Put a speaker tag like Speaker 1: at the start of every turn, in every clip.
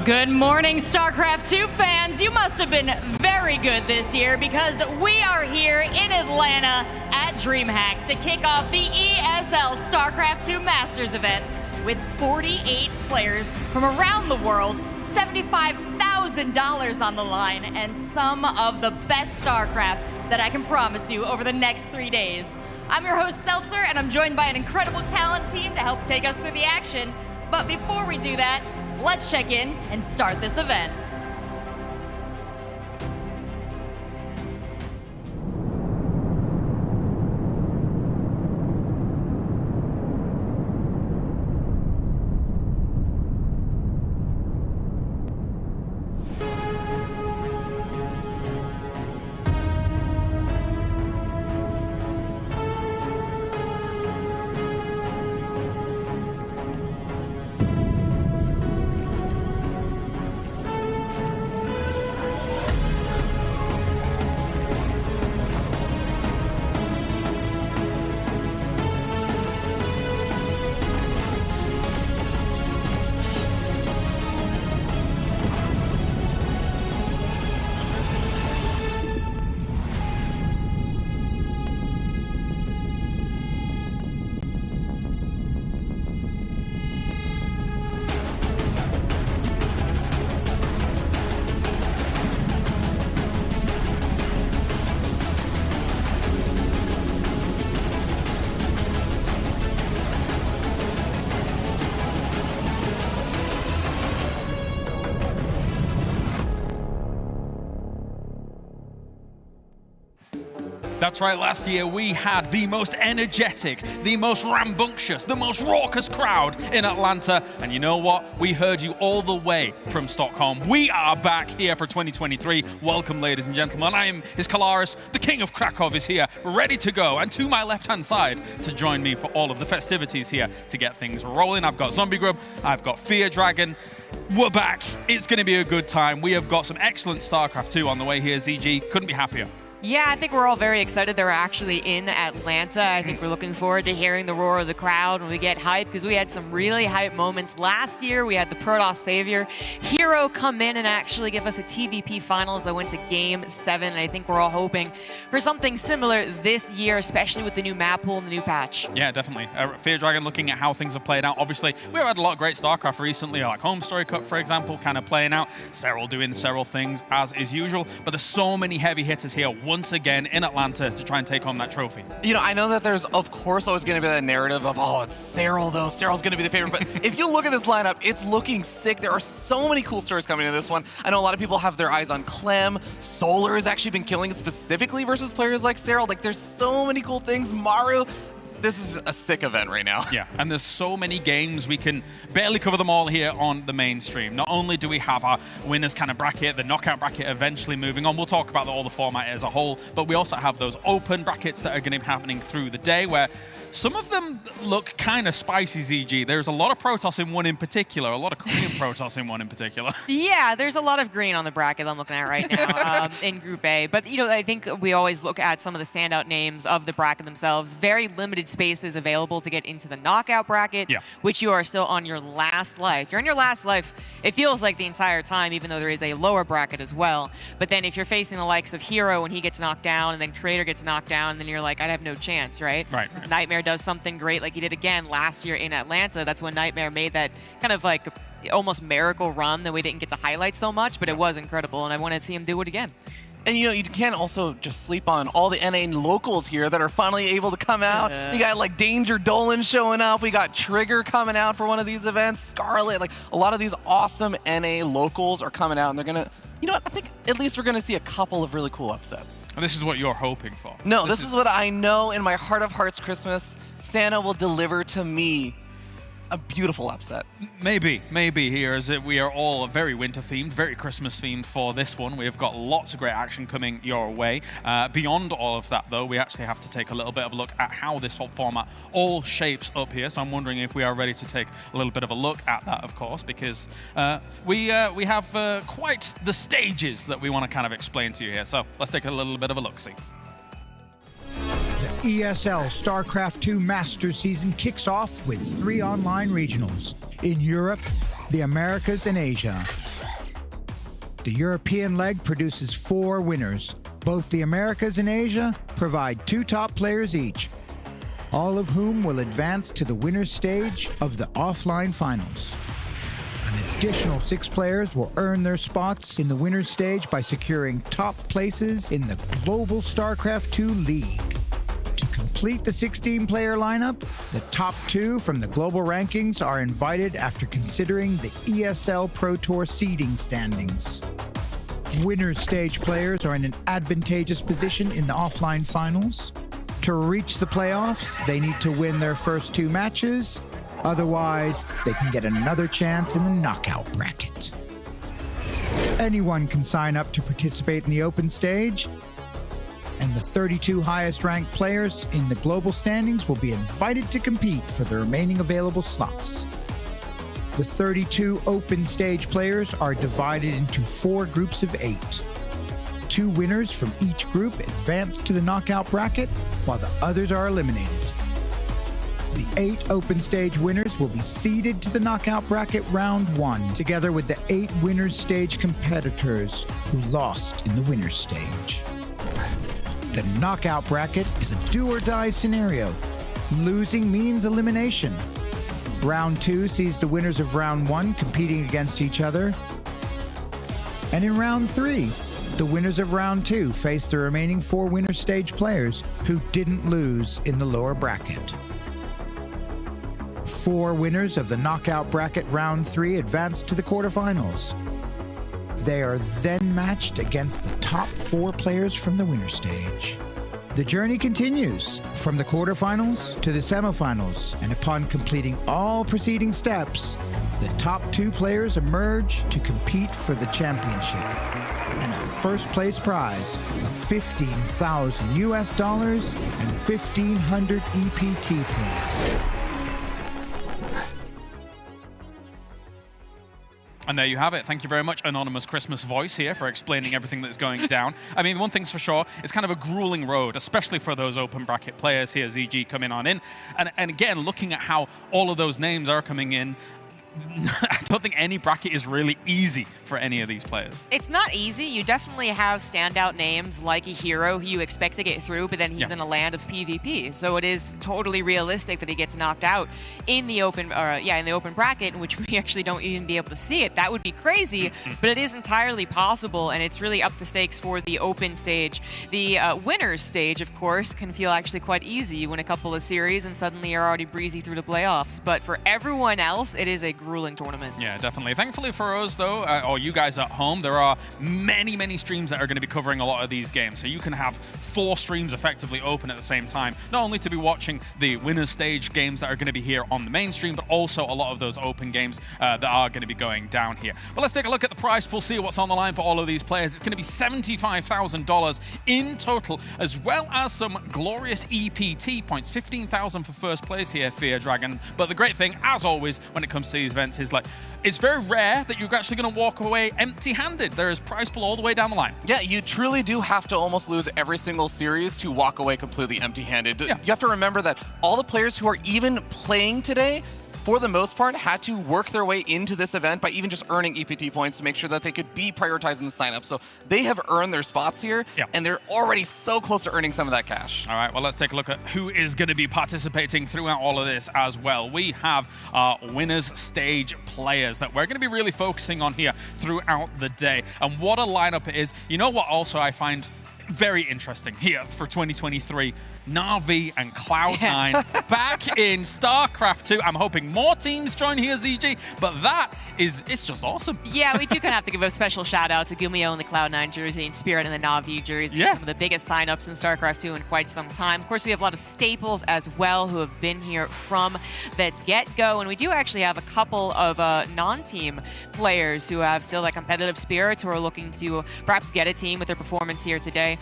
Speaker 1: Good morning, StarCraft 2 fans. You must have been very good this year because we are here in Atlanta at DreamHack to kick off the ESL StarCraft 2 Masters event with 48 players from around the world, 75,000 $1,000 on the line and some of the best StarCraft that I can promise you over the next 3 days. I'm your host, Seltzer, and I'm joined by an incredible talent team to help take us through the action. But before we do that, let's check in and start this event.
Speaker 2: That's right, last year we had the most energetic, the most rambunctious, the most raucous crowd in Atlanta. And you know what? We heard you all the way from Stockholm. We are back here for 2023. Welcome, ladies and gentlemen. I am his Kalaris, the King of Krakow is here, ready to go. And to my left-hand side to join me for all of the festivities here to get things rolling. I've got Zombie Grub, I've got Fear Dragon. We're back. It's going to be a good time. We have got some excellent StarCraft 2 on the way here, ZG. Couldn't be happier.
Speaker 3: Yeah, I think we're all very excited that we're actually in Atlanta. I think we're looking forward to hearing the roar of the crowd when we get hyped, because we had some really hype moments. Last year, we had the Protoss Savior Hero come in and actually give us a TVP Finals that went to Game 7, and I think we're all hoping for something similar this year, especially with the new map pool and the new patch.
Speaker 2: Yeah, definitely. Fear Dragon, looking at how things have played out. Obviously, we've had a lot of great StarCraft recently, like Home Story Cup, for example, kind of playing out. Serral doing several things as is usual, but there's so many heavy hitters here once again in Atlanta to try and take home that trophy.
Speaker 4: You know, I know that there's, of course, always going to be that narrative of, oh, it's Serral, though. Serral's going to be the favorite. But if you look at this lineup, it's looking sick. There are so many cool stories coming in this one. I know a lot of people have their eyes on Clem. Solar has actually been killing it specifically versus players like Serral. Like, there's so many cool things. Maru. This is a sick event right now.
Speaker 2: Yeah, and there's so many games, we can barely cover them all here on the mainstream. Not only do we have our winners kind of bracket, the knockout bracket eventually moving on, we'll talk about all the format as a whole, but we also have those open brackets that are going to be happening through the day, where some of them look kind of spicy, ZG. There's a lot of Protoss in one in particular, a lot of Korean Protoss in one in particular.
Speaker 3: Yeah, there's a lot of green on the bracket I'm looking at right now in Group A. But, you know, I think we always look at some of the standout names of the bracket themselves. Very limited spaces available to get into the knockout bracket, which you are still on your last life. You're on your last life, it feels like the entire time, even though there is a lower bracket as well. But then if you're facing the likes of Hero when he gets knocked down, and then Creator gets knocked down, and then you're like, I'd have no chance, right?
Speaker 2: Right.
Speaker 3: Nightmare does something great like he did again last year in Atlanta. That's when Nightmare made that kind of like almost miracle run that we didn't get to highlight so much, but it was incredible, and I wanted to see him do it again.
Speaker 4: And, you know, you can't also just sleep on all the NA locals here that are finally able to come out. You got, like, Danger Dolan showing up. We got Trigger coming out for one of these events. Scarlet. Like, a lot of these awesome NA locals are coming out, and they're going to... You know what? I think at least we're going to see a couple of really cool upsets.
Speaker 2: And this is what you're hoping for.
Speaker 4: No, this is what I know in my heart of hearts Christmas. Santa will deliver to me a beautiful upset.
Speaker 2: Maybe here, as we are all very winter themed, very Christmas themed for this one. We've got lots of great action coming your way. Beyond all of that, though, we actually have to take a little bit of a look at how this whole format all shapes up here. So I'm wondering if we are ready to take a little bit of a look at that, of course, because we have quite the stages that we want to kind of explain to you here. So let's take a little bit of a look-see.
Speaker 5: The ESL StarCraft 2 Masters season kicks off with 3 online regionals in Europe, the Americas, and Asia. The European leg produces 4 winners. Both the Americas and Asia provide 2 top players each, all of whom will advance to the winner's stage of the offline finals. An additional 6 players will earn their spots in the winner's stage by securing top places in the Global StarCraft 2 League. To complete the 16-player lineup, the top 2 from the global rankings are invited after considering the ESL Pro Tour seeding standings. Winner's stage players are in an advantageous position in the offline finals. To reach the playoffs, they need to win their first 2 matches. Otherwise, they can get another chance in the knockout bracket. Anyone can sign up to participate in the open stage, and the 32 highest-ranked players in the global standings will be invited to compete for the remaining available slots. The 32 open stage players are divided into 4 groups of 8. 2 winners from each group advance to the knockout bracket, while the others are eliminated. The 8 open stage winners will be seeded to the knockout bracket round 1, together with the 8 winners stage competitors who lost in the winners stage. The knockout bracket is a do-or-die scenario. Losing means elimination. Round 2 sees the winners of round 1 competing against each other. And in round 3, the winners of round 2 face the remaining 4 winner stage players who didn't lose in the lower bracket. 4 winners of the knockout bracket round 3 advance to the quarterfinals. They are then matched against the top 4 players from the winner stage. The journey continues from the quarterfinals to the semifinals, and upon completing all preceding steps, the top 2 players emerge to compete for the championship and a first place prize of $15,000 US and 1,500 EPT points.
Speaker 2: And there you have it. Thank you very much, Anonymous Christmas Voice here, for explaining everything that's going down. I mean, one thing's for sure, it's kind of a grueling road, especially for those open bracket players here, ZG coming on in. And again, looking at how all of those names are coming in, I don't think any bracket is really easy for any of these players.
Speaker 3: It's not easy. You definitely have standout names like a hero who you expect to get through, but then he's in a land of PvP. So it is totally realistic that he gets knocked out in the open, in the open bracket, in which we actually don't even be able to see it. That would be crazy, but it is entirely possible, and it's really up the stakes for the open stage. The winners stage, of course, can feel actually quite easy. You win a couple of series, and suddenly you're already breezy through the playoffs. But for everyone else, it is a grueling tournament.
Speaker 2: Yeah, definitely. Thankfully for us, though, or you guys at home, there are many, many streams that are going to be covering a lot of these games. So you can have 4 streams effectively open at the same time, not only to be watching the winners stage games that are going to be here on the main stream, but also a lot of those open games that are going to be going down here. But let's take a look at the price pool, see what's on the line for all of these players. It's going to be $75,000 in total, as well as some glorious EPT points. 15,000 for first place here, Fear Dragon. But the great thing, as always, when it comes to these events is like, it's very rare that you're actually going to walk away empty-handed. There is prize pool all the way down the line.
Speaker 4: Yeah, you truly do have to almost lose every single series to walk away completely empty-handed.
Speaker 2: Yeah.
Speaker 4: You have to remember that all the players who are even playing today, for the most part, had to work their way into this event by even just earning EPT points to make sure that they could be prioritized in the sign-up. So they have earned their spots here, and they're already so close to earning some of that cash.
Speaker 2: All right, well, let's take a look at who is going to be participating throughout all of this as well. We have our winners stage players that we're going to be really focusing on here throughout the day. And what a lineup it is. You know what also I find very interesting here for 2023? Na'Vi and Cloud9 back in StarCraft 2. I'm hoping more teams join here, ZG, but it's just awesome.
Speaker 3: Yeah, we do kind of have to give a special shout out to Gumio in the Cloud9 jersey and Spirit in the Na'Vi jersey. Some of the biggest signups in StarCraft 2 in quite some time. Of course, we have a lot of staples as well who have been here from the get-go, and we do actually have a couple of non-team players who have still that competitive spirit, who are looking to perhaps get a team with their performance here today,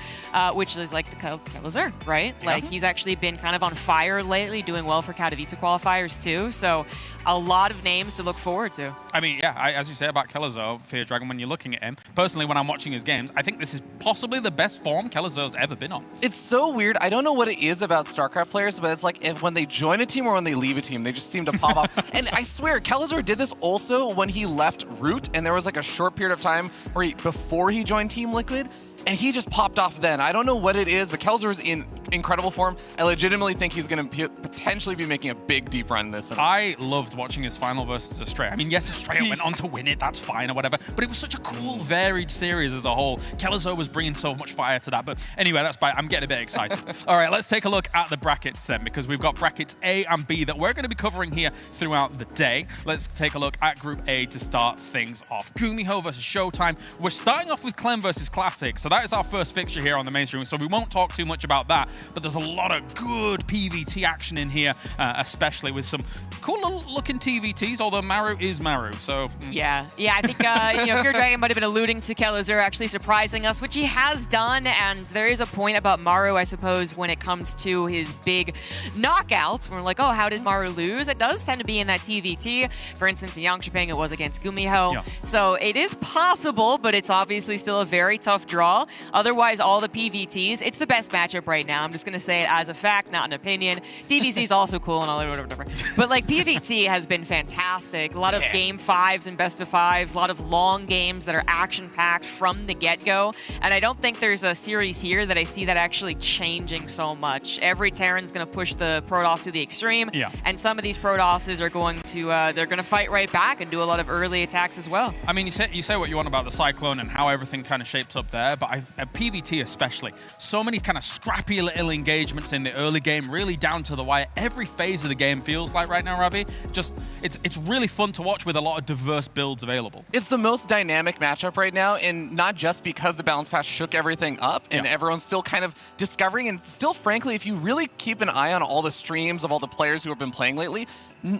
Speaker 3: which is like the Kalizer, right? Like, he's actually been kind of on fire lately, doing well for Katowice qualifiers too. So a lot of names to look forward to.
Speaker 2: I mean, as you say about Kalizer, Fear Dragon, when you're looking at him, personally, when I'm watching his games, I think this is possibly the best form Kalizer's ever been on.
Speaker 4: It's so weird. I don't know what it is about StarCraft players, but it's like when they join a team or when they leave a team, they just seem to pop up. And I swear, Kalizer did this also when he left Root, and there was like a short period of time where before he joined Team Liquid, and he just popped off then. I don't know what it is, but Kalizer is in incredible form. I legitimately think he's going to potentially be making a big deep run this.
Speaker 2: I loved watching his final versus Estrella. I mean, yes, Estrella went on to win it, that's fine or whatever, but it was such a cool, varied series as a whole. Kelleher was bringing so much fire to that, but anyway, I'm getting a bit excited. All right, let's take a look at the brackets then, because we've got brackets A and B that we're going to be covering here throughout the day. Let's take a look at Group A to start things off. Gumiho versus Showtime. We're starting off with Clem versus Classic, so that is our first fixture here on the mainstream, so we won't talk too much about that, but there's a lot of good PVT action in here, especially with some cool looking TVTs, although Maru is Maru, so...
Speaker 3: Yeah, I think, Fear Dragon might have been alluding to Kelleher actually surprising us, which he has done, and there is a point about Maru, I suppose, when it comes to his big knockouts, when we're like, oh, how did Maru lose? It does tend to be in that TVT. For instance, in Yangshiping, it was against Gumiho.
Speaker 2: Yeah.
Speaker 3: So it is possible, but it's obviously still a very tough draw. Otherwise, all the PVTs, it's the best matchup right now. I'm just going to say it as a fact, not an opinion. TVC is also cool and all that, whatever. But like PVT has been fantastic. A lot of game 5s and best of 5s, a lot of long games that are action-packed from the get-go. And I don't think there's a series here that I see that actually changing so much. Every Terran's going to push the Protoss to the extreme.
Speaker 2: Yeah.
Speaker 3: And some of these Protosses are going to, they're going to fight right back and do a lot of early attacks as well.
Speaker 2: I mean, you say what you want about the Cyclone and how everything kind of shapes up there, but at PVT especially, so many kind of scrappy little engagements in the early game, really down to the wire. Every phase of the game feels like right now, Ravi. Just, it's really fun to watch with a lot of diverse builds available.
Speaker 4: It's the most dynamic matchup right now, and not just because the Balance Pass shook everything up and everyone's still kind of discovering, and still, frankly, if you really keep an eye on all the streams of all the players who have been playing lately,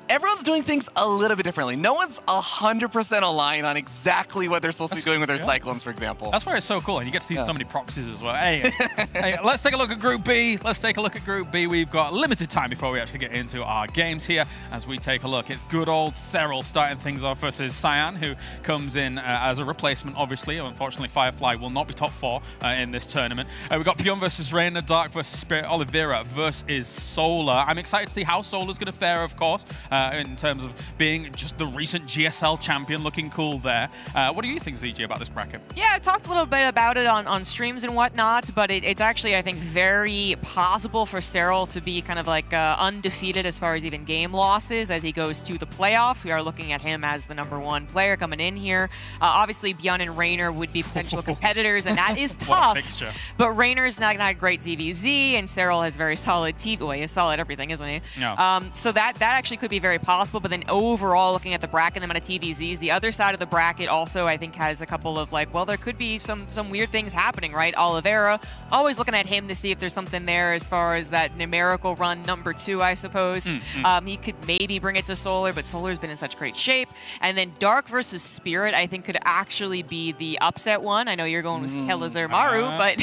Speaker 4: everyone's doing things a little bit differently. No one's 100% aligned on exactly what they're supposed to be doing with their Cyclones, for example.
Speaker 2: That's why it's so cool, and you get to see so many proxies as well. Hey, let's take a look at Group B. We've got limited time before we actually get into our games here. As we take a look, it's good old Serral starting things off versus Cyan, who comes in as a replacement, obviously. Unfortunately, Firefly will not be top 4 in this tournament. We've got Beyond versus Reina, Dark versus Spirit, Oliveira versus Solar. I'm excited to see how Solar's going to fare, of course, in terms of being just the recent GSL champion, looking cool there. What do you think, ZG, about this bracket?
Speaker 3: Yeah, I talked a little bit about it on streams and whatnot, but it's actually, I think, very possible for Serral to be kind of like undefeated as far as even game losses as he goes to the playoffs. We are looking at him as the #1 player coming in here. Obviously, Beyond and Rainer would be potential competitors, and that is tough. But Rainer's not a great ZVZ, and Serral has very solid TV. Well, he has solid everything, isn't he?
Speaker 2: Yeah.
Speaker 3: So that actually could be very possible, but then overall, looking at the bracket, the amount of TVZs, the other side of the bracket also, I think, has a couple of like, well, there could be some weird things happening, right? Oliveira, always looking at him to see if there's something there as far as that numerical run #2, I suppose. He could maybe bring it to Solar, but Solar's been in such great shape. And then Dark versus Spirit, I think, could actually be the upset one. I know you're going with Kelleher Maru, but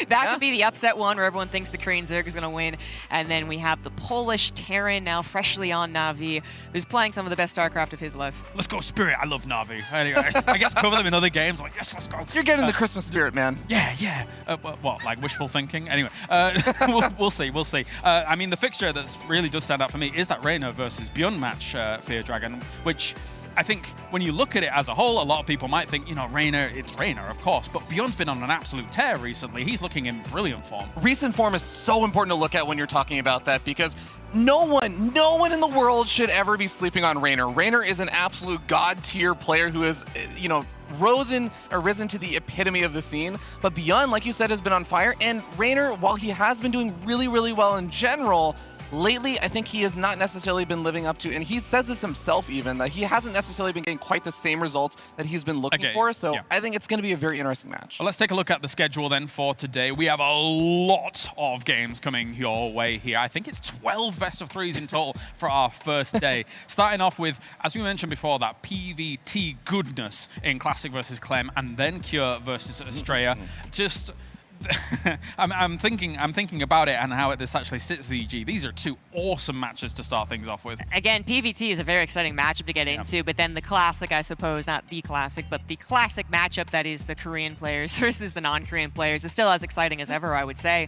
Speaker 3: that could be the upset one where everyone thinks the Korean Zerg is going to win. And then we have the Polish Terran, now freshly on Na'Vi, who's playing some of the best StarCraft of his life.
Speaker 2: Let's go Spirit. I love Na'Vi. Anyway, I guess cover them in other games. Like, yes, let's go.
Speaker 4: You're getting the Christmas spirit, man.
Speaker 2: Yeah. What, like wishful thinking? Anyway, we'll see. I mean, the fixture that really does stand out for me is that Reina versus Beyond match, Fear Dragon, which I think when you look at it as a whole, a lot of people might think, Reina, it's Reina, of course, but Beyond's been on an absolute tear recently. He's looking in brilliant form.
Speaker 4: Recent form is so important to look at when you're talking about that, because no one in the world should ever be sleeping on Rainer. Rainer is an absolute god-tier player who has, risen to the epitome of the scene. But Beyond, like you said, has been on fire. And Rainer, while he has been doing really, really well in general, lately, I think he has not necessarily been living up to, and he says this himself even, that he hasn't necessarily been getting quite the same results that he's been looking for. So I think it's going to be a very interesting match.
Speaker 2: Well, let's take a look at the schedule then for today. We have a lot of games coming your way here. I think it's 12 best of 3s in total for our first day. Starting off with, as we mentioned before, that PVT goodness in Classic versus Clem, and then Cure versus Estrella. Just... I'm thinking about it and how this actually sits, ZG. These are 2 awesome matches to start things off with.
Speaker 3: Again, PVT is a very exciting matchup to get into, but then the classic, I suppose, not the classic, but the classic matchup that is the Korean players versus the non-Korean players is still as exciting as ever, I would say.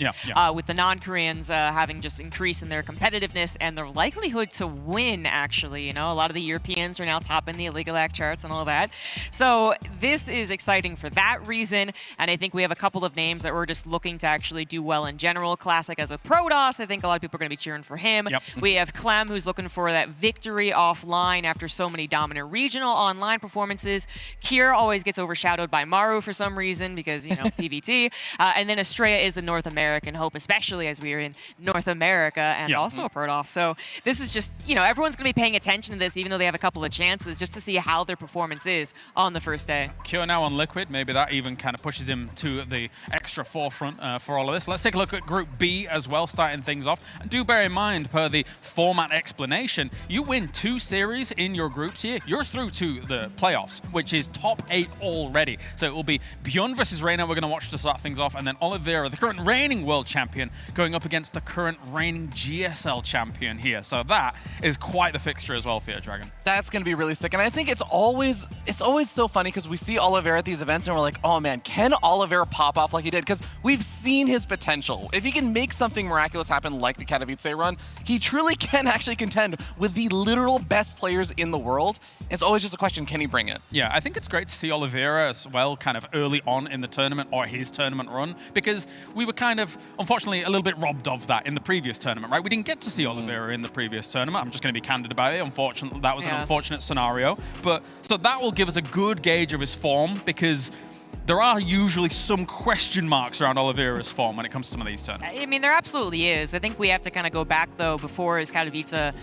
Speaker 3: With the non-Koreans having just increased in their competitiveness and their likelihood to win, actually. A lot of the Europeans are now topping the illegal act charts and all that. So this is exciting for that reason, and I think we have a couple of names that we're or just looking to actually do well in general. Classic as a Protoss, I think a lot of people are going to be cheering for him.
Speaker 2: Yep.
Speaker 3: We have Clem, who's looking for that victory offline after so many dominant regional online performances. Kier always gets overshadowed by Maru for some reason because, you know, TVT. And then Estrella is the North American hope, especially as we are in North America and also a Protoss. So this is just, you know, everyone's going to be paying attention to this, even though they have a couple of chances, just to see how their performance is on the first day.
Speaker 2: Kier now on Liquid, maybe that even kind of pushes him to the extra forefront for all of this. Let's take a look at Group B as well, starting things off. And do bear in mind, per the format explanation, you win 2 series in your groups here, you're through to the playoffs, which is top 8 already. So it will be Bjorn versus Reyna we're going to watch to start things off, and then Oliveira, the current reigning world champion, going up against the current reigning GSL champion here. So that is quite the fixture as well for you, Dragon.
Speaker 4: That's going to be really sick. And I think it's always so funny because we see Oliveira at these events and we're like, oh man, can Oliveira pop off like he did? Because we've seen his potential. If he can make something miraculous happen like the Katowice run, he truly can actually contend with the literal best players in the world. It's always just a question, can he bring it?
Speaker 2: Yeah, I think it's great to see Oliveira as well kind of early on in the tournament or his tournament run, because we were kind of, unfortunately, a little bit robbed of that in the previous tournament, right? We didn't get to see Oliveira in the previous tournament. I'm just going to be candid about it. Unfortunately, that was an unfortunate scenario. But so that will give us a good gauge of his form, because there are usually some question marks around Oliveira's form when it comes to some of these tournaments.
Speaker 3: I mean, there absolutely is. I think we have to kind of go back, though, before his Katowice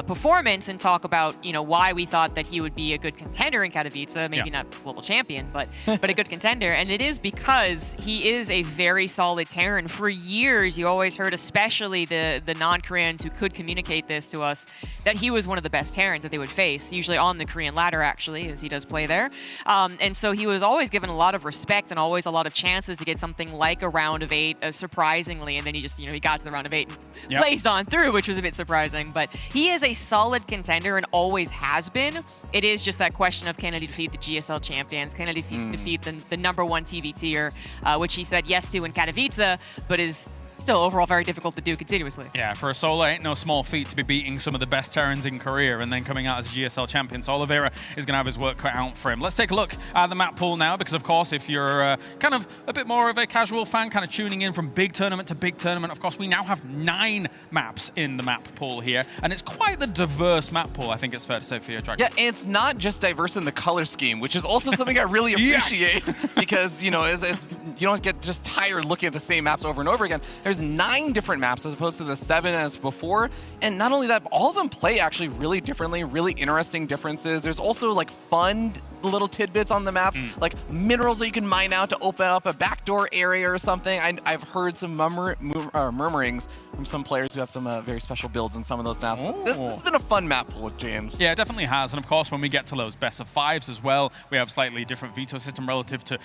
Speaker 3: performance and talk about, you know, why we thought that he would be a good contender in Katowice, maybe not global champion, but a good contender. And it is because he is a very solid Terran. For years, you always heard, especially the non-Koreans who could communicate this to us, that he was one of the best Terrans that they would face, usually on the Korean ladder, actually, as he does play there. And so he was always given a lot of respect and always a lot of chances to get something like a round of 8, surprisingly. And then he just, you know, he got to the round of 8 and blazed on through, which was a bit surprising. But he is a solid contender and always has been. It is just that question of, can he defeat the GSL champions? Can he defeat the #1 TVTer, which he said yes to in Katowice, but is still overall very difficult to do continuously.
Speaker 2: Yeah, for a solo, ain't no small feat to be beating some of the best Terrans in Korea and then coming out as GSL champion. So Oliveira is going to have his work cut out for him. Let's take a look at the map pool now, because of course, if you're kind of a bit more of a casual fan, kind of tuning in from big tournament to big tournament, of course, we now have 9 maps in the map pool here, and it's quite the diverse map pool, I think it's fair to say, for your Dragon.
Speaker 4: Yeah, and it's not just diverse in the color scheme, which is also something I really appreciate, because, you know, you don't get just tired looking at the same maps over and over again. There's 9 different maps as opposed to the 7 as before. And not only that, but all of them play actually really differently, really interesting differences. There's also like fun little tidbits on the maps, like minerals that you can mine out to open up a backdoor area or something. I've heard some murmurings from some players who have some very special builds in some of those maps. This has been a fun map pool, James.
Speaker 2: Yeah, it definitely has. And of course, when we get to those best of 5s as well, we have slightly different veto system relative to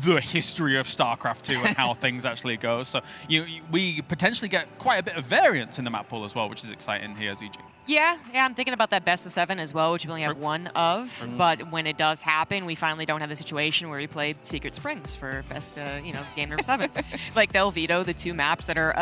Speaker 2: the history of StarCraft 2 and how things actually go. So we potentially get quite a bit of variance in the map pool as well, which is exciting here, ZG.
Speaker 3: Yeah, I'm thinking about that best of 7 as well, which we only have 1 of. But when it does happen, we finally don't have the situation where we play Secret Springs for best, game number 7. Like, they'll veto the 2 maps that are,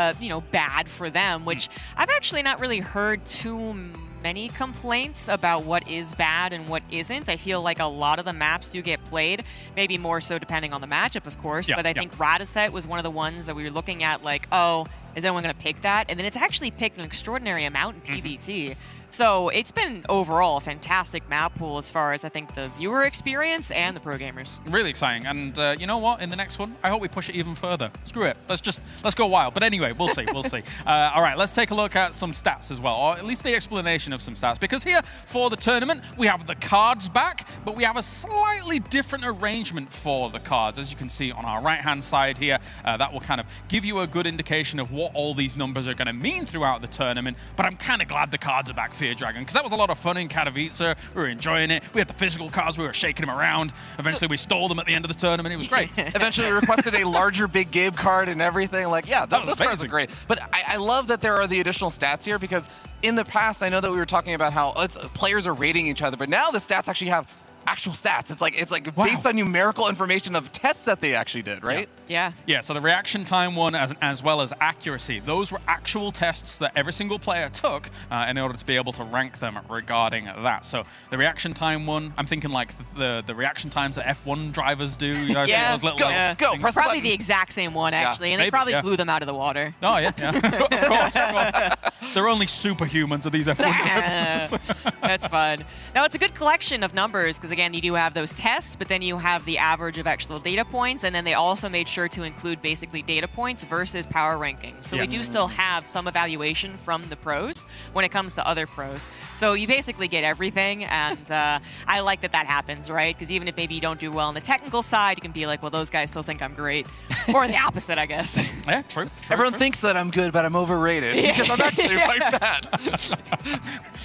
Speaker 3: bad for them, which I've actually not really heard too many complaints about what is bad and what isn't. I feel like a lot of the maps do get played, maybe more so depending on the matchup, of course. But I think Radaset was one of the ones that we were looking at, like, oh, is anyone going to pick that? And then it's actually picked an extraordinary amount in PvT. So it's been overall a fantastic map pool as far as, I think, the viewer experience and the pro gamers.
Speaker 2: Really exciting. And you know what? In the next one, I hope we push it even further. Screw it. Let's go wild. But anyway, we'll see. We'll see. All right, let's take a look at some stats as well, or at least the explanation of some stats. Because here for the tournament, we have the cards back, but we have a slightly different arrangement for the cards. As you can see on our right-hand side here, that will kind of give you a good indication of what all these numbers are going to mean throughout the tournament. But I'm kind of glad the cards are back for you, Dragon, because that was a lot of fun in Katowice. We were enjoying it. We had the physical cards. We were shaking them around. Eventually, we stole them at the end of the tournament. It was great.
Speaker 4: Eventually, we requested a larger Big Gabe card and everything. Like, yeah, those cards are great. But I love that there are the additional stats here, because in the past, I know that we were talking about how players are rating each other, but now the stats actually have actual stats. It's like based on numerical information of tests that they actually did, right?
Speaker 3: Yeah.
Speaker 2: Yeah, so the reaction time one as well as accuracy, those were actual tests that every single player took in order to be able to rank them regarding that. So the reaction time one, I'm thinking like the reaction times that F1 drivers do. You know,
Speaker 3: Yeah.
Speaker 2: those little
Speaker 4: Go,
Speaker 2: things.
Speaker 4: go, press the
Speaker 3: Probably
Speaker 4: button.
Speaker 3: the exact same one, actually. And they
Speaker 2: maybe,
Speaker 3: probably
Speaker 2: yeah.
Speaker 3: blew them out of the water.
Speaker 2: Oh, yeah, yeah. Of course, of course. They're only superhumans of these F1 drivers.
Speaker 3: That's fun. Now, it's a good collection of numbers because, again, you do have those tests, but then you have the average of actual data points, and then they also made sure to include basically data points versus power rankings. So we
Speaker 2: Yes.
Speaker 3: do still have some evaluation from the pros when it comes to other pros. So you basically get everything, and I like that happens, right? Because even if maybe you don't do well on the technical side, you can be like, well, those guys still think I'm great. Or the opposite, I guess.
Speaker 2: Yeah, true.
Speaker 4: Everyone thinks that I'm good, but I'm overrated because I'm actually quite bad.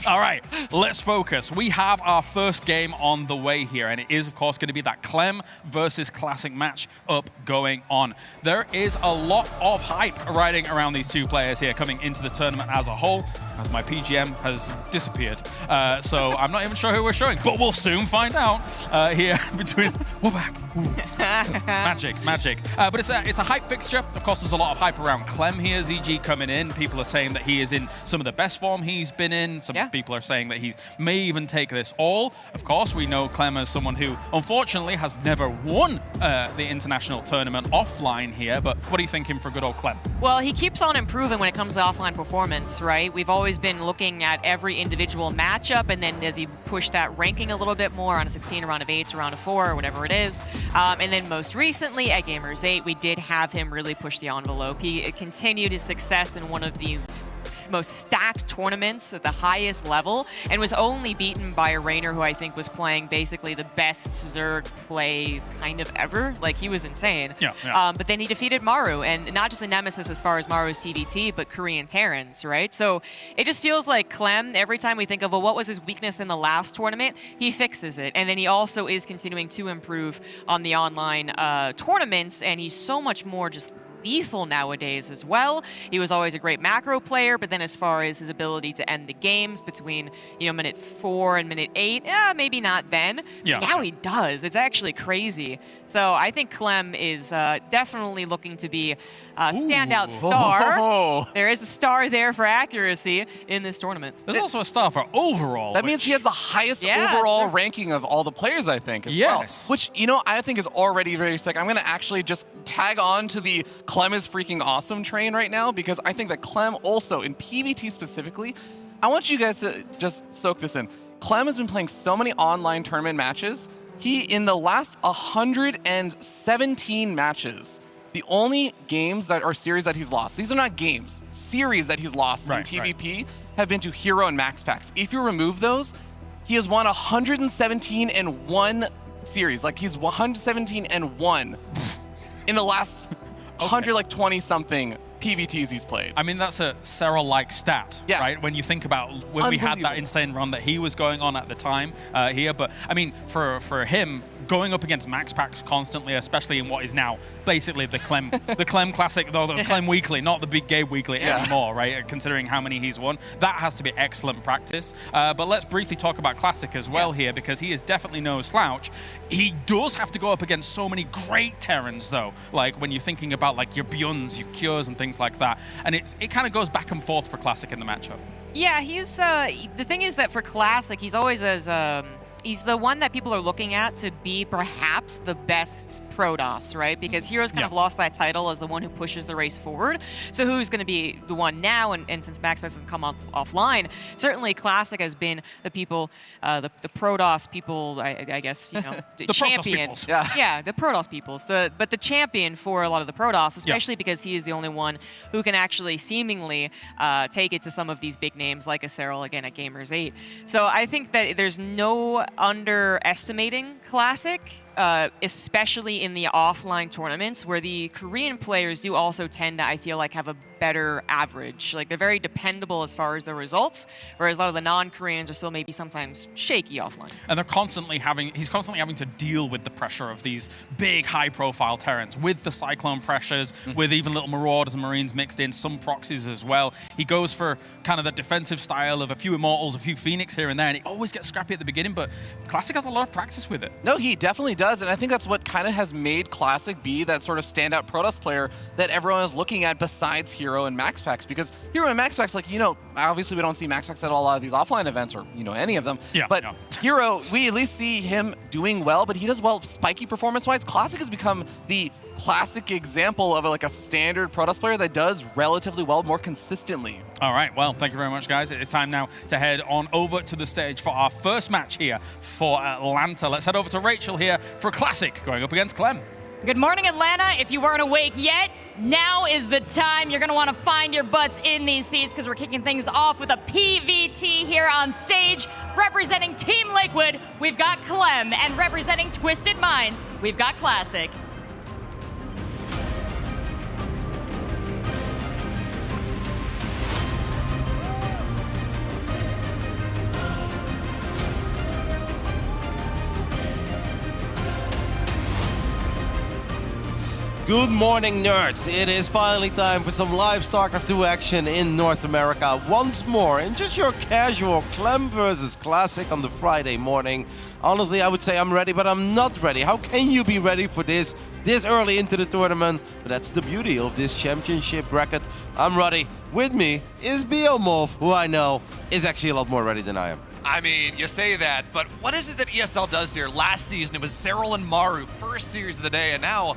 Speaker 2: All right, let's focus. We have our first game on the way here, and it is, of course, going to be that Clem versus Classic match up going on. There is a lot of hype riding around these two players here coming into the tournament as a whole, as my PGM has disappeared. So I'm not even sure who we're showing, but we'll soon find out here between... We're back. Magic. But it's a hype fixture. Of course, there's a lot of hype around Clem here. ZG coming in. People are saying that he is in some of the best form he's been in. Some people are saying that he may even take this all. Of course, we know Clem as someone who, unfortunately, has never won the international tournament offline here. But what are you thinking for good old Clem?
Speaker 3: Well, he keeps on improving when it comes to offline performance, right? We've always been looking at every individual matchup, and then as he pushed that ranking a little bit more on a 16, a round of 8s, a round of 4, or whatever it is. And then most recently at Gamers 8, we did have him really push the envelope. He continued his success in one of the most stacked tournaments at the highest level and was only beaten by a Rainer who I think was playing basically the best Zerg play kind of ever. Like, he was insane.
Speaker 2: Yeah.
Speaker 3: But then he defeated Maru, and not just a nemesis as far as Maru's TVT, but Korean Terrans, right? So it just feels like Clem, every time we think of, well, what was his weakness in the last tournament, he fixes it. And then he also is continuing to improve on the online tournaments, and he's so much more just lethal nowadays as well. He was always a great macro player, but then as far as his ability to end the games between, minute 4 and minute 8, maybe not then.
Speaker 2: Yeah.
Speaker 3: Now he does. It's actually crazy. So I think Clem is definitely looking to be a standout star.
Speaker 4: Oh.
Speaker 3: There is a star there for accuracy in this tournament.
Speaker 2: There's also a star for overall.
Speaker 4: That means he has the highest
Speaker 3: Yeah,
Speaker 4: overall
Speaker 3: sure.
Speaker 4: ranking of all the players, I think, as
Speaker 2: Yes.
Speaker 4: well. Which, I think is already very sick. I'm going to actually just tag on to the Clem is freaking awesome train right now, because I think that Clem also, in PvT specifically, I want you guys to just soak this in. Clem has been playing so many online tournament matches. He, in the last 117 matches, the only games that are series that he's lost, these are not games, series that he's lost in TVP have been to Hero and Max Packs. If you remove those, he has won 117 and 1 series. Like, he's 117 and 1 in the last 120 something PvTs he's played.
Speaker 2: I mean, that's a Cyril-like stat, right? When you think about when we had that insane run that he was going on at the time here. But, I mean, for him, going up against Max Packs constantly, especially in what is now basically the Clem Classic, though the Clem Weekly, not the Big Gabe Weekly anymore, right? Considering how many he's won. That has to be excellent practice. But let's briefly talk about Classic as well here, because he is definitely no slouch. He does have to go up against so many great Terrans, though. Like, when you're thinking about, like, your Beyonds, your Cures, and things like that. And it kind of goes back and forth for Classic in the matchup.
Speaker 3: Yeah, he's the thing is that for Classic, he's always he's the one that people are looking at to be perhaps the best Protoss, right? Because Heroes kind of lost that title as the one who pushes the race forward. So who's going to be the one now? And since Max Packs has come offline, certainly Classic has been the people, the Protoss people, I guess, the champion. Yeah, the Protoss peoples. But the champion for a lot of the Protoss, especially because he is the only one who can actually seemingly take it to some of these big names like a Cyril, again, at Gamers 8. So I think that there's no underestimating Classic, especially in the offline tournaments where the Korean players do also tend to, I feel like, have a better average. Like, they're very dependable as far as the results, whereas a lot of the non-Koreans are still maybe sometimes shaky offline.
Speaker 2: And he's constantly having to deal with the pressure of these big, high-profile Terrans, with the Cyclone pressures, with even little Marauders and Marines mixed in, some proxies as well. He goes for kind of the defensive style of a few Immortals, a few Phoenix here and there, and he always gets scrappy at the beginning, but Classic has a lot of practice with it.
Speaker 4: No, he definitely does. does, and I think that's what kind of has made Classic be that sort of standout Protoss player that everyone is looking at besides Hero and MaxPax. Because Hero and MaxPax, like, obviously we don't see MaxPax at a lot of these offline events or, any of them.
Speaker 2: Yeah,
Speaker 4: but
Speaker 2: no.
Speaker 4: Hero, we at least see him doing well, but he does well spiky performance-wise. Classic has become the classic example of a standard Protoss player that does relatively well more consistently.
Speaker 2: All right, well, thank you very much, guys. It's time now to head on over to the stage for our first match here for Atlanta. Let's head over to Rachel here for a Classic going up against Clem.
Speaker 1: Good morning, Atlanta. If you weren't awake yet, now is the time. You're going to want to find your butts in these seats because we're kicking things off with a PVT here on stage. Representing Team Liquid, we've got Clem, and representing Twisted Minds, we've got Classic.
Speaker 6: Good morning, nerds. It is finally time for some live StarCraft 2 action in North America once more in just your casual Clem versus Classic on the Friday morning. Honestly, I would say I'm ready, but I'm not ready. How can you be ready for this early into the tournament? But that's the beauty of this championship bracket. I'm ready. With me is Biomorph, who I know is actually a lot more ready than I am.
Speaker 7: I mean, you say that, but what is it that ESL does here? Last season, it was Cyril and Maru, first series of the day, and now,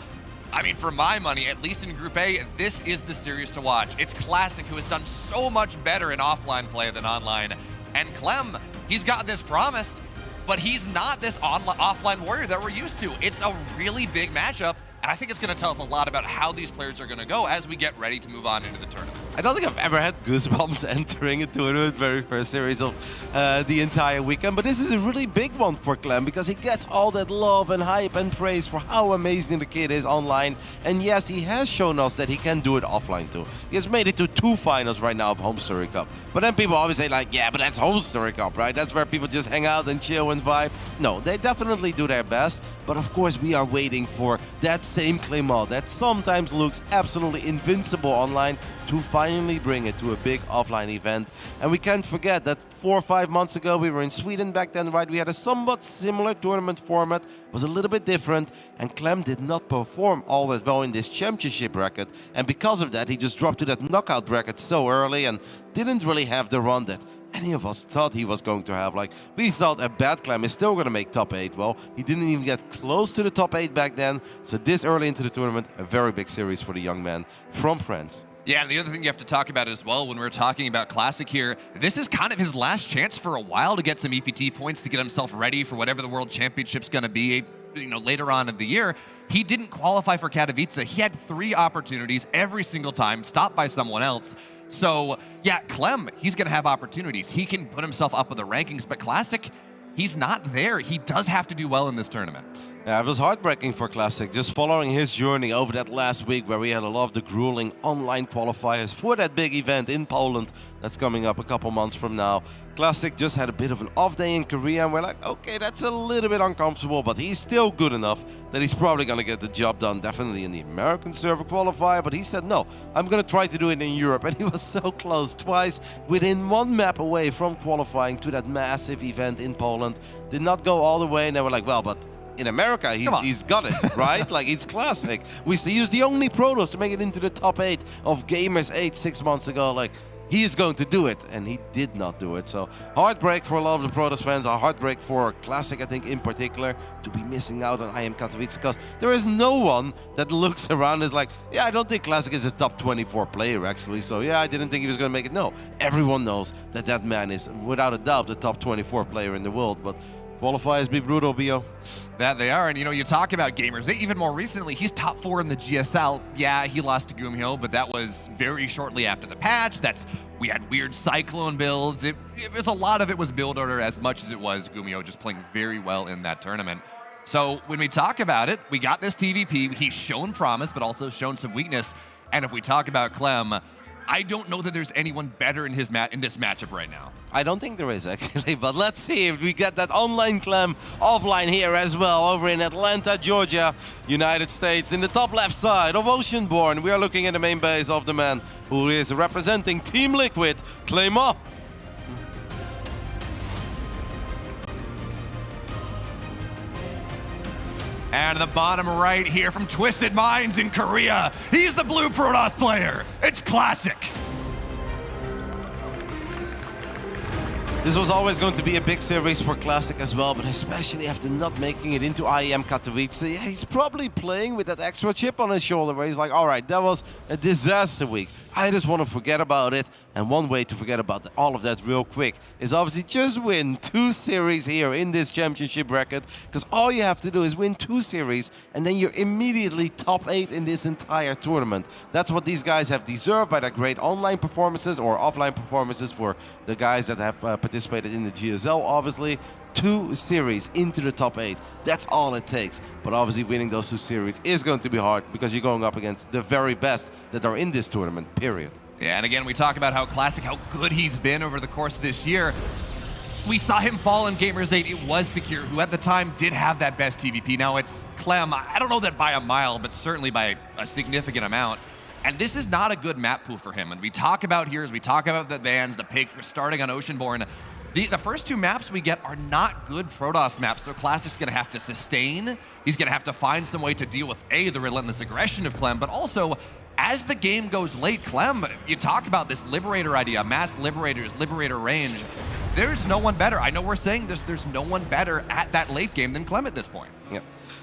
Speaker 7: I mean, for my money, at least in Group A, this is the series to watch. It's Classic, who has done so much better in offline play than online. And Clem, he's got this promise, but he's not this offline warrior that we're used to. It's a really big matchup, and I think it's going to tell us a lot about how these players are going to go as we get ready to move on into the tournament.
Speaker 6: I don't think I've ever had goosebumps entering a tournament, very first series of the entire weekend, but this is a really big one for Clem because he gets all that love and hype and praise for how amazing the kid is online. And yes, he has shown us that he can do it offline too. He has made it to 2 finals right now of Home Story Cup. But then people always say like, yeah, but that's Home Story Cup, right? That's where people just hang out and chill and vibe. No, they definitely do their best, but of course we are waiting for that same Claymore that sometimes looks absolutely invincible online to finally bring it to a big offline event. And we can't forget that 4 or 5 months ago, we were in Sweden back then, right? We had a somewhat similar tournament format, was a little bit different, and Clem did not perform all that well in this championship bracket. And because of that, he just dropped to that knockout bracket so early and didn't really have the run that any of us thought he was going to have. Like, we thought a bad Clem is still going to make top 8. Well, he didn't even get close to the top 8 back then. So this early into the tournament, a very big series for the young man from France.
Speaker 7: Yeah, and the other thing you have to talk about as well when we're talking about Classic here, this is kind of his last chance for a while to get some EPT points to get himself ready for whatever the World Championship's going to be, later on in the year. He didn't qualify for Katowice. He had 3 opportunities every single time, stopped by someone else. So, yeah, Clem, he's going to have opportunities. He can put himself up in the rankings, but Classic, he's not there. He does have to do well in this tournament.
Speaker 6: Yeah, it was heartbreaking for Classic, just following his journey over that last week where we had a lot of the grueling online qualifiers for that big event in Poland that's coming up a couple months from now. Classic just had a bit of an off day in Korea, and we're like, okay, that's a little bit uncomfortable, but he's still good enough that he's probably going to get the job done, definitely in the American server qualifier, but he said, no, I'm going to try to do it in Europe, and he was so close, twice within 1 map away from qualifying to that massive event in Poland. Did not go all the way, and they were like, well, but in America, he's got it, right? Like, it's Classic. He was the only Protoss to make it into the top 8 of Gamers 8 6 months ago. Like, he is going to do it, and he did not do it. So, heartbreak for a lot of the Protoss fans, a heartbreak for Classic, I think, in particular, to be missing out on IM Katowice, because there is no one that looks around and is like, yeah, I don't think Classic is a top 24 player, actually, so yeah, I didn't think he was going to make it. No, everyone knows that that man is, without a doubt, the top 24 player in the world, but qualifiers be brutal, Bio.
Speaker 7: That they are, and you talk about Gamers. Even more recently, he's top 4 in the GSL. Yeah, he lost to Gumhyo, but that was very shortly after the patch. We had weird Cyclone builds. It was a lot of it was build order as much as it was Gumhyo just playing very well in that tournament. So when we talk about it, we got this TVP. He's shown promise, but also shown some weakness. And if we talk about Clem, I don't know that there's anyone better in this matchup right now.
Speaker 6: I don't think there is, actually, but let's see if we get that online Clem offline here as well, over in Atlanta, Georgia, United States. In the top left side of Oceanborn, we are looking at the main base of the man who is representing Team Liquid, Claymore.
Speaker 7: And the bottom right here from Twisted Minds in Korea. He's the blue Protoss player. It's Classic.
Speaker 6: This was always going to be a big series for Classic as well, but especially after not making it into IEM Katowice. Yeah, he's probably playing with that extra chip on his shoulder where he's like, all right, that was a disaster week. I just want to forget about it. And one way to forget about all of that real quick is obviously just win 2 series here in this championship bracket, because all you have to do is win 2 series and then you're immediately top 8 in this entire tournament. That's what these guys have deserved by their great online performances or offline performances for the guys that have participated in the GSL, obviously. 2 series into the top 8. That's all it takes. But obviously winning those 2 series is going to be hard because you're going up against the very best that are in this tournament, period.
Speaker 7: Yeah, and again, we talk about how Classic, how good he's been over the course of this year. We saw him fall in Gamers 8. It was Takir, who at the time did have that best TVP. Now it's Clem. I don't know that by a mile, but certainly by a significant amount. And this is not a good map pool for him. And we talk about here, as we talk about the bans, the pick, we're starting on Oceanborn. The first 2 maps we get are not good Protoss maps, so Classic's going to have to sustain. He's going to have to find some way to deal with, A, the relentless aggression of Clem, but also, as the game goes late, Clem, you talk about this Liberator idea, mass Liberators, Liberator range. There's no one better. I know we're saying this, there's no one better at that late game than Clem at this point.
Speaker 6: Yep.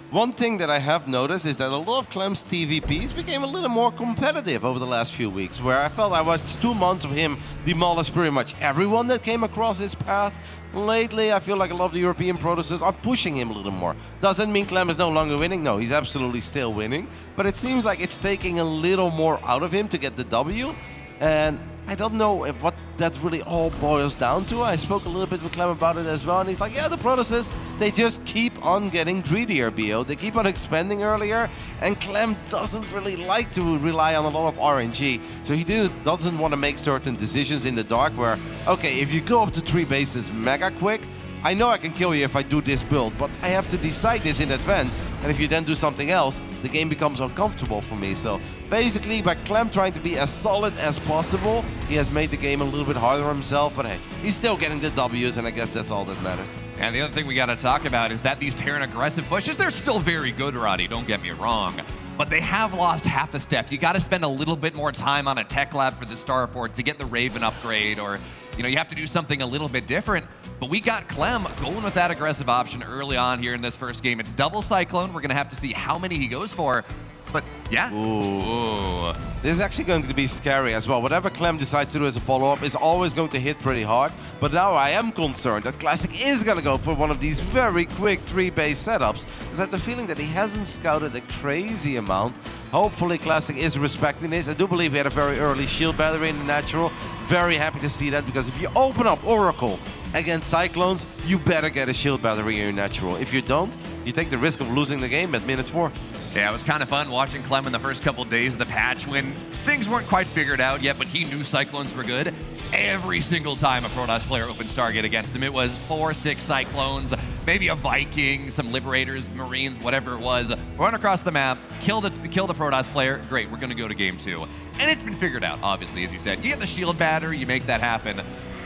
Speaker 6: One thing that I have noticed is that a lot of Clem's TVPs became a little more competitive over the last few weeks, where I felt I watched 2 months of him demolish pretty much everyone that came across his path. Lately, I feel like a lot of the European Protosses are pushing him a little more. Doesn't mean Clem is no longer winning. No, he's absolutely still winning. But it seems like it's taking a little more out of him to get the W. And I don't know what that really all boils down to. I spoke a little bit with Clem about it as well, and he's like, yeah, the Protosses, they just keep on getting greedier, BO. They keep on expanding earlier, and Clem doesn't really like to rely on a lot of RNG, so he doesn't want to make certain decisions in the dark where, okay, if you go up to 3 bases mega quick, I know I can kill you if I do this build, but I have to decide this in advance, and if you then do something else, the game becomes uncomfortable for me. So basically, by Clem trying to be as solid as possible, he has made the game a little bit harder on himself, but hey, he's still getting the W's, and I guess that's all that matters.
Speaker 7: And the other thing we got to talk about is that these Terran aggressive pushes, they're still very good, Roddy, don't get me wrong. But they have lost half a step. You got to spend a little bit more time on a tech lab for the Starport to get the Raven upgrade, or you have to do something a little bit different. But we got Clem going with that aggressive option early on here in this first game. It's double Cyclone. We're going to have to see how many he goes for. But yeah.
Speaker 6: Ooh. This is actually going to be scary as well. Whatever Clem decides to do as a follow-up is always going to hit pretty hard. But now I am concerned that Classic is going to go for one of these very quick 3-base setups, because I have the feeling that he hasn't scouted a crazy amount. Hopefully Classic is respecting this. I do believe he had a very early shield battery in the natural. Very happy to see that, because if you open up Oracle against Cyclones, you better get a shield battery in your natural. If you don't, you take the risk of losing the game at minute 4.
Speaker 7: Yeah, it was kind of fun watching Clem in the first couple of days of the patch when things weren't quite figured out yet, but he knew Cyclones were good. Every single time a Protoss player opened Stargate against him, it was 4, 6 Cyclones, maybe a Viking, some Liberators, Marines, whatever it was. Run across the map, kill the Protoss player. Great, we're going to go to game 2. And it's been figured out, obviously, as you said. You get the shield battery, you make that happen.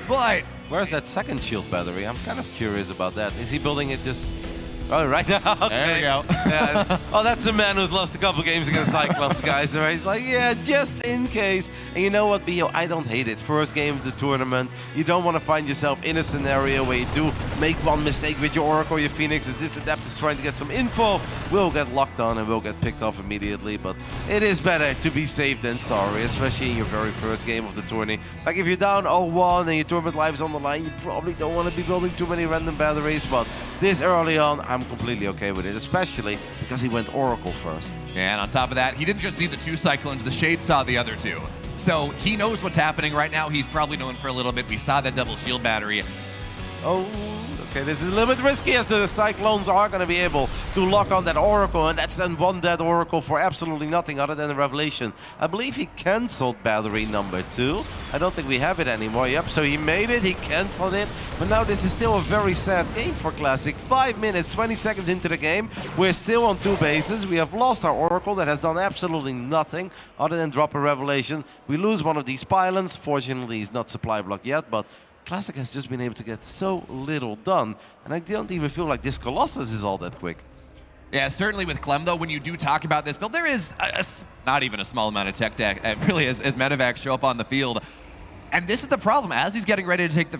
Speaker 7: But
Speaker 6: where's that second shield battery? I'm kind of curious about that. Is he building it just... Oh, right now. Okay.
Speaker 7: There we go.
Speaker 6: Yeah. Oh, that's a man who's lost a couple games against Cyclones, guys. Right? He's like, yeah, just in case. And you know what, Bio? I don't hate it. First game of the tournament. You don't want to find yourself in a scenario where you do make one mistake with your Oracle or your Phoenix. As this Adept is trying to get some info, we'll get locked on and we'll get picked off immediately. But it is better to be safe than sorry, especially in your very first game of the tourney. Like if you're down 0-1 and your tournament life is on the line, you probably don't want to be building too many random batteries. But this early on, I'm completely okay with it, especially because he went Oracle first.
Speaker 7: Yeah, and on top of that, he didn't just see the 2 Cyclones, the Shade saw the other 2. So he knows what's happening right now. He's probably known for a little bit. We saw that double shield battery.
Speaker 6: Oh, okay, this is a little bit risky as the Cyclones are going to be able to lock on that Oracle, and that's then one dead Oracle for absolutely nothing other than a Revelation. I believe he cancelled battery number 2. I don't think we have it anymore. Yep, so he made it, he cancelled it, but now this is still a very sad game for Classic. 5 minutes, 20 seconds into the game, we're still on 2 bases. We have lost our Oracle that has done absolutely nothing other than drop a Revelation. We lose one of these pylons. Fortunately, he's not supply blocked yet, but Classic has just been able to get so little done, and I don't even feel like this Colossus is all that quick.
Speaker 7: Yeah, certainly with Clem, though, when you do talk about this build, there is not even a small amount of tech deck, really, as medevacs show up on the field. And this is the problem. As he's getting ready to take the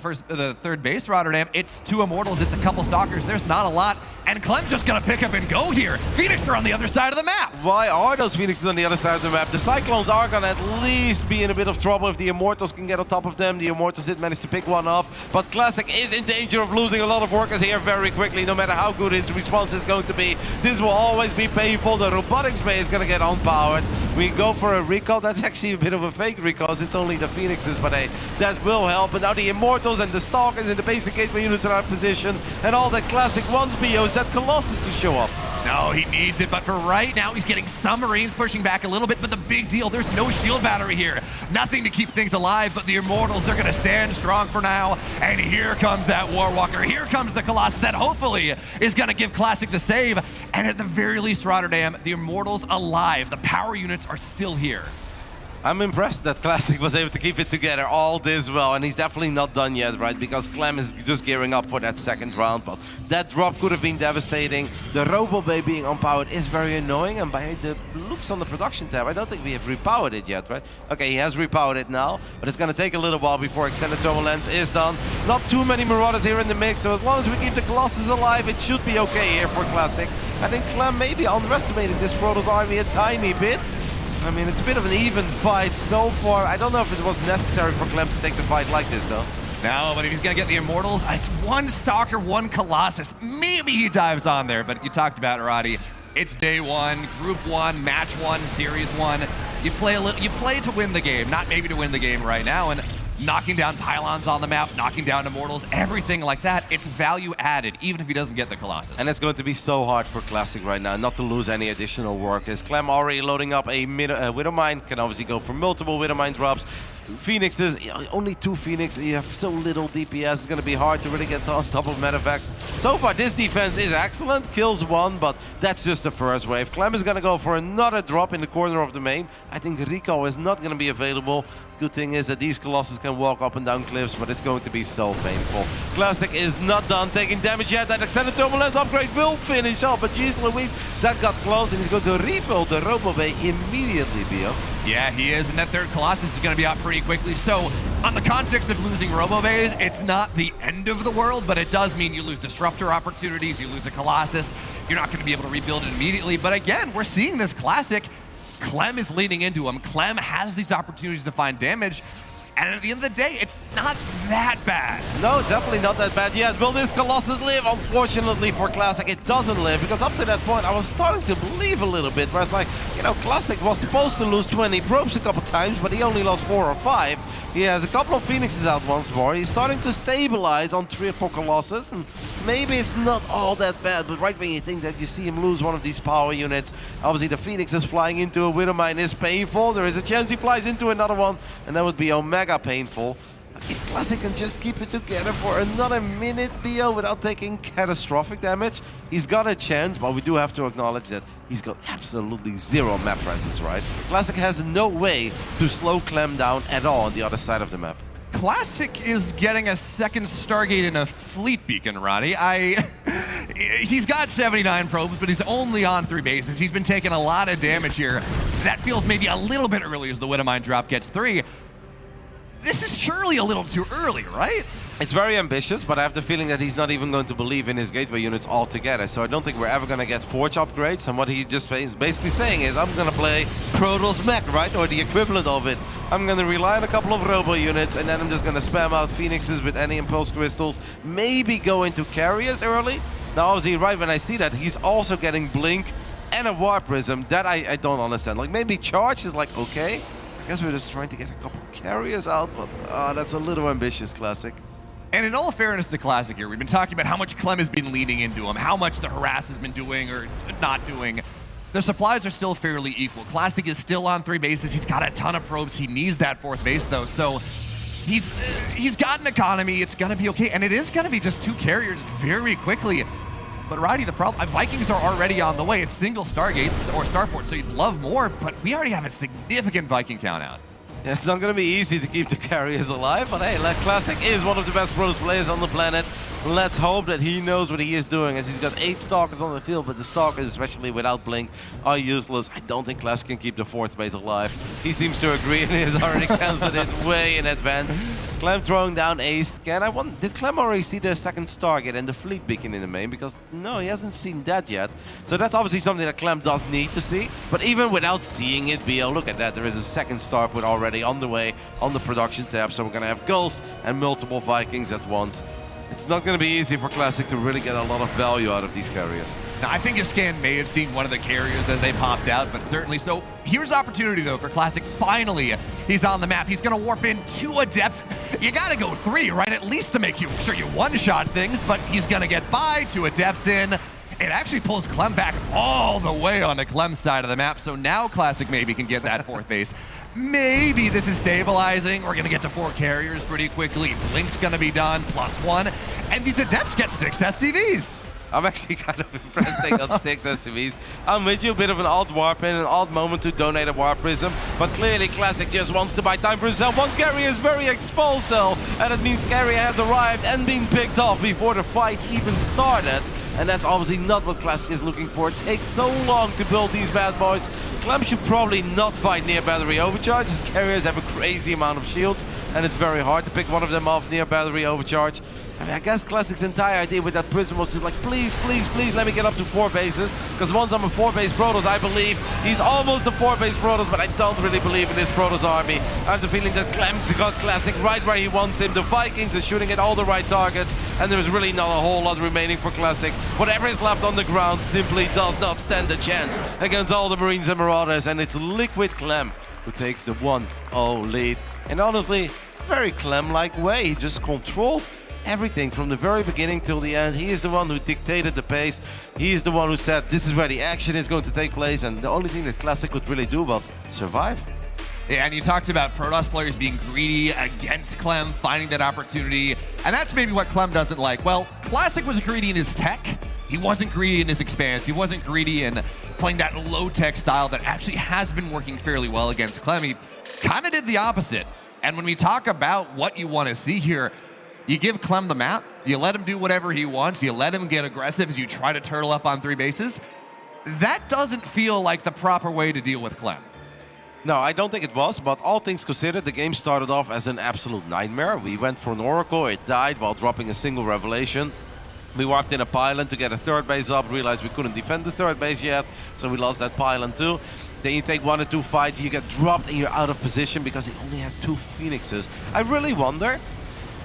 Speaker 7: third base, Rotterdam, it's 2 Immortals, it's a couple Stalkers, there's not a lot. And Clem's just gonna pick up and go here. Phoenix are on the other side of the map.
Speaker 6: Why are those Phoenixes on the other side of the map? The Cyclones are gonna at least be in a bit of trouble if the Immortals can get on top of them. The Immortals did manage to pick one off, but Classic is in danger of losing a lot of workers here very quickly, no matter how good his response is going to be. This will always be painful. The Robotics Bay is gonna get unpowered. We go for a recall. That's actually a bit of a fake recall. It's only the Phoenixes, but hey, that will help. And now the Immortals and the Stalkers and the basic gateway units are out of position, and all the Classic wants BOs that Colossus to show up.
Speaker 7: No, he needs it, but for right now, he's getting some Marines pushing back a little bit, but the big deal, there's no shield battery here. Nothing to keep things alive, but the Immortals, they're gonna stand strong for now. And here comes that Warwalker. Here comes the Colossus that hopefully is gonna give Classic the save. And at the very least, Rotterdam, the Immortals alive. The power units are still here.
Speaker 6: I'm impressed that Classic was able to keep it together all this well, and he's definitely not done yet, right? Because Clem is just gearing up for that second round, but that drop could have been devastating. The Robo Bay being unpowered is very annoying, and by the looks on the production tab, I don't think we have repowered it yet, right? Okay, he has repowered it now, but it's gonna take a little while before extended thermal lens is done. Not too many Marauders here in the mix, so as long as we keep the Colossus alive, it should be okay here for Classic. I think Clem may be underestimating this Protoss army a tiny bit. I mean, it's a bit of an even fight so far. I don't know if it was necessary for Clem to take the fight like this, though.
Speaker 7: No, but if he's gonna get the Immortals, it's 1 Stalker, 1 Colossus. Maybe he dives on there, but you talked about it, Roddy. It's day 1, group 1, match 1, series 1. You play to win the game, not maybe to win the game right now. And knocking down pylons on the map, knocking down Immortals, everything like that, it's value added, even if he doesn't get the Colossus.
Speaker 6: And it's going to be so hard for Classic right now not to lose any additional work. As Clem already loading up a Widowmine, can obviously go for multiple Widowmine drops. Phoenixes, only 2 Phoenix, you have so little DPS, it's going to be hard to really get on top of medevacs. So far, this defense is excellent, kills 1, but that's just the first wave. Clem is going to go for another drop in the corner of the main. I think Rico is not going to be available. Good thing is that these Colossus can walk up and down cliffs, but it's going to be so painful. Classic is not done taking damage yet. That extended thermal lens upgrade will finish up, but geez Louise, that got close, and he's going to rebuild the Robo Bay immediately, Bio.
Speaker 7: Yeah, he is, and that third Colossus is going to be out pretty quickly. So, on the context of losing Robo-Bays, it's not the end of the world, but it does mean you lose Disruptor opportunities, you lose a Colossus, you're not going to be able to rebuild it immediately. But again, we're seeing this Classic. Clem is leaning into him. Clem has these opportunities to find damage. And at the end of the day, it's not that bad.
Speaker 6: No, it's definitely not that bad yet. Will this Colossus live? Unfortunately for Classic, it doesn't live, because up to that point, I was starting to believe a little bit, where it's like, you know, Classic was supposed to lose 20 probes a couple times, but he only lost 4 or 5. He has a couple of Phoenixes out once more. He's starting to stabilize on 3 or 4 Colossus, and maybe it's not all that bad, but right when you think that you see him lose one of these power units, obviously the Phoenix is flying into a Widowmine is painful. There is a chance he flies into another one, and that would be Omega painful. If Classic can just keep it together for another minute, BO, without taking catastrophic damage, he's got a chance, but we do have to acknowledge that he's got absolutely 0 map presence, right? Classic has no way to slow Clem down at all on the other side of the map.
Speaker 7: Classic is getting a second Stargate and a fleet beacon, Roddy. He's got 79 probes, but he's only on 3 bases. He's been taking a lot of damage here. That feels maybe a little bit early as the Widowmine drop gets 3. This is surely a little too early, right?
Speaker 6: It's very ambitious, but I have the feeling that he's not even going to believe in his gateway units altogether. So I don't think we're ever going to get Forge upgrades. And what he just is basically saying is, I'm going to play Protoss Mech, right? Or the equivalent of it. I'm going to rely on a couple of Robo units, and then I'm just going to spam out Phoenixes with any Impulse Crystals. Maybe go into Carriers early. Now, obviously, right when I see that, he's also getting Blink and a Warp Prism. That I don't understand. Like, maybe Charge is like, okay. I guess we're just trying to get a couple Carriers out, but that's a little ambitious, Classic.
Speaker 7: And in all fairness to Classic here, we've been talking about how much Clem has been leading into him, how much the Harass has been doing or not doing. The supplies are still fairly equal. Classic is still on 3 bases. He's got a ton of probes. He needs that 4th base, though. So he's got an economy. It's going to be okay. And it is going to be just 2 carriers very quickly. But Roddy, the problem, Vikings are already on the way. It's single Stargates or Starports, so you'd love more, but we already have a significant Viking count out.
Speaker 6: Yeah, it's not going to be easy to keep the carriers alive, but hey, Classic is one of the best Protoss players on the planet. Let's hope that he knows what he is doing, as he's got 8 Stalkers on the field, but the Stalkers, especially without Blink, are useless. I don't think Classic can keep the 4th base alive. He seems to agree and he has already cancelled it way in advance. Clem throwing down a scan. Did Clem already see the 2nd Stargate and the fleet beacon in the main? Because no, he hasn't seen that yet. So that's obviously something that Clem does need to see. But even without seeing it, BO, look at that. There is a 2nd star put already on the way on the production tab. So we're going to have Gulls and multiple Vikings at once. It's not going to be easy for Classic to really get a lot of value out of these carriers.
Speaker 7: Now, I think his scan may have seen one of the carriers as they popped out, but certainly so. Here's opportunity, though, for Classic. Finally, he's on the map. He's going to warp in 2 Adepts. You got to go 3, right? At least to make sure you one-shot things, but he's going to get by 2 Adepts in. It actually pulls Clem back all the way on the Clem side of the map, so now Classic maybe can get that 4th base. Maybe this is stabilizing. We're going to get to 4 carriers pretty quickly. Blink's going to be done, +1. And these Adepts get 6 SCVs.
Speaker 6: I'm actually kind of impressed they got 6 SCVs. I'm with you, a bit of an odd warp in, an odd moment to donate a Warp Prism, but clearly Classic just wants to buy time for himself. One carrier is very exposed though, and it means carrier has arrived and been picked off before the fight even started. And that's obviously not what Classic is looking for. It takes so long to build these bad boys. Clem should probably not fight near battery overcharge. His carriers have a crazy amount of shields, and it's very hard to pick one of them off near battery overcharge. I mean, I guess Classic's entire idea with that Prism was just like, please, please, please let me get up to 4 bases. Because once I'm a 4-base Protoss, I believe he's almost a 4-base Protoss, but I don't really believe in this Protoss army. I have the feeling that Clem's got Classic right where he wants him. The Vikings are shooting at all the right targets, and there's really not a whole lot remaining for Classic. Whatever is left on the ground simply does not stand a chance against all the Marines and Marauders, and it's Liquid Clem who takes the 1-0 lead. And honestly, very Clem-like way. He just controlled everything from the very beginning till the end. He is the one who dictated the pace. He is the one who said this is where the action is going to take place, and the only thing that Classic could really do was survive.
Speaker 7: Yeah, and you talked about Protoss players being greedy against Clem, finding that opportunity, and that's maybe what Clem doesn't like. Well, Classic was greedy in his tech. He wasn't greedy in his expanse. He wasn't greedy in playing that low-tech style that actually has been working fairly well against Clem. He kind of did the opposite. And when we talk about what you want to see here, you give Clem the map, you let him do whatever he wants, you let him get aggressive as you try to turtle up on 3 bases. That doesn't feel like the proper way to deal with Clem.
Speaker 6: No, I don't think it was, but all things considered, the game started off as an absolute nightmare. We went for an Oracle, it died while dropping a single Revelation. We warped in a pylon to get a 3rd base up, realized we couldn't defend the 3rd base yet, so we lost that pylon too. Then you take 1 or 2 fights, you get dropped and you're out of position because he only had 2 Phoenixes. I really wonder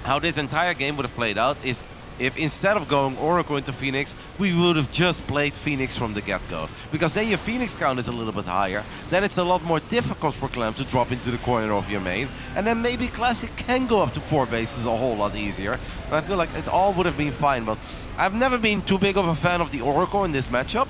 Speaker 6: how this entire game would have played out is if instead of going Oracle into Phoenix, we would have just played Phoenix from the get-go. Because then your Phoenix count is a little bit higher, then it's a lot more difficult for Clem to drop into the corner of your main, and then maybe Classic can go up to 4 bases a whole lot easier. And I feel like it all would have been fine, but I've never been too big of a fan of the Oracle in this matchup.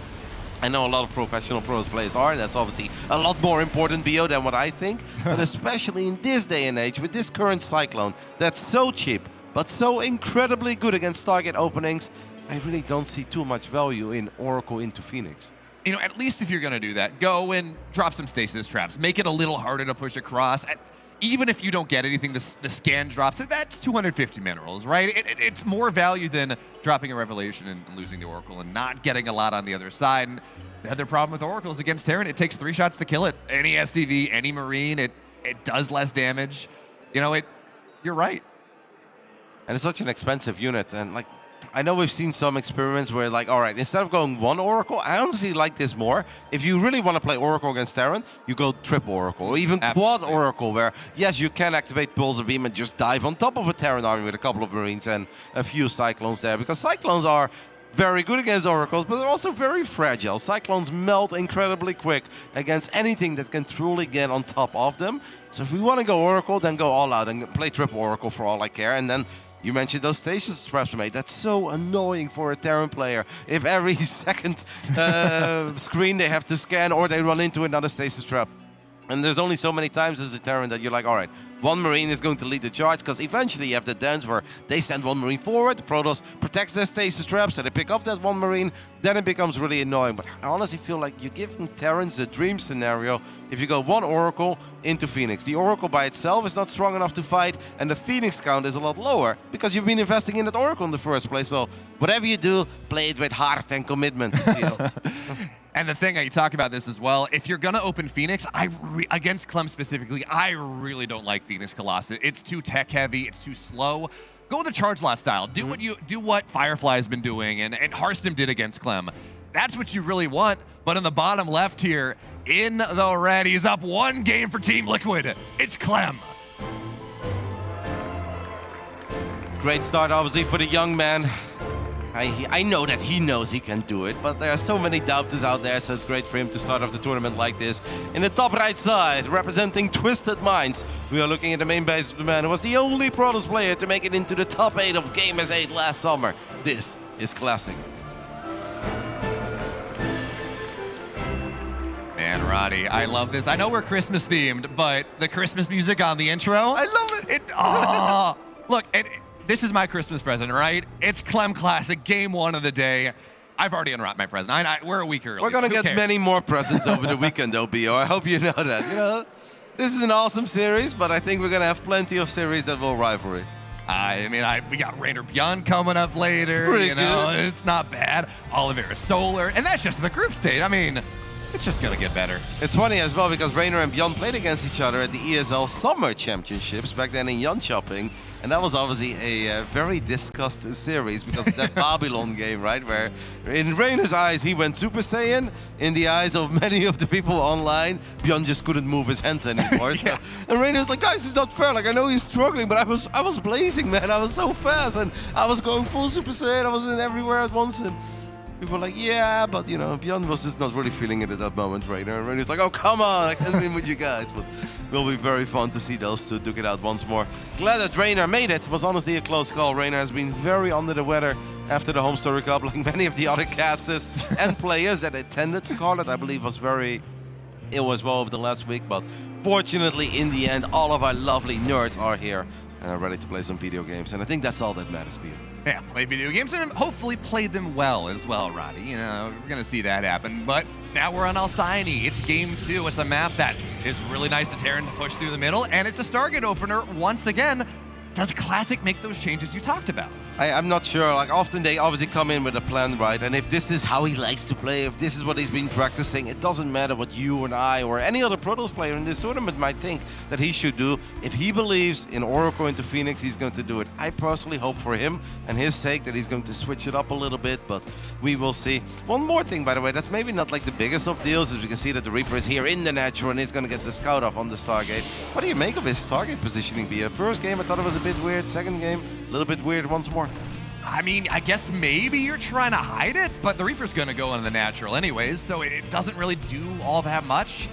Speaker 6: I know a lot of professional Protoss players are, and that's obviously a lot more important BO than what I think. But especially in this day and age, with this current Cyclone that's so cheap, but so incredibly good against target openings, I really don't see too much value in Oracle into Phoenix.
Speaker 7: You know, at least if you're going to do that, go and drop some stasis traps. Make it a little harder to push across. Even if you don't get anything, the scan drops. That's 250 minerals, right? It's more value than dropping a Revelation and losing the Oracle and not getting a lot on the other side. And the other problem with Oracles against Terran, it takes 3 shots to kill it. Any SCV, any Marine, it does less damage. You know, you're right.
Speaker 6: And it's such an expensive unit, and like, I know we've seen some experiments where, like, all right, instead of going 1 Oracle, I honestly like this more. If you really want to play Oracle against Terran, you go triple Oracle, or even quad Oracle, where, yes, you can activate Pulse of Beam and just dive on top of a Terran army with a couple of Marines and a few Cyclones there, because Cyclones are very good against Oracles, but they're also very fragile. Cyclones melt incredibly quick against anything that can truly get on top of them. So if we want to go Oracle, then go all out and play triple Oracle for all I care, and then you mentioned those stasis traps, mate. That's so annoying for a Terran player. If every second screen they have to scan or they run into another stasis trap. And there's only so many times as a Terran that you're like, all right, one Marine is going to lead the charge, because eventually you have the dance where they send one Marine forward, the Protoss protects their stasis trap, so they pick up that one Marine, then it becomes really annoying. But I honestly feel like you're giving Terrans a dream scenario if you go one Oracle into Phoenix. The Oracle by itself is not strong enough to fight, and the Phoenix count is a lot lower, because you've been investing in that Oracle in the first place. So whatever you do, play it with heart and commitment. You know?
Speaker 7: And the thing, you talk about this as well, if you're going to open Phoenix, against Clem specifically, I really don't like Phoenix Colossus. It's too tech heavy, it's too slow. Go the charge lot style. Do what Firefly has been doing and Hearthstone did against Clem. That's what you really want. But in the bottom left here, in the red, he's up 1 game for Team Liquid. It's Clem.
Speaker 6: Great start, obviously, for the young man. I know that he knows he can do it, but there are so many doubters out there, so it's great for him to start off the tournament like this. In the top right side, representing Twisted Minds, we are looking at the main base of the man who was the only Protoss player to make it into the top 8 of Gamers 8 last summer. This is classic.
Speaker 7: Man, Roddy, I love this. I know we're Christmas themed, but the Christmas music on the intro, I love it. Look, this is my Christmas present, right? It's Clem Classic, game 1 of the day. I've already unwrapped my present. We're a week early.
Speaker 6: We're going to get many more presents over the weekend, though, Bio. I hope you know that. You know, this is an awesome series, but I think we're going to have plenty of series that will rival it.
Speaker 7: I mean, we got Rainer Beyond coming up later.
Speaker 6: Pretty
Speaker 7: you know,
Speaker 6: good.
Speaker 7: It's not bad. Oliveira Solar, and that's just the group stage. I mean, it's just going to get better.
Speaker 6: It's funny as well, because Rainer and Beyond played against each other at the ESL Summer Championships back then in Jönköping. And that was obviously a very discussed series because of that Babylon game, right? Where in Rainer's eyes, he went Super Saiyan. In the eyes of many of the people online, Beyond just couldn't move his hands anymore.
Speaker 7: Yeah.
Speaker 6: And Rainer's like, guys, it's not fair. Like, I know he's struggling, but I was blazing, man. I was so fast, and I was going full Super Saiyan. I was in everywhere at once, and people were like, yeah, but you know, Beyond was just not really feeling it at that moment, Rainer. And Rainer's like, oh, come on, I can't win with you guys. But it will be very fun to see those two duke it out once more. Glad that Rainer made it. It was honestly a close call. Rainer has been very under the weather after the Home Story Cup, like many of the other casters and players that attended Scarlet, I believe, was very ill as well over the last week. But fortunately, in the end, all of our lovely nerds are here and are ready to play some video games. And I think that's all that matters, Bio.
Speaker 7: Yeah, play video games and hopefully play them well as well, Roddy. You know, we're going to see that happen. But now we're on Alcyone. It's game 2. It's a map that is really nice to Terran to push through the middle, and it's a Stargate opener once again. Does Classic make those changes you talked about?
Speaker 6: I'm not sure. Like, often they obviously come in with a plan, right? And if this is how he likes to play, if this is what he's been practicing, it doesn't matter what you and I or any other Protoss player in this tournament might think that he should do. If he believes in Oracle into Phoenix, he's going to do it. I personally hope for him and his sake that he's going to switch it up a little bit, but we will see. One more thing, by the way, that's maybe not like the biggest of deals, is we can see that the Reaper is here in the natural and he's going to get the scout off on the Stargate. What do you make of his Stargate positioning, Bia? First game, I thought it was a bit weird. Second game, a little bit weird once more.
Speaker 7: I mean, I guess maybe you're trying to hide it, but the Reaper's going to go into the natural anyways, so it doesn't really do all that much.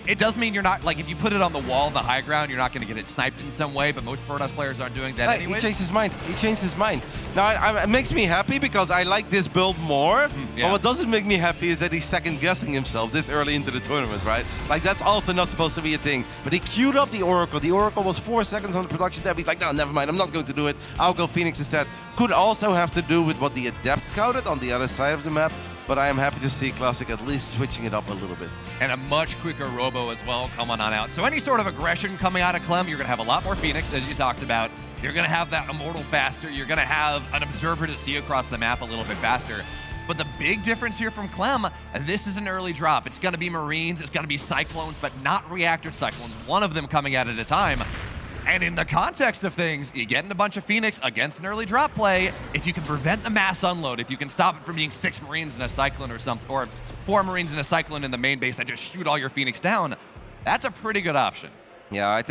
Speaker 7: It does mean you're not, like, if you put it on the wall in the high ground, you're not going to get it sniped in some way, but most Protoss players aren't doing that anyways.
Speaker 6: He changed his mind. He changed his mind. Now, it makes me happy because I like this build more,
Speaker 7: yeah.
Speaker 6: But what doesn't make me happy is that he's second-guessing himself this early into the tournament, right? Like, that's also not supposed to be a thing. But he queued up the Oracle. The Oracle was 4 seconds on the production tab. He's like, no, never mind. I'm not going to do it. I'll go Phoenix instead. Could also have to do with what the Adept scouted on the other side of the map. But I am happy to see Classic at least switching it up a little bit.
Speaker 7: And a much quicker Robo as well coming on out. So any sort of aggression coming out of Clem, you're going to have a lot more Phoenix, as you talked about. You're going to have that Immortal faster. You're going to have an Observer to see across the map a little bit faster. But the big difference here from Clem, this is an early drop. It's going to be Marines, it's going to be Cyclones, but not Reactor Cyclones, one of them coming out at a time. And in the context of things, you get in a bunch of Phoenix against an early drop play. If you can prevent the mass unload, if you can stop it from being 6 Marines and a Cyclone or something, or 4 Marines and a Cyclone in the main base that just shoot all your Phoenix down, that's a pretty good option.
Speaker 6: Yeah, I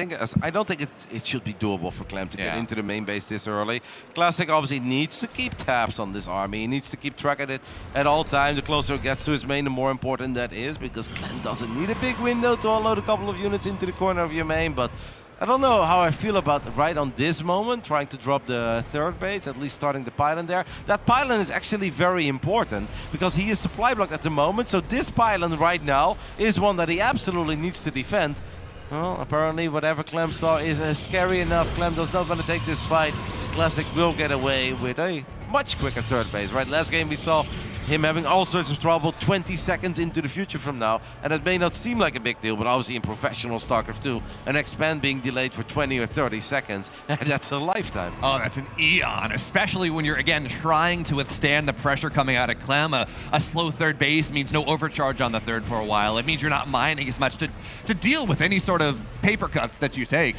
Speaker 6: don't think it should be doable for Clem to get into the main base this early. Classic obviously needs to keep tabs on this army. He needs to keep track of it at all times. The closer it gets to his main, the more important that is, because Clem doesn't need a big window to unload a couple of units into the corner of your main, but I don't know how I feel about right on this moment, trying to drop the third base, at least starting the pylon there. That pylon is actually very important because he is supply blocked at the moment. So this pylon right now is one that he absolutely needs to defend. Well, apparently whatever Clem saw is scary enough. Clem does not want to take this fight. Classic will get away with a much quicker third base, right? Last game we saw him having all sorts of trouble 20 seconds into the future from now, and it may not seem like a big deal, but obviously in professional StarCraft 2, an expand being delayed for 20 or 30 seconds, that's a lifetime.
Speaker 7: Oh, that's an eon, especially when you're, again, trying to withstand the pressure coming out of Clem. A slow third base means no overcharge on the third for a while. It means you're not mining as much to deal with any sort of paper cuts that you take.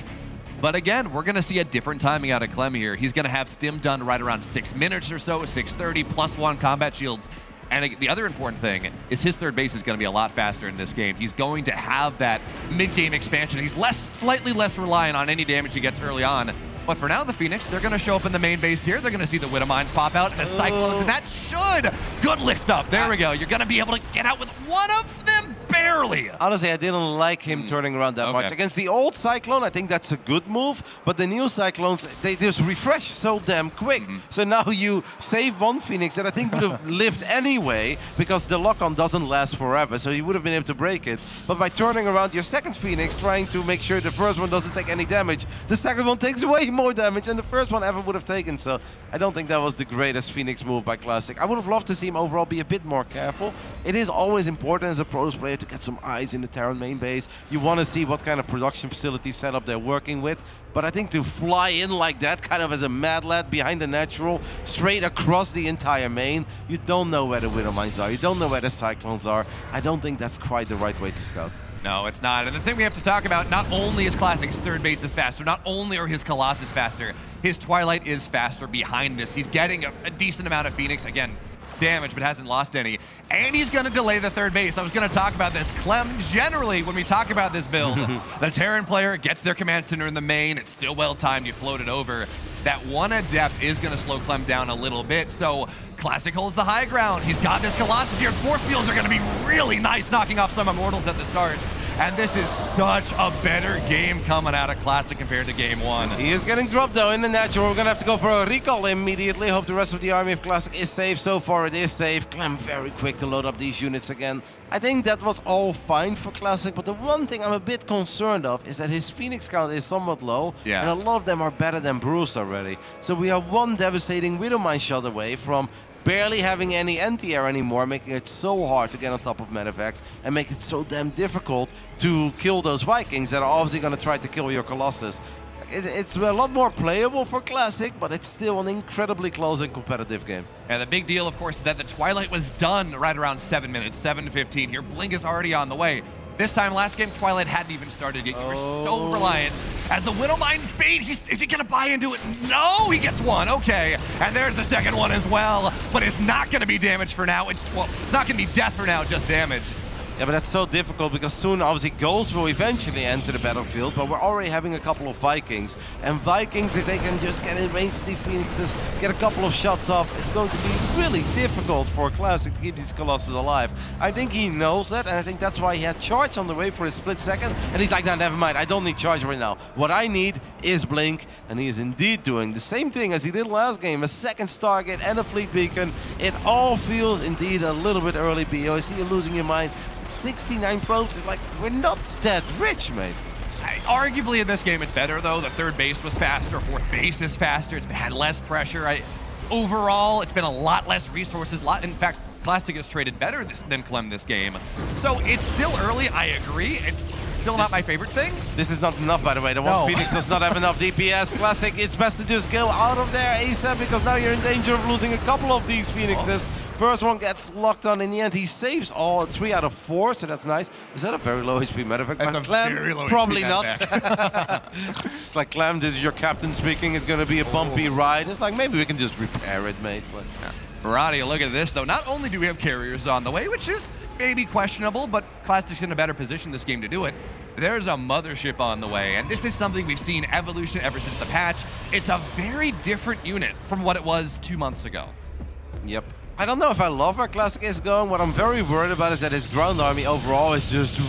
Speaker 7: But again, we're going to see a different timing out of Clem here. He's going to have stim done right around 6 minutes or so, 6:30, +1 combat shields. And the other important thing is his third base is going to be a lot faster in this game. He's going to have that mid-game expansion. He's slightly less reliant on any damage he gets early on. But for now, the Phoenix, they're going to show up in the main base here. They're going to see the Widow Mines pop out and the Cyclones, and that should. Good lift up. There we go. You're going to be able to get out with one of them barely.
Speaker 6: Honestly, I didn't like him turning around that much. Against the old Cyclone, I think that's a good move. But the new Cyclones, they just refresh so damn quick. So now you save one Phoenix that I think would have lived anyway because the lock-on doesn't last forever. So you would have been able to break it. But by turning around your second Phoenix, trying to make sure the first one doesn't take any damage, the second one takes way more damage than the first one ever would have taken. So I don't think that was the greatest Phoenix move by Classic. I would have loved to see him overall be a bit more careful. It is always important as a pros player to get some eyes in the Terran main base. You want to see what kind of production facility setup they're working with. But I think to fly in like that, kind of as a mad lad behind the natural, straight across the entire main, you don't know where the Widow Mines are. You don't know where the Cyclones are. I don't think that's quite the right way to scout.
Speaker 7: No, it's not. And the thing we have to talk about, not only is Classic's third base is faster, not only are his Colossus faster, his Twilight is faster behind this. He's getting a decent amount of Phoenix. Again, damage, but hasn't lost any. And he's going to delay the third base. I was going to talk about this. Clem, generally, when we talk about this build, the Terran player gets their command center in the main. It's still well-timed. You float it over. That one Adept is going to slow Clem down a little bit. So Classic holds the high ground. He's got this Colossus here. Force fields are going to be really nice, knocking off some Immortals at the start. And this is such a better game coming out of Classic compared to game one.
Speaker 6: He is getting dropped though in the natural. We're gonna have to go for a recall immediately. Hope the rest of the army of Classic is safe. So far it is safe. Clem very quick to load up these units again. I think that was all fine for Classic, but the one thing I'm a bit concerned of is that his Phoenix count is somewhat low.
Speaker 7: Yeah.
Speaker 6: And a lot of them are better than Bruce already. So we are one devastating Widow Mine shot away from barely having any anti-air anymore, making it so hard to get on top of Medivacs and make it so damn difficult to kill those Vikings that are obviously going to try to kill your Colossus. It's a lot more playable for Classic, but it's still an incredibly close and competitive game.
Speaker 7: And the big deal, of course, is that the Twilight was done right around 7 minutes, 7:15. Your Blink is already on the way. This time, last game, Twilight hadn't even started yet. You were so reliant. As the Widow Mine baits, is he going to buy into it? No, he gets one. Okay, and there's the second one as well. But it's not going to be damage for now. It's not going to be death for now, just damage.
Speaker 6: Yeah, but that's so difficult because soon, obviously, Ghosts will eventually enter the battlefield, but we're already having a couple of Vikings. And Vikings, if they can just get in range of these Phoenixes, get a couple of shots off, it's going to be really difficult for Classic to keep these Colossus alive. I think he knows that, and I think that's why he had Charge on the way for a split second. And he's like, no, never mind, I don't need Charge right now. What I need is Blink, and he is indeed doing the same thing as he did last game, a second Stargate and a Fleet Beacon. It all feels indeed a little bit early, BO. I see you losing your mind. 69 probes is like, we're not that rich, mate.
Speaker 7: Arguably in this game it's better though. The third base was faster, fourth base is faster, it's had less pressure. Overall, it's been a lot less resources. In fact, Classic has traded better than Clem this game. So it's still early, I agree. It's still not my favorite thing.
Speaker 6: This is not enough, by the way. The one Phoenix does not have enough DPS. Classic, it's best to just go out of there ASAP because now you're in danger of losing a couple of these Phoenixes. First one gets locked on in the end. He saves all 3 out of 4, so that's nice. Is that a very low HP Medivac?
Speaker 7: That's a
Speaker 6: Clem?
Speaker 7: very low
Speaker 6: Probably
Speaker 7: HP
Speaker 6: not. It's like, Clem, this is your captain speaking. It's going to be a bumpy ride. It's like, maybe we can just repair it, mate. But, yeah.
Speaker 7: Radi, look at this though. Not only do we have carriers on the way, which is maybe questionable, but Classic's in a better position this game to do it. There's a mothership on the way, and this is something we've seen evolution ever since the patch. It's a very different unit from what it was 2 months ago.
Speaker 6: Yep. I don't know if I love where Classic is going. What I'm very worried about is that his ground army overall is just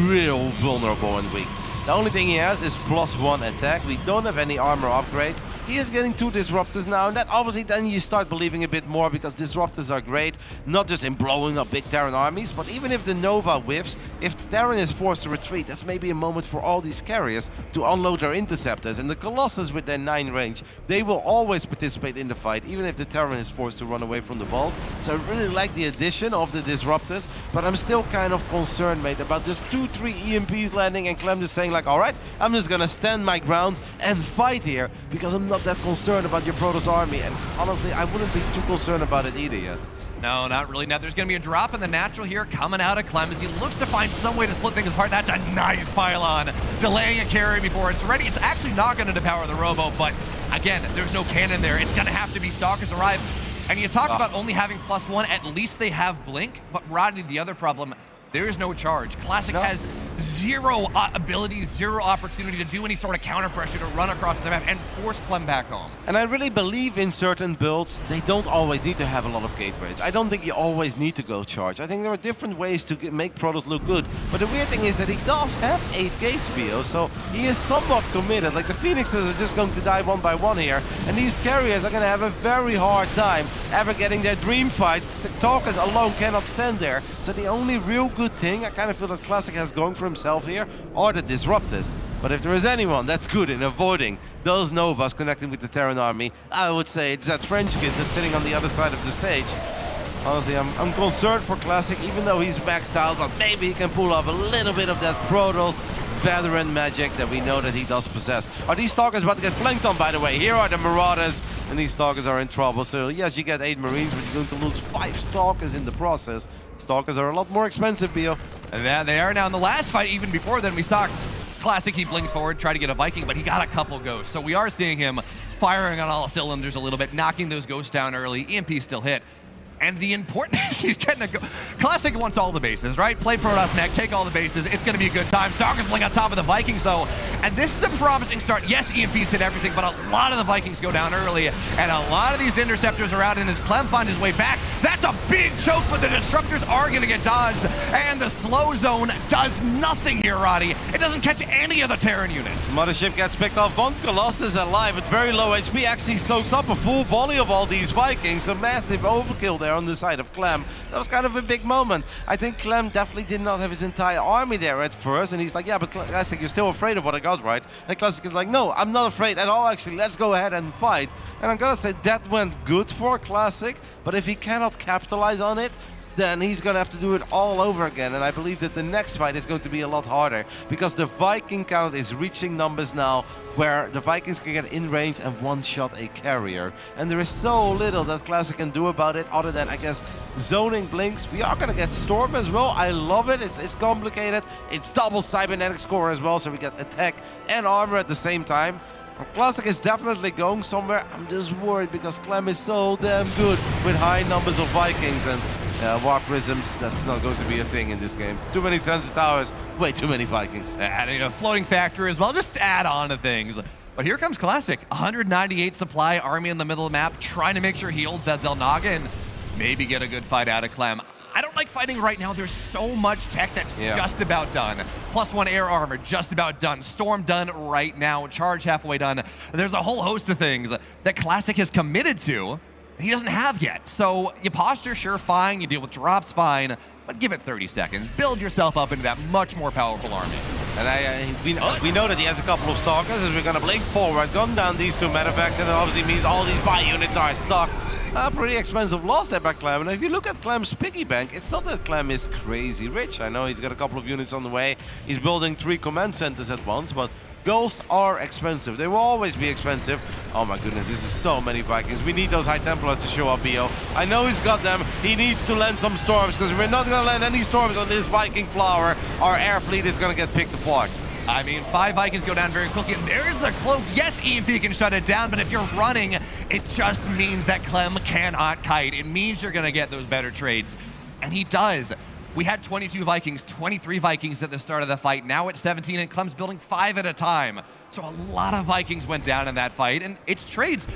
Speaker 6: real vulnerable and weak. The only thing he has is +1 attack. We don't have any armor upgrades. He is getting 2 disruptors now, and that obviously then you start believing a bit more, because disruptors are great, not just in blowing up big Terran armies, but even if the Nova whiffs, if Terran is forced to retreat, that's maybe a moment for all these carriers to unload their interceptors. And the Colossus with their 9 range, they will always participate in the fight, even if the Terran is forced to run away from the balls. So I really like the addition of the disruptors, but I'm still kind of concerned, mate, about just 2-3 EMPs landing and Clem just saying like, all right, I'm just gonna stand my ground and fight here, because I'm not that concerned about your Protoss army. And honestly, I wouldn't be too concerned about it either yet.
Speaker 7: No, not really. Now, there's going to be a drop in the natural here coming out of Clem as he looks to find some way to split things apart. That's a nice pylon, delaying a carry before it's ready. It's actually not going to depower the Robo, but again, there's no cannon there. It's going to have to be Stalkers arrive. And you talk about only having +1, at least they have Blink, but Rodney, the other problem, there is no charge. Classic has 0 abilities, 0 opportunity to do any sort of counter pressure to run across the map and force Clem back home.
Speaker 6: And I really believe in certain builds, they don't always need to have a lot of gateways. I don't think you always need to go charge. I think there are different ways to make Protoss look good. But the weird thing is that he does have 8 gates, Bio, so he is somewhat committed. Like the Phoenixes are just going to die one by one here, and these carriers are going to have a very hard time ever getting their dream fight. The Talkers alone cannot stand there. So the only real good thing I kind of feel that Classic has going for himself here are the disruptors. But if there is anyone that's good in avoiding those Novas connecting with the Terran army, I would say it's that French kid that's sitting on the other side of the stage. Honestly, I'm concerned for Classic, even though he's maxed out, but maybe he can pull off a little bit of that Protoss veteran magic that we know that he does possess. Are these Stalkers about to get flanked on, by the way? Here are the Marauders, and these Stalkers are in trouble. So yes, you get 8 Marines, but you're going to lose 5 Stalkers in the process. Stalkers are a lot more expensive, Bio.
Speaker 7: And there they are now in the last fight. Even before then, we saw Classic, he blinks forward, try to get a Viking, but he got a couple ghosts. So we are seeing him firing on all cylinders a little bit, knocking those ghosts down early. EMP still hit. And the important he's getting a go. Classic wants all the bases, right? Play Protoss mech, take all the bases. It's going to be a good time. Stalkers blink on top of the Vikings, though. And this is a promising start. Yes, EMPs hit everything, but a lot of the Vikings go down early. And a lot of these interceptors are out, and as Clem finds his way back, that's a big choke, but the disruptors are going to get dodged. And the slow zone does nothing here, Roddy. It doesn't catch any of the Terran units.
Speaker 6: Mothership gets picked off. One Colossus alive with very low HP actually soaks up a full volley of all these Vikings. A massive overkill there on the side of Clem. That was kind of a big moment. I think Clem definitely did not have his entire army there at first, and he's like, yeah, but Classic, you're still afraid of what I got, right? And Classic is like, no, I'm not afraid at all, actually. Let's go ahead and fight. And I'm gonna say that went good for Classic, but if he cannot capitalize on it, then he's gonna have to do it all over again. And I believe that the next fight is going to be a lot harder, because the Viking count is reaching numbers now where the Vikings can get in range and one-shot a carrier. And there is so little that Classic can do about it, other than, I guess, zoning blinks. We are gonna get Storm as well. I love it. It's complicated. It's double cybernetic score as well, so we get attack and armor at the same time. Classic is definitely going somewhere. I'm just worried because Clem is so damn good with high numbers of Vikings, and War Prisms, that's not going to be a thing in this game. Too many Sensor Towers, way too many Vikings.
Speaker 7: Adding a floating factory as well, just to add on to things. But here comes Classic, 198 supply, army in the middle of the map, trying to make sure he holds that Zelnaga and maybe get a good fight out of Clem. I don't like fighting right now. There's so much tech that's just about done. +1 air armor, just about done. Storm done right now. Charge halfway done. There's a whole host of things that Classic has committed to he doesn't have yet. So you posture, sure, fine. You deal with drops, fine. But give it 30 seconds. Build yourself up into that much more powerful army.
Speaker 6: And we know that he has a couple of Stalkers, as we're going to blink forward, gun down these 2 metavacs, and it obviously means all these buy units are stuck. Pretty expensive loss there by Clem. And if you look at Clem's piggy bank, it's not that Clem is crazy rich. I know he's got a couple of units on the way. He's building 3 command centers at once, but ghosts are expensive. They will always be expensive. Oh my goodness, this is so many Vikings. We need those High Templars to show up, Bio. I know he's got them. He needs to land some storms, because if we're not going to land any storms on this Viking flower, our air fleet is going to get picked apart.
Speaker 7: I mean, 5 Vikings go down very quickly. There's the cloak. Yes, EMP can shut it down, but if you're running, it just means that Clem cannot kite. It means you're going to get those better trades. And he does. We had 22 Vikings, 23 Vikings at the start of the fight. Now it's 17, and Clem's building 5 at a time. So a lot of Vikings went down in that fight, and it's trades.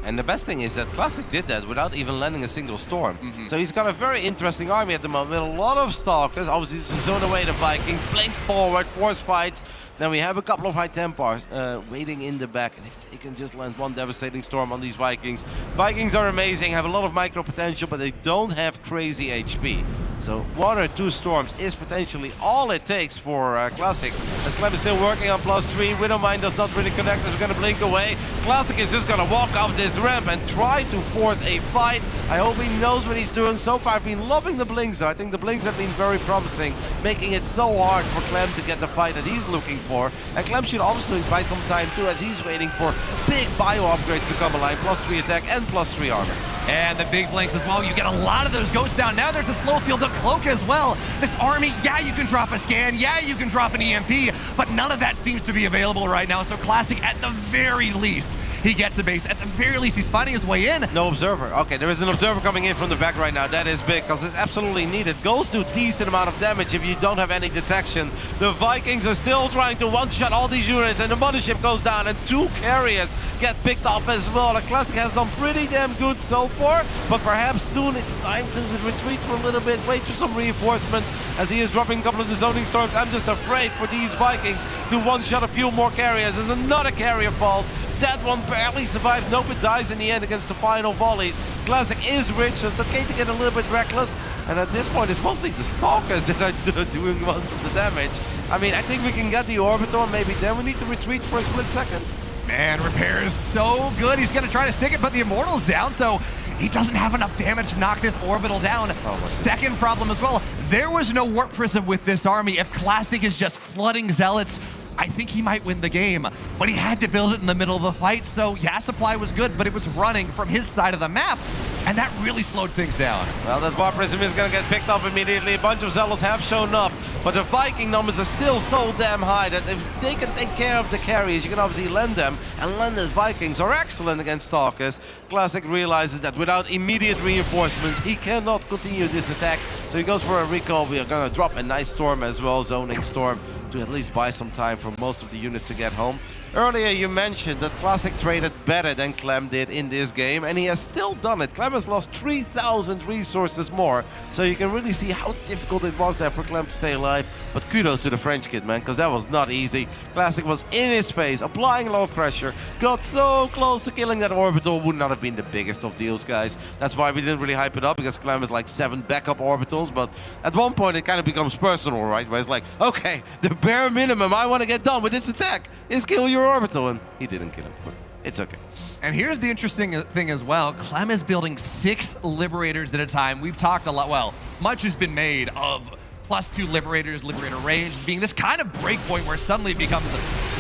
Speaker 6: And the best thing is that Classic did that without even landing a single storm. So he's got a very interesting army at the moment with a lot of Stalkers. Obviously, to zone away the Vikings, blink forward, force fights. Then we have a couple of high Templars waiting in the back. And if they can just land one devastating storm on these Vikings. Vikings are amazing, have a lot of micro potential, but they don't have crazy HP. So 1 or 2 storms is potentially all it takes for Classic. As Clem is still working on +3, Widowmine does not really connect, they're gonna blink away. Classic is just gonna walk up this ramp and try to force a fight. I hope he knows what he's doing. So far I've been loving the blinks though. I think the blinks have been very promising, making it so hard for Clem to get the fight that he's looking for. And Clem should obviously buy some time too, as he's waiting for big bio upgrades to come alive, +3 attack and +3 armor.
Speaker 7: And the big blinks as well. You get a lot of those ghosts down. Now there's the slow field, the cloak as well. This army, yeah, you can drop a scan, yeah, you can drop an EMP, but none of that seems to be available right now. So Classic, at the very least, he gets a base. At the very least, he's finding his way in.
Speaker 6: No observer. Okay, there is an observer coming in from the back right now. That is big, because it's absolutely needed. Ghosts do decent amount of damage if you don't have any detection. The Vikings are still trying to one-shot all these units, and the mothership goes down, and 2 carriers get picked up as well. The Classic has done pretty damn good so far, but perhaps soon it's time to retreat for a little bit, wait for some reinforcements, as he is dropping a couple of the zoning storms. I'm just afraid for these Vikings to one-shot a few more carriers. As another carrier falls. That one barely survived. Nope, it dies in the end against the final volleys. Classic is rich, so it's okay to get a little bit reckless. And at this point, it's mostly the Stalkers that are doing most of the damage. I mean, I think we can get the Orbital, maybe then we need to retreat for a split second.
Speaker 7: Man, Repair is so good. He's going to try to stick it, but the Immortal's down, so he doesn't have enough damage to knock this Orbital down. Second problem as well, there was no Warp Prism with this army. If Classic is just flooding Zealots, I think he might win the game, but he had to build it in the middle of the fight, so yeah, supply was good, but it was running from his side of the map, and that really slowed things down.
Speaker 6: Well, that Warp Prism is going to get picked up immediately. A bunch of Zealots have shown up, but the Viking numbers are still so damn high that if they can take care of the carriers, you can obviously lend them, and landed Vikings are excellent against Stalkers. Classic realizes that without immediate reinforcements, he cannot continue this attack, so he goes for a recall. We are going to drop a nice storm as well, zoning storm, to at least buy some time for most of the units to get home. Earlier you mentioned that Classic traded better than Clem did in this game, and he has still done it. Clem has lost 3,000 resources more, so you can really see how difficult it was there for Clem to stay alive. But kudos to the French kid, man, because that was not easy. Classic was in his face, applying a lot of pressure, got so close to killing that Orbital. Would not have been the biggest of deals, guys. That's why we didn't really hype it up, because Clem is like 7 backup Orbitals, but at one point it kind of becomes personal, right? Where it's like, okay, the bare minimum I want to get done with this attack is kill your Orbital, and he didn't kill him, but it's okay.
Speaker 7: And here's the interesting thing as well. Clem is building 6 Liberators at a time. We've talked a lot, well, much has been made of +2 Liberators, Liberator range as being this kind of breakpoint where suddenly it becomes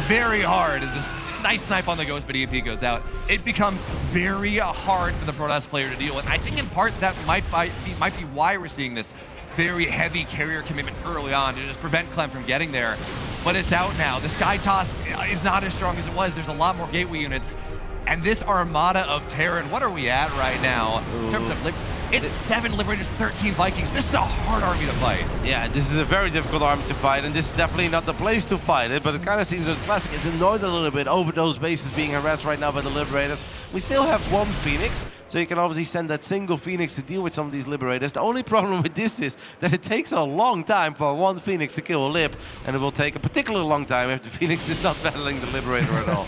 Speaker 7: very hard as this nice snipe on the Ghost, but EMP goes out. It becomes very hard for the Protoss player to deal with. I think in part that might be why we're seeing this very heavy carrier commitment early on to just prevent Clem from getting there. But it's out now. The Sky Toss is not as strong as it was. There's a lot more gateway units. And this armada of Terran, what are we at right now in terms of it's 7 Liberators, 13 Vikings. This is a hard army to fight.
Speaker 6: Yeah, this is a very difficult army to fight, and this is definitely not the place to fight it, but it kind of seems that Classic is annoyed a little bit over those bases being harassed right now by the Liberators. We still have 1 Phoenix, so you can obviously send that single Phoenix to deal with some of these Liberators. The only problem with this is that it takes a long time for 1 Phoenix to kill a Lib, and it will take a particularly long time if the Phoenix is not battling the Liberator at all.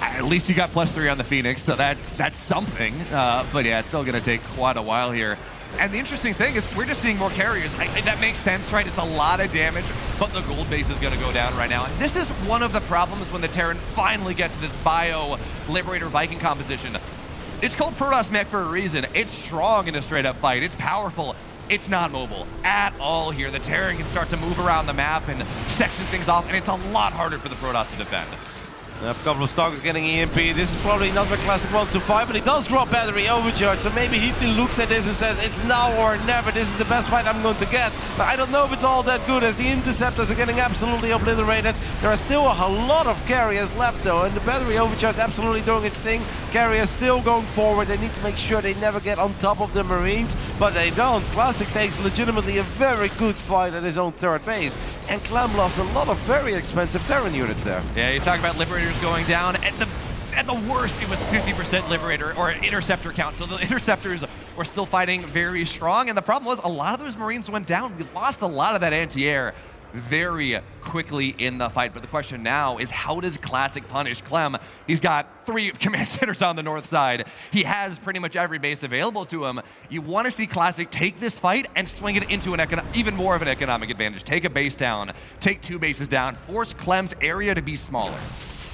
Speaker 7: At least you got +3 on the Phoenix, so that's something. But yeah, it's still going to take quite a while here. And the interesting thing is we're just seeing more carriers. That makes sense, right? It's a lot of damage, but the gold base is going to go down right now. And this is one of the problems when the Terran finally gets this Bio Liberator Viking composition. It's called Protoss Mech for a reason. It's strong in a straight-up fight. It's powerful. It's not mobile at all here. The Terran can start to move around the map and section things off, and it's a lot harder for the Protoss to defend.
Speaker 6: A couple of Stalkers getting EMP. This is probably not what Classic wants to fight, but he does drop battery overcharge, so maybe he looks at this and says, it's now or never. This is the best fight I'm going to get. But I don't know if it's all that good, as the Interceptors are getting absolutely obliterated. There are still a lot of carriers left, though, and the battery overcharge is absolutely doing its thing. Carriers still going forward. They need to make sure they never get on top of the Marines, but they don't. Classic takes legitimately a very good fight at his own 3rd base, and Clem lost a lot of very expensive Terran units there.
Speaker 7: Yeah, you talk about Liberators going down, and at the worst, it was 50% Liberator or Interceptor count. So the Interceptors were still fighting very strong. And the problem was a lot of those Marines went down. We lost a lot of that anti-air very quickly in the fight. But the question now is, how does Classic punish Clem? He's got 3 command centers on the north side. He has pretty much every base available to him. You want to see Classic take this fight and swing it into an even more of an economic advantage. Take a base down, take 2 bases down, force Clem's area to be smaller.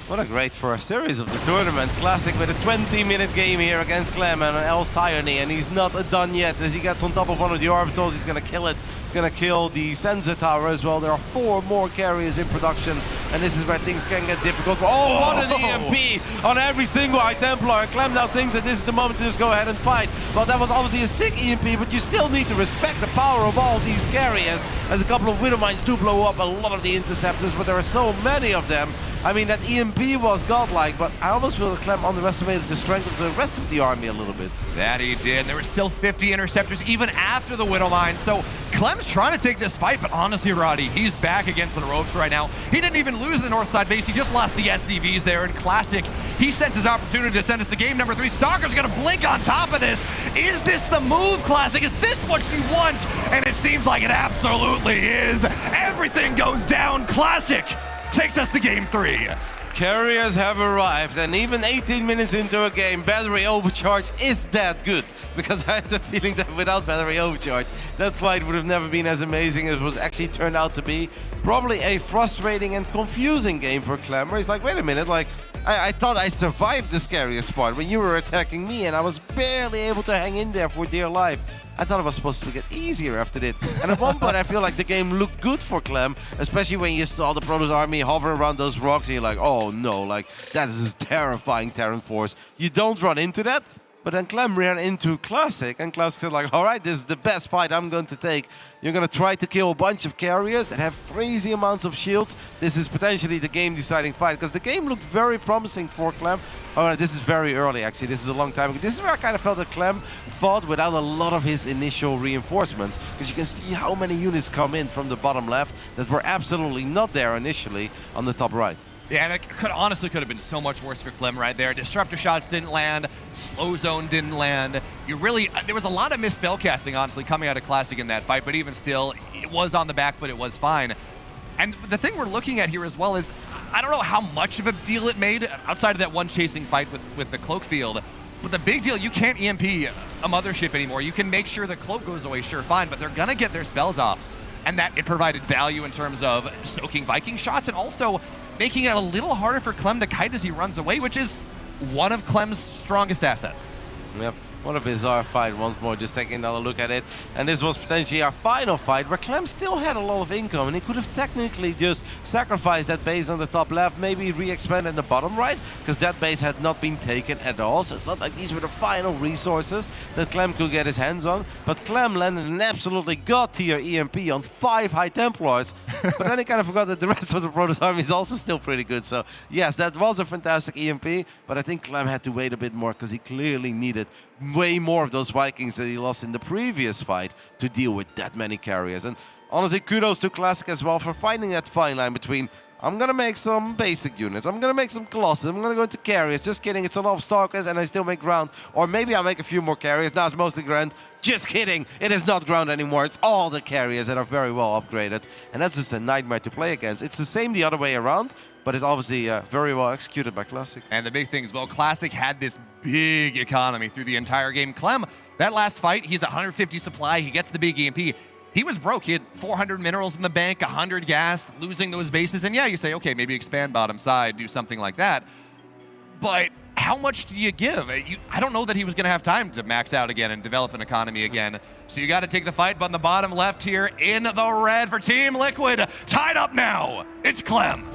Speaker 6: What a great first series of the tournament. Classic with a 20-minute game here against Clem and an El Cyone, and he's not done yet. As he gets on top of one of the orbitals, he's going to kill it. He's going to kill the sensor tower as well. There are 4 more carriers in production, and this is where things can get difficult. Oh, what an EMP on every single High Templar. Clem now thinks that this is the moment to just go ahead and fight. Well, that was obviously a sick EMP, but you still need to respect the power of all these carriers, as a couple of Widowmines do blow up a lot of the interceptors, but there are so many of them. I mean, that EMP was godlike, but I almost feel that Clem underestimated the strength of the rest of the army a little bit.
Speaker 7: That he did. There were still 50 interceptors even after the Widowmine. So Clem's trying to take this fight, but honestly, Roddy, he's back against the ropes right now. He didn't even lose the north side base. He just lost the SCVs there in Classic. He sends his opportunity to send us to game number 3. Stalker's gonna blink on top of this. Is this the move, Classic? Is this what you want? And it seems like it absolutely is. Everything goes down. Classic takes us to game 3.
Speaker 6: Carriers have arrived, and even 18 minutes into a game, battery overcharge is that good. Because I have the feeling that without battery overcharge, that fight would have never been as amazing as it was actually turned out to be. Probably a frustrating and confusing game for Clem. He's like, wait a minute, like, I thought I survived this carrier spot when you were attacking me, and I was barely able to hang in there for dear life. I thought it was supposed to get easier after that. And at one point, I feel like the game looked good for Clem, especially when you saw the Protoss army hover around those rocks, and you're like, oh no, like, that is a terrifying Terran force. You don't run into that. But then Clem ran into Classic, and Classic's like, all right, this is the best fight I'm going to take. You're going to try to kill a bunch of carriers that have crazy amounts of shields. This is potentially the game-deciding fight, because the game looked very promising for Clem. Oh, this is very early, actually. This is a long time ago. This is where I kind of felt that Clem fought without a lot of his initial reinforcements, because you can see how many units come in from the bottom left that were absolutely not there initially on the top right.
Speaker 7: Yeah, and it honestly could have been so much worse for Clem right there. Disruptor shots didn't land, slow zone didn't land. There was a lot of missed spellcasting, honestly, coming out of Classic in that fight, but even still, it was on the back, but it was fine. And the thing we're looking at here as well is, I don't know how much of a deal it made outside of that one chasing fight with the cloak field, but the big deal, you can't EMP a mothership anymore. You can make sure the cloak goes away, sure, fine, but they're gonna get their spells off. And that it provided value in terms of soaking Viking shots and also making it a little harder for Clem to kite as he runs away, which is one of Clem's strongest assets.
Speaker 6: Yep. What a bizarre fight once more, just taking another look at it. And this was potentially our final fight, where Clem still had a lot of income, and he could have technically just sacrificed that base on the top left, maybe re-expand in the bottom right, because that base had not been taken at all. So it's not like these were the final resources that Clem could get his hands on. But Clem landed an absolutely god-tier EMP on 5 High Templars. But then he kind of forgot that the rest of the Protoss army is also still pretty good. So yes, that was a fantastic EMP, but I think Clem had to wait a bit more, because he clearly needed way more of those Vikings that he lost in the previous fight to deal with that many carriers. And honestly, kudos to Classic as well for finding that fine line between, I'm gonna make some basic units, I'm gonna make some Colossus, I'm gonna go into carriers, just kidding, it's a lot of Stalkers and I still make ground. Or maybe I'll make a few more carriers, now it's mostly ground. Just kidding, it is not ground anymore, it's all the carriers that are very well upgraded. And that's just a nightmare to play against. It's the same the other way around, but it's obviously very well executed by Classic.
Speaker 7: And the big thing is, well, Classic had this big economy through the entire game. Clem, that last fight, he's 150 supply, he gets the big EMP. He was broke. He had 400 minerals in the bank, 100 gas, losing those bases. And yeah, you say, okay, maybe expand bottom side, do something like that. But how much do you give? I don't know that he was going to have time to max out again and develop an economy again. So you got to take the fight. But in the bottom left here, in the red for Team Liquid, tied up now, it's Clem.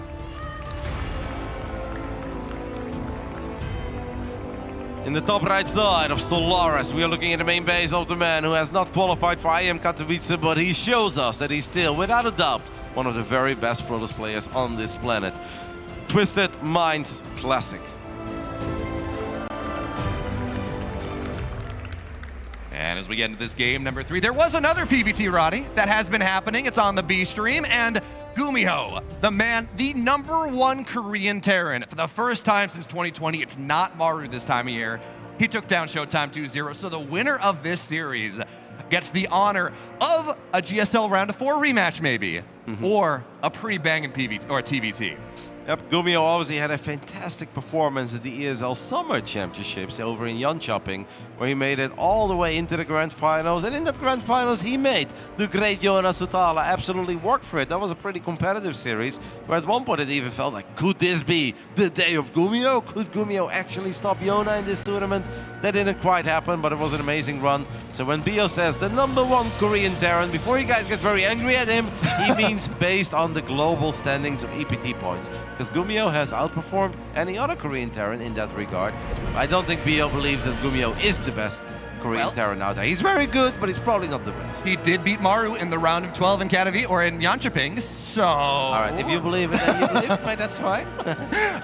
Speaker 6: In the top right side of Solaris, we are looking at the main base of the man who has not qualified for IM Katowice, but he shows us that he's still, without a doubt, one of the very best Protoss players on this planet. Twisted Minds Classic.
Speaker 7: And as we get into this game number 3, there was another PVT, Roddy, that has been happening. It's on the B stream, and Gumiho, the man, the #1 Korean Terran. For the first time since 2020, it's not Maru this time of year. He took down Showtime 2-0, so the winner of this series gets the honor of a GSL Round of 4 rematch, maybe, or a pretty banging PVT or a TVT.
Speaker 6: Yep, Gumiho obviously had a fantastic performance at the ESL Summer Championships over in Jönköping, where he made it all the way into the Grand Finals. And in that Grand Finals, he made the great Jonas Sutala absolutely work for it. That was a pretty competitive series, where at one point it even felt like, could this be the day of Gumiho? Could Gumiho actually stop Jona in this tournament? That didn't quite happen, but it was an amazing run. So when Bio says the #1 Korean Terran, before you guys get very angry at him, he means based on the global standings of EPT points. Because Gumiho has outperformed any other Korean Terran in that regard. I don't think Bio believes that Gumiho is the best Korean Terran out there. He's very good, but he's probably not the best.
Speaker 7: He did beat Maru in the round of 12 in Katowice or in Jönköping, so...
Speaker 6: All right, if you believe it, then you believe it, mate, that's fine.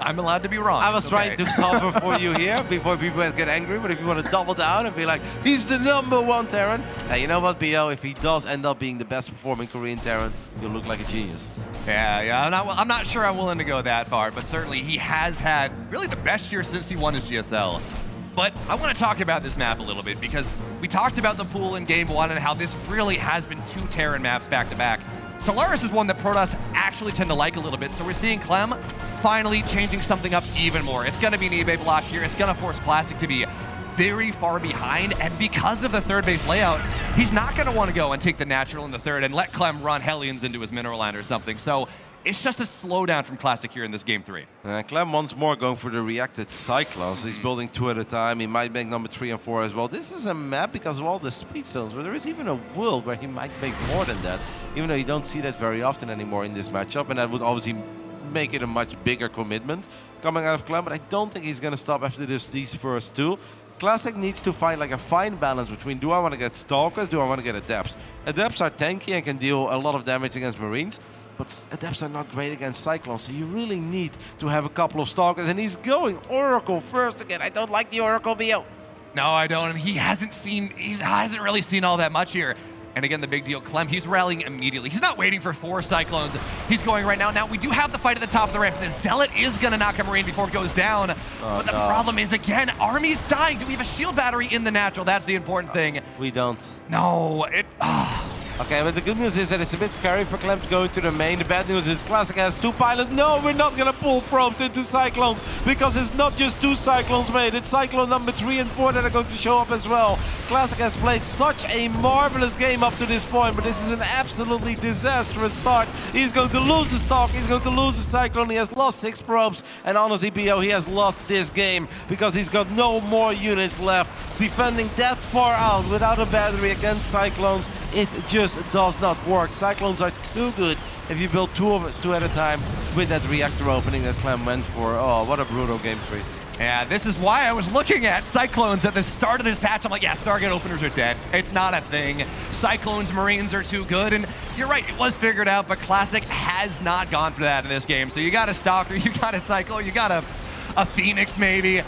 Speaker 7: I'm allowed to be wrong.
Speaker 6: I was trying to cover for you here before people get angry, but if you want to double down and be like, he's the #1 Terran, now you know what, Bio, if he does end up being the best performing Korean Terran, you'll look like a genius.
Speaker 7: Yeah, I'm not sure I'm willing to go that far, but certainly he has had really the best year since he won his GSL. But I want to talk about this map a little bit because we talked about the pool in Game 1 and how this really has been 2 Terran maps back-to-back. Solaris is one that Protoss actually tend to like a little bit, so we're seeing Clem finally changing something up even more. It's going to be an eBay block here. It's going to force Classic to be very far behind, and because of the third base layout, he's not going to want to go and take the natural in the third and let Clem run Hellions into his mineral land or something. So it's just a slowdown from Classic here in this Game 3.
Speaker 6: Clem once more going for the reacted Cyclones. He's building 2 at a time. He might make number 3 and 4 as well. This is a map because of all the speed zones, where there is even a world where he might make more than that, even though you don't see that very often anymore in this matchup, and that would obviously make it a much bigger commitment coming out of Clem, but I don't think he's going to stop after these first 2. Classic needs to find like a fine balance between, do I want to get Stalkers, do I want to get Adepts? Adepts are tanky and can deal a lot of damage against Marines, but Adepts are not great against Cyclones, so you really need to have a couple of Stalkers, and he's going Oracle first again. I don't like the Oracle, Bio.
Speaker 7: No, I don't, and he hasn't really seen all that much here. And again, the big deal, Clem, he's rallying immediately. He's not waiting for 4 Cyclones. He's going right now. Now, we do have the fight at the top of the ramp. The Zealot is going to knock a Marine before it goes down. But the problem is, again, Army's dying. Do we have a shield battery in the natural? That's the important thing.
Speaker 6: We don't.
Speaker 7: No,
Speaker 6: Okay, but the good news is that it's a bit scary for Clem to go into the main. The bad news is Classic has 2 pilots. No, we're not going to pull probes into Cyclones, because it's not just 2 Cyclones, mate. It's Cyclone number 3 and 4 that are going to show up as well. Classic has played such a marvelous game up to this point, but this is an absolutely disastrous start. He's going to lose the stock. He's going to lose the Cyclone. He has lost 6 probes, and honestly, Bio, he has lost this game because he's got no more units left. Defending that far out without a battery against Cyclones, it just does not work. Cyclones are too good if you build 2 at a time with that reactor opening that Clem went for. Oh, what a brutal Game 3.
Speaker 7: Yeah, this is why I was looking at Cyclones at the start of this patch. I'm like, yeah, Stargate openers are dead. It's not a thing. Cyclones, Marines are too good, and you're right, it was figured out, but Classic has not gone for that in this game. So you got a Stalker, you got a Cyclone, you got a Phoenix maybe.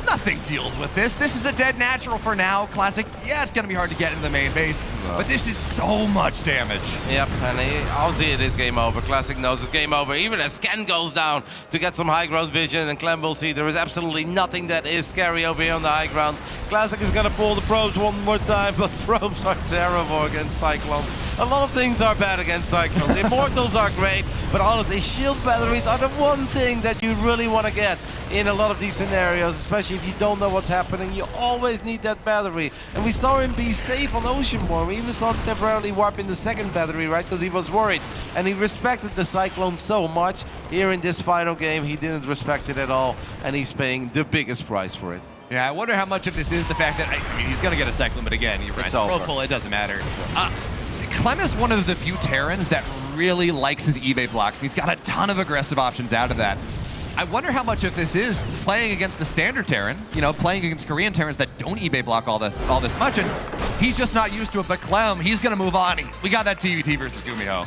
Speaker 7: Nothing deals with this. This is a dead natural for now. Classic, yeah, it's going to be hard to get into the main base, but this is so much damage.
Speaker 6: Yep, and obviously it is game over. Classic knows it's game over. Even as Scan goes down to get some high ground vision, and Clem will see there is absolutely nothing that is scary over here on the high ground. Classic is going to pull the probes one more time, but probes are terrible against Cyclones. A lot of things are bad against Cyclones. Immortals are great, but honestly, shield batteries are the one thing that you really want to get in a lot of these scenarios, especially if you don't know what's happening. You always need that battery. And we saw him be safe on Oceanborn. We even saw him temporarily warp in the second battery, right? Because he was worried. And he respected the Cyclone so much. Here in this final game, he didn't respect it at all. And he's paying the biggest price for it.
Speaker 7: Yeah, I wonder how much of this is the fact that, I mean, he's going to get a Cyclone, but again, you're right.
Speaker 6: It's over.
Speaker 7: Pull, it doesn't matter. Clem is one of the few Terrans that really likes his eBay blocks. He's got a ton of aggressive options out of that. I wonder how much of this is playing against the standard Terran, you know, playing against Korean Terrans that don't eBay block all this much, and he's just not used to it. But Clem, he's going to move on. We got that TVT versus Gumiho.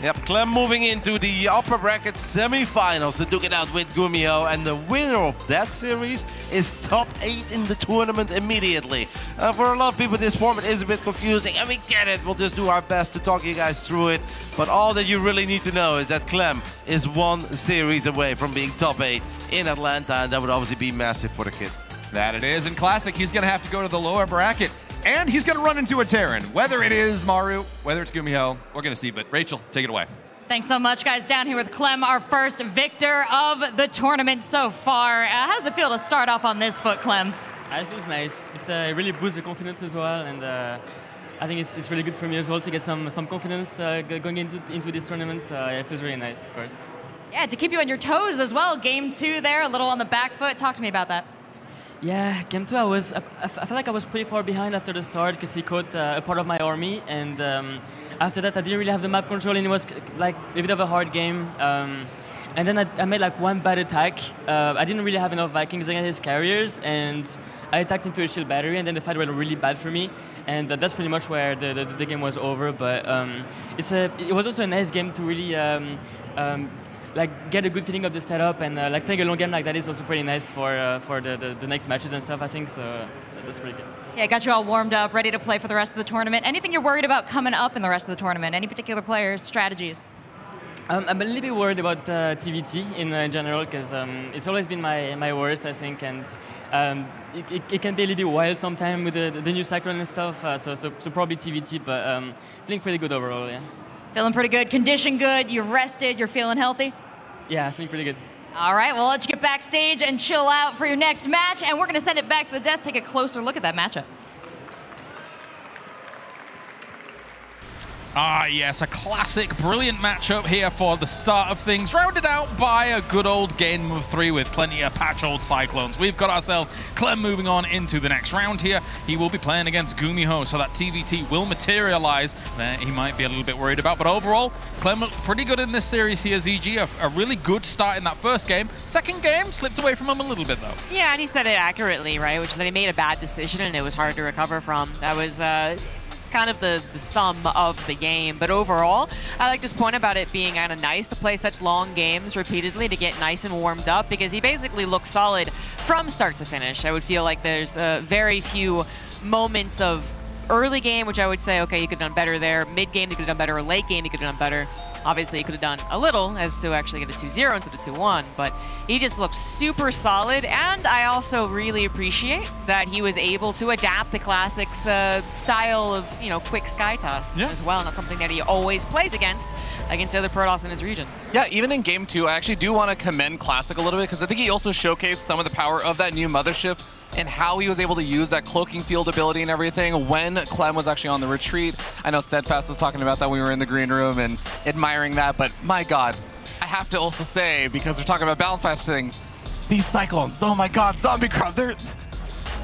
Speaker 6: Yep, Clem moving into the upper bracket semi-finals to duke it out with Gumiho, and the winner of that series is top 8 in the tournament immediately. For a lot of people, this format is a bit confusing, and we get it. We'll just do our best to talk you guys through it. But all that you really need to know is that Clem is 1 series away from being top 8 in Atlanta, and that would obviously be massive for the kid.
Speaker 7: That it is. In Classic, he's going to have to go to the lower bracket. And he's going to run into a Terran. Whether it is Maru, whether it's Gumiho, we're going to see. But Rachel, take it away.
Speaker 1: Thanks so much, guys. Down here with Clem, our first victor of the tournament so far. How does it feel to start off on this foot, Clem?
Speaker 8: It feels nice. It really boosts the confidence as well, and I think it's really good for me as well to get some confidence going into this tournament. It feels really nice, of course.
Speaker 1: Yeah, to keep you on your toes as well. Game 2 there, a little on the back foot. Talk to me about that.
Speaker 8: Yeah, game 2, I felt like I was pretty far behind after the start because he caught a part of my army, and after that I didn't really have the map control, and it was like a bit of a hard game. And then I made like 1 bad attack. I didn't really have enough Vikings against his carriers, and I attacked into a shield battery, and then the fight went really bad for me, and that's pretty much where the game was over. But it was also a nice game to really like get a good feeling of the setup, and like playing a long game like that is also pretty nice for the next matches and stuff, I think, so that's pretty good.
Speaker 1: Yeah, got you all warmed up, ready to play for the rest of the tournament. Anything you're worried about coming up in the rest of the tournament? Any particular players, strategies?
Speaker 8: I'm a little bit worried about TVT in general, because it's always been my worst, I think, and it can be a little bit wild sometimes with the new Cyclone and stuff, so probably TVT, but feeling pretty good overall, yeah.
Speaker 1: Feeling pretty good, condition good, you've rested, you're feeling healthy?
Speaker 8: Yeah, feeling pretty good.
Speaker 1: All right, well, let's get backstage and chill out for your next match, and we're going to send it back to the desk, take a closer look at that matchup.
Speaker 2: Ah, yes, a classic, brilliant matchup here for the start of things, rounded out by a good old game of 3 with plenty of patch-old Cyclones. We've got ourselves Clem moving on into the next round here. He will be playing against Gumiho, so that TVT will materialize. There he might be a little bit worried about, but overall, Clem looked pretty good in this series here, ZG. A really good start in that first game. Second game slipped away from him a little bit, though.
Speaker 3: Yeah, and he said it accurately, right? Which is that he made a bad decision and it was hard to recover from. That was kind of the sum of the game. But overall, I like this point about it being kind of nice to play such long games repeatedly to get nice and warmed up, because he basically looks solid from start to finish. I would feel like there's very few moments of early game, which I would say, okay, you could have done better there. Mid game, you could have done better. Late game, you could have done better. Obviously, you could have done a little as to actually get a 2-0 instead of 2-1, but he just looks super solid, and I also really appreciate that he was able to adapt the Classics style of, you know, quick sky toss as well, not something that he always plays against other Protoss in his region.
Speaker 4: Yeah, even in game 2, I actually do want to commend Classic a little bit, because I think he also showcased some of the power of that new mothership and how he was able to use that cloaking field ability and everything when Clem was actually on the retreat. I know Steadfast was talking about that when we were in the green room and admiring that, but my God, I have to also say, because we're talking about balance patch things, these Cyclones, oh my God, Zombie Crowd, they're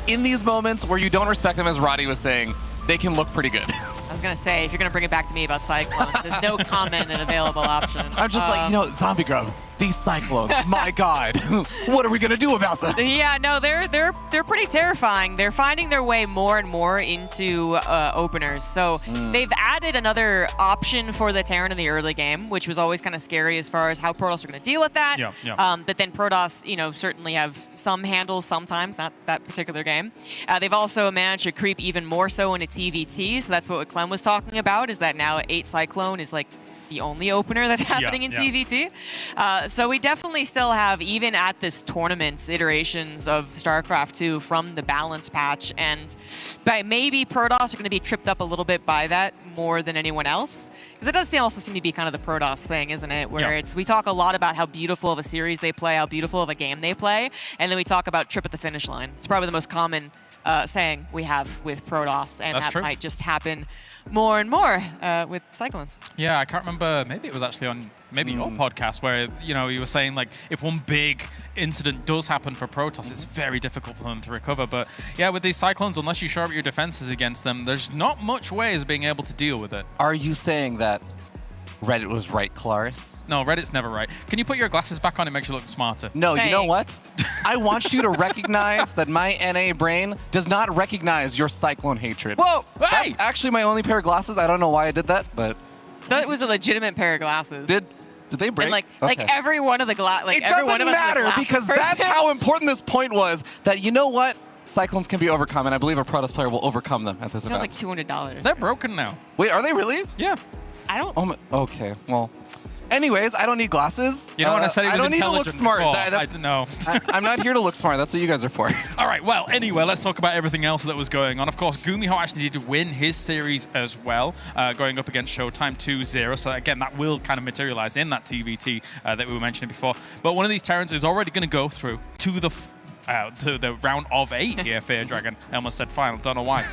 Speaker 4: in these moments where you don't respect them, as Roddy was saying, they can look pretty good.
Speaker 3: I was going to say, if you're going to bring it back to me about Cyclones, there's no comment an available option.
Speaker 4: I'm just like, you know, Zombie Grub, these Cyclones, my God, what are we going to do about them?
Speaker 3: Yeah, no, they're pretty terrifying. They're finding their way more and more into openers. So they've added another option for the Terran in the early game, which was always kind of scary as far as how Protoss are going to deal with that. But then Protoss, you know, certainly have some handles sometimes, not that particular game. They've also managed to creep even more so into TVT, so that's what Clem was talking about, is that now 8 Cyclone is like the only opener that's happening in TVT. So we definitely still have, even at this tournament, iterations of StarCraft 2 from the balance patch, and maybe Protoss are going to be tripped up a little bit by that more than anyone else. Because it does also seem to be kind of the Protoss thing, isn't it? Where we talk a lot about how beautiful of a series they play, how beautiful of a game they play, and then we talk about trip at the finish line. It's probably the most common saying we have with Protoss, and that might just happen more and more with Cyclones.
Speaker 2: Yeah, I can't remember. Maybe it was actually on your podcast where, you know, you were saying, like, if one big incident does happen for Protoss, it's very difficult for them to recover. But yeah, with these Cyclones, unless you shore up your defenses against them, there's not much ways of being able to deal with it.
Speaker 4: Are you saying that Reddit was right, Claris?
Speaker 2: No, Reddit's never right. Can you put your glasses back on? It makes you look smarter.
Speaker 4: No, you know what? I want you to recognize that my NA brain does not recognize your Cyclone hatred.
Speaker 3: Whoa!
Speaker 4: That's actually my only pair of glasses. I don't know why I did that, but
Speaker 3: That was a legitimate pair of glasses.
Speaker 4: Did they break?
Speaker 3: And like every one of the
Speaker 4: it
Speaker 3: every one
Speaker 4: doesn't
Speaker 3: of us
Speaker 4: matter because that's how important this point was. That you know what, cyclones can be overcome, and I believe a Protoss player will overcome them at this
Speaker 3: It was
Speaker 4: event.
Speaker 3: like $200.
Speaker 2: They're broken now.
Speaker 4: Wait, are they really?
Speaker 2: Yeah.
Speaker 3: I don't.
Speaker 4: Oh my, okay, well. Anyways, I don't need glasses.
Speaker 2: You know when I said he was
Speaker 4: I don't need to look
Speaker 2: intelligent
Speaker 4: smart.
Speaker 2: before,
Speaker 4: That's-
Speaker 2: I don't know.
Speaker 4: I'm not here to look smart. That's what you guys are for.
Speaker 2: All right, well, anyway, let's talk about everything else that was going on. Of course, Gumiho actually did win his series as well, going up against Showtime 2-0. So again, that will kind of materialize in that TVT that we were mentioning before. But one of these Terrans is already going to go through to the round of 8 here, Fear Dragon. I almost said final, don't know why.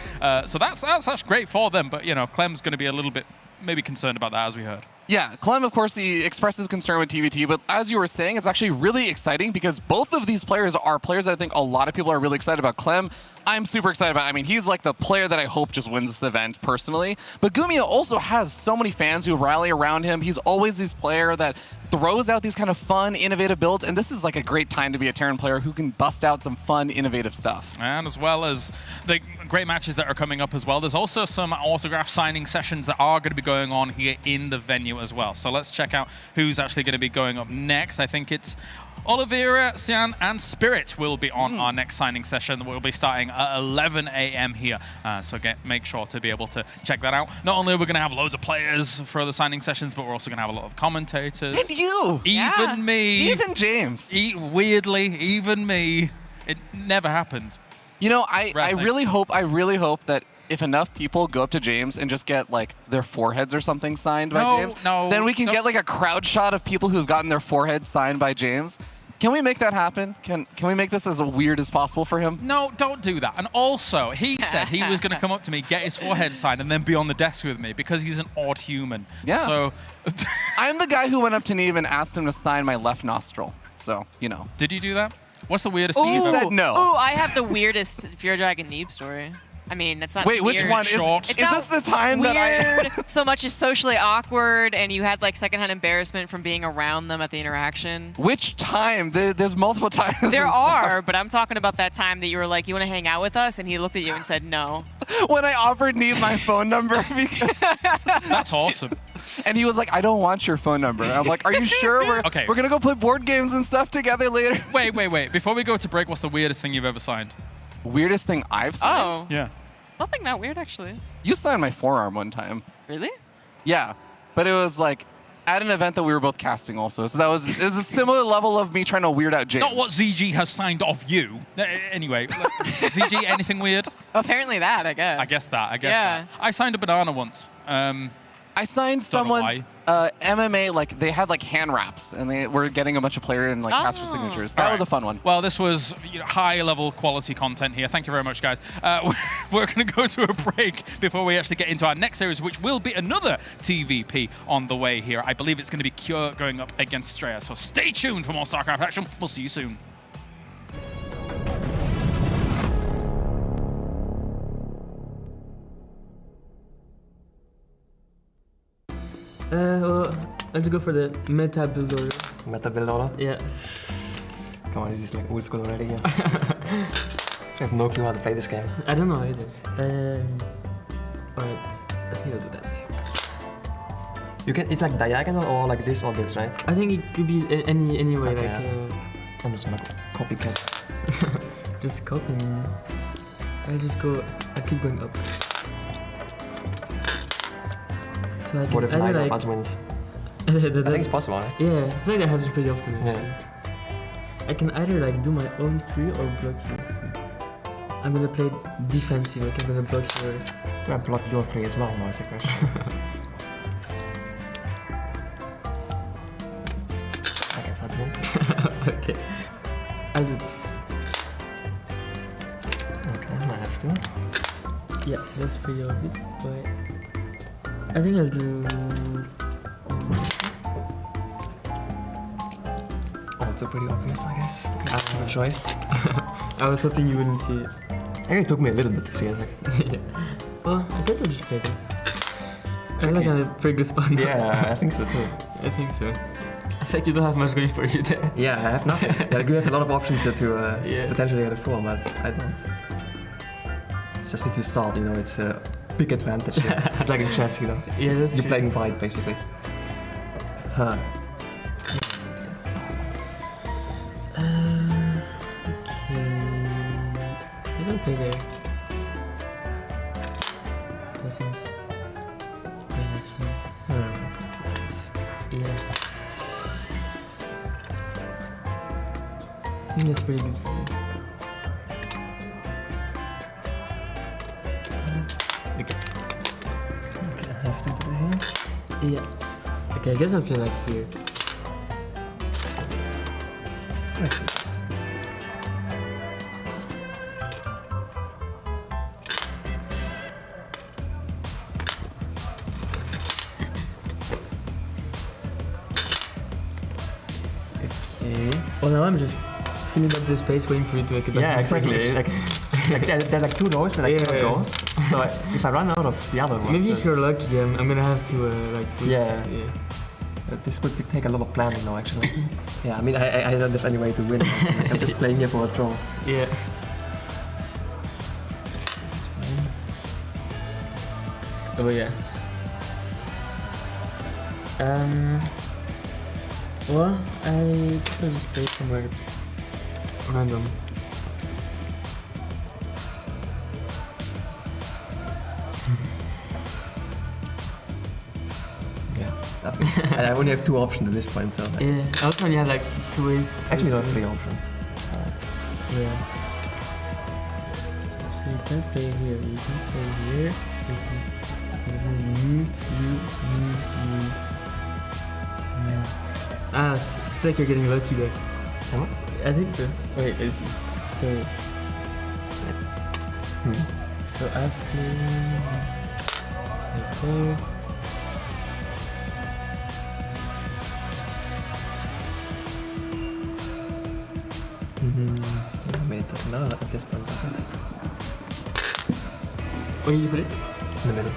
Speaker 2: So that's actually great for them, but, you know, Clem's going to be a little bit maybe concerned about that, as we heard.
Speaker 4: Yeah, Clem, of course, he expressed his concern with TVT, but as you were saying, it's actually really exciting because both of these players are players that I think a lot of people are really excited about. Clem, I'm super excited about. I mean, he's like the player that I hope just wins this event personally. But Gumiho also has so many fans who rally around him. He's always this player that throws out these kind of fun, innovative builds, and this is like a great time to be a Terran player who can bust out some fun, innovative stuff.
Speaker 2: And as well as the great matches that are coming up as well, there's also some autograph signing sessions that are going to be going on here in the venue as well. So let's check out who's actually going to be going up next. I think it's Oliveira, Sian, and Spirit will be on our next signing session. We'll be starting at 11 a.m. here. So make sure to be able to check that out. Not only are we going to have loads of players for the signing sessions, but we're also going to have a lot of commentators.
Speaker 4: And you!
Speaker 2: Even me.
Speaker 4: Even James.
Speaker 2: Weirdly, even me. It never happens.
Speaker 4: You know, I really hope that if enough people go up to James and just get like their foreheads or something signed by James, then we can get like a crowd shot of people who've gotten their foreheads signed by James. Can we make that happen? Can we make this as weird as possible for him?
Speaker 2: No, don't do that. And also, he said he was going to come up to me, get his forehead signed, and then be on the desk with me because he's an odd human.
Speaker 4: Yeah.
Speaker 2: So
Speaker 4: I'm the guy who went up to Neve and asked him to sign my left nostril. So, you know.
Speaker 2: Did you do that? What's the weirdest thing
Speaker 4: He
Speaker 2: you've ever...
Speaker 4: said no.
Speaker 3: Oh, I have the weirdest Fear Dragon Neeb story. I mean, that's not
Speaker 4: Wait,
Speaker 3: weird.
Speaker 4: which one?
Speaker 2: Short.
Speaker 4: Is this the time
Speaker 3: weird
Speaker 4: that I...
Speaker 3: so much as socially awkward, and you had like secondhand embarrassment from being around them at the interaction?
Speaker 4: Which time? There's multiple times.
Speaker 3: There are, but I'm talking about that time that you were like, you want to hang out with us? And he looked at you and said no.
Speaker 4: When I offered Neve my phone number because...
Speaker 2: That's awesome.
Speaker 4: And he was like, I don't want your phone number. I'm like, are you sure? We're going to go play board games and stuff together later.
Speaker 2: Wait. Before we go to break, what's the weirdest thing you've ever signed?
Speaker 4: Weirdest thing I've signed?
Speaker 3: Oh.
Speaker 2: Yeah.
Speaker 3: Nothing that weird, actually.
Speaker 4: You signed my forearm one time.
Speaker 3: Really?
Speaker 4: Yeah. But it was like at an event that we were both casting also. So it was a similar level of me trying to weird out James.
Speaker 2: Not what ZG has signed off you. Anyway, ZG, anything weird?
Speaker 3: Apparently that, I guess.
Speaker 2: I guess that. I signed a banana once.
Speaker 4: I signed someone's MMA, like they had like hand wraps and they were getting a bunch of player and like caster signatures. That was a fun one.
Speaker 2: Well, this was high level quality content here. Thank you very much, guys. We're going to go to a break before we actually get into our next series, which will be another TVP on the way here. I believe it's going to be Cure going up against Straya. So stay tuned for more StarCraft action. We'll see you soon.
Speaker 8: Well, let's go for the meta build order.
Speaker 9: Meta build order?
Speaker 8: Yeah.
Speaker 9: Come on, is this like old school already? Yeah. I have no clue how to play this game.
Speaker 8: I don't know either. Alright, I think I'll do that.
Speaker 9: You can, it's like diagonal or like this or this, right?
Speaker 8: I think it could be any way,
Speaker 9: Okay,
Speaker 8: like...
Speaker 9: I'm just gonna copycat.
Speaker 8: just copy. I keep going up. So I can
Speaker 9: What if
Speaker 8: either
Speaker 9: neither
Speaker 8: like...
Speaker 9: of us wins?
Speaker 8: I
Speaker 9: I think it's possible, right?
Speaker 8: Yeah, I feel like that happens pretty often.
Speaker 9: Yeah.
Speaker 8: Actually. I can either like do my own 3 or block your 3. I'm gonna play defensive, like I'm gonna block your...
Speaker 9: Do I block your 3 as well? No, it's a question. I guess I didn't.
Speaker 8: Okay. I'll do this.
Speaker 9: Okay, I have to.
Speaker 8: Yeah, that's pretty obvious, but... I think I'll do...
Speaker 9: Also pretty obvious, I guess. I have a choice.
Speaker 8: I was hoping you wouldn't see it.
Speaker 9: Actually, it took me a little bit to see it. Like.
Speaker 8: Yeah. Well, I guess I'll just play them. I feel like I'm in a pretty good spot now.
Speaker 9: Yeah, I think so too.
Speaker 8: I think so. I feel like you don't have much going for you there.
Speaker 9: Yeah, I have nothing. Yeah, you have a lot of options here to
Speaker 8: Yeah.
Speaker 9: potentially get a 4, but I don't. It's just if you start, you know, it's big advantage. Yeah. It's like in chess, you know.
Speaker 8: Yeah, that's
Speaker 9: You're
Speaker 8: true.
Speaker 9: playing white, basically. Huh.
Speaker 8: Okay. He's gonna play there. That seems play next one. Yeah. I think that's pretty good for me. Okay.
Speaker 9: Okay, I have to do it here.
Speaker 8: Yeah. Okay, I guess I'm feeling like here.
Speaker 9: Let's do this.
Speaker 8: Okay. Well, now I'm just filling up the space, waiting for you to make it back.
Speaker 9: Yeah, exactly. Like there's like 2 doors that I cannot go. So if I run out of the other ones,
Speaker 8: Maybe if you're lucky, I'm gonna have to like.
Speaker 9: Yeah.
Speaker 8: Yeah.
Speaker 9: This would take a lot of planning now, actually. Yeah, I mean, I don't have any way to win. Like, I'm just playing here for a draw.
Speaker 8: Yeah.
Speaker 9: This is fine.
Speaker 8: Oh yeah. Well, I guess I'll just play somewhere random.
Speaker 9: Yeah. I only have 2 options at this point, so.
Speaker 8: Yeah. I also only have like 2 ways.
Speaker 9: Actually,
Speaker 8: ways
Speaker 9: not
Speaker 8: to
Speaker 9: 3
Speaker 8: win.
Speaker 9: options.
Speaker 8: Yeah. So you can play here. You can play here. Let's see. So there's gonna be me. Ah, it's like you're getting lucky there.
Speaker 9: Am I?
Speaker 8: I think so. Wait, let's see. So. So after. Right there.
Speaker 9: I mean, it doesn't matter at this point, does it?
Speaker 8: Where did you put it?
Speaker 9: In the middle.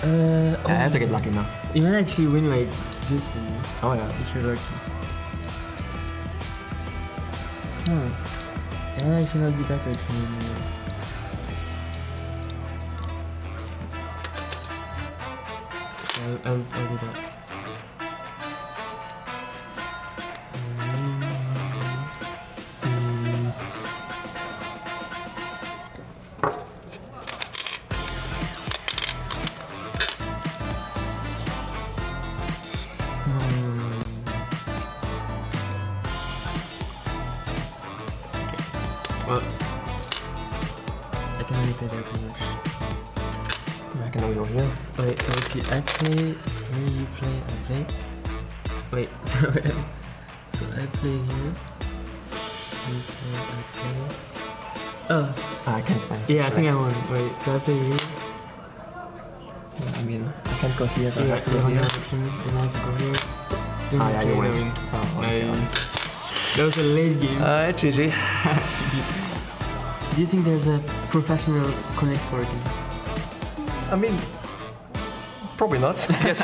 Speaker 8: Oh,
Speaker 9: I have to get lucky now.
Speaker 8: you might actually win like this one
Speaker 9: Oh yeah.
Speaker 8: if you're lucky. Huh. It might actually not be that good for me anymore. I'll do that. Well, I can only play there pretty much.
Speaker 9: I can only go here.
Speaker 8: Wait, so let's see. I play, you play, I play. Wait, so I play here. You play, I play. Oh,
Speaker 9: I can't play.
Speaker 8: yeah, I think I won. Wait, so I play here.
Speaker 9: I mean, I can't go here, so I
Speaker 8: Yeah,
Speaker 9: have to go
Speaker 8: one
Speaker 9: here.
Speaker 8: option. Then I have to go here. Then
Speaker 9: Ah, yeah, you
Speaker 8: play,
Speaker 9: win.
Speaker 8: I win.
Speaker 9: Oh, my God.
Speaker 8: Nice. That was a late game.
Speaker 9: GG.
Speaker 8: Do you think there's a professional Connect working?
Speaker 9: I mean, probably not. Yes.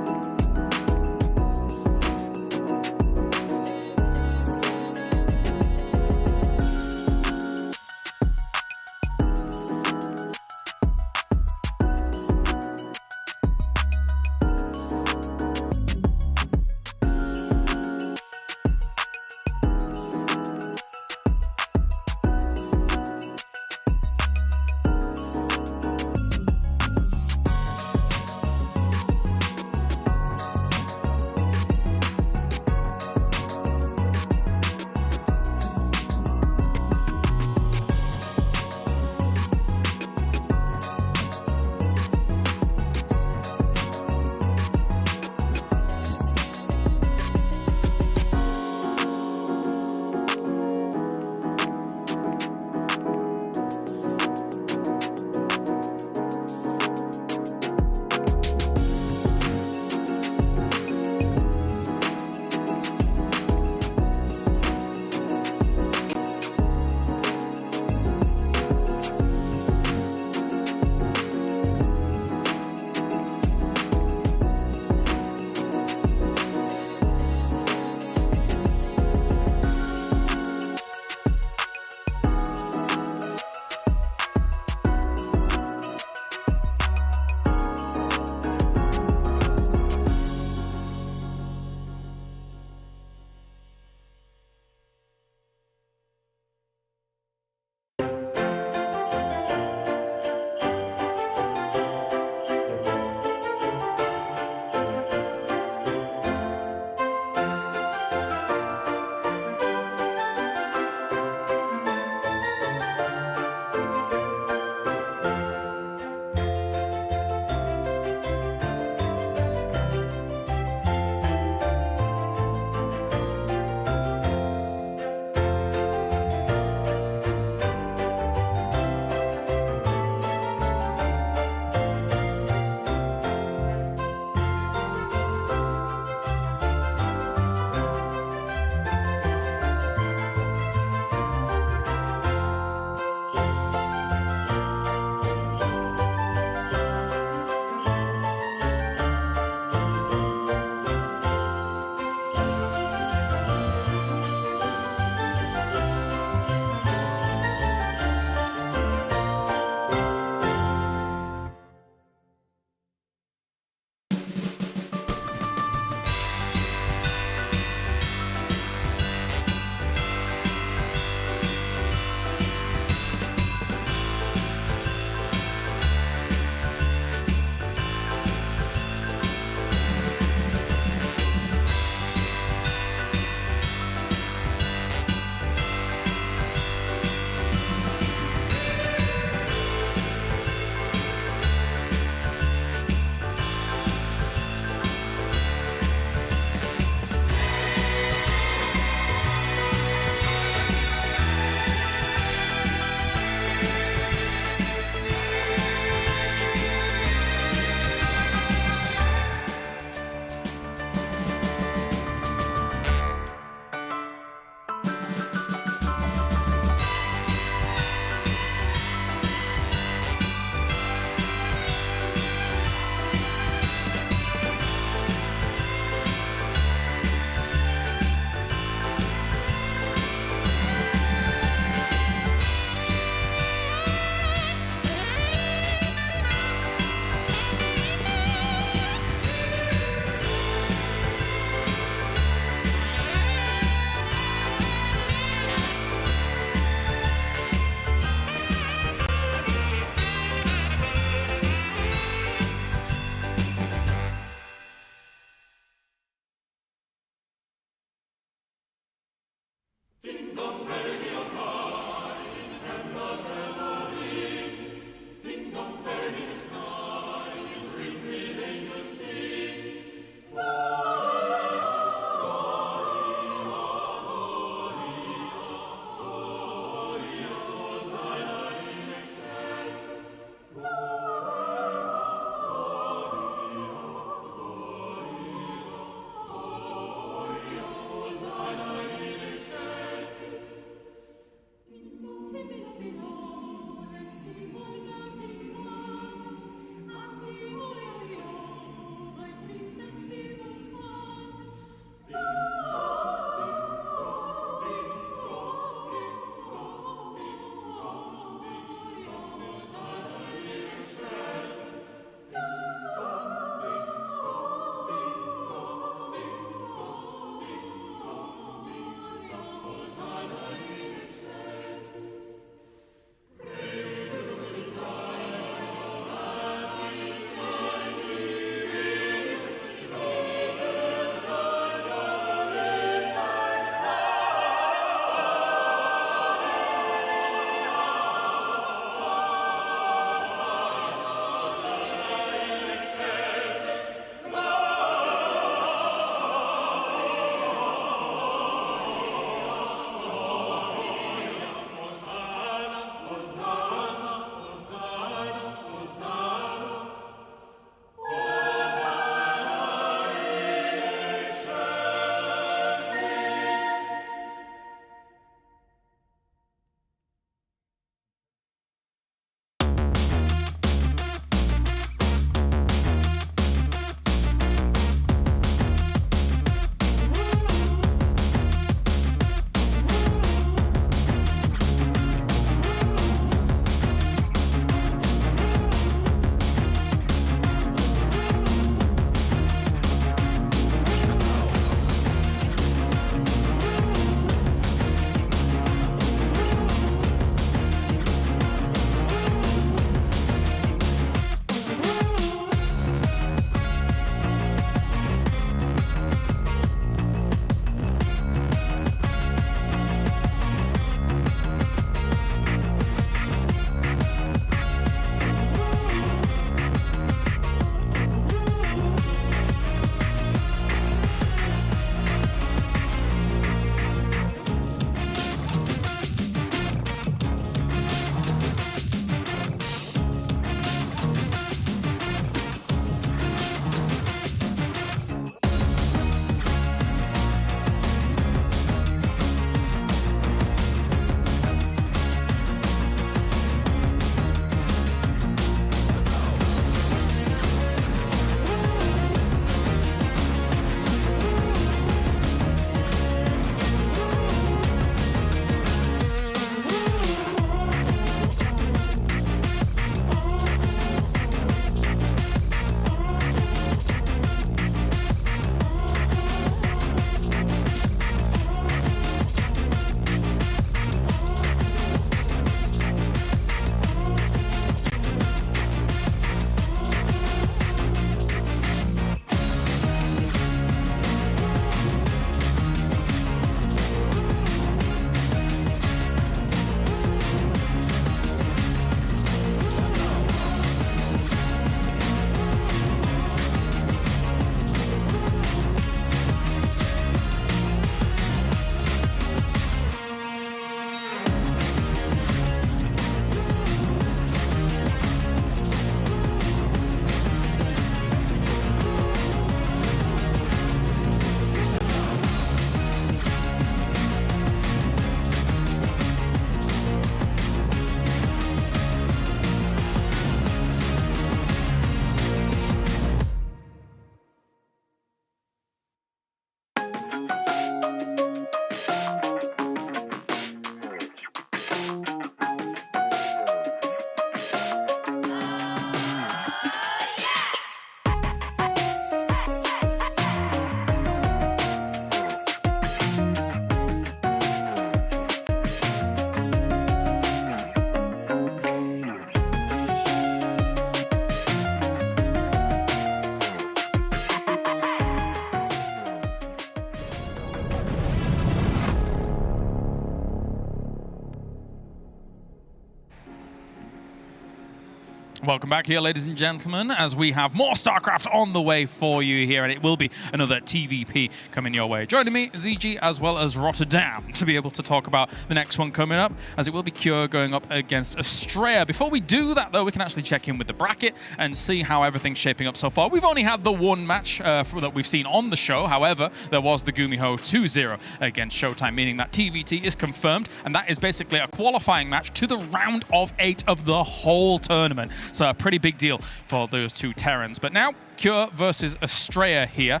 Speaker 2: Welcome back here, ladies and gentlemen, as we have more StarCraft on the way for you here, and it will be another TVP coming your way. Joining me, ZG, as well as Rotterdam, to be able to talk about the next one coming up, as it will be Cure going up against Estrella. Before we do that, though, we can actually check in with the bracket and see how everything's shaping up so far. We've only had the one match that we've seen on the show. However, there was the Gumiho 2-0 against Showtime, meaning that TVT is confirmed, and that is basically a qualifying match to the round of 8 of the whole tournament. So a pretty big deal for those two Terrans. But now, Cure versus Estrella here.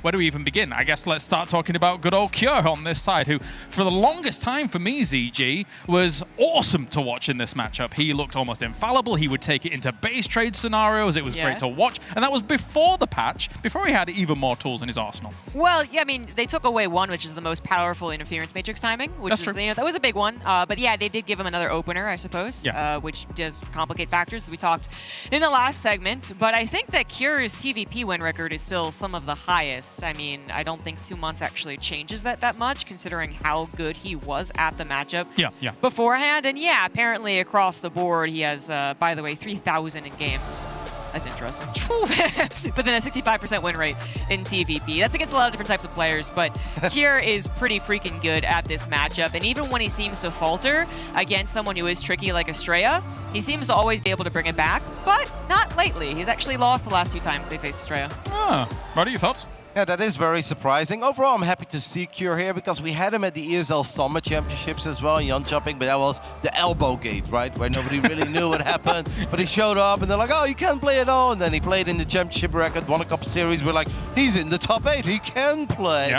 Speaker 2: Where do we even begin? I guess let's start talking about good old Cure on this side, who, for the longest time for me, ZG, was awesome to watch in this matchup. He looked almost infallible. He would take it into base trade scenarios. It was great to watch. And that was before the patch, before he had even more tools in his arsenal.
Speaker 3: Well, yeah, I mean, they took away one, which is the most powerful interference matrix timing, which
Speaker 2: That's
Speaker 3: is,
Speaker 2: true.
Speaker 3: you know, that was a big one. But yeah, they did give him another opener, I suppose, which does complicate factors, as we talked in the last segment. But I think that Cure's TVP win record is still some of the highest. I mean, I don't think 2 months actually changes that much, considering how good he was at the matchup beforehand. And yeah, apparently across the board, he has, by the way, 3,000 in games. That's interesting. But then a 65% win rate in TVP. That's against a lot of different types of players, but Cure is pretty freaking good at this matchup. And even when he seems to falter against someone who is tricky like Estrella, he seems to always be able to bring it back, but not lately. He's actually lost the last 2 times they faced Estrella.
Speaker 2: Roddy, your thoughts?
Speaker 6: Yeah, that is very surprising. Overall, I'm happy to see Cure here because we had him at the ESL Summer Championships as well, Yon jumping, but that was the elbow gate, right? Where nobody really knew what happened. But he showed up and they're like, oh, you can't play at all. And then he played in the championship record, won a couple series. We're like, he's in the top 8, he can play.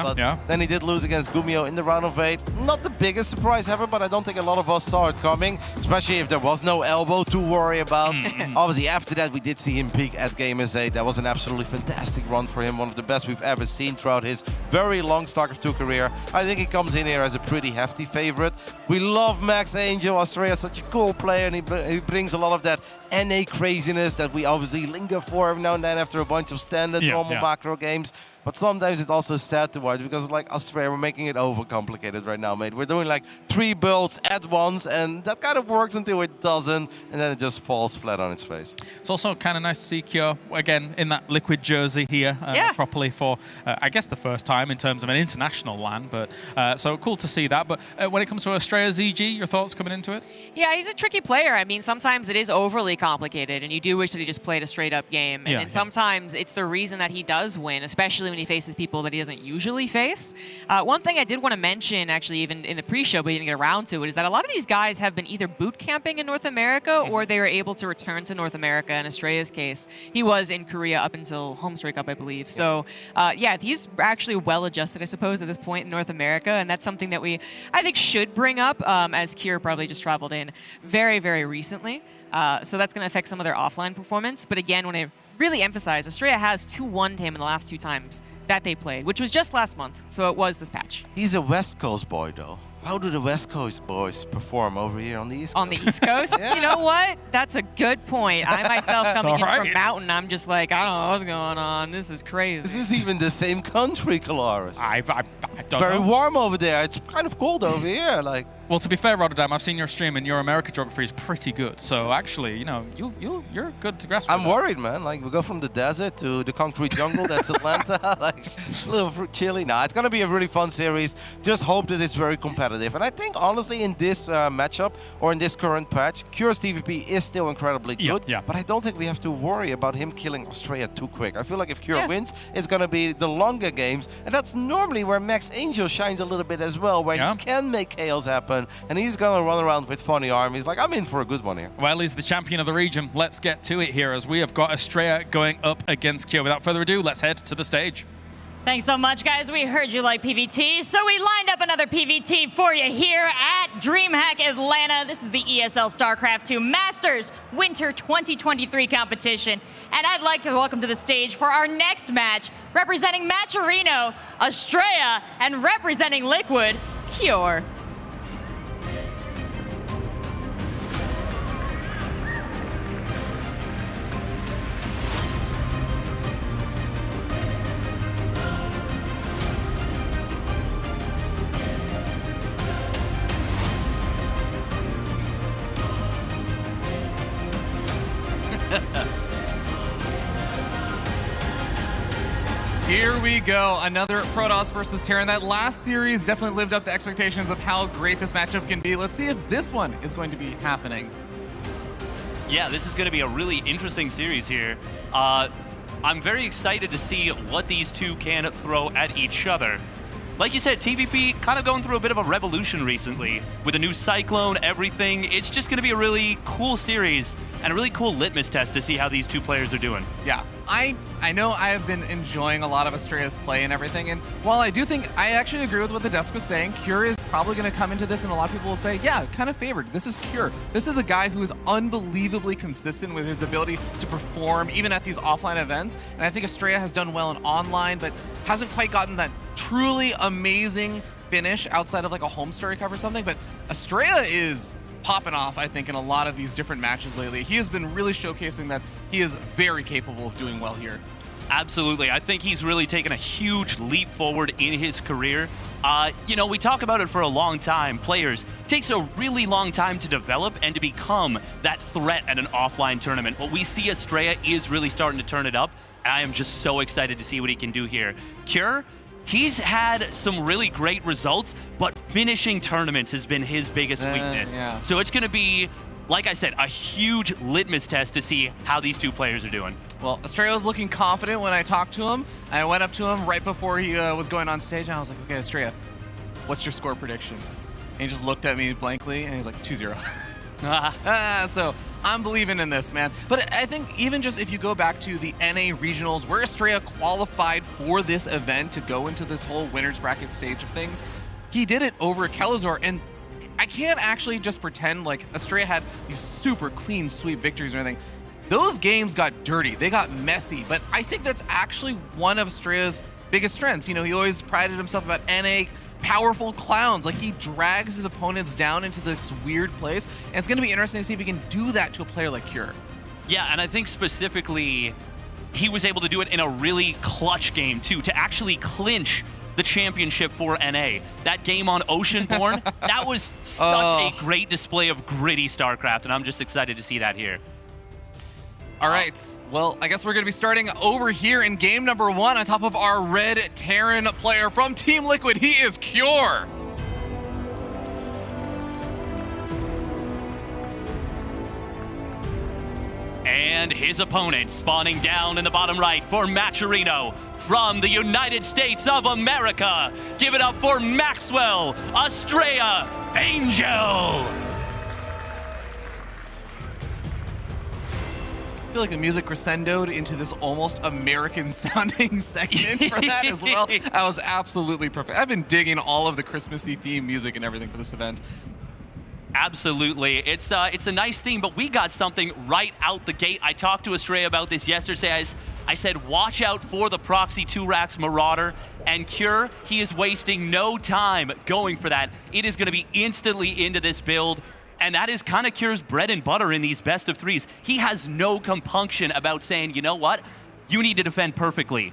Speaker 6: Then he did lose against Gumiho in the round of 8. Not the biggest surprise ever, but I don't think a lot of us saw it coming, especially if there was no elbow to worry about. Obviously, after that, we did see him peak at Gamers 8. That was an absolutely fantastic run for him, one of the best we've ever seen throughout his very long StarCraft 2 career. I think he comes in here as a pretty hefty favorite. We love Max Angel. Australia is such a cool player, and he brings a lot of that NA craziness that we obviously linger for every now and then after a bunch of standard normal macro games. But sometimes it's also sad to watch because, like, Australia, we're making it overcomplicated right now, mate. We're doing like 3 builds at once, and that kind of works until it doesn't, and then it just falls flat on its face.
Speaker 2: It's also kind of nice to see Cure, again, in that liquid jersey here properly for, I guess, the first time in terms of an international LAN. But so cool to see that. But when it comes to Australia, ZG, your thoughts coming into it?
Speaker 3: Yeah, he's a tricky player. I mean, sometimes it is overly complicated, and you do wish that he just played a straight-up game. And then sometimes it's the reason that he does win, especially when he faces people that he doesn't usually face. One thing I did want to mention, actually, even in the pre-show, but didn't get around to it, is that a lot of these guys have been either boot camping in North America or they were able to return to North America. In Estrella's case, he was in Korea up until home strike up, I believe. So, yeah, he's actually well-adjusted, I suppose, at this point in North America, and that's something that I think, should bring up, as Cure probably just traveled in very, very recently. So that's going to affect some of their offline performance. But again, when I really emphasize, Estrella has 2-1 to him in the last 2 times that they played, which was just last month, so it was this patch.
Speaker 6: He's a West Coast boy, though. How do the West Coast boys perform over here on the East Coast?
Speaker 3: On the East Coast? You know what? That's a good point. I myself coming in from Mountain, I'm just like, I don't know what's going on. This is crazy.
Speaker 6: This is even the same country, Kalaris.
Speaker 2: I don't
Speaker 6: Very
Speaker 2: know.
Speaker 6: warm over there. It's kind of cold over here. Like.
Speaker 2: Well, to be fair, Rotterdam, I've seen your stream and your America geography is pretty good. So actually, you know, you're good to grasp.
Speaker 6: I'm worried, man. Like, we go from the desert to the concrete jungle. That's Atlanta. Like, a little chilly. Nah, it's gonna be a really fun series. Just hope that it's very competitive. And I think honestly, in this matchup or in this current patch, Cure's TVP is still incredibly good. But I don't think we have to worry about him killing Australia too quick. I feel like if Cure wins, it's gonna be the longer games, and that's normally where Max Angel shines a little bit as well, where he can make chaos happen. And he's gonna run around with funny armies. Like, I'm in for a good one here.
Speaker 2: Well, he's the champion of the region. Let's get to it here as we have got Estrella going up against Cure. Without further ado, let's head to the stage.
Speaker 1: Thanks so much, guys. We heard you like PVT, so we lined up another PVT for you here at DreamHack Atlanta. This is the ESL StarCraft 2 Masters Winter 2023 competition. And I'd like to welcome to the stage for our next match, representing Matcherino, Estrella, and representing Liquid, Cure.
Speaker 4: here we go. Another Protoss versus Terran. That last series definitely lived up to expectations of how great this matchup can be. Let's see if this one is going to be happening.
Speaker 10: Yeah, this is going to be a really interesting series here. I'm very excited to see what these two can throw at each other. Like you said, TVP kind of going through a bit of a revolution recently with a new Cyclone, everything. It's just going to be a really cool series and a really cool litmus test to see how these two players are doing.
Speaker 4: Yeah, I know I have been enjoying a lot of Astrea's play and everything, and while I do think I actually agree with what the desk was saying, Cure is probably going to come into this and a lot of people will say, yeah, kind of favored. This is Cure. This is a guy who is unbelievably consistent with his ability to perform even at these offline events, and I think Astrea has done well in online, but hasn't quite gotten that truly amazing finish outside of like a home story cover or something, but Astrea is popping off, I think, in a lot of these different matches lately. He has been really showcasing that he is very capable of doing well here.
Speaker 10: Absolutely. I think he's really taken a huge leap forward in his career. You know, we talk about it for a long time. Players, it takes a really long time to develop and to become that threat at an offline tournament. But we see Astrea is really starting to turn it up. I am just so excited to see what he can do here. Cure, he's had some really great results, but finishing tournaments has been his biggest weakness.
Speaker 4: Yeah.
Speaker 10: So it's going to be, like I said, a huge litmus test to see how these two players are doing.
Speaker 4: Well, Astrea was looking confident when I talked to him. I went up to him right before he was going on stage, and I was like, okay, Astrea, what's your score prediction? And he just looked at me blankly, and he's like, 2-0. So I'm believing in this, man. But I think even just if you go back to the NA regionals where Astrea qualified for this event to go into this whole winner's bracket stage of things, he did it over Kelazor, and I can't actually just pretend like Astrea had these super clean sweep victories or anything. Those games got dirty, they got messy, but I think that's actually one of Astrea's biggest strengths. You know, he always prided himself about NA powerful clowns. Like, he drags his opponents down into this weird place, and it's going to be interesting to see if he can do that to a player like Cure.
Speaker 10: Yeah, and I think specifically he was able to do it in a really clutch game too, to actually clinch the championship for NA. That game on Oceanborn, that was such a great display of gritty StarCraft, and I'm just excited to see that here.
Speaker 4: All right, well, I guess we're going to be starting over here in game number 1 on top of our red Terran player from Team Liquid. He is Cure.
Speaker 10: And his opponent spawning down in the bottom right for Macherino from the United States of America. Give it up for Maxwell Astrea Angel.
Speaker 4: I feel like the music crescendoed into this almost American-sounding segment for that as well. That was absolutely perfect. I've been digging all of the Christmassy theme music and everything for this event.
Speaker 10: Absolutely. It's a nice theme, but we got something right out the gate. I talked to Astrea about this yesterday. I said, watch out for the Proxy 2-Racks Marauder, and Cure, he is wasting no time going for that. It is going to be instantly into this build. And that is kind of Cure's bread and butter in these best of threes. He has no compunction about saying, you know what? You need to defend perfectly.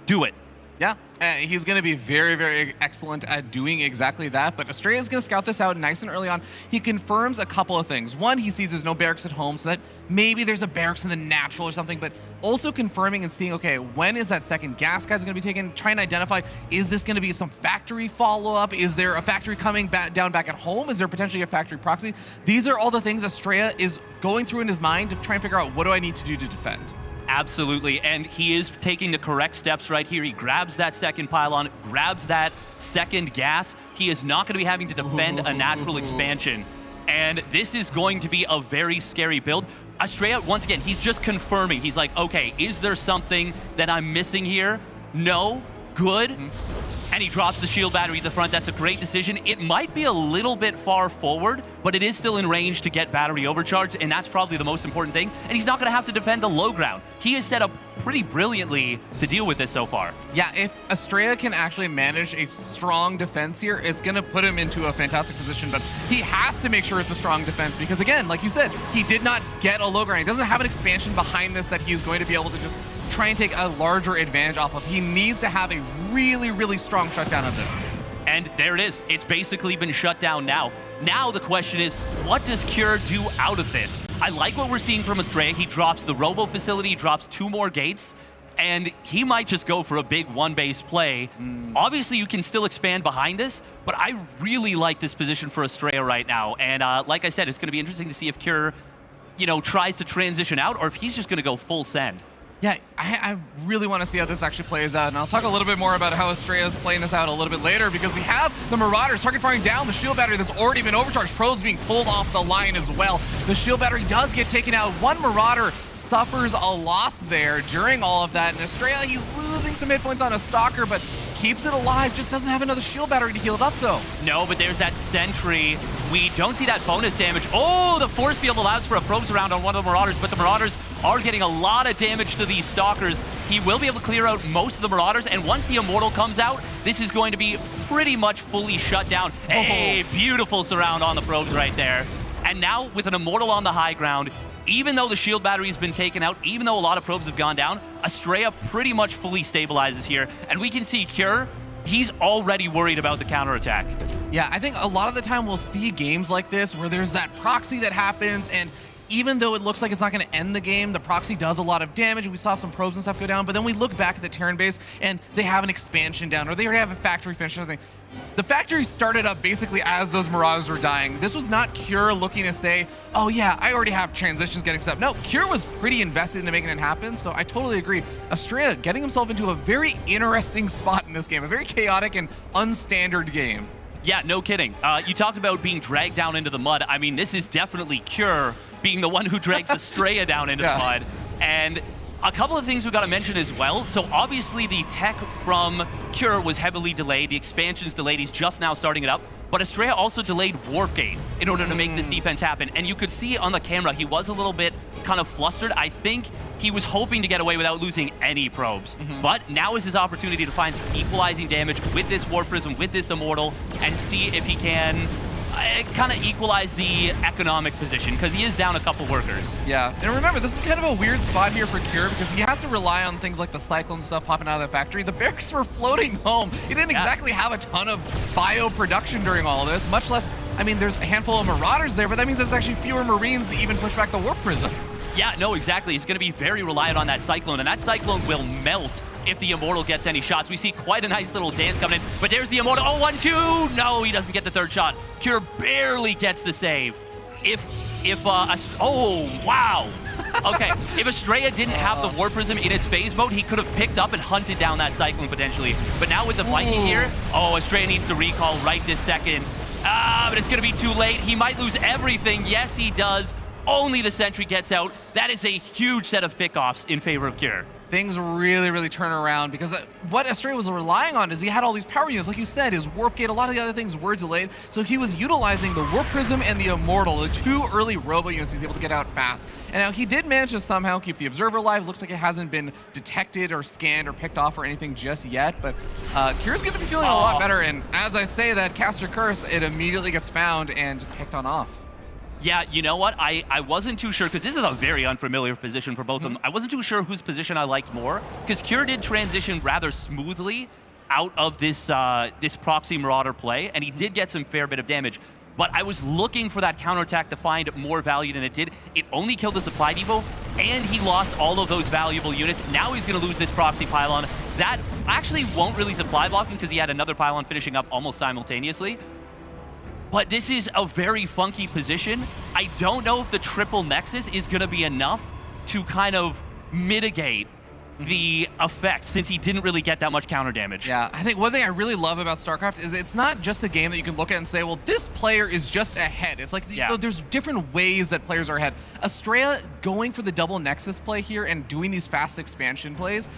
Speaker 10: Do it.
Speaker 4: Yeah, he's going to be very, very excellent at doing exactly that. But Astrea is going to scout this out nice and early on. He confirms a couple of things. One, he sees there's no barracks at home, so that maybe there's a barracks in the natural or something. But also confirming and seeing, okay, when is that second gas guys going to be taken? Trying to identify, is this going to be some factory follow-up? Is there a factory coming down back at home? Is there potentially a factory proxy? These are all the things Astrea is going through in his mind to try and figure out, what do I need to do to defend?
Speaker 10: Absolutely, and he is taking the correct steps right here. He grabs that second pylon, grabs that second gas. He is not going to be having to defend a natural expansion, and this is going to be a very scary build. Astrea, once again, he's just confirming. He's like, okay, is there something that I'm missing here? No? Good? And he drops the shield battery at the front. That's a great decision. It might be a little bit far forward, but it is still in range to get battery overcharged, and that's probably the most important thing. And he's not going to have to defend the low ground. He is set up pretty brilliantly to deal with this so far.
Speaker 4: Yeah, if Astrea can actually manage a strong defense here, it's going to put him into a fantastic position, but he has to make sure it's a strong defense because, again, like you said, he did not get a low ground. He doesn't have an expansion behind this that he's going to be able to just try and take a larger advantage off of. He needs to have a really, really strong shutdown of this.
Speaker 10: And there it is. It's basically been shut down now. Now the question is, what does Cure do out of this? I like what we're seeing from Astrea. He drops the robo facility, he drops 2 more gates. and he might just go for a big one-base play. Obviously, you can still expand behind this, but I really like this position for Estrella right now. And like I said, it's going to be interesting to see if Cure, tries to transition out or if he's just going to go full send.
Speaker 4: Yeah, I really want to see how this actually plays out, and I'll talk a little bit more about how Estrella's playing this out a little bit later, because we have the Marauders target firing down the shield battery that's already been overcharged. Pro's being pulled off the line as well. The shield battery does get taken out. One Marauder suffers a loss there during all of that, and Estrella, he's losing some hit points on a Stalker, but keeps it alive, just doesn't have another shield battery to heal it up though.
Speaker 10: No, but there's that sentry. We don't see that bonus damage. Oh, the force field allows for a probes around on one of the Marauders, but the Marauders are getting a lot of damage to these Stalkers. He will be able to clear out most of the Marauders, and once the Immortal comes out, this is going to be pretty much fully shut down. Hey, beautiful surround on the probes right there. And now with an Immortal on the high ground, even though the shield battery has been taken out, even though a lot of probes have gone down, Estrella pretty much fully stabilizes here. And we can see Cure, he's already worried about the counterattack.
Speaker 4: Yeah, I think a lot of the time we'll see games like this where there's that proxy that happens, and even though it looks like it's not going to end the game, the proxy does a lot of damage. We saw some probes and stuff go down, but then we look back at the Terran base and they have an expansion down, or they already have a factory finish or something. The factory started up basically as those Marauders were dying. This was not Cure looking to say, oh yeah, I already have transitions getting set up. No, Cure was pretty invested into making it happen, so I totally agree. Estrella getting himself into a very interesting spot in this game, a very chaotic and unstandard game.
Speaker 10: Yeah, no kidding. You talked about being dragged down into the mud. I mean, this is definitely Cure being the one who drags Estrella down into the mud. And a couple of things we got to mention as well. So obviously the tech from Cure was heavily delayed. The expansion's delayed. He's just now starting it up. But Estrella also delayed Warp Gate in order to make this defense happen. And you could see on the camera, he was a little bit kind of flustered. I think he was hoping to get away without losing any probes. But now is his opportunity to find some equalizing damage with this Warp Prism, with this Immortal, and see if he can kind of equalize the economic position, because he is down a couple workers.
Speaker 4: Yeah, and remember, this is kind of a weird spot here for Cure, because he has to rely on things like the Cyclone stuff popping out of the factory. The barracks were floating home. He didn't exactly have a ton of bio production during all of this, much less, I mean, there's a handful of Marauders there, but that means there's actually fewer Marines to even push back the Warp Prism.
Speaker 10: Yeah, no, exactly. He's going to be very reliant on that Cyclone, and that Cyclone will melt if the Immortal gets any shots. We see quite a nice little dance coming in, but there's the Immortal. Oh, 1-2! No, he doesn't get the third shot. Cure barely gets the save. Oh, wow. Okay, if Estrella didn't have the Warp Prism in its phase mode, he could have picked up and hunted down that Cyclone potentially. But now with the Viking here, oh, Estrella needs to recall right this second. But it's going to be too late. He might lose everything. Yes, he does. Only the sentry gets out. That is a huge set of pickoffs in favor of Cure.
Speaker 4: Things really, really turn around, because what Estrella was relying on is he had all these power units. Like you said, his Warp Gate, a lot of the other things were delayed. So he was utilizing the Warp Prism and the Immortal, the two early robo units he's able to get out fast. And now he did manage to somehow keep the Observer alive. Looks like it hasn't been detected or scanned or picked off or anything just yet. But Cure's going to be feeling a lot better. And as I say that, Caster Curse, it immediately gets found and picked on off.
Speaker 10: Yeah, you know what? I wasn't too sure, because this is a very unfamiliar position for both of them. I wasn't too sure whose position I liked more, because Cure did transition rather smoothly out of this this proxy Marauder play, and he did get some fair bit of damage. But I was looking for that counterattack to find more value than it did. It only killed the supply depot, and he lost all of those valuable units. Now he's going to lose this proxy pylon. That actually won't really supply block him, because he had another pylon finishing up almost simultaneously. But this is a very funky position. I don't know if the triple Nexus is going to be enough to kind of mitigate the effect, since he didn't really get that much counter damage.
Speaker 4: Yeah, I think one thing I really love about StarCraft is it's not just a game that you can look at and say, well, this player is just ahead. It's like, you know, there's different ways that players are ahead. Estrella going for the double Nexus play here and doing these fast expansion plays,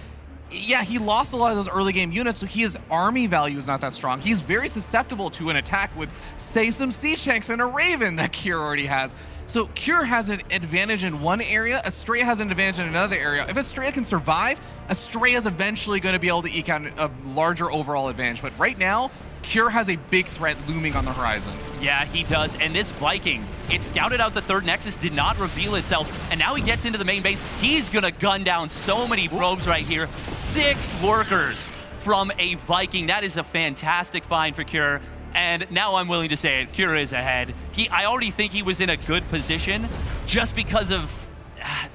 Speaker 4: yeah, he lost a lot of those early game units, so his army value is not that strong. He's very susceptible to an attack with, say, some siege tanks and a Raven that Cure already has. So Cure has an advantage in one area, Estrella has an advantage in another area. If Estrella can survive, Estrella's eventually going to be able to eke out a larger overall advantage. But right now, Cure has a big threat looming on the horizon.
Speaker 10: Yeah, he does. And this Viking, it scouted out the third Nexus, did not reveal itself, and now he gets into the main base. He's going to gun down so many probes right here. 6 workers from a Viking. That is a fantastic find for Cure. And now I'm willing to say it, Cure is ahead. I already think he was in a good position just because of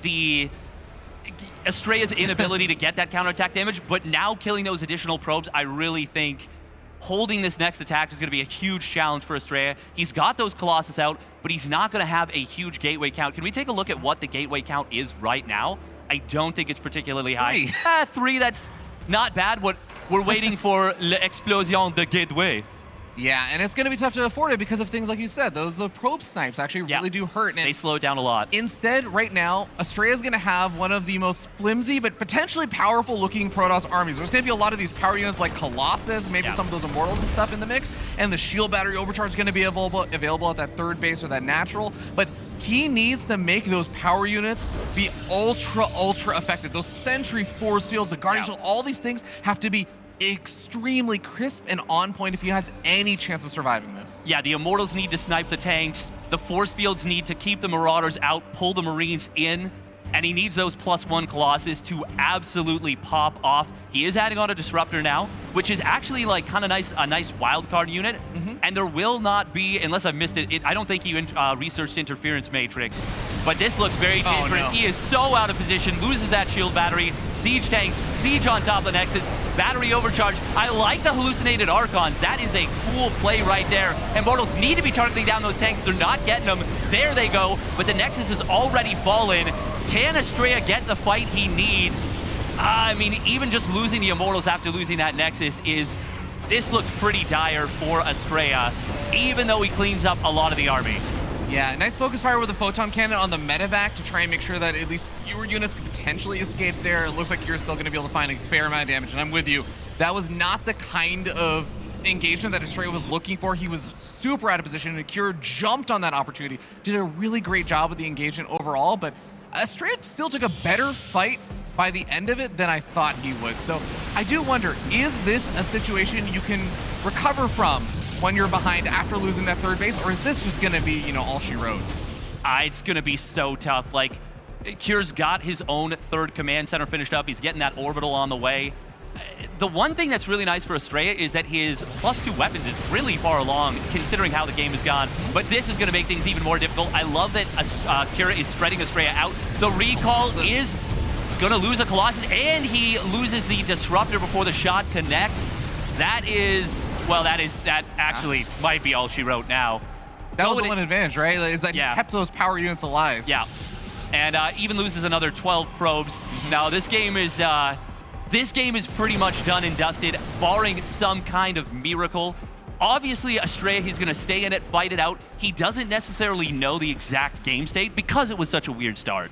Speaker 10: the Estrella's inability to get that counterattack damage, but now killing those additional probes, I really think holding this next attack is going to be a huge challenge for Estrella. He's got those Colossus out, but he's not going to have a huge gateway count. Can we take a look at what the gateway count is right now? I don't think it's particularly high. 3, that's not bad. What we're waiting for, l'explosion de gateway.
Speaker 4: Yeah, and it's going to be tough to afford it because of things like you said. The probe snipes actually really do hurt. And
Speaker 10: they slow it down a lot.
Speaker 4: Instead, right now, Estrella's going to have one of the most flimsy but potentially powerful looking Protoss armies. There's going to be a lot of these power units like Colossus, maybe some of those Immortals and stuff in the mix, and the shield battery overcharge is going to be available at that third base or that natural. But he needs to make those power units be ultra effective. Those Sentry force fields, the Guardian Shield, all these things have to be extremely crisp and on point if he has any chance of surviving this.
Speaker 10: Yeah, the Immortals need to snipe the tanks. The force fields need to keep the Marauders out, pull the Marines in, and he needs those +1 Colossus to absolutely pop off. He is adding on a Disruptor now, which is actually like kind of nice, a nice wildcard unit. And there will not be, unless I missed it, I don't think you researched Interference Matrix, but this looks very dangerous. He is so out of position, loses that shield battery, siege tanks, siege on top of the Nexus, battery overcharge. I like the hallucinated Archons. That is a cool play right there. Immortals need to be targeting down those tanks. They're not getting them. There they go, but the Nexus has already fallen. Can Estrella get the fight he needs? I mean, even just losing the Immortals after losing that Nexus this looks pretty dire for Estrella, even though he cleans up a lot of the army.
Speaker 4: Yeah, nice focus fire with the Photon Cannon on the medevac to try and make sure that at least fewer units could potentially escape there. It looks like you're still going to be able to find a fair amount of damage, and I'm with you. That was not the kind of engagement that Estrella was looking for. He was super out of position, and Cure jumped on that opportunity. Did a really great job with the engagement overall, but Estrella still took a better fight by the end of it than I thought he would. So I do wonder, is this a situation you can recover from when you're behind after losing that third base, or is this just going to be, you know, all she wrote?
Speaker 10: It's going to be so tough. Like, Cure's got his own third command center finished up. He's getting that orbital on the way. The one thing that's really nice for Estrella is that his +2 weapons is really far along, considering how the game has gone. But this is going to make things even more difficult. I love that Kira is spreading Estrella out. The recall is going to lose a Colossus, and he loses the Disruptor before the shot connects. That actually might be all she wrote now.
Speaker 4: That was the one advantage, right? Is that he kept those power units alive.
Speaker 10: Yeah, and even loses another 12 probes. Now this game is pretty much done and dusted, barring some kind of miracle. Obviously, Estrella, he's going to stay in it, fight it out. He doesn't necessarily know the exact game state because it was such a weird start.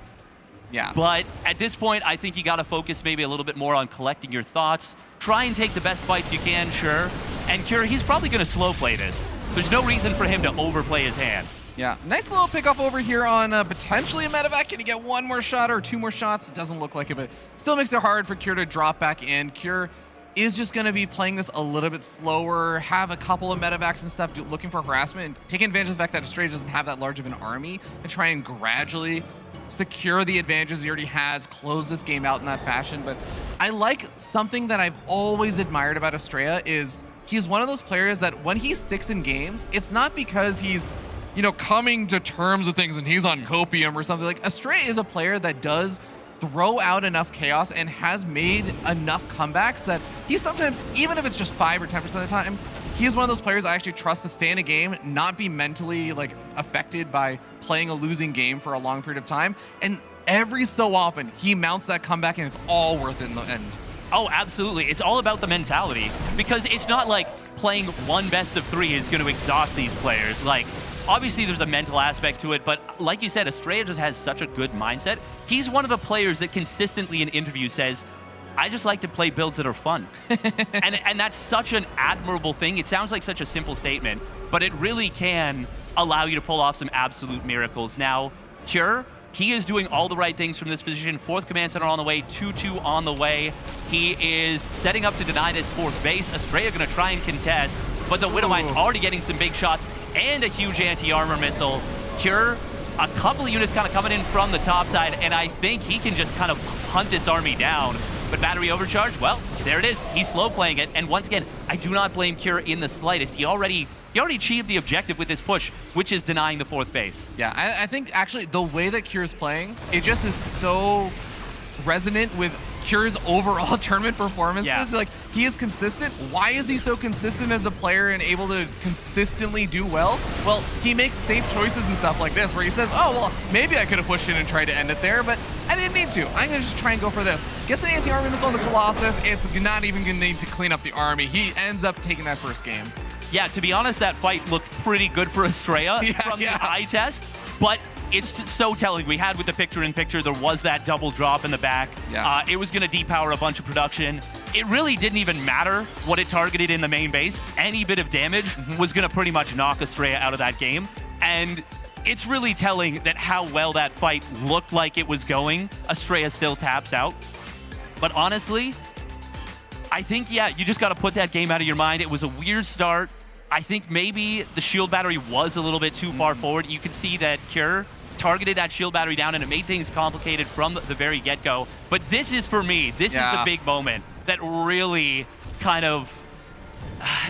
Speaker 4: Yeah.
Speaker 10: But at this point, I think you got to focus maybe a little bit more on collecting your thoughts. Try and take the best fights you can, sure. And Cure, he's probably going to slow play this. There's no reason for him to overplay his hand.
Speaker 4: Yeah, nice little pickoff over here on potentially a medevac. Can he get one more shot or two more shots? It doesn't look like it, but still makes it hard for Cure to drop back in. Cure is just going to be playing this a little bit slower, have a couple of medevacs and stuff, looking for harassment, and taking advantage of the fact that Estrella doesn't have that large of an army, and try and gradually secure the advantages he already has, close this game out in that fashion. But I like something that I've always admired about Estrella is he's one of those players that when he sticks in games, it's not because he's, you know, coming to terms with things and he's on copium or something. Like, Estrella is a player that does throw out enough chaos and has made enough comebacks that he sometimes, even if it's just 5 or 10% of the time, he is one of those players I actually trust to stay in a game, not be mentally like affected by playing a losing game for a long period of time. And every so often, he mounts that comeback and it's all worth it in the end.
Speaker 10: Oh, absolutely. It's all about the mentality, because it's not like playing one best of 3 is going to exhaust these players. Like, obviously there's a mental aspect to it, but like you said, Estrella just has such a good mindset. He's one of the players that consistently in interviews says, I just like to play builds that are fun. and that's such an admirable thing. It sounds like such a simple statement, but it really can allow you to pull off some absolute miracles. Now, Cure, he is doing all the right things from this position. 4th command center on the way, 2-2 on the way. He is setting up to deny this 4th base. Estrella going to try and contest, but the Widowmine's already getting some big shots and a huge anti-armor missile. Cure, a couple of units kind of coming in from the top side, and I think he can just kind of hunt this army down. But battery overcharge, well, there it is. He's slow playing it, and once again, I do not blame Cure in the slightest. He already achieved the objective with this push, which is denying the 4th base.
Speaker 4: Yeah, I think actually the way that Cure's playing, it just is so resonant with Cure's overall tournament performances.
Speaker 10: Yeah.
Speaker 4: Like, he is consistent. Why is he so consistent as a player and able to consistently do well? Well, he makes safe choices and stuff like this, where he says, oh, well, maybe I could have pushed in and tried to end it there, but I didn't need to. I'm going to just try and go for this. Gets an anti-army missile on the Colossus. It's not even going to need to clean up the army. He ends up taking that first game.
Speaker 10: Yeah, to be honest, that fight looked pretty good for Estrella from the eye test, but it's so telling. We had with the picture-in-picture, there was that double drop in the back.
Speaker 4: Yeah.
Speaker 10: It was going to depower a bunch of production. It really didn't even matter what it targeted in the main base. Any bit of damage was going to pretty much knock Estrella out of that game. And it's really telling that how well that fight looked like it was going. Estrella still taps out. But honestly, I think, yeah, you just got to put that game out of your mind. It was a weird start. I think maybe the shield battery was a little bit too far forward. You can see that Cure targeted that shield battery down, and it made things complicated from the very get-go. But this is, for me, this is the big moment that really kind of,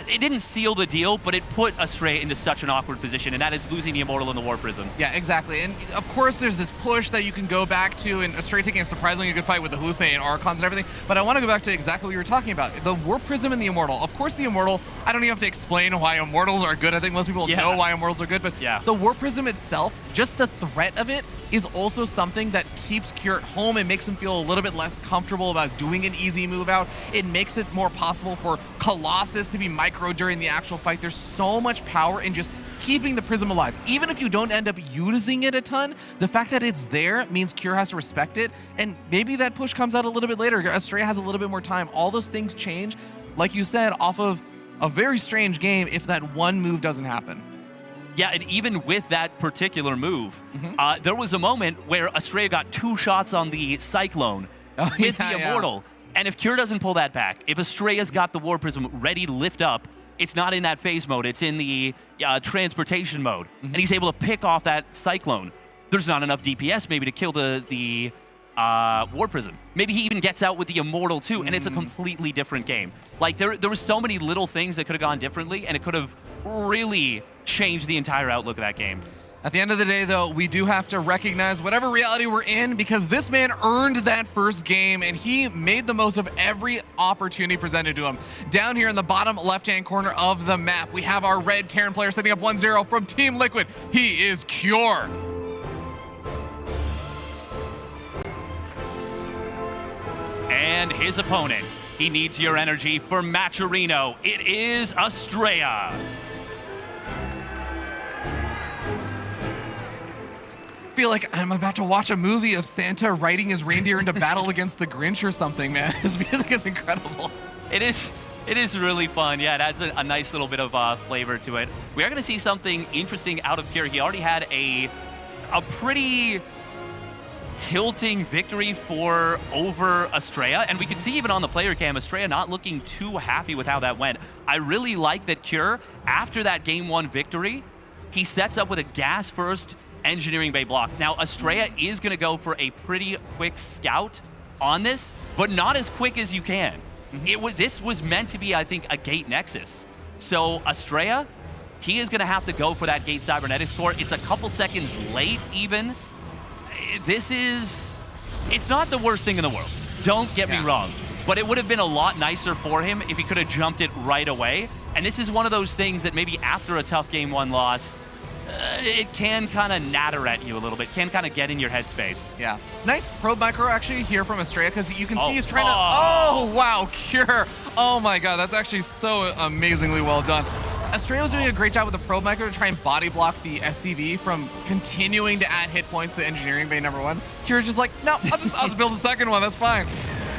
Speaker 10: it didn't seal the deal, but it put Estrella into such an awkward position, and that is losing the Immortal in the War Prism.
Speaker 4: Yeah, exactly. And of course, there's this push that you can go back to, and Estrella taking a surprisingly good fight with the Hallucinate and Archons and everything. But I want to go back to exactly what you were talking about. The War Prism and the Immortal. Of course, the Immortal, I don't even have to explain why Immortals are good. I think most people know why Immortals are good, but the War Prism itself, just the threat of it, is also something that keeps Cure at home and makes him feel a little bit less comfortable about doing an easy move out. It makes it more possible for Colossus to be micro during the actual fight. There's so much power in just keeping the Prism alive. Even if you don't end up using it a ton, the fact that it's there means Cure has to respect it, and maybe that push comes out a little bit later. Estrella has a little bit more time. All those things change, like you said, off of a very strange game if that one move doesn't happen.
Speaker 10: Yeah, and even with that particular move, there was a moment where Estrella got 2 shots on the Cyclone with the Immortal. And if Cure doesn't pull that back, if Estrella's got the War Prism ready to lift up, it's not in that phase mode, it's in the transportation mode, and he's able to pick off that Cyclone. There's not enough DPS maybe to kill the War Prism. Maybe he even gets out with the Immortal too, and it's a completely different game. Like, there were so many little things that could have gone differently, and it could have really changed the entire outlook of that game.
Speaker 4: At the end of the day, though, we do have to recognize whatever reality we're in, because this man earned that first game, and he made the most of every opportunity presented to him. Down here in the bottom left-hand corner of the map, we have our red Terran player setting up 1-0 from Team Liquid. He is Cure.
Speaker 10: And his opponent, he needs your energy for Matcherino. It is Estrella.
Speaker 4: I feel like I'm about to watch a movie of Santa riding his reindeer into battle against the Grinch or something, man. His music is incredible.
Speaker 10: It is really fun. Yeah, it adds a nice little bit of flavor to it. We are going to see something interesting out of Cure. He already had a pretty tilting victory over Estrella, and we could see even on the player cam, Estrella not looking too happy with how that went. I really like that Cure, after that Game 1 victory, he sets up with a gas first engineering bay block. Now, Estrella is going to go for a pretty quick scout on this, but not as quick as you can. This was meant to be, I think, a gate nexus. So Estrella, he is going to have to go for that gate cybernetics core. It's a couple seconds late even. It's not the worst thing in the world. Don't get me wrong, but it would have been a lot nicer for him if he could have jumped it right away. And this is one of those things that maybe after a tough Game 1 loss, it can kind of natter at you a little bit, can kind of get in your headspace.
Speaker 4: Yeah. Nice probe micro actually here from Estrella, because you can see he's trying to, oh wow, Cure. Oh my god, that's actually so amazingly well done. Estrella was doing a great job with the probe micro to try and body block the SCV from continuing to add hit points to engineering bay number 1. Cure's just like, no, I'll just build a second one, that's fine.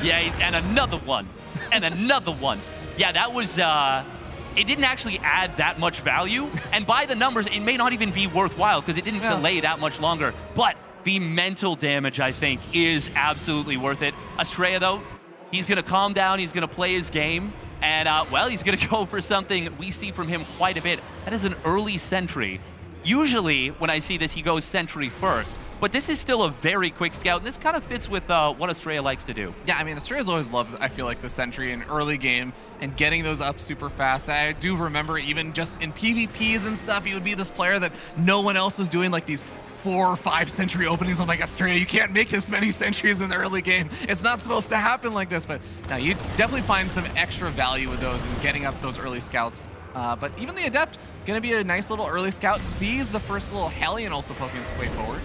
Speaker 10: Yeah, and another one, and another one. Yeah, that was, it didn't actually add that much value, and by the numbers, it may not even be worthwhile because it didn't delay that much longer, but the mental damage, I think, is absolutely worth it. Estrella, though, he's going to calm down, he's going to play his game, and, well, he's going to go for something we see from him quite a bit. That is an early sentry. Usually, when I see this, he goes sentry first, but this is still a very quick scout, and this kind of fits with what Estrella likes to do.
Speaker 4: Yeah, I mean, Estrella's always loved, I feel like, the sentry in early game and getting those up super fast. I do remember even just in PvPs and stuff, he would be this player that no one else was doing, like these 4 or 5 century openings. I'm like, Australia, you can't make this many centuries in the early game. It's not supposed to happen like this. But now you definitely find some extra value with those and getting up those early scouts. But even the Adept, going to be a nice little early scout, sees the first little Hellion also poking its way forward.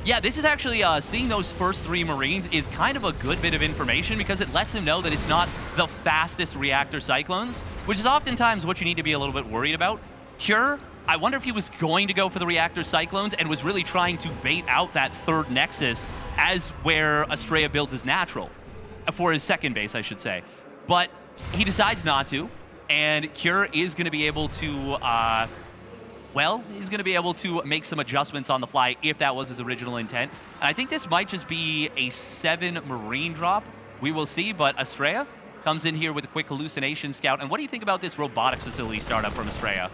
Speaker 10: Yeah, this is actually, seeing those first 3 Marines is kind of a good bit of information because it lets him know that it's not the fastest reactor Cyclones, which is oftentimes what you need to be a little bit worried about. Cure, I wonder if he was going to go for the reactor Cyclones and was really trying to bait out that 3rd Nexus as where Estrella builds his natural, for his 2nd base, I should say. But he decides not to, and Cure is going to be able to, well, he's going to be able to make some adjustments on the fly if that was his original intent. And I think this might just be a 7 Marine drop. We will see, but Estrella comes in here with a quick hallucination scout. And what do you think about this robotics facility startup from Estrella?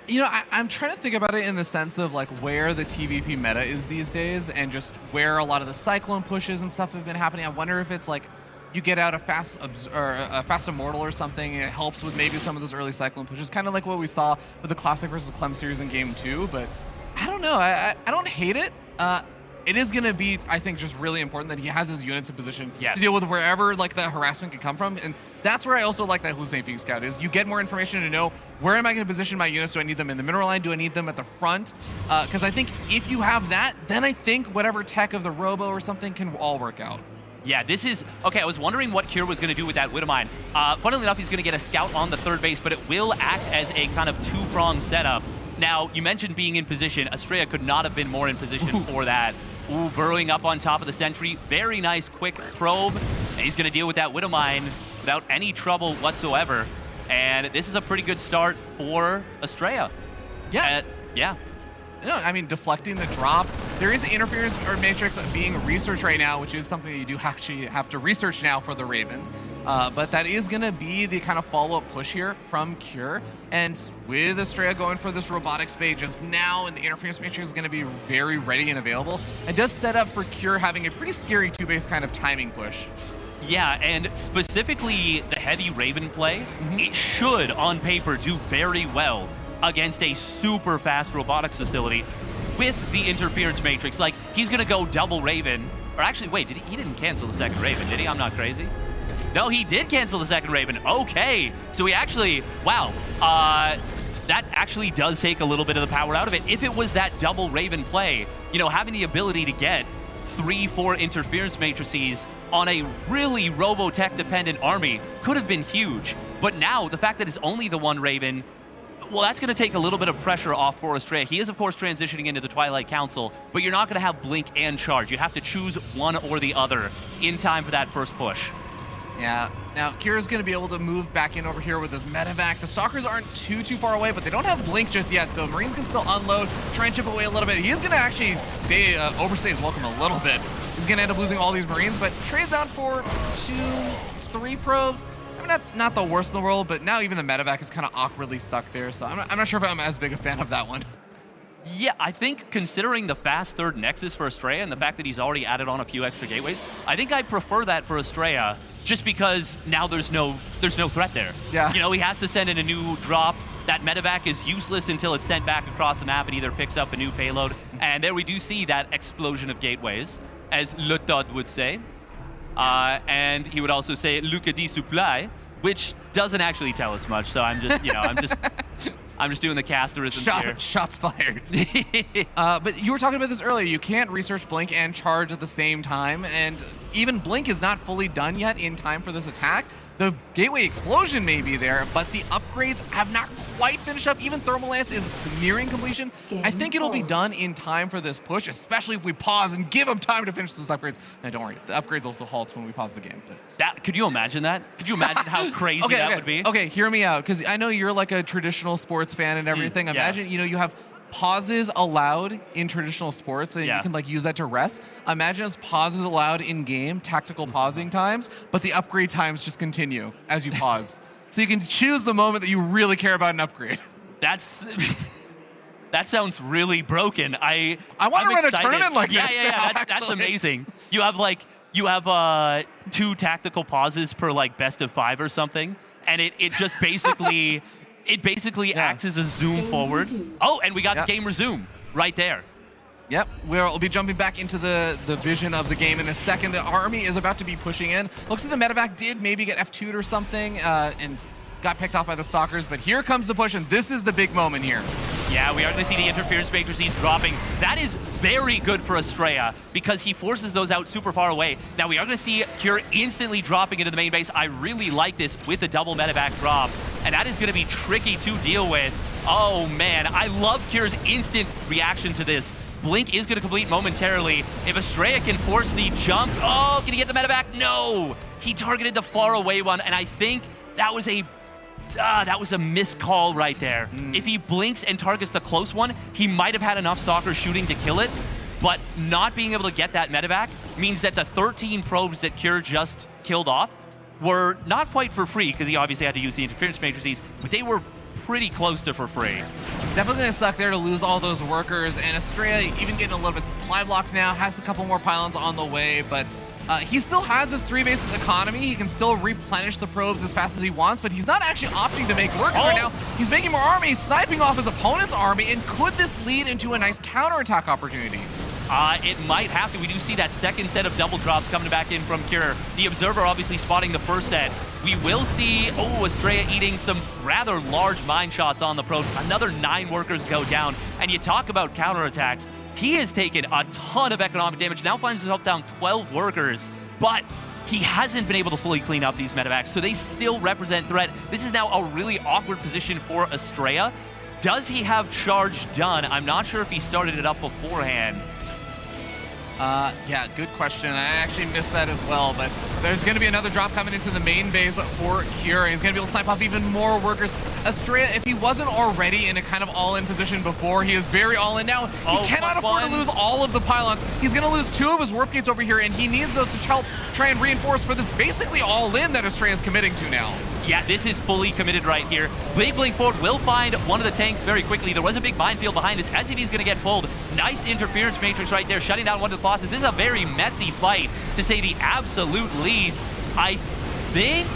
Speaker 4: You know, I'm trying to think about it in the sense of like where the TVP meta is these days and just where a lot of the Cyclone pushes and stuff have been happening. I wonder if it's like you get out a fast Immortal or something, and it helps with maybe some of those early Cyclone pushes, kind of like what we saw with the Classic versus Clem series in Game 2. But I don't know. I don't hate it. It is going to be, I think, just really important that he has his units in position to deal with wherever like the harassment could come from. And that's where I also like that hallucinating scout is you get more information to know where am I going to position my units? Do I need them in the mineral line? Do I need them at the front? Because I think if you have that, then I think whatever tech of the Robo or something can all work out.
Speaker 10: Yeah, this is... Okay, I was wondering what Cure was going to do with that Widowmine. Funnily enough, he's going to get a scout on the 3rd base, but it will act as a kind of 2-pronged setup. Now, you mentioned being in position. Estrella could not have been more in position for that. Ooh, burrowing up on top of the sentry. Very nice, quick probe. And he's going to deal with that Widowmine without any trouble whatsoever. And this is a pretty good start for Estrella.
Speaker 4: Yeah.
Speaker 10: Yeah.
Speaker 4: No, I mean, deflecting the drop. There is interference or matrix being researched right now, which is something that you do actually have to research now for the Ravens. But that is going to be the kind of follow-up push here from Cure. And with Estrella going for this robotics fade just now, and the interference matrix is going to be very ready and available, it does set up for Cure having a pretty scary 2-base kind of timing push.
Speaker 10: Yeah, and specifically the heavy Raven play, it should, on paper, do very well against a super fast robotics facility with the interference matrix. Like, he's gonna go double Raven. Or actually, wait, he didn't cancel the 2nd Raven, did he? I'm not crazy. No, he did cancel the 2nd Raven. Okay, so he actually, wow. That actually does take a little bit of the power out of it. If it was that double Raven play, you know, having the ability to get 3-4 interference matrices on a really Robotech dependent army could have been huge. But now, the fact that it's only the 1 Raven, well, that's going to take a little bit of pressure off for Estrella. He is, of course, transitioning into the Twilight Council, but you're not going to have Blink and Charge. You have to choose one or the other in time for that first push.
Speaker 4: Yeah. Now, Kira's going to be able to move back in over here with his medevac. The Stalkers aren't too far away, but they don't have Blink just yet, so Marines can still unload, try and chip away a little bit. He is going to actually overstay his welcome a little bit. He's going to end up losing all these Marines, but trades out for 2-3 probes. I mean, not the worst in the world, but now even the medevac is kind of awkwardly stuck there, so I'm not sure if I'm as big a fan of that one.
Speaker 10: Yeah, I think considering the fast 3rd Nexus for Estrella and the fact that he's already added on a few extra gateways, I think I prefer that for Estrella just because now there's no threat there.
Speaker 4: Yeah.
Speaker 10: You know, he has to send in a new drop. That medevac is useless until it's sent back across the map and either picks up a new payload. And there we do see that explosion of gateways, as Le Todd would say. And he would also say Luca di Supply, which doesn't actually tell us much. So I'm just, you know, I'm just doing the casterism here.
Speaker 4: Shots fired. But you were talking about this earlier. You can't research Blink and Charge at the same time, and even Blink is not fully done yet in time for this attack. The Gateway Explosion may be there, but the upgrades have not quite finished up. Even Thermal Lance is nearing completion. I think it'll be done in time for this push, especially if we pause and give them time to finish those upgrades. No, don't worry. The upgrades also halt when we pause the game. But
Speaker 10: could you imagine that? Could you imagine how crazy that would be?
Speaker 4: Okay, hear me out, because I know you're like a traditional sports fan and everything. Imagine, you know, you have pauses allowed in traditional sports, and you can like use that to rest. Imagine as pauses allowed in game, tactical pausing times, but the upgrade times just continue as you pause. So you can choose the moment that you really care about an upgrade.
Speaker 10: That sounds really broken. I
Speaker 4: want to run a tournament like that.
Speaker 10: Yeah. That's amazing. You have 2 tactical pauses per like best of 5 or something, and it just basically. It basically acts as a zoom forward. Oh, and we got the game resume right there.
Speaker 4: Yep, we'll be jumping back into the vision of the game in a second. The army is about to be pushing in. Looks like the medevac did maybe get F2'd or something and got picked off by the stalkers, but here comes the push, and this is the big moment here.
Speaker 10: Yeah, we are going to see the interference matrices dropping. That is very good for Estrella because he forces those out super far away. Now we are going to see Cure instantly dropping into the main base. I really like this with the double medevac drop, and that is going to be tricky to deal with. Oh man, I love Cure's instant reaction to this. Blink is going to complete momentarily. If Estrella can force the jump, oh, can he get the medevac? No, he targeted the far away one, and I think that was a missed call right there. If he blinks and targets the close one, he might have had enough stalkers shooting to kill it, but not being able to get that medevac means that the 13 probes that Cure just killed off were not quite for free, because he obviously had to use the interference matrices, but they were pretty close to for free.
Speaker 4: Definitely gonna suck there to lose all those workers, and Estrella even getting a little bit supply blocked now, has a couple more pylons on the way, but he still has his 3 bases economy. He can still replenish the probes as fast as he wants, but he's not actually opting to make workers right now. He's making more army, he's sniping off his opponent's army, and could this lead into a nice counterattack opportunity?
Speaker 10: It might have to. We do see that second set of double drops coming back in from Cure. The Observer obviously spotting the first set. We will see, Estrella eating some rather large mine shots on the probes. Another 9 workers go down. And you talk about counterattacks. He has taken a ton of economic damage, now finds himself down 12 workers. But he hasn't been able to fully clean up these medevacs, so they still represent threat. This is now a really awkward position for Estrella. Does he have charge done? I'm not sure if he started it up beforehand.
Speaker 4: Yeah, good question. I actually missed that as well, but there's going to be another drop coming into the main base for Cure. He's going to be able to snipe off even more workers. Estrella, if he wasn't already in a kind of all-in position before, he is very all-in now. He cannot afford to lose all of the pylons. He's going to lose 2 of his warp gates over here, and he needs those to help try and reinforce for this basically all-in that Estrella is committing to now.
Speaker 10: Yeah, this is fully committed right here. Big Blink forward will find one of the tanks very quickly. There was a big minefield behind this. SCV's going to get pulled. Nice interference matrix right there, shutting down one of the bosses. This is a very messy fight, to say the absolute least. I think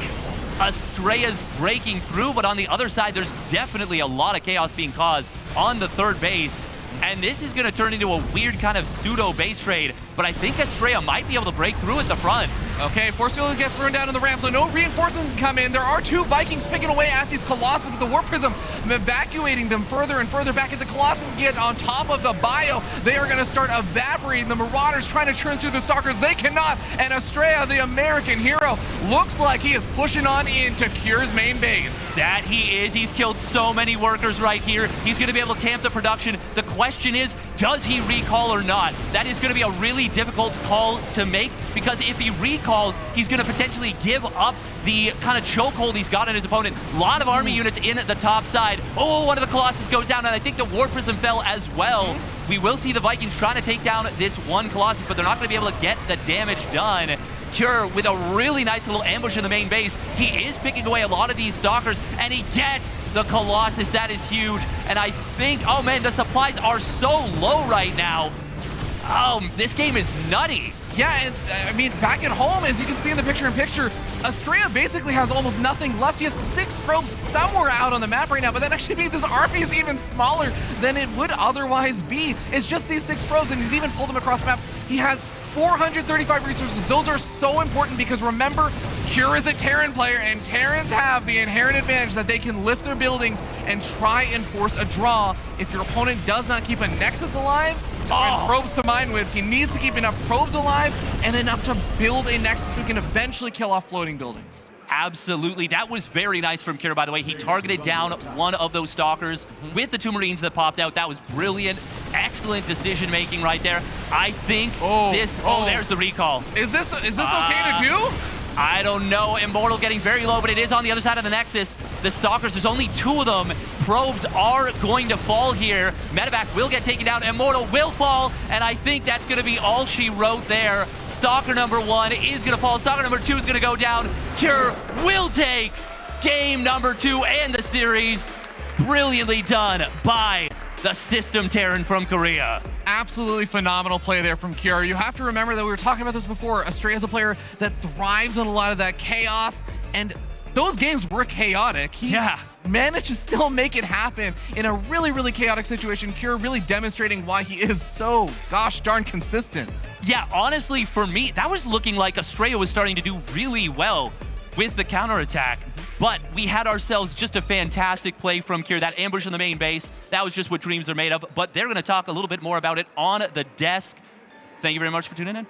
Speaker 10: Estrella's breaking through, but on the other side, there's definitely a lot of chaos being caused on the third base. And this is going to turn into a weird kind of pseudo base trade, but I think Estrella might be able to break through at the front.
Speaker 4: Okay, Force Field gets thrown down in the ramp, so no reinforcements can come in. There are 2 Vikings picking away at these Colossus with the Warp Prism, evacuating them further and further back. If the Colossus get on top of the bio, they are going to start evaporating. The Marauders trying to churn through the Stalkers. They cannot, and Estrella, the American hero, looks like he is pushing on into Cure's main base.
Speaker 10: That he is. He's killed so many workers right here. He's going to be able to camp the production. The question is, does he recall or not? That is going to be a really difficult call to make, because if he recalls, he's going to potentially give up the kind of chokehold he's got on his opponent. A lot of army units in at the top side. Oh, one of the Colossus goes down, and I think the War Prism fell as well. We will see the Vikings trying to take down this one Colossus, but they're not going to be able to get the damage done. Cure with a really nice little ambush in the main base. He is picking away a lot of these Stalkers, and he gets the Colossus. That is huge. And I think, oh man, the supplies are so low right now. Oh, this game is nutty.
Speaker 4: Yeah, and I mean, back at home, as you can see in the picture-in-picture, Estrella basically has almost nothing left. He has 6 probes somewhere out on the map right now, but that actually means his army is even smaller than it would otherwise be. It's just these 6 probes, and he's even pulled them across the map. He has 435 resources. Those are so important because remember, Cure is a Terran player, and Terrans have the inherent advantage that they can lift their buildings and try and force a draw. If your opponent does not keep a Nexus alive, and probes to mine with, he needs to keep enough probes alive and enough to build a Nexus so he can eventually kill off floating buildings.
Speaker 10: Absolutely. That was very nice from Cure, by the way. He targeted down one of those Stalkers with the 2 Marines that popped out. That was brilliant. Excellent decision-making right there. I think there's the recall.
Speaker 4: Is this okay to do?
Speaker 10: I don't know. Immortal getting very low, but it is on the other side of the Nexus. The Stalkers, there's only 2 of them. Probes are going to fall here. Medevac will get taken down. Immortal will fall, and I think that's going to be all she wrote there. Stalker number 1 is going to fall. Stalker number 2 is going to go down. Cure will take game number 2 and the series. Brilliantly done by the System Terran from Korea.
Speaker 4: Absolutely phenomenal play there from Cure. You have to remember that we were talking about this before. Estrella is a player that thrives on a lot of that chaos, and those games were chaotic. He managed to still make it happen in a really, really chaotic situation. Cure really demonstrating why he is so gosh darn consistent.
Speaker 10: Yeah, honestly, for me, that was looking like Estrella was starting to do really well with the counterattack. But we had ourselves just a fantastic play from Cure. That ambush in the main base, that was just what dreams are made of. But they're going to talk a little bit more about it on the desk. Thank you very much for tuning in.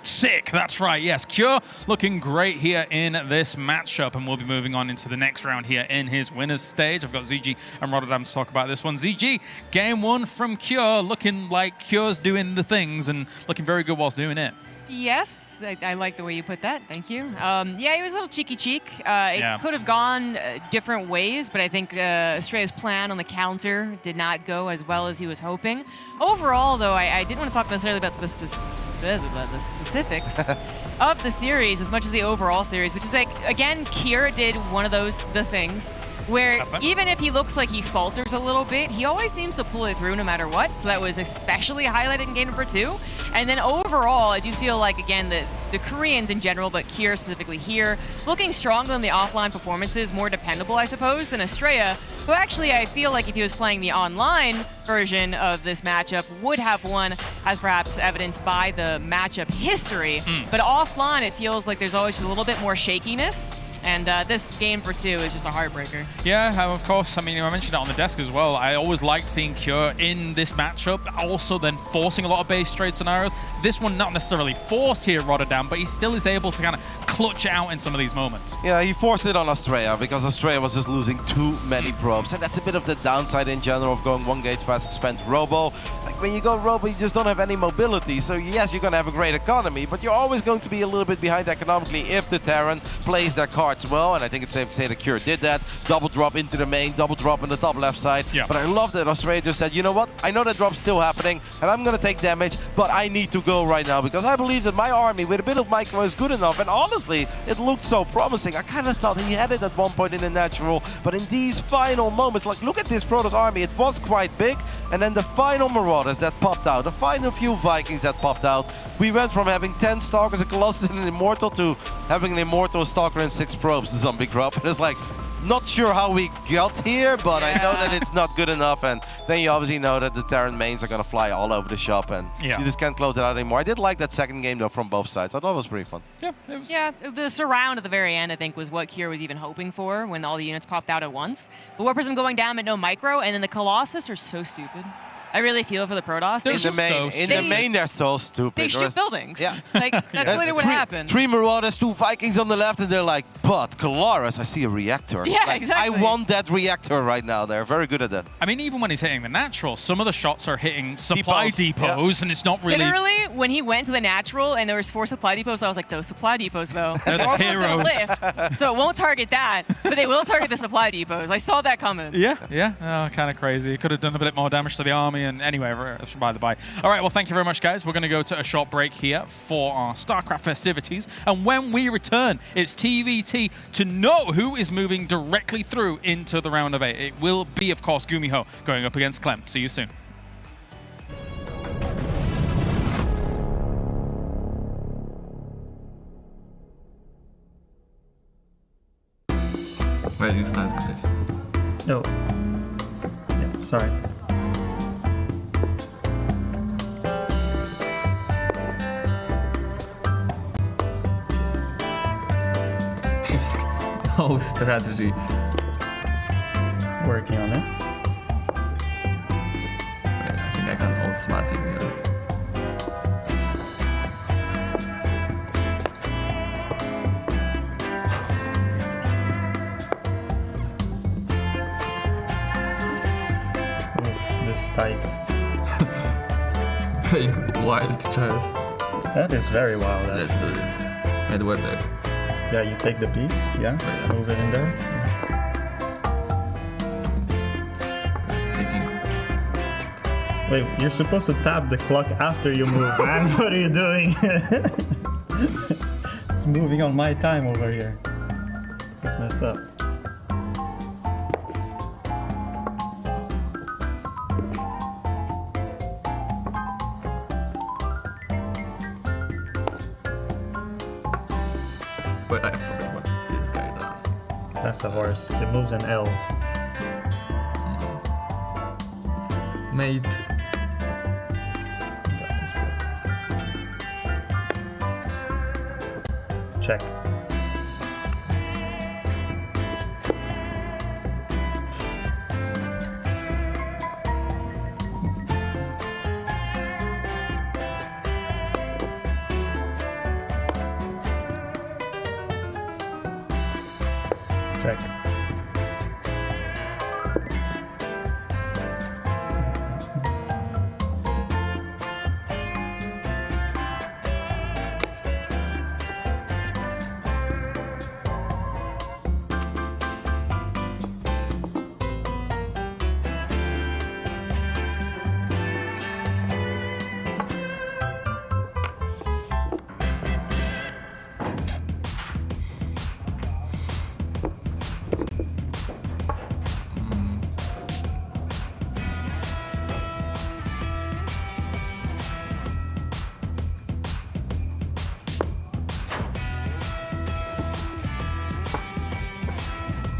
Speaker 2: Sick, that's right, yes. Cure looking great here in this matchup, and we'll be moving on into the next round here in his winners stage. I've got ZG and Rotterdam to talk about this one. ZG, game one from Cure, looking like Cure's doing the things and looking very good whilst doing it.
Speaker 3: Yes, I like the way you put that. Thank you. Yeah, he was a little cheeky cheek. It could have gone different ways, but I think Estrella's plan on the counter did not go as well as he was hoping. Overall, though, I didn't want to talk necessarily about the specifics of the series as much as the overall series, which is like, again, Cure did one of the things where even if he looks like he falters a little bit, he always seems to pull it through no matter what. So that was especially highlighted in game number 2. And then overall, I do feel like, again, the Koreans in general, but Cure specifically here, looking stronger in the offline performances, more dependable, I suppose, than Estrella, who actually I feel like if he was playing the online version of this matchup would have won, as perhaps evidenced by the matchup history. But offline, it feels like there's always a little bit more shakiness. And this game for 2 is just a heartbreaker.
Speaker 2: Yeah, of course. I mean, I mentioned it on the desk as well. I always liked seeing Cure in this matchup, also then forcing a lot of base trade scenarios. This one not necessarily forced here, Rotterdam, but he still is able to kind of clutch it out in some of these moments.
Speaker 6: Yeah, he forced it on Estrella because Estrella was just losing too many probes. And that's a bit of the downside in general of going 1 gate fast, spend Robo. Like when you go Robo, you just don't have any mobility. So yes, you're going to have a great economy, but you're always going to be a little bit behind economically if the Terran plays their cards well. And I think it's safe to say that Cure did that. Double drop into the main, double drop in the top left side. Yeah. But I love that Estrella just said, you know what? I know that drop's still happening and I'm going to take damage, but I need to go right now because I believe that my army with a bit of micro is good enough. And honestly, it looked so promising. I kind of thought he had it at one point in the natural, but in these final moments, like look at this Protoss army, it was quite big. And then the final Marauders that popped out, the final few Vikings that popped out, we went from having 10 Stalkers, a Colossus, and an Immortal to having an Immortal, a Stalker, and 6 probes, the zombie crop. And it's like, not sure how we got here, but I know that it's not good enough. And then you obviously know that the Terran mains are going to fly all over the shop, and you just can't close it out anymore. I did like that second game, though, from both sides. I thought it was pretty fun.
Speaker 2: Yeah, it was.
Speaker 3: Yeah, the surround at the very end, I think, was what Cure was even hoping for when all the units popped out at once. The War Prism going down at no micro, and then the Colossus are so stupid. I really feel for the Protoss.
Speaker 6: In the main, they're so stupid.
Speaker 3: They shoot buildings.
Speaker 6: Yeah.
Speaker 3: Like, that's literally what happened.
Speaker 6: 3 Marauders, 2 Vikings on the left, and they're like, but Colaris, I see a reactor.
Speaker 3: Yeah,
Speaker 6: like,
Speaker 3: exactly.
Speaker 6: I want that reactor right now. They're very good at that.
Speaker 2: I mean, even when he's hitting the natural, some of the shots are hitting supply depots, and it's not really...
Speaker 3: Literally, when he went to the natural and there was 4 supply depots, I was like, those supply depots, though.
Speaker 2: They're the heroes.
Speaker 3: Lift, so it won't target that, but they will target the supply depots. I saw that coming.
Speaker 2: Yeah. Kind of crazy. Could have done a bit more damage to the army, and anyway, by the by. All right, well, thank you very much, guys. We're going to go to a short break here for our StarCraft festivities. And when we return, it's TVT to know who is moving directly through into the round of 8. It will be, of course, Gumiho going up against Clem. See you soon.
Speaker 9: Where do you start with this?
Speaker 11: No. Yeah, sorry.
Speaker 9: No strategy.
Speaker 11: Working on it.
Speaker 9: Wait, I think I can outsmart him here.
Speaker 11: This is tight.
Speaker 9: Very wild chess.
Speaker 11: That is very wild.
Speaker 9: Let's do this. Edward there.
Speaker 11: Yeah, you take the piece, yeah? Move it in there. Wait, you're supposed to tap the clock after you move, man. What are you doing? It's moving on my time over here. That's messed up.
Speaker 9: But I forgot what this guy does.
Speaker 11: That's a horse. It moves in L's.
Speaker 9: Mate.
Speaker 11: Got this one. Check. Check.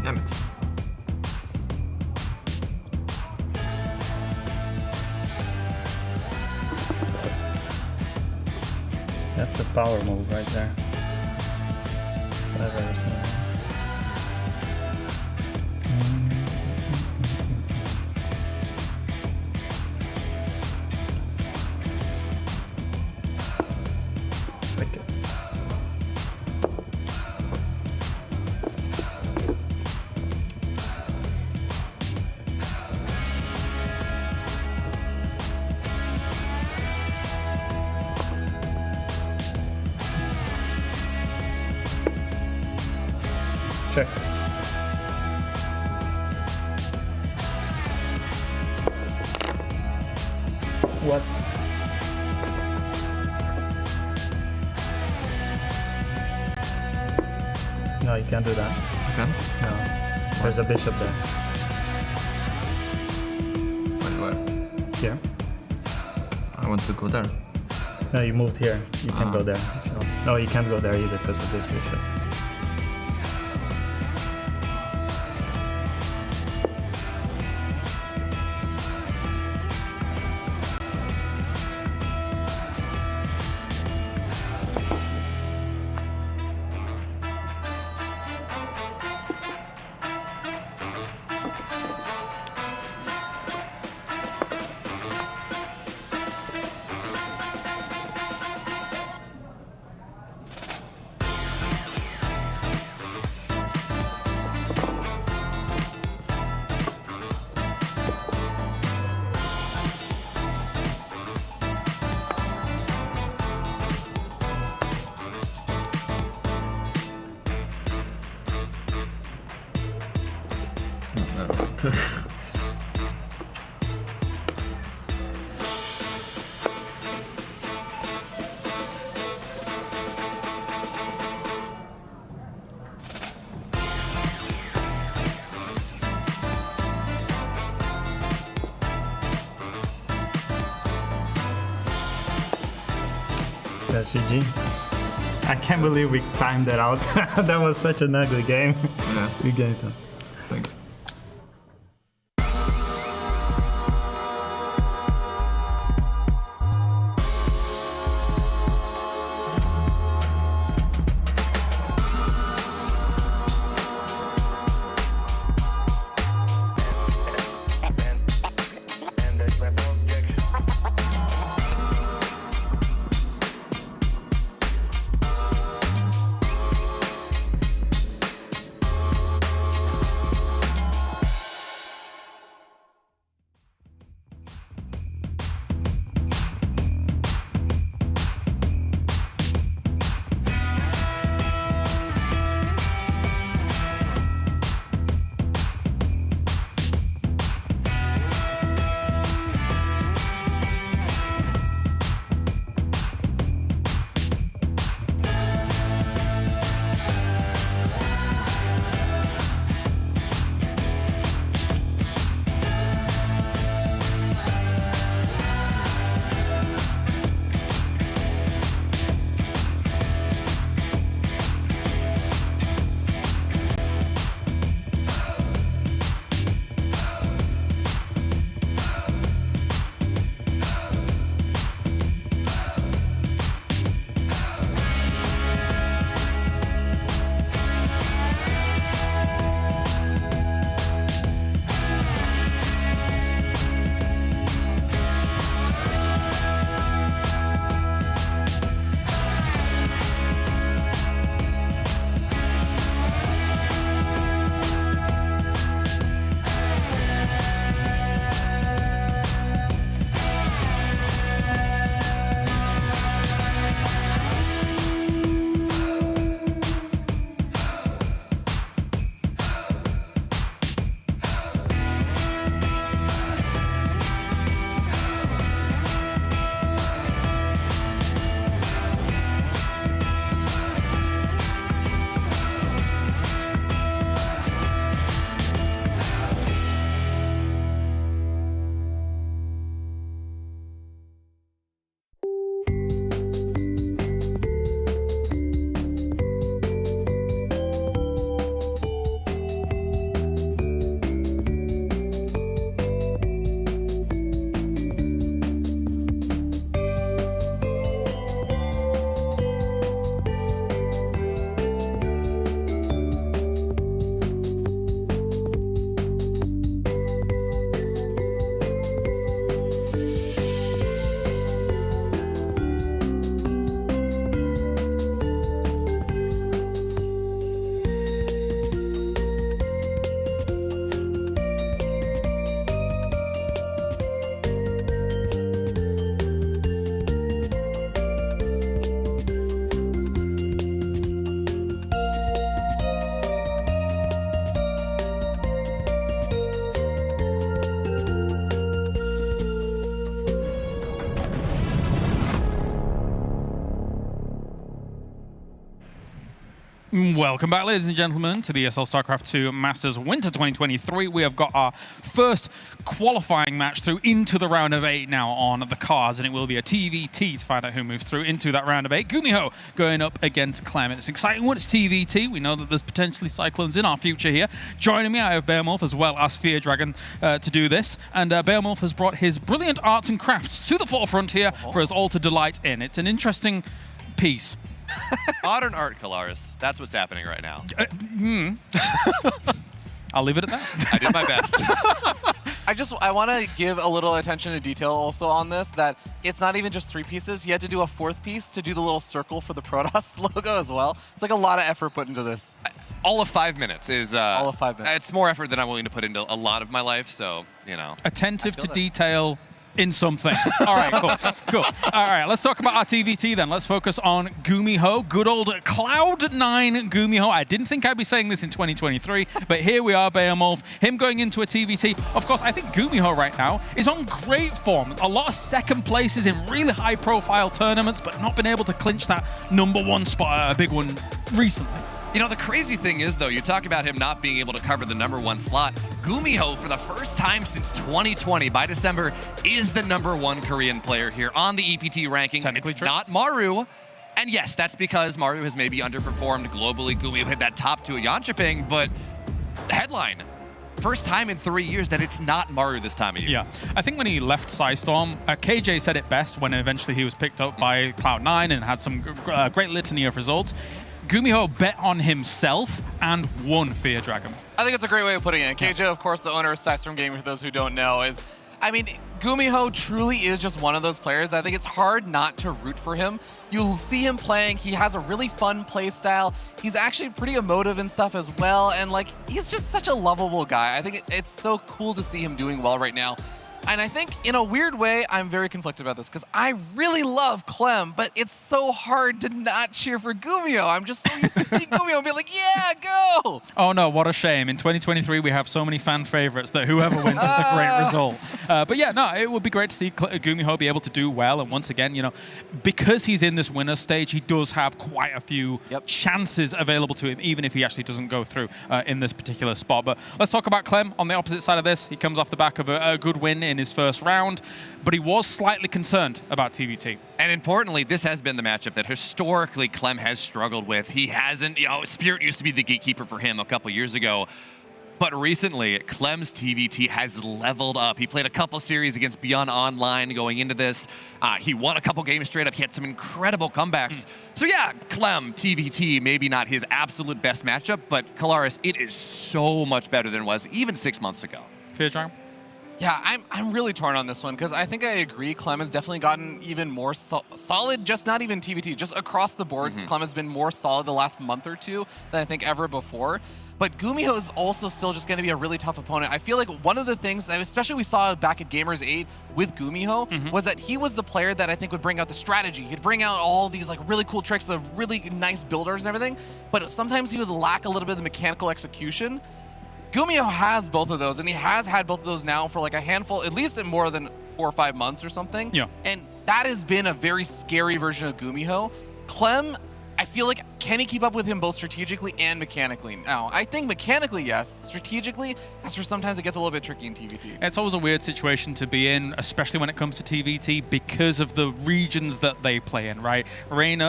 Speaker 9: Damn it.
Speaker 11: That's a power move right there. If I've ever seen it. Like it. Check. What? No, you can't do that.
Speaker 9: You can't?
Speaker 11: No. There's a bishop there.
Speaker 9: Where?
Speaker 11: Here.
Speaker 9: I want to go there.
Speaker 11: No, you moved here. You can go there. If you want. No, you can't go there either because of this bishop. That's GG. I can't believe we timed that out. That was such an ugly game.
Speaker 9: Yeah.
Speaker 11: We gained it.
Speaker 9: Thanks.
Speaker 2: Welcome back, ladies and gentlemen, to the ESL StarCraft 2 Masters Winter 2023. We have got our first qualifying match through into the round of 8 now on the cards, and it will be a TVT to find out who moves through into that round of 8. Gumiho going up against Clem. It's exciting when it's TVT. We know that there's potentially Cyclones in our future here. Joining me, I have Beowulf as well as Fear Dragon to do this, and Beowulf has brought his brilliant arts and crafts to the forefront here for us all to delight in. It's an interesting piece.
Speaker 12: Modern art, Kalaris. That's what's happening right now.
Speaker 2: I'll leave it at that.
Speaker 12: I did my best.
Speaker 4: I want to give a little attention to detail also on this, that it's not even just 3 pieces. He had to do a 4th piece to do the little circle for the Protoss logo as well. It's like a lot of effort put into this.
Speaker 12: All of 5 minutes is...
Speaker 4: all of 5 minutes.
Speaker 12: It's more effort than I'm willing to put into a lot of my life, so, you know.
Speaker 2: Attentive to detail in something. All right, cool. All right, let's talk about our TVT then. Let's focus on Gumiho, good old Cloud9 Gumiho. I didn't think I'd be saying this in 2023, but here we are, Beowulf. Him going into a TVT. Of course, I think Gumiho right now is on great form. A lot of second places in really high-profile tournaments, but not been able to clinch that #1 spot, a big one recently.
Speaker 12: You know, the crazy thing is, though, you talk about him not being able to cover the #1 slot. Gumiho, for the first time since 2020, by December, is the #1 Korean player here on the EPT rankings. It's not Maru. And yes, that's because Maru has maybe underperformed globally. Gumiho hit that top 2 at Yanchiping, but headline. First time in 3 years that it's not Maru this time of year.
Speaker 2: Yeah, I think when he left Psystorm, KJ said it best when eventually he was picked up by Cloud9 and had some great litany of results. Gumiho bet on himself and won Fear Dragon.
Speaker 4: I think it's a great way of putting it. KJ, of course, the owner of Psystorm Gaming, for those who don't know, is... I mean, Gumiho truly is just one of those players. I think it's hard not to root for him. You'll see him playing. He has a really fun play style. He's actually pretty emotive and stuff as well. And, like, he's just such a lovable guy. I think it's so cool to see him doing well right now. And I think, in a weird way, I'm very conflicted about this because I really love Clem, but it's so hard to not cheer for Gumiho. I'm just so used to seeing Gumiho and be like, yeah, go!
Speaker 2: Oh no, what a shame. In 2023, we have so many fan favorites that whoever wins is a great result. But yeah, no, it would be great to see Gumiho be able to do well. And once again, you know, because he's in this winner's stage, he does have quite a few chances available to him, even if he actually doesn't go through in this particular spot. But let's talk about Clem on the opposite side of this. He comes off the back of a good win in his first round, but he was slightly concerned about TVT.
Speaker 12: And importantly, this has been the matchup that historically Clem has struggled with. He hasn't, you know, Spirit used to be the gatekeeper for him a couple years ago. But recently, Clem's TVT has leveled up. He played a couple series against Beyond Online going into this. He won a couple games straight up. He had some incredible comebacks. So yeah, Clem, TVT, maybe not his absolute best matchup, but Kalaris, it is so much better than it was even 6 months ago.
Speaker 2: Fear Dragon?
Speaker 4: Yeah, I'm really torn on this one because I think I agree. Clem has definitely gotten even more solid, just not even TVT, just across the board. Clem has been more solid the last month or two than I think ever before. But Gumiho is also still just going to be a really tough opponent. I feel like one of the things, especially we saw back at Gamers 8 with Gumiho, was that he was the player that I think would bring out the strategy. He'd bring out all these like really cool tricks, the really nice builders and everything, but sometimes he would lack a little bit of the mechanical execution. Gumiho has both of those, and he has had both of those now for like a handful, at least in more than 4 or 5 months or something.
Speaker 2: Yeah.
Speaker 4: And that has been a very scary version of Gumiho. Clem, I feel like, can he keep up with him both strategically and mechanically? Now, I think mechanically, yes. Strategically, that's where sometimes it gets a little bit tricky in TVT.
Speaker 2: It's always a weird situation to be in, especially when it comes to TVT, because of the regions that they play in, right? Clem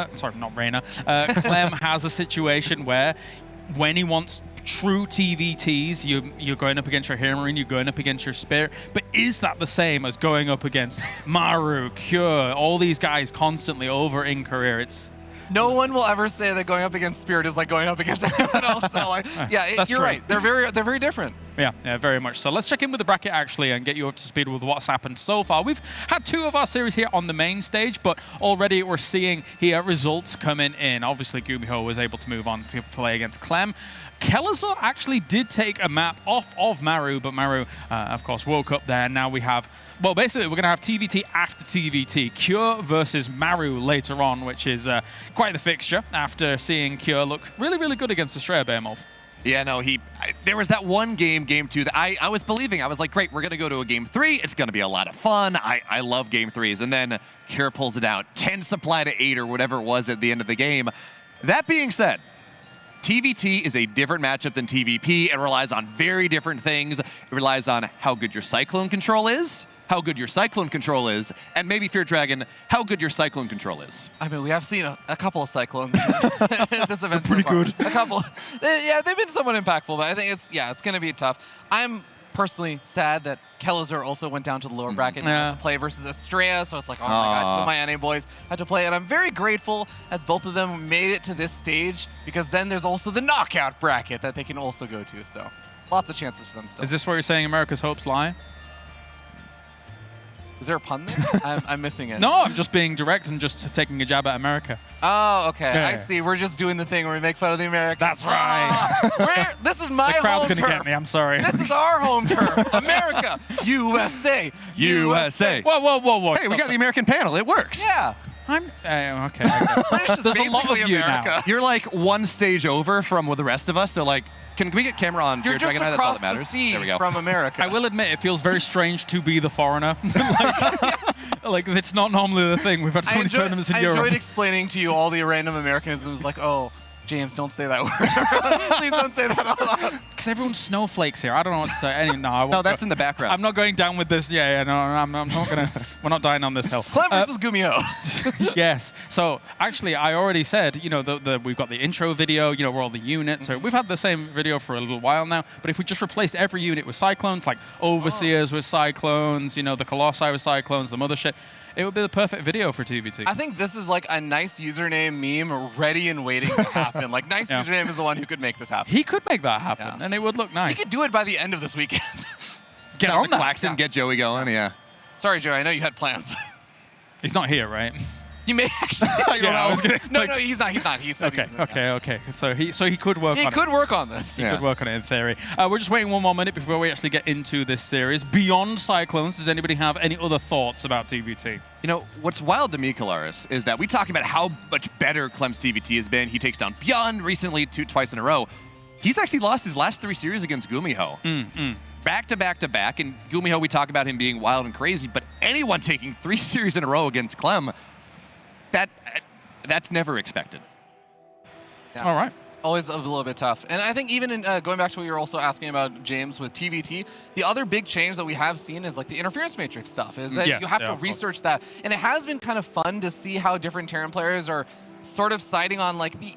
Speaker 2: has a situation where when he wants true TVTs, you're going up against your Hammering, you're going up against your Spirit, but is that the same as going up against Maru, Cure, all these guys constantly over in Korea? It's...
Speaker 4: No one will ever say that going up against Spirit is like going up against everyone else. So like, yeah, you're right. They're very different.
Speaker 2: Yeah, very much so. Let's check in with the bracket actually and get you up to speed with what's happened so far. We've had 2 of our series here on the main stage, but already we're seeing here results coming in. Obviously, Gumiho was able to move on to play against Clem. Kelazar actually did take a map off of Maru, but Maru, of course, woke up there. Now we have, well, basically, we're going to have TVT after TVT. Cure versus Maru later on, which is quite the fixture after seeing Cure look really, really good against Estrella Behemoth.
Speaker 12: Yeah, no, there was that one game 2, that I was believing. I was like, great, we're going to go to a game 3. It's going to be a lot of fun. I love game 3s. And then Cure pulls it out, 10 supply to 8 or whatever it was at the end of the game. That being said, TVT is a different matchup than TVP. It relies on very different things. It relies on how good your Cyclone control is, how good your Cyclone control is, and maybe Fear Dragon, how good your Cyclone control is.
Speaker 4: I mean, we have seen a couple of Cyclones at this event.
Speaker 12: Pretty
Speaker 4: so far.
Speaker 12: good.
Speaker 4: A couple. Yeah, they've been somewhat impactful, but I think it's going to be tough. I'm personally sad that Kellizer also went down to the lower bracket and has to play versus Estrella, so it's like, oh my god, my NA boys had to play, and I'm very grateful that both of them made it to this stage, because then there's also the knockout bracket that they can also go to, so lots of chances for them still.
Speaker 2: Is this where you're saying America's hopes lie?
Speaker 4: Is there a pun there? I'm missing it.
Speaker 2: No, I'm just being direct and just taking a jab at America.
Speaker 4: Oh, okay.
Speaker 2: Yeah.
Speaker 4: I see. We're just doing the thing where we make fun of the Americans.
Speaker 2: That's right.
Speaker 4: This is my
Speaker 2: The crowd's
Speaker 4: home
Speaker 2: gonna
Speaker 4: turf.
Speaker 2: get me, I'm sorry.
Speaker 4: This is our home turf. America. USA.
Speaker 12: USA.
Speaker 2: Whoa, whoa, whoa, whoa.
Speaker 12: Hey, we got the American panel. It works.
Speaker 4: Yeah.
Speaker 2: I'm okay. I guess. There's a lot of you now.
Speaker 12: You're like one stage over from the rest of us. They're like, can we get camera on
Speaker 4: You're
Speaker 12: Fear
Speaker 4: just
Speaker 12: Dragon Eye? That's all
Speaker 4: across
Speaker 12: that matters.
Speaker 4: the sea
Speaker 12: There we go.
Speaker 4: from America.
Speaker 2: I will admit, it feels very strange to be the foreigner. like it's not normally the thing. We've had so many tournaments in
Speaker 4: I
Speaker 2: Europe.
Speaker 4: enjoyed explaining to you all the random Americanisms, like, oh, James, don't say that word. Please don't say that out loud.
Speaker 2: Because everyone's snowflakes here. I don't know what to say.
Speaker 12: No, that's in the background.
Speaker 2: I'm not going down with this. Yeah, no, I'm not gonna. We're not dying on this hill.
Speaker 4: Clem versus Gumiho.
Speaker 2: Yes. So actually, I already said, we've got the intro video, where all the units are. We've had the same video for a little while now. But if we just replaced every unit with Cyclones, like Overseers with Cyclones, the Colossi with Cyclones, the Mothership, it would be the perfect video for TVT.
Speaker 4: I think this is like a nice username meme ready and waiting to happen. Like, nice username is the one who could make this happen.
Speaker 2: He could make that happen, and it would look nice.
Speaker 4: He could do it by the end of this weekend.
Speaker 2: Get
Speaker 12: Sound
Speaker 2: on
Speaker 12: the
Speaker 2: that.
Speaker 12: klaxon, get Joey going, yeah.
Speaker 4: Sorry, Joey, I know you had plans.
Speaker 2: He's not here, right?
Speaker 4: You may actually.
Speaker 2: Yeah, I was gonna,
Speaker 4: no, he's not. He's not. He said
Speaker 2: Okay. So he could work on it.
Speaker 4: He could work on this.
Speaker 2: He could work on it in theory. We're just waiting one more minute before we actually get into this series. Beyond Cyclones, does anybody have any other thoughts about TVT?
Speaker 12: What's wild to me, Kalaris, is that we talk about how much better Clem's TVT has been. He takes down Beyond recently twice in a row. He's actually lost his last 3 series against Gumiho. Back to back to back. And Gumiho, we talk about him being wild and crazy, but anyone taking 3 series in a row against Clem, that's never expected.
Speaker 4: Yeah.
Speaker 2: All right.
Speaker 4: Always a little bit tough. And I think even in going back to what you were also asking about, James, with TVT, the other big change that we have seen is like the interference matrix stuff, is that you have to research that. And it has been kind of fun to see how different Terran players are sort of siding on like the,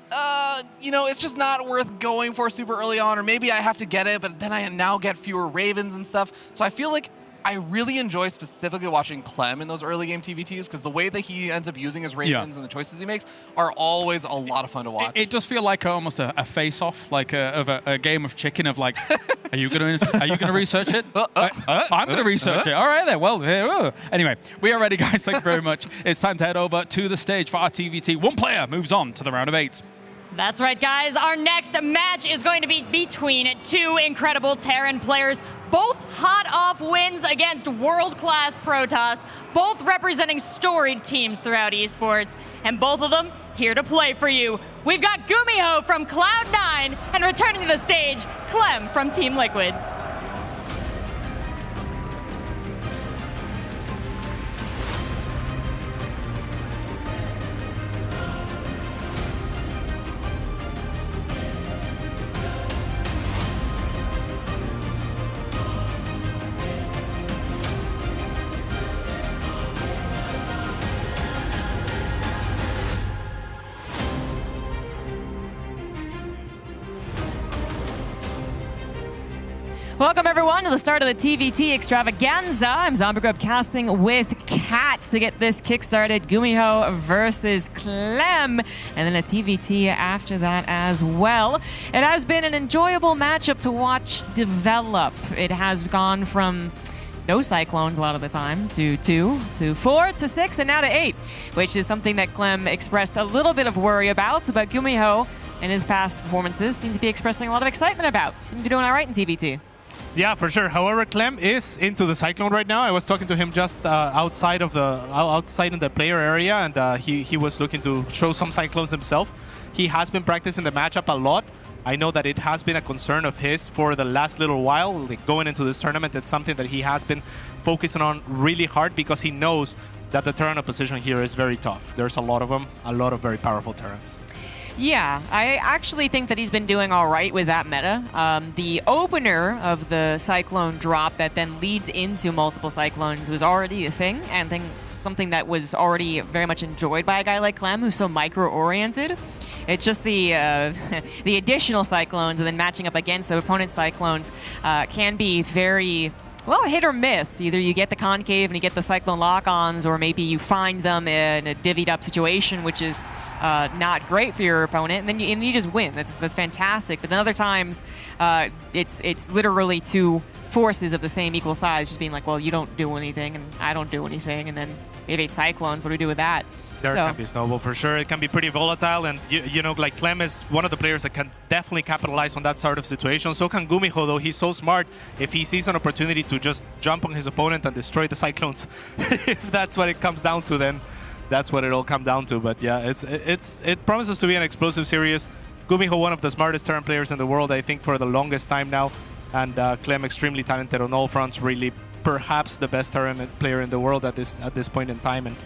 Speaker 4: it's just not worth going for super early on, or maybe I have to get it, but then I now get fewer Ravens and stuff. So I feel like I really enjoy specifically watching Clem in those early game TVTs, because the way that he ends up using his Ravens and the choices he makes are always a lot of fun to watch.
Speaker 2: It does feel like almost a face-off, like of a game of chicken of like, are you gonna research it? I'm gonna research it. All right then. Well, anyway, we are ready, guys. Thank you very much. It's time to head over to the stage for our TVT. One player moves on to the round of 8.
Speaker 1: That's right, guys. Our next match is going to be between 2 incredible Terran players, both hot off wins against world-class Protoss, both representing storied teams throughout esports, and both of them here to play for you. We've got Gumiho from Cloud9, and returning to the stage, Clem from Team Liquid.
Speaker 3: Welcome everyone to the start of the TVT extravaganza. I'm Zombie Grub casting with Cats to get this kick-started. Gumiho versus Clem, and then a TVT after that as well. It has been an enjoyable matchup to watch develop. It has gone from no Cyclones a lot of the time to 2, to 4, to 6, and now to 8, which is something that Clem expressed a little bit of worry about, but Gumiho in his past performances seemed to be expressing a lot of excitement about. Seemed to be doing all right in TVT.
Speaker 13: Yeah, for sure. However, Clem is into the Cyclone right now. I was talking to him just outside in the player area, and he was looking to show some Cyclones himself. He has been practicing the matchup a lot. I know that it has been a concern of his for the last little while. Like going into this tournament, it's something that he has been focusing on really hard, because he knows that the Terran opposition here is very tough. There's a lot of them, a lot of very powerful Terrans.
Speaker 3: Yeah, I actually think that he's been doing all right with that meta. The opener of the Cyclone drop that then leads into multiple Cyclones was already a thing, and something that was already very much enjoyed by a guy like Clem, who's so micro-oriented. It's just the the additional Cyclones and then matching up against the opponent's Cyclones can be very, well, hit or miss. Either you get the concave and you get the Cyclone lock-ons, or maybe you find them in a divvied up situation, which is not great for your opponent, and then you just win. That's fantastic. But then other times, it's literally two forces of the same equal size just being like, well, you don't do anything, and I don't do anything, and then we have 8 Cyclones. What do we do with that?
Speaker 13: There can be snowball for sure. It can be pretty volatile, and you know, like Clem is one of the players that can definitely capitalize on that sort of situation. So can Gumiho, though. He's so smart. If he sees an opportunity to just jump on his opponent and destroy the Cyclones, if that's what it comes down to, then that's what it'll come down to. But yeah, it promises to be an explosive series. Gumiho, one of the smartest Terran players in the world, I think, for the longest time now, and Clem extremely talented on all fronts. Really, perhaps the best Terran player in the world at this point in time, and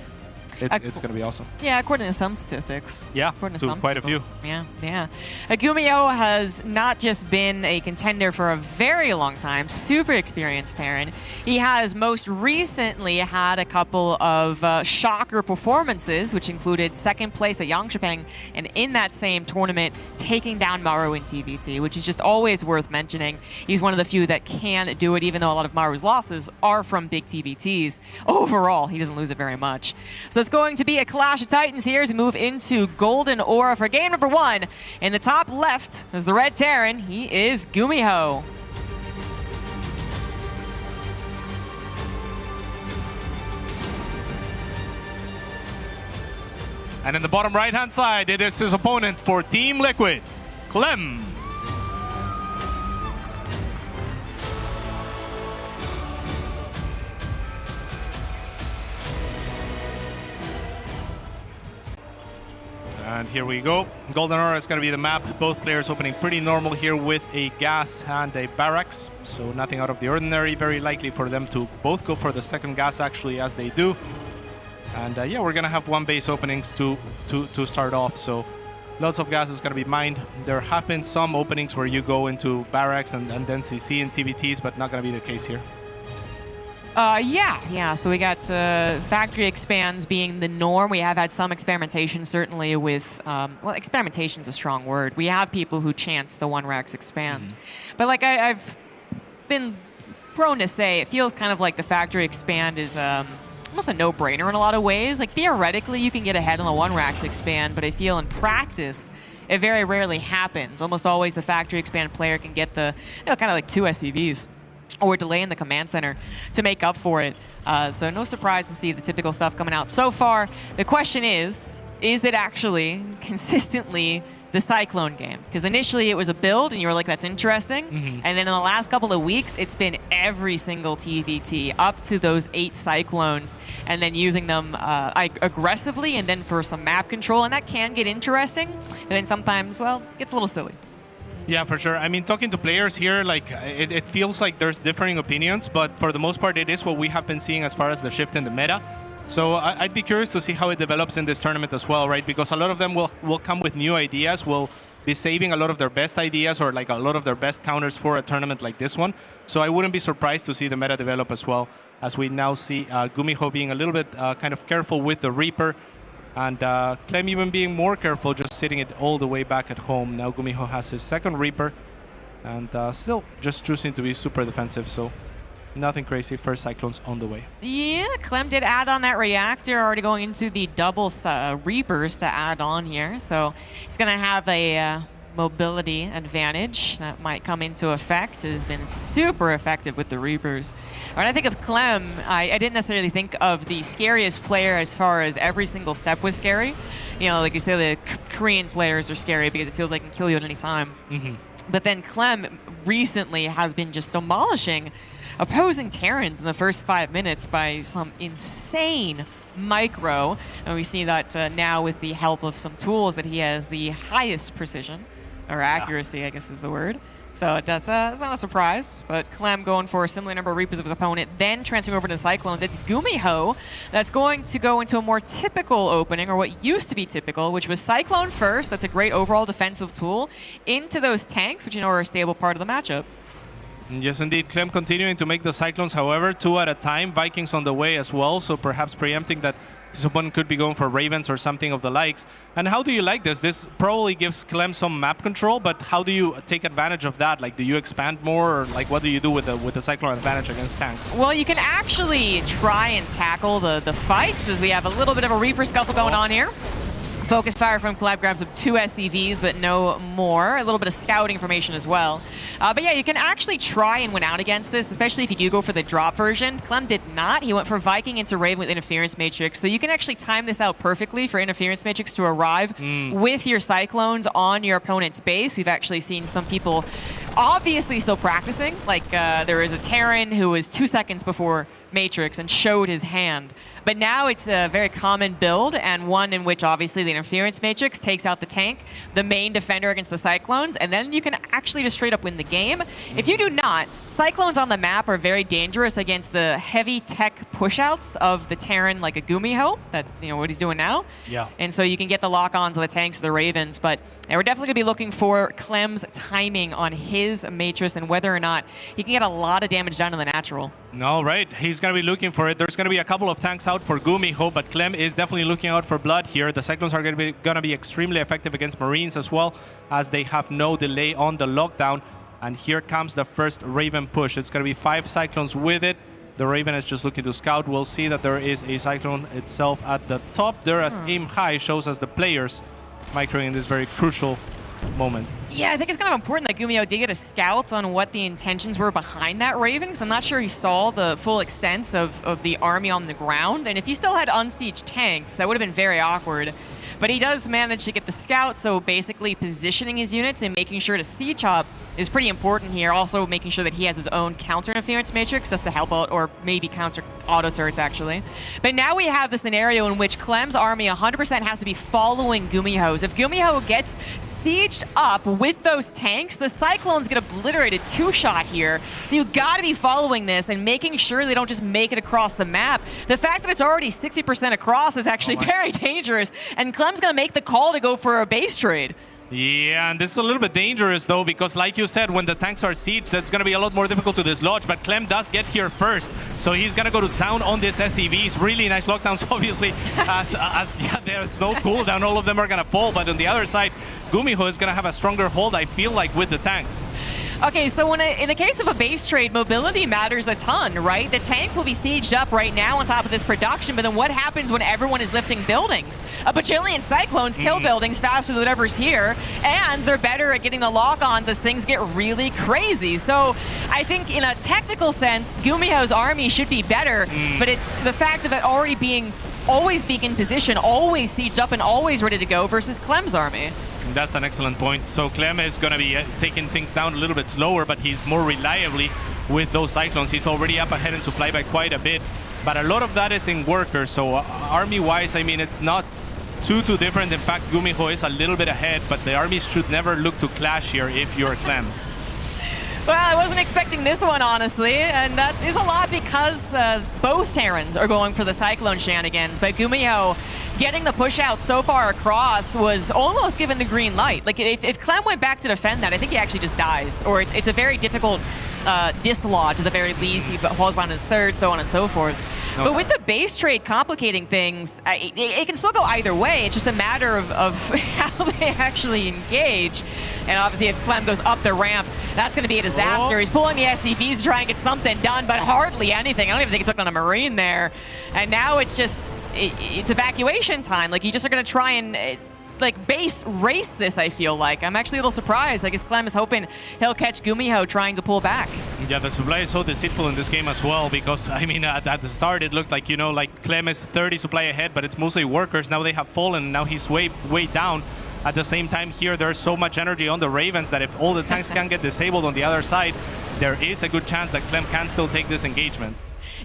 Speaker 13: it's going to be awesome.
Speaker 3: Yeah, according to some statistics.
Speaker 13: Yeah,
Speaker 3: according to some
Speaker 13: quite
Speaker 3: people.
Speaker 13: a few.
Speaker 3: Yeah. Gumiho has not just been a contender for a very long time, super experienced Terran. He has most recently had a couple of shocker performances, which included second place at Yangshipeng, and in that same tournament, taking down Maru in TVT, which is just always worth mentioning. He's one of the few that can do it, even though a lot of Maru's losses are from big TVTs. Overall, he doesn't lose it very much. So it's going to be a clash of titans here as we move into Golden Aura for game number 1. In the top left is the red Terran. He is Gumiho.
Speaker 13: And in the bottom right-hand side, it is his opponent for Team Liquid, Clem. And here we go. Golden Aura is going to be the map. Both players opening pretty normal here with a gas and a barracks. So nothing out of the ordinary. Very likely for them to both go for the second gas, actually, as they do. And yeah, we're going to have one base openings to start off. So lots of gas is going to be mined. There have been some openings where you go into barracks and then CC and TVTs, but not going to be the case here.
Speaker 3: Yeah. So we got factory expands being the norm. We have had some experimentation, certainly with, well, experimentation is a strong word. We have people who chance the one Rex expand. But like I've been prone to say, it feels kind of like the factory expand is almost a no-brainer in a lot of ways. Like theoretically, you can get ahead on the one Rex expand, but I feel in practice, it very rarely happens. Almost always the factory expand player can get the, kind of like 2 SCVs. Or delay in the command center to make up for it. So no surprise to see the typical stuff coming out so far. The question is it actually consistently the Cyclone game? Because initially it was a build and you were like, that's interesting. And then in the last couple of weeks, it's been every single TVT up to those 8 Cyclones and then using them aggressively and then for some map control. And that can get interesting. And then sometimes, well, it gets a little silly.
Speaker 13: Yeah, for sure. I mean, talking to players here, like it feels like there's differing opinions, but for the most part, it is what we have been seeing as far as the shift in the meta. So I'd be curious to see how it develops in this tournament as well, right? Because a lot of them will come with new ideas, will be saving a lot of their best ideas or like a lot of their best counters for a tournament like this one. So I wouldn't be surprised to see the meta develop as well, as we now see Gumiho being a little bit kind of careful with the Reaper. And Clem even being more careful, just sitting it all the way back at home. Now Gumiho has his second Reaper, and still just choosing to be super defensive, so nothing crazy. First Cyclones on the way.
Speaker 3: Yeah, Clem did add on that reactor, already going into the double Reapers to add on here. So he's going to have a mobility advantage that might come into effect. It has been super effective with the Reapers. When I think of Clem, I didn't necessarily think of the scariest player as far as every single step was scary. You know, like you say, the Korean players are scary because it feels like they can kill you at any time. But then Clem recently has been just demolishing opposing Terrans in the first 5 minutes by some insane micro. And we see that now with the help of some tools that he has the highest precision, or accuracy, I guess is the word. So that's not a surprise, but Clem going for a similar number of Reapers of his opponent, then transferring over to the Cyclones. It's Gumiho that's going to go into a more typical opening, or what used to be typical, which was Cyclone first. That's a great overall defensive tool into those tanks, which you know are a stable part of the matchup.
Speaker 13: Yes, indeed. Clem continuing to make the Cyclones, however, 2 at a time. Vikings on the way as well, so perhaps preempting that his opponent could be going for Ravens or something of the likes. And how do you like this? This probably gives Clem some map control, but how do you take advantage of that? Like, do you expand more, or like what do you do with the Cyclone advantage against tanks?
Speaker 3: Well, you can actually try and tackle the fights, as we have a little bit of a Reaper scuffle going on here. Focus fire from Clem grabs up 2 SCVs, but no more. A little bit of scouting information as well. But yeah, you can actually try and win out against this, especially if you do go for the drop version. Clem did not. He went for Viking into Raven with Interference Matrix. So you can actually time this out perfectly for Interference Matrix to arrive with your Cyclones on your opponent's base. We've actually seen some people obviously still practicing. Like there is a Terran who was 2 seconds before Matrix and showed his hand. But now it's a very common build, and one in which obviously the Interference Matrix takes out the tank, the main defender against the Cyclones, and then you can actually just straight up win the game. If you do not, Cyclones on the map are very dangerous against the heavy tech pushouts of the Terran, like a Gumiho, that, you know, what he's doing now.
Speaker 13: Yeah.
Speaker 3: And so you can get the lock-ons of the tanks of the Ravens, but we're definitely going to be looking for Clem's timing on his Matrix and whether or not he can get a lot of damage done in the natural.
Speaker 13: All right, he's going to be looking for it. There's going to be a couple of tanks out for Gumiho, but Clem is definitely looking out for blood here. The Cyclones are going to be extremely effective against Marines as well, as they have no delay on the lockdown. And here comes the first Raven push. It's going to be 5 Cyclones with it. The Raven is just looking to scout. We'll see that there is a Cyclone itself at the top there, as aim high shows us the players microing in this very crucial moment.
Speaker 3: Yeah, I think it's kind of important that Gumiho did get a scout on what the intentions were behind that Raven, because I'm not sure he saw the full extent of the army on the ground. And if he still had unsieged tanks, that would have been very awkward. But he does manage to get the scout, so basically positioning his units and making sure to siege up is pretty important here. Also making sure that he has his own counter-interference matrix just to help out, or maybe counter auto turrets actually. But now we have the scenario in which Clem's army 100% has to be following Gumiho's. If Gumiho gets sieged up with those tanks, the Cyclones get obliterated 2-shot here. So you gotta be following this and making sure they don't just make it across the map. The fact that it's already 60% across is actually very dangerous, and Clem's gonna make the call to go for a base trade.
Speaker 13: Yeah, and this is a little bit dangerous though, because like you said, when the tanks are sieged, that's going to be a lot more difficult to dislodge, but Clem does get here first, so he's going to go to town on this SCVs. Really nice lockdowns, obviously, as yeah, there's no cooldown, all of them are going to fall, but on the other side, Gumiho is going to have a stronger hold, I feel like, with the tanks.
Speaker 3: Okay, so in the case of a base trade, mobility matters a ton, right? The tanks will be sieged up right now on top of this production, but then what happens when everyone is lifting buildings? A bajillion Cyclones kill buildings faster than whatever's here, and they're better at getting the lock-ons as things get really crazy. So I think in a technical sense, Gumiho's army should be better, but it's the fact of it always being in position, always sieged up and always ready to go versus Clem's army.
Speaker 13: That's an excellent point. So Clem is going to be taking things down a little bit slower, but he's more reliably with those Cyclones. He's already up ahead in supply by quite a bit, but a lot of that is in workers. So army-wise, I mean, it's not too different. In fact, Gumiho is a little bit ahead, but the armies should never look to clash here if you're Clem.
Speaker 3: Well, I wasn't expecting this one, honestly, and that is a lot because both Terrans are going for the Cyclone shenanigans, but Gumiho getting the push out so far across was almost given the green light. Like, if Clem went back to defend that, I think he actually just dies, or it's a very difficult dislodge at the very least. He falls behind his third, so on and so forth. Okay. But with the base trade complicating things, it can still go either way. It's just a matter of how they actually engage. And obviously, if Clem goes up the ramp, that's going to be a disaster. He's pulling the SCVs to try and get something done, but hardly anything. I don't even think he took down a Marine there. And now it's just, it's evacuation time. Like, you just are going to try and like base race this, I feel like. I'm actually a little surprised. I guess Clem is hoping he'll catch Gumiho trying to pull back.
Speaker 13: Yeah, the supply is so deceitful in this game as well, because, I mean, at the start it looked like, you know, like Clem is 30 supply ahead, but it's mostly workers. Now they have fallen, and now he's way down. At the same time here, there's so much energy on the Ravens that if all the tanks can get disabled on the other side, there is a good chance that Clem can still take this engagement.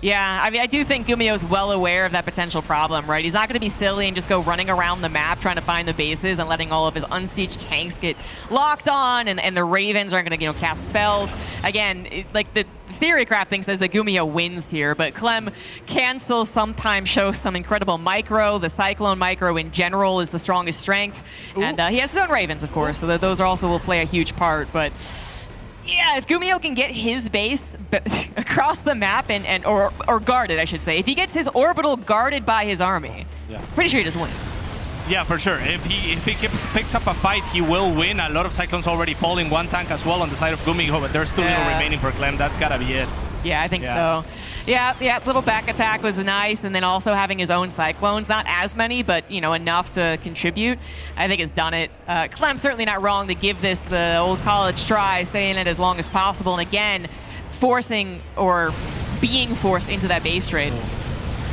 Speaker 3: Yeah, I mean, I do think Gumiho's well aware of that potential problem, right? He's not going to be silly and just go running around the map trying to find the bases and letting all of his unsieged tanks get locked on, and the Ravens aren't going to, cast spells. Again, like the theory crafting says that Gumiho wins here, but Clem can still sometimes show some incredible micro. The Cyclone micro in general is the strongest strength, and he has his own Ravens, of course, so that those also will play a huge part, but yeah, if Gumiho can get his base across the map or guarded, I should say, if he gets his orbital guarded by his army, pretty sure he just wins.
Speaker 13: Yeah, for sure. If he picks up a fight, he will win. A lot of Cyclones already falling. One tank as well on the side of Gumiho, but there's 2 little remaining for Clem. That's gotta be it.
Speaker 3: Yeah, I think so. Yeah, little back attack was nice, and then also having his own Cyclones, not as many, but enough to contribute, I think has done it. Clem's certainly not wrong to give this the old college try, stay in it as long as possible, and again, forcing or being forced into that base trade.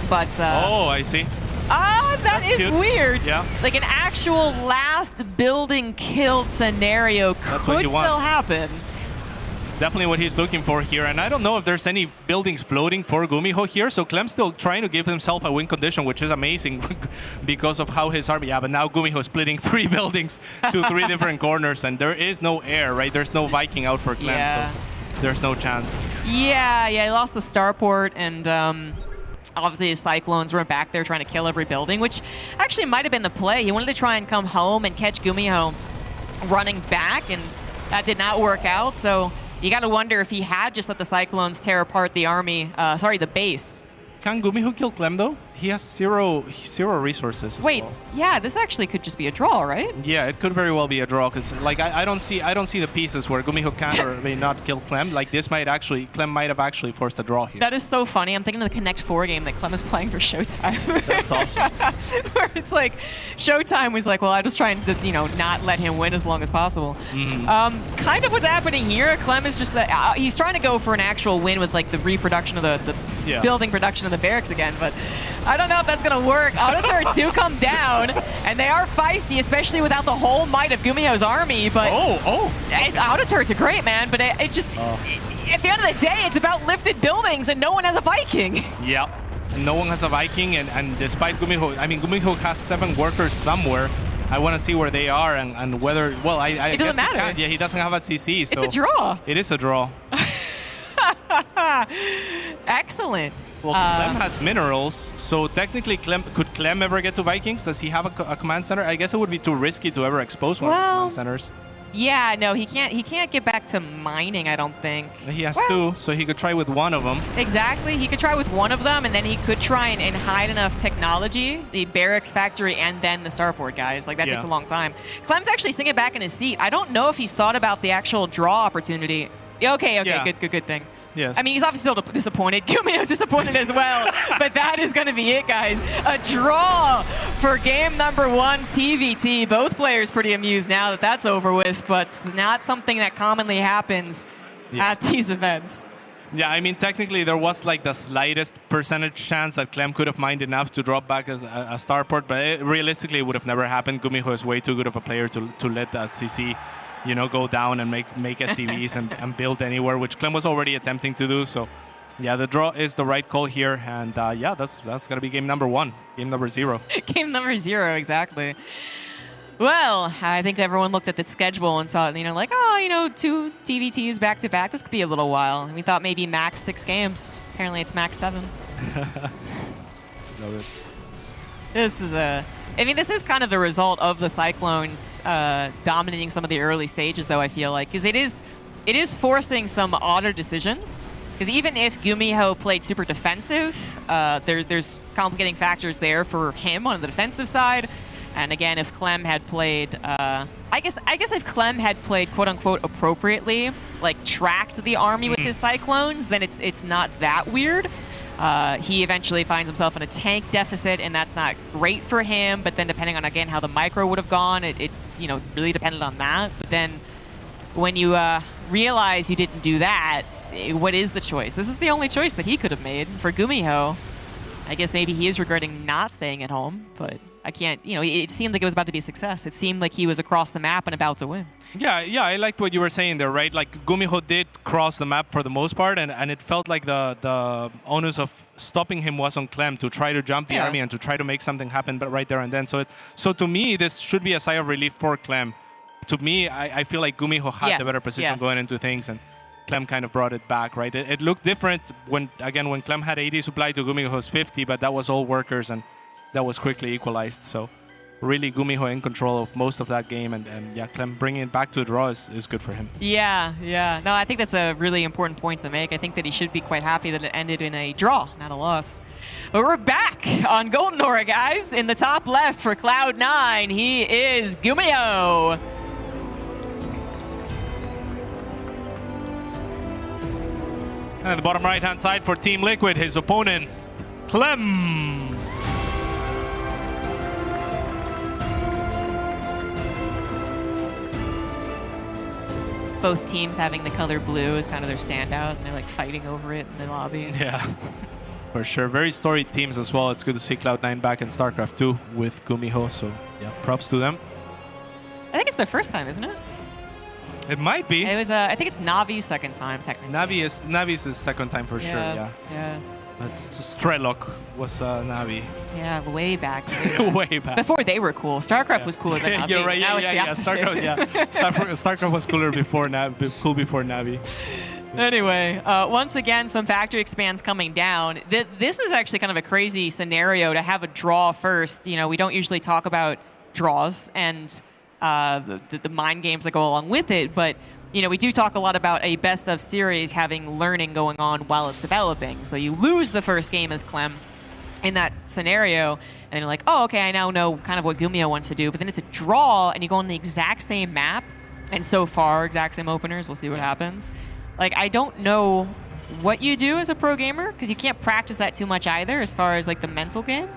Speaker 3: But
Speaker 13: oh, I see.
Speaker 3: That is
Speaker 13: cute.
Speaker 3: weird.
Speaker 13: Yeah.
Speaker 3: Like an actual last building killed scenario could still happen.
Speaker 13: Definitely what he's looking for here, and I don't know if there's any buildings floating for Gumiho here, so Clem's still trying to give himself a win condition, which is amazing because of how his army, but now Gumiho splitting 3 buildings to 3 different corners, and there is no air, right? There's no Viking out for Clem, so there's no chance.
Speaker 3: Yeah, he lost the starport, and obviously his Cyclones were back there trying to kill every building, which actually might have been the play. He wanted to try and come home and catch Gumiho running back, and that did not work out, so you got to wonder if he had just let the Cyclones tear apart the army, the base.
Speaker 13: Can Gumiho kill Clem though? He has zero resources.
Speaker 3: Wait, yeah, this actually could just be a draw, right?
Speaker 13: Yeah, it could very well be a draw because like I don't see the pieces where Gumiho can or may not kill Clem. Like this Clem might have actually forced a draw here.
Speaker 3: That is so funny. I'm thinking of the Connect 4 game that Clem is playing for Showtime.
Speaker 13: That's awesome.
Speaker 3: Where it's like Showtime was like, well, I'm just trying to not let him win as long as possible. Kind of what's happening here. Clem is just he's trying to go for an actual win with like the reproduction of the building production of the barracks again, but I don't know if that's going to work. Auto turrets do come down, and they are feisty, especially without the whole might of Gumiho's army, but auto turrets are great, man, but it just, at the end of the day, it's about lifted buildings, and no one has a Viking.
Speaker 13: Yeah, no one has a Viking, and despite Gumiho, I mean, Gumiho has 7 workers somewhere. I want to see where they are and whether, well, I
Speaker 3: it
Speaker 13: guess
Speaker 3: doesn't matter.
Speaker 13: He doesn't have a CC, so
Speaker 3: it's a draw.
Speaker 13: It is a draw.
Speaker 3: Excellent.
Speaker 13: Well, Clem has minerals, so technically could Clem ever get to Vikings? Does he have a command center? I guess it would be too risky to ever expose one of his command centers.
Speaker 3: Yeah, no, he can't get back to mining, I don't think.
Speaker 13: He has 2, so he could try with one of them.
Speaker 3: Exactly, he could try with one of them, and then he could try and hide enough technology, the barracks factory, and then the starport guys. Like, that takes a long time. Clem's actually sitting back in his seat. I don't know if he's thought about the actual draw opportunity. Okay, good thing.
Speaker 13: Yes.
Speaker 3: I mean, he's obviously still disappointed. Gumiho's disappointed as well. But that is going to be it, guys. A draw for game number 1, TVT. Both players pretty amused now that that's over with, but not something that commonly happens at these events.
Speaker 13: Yeah, I mean, technically, there was like the slightest percentage chance that Clem could have mined enough to drop back as a starport, but realistically, it would have never happened. Gumiho is way too good of a player to let that CC go down and make SCVs and build anywhere, which Clem was already attempting to do. So, yeah, the draw is the right call here, and yeah, that's gonna be game number 1, game number 0.
Speaker 3: Game number 0, exactly. Well, I think everyone looked at the schedule and saw, like, 2 TVTs back to back. This could be a little while. And we thought maybe max 6 games. Apparently, it's max 7.
Speaker 13: Love it.
Speaker 3: This is kind of the result of the Cyclones dominating some of the early stages, though, I feel like. Because it is forcing some odder decisions. Because even if Gumiho played super defensive, there's complicating factors there for him on the defensive side. And again, if Clem had played, I guess if Clem had played quote-unquote appropriately, like tracked the army with his Cyclones, then it's not that weird. He eventually finds himself in a tank deficit, and that's not great for him. But then depending on, again, how the micro would have gone, it really depended on that. But then when you realize you didn't do that, what is the choice? This is the only choice that he could have made for Gumiho. I guess maybe he is regretting not staying at home, but I can't, you know, it seemed like it was about to be a success. It seemed like he was across the map and about to win.
Speaker 13: Yeah, I liked what you were saying there, right? Like Gumiho did cross the map for the most part, and it felt like the onus of stopping him was on Clem to try to jump the army and to try to make something happen, but right there and then. So to me, this should be a sigh of relief for Clem. To me, I feel like Gumiho had the better position going into things, and Clem kind of brought it back, right? It looked different when Clem had 80 supply to Gumiho's 50, but that was all workers, and that was quickly equalized. So really Gumiho in control of most of that game, and yeah, Clem bringing it back to a draw is good for him.
Speaker 3: Yeah. No, I think that's a really important point to make. I think that he should be quite happy that it ended in a draw, not a loss. But we're back on Golden Aura, guys. In the top left for Cloud9, he is Gumiho.
Speaker 13: And at the bottom right-hand side for Team Liquid, his opponent, Clem.
Speaker 3: Both teams having the color blue as kind of their standout, and they're like fighting over it in the lobby.
Speaker 13: Yeah, for sure. Very storied teams as well. It's good to see Cloud9 back in StarCraft 2 with Gumiho, so yeah, props to them.
Speaker 3: I think it's their first time, isn't it?
Speaker 13: It might be.
Speaker 3: It was. I think it's Navi's second time, technically.
Speaker 13: Navi's his second time for sure.
Speaker 3: Yeah.
Speaker 13: That's just Strelok was Navi.
Speaker 3: Yeah, way back.
Speaker 13: Way back.
Speaker 3: Before they were cool. StarCraft was cooler than Navi.
Speaker 13: You're right.
Speaker 3: Now it's the opposite.
Speaker 13: StarCraft was cooler before cool before Navi.
Speaker 3: Anyway, once again, some factory expands coming down. This is actually kind of a crazy scenario to have a draw first. You know, we don't usually talk about draws and the mind games that go along with it, but you know, we do talk a lot about a best of series having learning going on while it's developing. So you lose the first game as Clem in that scenario, and then you're like, oh, okay, I now know kind of what Gumiho wants to do, but then it's a draw, and you go on the exact same map, and so far, exact same openers, we'll see what happens. Like, I don't know what you do as a pro gamer, because you can't practice that too much either, as far as like the mental game.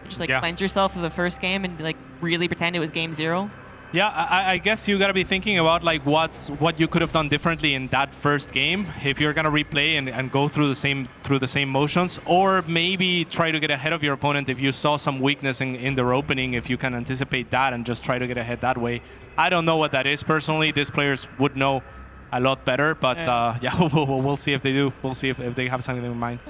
Speaker 3: You just like cleanse yourself of the first game and like really pretend it was game 0.
Speaker 13: Yeah, I guess you gotta be thinking about like what you could have done differently in that first game if you're gonna replay and go through the same motions, or maybe try to get ahead of your opponent if you saw some weakness in their opening, if you can anticipate that and just try to get ahead that way. I don't know what that is personally. These players would know a lot better, but yeah, we'll see if they do. We'll see if they have something in mind.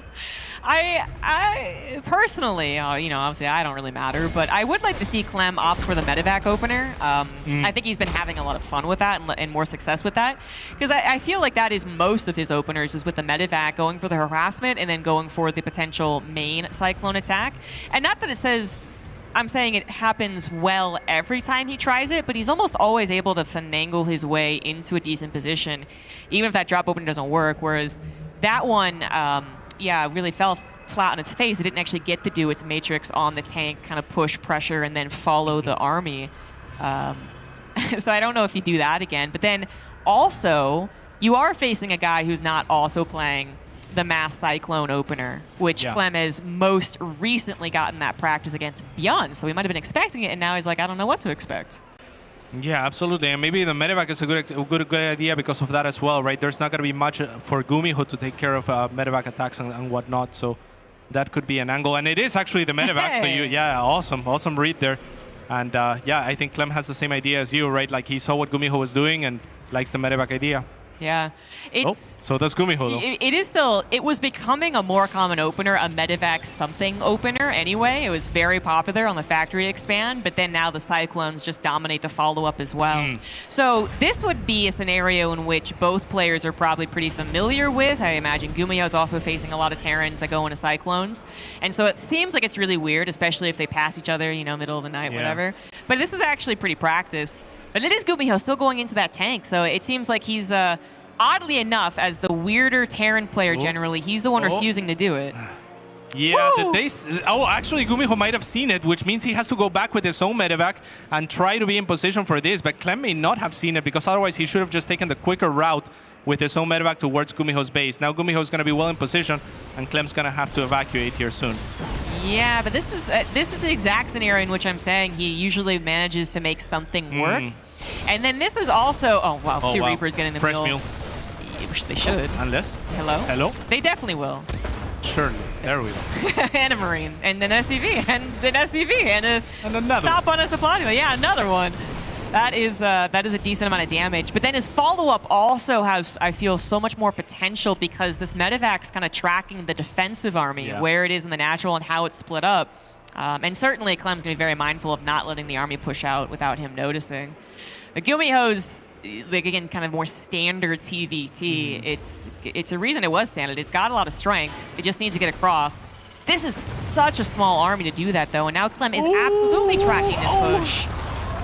Speaker 3: I personally, you know, obviously I don't really matter, but I would like to see Clem opt for the medevac opener. I think he's been having a lot of fun with that and more success with that, because I feel like that is most of his openers, is with the medevac, going for the harassment and then going for the potential main Cyclone attack. And not that it says, I'm saying it happens well every time he tries it, but he's almost always able to finagle his way into a decent position, even if that drop opener doesn't work, whereas that one, yeah, really fell flat on its face. It didn't actually get to do its matrix on the tank, kind of push pressure and then follow the army. So I don't know if you do that again. But then also, you are facing a guy who's not also playing the Mass Cyclone opener, which Clem has most recently gotten that practice against Beyond. So he might have been expecting it, and now he's like, I don't know what to expect.
Speaker 13: Yeah, absolutely, and maybe the medevac is a good idea because of that as well, right? There's not going to be much for Gumiho to take care of medevac attacks and whatnot, so that could be an angle. And it is actually the medevac, so yeah, awesome read there. And yeah, I think Clem has the same idea as you, right? Like he saw what Gumiho was doing and likes the medevac idea.
Speaker 3: Yeah.
Speaker 13: So does Gumiho, though.
Speaker 3: It was becoming a more common opener, a medevac something opener anyway. It was very popular on the factory expand, but then now the Cyclones just dominate the follow-up as well. So this would be a scenario in which both players are probably pretty familiar with. I imagine Gumiho is also facing a lot of Terrans that go into Cyclones. And so it seems like it's really weird, especially if they pass each other, you know, middle of the night, whatever. But this is actually pretty practiced. But it is Gumiho still going into that tank, so it seems like he's, oddly enough, as the weirder Terran player generally, he's the one refusing to do it.
Speaker 13: Yeah, actually Gumiho might have seen it, which means he has to go back with his own medevac and try to be in position for this, but Clem may not have seen it, because otherwise he should have just taken the quicker route with his own medevac towards Gumiho's base. Now Gumiho's going to be well in position, and Clem's going to have to evacuate here soon.
Speaker 3: Yeah, but this is the exact scenario in which I'm saying he usually manages to make something work. And then this is also, two Reapers getting the
Speaker 13: fresh
Speaker 3: mule. They should.
Speaker 13: Unless?
Speaker 3: Hello?
Speaker 13: Hello?
Speaker 3: They definitely will.
Speaker 13: Surely. There we go.
Speaker 3: And a Marine, and an SCV, and an SCV, and
Speaker 13: another
Speaker 3: stop on a supply. Yeah, another one. That is a decent amount of damage. But then his follow-up also has, I feel, so much more potential because this medevac's kind of tracking the defensive army, where it is in the natural and how it's split up. And certainly Clem's going to be very mindful of not letting the army push out without him noticing. Gumiho's, like, again, kind of more standard TVT. It's a reason it was standard. It's got a lot of strength. It just needs to get across. This is such a small army to do that, though, and now Clem is absolutely tracking this push.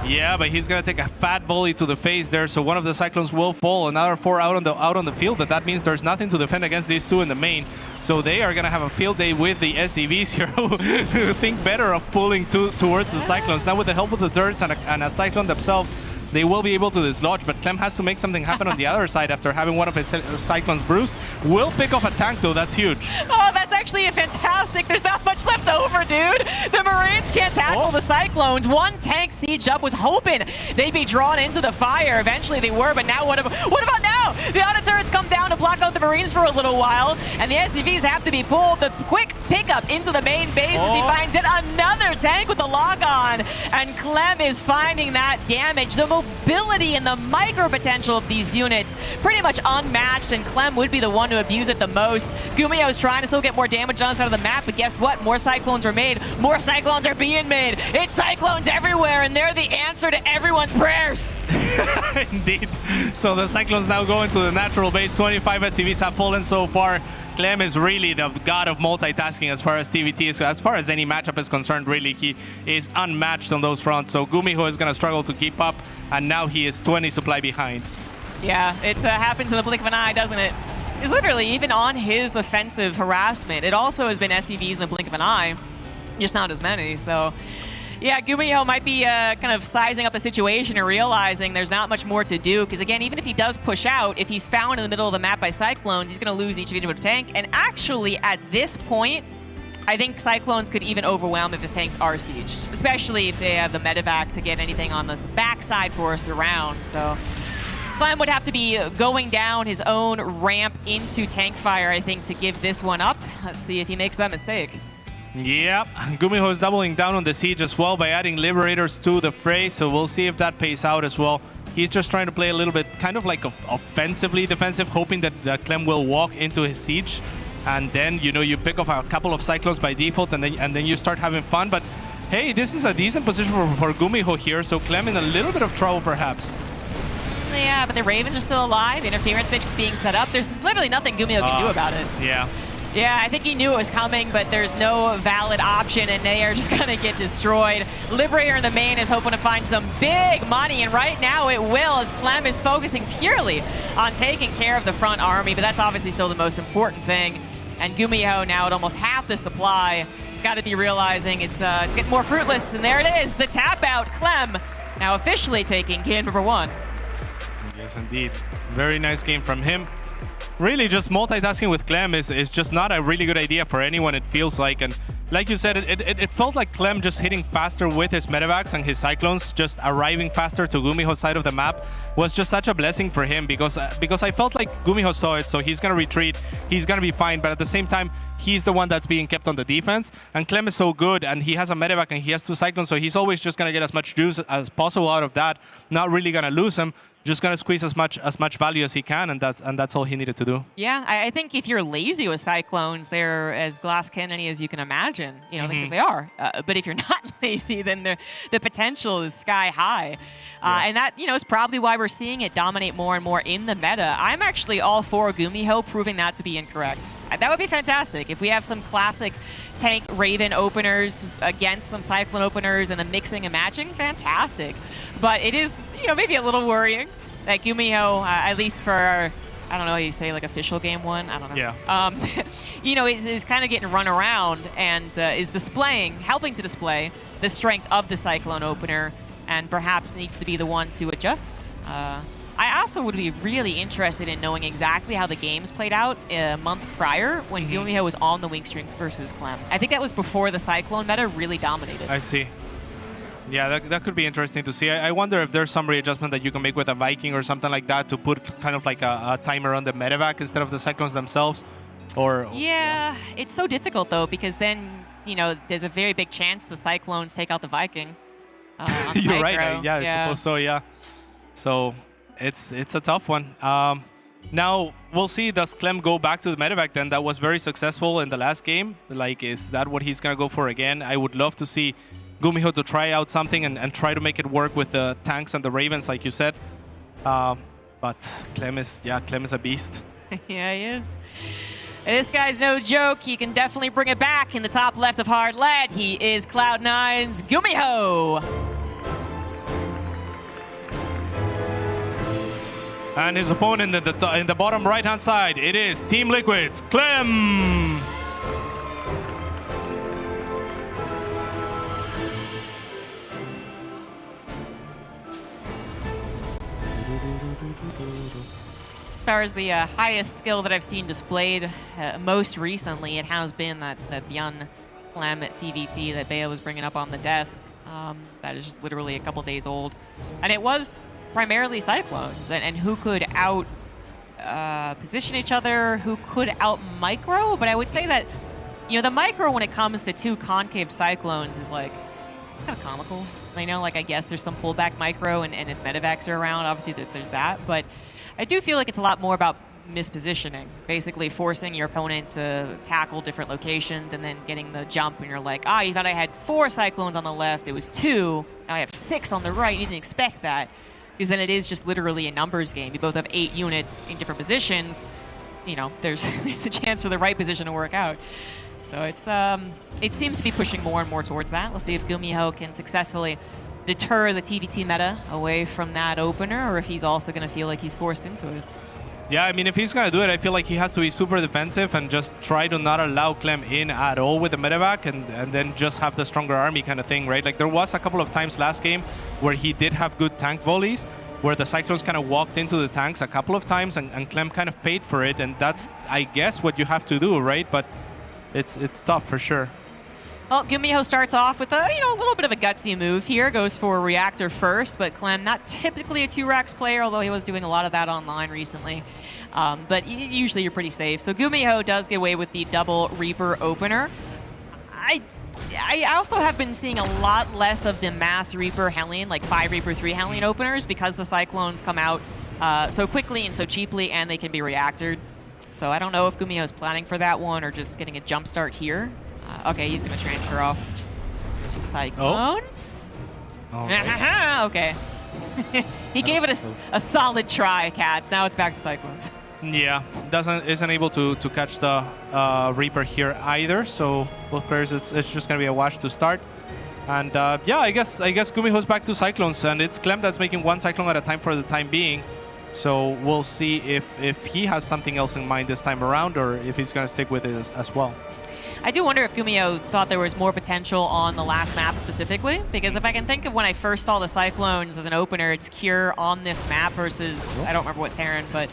Speaker 13: Yeah, but he's gonna take a fat volley to the face there, so one of the Cyclones will fall. Another 4 out on the field, but that means there's nothing to defend against these two in the main. So they are gonna have a field day with the SCVs here, who think better of pulling towards the Cyclones. Now with the help of the turrets and a Cyclone themselves, they will be able to dislodge, but Clem has to make something happen on the other side after having one of his Cyclones bruised. Will pick off a tank though, that's huge.
Speaker 3: Oh, that's actually a fantastic. There's not much left over, dude. The Marines can't tackle the Cyclones. One tank siege up, was hoping they'd be drawn into the fire. Eventually they were, but now what about now? The auto turrets come down to block out the Marines for a little while, and the SCVs have to be pulled. The quick pickup into the main base as he finds yet another tank with the lock on, and Clem is finding that damage. The mobility and the micro potential of these units pretty much unmatched, and Clem would be the one to abuse it the most. Gumiho's trying to still get more damage on the side of the map, but guess what? More Cyclones are made. More Cyclones are being made. It's Cyclones everywhere, and they're the answer to everyone's prayers.
Speaker 13: Indeed. So the Cyclones now go into the natural base. 25 SCVs have fallen so far. Clem is really the god of multitasking as far as TVT is, as far as any matchup is concerned. Really, he is unmatched on those fronts. So Gumiho is going to struggle to keep up, and now he is 20 supply behind.
Speaker 3: Yeah, it happens in the blink of an eye, doesn't it? It's literally, even on his offensive harassment, it also has been SCVs in the blink of an eye, just not as many. So yeah, Gumiho might be kind of sizing up the situation and realizing there's not much more to do, because again, even if he does push out, if he's found in the middle of the map by Cyclones, he's going to lose each individual tank. And actually, at this point, I think Cyclones could even overwhelm if his tanks are sieged, especially if they have the medevac to get anything on this backside for us around. So Clem would have to be going down his own ramp into tank fire, I think, to give this one up. Let's see if he makes that mistake.
Speaker 13: Yeah, Gumiho is doubling down on the siege as well by adding Liberators to the fray, so we'll see if that pays out as well. He's just trying to play a little bit kind of like offensively defensive, hoping that Clem will walk into his siege, and then, you know, you pick off a couple of Cyclones by default, and then you start having fun. But hey, this is a decent position for Gumiho here, so Clem in a little bit of trouble perhaps.
Speaker 3: Yeah, but the Ravens are still alive. The interference matrix being set up. There's literally nothing Gumiho can do about it.
Speaker 13: Yeah.
Speaker 3: Yeah, I think he knew it was coming, but there's no valid option, and they are just going to get destroyed. Liberator in the main is hoping to find some big money, and right now it will, as Clem is focusing purely on taking care of the front army, but that's obviously still the most important thing. And Gumiho now at almost half the supply. It's got to be realizing it's getting more fruitless, and there it is, the tap out. Clem now officially taking game number 1.
Speaker 13: Yes, indeed. Very nice game from him. Really, just multitasking with Clem is just not a really good idea for anyone, it feels like. And like you said, it felt like Clem just hitting faster with his medevacs and his Cyclones, just arriving faster to Gumiho's side of the map, was just such a blessing for him, because I felt like Gumiho saw it, so he's going to retreat, he's going to be fine, but at the same time, he's the one that's being kept on the defense, and Clem is so good, and he has a medevac and he has 2 Cyclones, so he's always just going to get as much juice as possible out of that, not really going to lose him, just going to squeeze as much value as he can, and that's all he needed to do.
Speaker 3: Yeah, I think if you're lazy with Cyclones, they're as glass cannon-y as you can imagine. You know, because they are. But if you're not lazy, then the potential is sky high. And that, you know, is probably why we're seeing it dominate more and more in the meta. I'm actually all for Gumiho proving that to be incorrect. That would be fantastic. If we have some classic tank Raven openers against some Cyclone openers and the mixing and matching, fantastic. But it is, you know, maybe a little worrying that Gumiho, at least for our, I don't know how you say, like official game 1, I don't know.
Speaker 13: Yeah.
Speaker 3: You know, is kind of getting run around and is helping to display the strength of the Cyclone opener, and perhaps needs to be the one to adjust. I also would be really interested in knowing exactly how the games played out a month prior when Gumiho was on the wing streak versus Clem. I think that was before the Cyclone meta really dominated.
Speaker 13: I see. Yeah, that could be interesting to see. I wonder if there's some readjustment that you can make with a Viking or something like that to put kind of like a timer on the medevac instead of the Cyclones themselves. Or
Speaker 3: Yeah, it's so difficult though, because then, you know, there's a very big chance the Cyclones take out the Viking. On the
Speaker 13: You're
Speaker 3: micro.
Speaker 13: right. I suppose so. Yeah. So it's a tough one. Now we'll see. Does Clem go back to the medevac then? That was very successful in the last game. Like, is that what he's gonna go for again? I would love to see Gumiho to try out something and try to make it work with the tanks and the Ravens, like you said. But Clem is a beast.
Speaker 3: Yeah, he is. This guy's no joke. He can definitely bring it back in the top left of hard lead. He is Cloud9's Gumiho.
Speaker 13: And his opponent in the bottom right-hand side, it is Team Liquid's Clem.
Speaker 3: As far as the highest skill that I've seen displayed most recently, it has been that Bjorn Clem TVT that Bea was bringing up on the desk. That is just literally a couple days old. And it was primarily Cyclones, and who could out position each other, who could out micro. But I would say that, you know, the micro when it comes to two concave Cyclones is like kind of comical. You know, like I guess there's some pullback micro, and if medevacs are around, obviously there's that. But I do feel like it's a lot more about mispositioning, basically forcing your opponent to tackle different locations and then getting the jump, and you're like, you thought I had 4 Cyclones on the left, it was 2, now I have 6 on the right, you didn't expect that. Because then it is just literally a numbers game. You both have 8 units in different positions. You know, there's a chance for the right position to work out. So it seems to be pushing more and more towards that. Let's see if Gumiho can successfully deter the TVT meta away from that opener, or if he's also going to feel like he's forced into it.
Speaker 13: Yeah, I mean, if he's going to do it, I feel like he has to be super defensive and just try to not allow Clem in at all with the medevac, and then just have the stronger army kind of thing, right? Like, there was a couple of times last game where he did have good tank volleys, where the Cyclones kind of walked into the tanks a couple of times, and Clem kind of paid for it, and that's, I guess, what you have to do, right? But it's tough for sure.
Speaker 3: Well, Gumiho starts off with a little bit of a gutsy move here. Goes for Reactor first, but Clem, not typically a 2-Rax player, although he was doing a lot of that online recently. But usually you're pretty safe. So Gumiho does get away with the double Reaper opener. I also have been seeing a lot less of the mass Reaper Hellion, like 5 Reaper, 3 Hellion openers, because the Cyclones come out so quickly and so cheaply, and they can be reactored. So I don't know if Gumiho's planning for that one or just getting a jump start here. Okay, he's going to transfer off to Cyclones.
Speaker 13: Oh. Right.
Speaker 3: Okay. He gave it a solid try, Cats. Now it's back to Cyclones.
Speaker 13: Yeah, isn't able to catch the Reaper here either. So both players, it's just going to be a wash to start. And yeah, I guess Gumiho's back to Cyclones, and it's Clem that's making 1 Cyclone at a time for the time being. So we'll see if he has something else in mind this time around, or if he's going to stick with it as well.
Speaker 3: I do wonder if Gumiho thought there was more potential on the last map specifically, because if I can think of when I first saw the Cyclones as an opener, it's Cure on this map versus, I don't remember what Terran, but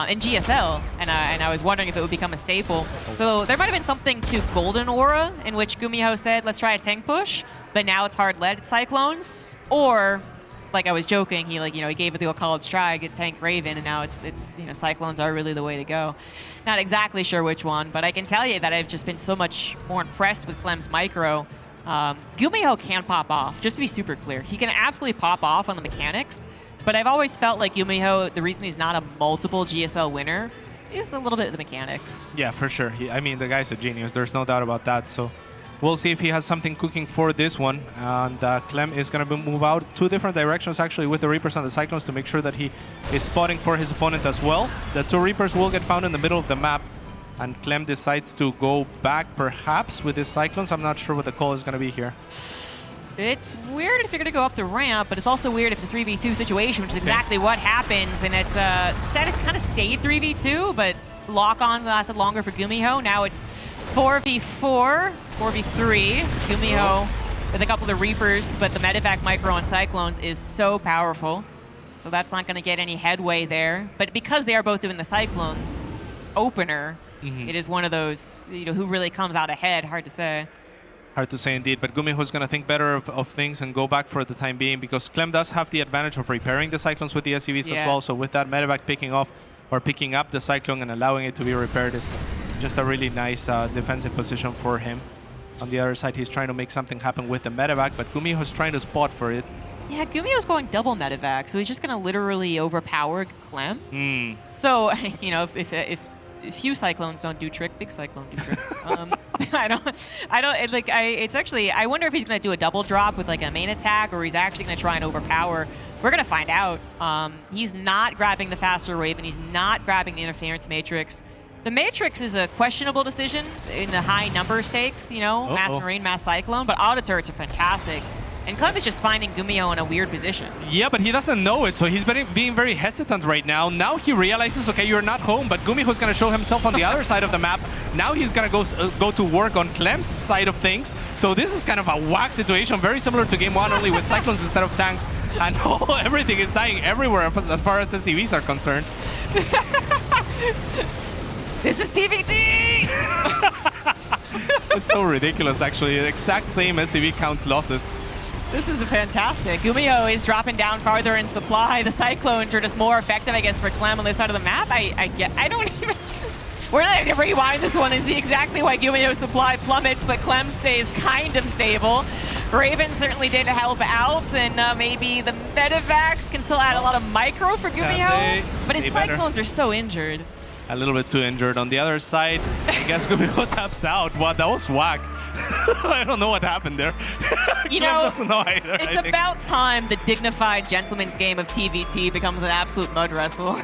Speaker 3: in GSL, and I was wondering if it would become a staple. So there might have been something to Golden Aura in which Gumiho said, let's try a tank push, but now it's hard lead Cyclones, or like I was joking, he gave it the old college try, get tank Raven, and now it's Cyclones are really the way to go. Not exactly sure which one, but I can tell you that I've just been so much more impressed with Clem's micro. Gumiho can pop off, just to be super clear. He can absolutely pop off on the mechanics, but I've always felt like Gumiho, the reason he's not a multiple GSL winner is a little bit of the mechanics.
Speaker 13: Yeah, for sure. I mean, the guy's a genius. There's no doubt about that. So we'll see if he has something cooking for this one. And Clem is going to move out 2 different directions, actually, with the Reapers and the Cyclones to make sure that he is spotting for his opponent as well. The 2 Reapers will get found in the middle of the map. And Clem decides to go back, perhaps, with his Cyclones. I'm not sure what the call is going to be here.
Speaker 3: It's weird if you're going to go up the ramp, but it's also weird if the 3v2 situation, which is exactly what happens. And it's instead it kind of stayed 3v2, but lock-ons lasted longer for Gumiho. Now it's 4v4, 4v3. Gumiho with a couple of Reapers, but the medevac micro on Cyclones is so powerful. So that's not going to get any headway there. But because they are both doing the Cyclone opener, it is one of those, who really comes out ahead, hard to say.
Speaker 13: Hard to say indeed, but Gumiho's going to think better of things and go back for the time being, because Clem does have the advantage of repairing the Cyclones with the SCVs as well. So with that medevac picking up the Cyclone and allowing it to be repaired is Just a really nice defensive position for him. On the other side, he's trying to make something happen with the medevac, but Gumiho's trying to spot for it.
Speaker 3: Yeah, Gumiho's going double medevac, so he's just going to literally overpower Clem.
Speaker 13: Mm.
Speaker 3: So, you know, if few cyclones don't do trick, big cyclone do trick. It's actually, I wonder if he's going to do a double drop with like a main attack, or he's actually going to try and overpower. We're going to find out. He's not grabbing the faster Raven. He's not grabbing the interference matrix. The matrix is a questionable decision in the high number stakes, you know, Mass Marine, Mass Cyclone, but auto turrets are fantastic. And Clem is just finding Gumiho in a weird position.
Speaker 13: Yeah, but he doesn't know it, so he's being very hesitant right now. Now he realizes, okay, you're not home, but Gumiho's going to show himself on the other side of the map. Now he's going to go to work on Clem's side of things. So this is kind of a whack situation, very similar to Game 1, only with Cyclones instead of tanks. And everything is dying everywhere as far as SCVs are concerned.
Speaker 3: This is TVT!
Speaker 13: It's so ridiculous, actually. Exact same SCV count losses.
Speaker 3: This is fantastic. Gumiho is dropping down farther in supply. The Cyclones are just more effective, I guess, for Clem on this side of the map. I don't even... We're going to have to rewind this one and see exactly why Gumiho's supply plummets, but Clem stays kind of stable. Raven certainly did help out, and maybe the medevacs can still add a lot of micro for Gumiho, but his Cyclones are so injured.
Speaker 13: A little bit too injured. On the other side, I guess Gumiho taps out. Wow, that was whack. I don't know what happened there.
Speaker 3: You know,
Speaker 13: doesn't know either,
Speaker 3: it's about time the dignified gentleman's game of TVT becomes an absolute mud wrestle.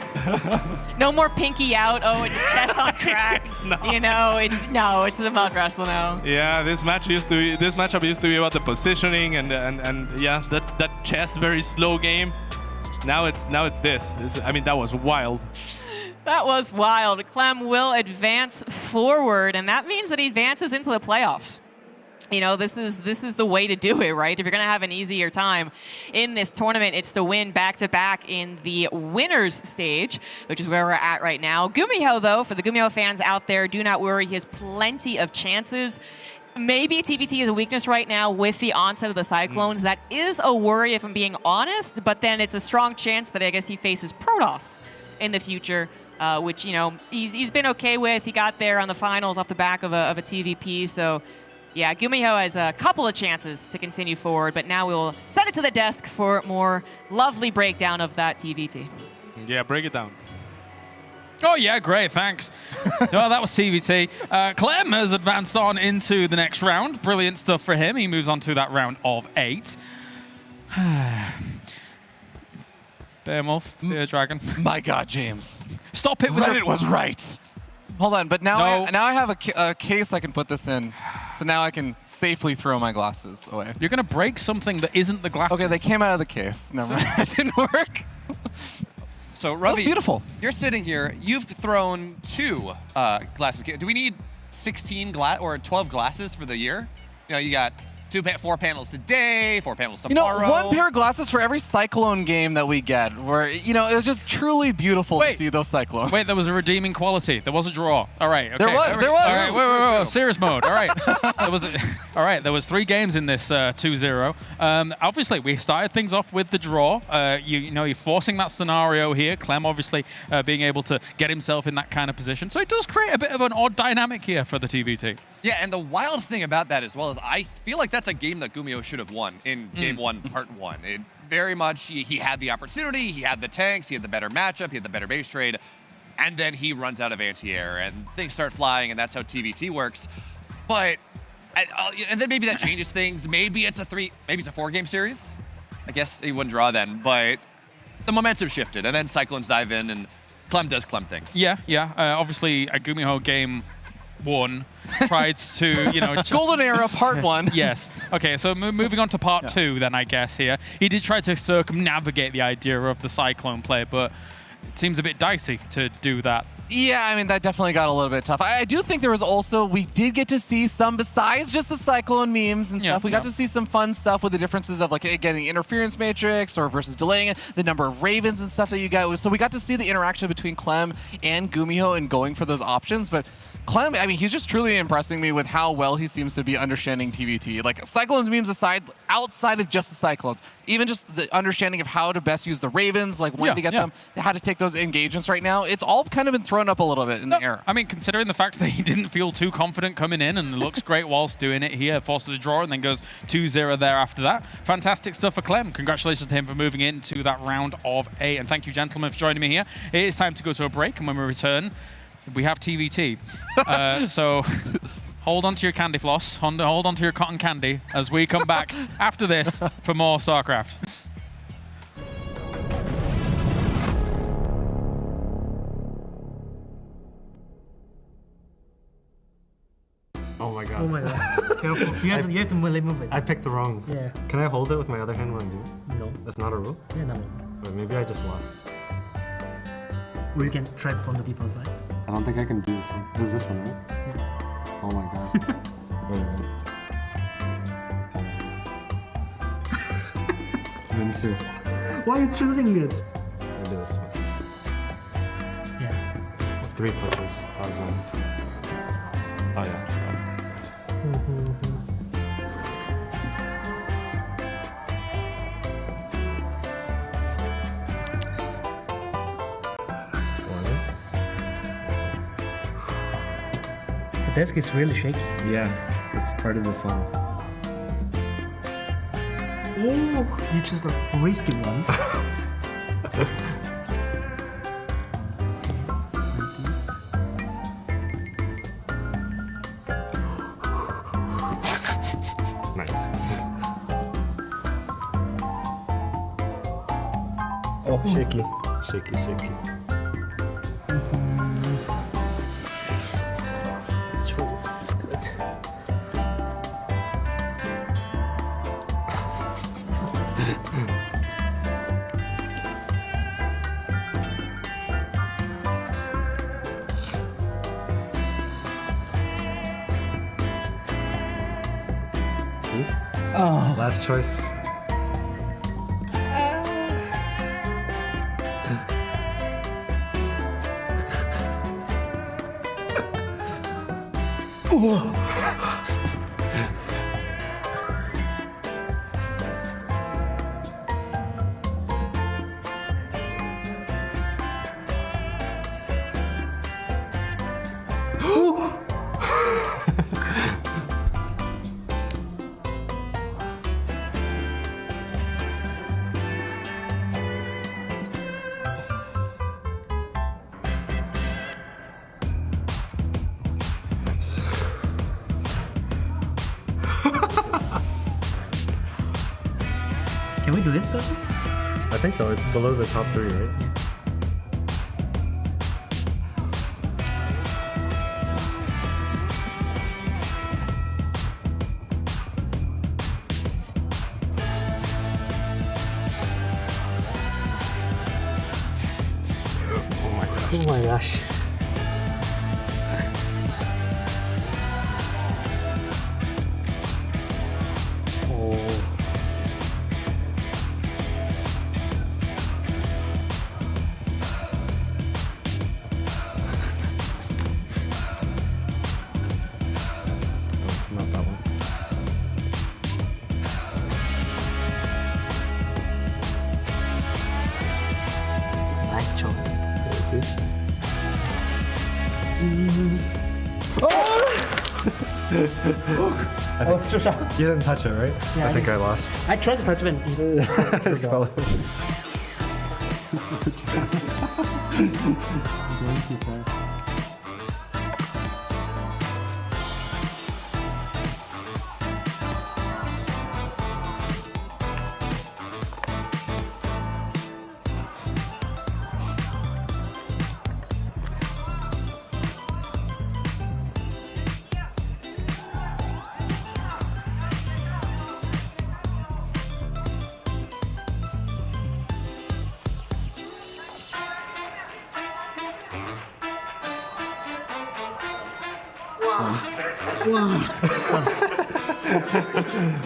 Speaker 3: No more pinky out. Oh, it's chest on cracks. You know, it's a mud wrestle now.
Speaker 13: Yeah, this matchup used to be about the positioning and yeah, that chest very slow game. Now it's this. I mean, that was wild.
Speaker 3: That was wild. Clem will advance forward, and that means that he advances into the playoffs. You know, this is the way to do it, right? If you're going to have an easier time in this tournament, it's to win back-to-back in the winners stage, which is where we're at right now. Gumiho, though, for the Gumiho fans out there, do not worry. He has plenty of chances. Maybe TVT is a weakness right now with the onset of the Cyclones. That is a worry, if I'm being honest, but then it's a strong chance that I guess he faces Protoss in the future. Which, you know, he's been okay with. He got there on the finals off the back of a TVP. So, yeah, Gumiho has a couple of chances to continue forward. But now we'll send it to the desk for more lovely breakdown of that TVT.
Speaker 13: Yeah, break it down.
Speaker 2: Oh, yeah, great, thanks. No, that was TVT. Clem has advanced on into the next round. Brilliant stuff for him. He moves on to that round of 8. Bearmouth, Bear Dragon.
Speaker 4: My God, James.
Speaker 2: Stop it with
Speaker 4: Reddit was right. Hold on, but now I have a case I can put this in, so now I can safely throw my glasses away.
Speaker 2: You're going to break something that isn't the glasses.
Speaker 4: Okay, they came out of the case. Never mind. That didn't work.
Speaker 7: So, Ravi,
Speaker 4: that's beautiful.
Speaker 7: You're sitting here. You've thrown 2 glasses. Do we need 16 or 12 glasses for the year? You know, you got 4 panels today, 4 panels tomorrow.
Speaker 4: You know, 1 pair of glasses for every Cyclone game that we get, where, you know, it was just truly beauful to see those Cyclones.
Speaker 2: Wait, there was a redeeming quality. There was a draw. All right. Okay.
Speaker 4: There was.
Speaker 2: All right, wait. Serious mode. All right. There was 3 games in this 2-0. Obviously, we started things off with the draw. You're forcing that scenario here. Clem, obviously, being able to get himself in that kind of position. So it does create a bit of an odd dynamic here for the TVT.
Speaker 7: Yeah, and the wild thing about that as well is I feel like that's a game that Gumiho should have won in Game 1, Part 1. It very much, he had the opportunity, he had the tanks, he had the better matchup, he had the better base trade, and then he runs out of anti-air, and things start flying, and that's how TVT works. But, and then maybe that changes things. Maybe it's a 4-game series. I guess he wouldn't draw then, but the momentum shifted, and then Cyclones dive in, and Clem does Clem things.
Speaker 2: Yeah. Obviously, a Gumiho Game 1 tried to,
Speaker 4: Golden Era Part 1.
Speaker 2: Yes. Okay, so moving on to Part 2 then, I guess, here. He did try to circumnavigate the idea of the Cyclone play, but it seems a bit dicey to do that.
Speaker 4: Yeah, I mean, that definitely got a little bit tough. I do think there was also, we did get to see some, besides just the Cyclone memes and stuff, we got to see some fun stuff with the differences of, like, getting interference matrix or versus delaying it, the number of Ravens and stuff that you got. So we got to see the interaction between Clem and Gumiho and going for those options, but Clem, I mean, he's just truly impressing me with how well he seems to be understanding TVT. Like, Cyclones memes aside, outside of just the Cyclones, even just the understanding of how to best use the Ravens, like when to get them, how to take those engagements right now, it's all kind of been thrown up a little bit in the air.
Speaker 2: I mean, considering the fact that he didn't feel too confident coming in and looks great whilst doing it here, forces a draw and then goes 2-0 there after that. Fantastic stuff for Clem. Congratulations to him for moving into that round of 8. And thank you, gentlemen, for joining me here. It is time to go to a break, and when we return, we have TVT. So hold on to your candy floss, hold on to your cotton candy as we come back after this for more StarCraft.
Speaker 14: Oh my god.
Speaker 15: Oh my god. Careful. You have to move it.
Speaker 14: I picked the wrong.
Speaker 15: Yeah.
Speaker 14: Can I hold it with my other hand when I'm doing it?
Speaker 15: No.
Speaker 14: That's not a rule?
Speaker 15: Yeah, no.
Speaker 14: Or maybe I just lost.
Speaker 15: Or you can try from the default side.
Speaker 14: I don't think I can do this one. This is this one, right?
Speaker 15: Yeah.
Speaker 14: Oh my god. Wait a minute. Minsu.
Speaker 15: Why are you choosing this?
Speaker 14: I'll do this one.
Speaker 15: Yeah.
Speaker 14: 3 pushes. That was one. Oh yeah, I forgot.
Speaker 15: The desk is really shaky.
Speaker 14: Yeah, it's part of the fun.
Speaker 15: Oh, you chose the risky one.
Speaker 14: Nice. Oh, shaky. Shaky, shaky.
Speaker 15: Choice. Good.
Speaker 14: Oh. Last choice.
Speaker 15: Can we do this, Sergeant?
Speaker 14: I think so. It's below the top 3, right?
Speaker 15: Yeah. Oh my gosh. Oh. Not that one. Nice choice.
Speaker 14: Thank you. I was so shocked. You didn't touch it, right?
Speaker 15: Yeah,
Speaker 14: I think I lost.
Speaker 15: I tried to touch it.
Speaker 14: It's probably-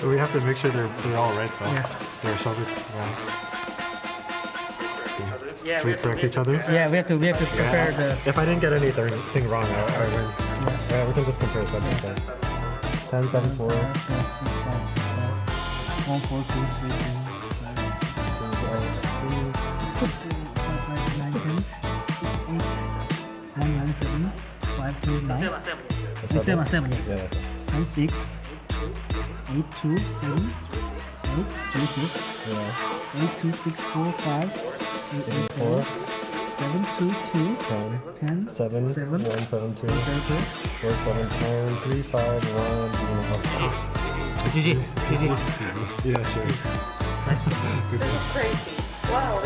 Speaker 14: We have to make sure they're all right though.
Speaker 15: Yeah.
Speaker 14: They're shouldered. Yeah.
Speaker 15: Yeah,
Speaker 14: Should we correct each other?
Speaker 15: Yeah, we have to compare the.
Speaker 14: If I didn't get anything wrong, I win. Yeah, we can just compare side by side. 10, 7, 4.
Speaker 15: 1, 4, 2, 3, 7, 5, 2, 9. 7, yes.
Speaker 14: Yeah,
Speaker 15: 10, 6, 8, 2, 7, 8, 3, 6.
Speaker 14: yeah.
Speaker 15: 8, 2, 6, 4, 5, 8, 8, 4, 7, 2, 2, 10,
Speaker 14: 7,
Speaker 15: 7,
Speaker 14: 1, 7, 2,
Speaker 15: 1, 7, 2.
Speaker 14: 4, 7, 10, 3, 5, 1, 2,
Speaker 15: GG.
Speaker 14: Yeah, sure.
Speaker 15: Nice.
Speaker 14: Good job.
Speaker 16: Crazy. Wow.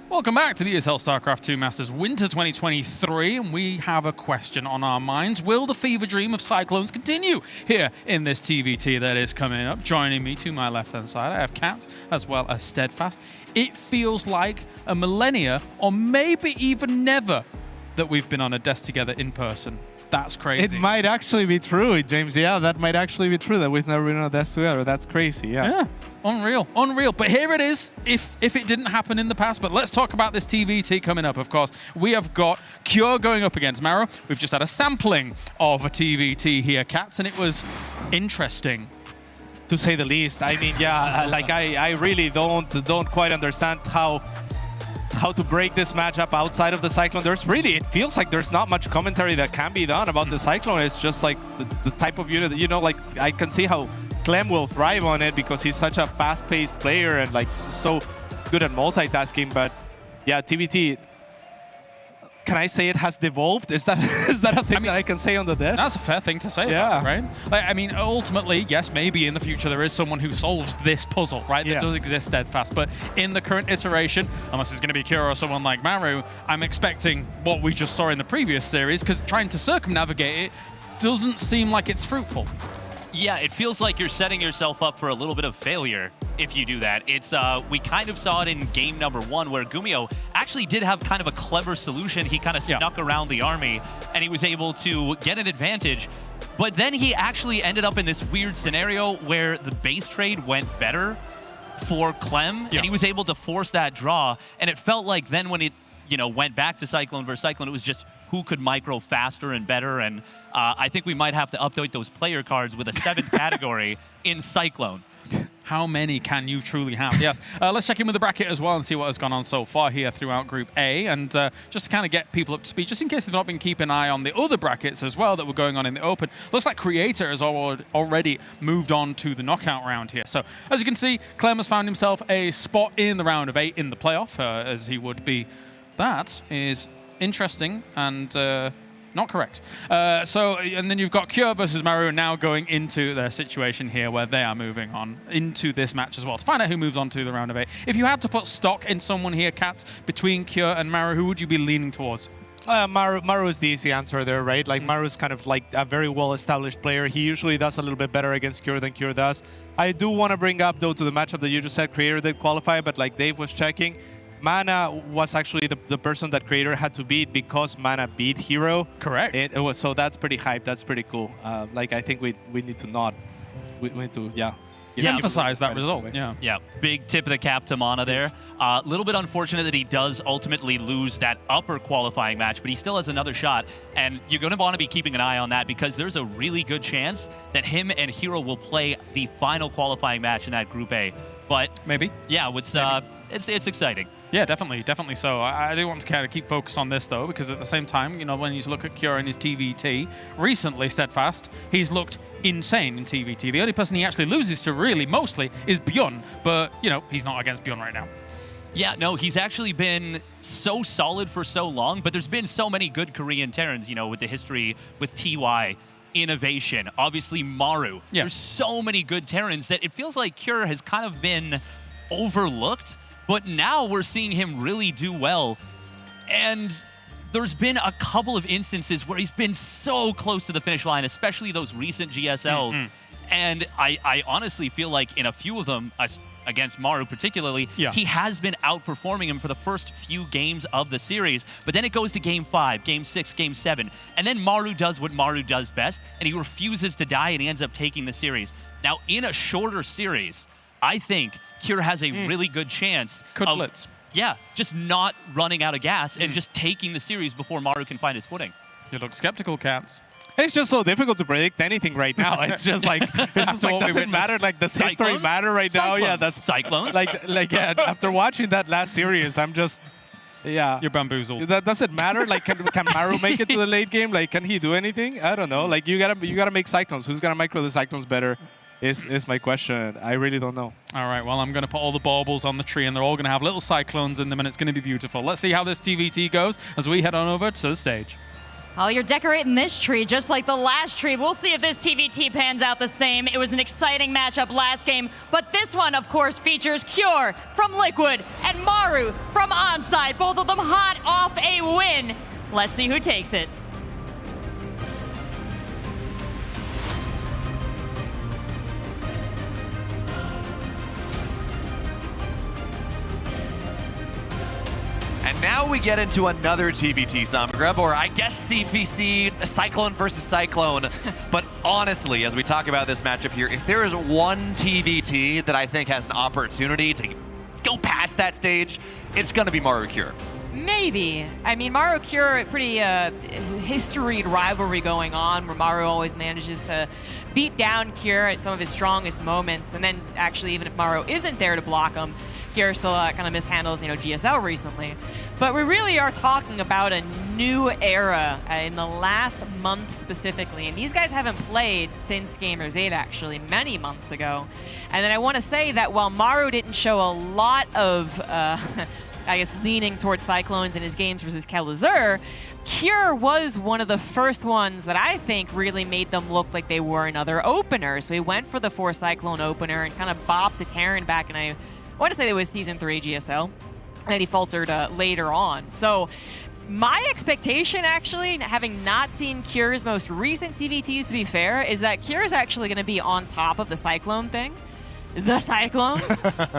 Speaker 2: Welcome back to the ESL StarCraft 2 Masters Winter 2023, and we have a question on our minds. Will the fever dream of Cyclones continue here in this TVT that is coming up? Joining me to my left-hand side, I have Cats as well as Steadfast. It feels like a millennia, or maybe even never, that we've been on a desk together in person. That's crazy.
Speaker 13: It might actually be true, James. Yeah, that might actually be true that we've never been on a desk together. That's crazy, yeah.
Speaker 2: Unreal, unreal. But here it is, if it didn't happen in the past. But let's talk about this TVT coming up, of course. We have got Cure going up against Maro. We've just had a sampling of a TVT here, Cats, and it was interesting.
Speaker 13: To say the least. I mean, yeah, like I really don't quite understand how to break this matchup outside of the Cyclone. It feels like there's not much commentary that can be done about the Cyclone. It's just like the type of unit that, you know, like I can see how Clem will thrive on it because he's such a fast-paced player and like so good at multitasking. But yeah, TVT, can I say it has devolved? Is that a thing that I can say on the desk?
Speaker 2: That's a fair thing to say, about it, right? Like, I mean, ultimately, yes, maybe in the future there is someone who solves this puzzle, right? That does exist Steadfast. But in the current iteration, unless it's going to be Kira or someone like Maru, I'm expecting what we just saw in the previous series, because trying to circumnavigate it doesn't seem like it's fruitful.
Speaker 10: Yeah, it feels like you're setting yourself up for a little bit of failure if you do that. It's we kind of saw it in game number 1 where Gumiho actually did have kind of a clever solution. He kind of snuck around the army and he was able to get an advantage. But then he actually ended up in this weird scenario where the base trade went better for Clem and he was able to force that draw. And it felt like then when it went back to Cyclone versus Cyclone, it was just who could micro faster and better. And I think we might have to update those player cards with a 7th category in Cyclone.
Speaker 2: How many can you truly have? Yes. Let's check in with the bracket as well and see what has gone on so far here throughout Group A. And just to kind of get people up to speed, just in case they've not been keeping an eye on the other brackets as well that were going on in the Open, looks like Creator has already moved on to the knockout round here. So as you can see, Clem has found himself a spot in the round of 8 in the playoff, as he would be. That is interesting and not correct. And then you've got Cure versus Maru now going into their situation here where they are moving on into this match as well. To find out who moves on to the round of 8. If you had to put stock in someone here, Cats, between Cure and Maru, who would you be leaning towards?
Speaker 13: Maru is the easy answer there, right? Like Maru's kind of like a very well-established player. He usually does a little bit better against Cure than Cure does. I do want to bring up, though, to the matchup that you just said, Creator did qualify, but like Dave was checking, Mana was actually the person that Creator had to beat because Mana beat Hero.
Speaker 2: Correct.
Speaker 13: It was, so that's pretty hype. That's pretty cool. Like I think we need to we need to
Speaker 2: emphasize that result.
Speaker 10: Yeah. Big tip of the cap to Mana there. A little bit unfortunate that he does ultimately lose that upper qualifying match, but he still has another shot. And you're going to want to be keeping an eye on that because there's a really good chance that him and Hero will play the final qualifying match in that Group A. But
Speaker 2: maybe.
Speaker 10: Yeah, it's exciting.
Speaker 2: Yeah, definitely so. I do want to kind of keep focus on this, though, because at the same time, when you look at Cure and his TVT, recently, Steadfast, he's looked insane in TVT. The only person he actually loses to, really, mostly, is Bjorn. But, he's not against Bjorn right now.
Speaker 10: Yeah, no, he's actually been so solid for so long, but there's been so many good Korean Terrans, with the history with TY, Innovation, obviously Maru. There's so many good Terrans that it feels like Cure has kind of been overlooked. but now we're seeing him really do well. And there's been a couple of instances where he's been so close to the finish line, especially those recent GSLs. And I honestly feel like in a few of them, against Maru particularly, he has been outperforming him for the first few games of the series. But then it goes to game 5, game 6, game 7. And then Maru does what Maru does best, and he refuses to die, and he ends up taking the series. Now, in a shorter series, I think Cure has a really good chance of
Speaker 2: blitz.
Speaker 10: Just not running out of gas and just taking the series before Maru can find his footing.
Speaker 2: You look skeptical, Cats.
Speaker 13: It's just so difficult to predict anything right now. It's just like doesn't matter. Like, does history matter right now? Yeah, that's
Speaker 10: Cyclones.
Speaker 13: Yeah. After watching that last series, I'm just
Speaker 2: You're bamboozled.
Speaker 13: That does it matter? Like, can Maru make it to the late game? Like, can he do anything? I don't know. Like, you gotta make Cyclones. Who's gonna micro the Cyclones better? Is my question. I really don't know.
Speaker 2: All right, well, I'm going to put all the baubles on the tree, and they're all going to have little cyclones in them, and it's going to be beautiful. Let's see how this TVT goes as we head on over to the stage.
Speaker 1: Oh, you're decorating this tree just like the last tree. We'll see if this TVT pans out the same. It was an exciting matchup last game, but this one, of course, features Cure from Liquid and Maru from Onside, both of them hot off a win. Let's see who takes it.
Speaker 12: And now we get into another TVT, Samagrub, or I guess CVC, Cyclone versus Cyclone. But honestly, as we talk about this matchup here, if there is one TVT that I think has an opportunity to go past that stage, it's going to be Maru Cure.
Speaker 3: Maybe. I mean, Maru Cure, pretty historied rivalry going on where Maru always manages to beat down Cure at some of his strongest moments. And then actually, even if Maru isn't there to block him, Cure still kind of mishandles, GSL recently. But we really are talking about a new era in the last month specifically. And these guys haven't played since Gamers 8, actually, many months ago. And then I want to say that while Maru didn't show a lot of, I guess, leaning towards Cyclones in his games versus Katowice, Cure was one of the first ones that I think really made them look like they were another opener. So he went for the 4 Cyclone opener and kind of bopped the Terran back, and I want to say it was Season 3 GSL, and then he faltered later on. So my expectation, actually, having not seen Cure's most recent TVTs, to be fair, is that Cure is actually going to be on top of the Cyclone thing. The Cyclones.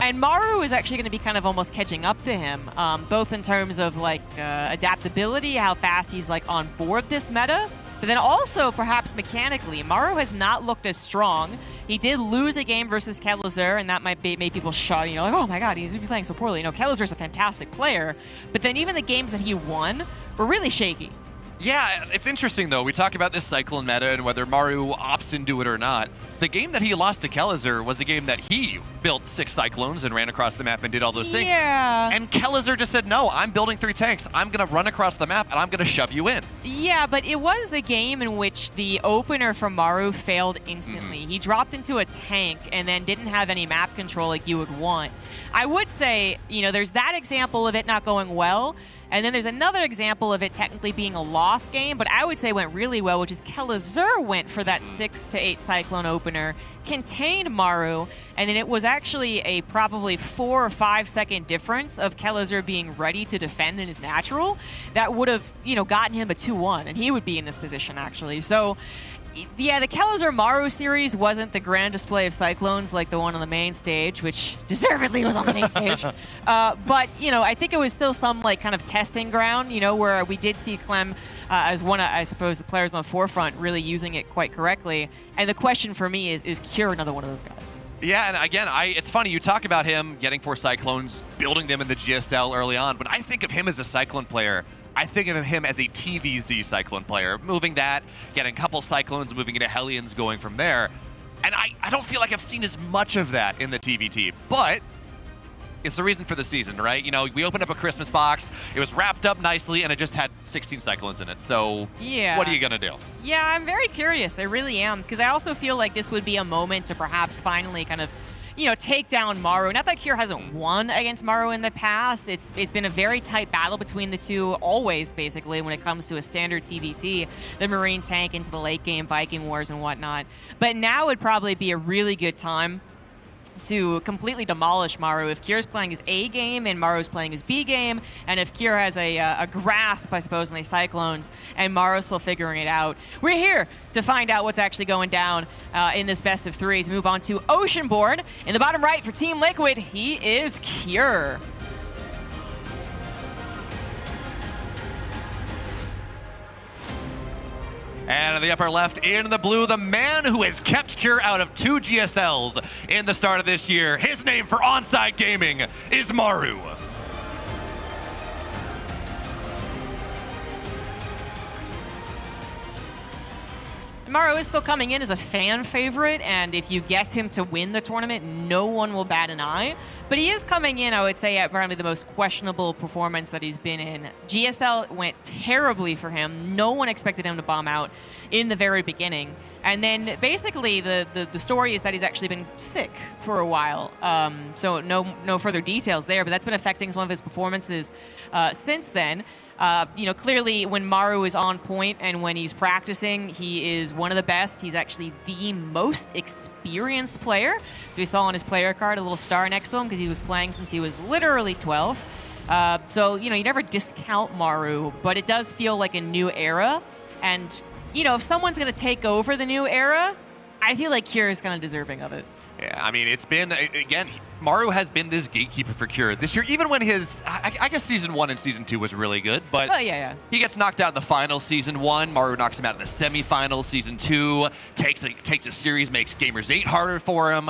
Speaker 3: And Maru is actually going to be kind of almost catching up to him, both in terms of adaptability, how fast he's on board this meta, but then also perhaps mechanically. Maru has not looked as strong. He did lose a game versus Katowice, and that might make people shocked, like, oh my god, he's playing so poorly. Katowice is a fantastic player, but then even the games that he won were really shaky.
Speaker 12: Yeah, it's interesting, though. We talk about this Cyclone meta and whether Maru opts into it or not. The game that he lost to Katowice was a game that he built 6 Cyclones and ran across the map and did all those things.
Speaker 3: Yeah.
Speaker 12: And Katowice just said, no, I'm building 3 tanks. I'm going to run across the map, and I'm going to shove you in.
Speaker 3: Yeah, but it was a game in which the opener from Maru failed instantly. He dropped into a tank and then didn't have any map control like you would want. I would say, there's that example of it not going well, and then there's another example of it technically being a lost game, but I would say went really well, which is Katowice went for that 6 to 8 Cyclone opener, contained Maru, and then it was actually a probably 4 or 5 second difference of Katowice being ready to defend in his natural that would have, gotten him a 2-1, and he would be in this position, actually. So, yeah, the Katowice Maru series wasn't the grand display of Cyclones like the one on the main stage, which deservedly was on the main stage. But, I think it was still some, kind of testing ground, where we did see Clem as one of, I suppose, the players on the forefront really using it quite correctly. And the question for me is Cure another one of those guys?
Speaker 12: Yeah, and again, it's funny, you talk about him getting 4 Cyclones, building them in the GSL early on, but I think of him as a Cyclone player. I think of him as a TVZ Cyclone player, moving that, getting a couple Cyclones, moving into Hellions, going from there. And I don't feel like I've seen as much of that in the TVT, but it's the reason for the season, right? We opened up a Christmas box, it was wrapped up nicely, and it just had 16 Cyclones in it. So
Speaker 3: yeah.
Speaker 12: What are you going to do?
Speaker 3: Yeah, I'm very curious. I really am, because I also feel like this would be a moment to perhaps finally kind of take down Maru. Not that Cure hasn't won against Maru in the past. It's been a very tight battle between the two, always, basically, when it comes to a standard TVT, the Marine tank into the late game, Viking Wars and whatnot. But now would probably be a really good time to completely demolish Maru. If Kier's playing his A game and Maru's playing his B game, and if Kier has a grasp, I suppose, in these Cyclones, and Maru's still figuring it out. We're here to find out what's actually going down in this best of threes. Move on to Oceanborn. In the bottom right for Team Liquid, he is Kier.
Speaker 12: And in the upper left, in the blue, the man who has kept Cure out of 2 GSLs in the start of this year. His name for Onside Gaming is Maru.
Speaker 3: Maru is still coming in as a fan favorite, and if you guess him to win the tournament, no one will bat an eye. But he is coming in, I would say, at probably the most questionable performance that he's been in. GSL went terribly for him. No one expected him to bomb out in the very beginning. And then basically the story is that he's actually been sick for a while. So no further details there, but that's been affecting some of his performances since then. Clearly when Maru is on point and when he's practicing, he is one of the best. He's actually the most experienced player. So we saw on his player card a little star next to him because he was playing since he was literally 12. You never discount Maru, but it does feel like a new era. And, if someone's going to take over the new era, I feel like Kier is kind of deserving of it.
Speaker 12: Yeah, I mean, it's been, again, Maru has been this gatekeeper for Cure this year, even when his, I guess Season 1 and Season 2 was really good, but he gets knocked out in the finals Season 1, Maru knocks him out in the semifinals Season 2, takes a series, makes Gamers 8 harder for him.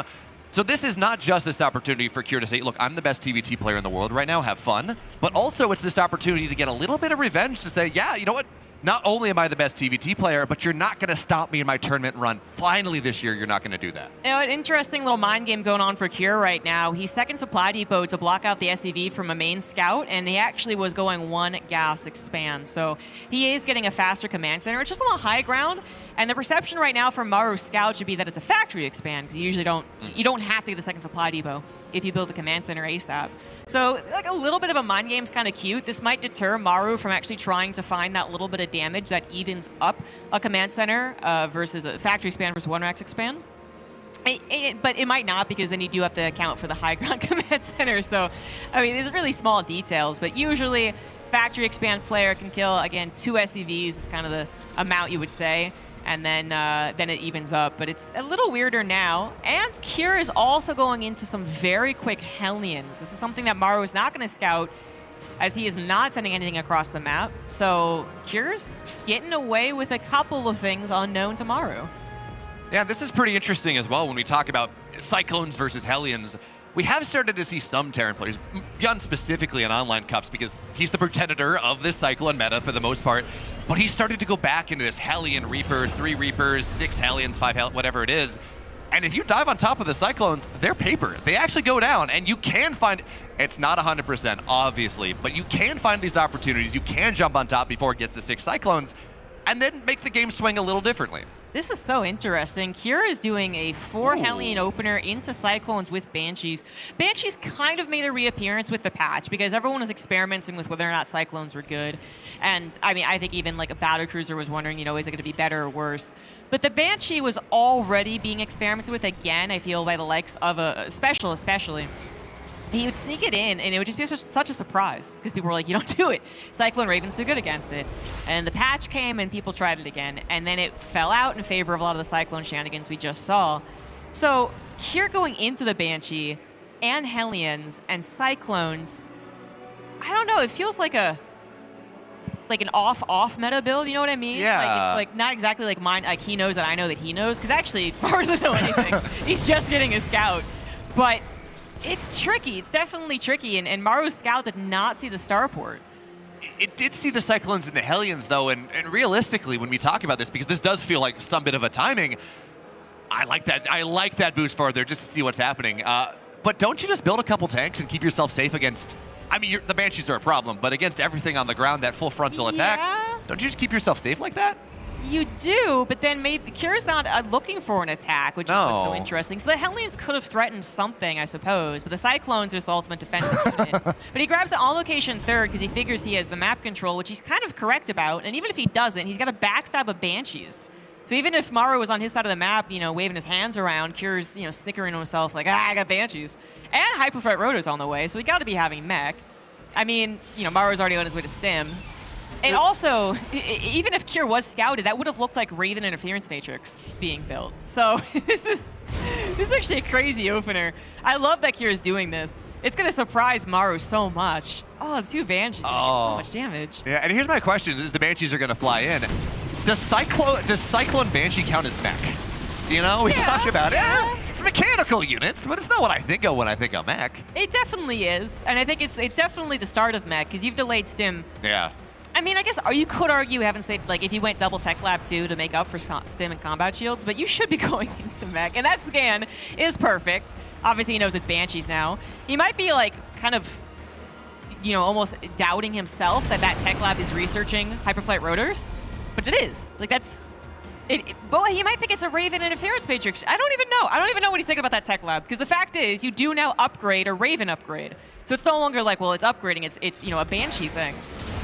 Speaker 12: So this is not just this opportunity for Cure to say, look, I'm the best TVT player in the world right now, have fun, but also it's this opportunity to get a little bit of revenge to say, yeah, you know what? Not only am I the best TVT player, but you're not going to stop me in my tournament run. Finally this year, you're not going to do that.
Speaker 3: An interesting little mind game going on for Kier right now. He's second supply depot to block out the SEV from a main scout, and he actually was going 1 gas expand. So he is getting a faster command center. It's just a little high ground, and the perception right now from Maru's scout should be that it's a factory expand, because you usually don't have to get the second supply depot if you build the command center ASAP. So like a little bit of a mind game's kind of cute. This might deter Maru from actually trying to find that little bit of damage that evens up a command center versus a factory expand versus 1 rax expand. But it might not, because then you do have to account for the high ground command center. So, I mean, it's really small details, but usually factory expand player can kill, again, 2 SEVs is kind of the amount you would say. And then it evens up. But it's a little weirder now. And Kier is also going into some very quick Hellions. This is something that Maru is not going to scout, as he is not sending anything across the map. So Kier's getting away with a couple of things unknown to Maru.
Speaker 12: Yeah, this is pretty interesting as well when we talk about Cyclones versus Hellions. We have started to see some Terran players, Bjorn specifically in online cups, because he's the progenitor of this Cyclone meta for the most part, but he started to go back into this Hellion Reaper, 3 Reapers, 6 Hellions, 5 Hellions, whatever it is. And if you dive on top of the Cyclones, they're paper. They actually go down, and you can find, it's not 100%, obviously, but you can find these opportunities. You can jump on top before it gets to 6 Cyclones, and then make the game swing a little differently.
Speaker 3: This is so interesting. Kier is doing a 4 Hellion opener into Cyclones with Banshees. Banshees kind of made a reappearance with the patch, because everyone was experimenting with whether or not Cyclones were good. And I mean, I think even like a Battlecruiser was wondering, is it going to be better or worse? But the Banshee was already being experimented with again, I feel, by the likes of a Special especially. He would sneak it in, and it would just be such a surprise, because people were like, you don't do it. Cyclone Raven's too good against it. And the patch came, and people tried it again, and then it fell out in favor of a lot of the Cyclone shenanigans we just saw. So Kier going into the Banshee, and Hellions, and Cyclones, I don't know, it feels like an off meta build, you know what I mean?
Speaker 12: Yeah.
Speaker 3: Like, it's like not exactly like mine, like he knows that I know that he knows, because actually, Maru doesn't know anything. He's just getting a scout. But it's tricky. It's definitely tricky, and Maru's scout did not see the starport.
Speaker 12: It did see the Cyclones and the Hellions, though, and realistically, when we talk about this, because this does feel like some bit of a timing, I like that boost forward there just to see what's happening. But don't you just build a couple tanks and keep yourself safe against, I mean, the Banshees are a problem, but against everything on the ground, that full frontal attack, don't you just keep yourself safe like that?
Speaker 3: You do, but then maybe Kier's not looking for an attack, which is what's so interesting. So the Hellions could have threatened something, I suppose, but the Cyclones are the ultimate defensive unit. But he grabs the on-location 3rd because he figures he has the map control, which he's kind of correct about, and even if he doesn't, he's got a backstab of Banshees. So even if Maru was on his side of the map, waving his hands around, Cure's, snickering to himself like, I got Banshees. And Hyperflight Roto's on the way, so we got to be having mech. I mean, Maru's already on his way to Stim. And also, even if Cure was scouted, that would have looked like Raven Interference Matrix being built. So this is actually a crazy opener. I love that Cure is doing this. It's going to surprise Maru so much. Oh, the 2 Banshees so much damage.
Speaker 7: Yeah, and here's my question, is the Banshees are going to fly in. Does Cyclone Banshee count as mech? We talk about it. It's mechanical units, but it's not what I think of when I think of mech.
Speaker 3: It definitely is. And I think it's definitely the start of mech, because you've delayed Stim.
Speaker 7: Yeah.
Speaker 3: I mean, I guess you could argue, haven't said, like, if you went double Tech Lab 2 to make up for Stim and combat shields, but you should be going into mech. And that scan is perfect. Obviously, he knows it's Banshees now. He might be, like, kind of, almost doubting himself that Tech Lab is researching Hyperflight Rotors. But it is. Like, that's... But he might think it's a Raven Interference Matrix. I don't even know. I don't even know what he's thinking about that Tech Lab. Because the fact is, you do now upgrade a Raven upgrade. So it's no longer like, well, it's upgrading. It's a Banshee thing.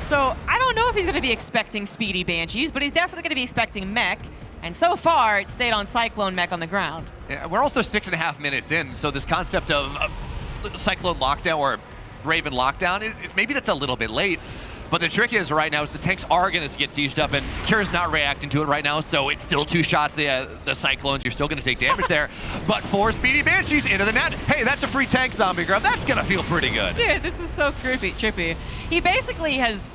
Speaker 3: So I don't know if he's going to be expecting speedy Banshees, but he's definitely going to be expecting mech. And so far, it stayed on Cyclone mech on the ground.
Speaker 7: Yeah, we're also 6.5 minutes in, so this concept of Cyclone lockdown or Raven lockdown is maybe that's a little bit late. But the trick is right now is the tanks are going to get sieged up, and Cure's not reacting to it right now, so it's still 2 shots. The Cyclones, you're still going to take damage there. But 4 speedy Banshees into the net. Hey, that's a free tank zombie grab. That's going to feel pretty good.
Speaker 3: Dude, this is so trippy. He basically has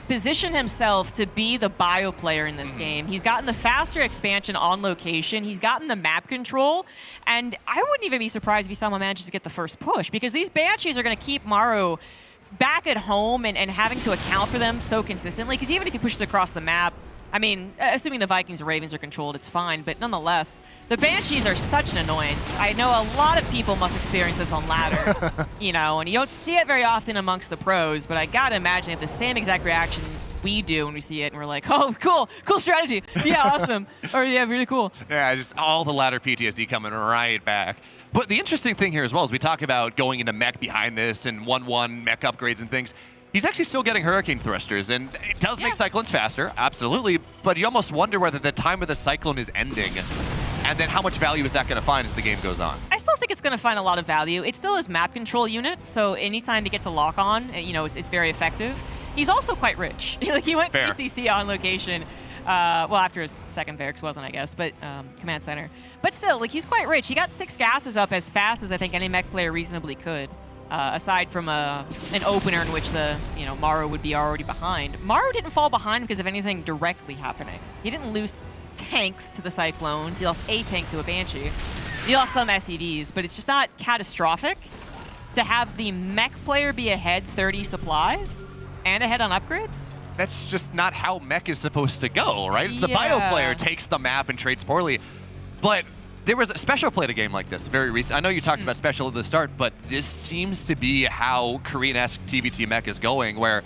Speaker 3: positioned himself to be the bio player in this game. He's gotten the faster expansion on location. He's gotten the map control, and I wouldn't even be surprised if he somehow manages to get the first push, because these Banshees are going to keep Maru back at home and having to account for them so consistently, because even if he pushes across the map, I mean, assuming the Vikings and Ravens are controlled, it's fine, but nonetheless, the Banshees are such an annoyance. I know a lot of people must experience this on ladder, and you don't see it very often amongst the pros, but I gotta imagine the same exact reaction we do when we see it, and we're like, oh, cool strategy. Yeah, awesome. Or yeah, really cool.
Speaker 7: Yeah, just all the ladder PTSD coming right back. But the interesting thing here as well is we talk about going into mech behind this and 1-1 mech upgrades and things. He's actually still getting Hurricane Thrusters, and it does make Cyclones faster, absolutely, but you almost wonder whether the time of the Cyclone is ending, and then how much value is that going to find as the game goes on?
Speaker 3: I still think it's going to find a lot of value. It still has map control units, so anytime he gets a lock on, it's very effective. He's also quite rich. He went 3CC on location. Well, after his second barracks wasn't, I guess, but command center. But still, he's quite rich. He got 6 gases up as fast as I think any mech player reasonably could, aside from an opener in which the Maru would be already behind. Maru didn't fall behind because of anything directly happening. He didn't lose tanks to the Cyclones. He lost a tank to a Banshee. He lost some SCVs, but it's just not catastrophic to have the mech player be ahead 30 supply and ahead on upgrades.
Speaker 7: That's just not how mech is supposed to go, right? It's the bio player takes the map and trades poorly. But there was a Special played a game like this very recent. I know you talked about Special at the start, but this seems to be how Korean-esque TVT mech is going, where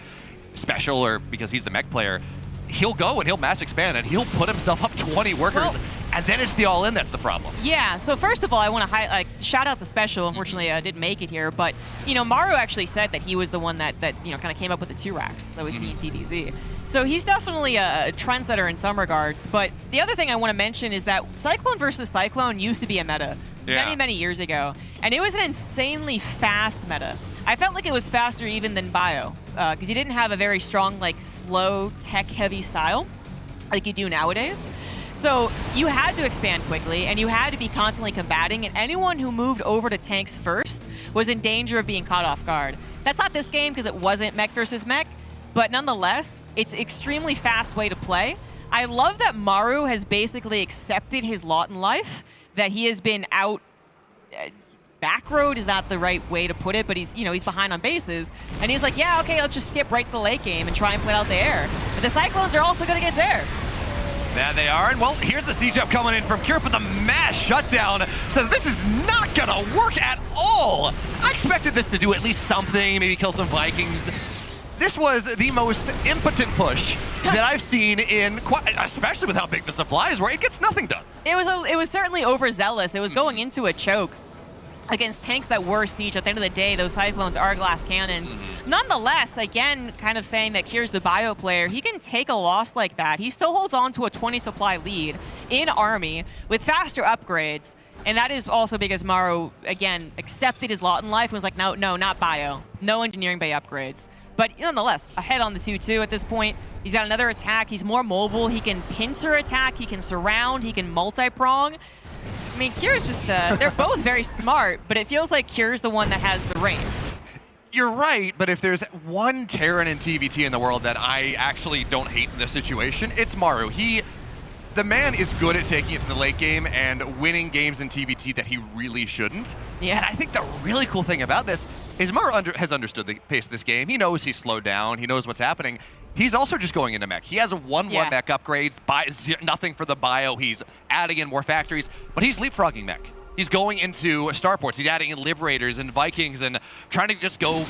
Speaker 7: Special, or because he's the mech player, he'll go and he'll mass expand and he'll put himself up 20 workers, and then it's the all-in that's the problem.
Speaker 3: Yeah, so first of all, I want to shout out the Special. Unfortunately, I didn't make it here, but Maru actually said that he was the one that kind of came up with the 2 racks that was TDZ. So he's definitely a trendsetter in some regards. But the other thing I want to mention is that Cyclone versus Cyclone used to be a meta many years ago, and it was an insanely fast meta. I felt like it was faster even than Bio, because you didn't have a very strong, slow, tech-heavy style like you do nowadays. So you had to expand quickly, and you had to be constantly combating, and anyone who moved over to tanks first was in danger of being caught off guard. That's not this game because it wasn't mech versus mech, but nonetheless, it's an extremely fast way to play. I love that Maru has basically accepted his lot in life, that he has been out... backroad is not the right way to put it, but he's behind on bases, and he's like, yeah, okay, let's just skip right to the late game and try and play out the air. But the Cyclones are also going to get air.
Speaker 7: There they are, and well, here's the siege up coming in from Cure, but the mass shutdown says this is not gonna work at all. I expected this to do at least something, maybe kill some Vikings. This was the most impotent push that I've seen in, especially with how big the supplies were. It gets nothing done.
Speaker 3: It was certainly overzealous. It was going into a choke. against tanks that were siege. At the end of the day, those Cyclones are glass cannons. Nonetheless, again, kind of saying that Kier's the bio player, he can take a loss like that. He still holds on to a 20 supply lead in Army with faster upgrades. And that is also because Maru, again, accepted his lot in life and was like, no, not bio. No engineering bay upgrades. But nonetheless, ahead on the 2-2 at this point. He's got another attack. He's more mobile. He can pincer attack. He can surround. He can multi-prong. I mean, Kier's just, they're both very smart, but it feels like Kier's the one that has the reins.
Speaker 12: You're right, but if there's one Terran in TVT in the world that I actually don't hate in this situation, it's Maru. The man is good at taking it to the late game and winning games in TVT that he really shouldn't.
Speaker 3: Yeah.
Speaker 12: And I think the really cool thing about this is Maru has understood the pace of this game. He knows he's slowed down. He knows what's happening. He's also just going into mech. He has 1-1 mech upgrades, nothing for the bio. He's adding in more factories, but he's leapfrogging mech. He's going into starports. He's adding in Liberators and Vikings and trying to just go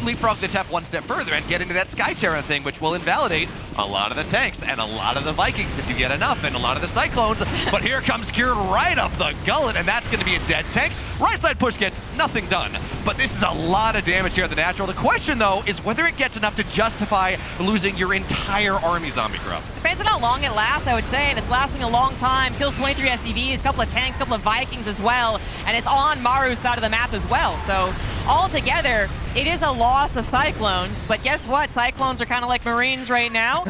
Speaker 12: leapfrog the TEP one step further and get into that Sky Terran thing, which will invalidate a lot of the tanks and a lot of the Vikings if you get enough, and a lot of the Cyclones. But here comes Kier right up the gullet, and that's going to be a dead tank. Right side push gets nothing done, but this is a lot of damage here at the natural. The question, though, is whether it gets enough to justify losing your entire army, Zombie Grub.
Speaker 3: Depends on how long it lasts, I would say, and it's lasting a long time. Kills 23 SDVs, a couple of tanks, a couple of Vikings as well, and it's on Maru's side of the map as well. So altogether, it is a loss of Cyclones, but guess what? Cyclones are kind of like Marines right now,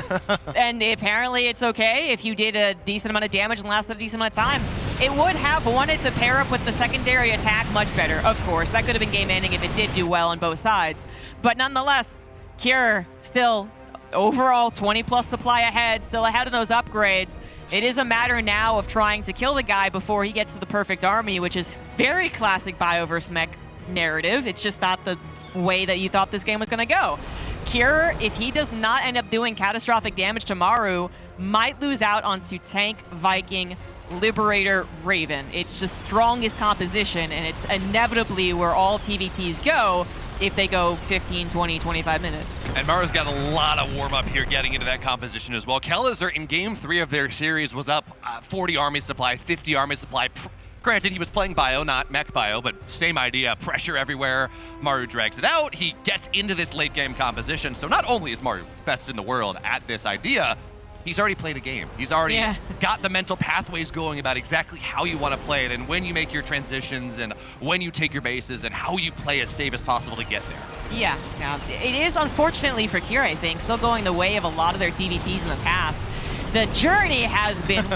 Speaker 3: and apparently it's okay if you did a decent amount of damage and lasted a decent amount of time. It would have wanted to pair up with the secondary attack much better, of course. That could have been game-ending if it did do well on both sides. But nonetheless, Kier still overall 20-plus supply ahead, still ahead of those upgrades. It is a matter now of trying to kill the guy before he gets to the perfect army, which is very classic Bioverse mech narrative. It's just not the way that you thought this game was going to go. Kier, if he does not end up doing catastrophic damage to Maru, might lose out onto Tank, Viking, Liberator, Raven. It's the strongest composition, and it's inevitably where all TVTs go if they go 15, 20, 25 minutes.
Speaker 12: And Maru's got a lot of warm-up here getting into that composition as well. Kellezer in Game 3 of their series was up 40 army supply, 50 army supply. Granted, he was playing bio, not mech bio, but same idea, pressure everywhere. Maru drags it out. He gets into this late game composition. So not only is Maru best in the world at this idea, he's already played a game. He's already got the mental pathways going about exactly how you want to play it and when you make your transitions and when you take your bases and how you play as safe as possible to get there.
Speaker 3: Yeah, it is unfortunately for Kier, I think, still going the way of a lot of their TVTs in the past. The journey has been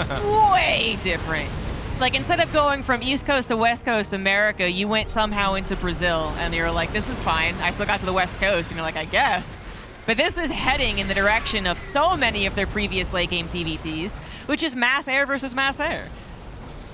Speaker 3: way different. Like, instead of going from East Coast to West Coast America, you went somehow into Brazil, and you're like, this is fine. I still got to the West Coast, and you're like, I guess. But this is heading in the direction of so many of their previous late game TVTs, which is mass air versus mass air.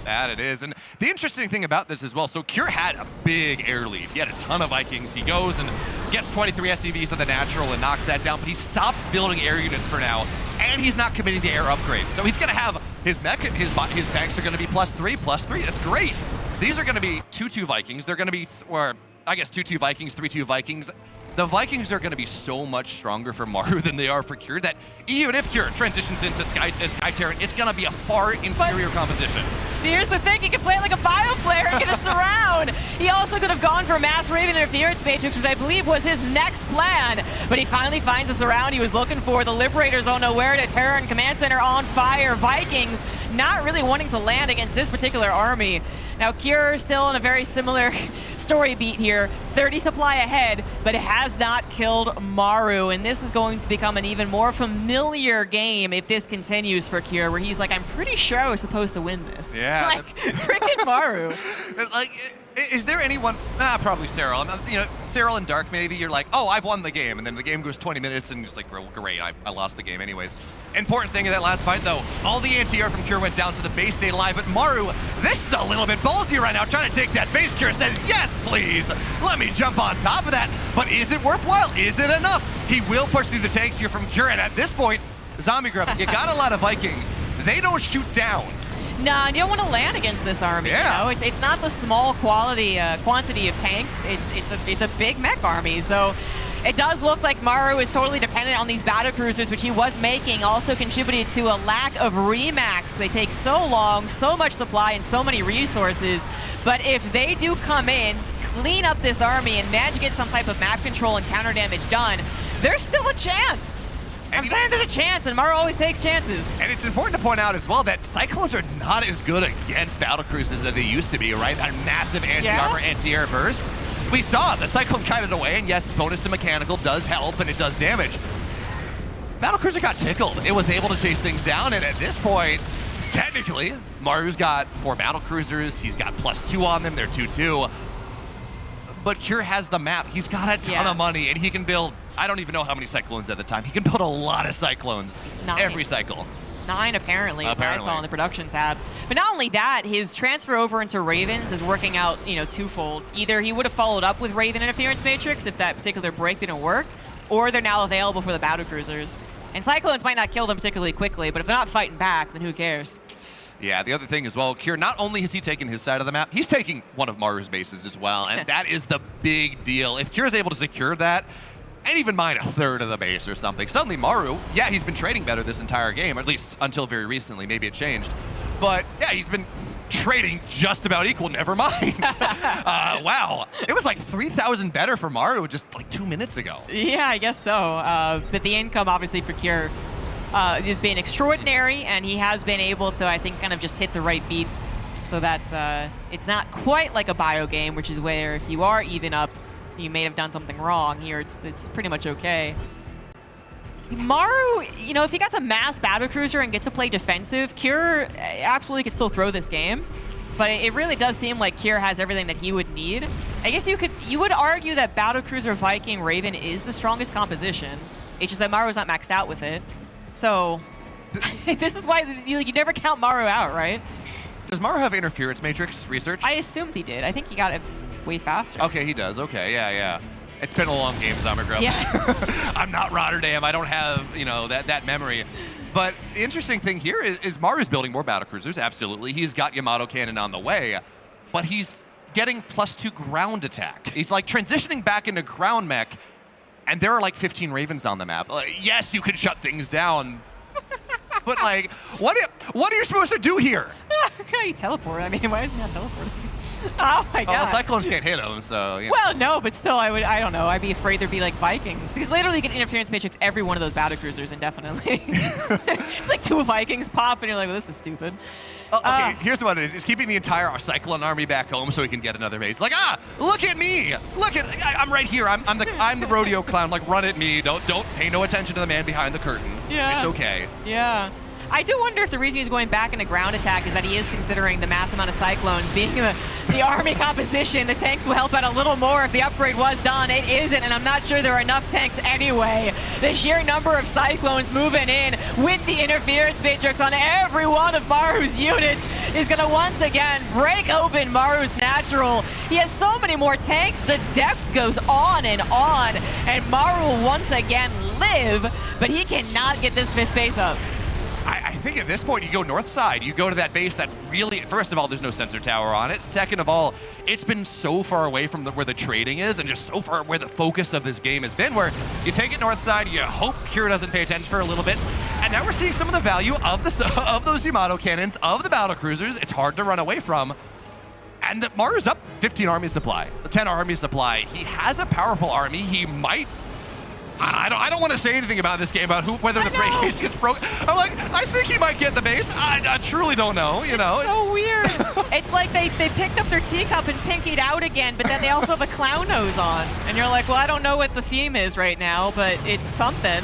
Speaker 12: That it is. And the interesting thing about this as well, so Kier had a big air lead. He had a ton of Vikings. He goes and gets 23 SCVs on the natural and knocks that down, but he stopped building air units for now, and he's not committing to air upgrades. So he's going to have his mech, his tanks are going to be +3. That's great. These are going to be 2-2 Vikings. They're going to be, or I guess 2-2 Vikings, 3-2 Vikings. The Vikings are going to be so much stronger for Maru than they are for Kier that even if Kier transitions into Sky Terran, it's going to be a far inferior composition.
Speaker 3: Here's the thing, he can play it like a bio player and get a surround. He also could have gone for a Mass Raven Interference Matrix, which I believe was his next plan, but he finally finds the surround he was looking for. The Liberators don't know where to turn. Command Center on fire. Vikings not really wanting to land against this particular army. Now, Kier still in a very similar story beat here. 30 supply ahead, but it has not killed Maru, and this is going to become an even more familiar game if this continues for Kier, where he's like, I'm pretty sure I was supposed to win this.
Speaker 12: Yeah.
Speaker 3: Like, freaking Maru.
Speaker 12: Like, is there anyone, probably Cyril. You know, Cyril and Dark maybe, you're like, oh, I've won the game, and then the game goes 20 minutes, and it's like, well, great, I lost the game anyways. Important thing in that last fight, though, all the anti-air from Kier went down, so the base stayed alive, but Maru, this is a little bit ballsy right now, trying to take that base. Kier says, yes, please, let me jump on top of that, but is it worthwhile? Is it enough? He will push through the tanks here from Kier, and at this point, Zombie Grub, you got a lot of Vikings. They don't shoot down.
Speaker 3: Nah, you don't want to land against this army.
Speaker 12: Yeah.
Speaker 3: You know? It's not the small quantity of tanks. It's a big mech army. So It does look like Maru is totally dependent on these battlecruisers, which he was making, also contributed to a lack of remax. They take so long, so much supply, and so many resources. But if they do come in, clean up this army, and manage to get some type of map control and counter damage done, there's still a chance. I'm saying there's a chance, and Maru always takes chances.
Speaker 7: And it's important to point out as well that Cyclones are not as good against battlecruisers as they used to be, right? That massive anti-armor, anti-air burst. We saw the Cyclone kited away, and yes, bonus to mechanical does help, and it does damage. Battlecruiser got tickled. It was able to chase things down, and at this point, technically, Maru's got 4 battlecruisers. He's got +2 on them. They're 2-2. But Cure has the map. He's got a ton of money, and he can build, I don't even know how many Cyclones at the time. He can build a lot of Cyclones
Speaker 3: 9.
Speaker 7: every cycle.
Speaker 3: 9 apparently, is what I saw on the production tab. But not only that, his transfer over into Ravens is working out, twofold. Either he would have followed up with Raven Interference Matrix if that particular break didn't work, or they're now available for the battlecruisers. And Cyclones might not kill them particularly quickly, but if they're not fighting back, then who cares?
Speaker 7: Yeah, the other thing as well, Cure, not only has he taken his side of the map, he's taking one of Maru's bases as well, and that is the big deal. If Cure's able to secure that, and even mine a third of the base or something, suddenly Maru, yeah, he's been trading better this entire game, at least until very recently. Maybe it changed. But yeah, he's been trading just about equal, never mind. Wow, it was like 3,000 better for Maru just like 2 minutes ago.
Speaker 3: Yeah, I guess so. But the income, obviously, for Cure has been extraordinary, and he has been able to, I think, kind of just hit the right beats. So that it's not quite like a bio game, which is where if you are even up, you may have done something wrong. Here, it's pretty much okay. Maru, if he gets a mass battlecruiser and gets to play defensive, Cure absolutely could still throw this game. But it really does seem like Cure has everything that he would need. I guess you would argue that battlecruiser Viking Raven is the strongest composition. It's just that Maru's not maxed out with it. So this is why you never count Maru out, right?
Speaker 7: Does Maru have interference matrix research?
Speaker 3: I assumed he did. I think he got it way faster.
Speaker 7: Okay, he does. Okay, yeah. It's been a long game, Zamagrub.
Speaker 3: Yeah.
Speaker 7: I'm not Rotterdam. I don't have, that memory. But the interesting thing here is Maru's building more battlecruisers, absolutely. He's got Yamato Cannon on the way, but he's getting +2 ground attack. He's like transitioning back into ground mech, and there are like 15 Ravens on the map. Yes, you can shut things down, but like, what are you supposed to do here?
Speaker 3: Okay, he teleport. I mean, why is he not teleporting? Oh my god.
Speaker 7: Well, the Cyclones can't hit him, so.
Speaker 3: Well, no, but still, I don't know. I'd be afraid there'd be like Vikings. He's literally get interference matrix every one of those battlecruisers indefinitely. It's like 2 Vikings pop, and you're like, well, this is stupid.
Speaker 7: Okay, here's what it is. It's keeping the entire Cyclone army back home so he can get another base. Like, look at me. I'm right here. I'm the rodeo clown. Like, run at me. Don't pay no attention to the man behind the curtain.
Speaker 3: Yeah.
Speaker 7: It's okay.
Speaker 3: Yeah. I do wonder if the reason he's going back into ground attack is that he is considering the mass amount of Cyclones being the army composition. The tanks will help out a little more if the upgrade was done. It isn't, and I'm not sure there are enough tanks anyway. The sheer number of Cyclones moving in with the interference matrix on every one of Maru's units is going to once again break open Maru's natural. He has so many more tanks. The depth goes on, and Maru will once again live, but he cannot get this 5th base up.
Speaker 7: I think at this point, you go north side. You go to that base that really, first of all, there's no sensor tower on it. Second of all, it's been so far away from where the trading is and just so far where the focus of this game has been, where you take it north side, you hope Cure doesn't pay attention for a little bit, and now we're seeing some of the value of those Yamato cannons, of the battlecruisers. It's hard to run away from. And Maru's up 15 army supply, 10 army supply. He has a powerful army. He might... I don't want to say anything about this game, about whether the break case gets broken. I'm like, I think he might get the base. I truly don't know,
Speaker 3: It's so weird. It's like they picked up their teacup and pinkied out again, but then they also have a clown nose on. And you're like, well, I don't know what the theme is right now, but it's something.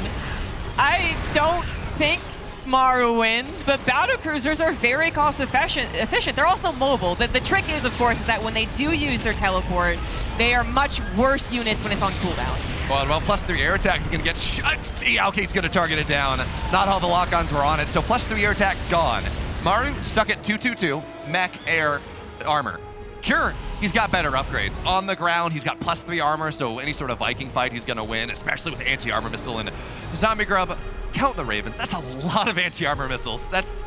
Speaker 3: I don't think Maru wins, but battlecruisers are very cost efficient. They're also mobile. The trick is, of course, is that when they do use their teleport, they are much worse units when it's on cooldown.
Speaker 7: Well, +3 air attack is going to get shut. Okay, he's going to target it down. Not all the lock-ons were on it, so +3 air attack gone. Maru stuck at 222, mech, air, armor. Cure, he's got better upgrades. On the ground, he's got +3 armor, so any sort of Viking fight he's going to win, especially with anti-armor missile. And Zombie Grub,
Speaker 12: count the Ravens. That's a lot of anti-armor missiles. That's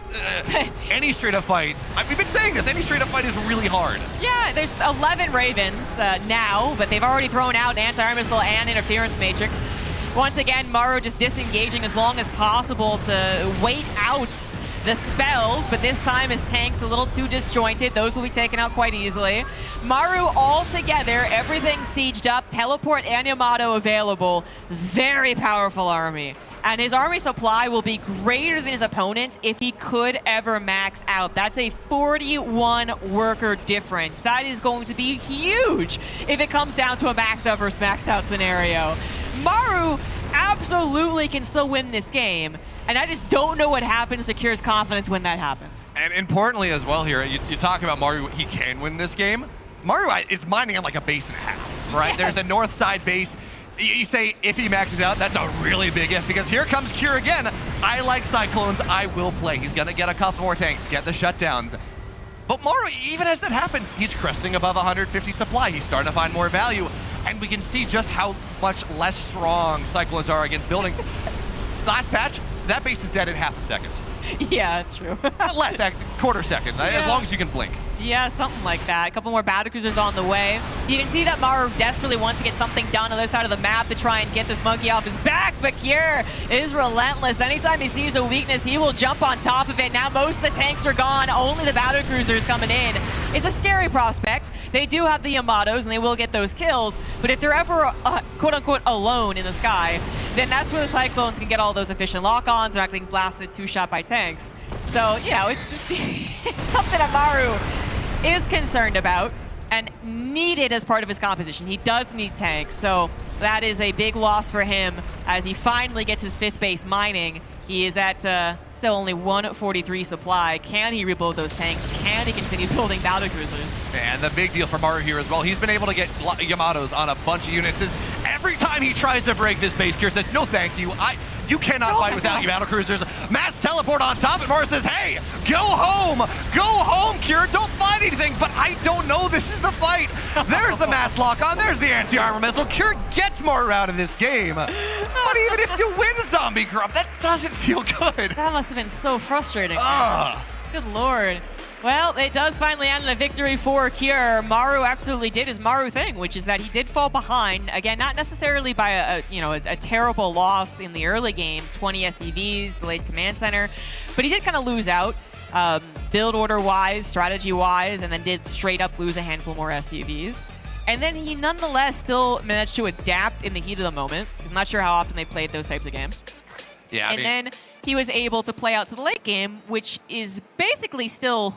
Speaker 12: any straight-up fight. We've been saying this. Any straight-up fight is really hard.
Speaker 3: Yeah, there's 11 Ravens now, but they've already thrown out the anti-armor missile and interference matrix. Once again, Maru just disengaging as long as possible to wait out the spells, but this time his tank's a little too disjointed. Those will be taken out quite easily. Maru all together, everything sieged up, teleport and Yamato available. Very powerful army. And his army supply will be greater than his opponent's if he could ever max out. That's a 41 worker difference. That is going to be huge if it comes down to a max out versus max out scenario. Maru absolutely can still win this game, and I just don't know what happens to Kier's confidence when that happens.
Speaker 12: And importantly as well here, you talk about Maru, he can win this game. Maru is mining on like a base and a half, right? Yes. There's a north side base. You say if he maxes out, that's a really big if, because here comes Kier again. I like Cyclones, I will play. He's gonna get a couple more tanks, get the shutdowns. But Maru, even as that happens, he's cresting above 150 supply. He's starting to find more value. And we can see just how much less strong Cyclones are against buildings. Last patch, that base is dead in half a second.
Speaker 3: Yeah, that's true.
Speaker 12: Less, quarter second, as long as you can blink.
Speaker 3: Yeah, something like that. A couple more battlecruisers on the way. You can see that Maru desperately wants to get something done on the other side of the map to try and get this monkey off his back, but Kier is relentless. Anytime he sees a weakness, he will jump on top of it. Now most of the tanks are gone, only the battlecruisers coming in. It's a scary prospect. They do have the Yamatos, and they will get those kills, but if they're ever, quote-unquote, alone in the sky, then that's where the Cyclones can get all those efficient lock-ons. They're not getting blasted two-shot by tanks. So, you know, it's something that Maru is concerned about and needed as part of his composition. He does need tanks, so that is a big loss for him as he finally gets his 5th base mining. He is at still only 143 supply. Can he rebuild those tanks? Can he continue building battlecruisers?
Speaker 12: And the big deal for Maru here as well, he's been able to get Yamatos on a bunch of units. Is every time he tries to break this base, Kier says, no thank you. You cannot fight without your battlecruisers. Mass teleport on top, and Maru says, hey, go home, Kier, don't fight anything, but I don't know, this is the fight. There's the mass lock on, there's the anti-armor missile. Kier gets Maru out of this game. But even if you win Zombie Grub, that doesn't feel good.
Speaker 3: That must have been so frustrating. Good lord. Well, it does finally end in a victory for Kier. Maru absolutely did his Maru thing, which is that he did fall behind. Again, not necessarily by a terrible loss in the early game, 20 SCVs, delayed command center, but he did kind of lose out, build order-wise, strategy-wise, and then did straight up lose a handful more SCVs. And then he nonetheless still managed to adapt in the heat of the moment. I'm not sure how often they played those types of games.
Speaker 12: Yeah,
Speaker 3: and then he was able to play out to the late game, which is basically still,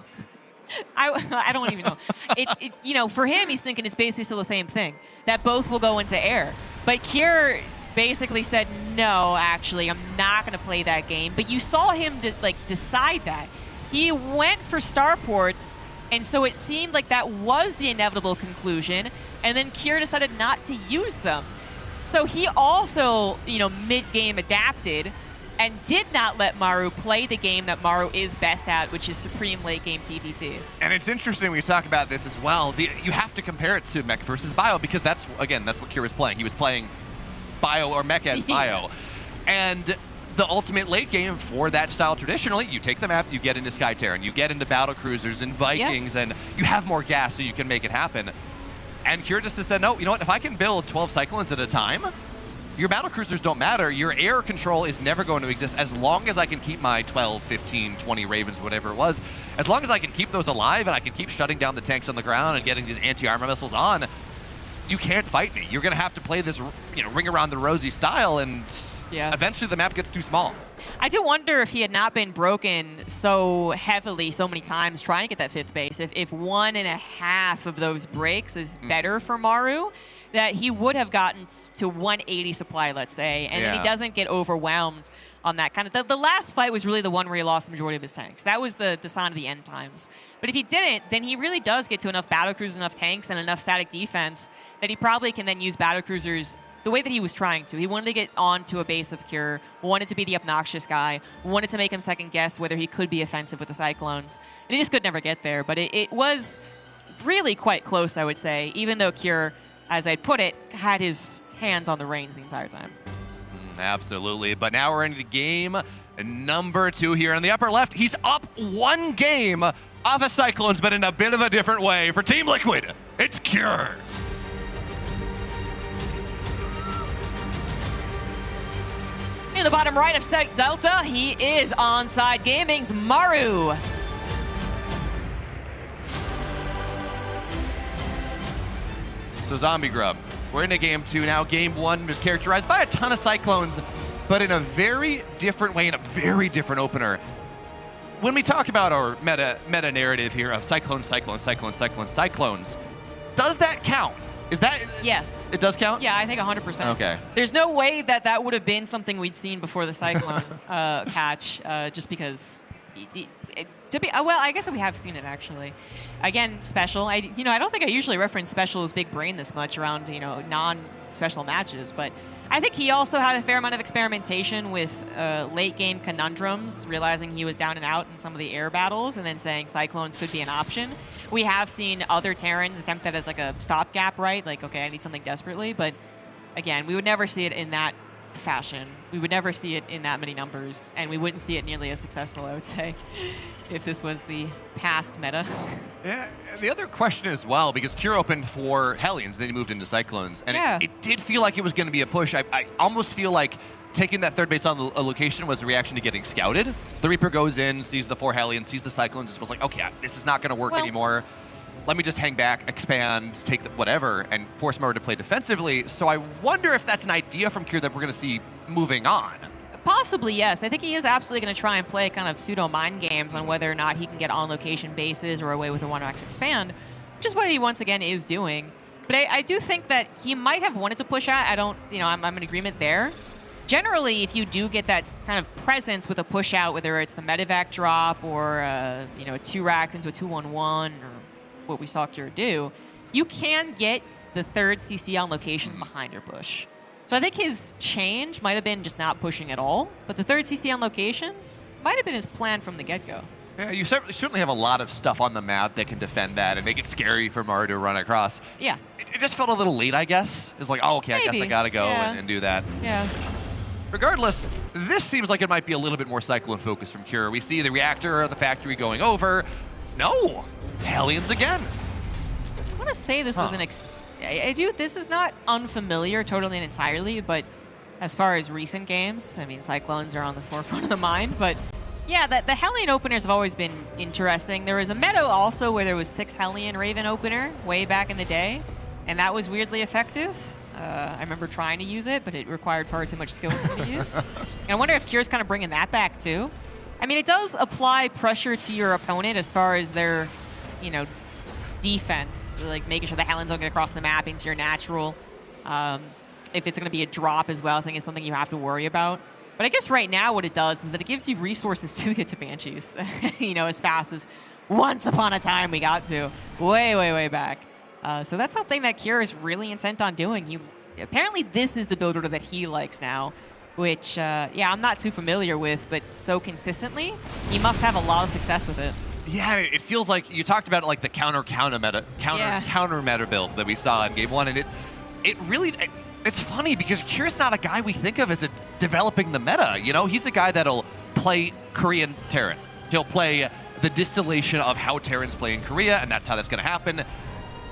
Speaker 3: I don't even know. For him, he's thinking it's basically still the same thing, that both will go into air. But Kier basically said, no, actually, I'm not going to play that game. But you saw him decide that. He went for starports, and so it seemed like that was the inevitable conclusion. And then Kier decided not to use them. So he also, mid-game adapted and did not let Maru play the game that Maru is best at, which is Supreme Late Game TPT.
Speaker 12: And it's interesting when you talk about this as well. You have to compare it to Mech versus Bio, because that's what Kier was playing. He was playing Bio or Mech as Bio. And the ultimate late game for that style, traditionally, you take the map, you get into Sky Terran, you get into Battle Cruisers and Vikings, and you have more gas so you can make it happen. And Kier just said, no, you know what, if I can build 12 Cyclones at a time, your battlecruisers don't matter. Your air control is never going to exist as long as I can keep my 12, 15, 20 Ravens, whatever it was. As long as I can keep those alive and I can keep shutting down the tanks on the ground and getting these anti-armor missiles on, you can't fight me. You're going to have to play this, ring around the rosy style, and eventually the map gets too small.
Speaker 3: I do wonder if he had not been broken so heavily so many times trying to get that 5th base, if 1.5 of those breaks is better for Maru, that he would have gotten to 180 supply, let's say, and then he doesn't get overwhelmed on that kind of. The last fight was really the one where he lost the majority of his tanks. That was the sign of the end times. But if he didn't, then he really does get to enough battlecruisers, enough tanks, and enough static defense that he probably can then use battlecruisers the way that he was trying to. He wanted to get onto a base of Kier, wanted to be the obnoxious guy, wanted to make him second guess whether he could be offensive with the Cyclones. And he just could never get there. But it was really quite close, I would say, even though Kier, as I'd put it, had his hands on the reins the entire time.
Speaker 12: Absolutely. But now we're into game number 2 here. On the upper left, he's up 1 game off of Cyclones, but in a bit of a different way. For Team Liquid, it's Cure.
Speaker 3: In the bottom right of Set Delta, he is Onside Gaming's Maru.
Speaker 12: So Zombie Grub, we're into game 2 now. Game 1 was characterized by a ton of Cyclones, but in a very different way, in a very different opener. When we talk about our meta narrative here of Cyclones, does that count? Is that...
Speaker 3: Yes.
Speaker 12: It does count?
Speaker 3: Yeah, I think 100%.
Speaker 12: Okay.
Speaker 3: There's no way that would have been something we'd seen before the Cyclone patch, just because... well, I guess we have seen it, actually. Again, special. I don't think I usually reference special as big brain this much around, non-special matches, but I think he also had a fair amount of experimentation with late-game conundrums, realizing he was down and out in some of the air battles, and then saying Cyclones could be an option. We have seen other Terrans attempt that as like a stopgap, right? Like, okay, I need something desperately, but again, we would never see it in that fashion. We would never see it in that many numbers, and we wouldn't see it nearly as successful, I would say, if this was the past meta.
Speaker 12: Yeah, the other question as well, because Cure opened for Hellions, then he moved into Cyclones, and it did feel like it was going to be a push. I almost feel like taking that third base on a location was a reaction to getting scouted. The Reaper goes in, sees the 4 Hellions, sees the Cyclones, and was like, okay, this is not going to work anymore. Let me just hang back, expand, take whatever, and force Maru to play defensively. So I wonder if that's an idea from Cure that we're going to see moving on.
Speaker 3: Possibly, yes. I think he is absolutely going to try and play kind of pseudo-mind games on whether or not he can get on-location bases or away with a 1-max expand, which is what he once again is doing. But I do think that he might have wanted to push out. I'm in agreement there. Generally, if you do get that kind of presence with a push out, whether it's the medevac drop or a 2-rack into a 2-1-1 or what we saw Cure do, you can get the third CC on location behind your push. So I think his change might have been just not pushing at all, but the third CC on location might have been his plan from the get-go.
Speaker 12: Yeah, you certainly have a lot of stuff on the map that can defend that and make it scary for Maru to run across.
Speaker 3: Yeah.
Speaker 12: It just felt a little late, I guess. It's like, oh, okay, I guess I gotta go and do that.
Speaker 3: Yeah.
Speaker 12: Regardless, this seems like it might be a little bit more Cyclone focused from Cure. We see the reactor, the factory going over. No! Hellions again.
Speaker 3: I want to say this was this is not unfamiliar totally and entirely, but as far as recent games, I mean, Cyclones are on the forefront of the mind, but yeah, the Hellion openers have always been interesting. There was a meta also where there was 6 Hellion Raven opener way back in the day, and that was weirdly effective. I remember trying to use it, but it required far too much skill for me to use. And I wonder if Cure's kind of bringing that back too. I mean, it does apply pressure to your opponent as far as their, defense, like making sure the Hellions don't get across the map into your natural. If it's going to be a drop as well, I think it's something you have to worry about. But I guess right now what it does is that it gives you resources to get to Banshees, as fast as once upon a time we got to, way, way, way back. So that's something that Cure is really intent on doing. Apparently this is the build order that he likes now, which, I'm not too familiar with, but so consistently, he must have a lot of success with it.
Speaker 12: Yeah, it feels like you talked about like the counter meta build that we saw in game 1, and it really it's funny because Cure's not a guy we think of as developing the meta. He's a guy that'll play Korean Terran. He'll play the distillation of how Terrans play in Korea, and that's how that's going to happen.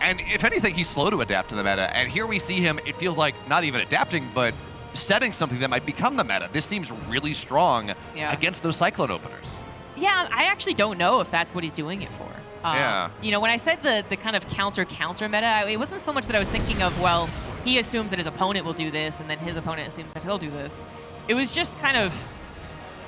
Speaker 12: And if anything, he's slow to adapt to the meta. And here we see him, it feels like not even adapting, but setting something that might become the meta. This seems really strong against those Cyclone openers.
Speaker 3: Yeah, I actually don't know if that's what he's doing it for. When I said the kind of counter meta, it wasn't so much that I was thinking of, well, he assumes that his opponent will do this, and then his opponent assumes that he'll do this. It was just kind of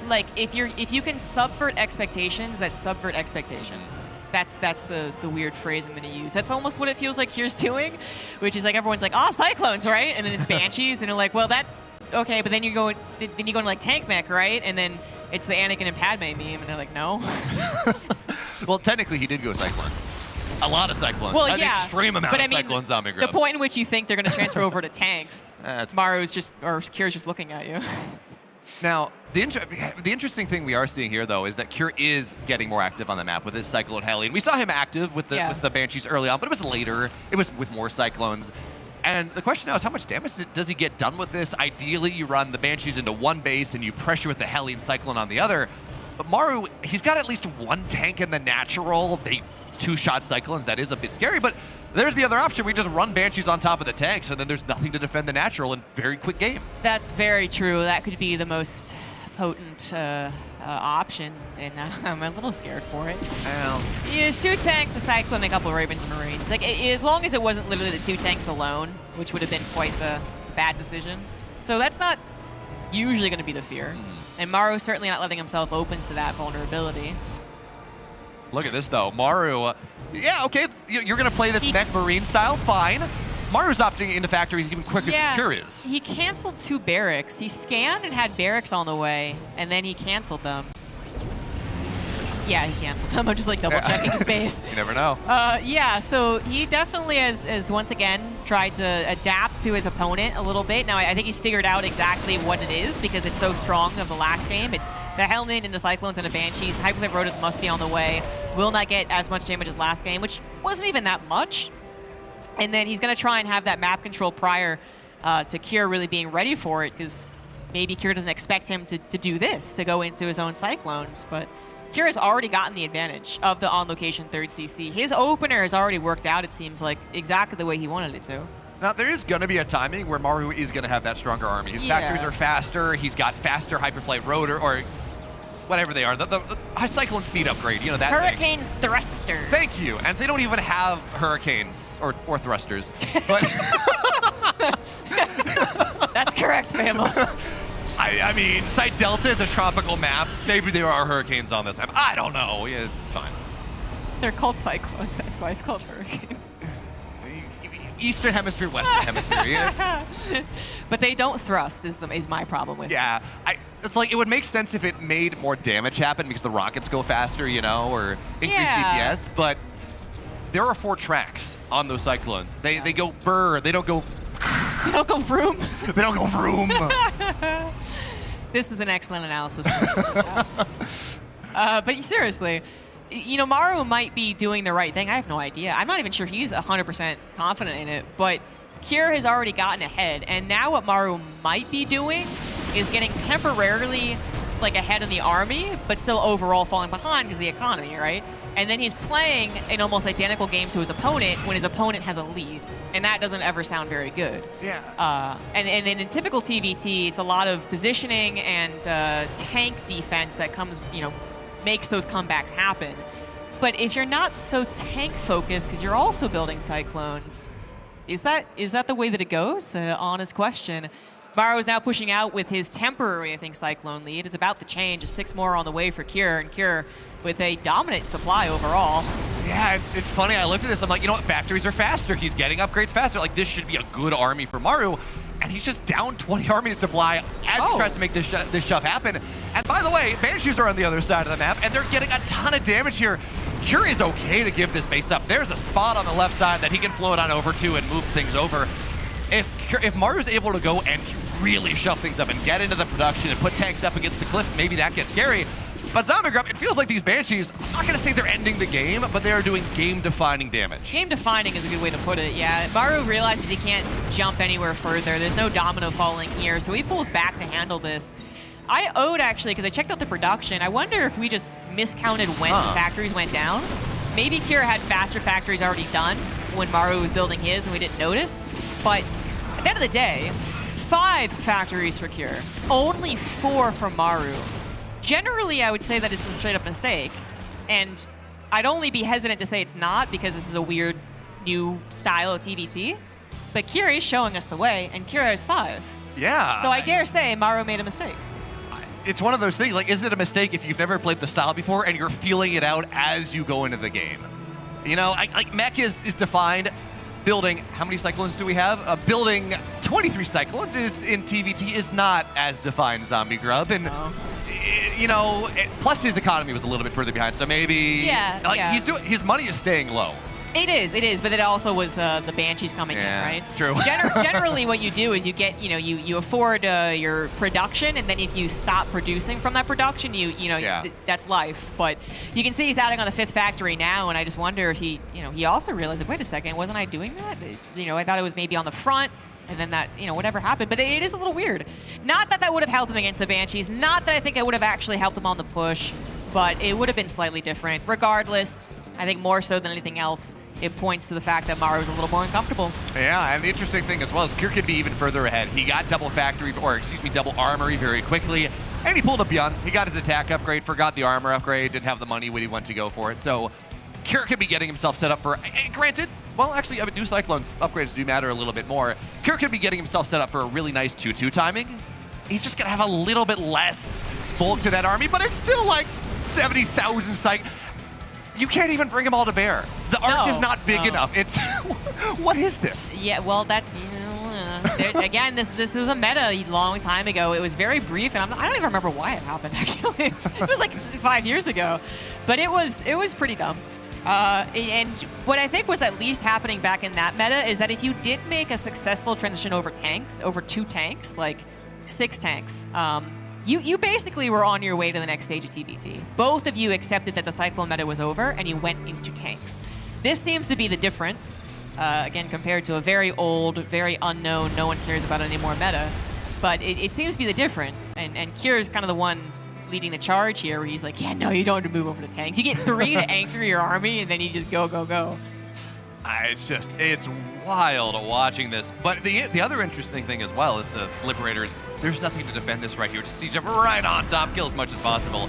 Speaker 3: like if you can subvert expectations, that subvert expectations. That's the weird phrase I'm going to use. That's almost what it feels like Cure's doing, which is like everyone's like, oh, Cyclones, right? And then it's Banshees, and you're like, well, okay, but then you go into like Tank Mech, right? And then it's the Anakin and Padme meme, and they're like, no.
Speaker 12: Well, technically, he did go Cyclones. A lot of Cyclones.
Speaker 3: Well,
Speaker 12: An extreme amount of Cyclones Zombie Grub.
Speaker 3: The point in which you think they're going to transfer over to tanks, Cure's just looking at you.
Speaker 12: Now, the interesting thing we are seeing here, though, is that Cure is getting more active on the map with his Cyclone Hellion. We saw him active with the Banshees early on, but it was later. It was with more Cyclones. And the question now is how much damage does he get done with this? Ideally, you run the Banshees into one base and you pressure with the Hellion Cyclone on the other. But Maru, he's got at least one tank in the natural. They two-shot Cyclones, that is a bit scary, but there's the other option. We just run Banshees on top of the tanks, and then there's nothing to defend the natural in very quick game.
Speaker 3: That's very true. That could be the most potent option, and I'm a little scared for it.
Speaker 12: Well,
Speaker 3: He has 2 tanks, a Cyclone, and a couple of Ravens and Marines. Like, as long as it wasn't literally the 2 tanks alone, which would have been quite the bad decision. So that's not usually going to be the fear. And Maru's certainly not letting himself open to that vulnerability.
Speaker 12: Look at this, though. Maru, yeah, okay, you're going to play this mech Marine style, fine. Maru's opting into factories even quicker than Cure is.
Speaker 3: He canceled 2 barracks. He scanned and had barracks on the way, and then he canceled them. Yeah, he canceled them. I'm just like double checking his base.
Speaker 12: You never know.
Speaker 3: Yeah, so he definitely has once again tried to adapt to his opponent a little bit. Now, I think he's figured out exactly what it is because it's so strong of the last game. It's the Helmet into Cyclones and a Banshees. Hyperclave Rotas must be on the way. Will not get as much damage as last game, which wasn't even that much. And then he's going to try and have that map control prior to Cure really being ready for it because maybe Cure doesn't expect him to do this, to go into his own Cyclones. But Cure has already gotten the advantage of the on-location 3rd CC. His opener has already worked out, it seems like, exactly the way he wanted it to.
Speaker 12: Now, there is going to be a timing where Maru is going to have that stronger army. His factories are faster. He's got faster Hyperflight Rotor, or whatever they are. The Cyclone speed upgrade, you know, that
Speaker 3: Hurricane Thruster.
Speaker 12: Thank you. And they don't even have Hurricanes or Thrusters. But
Speaker 3: That's correct, Mammal.
Speaker 12: I mean, Site Delta is a tropical map. Maybe there are hurricanes on this map. I don't know. Yeah, it's fine.
Speaker 3: They're called Cyclones, that's why it's called Hurricane.
Speaker 12: Eastern Hemisphere, Western Hemisphere. Yeah,
Speaker 3: but they don't thrust is my problem with it.
Speaker 12: Yeah, it's like it would make sense if it made more damage happen because the rockets go faster, you know, or increase DPS. But there are 4 tracks on those Cyclones. They go burr. They don't go.
Speaker 3: They don't go vroom.
Speaker 12: They don't go vroom.
Speaker 3: This is an excellent analysis. But seriously, you know, Maru might be doing the right thing. I have no idea. I'm not even sure he's 100% confident in it, but Cure has already gotten ahead, and now what Maru might be doing is getting temporarily like ahead in the army, but still overall falling behind because of the economy, right? And then he's playing an almost identical game to his opponent when his opponent has a lead, and that doesn't ever sound very good.
Speaker 12: Yeah.
Speaker 3: And then in typical TVT, it's a lot of positioning and tank defense that comes, you know, makes those comebacks happen. But if you're not so tank focused, because you're also building Cyclones, is that the way that it goes? Honest question. Maru is now pushing out with his temporary, I think, Cyclone lead. It's about to change. 6 more on the way for Cure, and Cure with a dominant supply overall.
Speaker 12: Yeah, it's funny. I looked at this. I'm like, you know what? Factories are faster. He's getting upgrades faster. Like, this should be a good army for Maru. And he's just down 20 army to supply as he tries to make this shove happen. And by the way, Banshees are on the other side of the map, and they're getting a ton of damage here. Cure is okay to give this base up. There's a spot on the left side that he can float on over to and move things over. If Maru's able to go and really shove things up and get into the production and put tanks up against the cliff, maybe that gets scary. But Zombie Grub, it feels like these Banshees, I'm not going to say they're ending the game, but they are doing game-defining damage.
Speaker 3: Game-defining is a good way to put it, yeah. Maru realizes he can't jump anywhere further. There's no domino falling here, so he pulls back to handle this. I owed, actually, because I checked out the production. I wonder if we just miscounted when the factories went down. Maybe Cure had faster factories already done when Maru was building his and we didn't notice. But at the end of the day, 5 factories for Cure, only 4 for Maru. Generally, I would say that it's just a straight-up mistake, and I'd only be hesitant to say it's not because this is a weird new style of TVT, but Cure is showing us the way, and Cure has 5.
Speaker 12: Yeah.
Speaker 3: So I dare say Maru made a mistake.
Speaker 12: It's one of those things, like, is it a mistake if you've never played the style before and you're feeling it out as you go into the game? You know, like, mech is defined. Building, how many Cyclones do we have? Building 23 Cyclones in TVT is not as defined, Zombie Grub. And, you know, plus his economy was a little bit further behind, so maybe his money is staying low.
Speaker 3: It is, but it also was the Banshees coming in, right?
Speaker 12: True.
Speaker 3: Generally, what you do is you get, you afford your production, and then if you stop producing from that production, that's life. But you can see he's adding on the 5th factory now, and I just wonder if he also realized, like, wait a second, wasn't I doing that? I thought it was maybe on the front, and then that, whatever happened. But it is a little weird. Not that would have helped him against the Banshees. Not that I think it would have actually helped him on the push, but it would have been slightly different. Regardless, I think more so than anything else, it points to the fact that Maru was a little more uncomfortable.
Speaker 12: Yeah, and the interesting thing as well is Kür could be even further ahead. He got double armory very quickly, and he pulled a Bjorn. He got his attack upgrade, forgot the armor upgrade, didn't have the money when he went to go for it. So Kür could be getting himself set up for, granted, well, actually, new Cyclones upgrades do matter a little bit more. Kür could be getting himself set up for a really nice 2-2 timing. He's just going to have a little bit less bolts to that army, but it's still like 70,000 Cyclones. You can't even bring them all to bear. The arc is not big enough. It's what is this?
Speaker 3: Yeah, well, again, this was a meta a long time ago. It was very brief, and I don't even remember why it happened. Actually, it was like 5 years ago, but it was pretty dumb. And what I think was at least happening back in that meta is that if you did make a successful transition over 2 tanks, like 6 tanks. You basically were on your way to the next stage of TVT. Both of you accepted that the Cyclone meta was over, and you went into tanks. This seems to be the difference, again, compared to a very old, very unknown, no one cares about it anymore meta. But it seems to be the difference, and Kür is kind of the one leading the charge here, where he's like, yeah, no, you don't have to move over to tanks. You get 3 to anchor your army, and then you just go, go, go.
Speaker 12: It's wild watching this. But the other interesting thing as well is the Liberators, there's nothing to defend this right here. Just siege them right on top, kill as much as possible.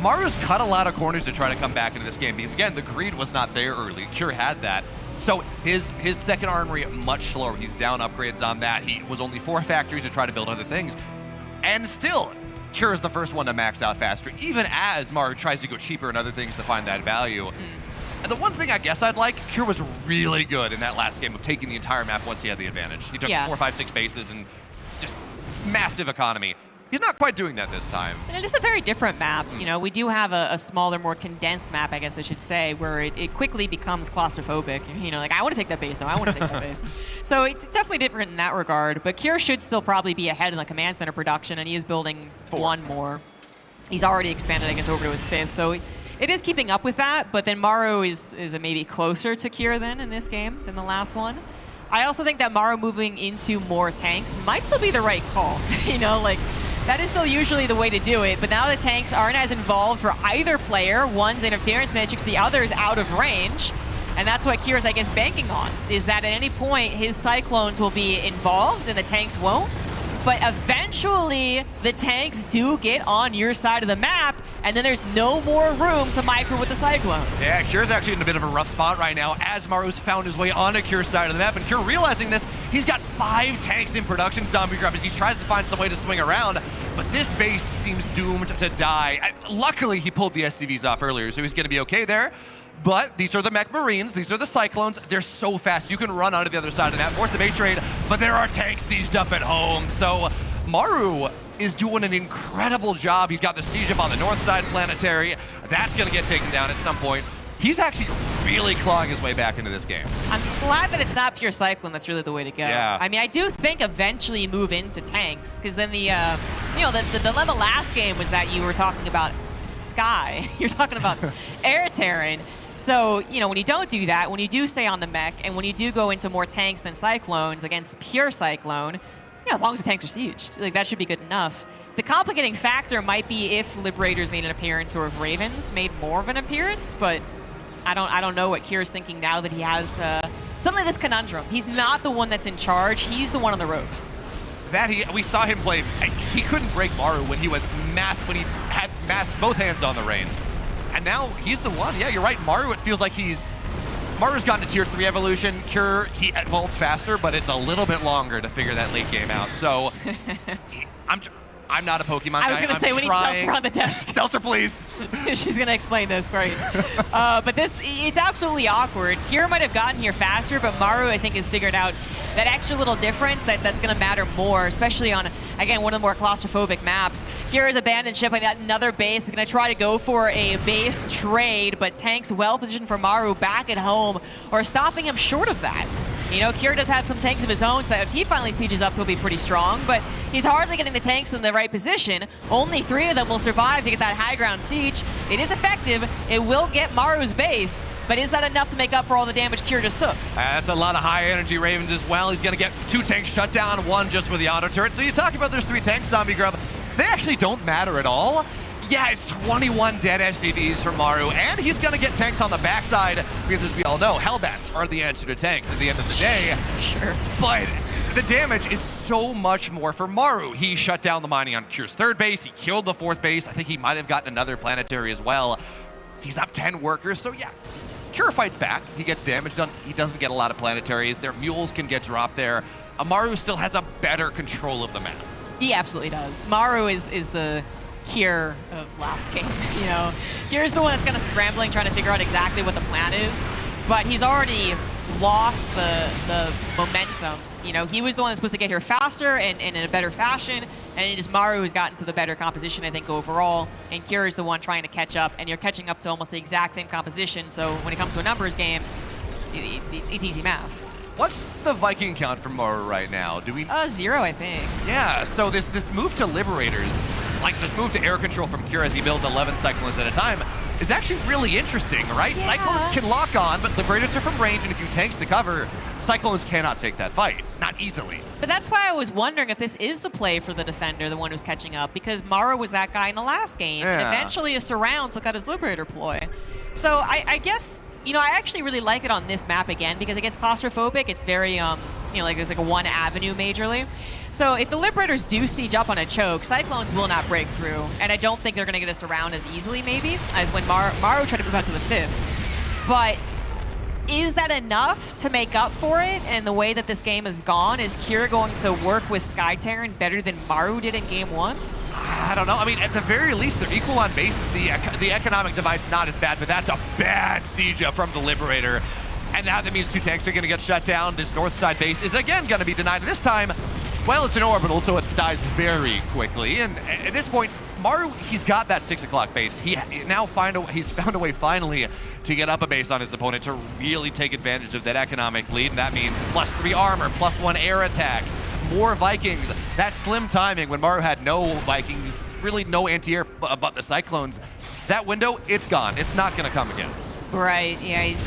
Speaker 12: Maru's cut a lot of corners to try to come back into this game because, again, the greed was not there early. Kür had that. So his second armory, much slower. He's down upgrades on that. He was only 4 factories to try to build other things. And still, Kür is the first one to max out faster, even as Maru tries to go cheaper and other things to find that value. And the one thing I guess I'd like, Kür was really good in that last game of taking the entire map once he had the advantage. He took 4, 5, 6 bases and just massive economy. He's not quite doing that this time.
Speaker 3: And it is a very different map. We do have a smaller, more condensed map, I guess I should say, where it quickly becomes claustrophobic. Like, I want to take that base, no, I want to take that base. So it's definitely different in that regard. But Kür should still probably be ahead in the command center production, and he is building 1 more. He's already expanded, I guess, over to his 5th. So it is keeping up with that, but then Maru is maybe closer to Kür then in this game than the last one. I also think that Maru moving into more tanks might still be the right call. Like, that is still usually the way to do it, but now the tanks aren't as involved for either player. One's interference matrix, the other's out of range. And that's what Kür's, I guess, banking on, is that at any point his Cyclones will be involved and the tanks won't. But eventually, the tanks do get on your side of the map, and then there's no more room to micro with the Cyclones.
Speaker 12: Yeah, Kür's actually in a bit of a rough spot right now as Maru's found his way onto Kür's side of the map, and Kür realizing this, he's got 5 tanks in production, Zombie Grub, as he tries to find some way to swing around, but this base seems doomed to die. Luckily, he pulled the SCVs off earlier, so he's going to be okay there. But these are the Mech Marines, these are the Cyclones, they're so fast, you can run onto the other side of the map, force the base trade, but there are tanks sieged up at home. So Maru is doing an incredible job. He's got the siege up on the north side planetary. That's gonna get taken down at some point. He's actually really clawing his way back into this game.
Speaker 3: I'm glad that it's not pure Cyclone that's really the way to go.
Speaker 12: Yeah.
Speaker 3: I mean, I do think eventually you move into tanks, because then the dilemma last game was that you were talking about sky. You're talking about air terrain. So, when you don't do that, when you do stay on the mech, and when you do go into more tanks than Cyclones against pure Cyclone, as long as the tanks are sieged, like, that should be good enough. The complicating factor might be if Liberators made an appearance or if Ravens made more of an appearance, but I don't know what Kür's thinking now that he has something like this conundrum. He's not the one that's in charge, he's the one on the ropes.
Speaker 12: We saw him play, he couldn't break Maru when he had masked both hands on the reins. And now he's the one. Yeah, you're right. Maru, it feels like Maru's gotten to tier 3 evolution. Kür, he evolved faster, but it's a little bit longer to figure that late game out. So I'm
Speaker 7: I'm not a Pokemon guy.
Speaker 3: I was going to say, we need Seltzer on the desk.
Speaker 7: Seltzer, please.
Speaker 3: She's going to explain this, great. But it's absolutely awkward. Kira might have gotten here faster, but Maru, I think, has figured out that extra little difference that's going to matter more, especially on, again, one of the more claustrophobic maps. Kira's abandoned ship on another base. They're going to try to go for a base trade, but Tank's well positioned for Maru back at home, or stopping him short of that. You know, Kira does have some tanks of his own, so that if he finally sieges up, he'll be pretty strong, but he's hardly getting the tanks in the right position. Only 3 of them will survive to get that high ground siege. It is effective. It will get Maru's base, but is that enough to make up for all the damage Kira just took?
Speaker 7: That's a lot of high energy Ravens as well. He's going to get 2 tanks shut down, 1 just with the auto turret. So you talk about there's 3 tanks, Zombie Grub. They actually don't matter at all. Yeah, it's 21 dead SCVs for Maru, and he's going to get tanks on the backside because, as we all know, Hellbats are the answer to tanks at the end of the day.
Speaker 3: Sure.
Speaker 7: But the damage is so much more for Maru. He shut down the mining on Kira's 3rd base. He killed the 4th base. I think he might have gotten another planetary as well. He's up 10 workers, so yeah. Kira fights back. He gets damage done. He doesn't get a lot of planetaries. Their mules can get dropped there. Maru still has a better control of the map.
Speaker 3: He absolutely does. Maru is the Kier of last game, you know. Kier's the one that's kind of scrambling, trying to figure out exactly what the plan is, but he's already lost the momentum. You know, he was the one that's supposed to get here faster and in a better fashion, and it is Maru who's gotten to the better composition, I think, overall, and Kier is the one trying to catch up, and you're catching up to almost the exact same composition, so when it comes to a numbers game, it's easy math.
Speaker 7: What's the Viking count for Maru right now? Do we?
Speaker 3: 0, I think.
Speaker 7: Yeah, so this move to Liberators, like this move to air control from Kira as he builds 11 Cyclones at a time, is actually really interesting, right?
Speaker 3: Yeah.
Speaker 7: Cyclones can lock on, but Liberators are from range, and if you tanks to cover, Cyclones cannot take that fight. Not easily.
Speaker 3: But that's why I was wondering if this is the play for the defender, the one who's catching up, because Maru was that guy in the last game, and eventually a surround took out his Liberator ploy. So I guess, you know, I actually really like it on this map again, because it gets claustrophobic. It's very, you know, like there's like a 1 avenue majorly. So if the Liberators do siege up on a choke, Cyclones will not break through. And I don't think they're going to get us around as easily, maybe, as when Maru tried to move out to the 5th. But is that enough to make up for it? And the way that this game has gone, is Kira going to work with Sky Terran better than Maru did in game 1?
Speaker 7: I don't know. I mean, at the very least, they're equal on bases. The economic divide's not as bad, but that's a bad siege up from the Liberator. And now that means 2 tanks are going to get shut down. This north side base is again going to be denied. This time, well, it's an orbital, so it dies very quickly. And at this point, Maru, he's got that 6 o'clock base. He's found a way finally to get up a base on his opponent to really take advantage of that economic lead. And that means +3 armor, +1 air attack, more Vikings. That slim timing when Maru had no Vikings, really no anti-air but the Cyclones. That window, it's gone. It's not going to come again.
Speaker 3: Right, yeah, he's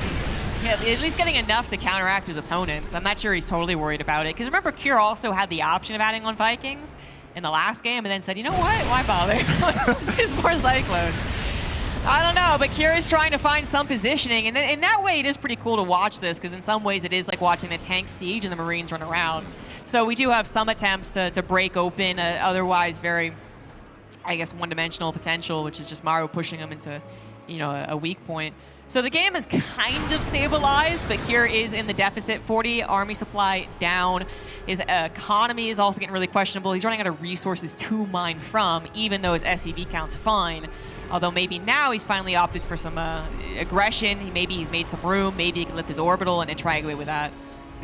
Speaker 3: at least getting enough to counteract his opponents. I'm not sure he's totally worried about it. Because remember, Kira also had the option of adding on Vikings in the last game and then said, you know what, why bother? There's more Cyclones. I don't know, but Kira's trying to find some positioning. And in that way, it is pretty cool to watch this, because in some ways it is like watching the tank siege and the Marines run around. So we do have some attempts to break open otherwise very, I guess, one-dimensional potential, which is just Maru pushing them into, you know, a weak point. So the game is kind of stabilized, but Kira is in the deficit. 40 army supply down. His economy is also getting really questionable. He's running out of resources to mine from, even though his SCV count's fine. Although maybe now he's finally opted for some aggression. Maybe he's made some room. Maybe he can lift his orbital and try away with that.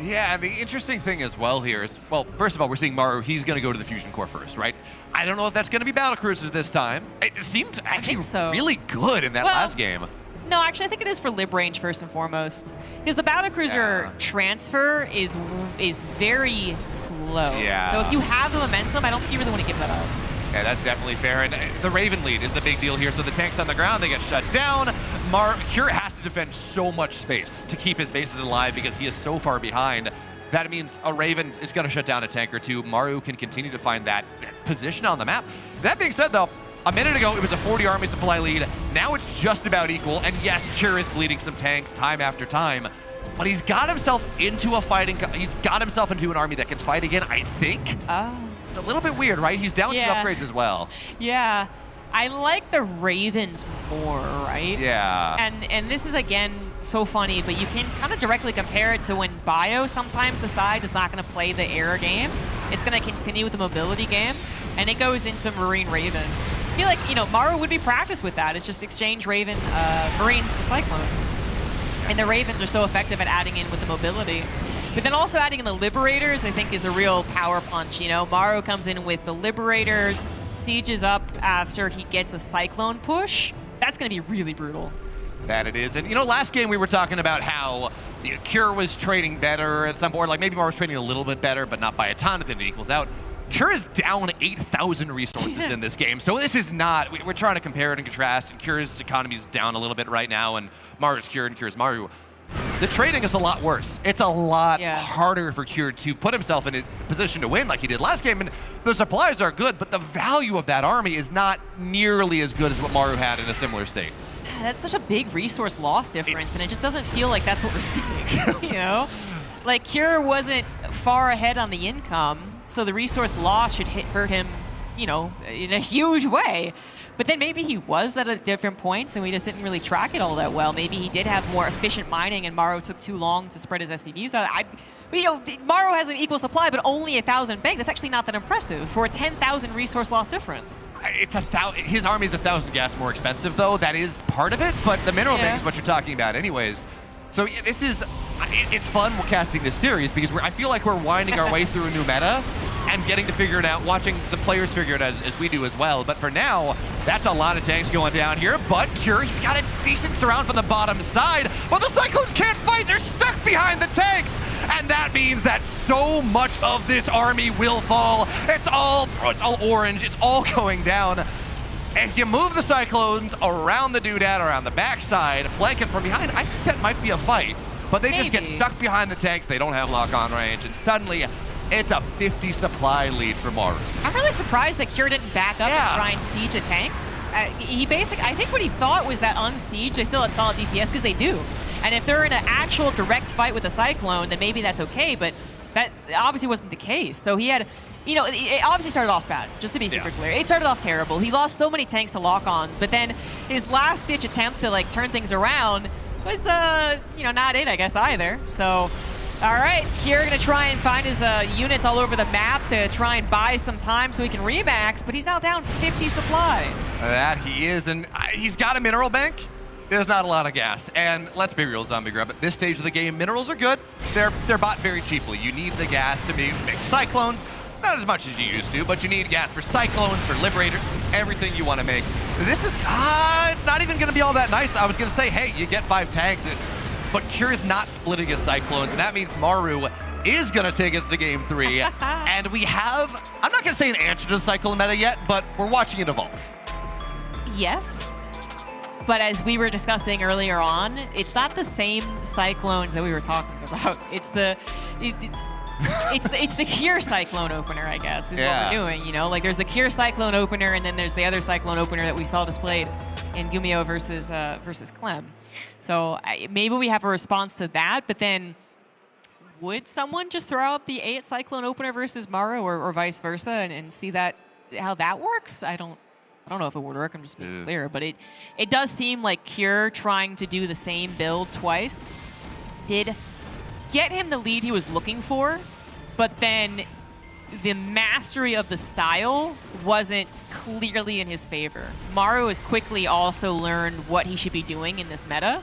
Speaker 7: Yeah, and the interesting thing as well here is, well, first of all, we're seeing Maru, he's going to go to the Fusion Core first, right? I don't know if that's going to be battlecruisers this time. It seemed actually really good in that last game.
Speaker 3: No, actually, I think it is for Lib range first and foremost. Because the battlecruiser transfer is very slow.
Speaker 7: Yeah.
Speaker 3: So if you have the momentum, I don't think you really want to give that up.
Speaker 7: Yeah, that's definitely fair. And the Raven lead is the big deal here. So the tanks on the ground, they get shut down. Kira has to defend so much space to keep his bases alive because he is so far behind. That means a Raven is going to shut down a tank or 2. Maru can continue to find that position on the map. That being said, though, a minute ago, it was a 40 army supply lead. Now it's just about equal. And yes, Kira is bleeding some tanks time after time. But he's got himself into a fighting... He's got himself into an army that can fight again, I think.
Speaker 3: Oh.
Speaker 7: It's a little bit weird, right? He's down 2 upgrades as well.
Speaker 3: Yeah. I like the Ravens more, right?
Speaker 7: Yeah.
Speaker 3: And this is, again, so funny, but you can kind of directly compare it to when Bio sometimes decides it's not going to play the air game. It's going to continue with the mobility game. and it goes into Marine Raven. I feel like, you know, Maru would be practiced with that. It's just exchange Raven Marines for Cyclones. And the Ravens are so effective at adding in with the mobility. But then also adding in the Liberators, I think, is a real power punch. You know, Maru comes in with the Liberators, sieges up after he gets a Cyclone push. That's going to be really brutal.
Speaker 7: That it is. And, you know, last game we were talking about how Cure was trading better at some point. Like, maybe Maru was trading a little bit better, but not by a ton, and then it equals out. Cure is down 8,000 resources in this game, so this is not, we're trying to compare it and contrast, and Cure's economy is down a little bit right now, and Maru's Cure and Cure's Maru. The trading is a lot worse. It's a lot harder for Cure to put himself in a position to win like he did last game, and the supplies are good, but the value of that army is not nearly as good as what Maru had in a similar state.
Speaker 3: That's such a big resource loss difference, and it just doesn't feel like that's what we're seeing, you know? Like, Cure wasn't far ahead on the income, so the resource loss should hurt him, you know, in a huge way. But then maybe he was at different points and we just didn't really track it all that well. Maybe he did have more efficient mining and Maru took too long to spread his SCVs out. But, you know, Maru has an equal supply, but only 1,000 bank. That's actually not that impressive for a 10,000 resource loss difference.
Speaker 7: It's his army is 1,000 gas more expensive, though. That is part of it, but the mineral bank is what you're talking about anyways. So this is, it's fun casting this series because I feel like we're winding our way through a new meta and getting to figure it out, watching the players figure it out as we do as well. But for now, that's a lot of tanks going down here. But Cure, he's got a decent surround from the bottom side, but the Cyclones can't fight. They're stuck behind the tanks. And that means that so much of this army will fall. It's all orange. It's all going down. If you move the Cyclones around the doodad, around the backside, flanking from behind, I think that might be a fight. But they just get stuck behind the tanks. They don't have lock-on range, and suddenly it's a 50 supply lead for Maru.
Speaker 3: I'm really surprised that Cure didn't back up and try and siege the tanks. I think what he thought was that unsiege, they still had solid DPS because they do. And if they're in an actual direct fight with a Cyclone, then maybe that's okay, but that obviously wasn't the case. So he had, you know, it obviously started off bad, just to be super clear. It started off terrible. He lost so many tanks to lock-ons, but then his last-ditch attempt to, like, turn things around was, you know, not it, I guess, either. So, all right, Cure gonna try and find his units all over the map to try and buy some time so he can remax, but he's now down 50 supply.
Speaker 7: That he is, and he's got a mineral bank. There's not a lot of gas, and let's be real, Zombie Grub, at this stage of the game, minerals are good. They're bought very cheaply. You need the gas to make Cyclones, not as much as you used to, but you need gas for Cyclones, for Liberator, everything you want to make. This is, it's not even going to be all that nice. I was going to say, hey, you get 5 tanks, but Cure is not splitting his Cyclones, and that means Maru is going to take us to game 3. And we have, I'm not going to say an answer to the Cyclone meta yet, but we're watching it evolve.
Speaker 3: Yes. But as we were discussing earlier on, it's not the same Cyclones that we were talking about. It's the Cure Cyclone opener, I guess, is what we're doing. You know, like there's the Cure Cyclone opener, and then there's the other Cyclone opener that we saw displayed in Gummio versus Clem. So maybe we have a response to that, but then would someone just throw out the 8 Cyclone opener versus Maru or vice versa and see that how that works? I don't know if it would work, I'm just being clear, but it does seem like Cure trying to do the same build twice did get him the lead he was looking for, but then the mastery of the style wasn't clearly in his favor. Maru has quickly also learned what he should be doing in this meta,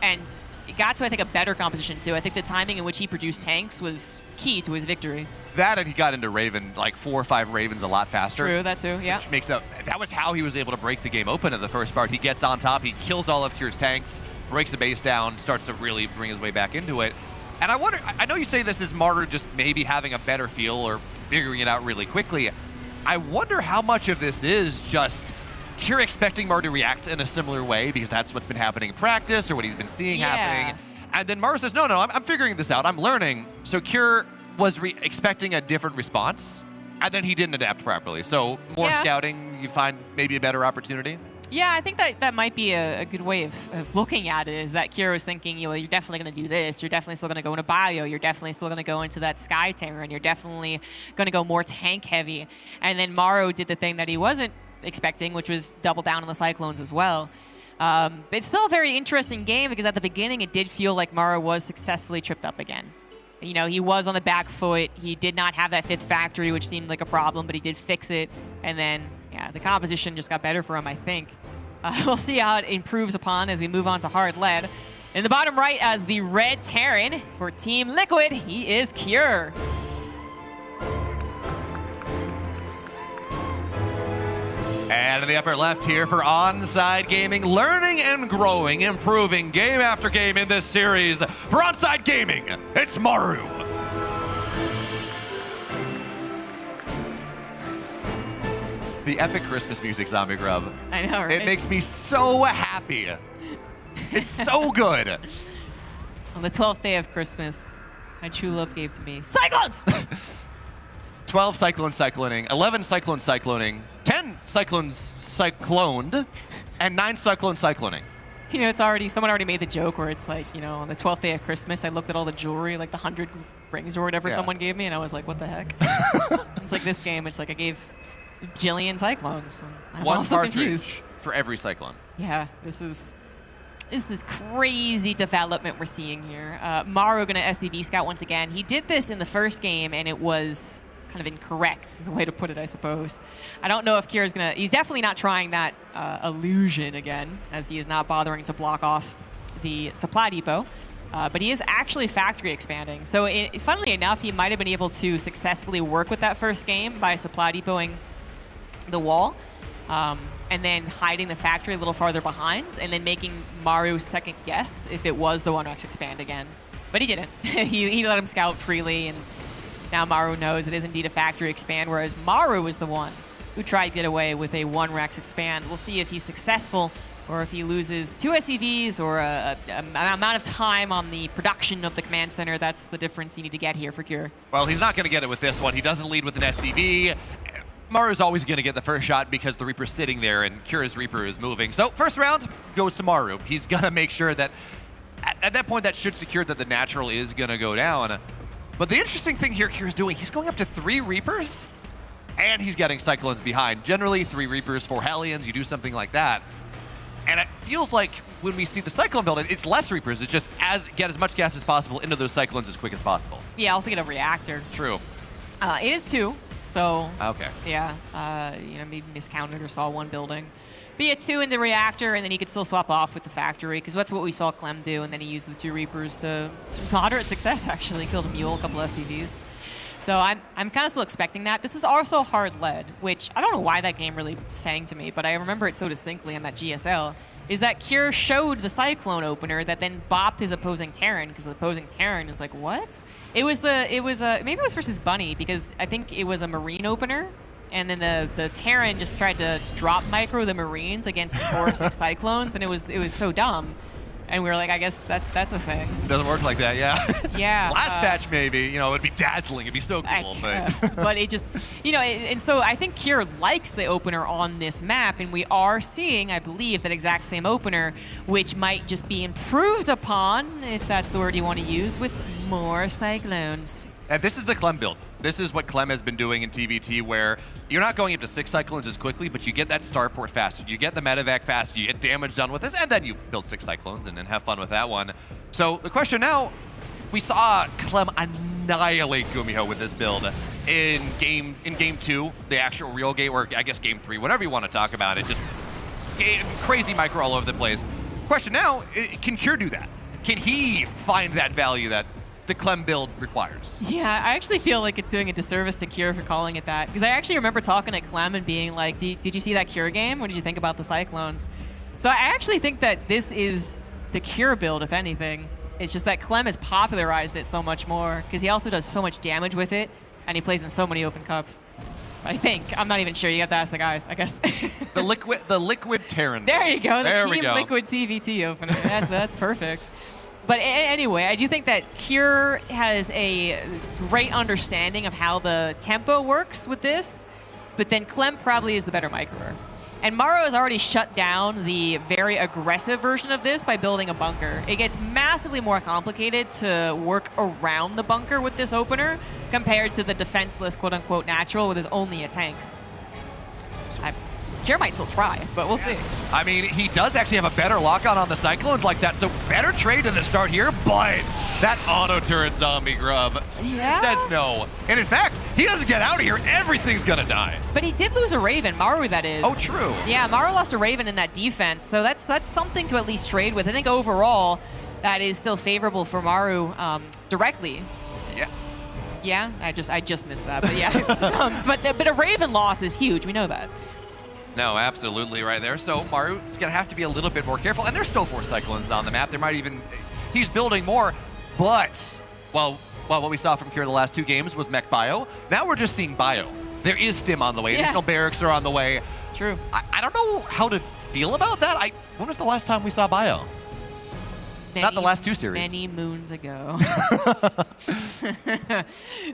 Speaker 3: and it got to, I think, a better composition too. I think the timing in which he produced tanks was key to his victory.
Speaker 7: That and he got into Raven, like 4 or 5 Ravens a lot faster.
Speaker 3: True, that too, yeah.
Speaker 7: Which makes that was how he was able to break the game open in the first part. He gets on top, he kills all of Cure's tanks, breaks the base down, starts to really bring his way back into it. And I wonder, I know you say this is Maru just maybe having a better feel or figuring it out really quickly. I wonder how much of this is just Cure expecting Maru to react in a similar way because that's what's been happening in practice or what he's been seeing happening. And then Maru says, no, I'm figuring this out, I'm learning. So Cure was expecting a different response, and then he didn't adapt properly. So more scouting, you find maybe a better opportunity?
Speaker 3: Yeah, I think that might be a good way of looking at it, is that Cure was thinking, you know, you're definitely going to do this, you're definitely still going to go into bio, you're definitely still going to go into that Sky Terror, and you're definitely going to go more tank heavy. And then Maru did the thing that he wasn't expecting, which was double down on the Cyclones as well. It's still a very interesting game because at the beginning it did feel like Maru was successfully tripped up again. You know, he was on the back foot. He did not have that 5th factory, which seemed like a problem, but he did fix it. And then, yeah, the composition just got better for him, I think. We'll see how it improves upon as we move on to hard lead. In the bottom right, as the red Terran for Team Liquid, he is Cure.
Speaker 12: And in the upper left here for Onside Gaming, learning and growing, improving game after game in this series. For Onside Gaming, it's Maru. The epic Christmas music, Zombie Grub.
Speaker 3: I know, right?
Speaker 12: It makes me so happy. It's so good.
Speaker 3: On the 12th day of Christmas, my true love gave to me Cyclones!
Speaker 12: 12 cycloning, 11 cycloning, 10 cycloned, and 9 cycloning.
Speaker 3: You know, it's already, someone already made the joke where it's like, you know, on the 12th day of Christmas, I looked at all the jewelry, like the 100 rings or whatever someone gave me, and I was like, what the heck? It's like this game, it's like I gave Jillian Cyclones. I'm
Speaker 12: One
Speaker 3: also
Speaker 12: cartridge
Speaker 3: confused.
Speaker 12: for every cyclone.
Speaker 3: Yeah, this is crazy development we're seeing here. Maru gonna SCV scout once again. He did this in the first game, and it was kind of incorrect, is the way to put it, I suppose. I don't know if Kira's gonna, he's definitely not trying that illusion again, as he is not bothering to block off the supply depot. But he is actually factory expanding. So funnily enough, he might have been able to successfully work with that first game by supply depoting the wall, and then hiding the factory a little farther behind, and then making Maru second guess if it was the 1-Rex expand again. But he didn't. he let him scout freely, and now Maru knows it is indeed a factory expand, whereas Maru was the one who tried to get away with a 1-Rex expand. We'll see if he's successful or if he loses 2 SCVs or an amount of time on the production of the command center. That's the difference you need to get here for Cure.
Speaker 12: Well, he's not going to get it with this one. He doesn't lead with an SCV. Maru's always going to get the first shot because the Reaper's sitting there and Cure's Reaper is moving. So first round goes to Maru. He's going to make sure that at that point that should secure that the natural is going to go down. But the interesting thing here Cure's doing, he's going up to 3 Reapers and he's getting Cyclones behind. Generally 3 Reapers, 4 Hellions, you do something like that. And it feels like when we see the Cyclone build, it's less Reapers. It's just get as much gas as possible into those Cyclones as quick as possible.
Speaker 3: Yeah, also get a reactor.
Speaker 12: True.
Speaker 3: It is 2, so
Speaker 12: okay.
Speaker 3: Yeah, you know, maybe miscounted or saw 1 building. But yeah, 2 in the reactor, and then he could still swap off with the factory, because that's what we saw Clem do, and then he used the 2 Reapers to moderate success, actually. Killed a Mule, a couple SCVs. So I'm kind of still expecting that. This is also hard lead, which I don't know why that game really sang to me, but I remember it so distinctly on that GSL, is that Cure showed the Cyclone opener that then bopped his opposing Terran, because the opposing Terran is like, what? Maybe it was versus Bunny, because I think it was a Marine opener, and then the Terran just tried to drop micro the Marines against the force of Cyclones, and it was so dumb. And we were like, I guess that's a thing.
Speaker 12: Doesn't work like that, yeah.
Speaker 3: Yeah.
Speaker 12: Last patch, maybe, you know, it'd be dazzling. It'd be so cool.
Speaker 3: But it just, you know, and so I think Cure likes the opener on this map, and we are seeing, I believe, that exact same opener, which might just be improved upon, if that's the word you want to use, with more Cyclones.
Speaker 12: And this is the Clem build. This is what Clem has been doing in TVT, where you're not going up to 6 Cyclones as quickly, but you get that starport faster, you get the medevac faster, you get damage done with this, and then you build 6 Cyclones and have fun with that one. So the question now, we saw Clem annihilate Gumiho with this build in game 2, the actual real game, or I guess game 3, whatever you want to talk about it, just crazy micro all over the place. Question now, can Cure do that? Can he find that value that the Clem build requires?
Speaker 3: Yeah, I actually feel like it's doing a disservice to Cure for calling it that, because I actually remember talking to Clem and being like, did you see that Cure game? What did you think about the Cyclones? So I actually think that this is the Cure build, if anything. It's just that Clem has popularized it so much more, because he also does so much damage with it, and he plays in so many open cups. I think. I'm not even sure. You have to ask the guys, I guess.
Speaker 12: The liquid Terran.
Speaker 3: There you go.
Speaker 12: There
Speaker 3: the
Speaker 12: we
Speaker 3: Team
Speaker 12: go.
Speaker 3: Liquid TVT opener. That's perfect. But anyway, I do think that Cure has a great understanding of how the tempo works with this, but then Clem probably is the better microer. And Maru has already shut down the very aggressive version of this by building a bunker. It gets massively more complicated to work around the bunker with this opener compared to the defenseless quote-unquote natural with his only a tank. Kier might still try, but we'll see.
Speaker 7: I mean, he does actually have a better lock-on on the Cyclones like that, so better trade to the start here, but that auto-turret zombie grub says no. And in fact, he doesn't get out of here, everything's gonna die.
Speaker 3: But he did lose a Raven, Maru that is.
Speaker 7: Oh, true.
Speaker 3: Yeah, Maru lost a Raven in that defense, so that's something to at least trade with. I think overall, that is still favorable for Maru directly.
Speaker 7: Yeah.
Speaker 3: Yeah, I just missed that, but yeah. But a Raven loss is huge, we know that.
Speaker 7: No, absolutely right there. So Maru is going to have to be a little bit more careful. And there's still 4 Cyclones on the map. There might even... He's building more, but... Well, what we saw from Kier the last 2 games was mech bio. Now we're just seeing bio. There is stim on the way. Additional barracks are on the way.
Speaker 3: True.
Speaker 7: I don't know how to feel about that. When was the last time we saw bio? Not the last 2 series.
Speaker 3: Many moons ago.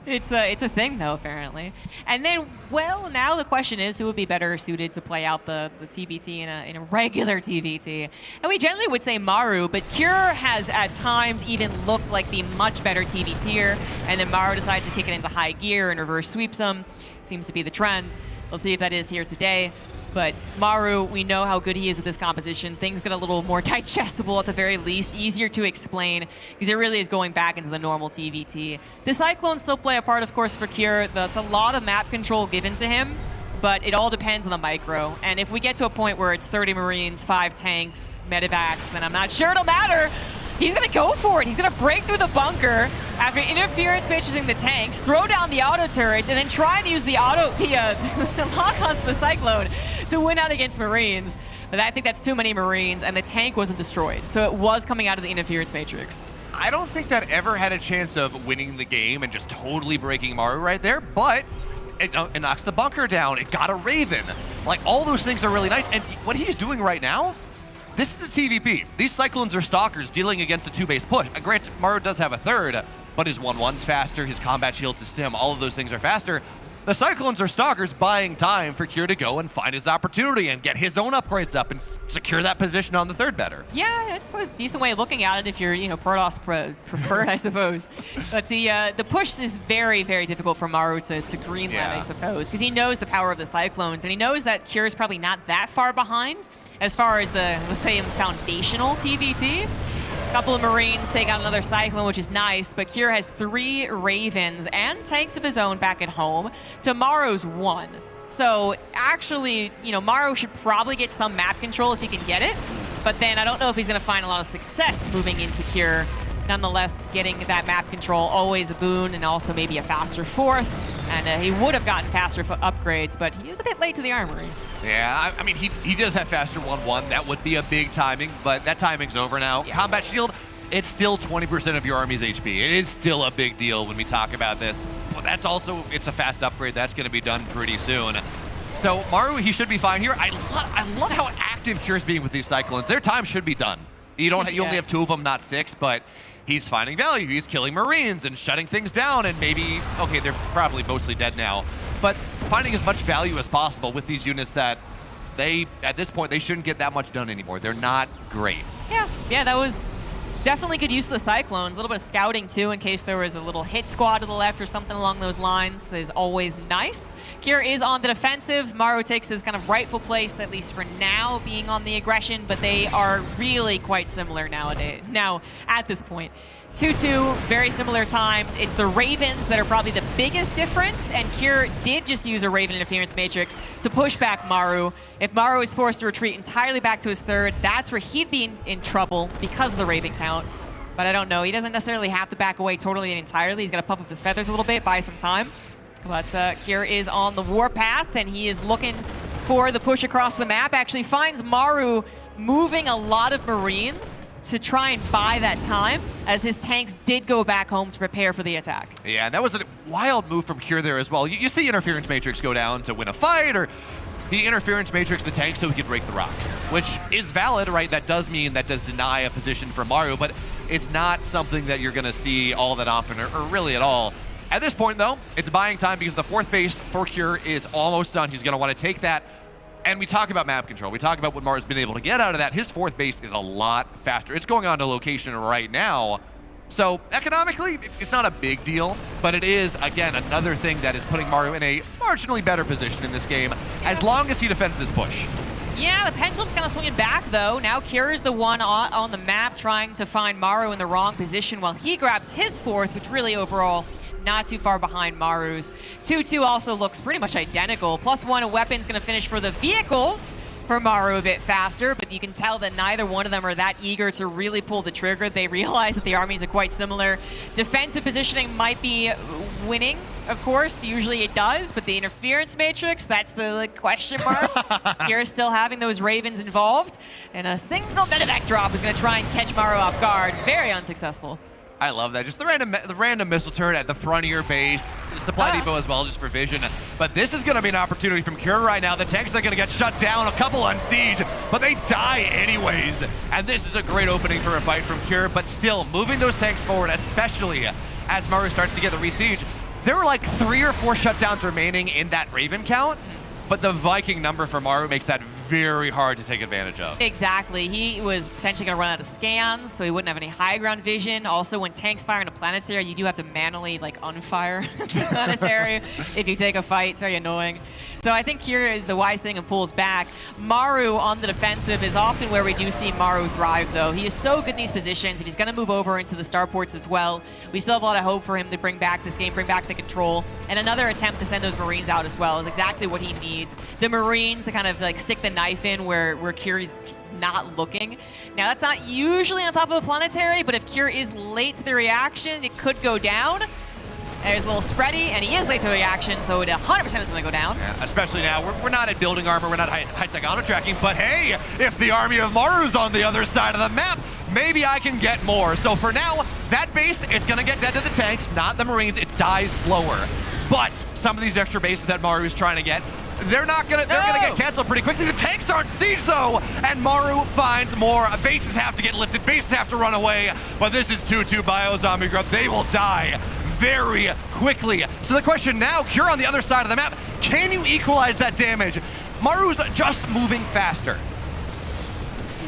Speaker 3: It's a thing though, apparently. And then, well, now the question is who would be better suited to play out the TVT in a regular TVT. And we generally would say Maru, but Kier has at times even looked like the much better TVTer, and then Maru decides to kick it into high gear and reverse sweeps him. Seems to be the trend. We'll see if that is here today. But Maru, we know how good he is with this composition. Things get a little more digestible at the very least, easier to explain, because it really is going back into the normal TVT. The Cyclones still play a part, of course, for Kier. That's a lot of map control given to him, but it all depends on the micro. And if we get to a point where it's 30 Marines, 5 tanks, medevacs, then I'm not sure it'll matter. He's going to go for it. He's going to break through the bunker after interference matrixing the tanks, throw down the auto turrets, and then try and use the lock-ons for Cyclone to win out against Marines. But I think that's too many Marines, and the tank wasn't destroyed. So it was coming out of the interference matrix.
Speaker 7: I don't think that ever had a chance of winning the game and just totally breaking Maru right there, but it knocks the bunker down. It got a Raven. Like, all those things are really nice. And what he's doing right now, this is a TVP. These Cyclones are stalkers dealing against a 2-base push. Granted, Maru does have a 3rd, but his 1-1's faster, his combat shields, his stim, all of those things are faster. The Cyclones are stalkers buying time for Kier to go and find his opportunity and get his own upgrades up and secure that position on the 3rd better.
Speaker 3: Yeah, it's a decent way of looking at it if you're, Protoss preferred, I suppose. But the push is very, very difficult for Maru to greenland, I suppose, because he knows the power of the Cyclones, and he knows that Kier is probably not that far behind as far as the, let's say, foundational TVT. A couple of Marines take out another Cyclone, which is nice, but Kier has 3 Ravens and tanks of his own back at home to Maru's 1. So actually, Maru should probably get some map control if he can get it, but then I don't know if he's going to find a lot of success moving into Kier. Nonetheless, getting that map control, always a boon, and also maybe a faster 4th. And he would have gotten faster upgrades, but he is a bit late to the armory.
Speaker 7: Yeah, I mean, he does have faster 1-1. That would be a big timing, but that timing's over now. Yeah. Combat shield, it's still 20% of your army's HP. It is still a big deal when we talk about this. But that's also, it's a fast upgrade. That's going to be done pretty soon. So Maru, he should be fine here. I love how active Kier's being with these Cyclones. Their time should be done. You only have 2 of them, not 6, but he's finding value. He's killing Marines and shutting things down, and maybe, okay, they're probably mostly dead now, but finding as much value as possible with these units that at this point, they shouldn't get that much done anymore. They're not great.
Speaker 3: Yeah, that was definitely good use of the Cyclones. A little bit of scouting, too, in case there was a little hit squad to the left or something along those lines is always nice. Kier is on the defensive. Maru takes his kind of rightful place, at least for now, being on the aggression, but they are really quite similar nowadays. Now, at this point. 2-2, very similar times. It's the Ravens that are probably the biggest difference, and Kier did just use a Raven interference matrix to push back Maru. If Maru is forced to retreat entirely back to his 3rd, that's where he'd be in trouble because of the Raven count. But I don't know, he doesn't necessarily have to back away totally and entirely. He's got to puff up his feathers a little bit, buy some time. But Kier is on the warpath, and he is looking for the push across the map. Actually finds Maru moving a lot of Marines to try and buy that time, as his tanks did go back home to prepare for the attack.
Speaker 7: Yeah, and that was a wild move from Kier there as well. You see interference matrix go down to win a fight, or he interference matrix the tank so he could break the rocks, which is valid, right? That does mean that does deny a position for Maru, but it's not something that you're going to see all that often, or really at all. At this point, though, it's buying time because the 4th base for Kier is almost done. He's going to want to take that. And we talk about map control. We talk about what Maru's been able to get out of that. His 4th base is a lot faster. It's going on to location right now. So economically, it's not a big deal, but it is, again, another thing that is putting Maru in a marginally better position in this game. as long as he defends this push.
Speaker 3: Yeah, the pendulum's kind of swinging back, though. Now Cure is the one on the map trying to find Maru in the wrong position while he grabs his fourth, which really overall not too far behind Maru's. 2-2 also looks pretty much identical. +1 weapon's going to finish for the vehicles for Maru a bit faster, but you can tell that neither one of them are that eager to really pull the trigger. They realize that the armies are quite similar. Defensive positioning might be winning, of course. Usually it does, but the interference matrix, that's the question mark. You're still having those Ravens involved, and a single medevac drop is going to try and catch Maru off guard. Very unsuccessful.
Speaker 7: I love that. Just the random missile turret at the front of your base. Supply depot as well, just for vision. But this is going to be an opportunity from Cure right now. The tanks are going to get shut down, a couple on siege, but they die anyways. And this is a great opening for a fight from Cure, but still moving those tanks forward, especially as Maru starts to get the re-siege. There were like 3 or 4 shutdowns remaining in that Raven count, but the Viking number for Maru makes that very hard to take advantage of.
Speaker 3: Exactly. He was potentially going to run out of scans, so he wouldn't have any high ground vision. Also, when tanks fire in a planetary, you do have to manually like unfire the planetary if you take a fight. It's very annoying. So I think Kira is the wise thing and pulls back. Maru on the defensive is often where we do see Maru thrive, though. He is so good in these positions. If he's going to move over into the starports as well, we still have a lot of hope for him to bring back this game, bring back the control. And another attempt to send those Marines out as well is exactly what he needs. The Marines to kind of like stick the knife in where Kira is not looking. Now, that's not usually on top of a planetary, but if Kira is late to the reaction, it could go down. There's a little spready, and he is late to the reaction, so it 100% is going to go down.
Speaker 7: Yeah, especially now, we're not at building armor, we're not high-tech auto-tracking, but hey, if the army of Maru's on the other side of the map, maybe I can get more. So for now, that base, it's going to get dead to the tanks, not the Marines. It dies slower. But some of these extra bases that Maru's trying to get, they're gonna get canceled pretty quickly. The tanks aren't siege though, and Maru finds more. Bases have to get lifted, bases have to run away, but this is 2-2 bio zombie grub. They will die very quickly. So the question now, Cure on the other side of the map, can you equalize that damage? Maru's just moving faster.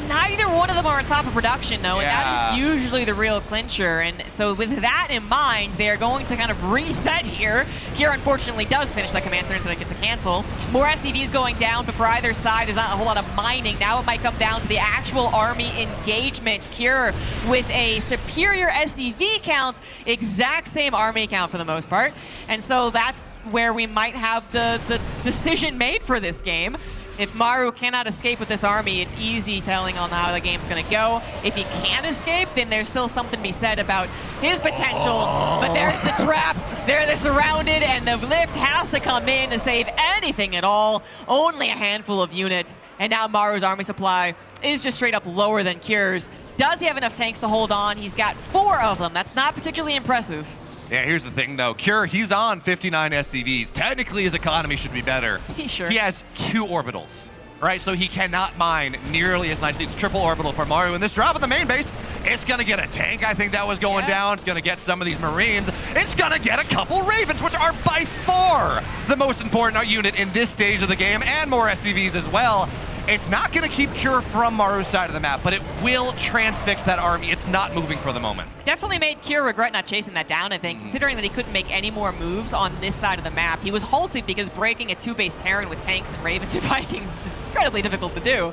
Speaker 3: Neither one of them are on top of production, though, and that is usually the real clincher. And so with that in mind, they're going to kind of reset here. Here, unfortunately, does finish that command center, so it gets a cancel. More SCVs going down, but for either side, there's not a whole lot of mining. Now it might come down to the actual army engagement. Cure with a superior SCV count, exact same army count for the most part. And so that's where we might have the decision made for this game. If Maru cannot escape with this army, it's easy telling on how the game's going to go. If he can escape, then there's still something to be said about his potential. But there's the trap. They're surrounded, and the lift has to come in to save anything at all. Only a handful of units. And now Maru's army supply is just straight up lower than Cure's. Does he have enough tanks to hold on? He's got 4 of them. That's not particularly impressive.
Speaker 7: Yeah, here's the thing though. Cure, he's on 59 SCVs. Technically, his economy should be better.
Speaker 3: Sure.
Speaker 7: He has 2 orbitals, right? So he cannot mine nearly as nicely. It's triple orbital for Maru. And this drop at the main base, it's going to get a tank, I think that was going down. It's going to get some of these Marines. It's going to get a couple Ravens, which are by far the most important unit in this stage of the game, and more SCVs as well. It's not going to keep Cure from Maru's side of the map, but it will transfix that army. It's not moving for the moment.
Speaker 3: Definitely made Cure regret not chasing that down, I think, considering that he couldn't make any more moves on this side of the map. He was halted because breaking a 2-base Terran with tanks and Ravens and Vikings is just incredibly difficult to do.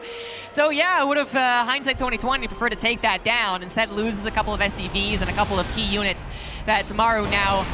Speaker 3: So yeah, I would have, hindsight 2020, preferred to take that down. Instead loses a couple of SCVs and a couple of key units that Maru now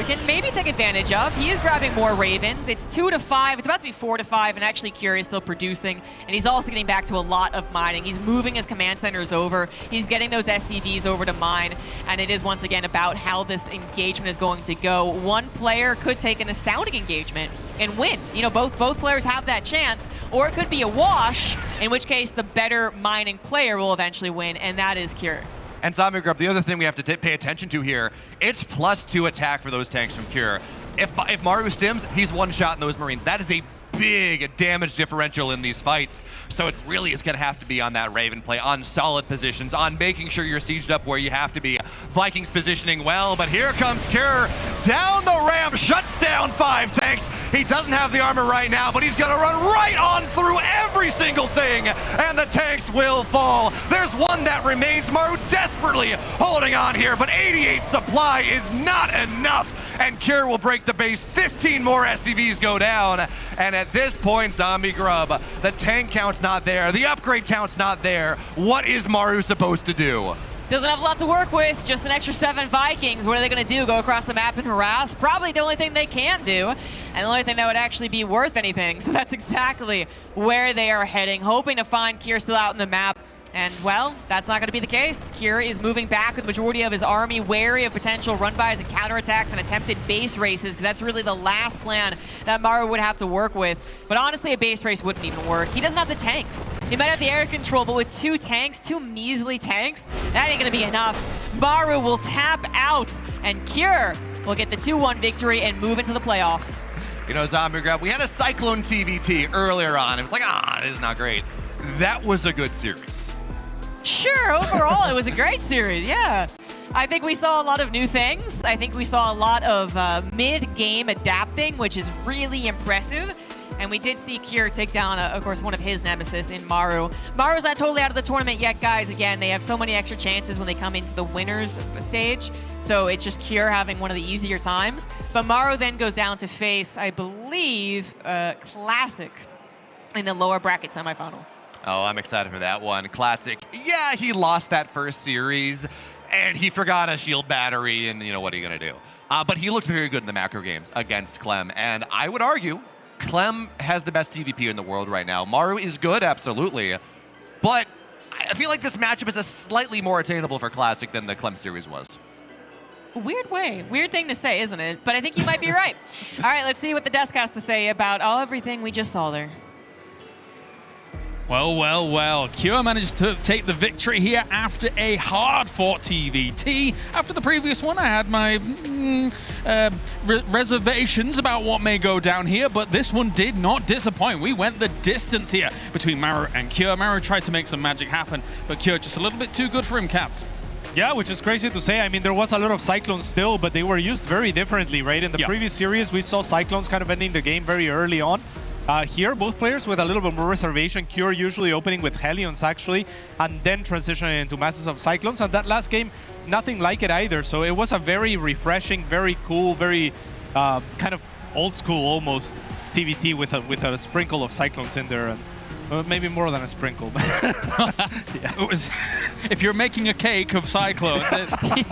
Speaker 3: can maybe take advantage of. He is grabbing more Ravens. It's 2-5. It's about to be 4-5, and actually Cure is still producing. And he's also getting back to a lot of mining. He's moving his command centers over. He's getting those SCVs over to mine. And it is once again about how this engagement is going to go. One player could take an astounding engagement and win. You know, both players have that chance. Or it could be a wash, in which case the better mining player will eventually win, and that is Cure.
Speaker 7: And Zombie Grub, the other thing we have to pay attention to here, it's +2 attack for those tanks from Cure. If Maru stims, he's one shot in those Marines. That is a big damage differential in these fights. So it really is going to have to be on that Raven play, on solid positions, on making sure you're sieged up where you have to be. Vikings positioning well, but here comes Cure down the ramp, shuts down 5 tanks, He doesn't have the armor right now, but he's gonna run right on through every single thing, and the tanks will fall. There's one that remains. Maru desperately holding on here, but 88 supply is not enough, and Cure will break the base. 15 more SCVs go down, and at this point, Zombie Grub, the tank count's not there, the upgrade count's not there. What is Maru supposed to do?
Speaker 3: Doesn't have a lot to work with, just an extra 7 Vikings. What are they going to do, go across the map and harass? Probably the only thing they can do, and the only thing that would actually be worth anything. So that's exactly where they are heading, hoping to find Cure still out in the map. And, well, that's not going to be the case. Cure is moving back with the majority of his army, wary of potential run-bys and counterattacks and attempted base races, because that's really the last plan that Maru would have to work with. But honestly, a base race wouldn't even work. He doesn't have the tanks. He might have the air control, but with 2 tanks, 2 measly tanks, that ain't going to be enough. Maru will tap out, and Cure will get the 2-1 victory and move into the playoffs.
Speaker 7: You know, Zombie Grub, we had a Cyclone TVT earlier on. It was like, this is not great. That was a good series.
Speaker 3: Sure, overall, it was a great series, yeah. I think we saw a lot of new things. I think we saw a lot of mid-game adapting, which is really impressive. And we did see Cure take down, of course, one of his nemesis in Maru. Maru's not totally out of the tournament yet, guys. Again, they have so many extra chances when they come into the winners stage. So it's just Cure having one of the easier times. But Maru then goes down to face, I believe, Classic in the lower bracket semifinal.
Speaker 7: Oh, I'm excited for that one. Classic. Yeah, he lost that first series, and he forgot a shield battery, and you know, what are you going to do? But he looked very good in the macro games against Clem, and I would argue Clem has the best TVP in the world right now. Maru is good, absolutely, but I feel like this matchup is a slightly more attainable for Classic than the Clem series was.
Speaker 3: Weird way. Weird thing to say, isn't it? But I think you might be right. All right, let's see what the desk has to say about everything we just saw there.
Speaker 2: Well, well, well. Cure managed to take the victory here after a hard-fought TVT. After the previous one, I had my reservations about what may go down here, but this one did not disappoint. We went the distance here between Maru and Cure. Maru tried to make some magic happen, but Cure just a little bit too good for him, Cats.
Speaker 13: Yeah, which is crazy to say. I mean, there was a lot of Cyclones still, but they were used very differently, right? In the previous series, we saw Cyclones kind of ending the game very early on. Here, both players with a little bit more reservation. Cure usually opening with Hellions, actually, and then transitioning into Masses of Cyclones. And that last game, nothing like it either. So it was a very refreshing, very cool, very kind of old school almost TVT with a sprinkle of Cyclones in there. And maybe more than a sprinkle.
Speaker 2: It was, if you're making a cake of Cyclone,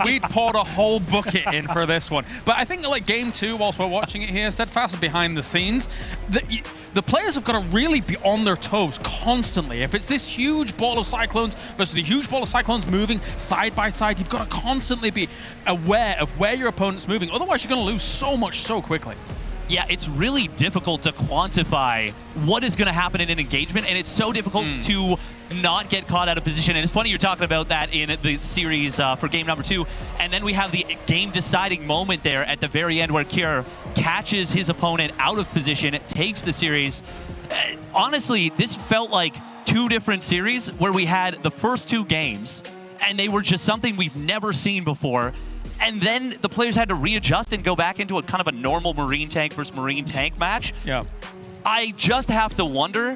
Speaker 2: we'd poured a whole bucket in for this one. But I think like game 2, whilst we're watching it here, Steadfast behind the scenes, the players have got to really be on their toes constantly. If it's this huge ball of Cyclones versus the huge ball of Cyclones moving side by side, you've got to constantly be aware of where your opponent's moving. Otherwise, you're going to lose so much so quickly.
Speaker 10: Yeah, it's really difficult to quantify what is going to happen in an engagement, and it's so difficult to not get caught out of position. And it's funny you're talking about that in the series for game number 2. And then we have the game-deciding moment there at the very end where Cure catches his opponent out of position, takes the series. Honestly, this felt like 2 different series where we had the first 2 games, and they were just something we've never seen before. And then the players had to readjust and go back into a kind of a normal Marine tank versus Marine tank match.
Speaker 2: Yeah.
Speaker 10: I just have to wonder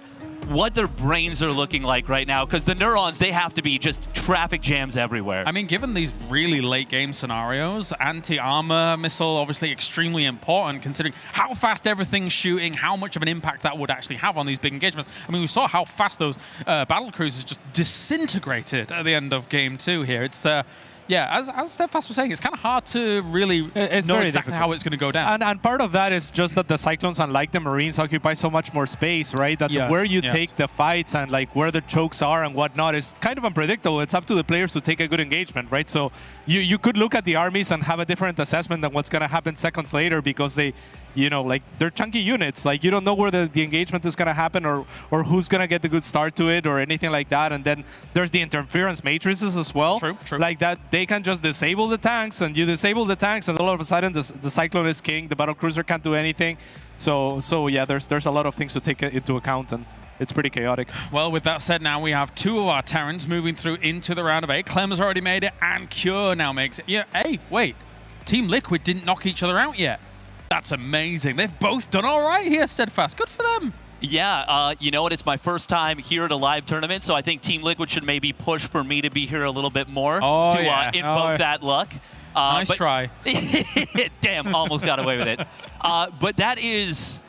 Speaker 10: what their brains are looking like right now, because the neurons, they have to be just traffic jams everywhere.
Speaker 2: I mean, given these really late game scenarios, anti-armor missile obviously extremely important, considering how fast everything's shooting, how much of an impact that would actually have on these big engagements. I mean, we saw how fast those battle cruisers just disintegrated at the end of game 2 here. It's yeah, as Steadfast was saying, it's kind of hard to really know exactly
Speaker 13: difficult.
Speaker 2: how it's going to go down.
Speaker 13: And part of that is just that the Cyclones, unlike the Marines, occupy so much more space, right? That where you take the fights and like where the chokes are and whatnot is kind of unpredictable. It's up to the players to take a good engagement, right? So you could look at the armies and have a different assessment than what's going to happen seconds later, because they, you know, like they're chunky units. Like you don't know where the engagement is going to happen or who's going to get the good start to it or anything like that. And then there's the interference matrices as well.
Speaker 2: True.
Speaker 13: Like that. They can just disable the tanks, and you disable the tanks, and all of a sudden the Cyclone is king. The battle cruiser can't do anything. So yeah, there's a lot of things to take into account, and it's pretty chaotic.
Speaker 2: Well, with that said, now we have 2 of our Terrans moving through into the round of 8. Clem has already made it, and Cure now makes it. Yeah. Hey, wait. Team Liquid didn't knock each other out yet. That's amazing. They've both done all right here, Steadfast. Good for them.
Speaker 10: Yeah, you know what? It's my first time here at a live tournament, so I think Team Liquid should maybe push for me to be here a little bit more to invoke that luck.
Speaker 2: Nice try.
Speaker 10: Damn, almost got away with it. But that is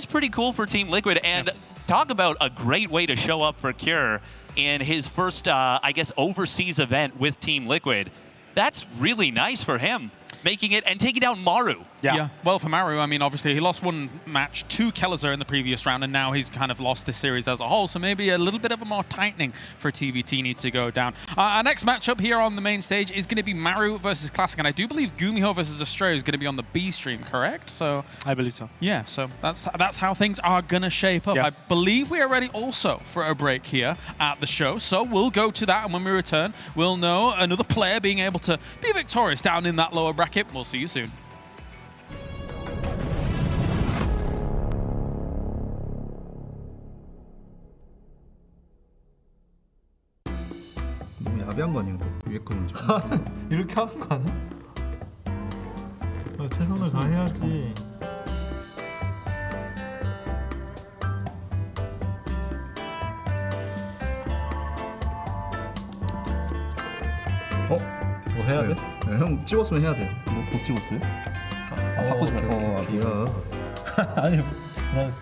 Speaker 10: pretty cool for Team Liquid, and talk about a great way to show up for Cure in his first, I guess, overseas event with Team Liquid. That's really nice for him, making it and taking down Maru.
Speaker 2: Yeah. Well, for Maru, I mean, obviously, he lost one match to Kellizer in the previous round, and now he's kind of lost the series as a whole. So maybe a little bit of a more tightening for TVT needs to go down. Our next matchup here on the main stage is going to be Maru versus Classic, and I do believe Gumiho versus Astray is going to be on the B stream, correct? So
Speaker 13: I believe so.
Speaker 2: Yeah, so that's how things are going to shape up.
Speaker 13: Yeah.
Speaker 2: I believe we are ready also for a break here at the show, so we'll go to that, and when we return, we'll know another player being able to be victorious down in that lower bracket. We'll see you soon.
Speaker 16: 너무 야비한 거 아니에요? 위에 거 먼저.
Speaker 17: 이렇게 하는 거 아니야? 최선을 다해야지. 뭐 해야 돼?
Speaker 16: 네, 형 찍었으면 해야 돼요. 못 찍었어요? 바꿔줄게. 뭐야?
Speaker 17: 아니 불안했어.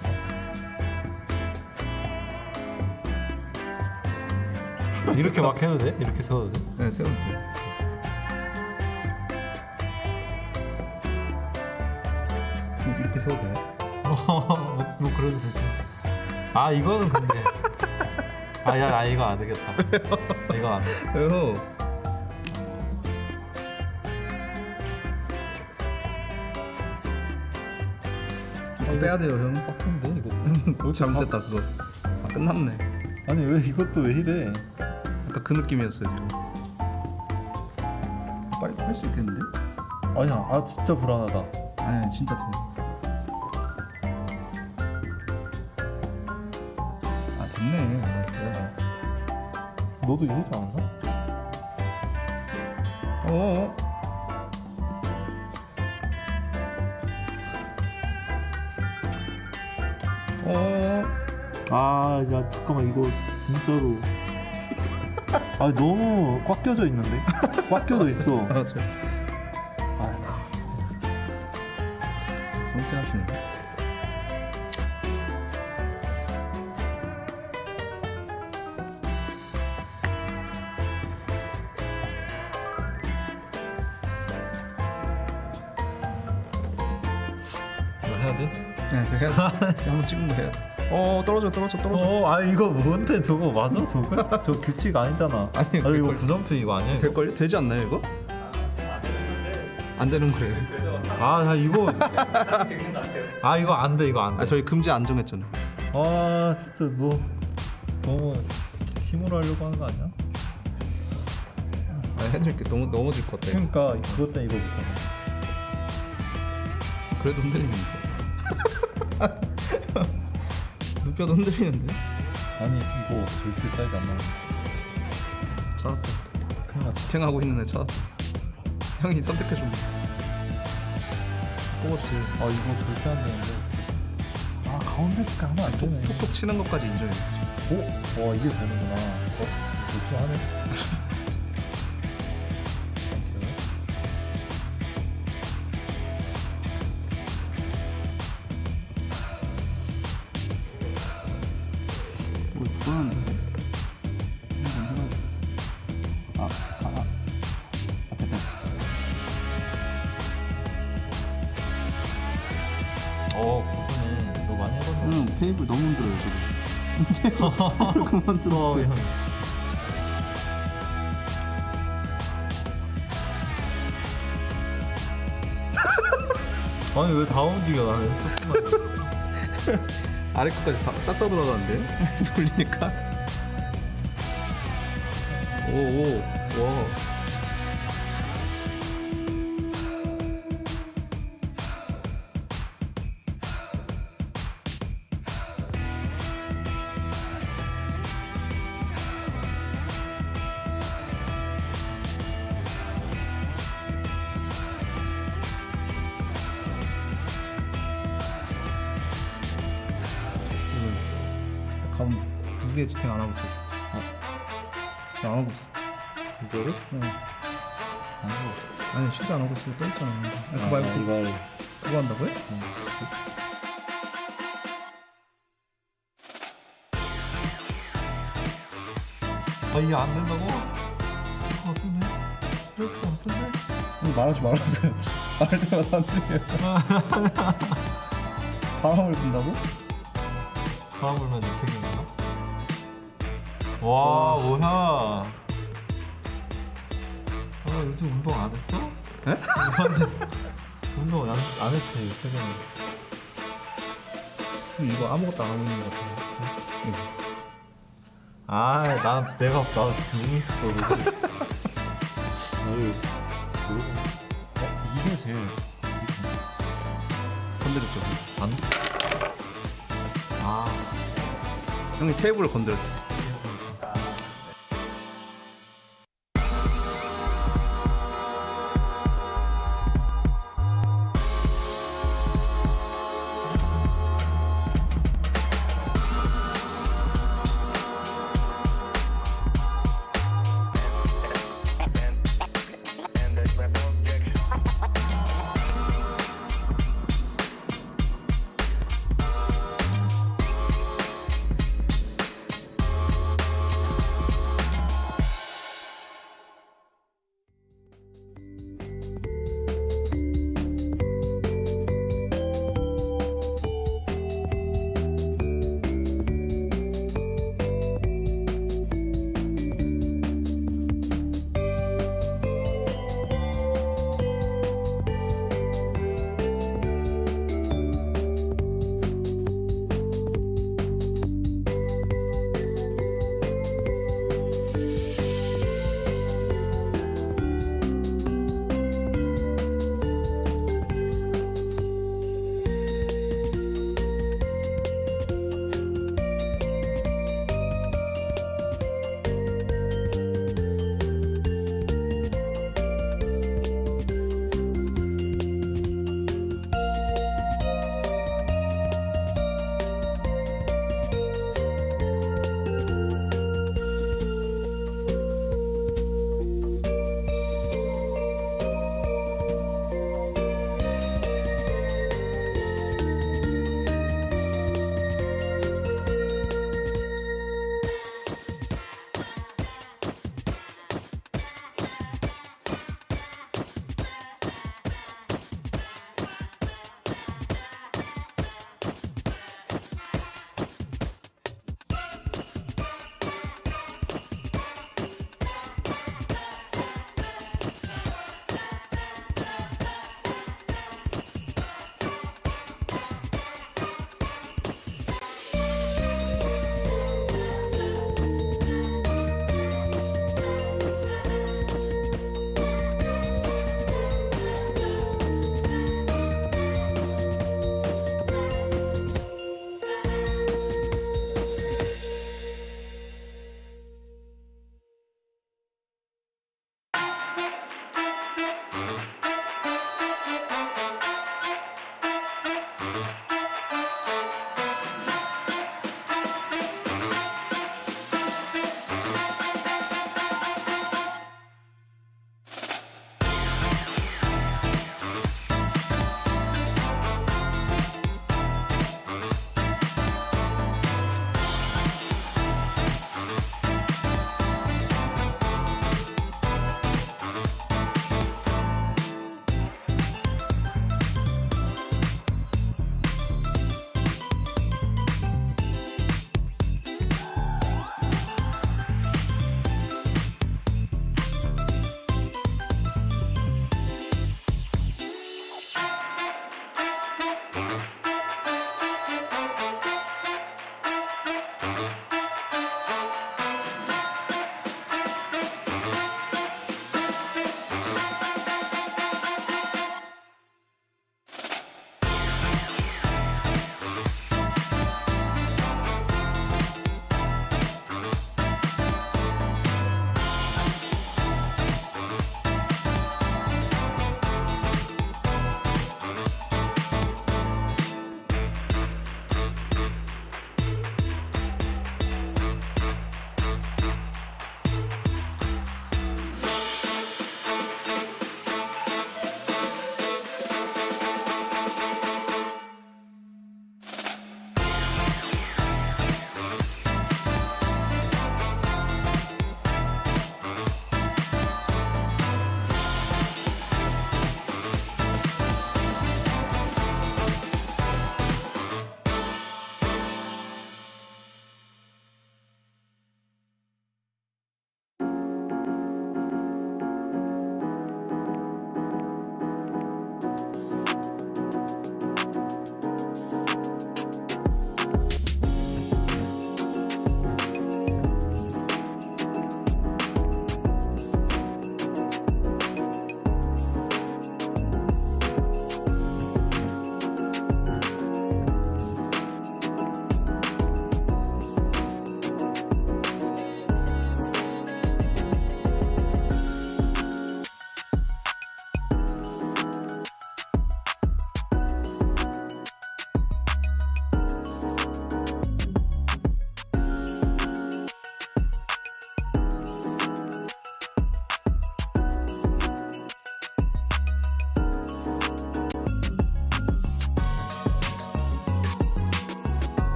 Speaker 17: 이렇게 막 해도 돼? 이렇게 세워도 돼?
Speaker 16: 네, 세워도 돼. 이렇게 세워도 돼?
Speaker 17: 뭐 그래도 되지. 아 이거는 근데 나 이거 안 되겠다. 이거 안 돼.
Speaker 16: 왜요? 이거 빼야 돼요, 형.
Speaker 17: 빡센데 이거.
Speaker 16: 잘못됐다 그거. 끝났네.
Speaker 17: 아니 왜 이것도 왜 이래?
Speaker 16: 아까 그 느낌이었어요 지금. 빨리 할 수 있겠는데?
Speaker 17: 아니야, 진짜 불안하다.
Speaker 16: 아니 진짜 돼. 됐네.
Speaker 17: 너도 이러지 않았나? 야 잠깐만 이거 진짜로. 너무 꽉 껴져 있는데? 꽉 껴져 있어.
Speaker 16: 맞아. 선택하시는데?
Speaker 17: 이거 해야 돼?
Speaker 16: 네, 해야 돼. 한번 찍은 거 해야 돼. 떨어져.
Speaker 17: 이거 뭔데 저거 맞아? 저 규칙 아니잖아.
Speaker 16: 아니
Speaker 17: 이거 부정표 이거 아니야?
Speaker 16: 될걸요? 되지 않나요 이거? 안 되는 거래요.
Speaker 17: 이거 이거 안 돼. 이거 안 돼.
Speaker 16: 저희 금지 안 정했잖아요.
Speaker 17: 진짜 너 너무 힘으로 하려고 하는 거 아니야?
Speaker 16: 해드릴게. 넘어질 것 같아.
Speaker 17: 그러니까 그것 때문에 이거부터.
Speaker 16: 그래도 흔들리는데. 눈뼈도 흔들리는데?
Speaker 17: 아니 이거 절대 사이즈 안 나오는데.
Speaker 16: 찾았다. 큰일 났다. 지탱하고 있는 애 찾았다. 형이 선택해줬네. 뽑아주세요.
Speaker 17: 이거 절대 안 되는데 어떡하지? 가운데니까 하면 안 되네.
Speaker 16: 톡톡 치는 것까지 인정해.
Speaker 17: 와 이게 되는구나. 이거 좀 하네.
Speaker 16: 불안한데? 됐다.
Speaker 17: 고수네. 너 많이 해봤네.
Speaker 16: 형 테이블 너무 흔들어요 지금. 테이블 그만 들어.
Speaker 17: 아니 왜 다 움직여 나는?
Speaker 16: 아래 끝까지 싹 다 돌아가는데? 돌리니까. 와. 우리 지탱 안 하고 있어. 나 안 하고 있어.
Speaker 17: 이거를?
Speaker 16: 응.
Speaker 17: 안 하고 있어.
Speaker 16: 아니 진짜 안 하고 있어. 떠 있잖아. 아니, 그거 말고
Speaker 17: 이걸
Speaker 16: 그거 한다고요?
Speaker 17: 아 이게 안 된다고? 어떤데? 그럴 것 같은데?
Speaker 16: 말하지 말았어요. 말할 때마다 안 들려. 바람을 분다고?
Speaker 17: 바람 불면 책임인가? 와 뭐야? 아 요즘 운동 안 했어?
Speaker 16: 에?
Speaker 17: 운동 안 했지 최근에.
Speaker 16: 이거 아무것도 안 하고 있는 것 같아.
Speaker 17: 나 등이 있어. 나를 모르고. 이게 제일
Speaker 16: 건드렸죠.
Speaker 17: 안.
Speaker 16: 형이 테이블을 건드렸어.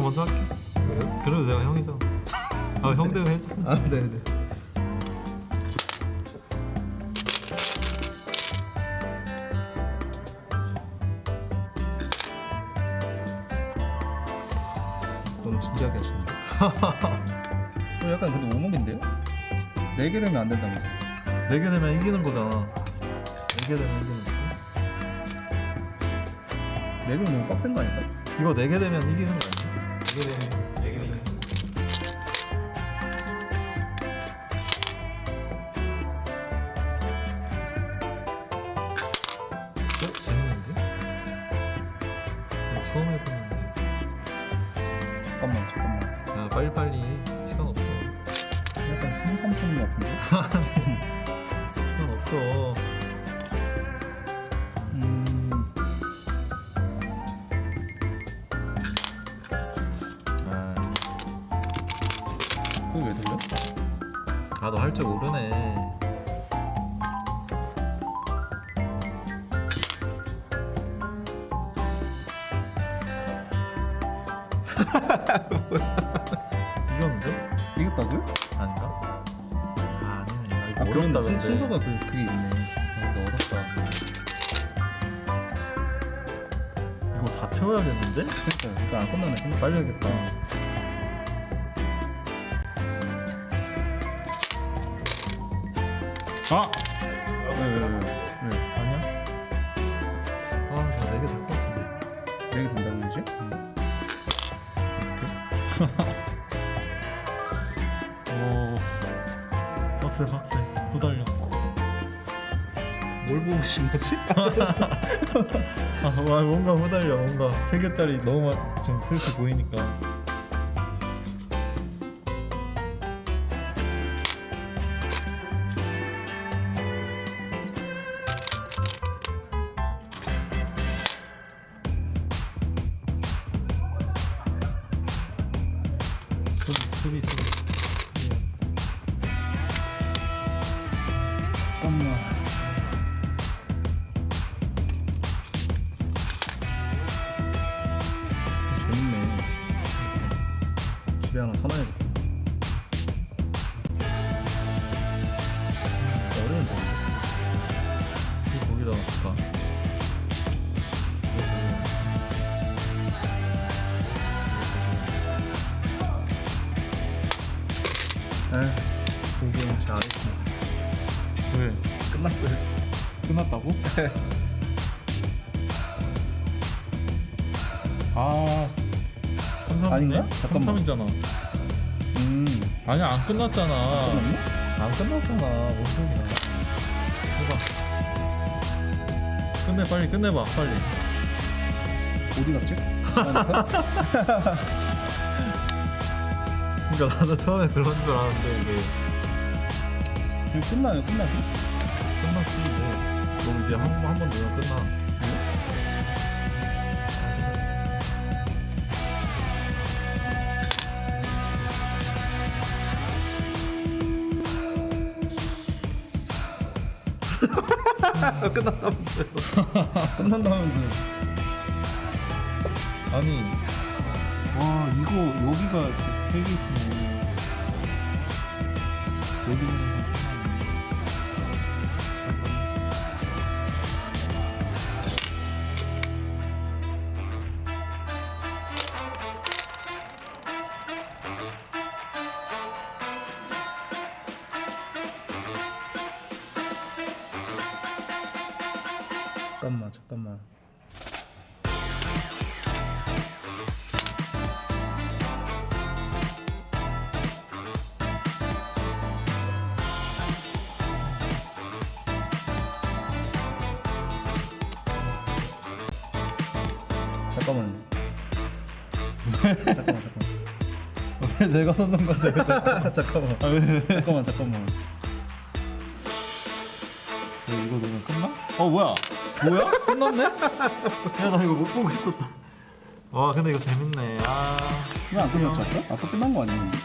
Speaker 17: 먼저 할게. 그래도 내가 형이잖아. 아, 형대로 해줘. 아, 네네.
Speaker 16: 너무 진지하게 하시네. 약간 근데 오목인데요? 4개 되면 안 된다면서.
Speaker 17: 4개 되면 이기는 거잖아. 4개 되면 이기는 거.
Speaker 16: 4개면 너무 빡센 거 아닐까?
Speaker 17: 이거 4개 되면 이기는 거 아니야? 4개 되면 4개 되면. 재밌는데? 처음 해보는데.
Speaker 16: 잠깐만.
Speaker 17: 야, 빨리빨리. 시간 없어.
Speaker 16: 약간 3-3 쓰는 거 같은데?
Speaker 17: 시간 없어.
Speaker 16: 그거 왜 들려?
Speaker 17: 아, 너 할 줄 모르네. 이겼는데?
Speaker 16: 이겼다고요?
Speaker 17: 아닌가? 아, 아니네. 이거
Speaker 16: 그럼
Speaker 17: 어렵다, 근데.
Speaker 16: 순서가 그게 있네.
Speaker 17: 근데 어렵다. 이거 다 채워야겠는데?
Speaker 16: 그러니까 이거 안 끝나네. 좀
Speaker 17: 빨리 해야겠다.
Speaker 16: 아! 왜?
Speaker 17: 아니야? 아, 저 4개 될 것 같은데.
Speaker 16: 4개 된다고 이제?
Speaker 17: 오, 빡세. 후달려.
Speaker 16: 뭘 보고 계신 거지?
Speaker 17: 아, 뭔가 후달려. 뭔가 3개짜리 너무 좀 슬슬 보이니까. 수비.
Speaker 16: 잠깐만. 재밌네. 집에 하나 사놔야겠다. 어려운데.
Speaker 17: 이거 거기다가 줄까?
Speaker 16: 보기엔 잘했어.
Speaker 17: 왜?
Speaker 16: 끝났어요.
Speaker 17: 끝났다고? 아, 3-3이네?
Speaker 16: 아닌가? 잠깐만.
Speaker 17: 3-3이잖아. 아니야, 안 끝났잖아. 안 끝났잖아. 뭔 소리야. 해봐. 빨리 끝내봐, 빨리.
Speaker 16: 어디 갔지?
Speaker 17: 그러니까 나도 처음에 그런 줄 알았는데 이게
Speaker 16: 그냥 끝나요.
Speaker 17: 끝났지 이제. 너 이제 한 번 넣으면 끝나.
Speaker 16: 끝났다면서요. 끝난다면서요.
Speaker 17: 아니,
Speaker 16: 와 이거 여기가 헬게이트네. 여기는 잠깐만. 잠깐만.
Speaker 17: 왜 내가 넣는 건데?
Speaker 16: 잠깐만. 잠깐만.
Speaker 17: 이거 넣으면 끝나? 뭐야? 끝났네? 야, 나 이거 못 보고 있었다. 와, 근데 이거 재밌네.
Speaker 16: 왜 안 끝났지 아까? 아까 끝난 거 아니었는데?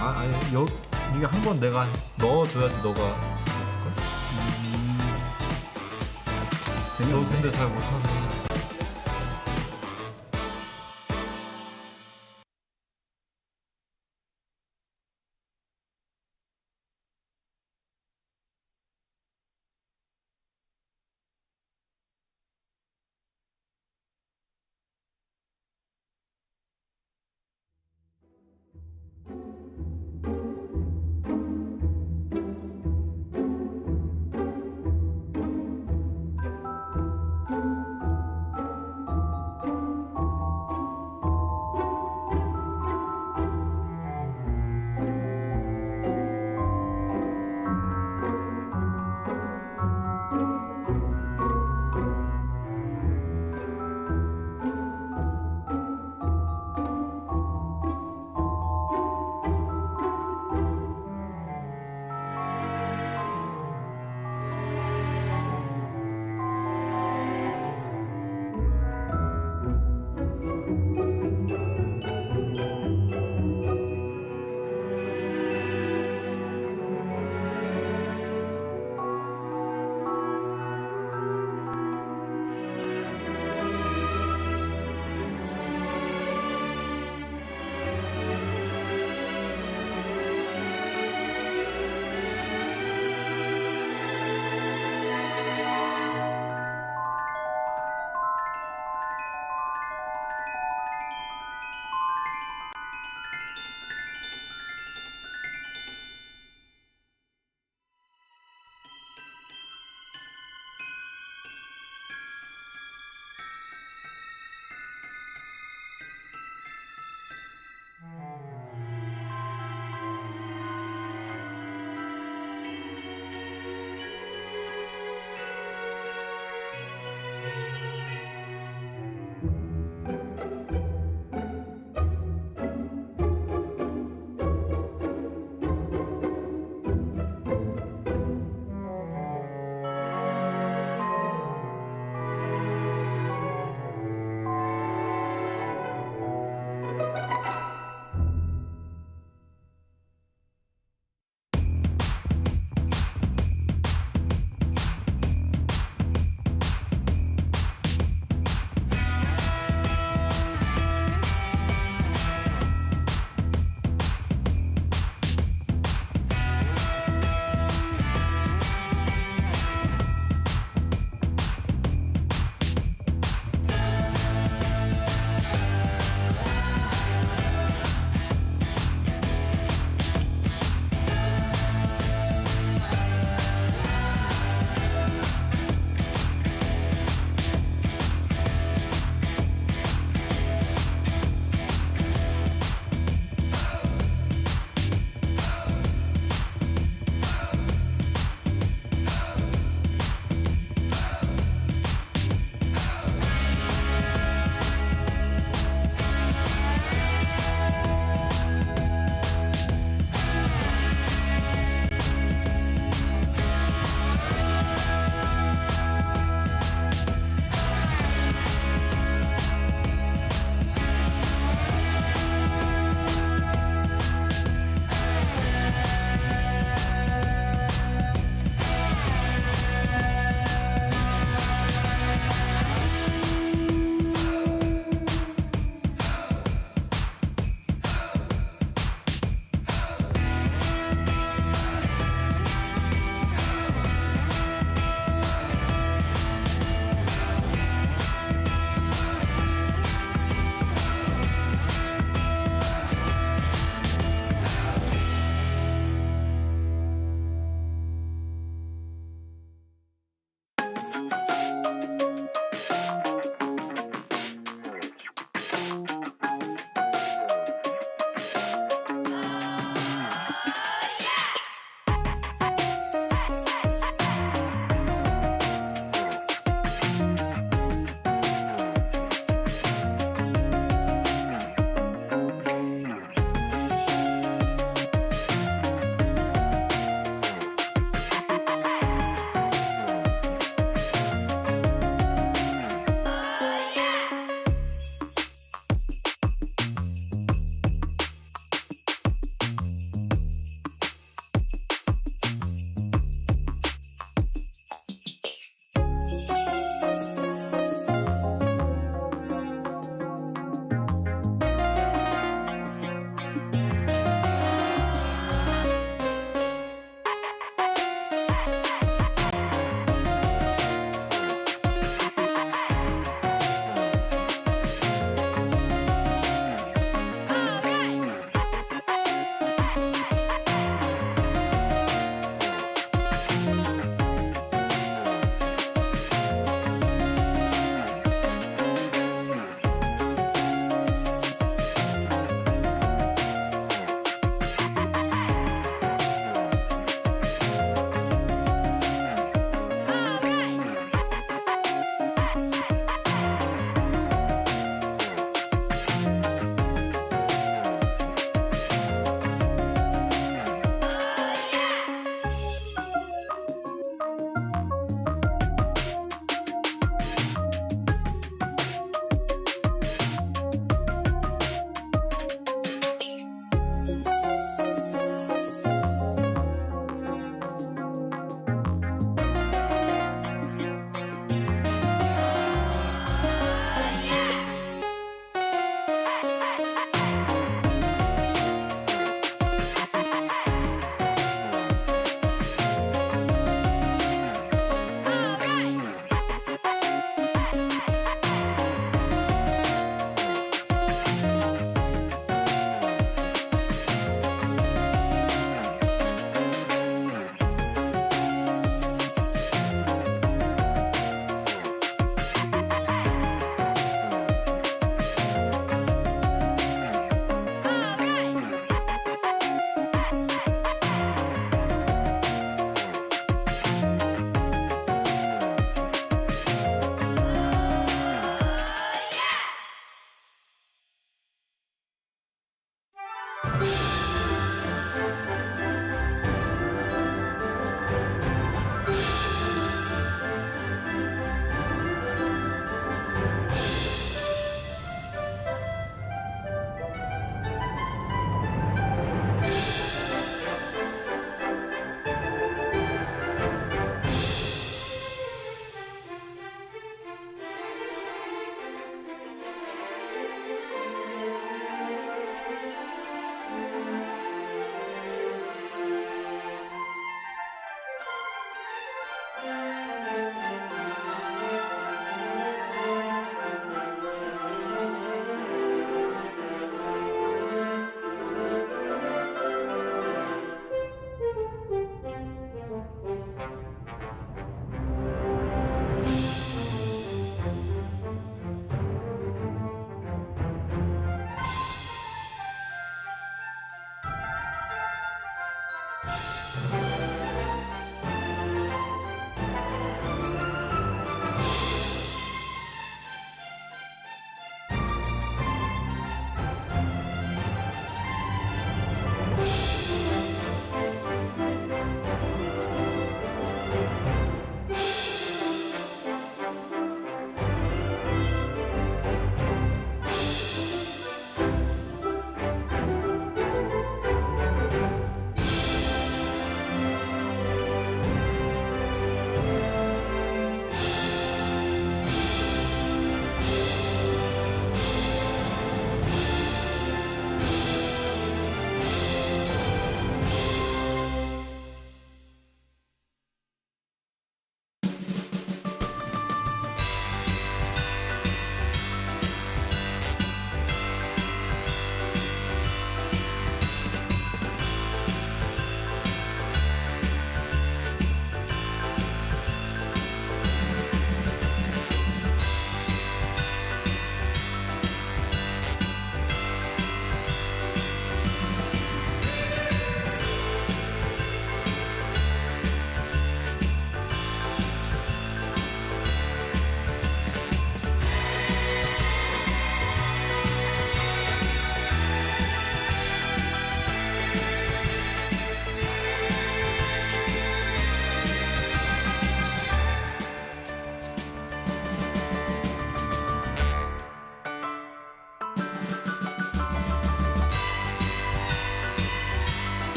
Speaker 17: 아니, 이게 한 번 내가 넣어줘야지 너가 됐을걸? 너 근데 잘 못하네.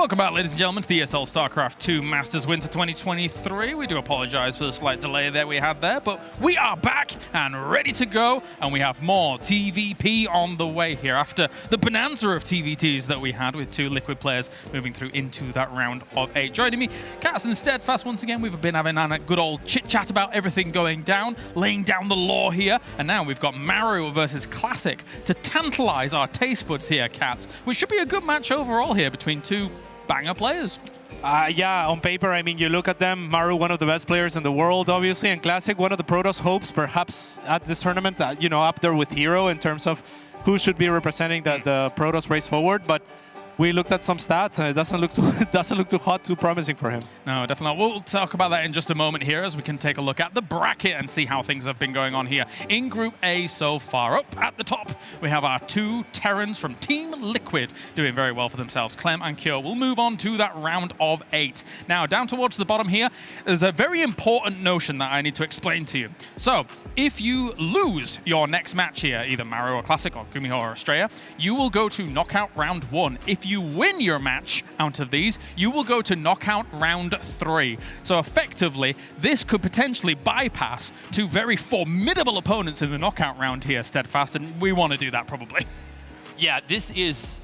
Speaker 2: Welcome back, ladies and gentlemen, to the ESL StarCraft 2 Masters Winter 2023. We do apologize for the slight delay that we had there, but we are back and ready to go, and we have more TVP on the way here after the bonanza of TVTs that we had with 2 Liquid players moving through into that round of 8. Joining me, Cats and Steadfast once again. We've been having a good old chit-chat about everything going down, laying down the law here, and now we've got Maru versus Classic to tantalize our taste buds here, Cats, which should be a good match overall here between 2 banger players.
Speaker 13: Yeah, on paper, I mean, you look at them, Maru, one of the best players in the world, obviously, and Classic, one of the Protoss hopes, perhaps, at this tournament, you know, up there with Hero in terms of who should be representing the Protoss race forward, but we looked at some stats, and it doesn't look too hot, too promising for him.
Speaker 2: No, definitely not. We'll talk about that in just a moment here as we can take a look at the bracket and see how things have been going on here in Group A so far. Up at the top, we have our 2 Terrans from Team Liquid doing very well for themselves. Clem and Kyo will move on to that round of 8. Now, down towards the bottom here, there's a very important notion that I need to explain to you. So, if you lose your next match here, either Maru or Classic or Gumiho or Estrella, you will go to knockout round 1. If you win your match out of these, you will go to knockout round 3. So effectively, this could potentially bypass 2 very formidable opponents in the knockout round here, Steadfast, and we want to do that probably.
Speaker 10: Yeah, this is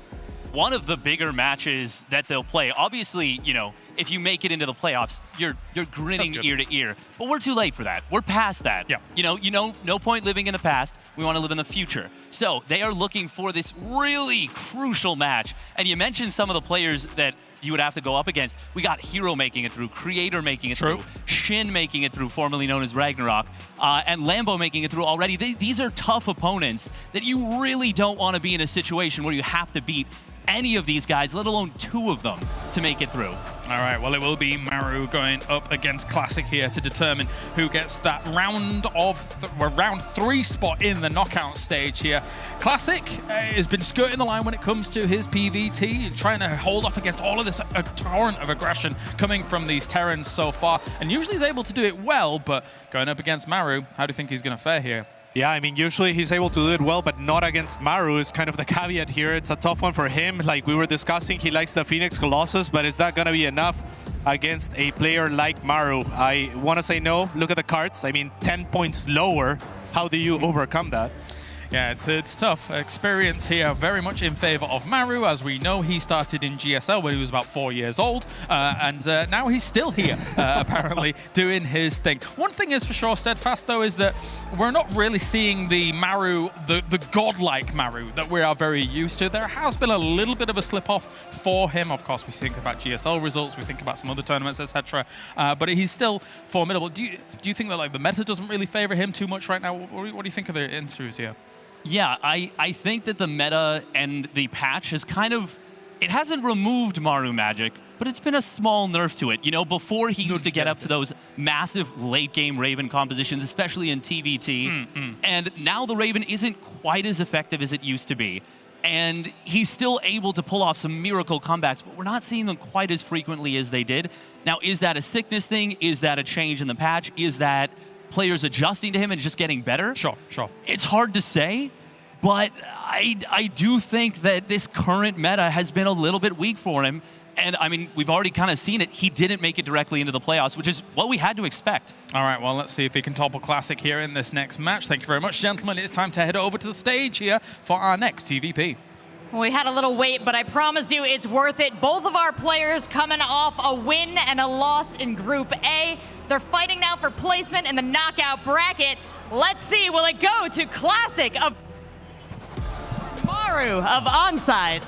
Speaker 10: one of the bigger matches that they'll play. Obviously, you know, if you make it into the playoffs, you're grinning ear to ear. But we're too late for that. We're past that.
Speaker 2: Yeah.
Speaker 10: You know, no point living in the past. We want to live in the future. So they are looking for this really crucial match. And you mentioned some of the players that you would have to go up against. We got Hero making it through, Creator making it through, Shin making it through, formerly known as Ragnarok, and Lambo making it through already. These are tough opponents that you really don't want to be in a situation where you have to beat any of these guys, let alone 2 of them, to make it through.
Speaker 2: All right, well, it will be Maru going up against Classic here to determine who gets that round 3 spot in the knockout stage here. Classic has been skirting the line when it comes to his PVT, trying to hold off against all of this torrent of aggression coming from these Terrans so far, and usually is able to do it well, but going up against Maru, how do you think he's going to fare here?
Speaker 13: Yeah, I mean, usually he's able to do it well, but not against Maru is kind of the caveat here. It's a tough one for him. Like we were discussing, he likes the Phoenix Colossus, but is that going to be enough against a player like Maru? I want to say no. Look at the cards. I mean, 10 points lower. How do you overcome that?
Speaker 2: Yeah, it's tough. Experience here very much in favor of Maru. As we know, he started in GSL when he was about 4 years old, and now he's still here, apparently, doing his thing. One thing is for sure, Steadfast, though, is that we're not really seeing the Maru, the godlike Maru that we are very used to. There has been a little bit of a slip-off for him. Of course, we think about GSL results, we think about some other tournaments, etc., but he's still formidable. Do you think that like the meta doesn't really favor him too much right now? What do you think of the interviews here?
Speaker 10: Yeah, I think that the meta and the patch has kind of, it hasn't removed Maru magic, but it's been a small nerf to it. You know, before he used to get up to those massive late-game Raven compositions, especially in TVT, and now the Raven isn't quite as effective as it used to be. And he's still able to pull off some miracle comebacks, but we're not seeing them quite as frequently as they did. Now, is that a sickness thing? Is that a change in the patch? Is that players adjusting to him and just getting better?
Speaker 2: Sure.
Speaker 10: It's hard to say, but I do think that this current meta has been a little bit weak for him. And I mean, we've already kind of seen it. He didn't make it directly into the playoffs, which is what we had to expect.
Speaker 2: All right, well, let's see if he can topple Classic here in this next match. Thank you very much, gentlemen. It's time to head over to the stage here for our next TVP.
Speaker 1: We had a little wait, but I promise you it's worth it. Both of our players coming off a win and a loss in Group A. They're fighting now for placement in the knockout bracket. Let's see, will it go to Classic of Maru of Onside?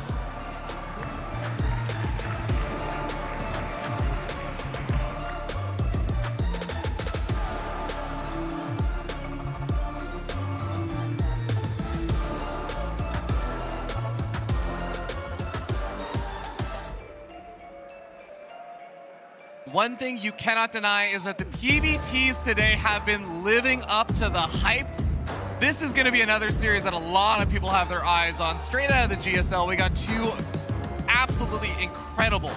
Speaker 4: One thing you cannot deny is that the PVTs today have been living up to the hype. This is going to be another series that a lot of people have their eyes on. Straight out of the GSL, we got 2 absolutely incredible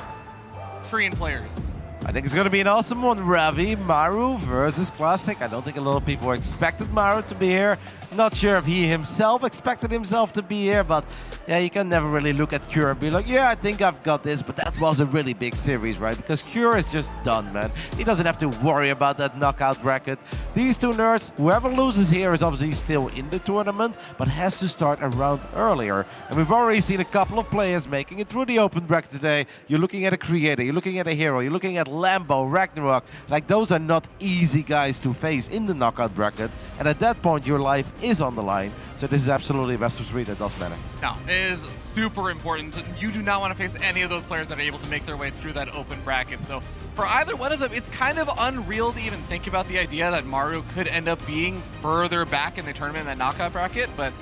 Speaker 4: Korean players.
Speaker 6: I think it's going to be an awesome one, Ravi. Maru versus Classic. I don't think a lot of people expected Maru to be here. Not sure if he himself expected himself to be here, but yeah, you can never really look at Cure and be like, yeah, I think I've got this, but that was a really big series, right? Because Cure is just done, man. He doesn't have to worry about that knockout bracket. These two nerds, whoever loses here is obviously still in the tournament, but has to start a round earlier. And we've already seen a couple of players making it through the open bracket today. You're looking at a Creator, you're looking at a Hero, you're looking at Lambo, Ragnarok. Like, those are not easy guys to face in the knockout bracket. And at that point, your life is on the line. So this is absolutely a best of 3 that does matter.
Speaker 4: No, it is super important. You do not want to face any of those players that are able to make their way through that open bracket. So for either one of them, it's kind of unreal to even think about the idea that Mario could end up being further back in the tournament in that knockout bracket. But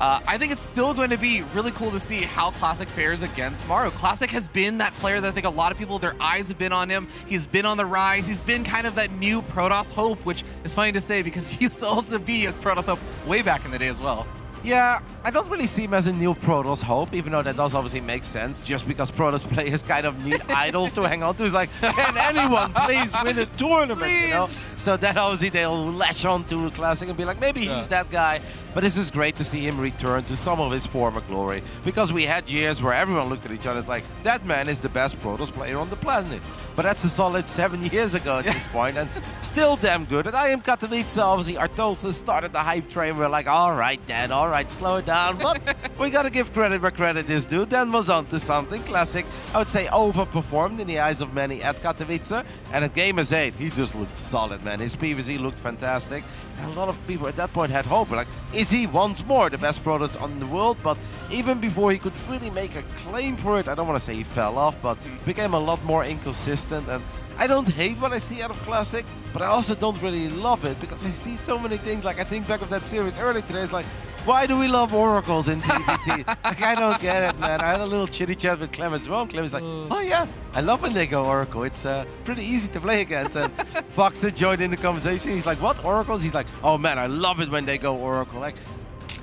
Speaker 4: I think it's still going to be really cool to see how Classic fares against Mario. Classic has been that player that I think a lot of people, their eyes have been on him. He's been on the rise. He's been kind of that new Protoss hope, which is funny to say because he used to also be a Protoss hope way back in the day as well.
Speaker 6: Yeah, I don't really see him as a new Protoss hope, even though that does obviously make sense, just because Protoss players kind of need idols to hang on to. It's like, can anyone please win a tournament, you know? So then obviously they'll latch on to Classic and be like, maybe he's that guy. But this is great to see him return to some of his former glory, because we had years where everyone looked at each other like, that man is the best Protoss player on the planet. But that's a solid 7 years ago at this point, and still damn good. And I am Katowice, obviously, Artolsa started the hype train. We're like, all right, Dan, all right, slow it down. But we got to give credit where credit is due. Dan was on to something. Classic, I would say, overperformed in the eyes of many at Katowice. And at Gamers 8, he just looked solid, man. His PvZ looked fantastic. And a lot of people at that point had hope. Like, is he once more the best Protoss on the world? But even before he could really make a claim for it, I don't want to say he fell off, but became a lot more inconsistent. And I don't hate what I see out of Classic, but I also don't really love it, because I see so many things. Like, I think back of that series earlier today, it's like, why do we love oracles in PvP? Like, I don't get it, man. I had a little chitty chat with Clem as well. Clem's like, oh yeah, I love when they go oracle. It's pretty easy to play against. And Fox had joined in the conversation. He's like, what, oracles? He's like, oh man, I love it when they go oracle. Like,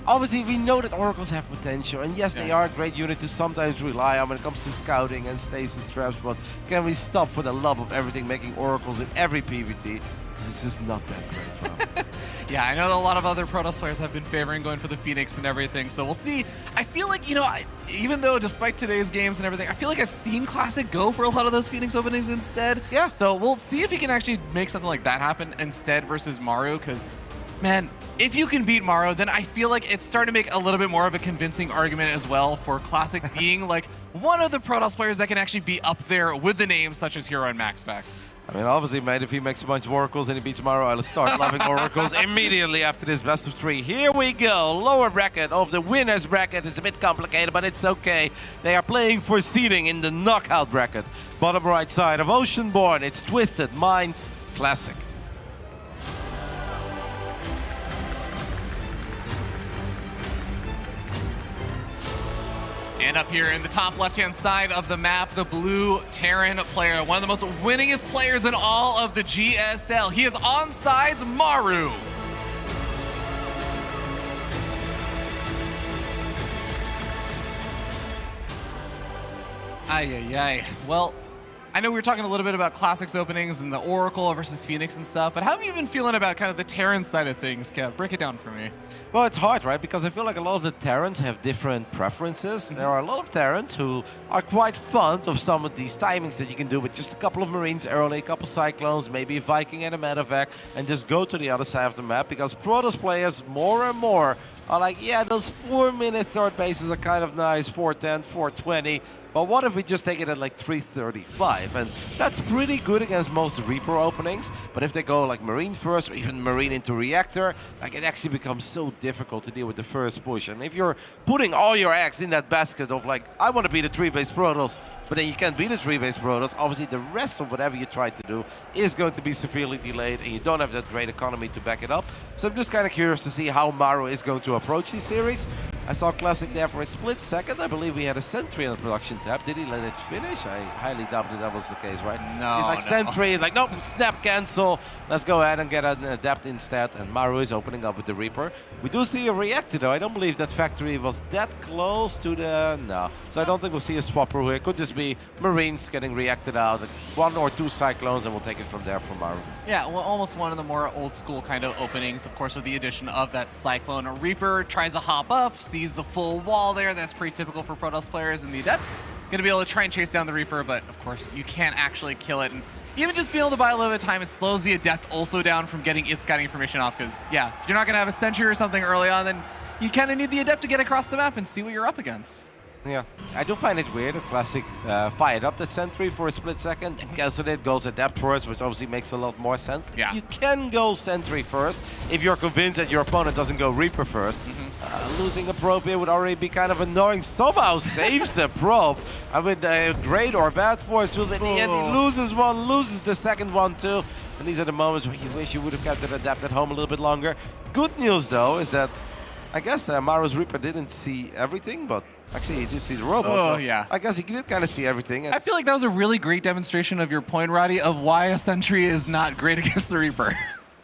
Speaker 6: obviously, we know that oracles have potential, and yes, they are a great unit to sometimes rely on when it comes to scouting and stasis traps, but can we stop, for the love of everything, making oracles in every PvT? Because it's just not that great fun.
Speaker 4: Yeah, I know a lot of other Protoss players have been favoring going for the Phoenix and everything, so we'll see. I feel like, you know, even though despite today's games and everything, I feel like I've seen Classic go for a lot of those Phoenix openings instead.
Speaker 6: Yeah.
Speaker 4: So we'll see if he can actually make something like that happen instead versus Mario, because, man, if you can beat Mario, then I feel like it's starting to make a little bit more of a convincing argument as well for Classic being like one of the Protoss players that can actually be up there with the names such as Hero and MaxPax.
Speaker 6: I mean, obviously, mate, if he makes a bunch of oracles and he beats Mario, I'll start loving oracles immediately after this best of 3. Here we go. Lower bracket of the winners bracket. It's a bit complicated, but it's okay. They are playing for seeding in the knockout bracket. Bottom right side of Oceanborn, it's Twisted Minds Classic.
Speaker 4: And up here in the top left-hand side of the map, the blue Terran player, one of the most winningest players in all of the GSL. He is on sides Maru. Ay. Well, I know we were talking a little bit about Classics openings and the Oracle versus Phoenix and stuff, but how have you been feeling about kind of the Terran side of things, Kev? Break it down for me.
Speaker 6: Well, it's hard, right? Because I feel like a lot of the Terrans have different preferences. There are a lot of Terrans who are quite fond of some of these timings that you can do with just a couple of Marines early, a couple Cyclones, maybe a Viking and a Medevac, and just go to the other side of the map, because Protoss players more and more are like, yeah, those 4-minute third bases are kind of nice, 410, 420, but what if we just take it at like 335? And that's pretty good against most Reaper openings, but if they go like Marine first or even Marine into Reactor, like, it actually becomes so difficult to deal with the first push. And if you're putting all your eggs in that basket of like, I want to be the 3-base Protoss, but then you can't be the 3-base Protoss, obviously the rest of whatever you try to do is going to be severely delayed, and you don't have that great economy to back it up. So I'm just kind of curious to see how Maru is going to approach this series. I saw Classic there for a split second. I believe we had a sentry on the production tab. Did he let it finish? I highly doubt that was the case, right?
Speaker 4: No,
Speaker 6: He's like, sentry. He's like, nope, snap, cancel. Let's go ahead and get an Adept instead. And Maru is opening up with the Reaper. We do see a reactor, though. I don't believe that factory was that close to the... No. So I don't think we'll see a swapper here. It could just be Marines getting reacted out. 1 or 2 Cyclones, and we'll take it from there for Maru.
Speaker 4: Yeah, well, almost one of the more old school kind of openings, of course, with the addition of that Cyclone. A Reaper tries to hop up, sees the full wall there. That's pretty typical for Protoss players in the Adept. Going to be able to try and chase down the Reaper, but of course, you can't actually kill it. And even just being able to buy a little bit of time, it slows the Adept also down from getting its scouting information off, because, yeah, if you're not going to have a sentry or something early on, then you kind of need the Adept to get across the map and see what you're up against.
Speaker 6: Yeah, I do find it weird that Classic fired up that sentry for a split second and canceled it, goes Adept first, which obviously makes a lot more sense.
Speaker 4: Yeah.
Speaker 6: You can go sentry first if you're convinced that your opponent doesn't go Reaper first. Losing a probe here would already be kind of annoying. Somehow saves the probe. I mean, great or bad force field, but in the end he loses one, loses the second one too. And these are the moments where you wish you would have kept it Adept at home a little bit longer. Good news though is that I guess Maru's Reaper didn't see everything, but actually, he did see the robot.
Speaker 4: Oh,
Speaker 6: so
Speaker 4: yeah.
Speaker 6: I guess he did kind of see everything.
Speaker 4: I feel like that was a really great demonstration of your point, Roddy, of why a sentry is not great against the Reaper.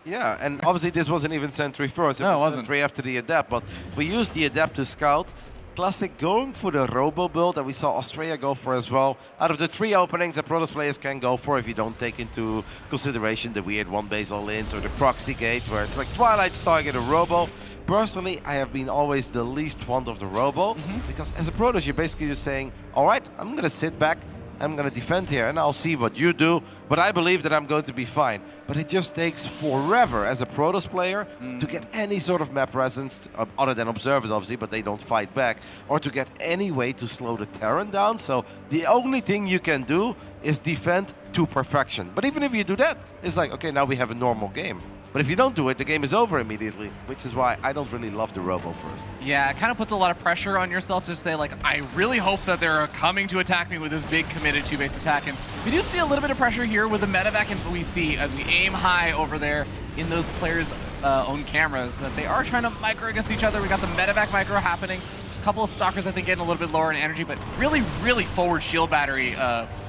Speaker 6: Yeah, and obviously this wasn't even sentry first. It was sentry after the Adept, but we used the Adept to scout. Classic going for the Robo build that we saw Australia go for as well. Out of the 3 openings that Protoss players can go for, if you don't take into consideration the weird one base all-ins or the proxy gate, where it's like Twilight Stargate or Robo. Personally, I have been always the least fond of the Robo, because as a Protoss, you're basically just saying, all right, I'm going to sit back, I'm going to defend here, and I'll see what you do, but I believe that I'm going to be fine. But it just takes forever as a Protoss player to get any sort of map presence, other than observers, obviously, but they don't fight back, or to get any way to slow the Terran down. So the only thing you can do is defend to perfection. But even if you do that, it's like, okay, now we have a normal game. But if you don't do it, the game is over immediately, which is why I don't really love the Robo first.
Speaker 4: Yeah, it kind of puts a lot of pressure on yourself to say, like, I really hope that they're coming to attack me with this big committed 2-base attack. And we do see a little bit of pressure here with the medevac, and we see as we aim high over there in those players' own cameras that they are trying to micro against each other. We got the medevac micro happening. A couple of Stalkers, I think, getting a little bit lower in energy, but really, really forward shield battery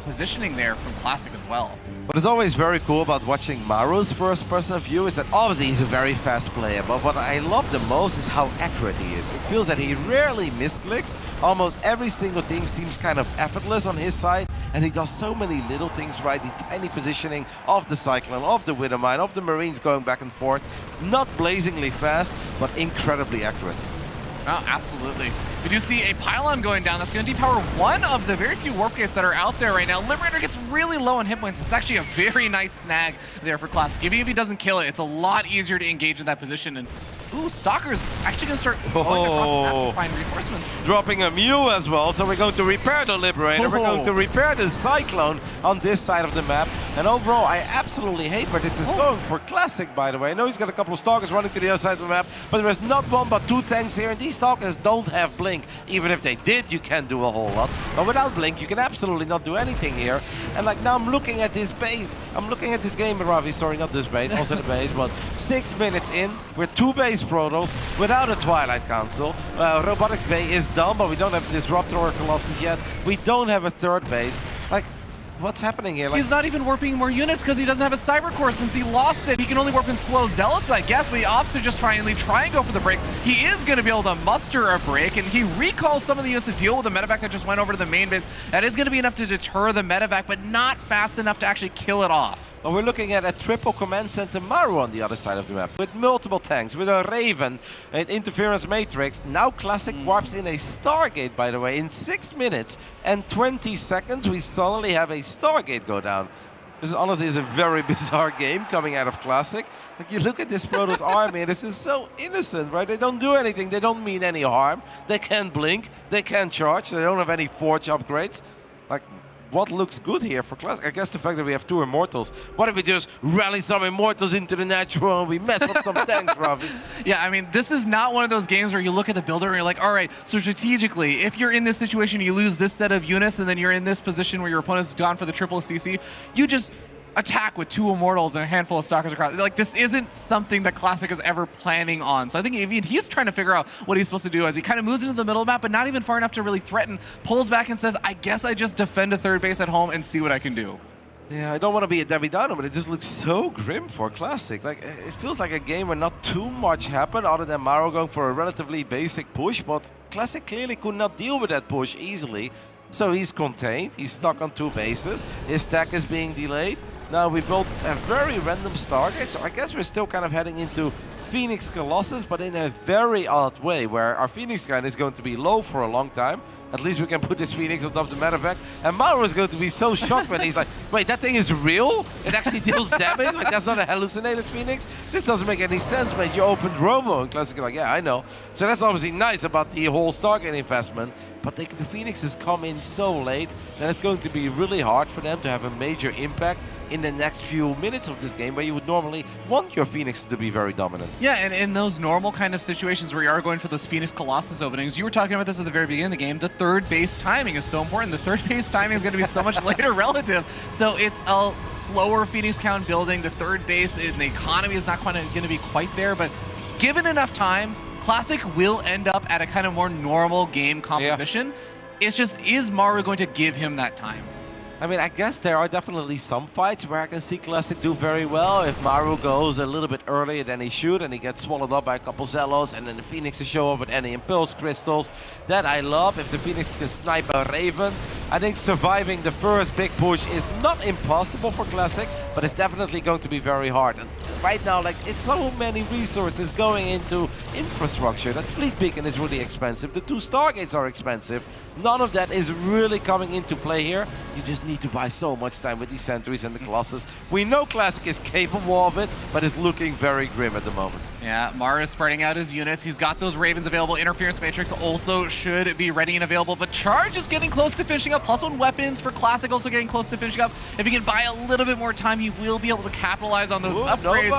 Speaker 4: positioning there from Classic as well.
Speaker 6: What is always very cool about watching Maru's first-person view is that obviously he's a very fast player, but what I love the most is how accurate he is. It feels that he rarely misclicks. Almost every single thing seems kind of effortless on his side, and he does so many little things right. The tiny positioning of the Cyclone, of the Widowmine, of the Marines going back and forth. Not blazingly fast, but incredibly accurate.
Speaker 4: Oh, absolutely. We do see a pylon going down. That's going to depower one of the very few warp gates that are out there right now. Liberator gets really low on hit points. It's actually a very nice snag there for Classic. Even if he doesn't kill it, it's a lot easier to engage in that position. And ooh, Stalker's actually going to start going across the map to find reinforcements.
Speaker 6: Dropping a Mew as well, so we're going to repair the Liberator. We're going to repair the Cyclone on this side of the map. And overall, I absolutely hate where this is going for Classic, by the way. I know he's got a couple of Stalkers running to the other side of the map, but there is not one but 2 tanks here, and these Stalkers don't have Blink. Even if they did, you can't do a whole lot. But without Blink, you can absolutely not do anything here. And like now I'm looking at this base. I'm looking at this game, Ravi, sorry, not this base, also the base, but 6 minutes in, we're 2 base Protoss without a Twilight Council. Robotics Bay is done, but we don't have Disruptor or Colossus yet. We don't have a 3rd base. Like, what's happening here? Like,
Speaker 4: he's not even warping more units because he doesn't have a Cyber Core since he lost it. He can only warp in slow Zealots, I guess, but he opts to just try and go for the break. He is going to be able to muster a break, and he recalls some of the units to deal with the medevac that just went over to the main base. That is going to be enough to deter the medevac, but not fast enough to actually kill it off.
Speaker 6: Well, we're looking at a triple command center Maru on the other side of the map with multiple tanks, with a Raven, an interference matrix. Now Classic warps in a Stargate, by the way. In 6 minutes and 20 seconds, we suddenly have a Stargate go down. This honestly is a very bizarre game coming out of Classic. Like, you look at this Protoss army, and this is so innocent, right? They don't do anything. They don't mean any harm. They can't blink. They can't charge. They don't have any forge upgrades. Like, what looks good here for Classic? I guess the fact that we have 2 Immortals. What if we just rally some Immortals into the natural and we mess up some tanks, Ravi?
Speaker 4: Yeah, I mean, this is not one of those games where you look at the builder and you're like, all right, so strategically, if you're in this situation, you lose this set of units, and then you're in this position where your opponent's gone for the triple CC, you just attack with 2 Immortals and a handful of Stalkers across. Like, this isn't something that Classic is ever planning on. So I think even he's trying to figure out what he's supposed to do as he kind of moves into the middle of the map, but not even far enough to really threaten. Pulls back and says, I guess I just defend a third base at home and see what I can do.
Speaker 6: Yeah, I don't want to be a Debbie Downer, but it just looks so grim for Classic. Like, it feels like a game where not too much happened other than Maro going for a relatively basic push, but Classic clearly could not deal with that push easily. So he's contained, he's stuck on 2 bases, his stack is being delayed. Now we built a very random Stargate, so I guess we're still kind of heading into Phoenix Colossus, but in a very odd way, where our Phoenix guy is going to be low for a long time. At least we can put this Phoenix on top of the medevac. And Maro is going to be so shocked when he's like, wait, that thing is real? It actually deals damage? Like, that's not a hallucinated Phoenix? This doesn't make any sense, mate. You opened Robo. And Classic is like, yeah, I know. So that's obviously nice about the whole Stargate investment. But the Phoenixes come in so late that it's going to be really hard for them to have a major impact in the next few minutes of this game, where you would normally want your Phoenix to be very dominant.
Speaker 4: Yeah, and in those normal kind of situations where you are going for those Phoenix Colossus openings, you were talking about this at the very beginning of the game, the third base timing is so important. The third base timing is going to be so much later relative. So it's a slower Phoenix count building. The third base in the economy is not quite going to be quite there, but given enough time, Classic will end up at a kind of more normal game composition. Yeah. It's just, is Maru going to give him that time?
Speaker 6: I mean, I guess there are definitely some fights where I can see Classic do very well. If Maru goes a little bit earlier than he should and he gets swallowed up by a couple Zelos and then the Phoenixes show up with any Impulse Crystals, that I love. If the Phoenix can snipe a Raven, I think surviving the first big push is not impossible for Classic, but it's definitely going to be very hard. And right now, like, it's so many resources going into infrastructure. That Fleet Beacon is really expensive. The 2 Stargates are expensive. None of that is really coming into play here. You just need to buy so much time with these Sentries and the Colossus. We know Classic is capable of it, but it's looking very grim at the moment.
Speaker 4: Yeah, Mara is spreading out his units. He's got those Ravens available. Interference Matrix also should be ready and available, but Charge is getting close to finishing up. +1 weapons for Classic also getting close to finishing up. If he can buy a little bit more time, he will be able to capitalize on those upgrades.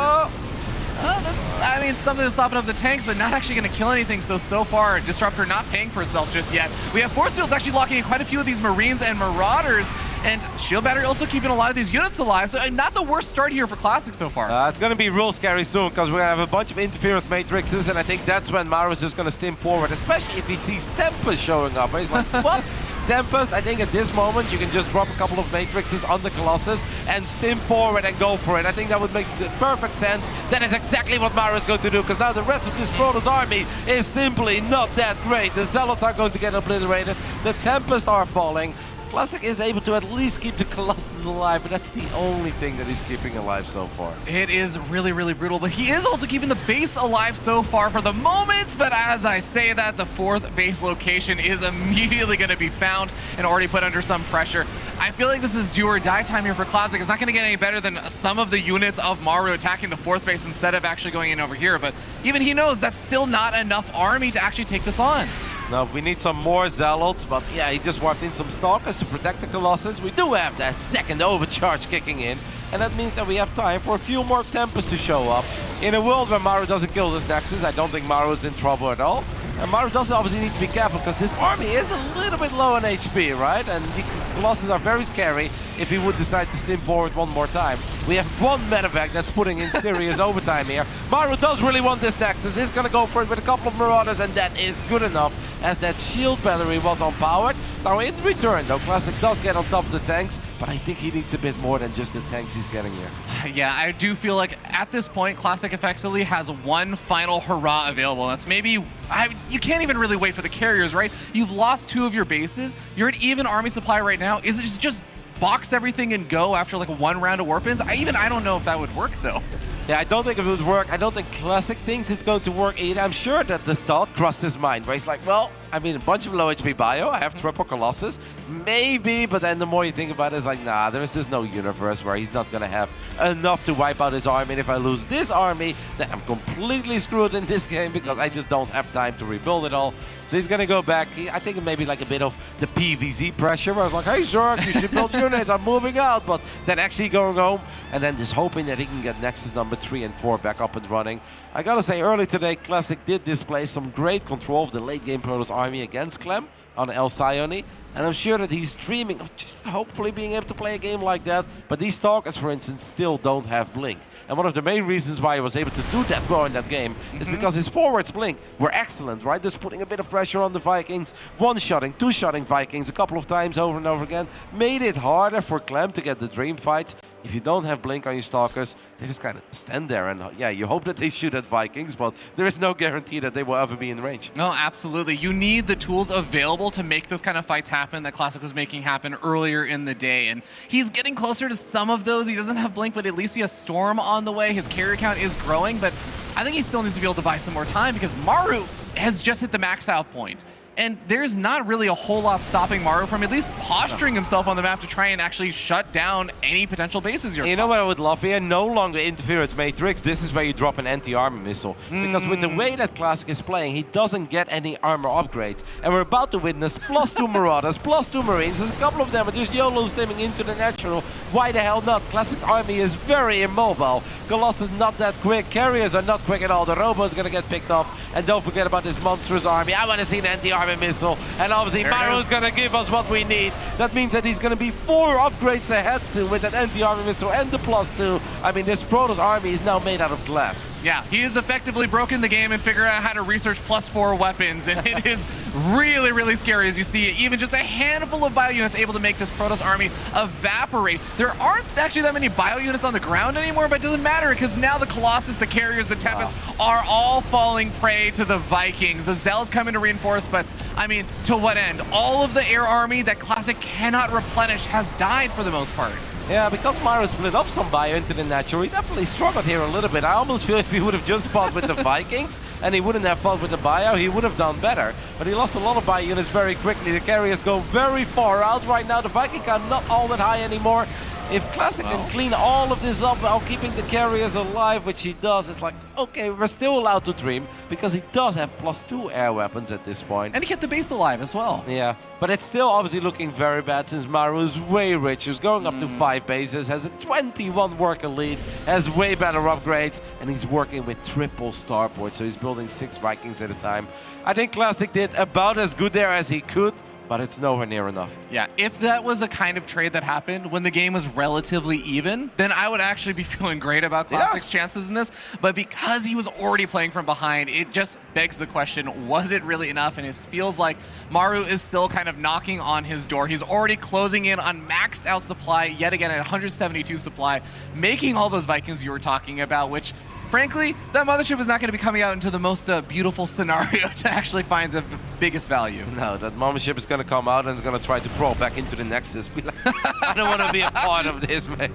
Speaker 4: That's, I mean, something to soften up the tanks, but not actually going to kill anything. So far, Disruptor not paying for itself just yet. We have Force Fields actually locking in quite a few of these Marines and Marauders, and Shield Battery also keeping a lot of these units alive. So not the worst start here for Classic so far.
Speaker 6: It's going to be real scary soon, because we're going to have a bunch of Interference Matrixes, and I think that's when Maru is going to stim forward, especially if he sees Tempest showing up. He's like, what? Tempest, I think at this moment you can just drop a couple of Matrixes on the Colossus and stim forward and go for it. I think that would make the perfect sense. That is exactly what Maru is going to do, because now the rest of this Protoss army is simply not that great. The Zealots are going to get obliterated. The Tempest are falling. Classic is able to at least keep the Colossus alive, but that's the only thing that he's keeping alive so far.
Speaker 4: It is really, really brutal, but he is also keeping the base alive so far for the moment. But as I say that, the 4th base location is immediately going to be found and already put under some pressure. I feel like this is do or die time here for Classic. It's not going to get any better than some of the units of Maru attacking the 4th base instead of actually going in over here. But even he knows that's still not enough army to actually take this on.
Speaker 6: No, we need some more Zealots, but yeah, he just warped in some Stalkers to protect the Colossus. We do have that second overcharge kicking in, and that means that we have time for a few more Tempests to show up. In a world where Maru doesn't kill this Nexus, I don't think Maru is in trouble at all. And Maru does obviously need to be careful, because this army is a little bit low on HP, right? And the Colossus are very scary if he would decide to stim forward one more time. We have one medevac that's putting in serious overtime here. Maru does really want this Nexus. He's going to go for it with a couple of Marauders, and that is good enough, as that shield battery was unpowered. Now in return, though, Classic does get on top of the tanks, but I think he needs a bit more than just the tanks he's getting here.
Speaker 4: Yeah, I do feel like at this point, Classic effectively has one final hurrah available. That's maybe, you can't even really wait for the carriers, right? You've lost 2 of your bases. You're at even army supply right now. Is it just box everything and go after like 1 round of warp-ins? I don't know if that would work though.
Speaker 6: Yeah, I don't think it would work. I don't think Classic thinks it's going to work either. I'm sure that the thought crossed his mind, where he's like, well, I mean, a bunch of low HP bio. I have triple Colossus. Maybe, but then the more you think about it, it's like, nah, there's just no universe where he's not going to have enough to wipe out his army. And if I lose this army, then I'm completely screwed in this game, because I just don't have time to rebuild it all. So he's going to go back. I think maybe like a bit of the PVZ pressure, where I was like, hey, Zerg, you should build units. I'm moving out. But then actually going home and then just hoping that he can get Nexus number 3 and 4 back up and running. I got to say, early today, Classic did display some great control of the late game Protoss army. army against Clem on El Sione. And I'm sure that he's dreaming of just hopefully being able to play a game like that. But these Stalkers, for instance, still don't have Blink. And one of the main reasons why he was able to do that well in that game is because his forwards Blink were excellent, right? Just putting a bit of pressure on the Vikings, one-shotting, two-shotting Vikings a couple of times over and over again. Made it harder for Clem to get the dream fights. If you don't have Blink on your Stalkers, they just kind of stand there and, yeah, you hope that they shoot at Vikings, but there is no guarantee that they will ever be in range.
Speaker 4: No, absolutely. You need the tools available to make those kind of fights happen that Classic was making happen earlier in the day. And he's getting closer to some of those. He doesn't have Blink, but at least he has Storm on the way. His carry count is growing, but I think he still needs to be able to buy some more time because Maru has just hit the max out point. And there's not really a whole lot stopping Maru from at least posturing himself on the map to try and actually shut down any potential bases.
Speaker 6: You know what I would love here? No longer Interference Matrix. This is where you drop an anti-armor missile. Because with the way that Classic is playing, he doesn't get any armor upgrades. And we're about to witness +2 Marauders, +2 Marines. There's a couple of them are just YOLO stimming into the natural. Why the hell not? Classic's army is very immobile. Colossus not that quick. Carriers are not quick at all. The Robo's gonna get picked off. And don't forget about this monstrous army. I want to see an anti-armor missile, and obviously Maru's gonna give us what we need. That means that he's gonna be 4 upgrades ahead soon with that anti-armor missile and the +2. I mean, this Protoss army is now made out of glass.
Speaker 4: Yeah, he has effectively broken the game and figured out how to research +4 weapons, and it is really, really scary as you see even just a handful of bio units able to make this Protoss army evaporate. There aren't actually that many bio units on the ground anymore, but it doesn't matter because now the Colossus, the Carriers, the Tempest are all falling prey to the Vikings. The Zealots come in to reinforce, but I mean, to what end? All of the air army that Classic cannot replenish has died for the most part.
Speaker 6: Yeah, because Maru split off some bio into the natural, he definitely struggled here a little bit. I almost feel if he would have just fought with the Vikings and he wouldn't have fought with the bio, he would have done better. But he lost a lot of bio units very quickly. The Carriers go very far out right now. The Viking count not all that high anymore. If Classic can clean all of this up while keeping the Carriers alive, which he does, it's like, okay, we're still allowed to dream because he does have +2 air weapons at this point.
Speaker 4: And he kept the base alive as well.
Speaker 6: Yeah, but it's still obviously looking very bad since Maru is way rich. He's going up to 5 bases, has a 21 worker lead, has way better upgrades, and he's working with triple starport, so he's building 6 Vikings at a time. I think Classic did about as good there as he could, but it's nowhere near enough.
Speaker 4: Yeah, if that was a kind of trade that happened when the game was relatively even, then I would actually be feeling great about Classic's chances in this. But because he was already playing from behind, it just begs the question, was it really enough? And it feels like Maru is still kind of knocking on his door. He's already closing in on maxed out supply, yet again at 172 supply, making all those Vikings you were talking about, which frankly, that mothership is not going to be coming out into the most beautiful scenario to actually find the biggest value.
Speaker 6: No, that mothership is going to come out and is going to try to crawl back into the Nexus. Be like, I don't want to be a part of this, mate.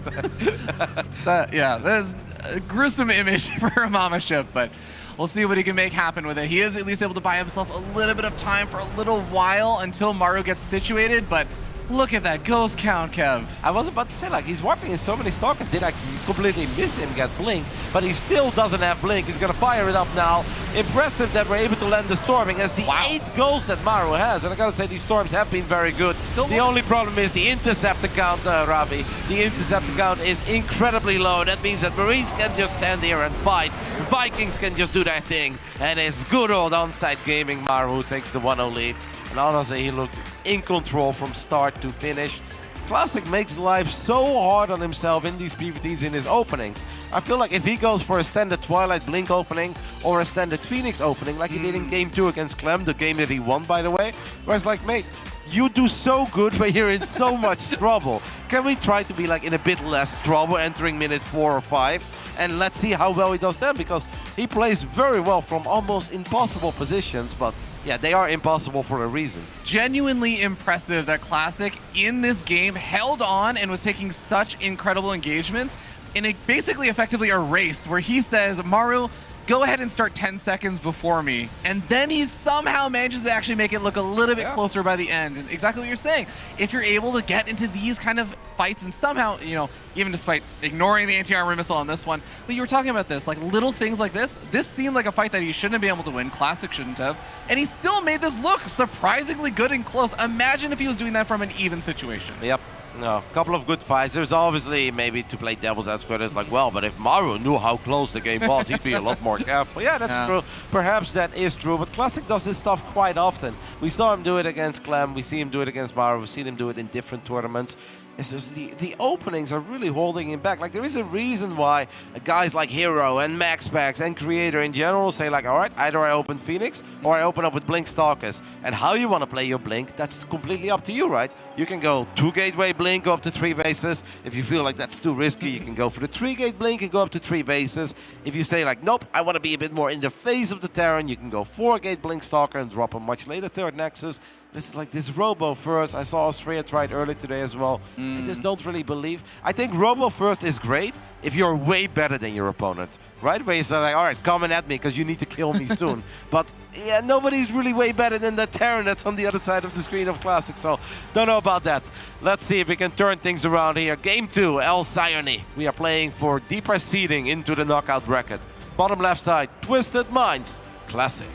Speaker 4: Yeah, that's a gruesome image for a mothership, but we'll see what he can make happen with it. He is at least able to buy himself a little bit of time for a little while until Maru gets situated, but look at that ghost count, Kev.
Speaker 6: I was about to say, like, he's warping in so many Stalkers. Did I completely miss him get Blink? But he still doesn't have Blink. He's going to fire it up now. Impressive that we're able to land the Storming as the 8 ghosts that Maru has. And I got to say, these Storms have been very good. The only problem is the Interceptor count, Ravi. The Interceptor count is incredibly low. That means that Marines can just stand here and fight. Vikings can just do their thing. And it's good old on-site gaming. Maru takes the 1-0 lead. And honestly, he looked in control from start to finish. Classic makes life so hard on himself in these PvTs in his openings. I feel like if he goes for a standard Twilight Blink opening or a standard Phoenix opening, like he did in Game 2 against Clem, the game that he won, by the way, where it's like, mate, you do so good when you're in so much trouble. Can we try to be like in a bit less trouble entering minute 4 or 5? And let's see how well he does then, because he plays very well from almost impossible positions, but yeah, they are impossible for a reason.
Speaker 4: Genuinely impressive that Classic in this game held on and was taking such incredible engagements in a basically effectively a race where he says, Maru, go ahead and start 10 seconds before me. And then he somehow manages to actually make it look a little bit closer by the end. And exactly what you're saying. If you're able to get into these kind of fights and somehow, you know, even despite ignoring the anti-armor missile on this one, but you were talking about this, like little things like this seemed like a fight that he shouldn't have been able to win. Classic shouldn't have. And he still made this look surprisingly good and close. Imagine if he was doing that from an even situation.
Speaker 6: Yep. No, a couple of good fights. There's obviously, maybe to play devil's advocate, it's like, well, but if Maru knew how close the game was, he'd be a lot more careful. Yeah, that's true. Perhaps that is true, but Classic does this stuff quite often. We saw him do it against Clem, we see him do it against Maru, we've seen him do it in different tournaments. It's just the openings are really holding him back. Like, there is a reason why guys like Hero and MaxPax and Creator in general say, like, all right, either I open Phoenix or I open up with Blink Stalkers. And how you want to play your Blink, that's completely up to you, right? You can go 2-gateway Blink, go up to 3 bases. If you feel like that's too risky, you can go for the 3-gate Blink and go up to 3 bases. If you say, like, nope, I want to be a bit more in the face of the Terran, you can go 4-gate Blink Stalker and drop a much later 3rd Nexus. This is like this Robo First. I saw Australia tried earlier today as well. I just don't really believe. I think Robo First is great if you're way better than your opponent, right? Where you say, like, all right, coming at me because you need to kill me soon. But yeah, nobody's really way better than the Terran that's on the other side of the screen of Classic. So don't know about that. Let's see if we can turn things around here. Game 2, El Sayoni. We are playing for deeper seeding into the knockout bracket. Bottom left side, Twisted Minds, Classic.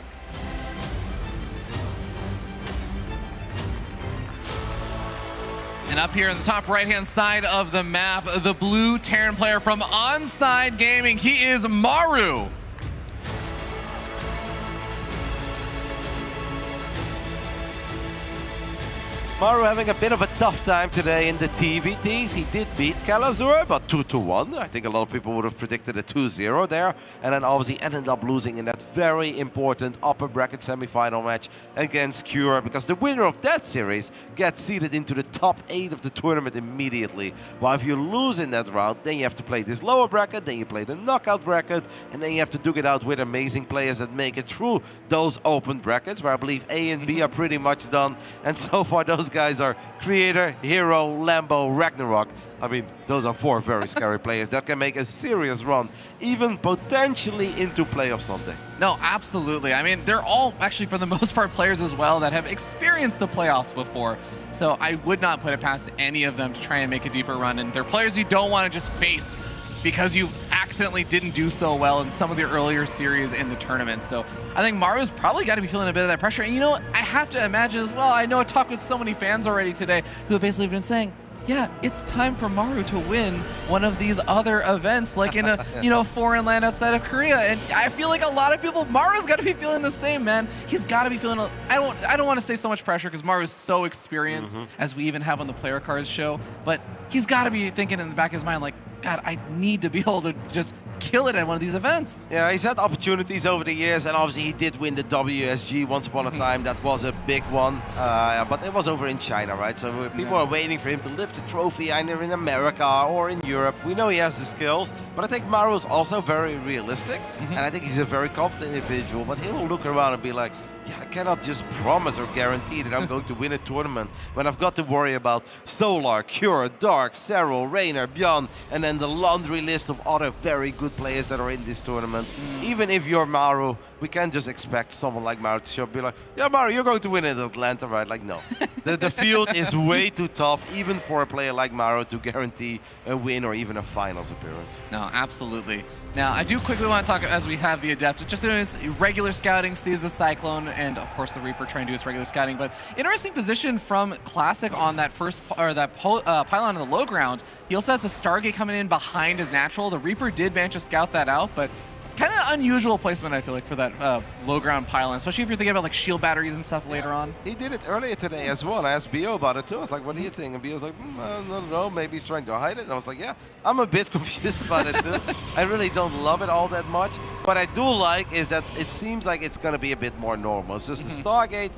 Speaker 4: And up here in the top right-hand side of the map, the blue Terran player from Onside Gaming, he is Maru.
Speaker 6: Maru having a bit of a tough time today in the TVTs. He did beat Kalazur, but 2-1. I think a lot of people would have predicted a 2-0 there. And then obviously ended up losing in that very important upper bracket semifinal match against Cure, because the winner of that series gets seeded into the top 8 of the tournament immediately. While if you lose in that round, then you have to play this lower bracket, then you play the knockout bracket, and then you have to duke it out with amazing players that make it through those open brackets, where I believe A and B are pretty much done. And so far, those guys are Creator, Hero, Lambo, Ragnarok. I mean, those are 4 very scary players that can make a serious run, even potentially into playoffs someday.
Speaker 4: No, absolutely. I mean, they're all actually, for the most part, players as well that have experienced the playoffs before. So I would not put it past any of them to try and make a deeper run. And they're players you don't want to just face because you accidentally didn't do so well in some of the earlier series in the tournament. So I think Maru's probably got to be feeling a bit of that pressure. And you know, I have to imagine as well, I know I talked with so many fans already today who have basically been saying, yeah, it's time for Maru to win one of these other events, like in a foreign land outside of Korea. And I feel like a lot of people, Maru's got to be feeling the same, man. He's got to be feeling, I don't want to say so much pressure because Maru's so experienced, as we even have on the player cards show, but he's got to be thinking in the back of his mind, like, God, I need to be able to just kill it at one of these events.
Speaker 6: Yeah, he's had opportunities over the years, and obviously he did win the WSG once upon a time. That was a big one, but it was over in China, right? So people are waiting for him to lift the trophy either in America or in Europe. We know he has the skills, but I think Maru is also very realistic, and I think he's a very confident individual, but he will look around and be like, yeah, I cannot just promise or guarantee that I'm going to win a tournament when I've got to worry about Solar, Cure, Dark, Serral, Rainer, Bjorn, and then the laundry list of other very good players that are in this tournament. Even if you're Maru, we can't just expect someone like Maru to be like, yeah, Maru, you're going to win in Atlanta, right? Like, no. The field is way too tough, even for a player like Maru, to guarantee a win or even a finals appearance.
Speaker 4: No, absolutely. Now, I do quickly want to talk, as we have the Adept, just doing its regular scouting, sees the Cyclone, and of course the Reaper trying to do its regular scouting. But interesting position from Classic on that first, or that pylon on the low ground. He also has the Stargate coming in behind his natural. The Reaper did manage to scout that out, but kind of unusual placement, I feel like, for that low ground pylon, especially if you're thinking about like shield batteries and stuff later on.
Speaker 6: He did it earlier today as well. I asked Bio about it too. I was like, what do you think? And Bio's like, I don't know, maybe he's trying to hide it. And I was like, yeah, I'm a bit confused about it too. I really don't love it all that much. What I do like is that it seems like it's going to be a bit more normal. It's just the Stargate.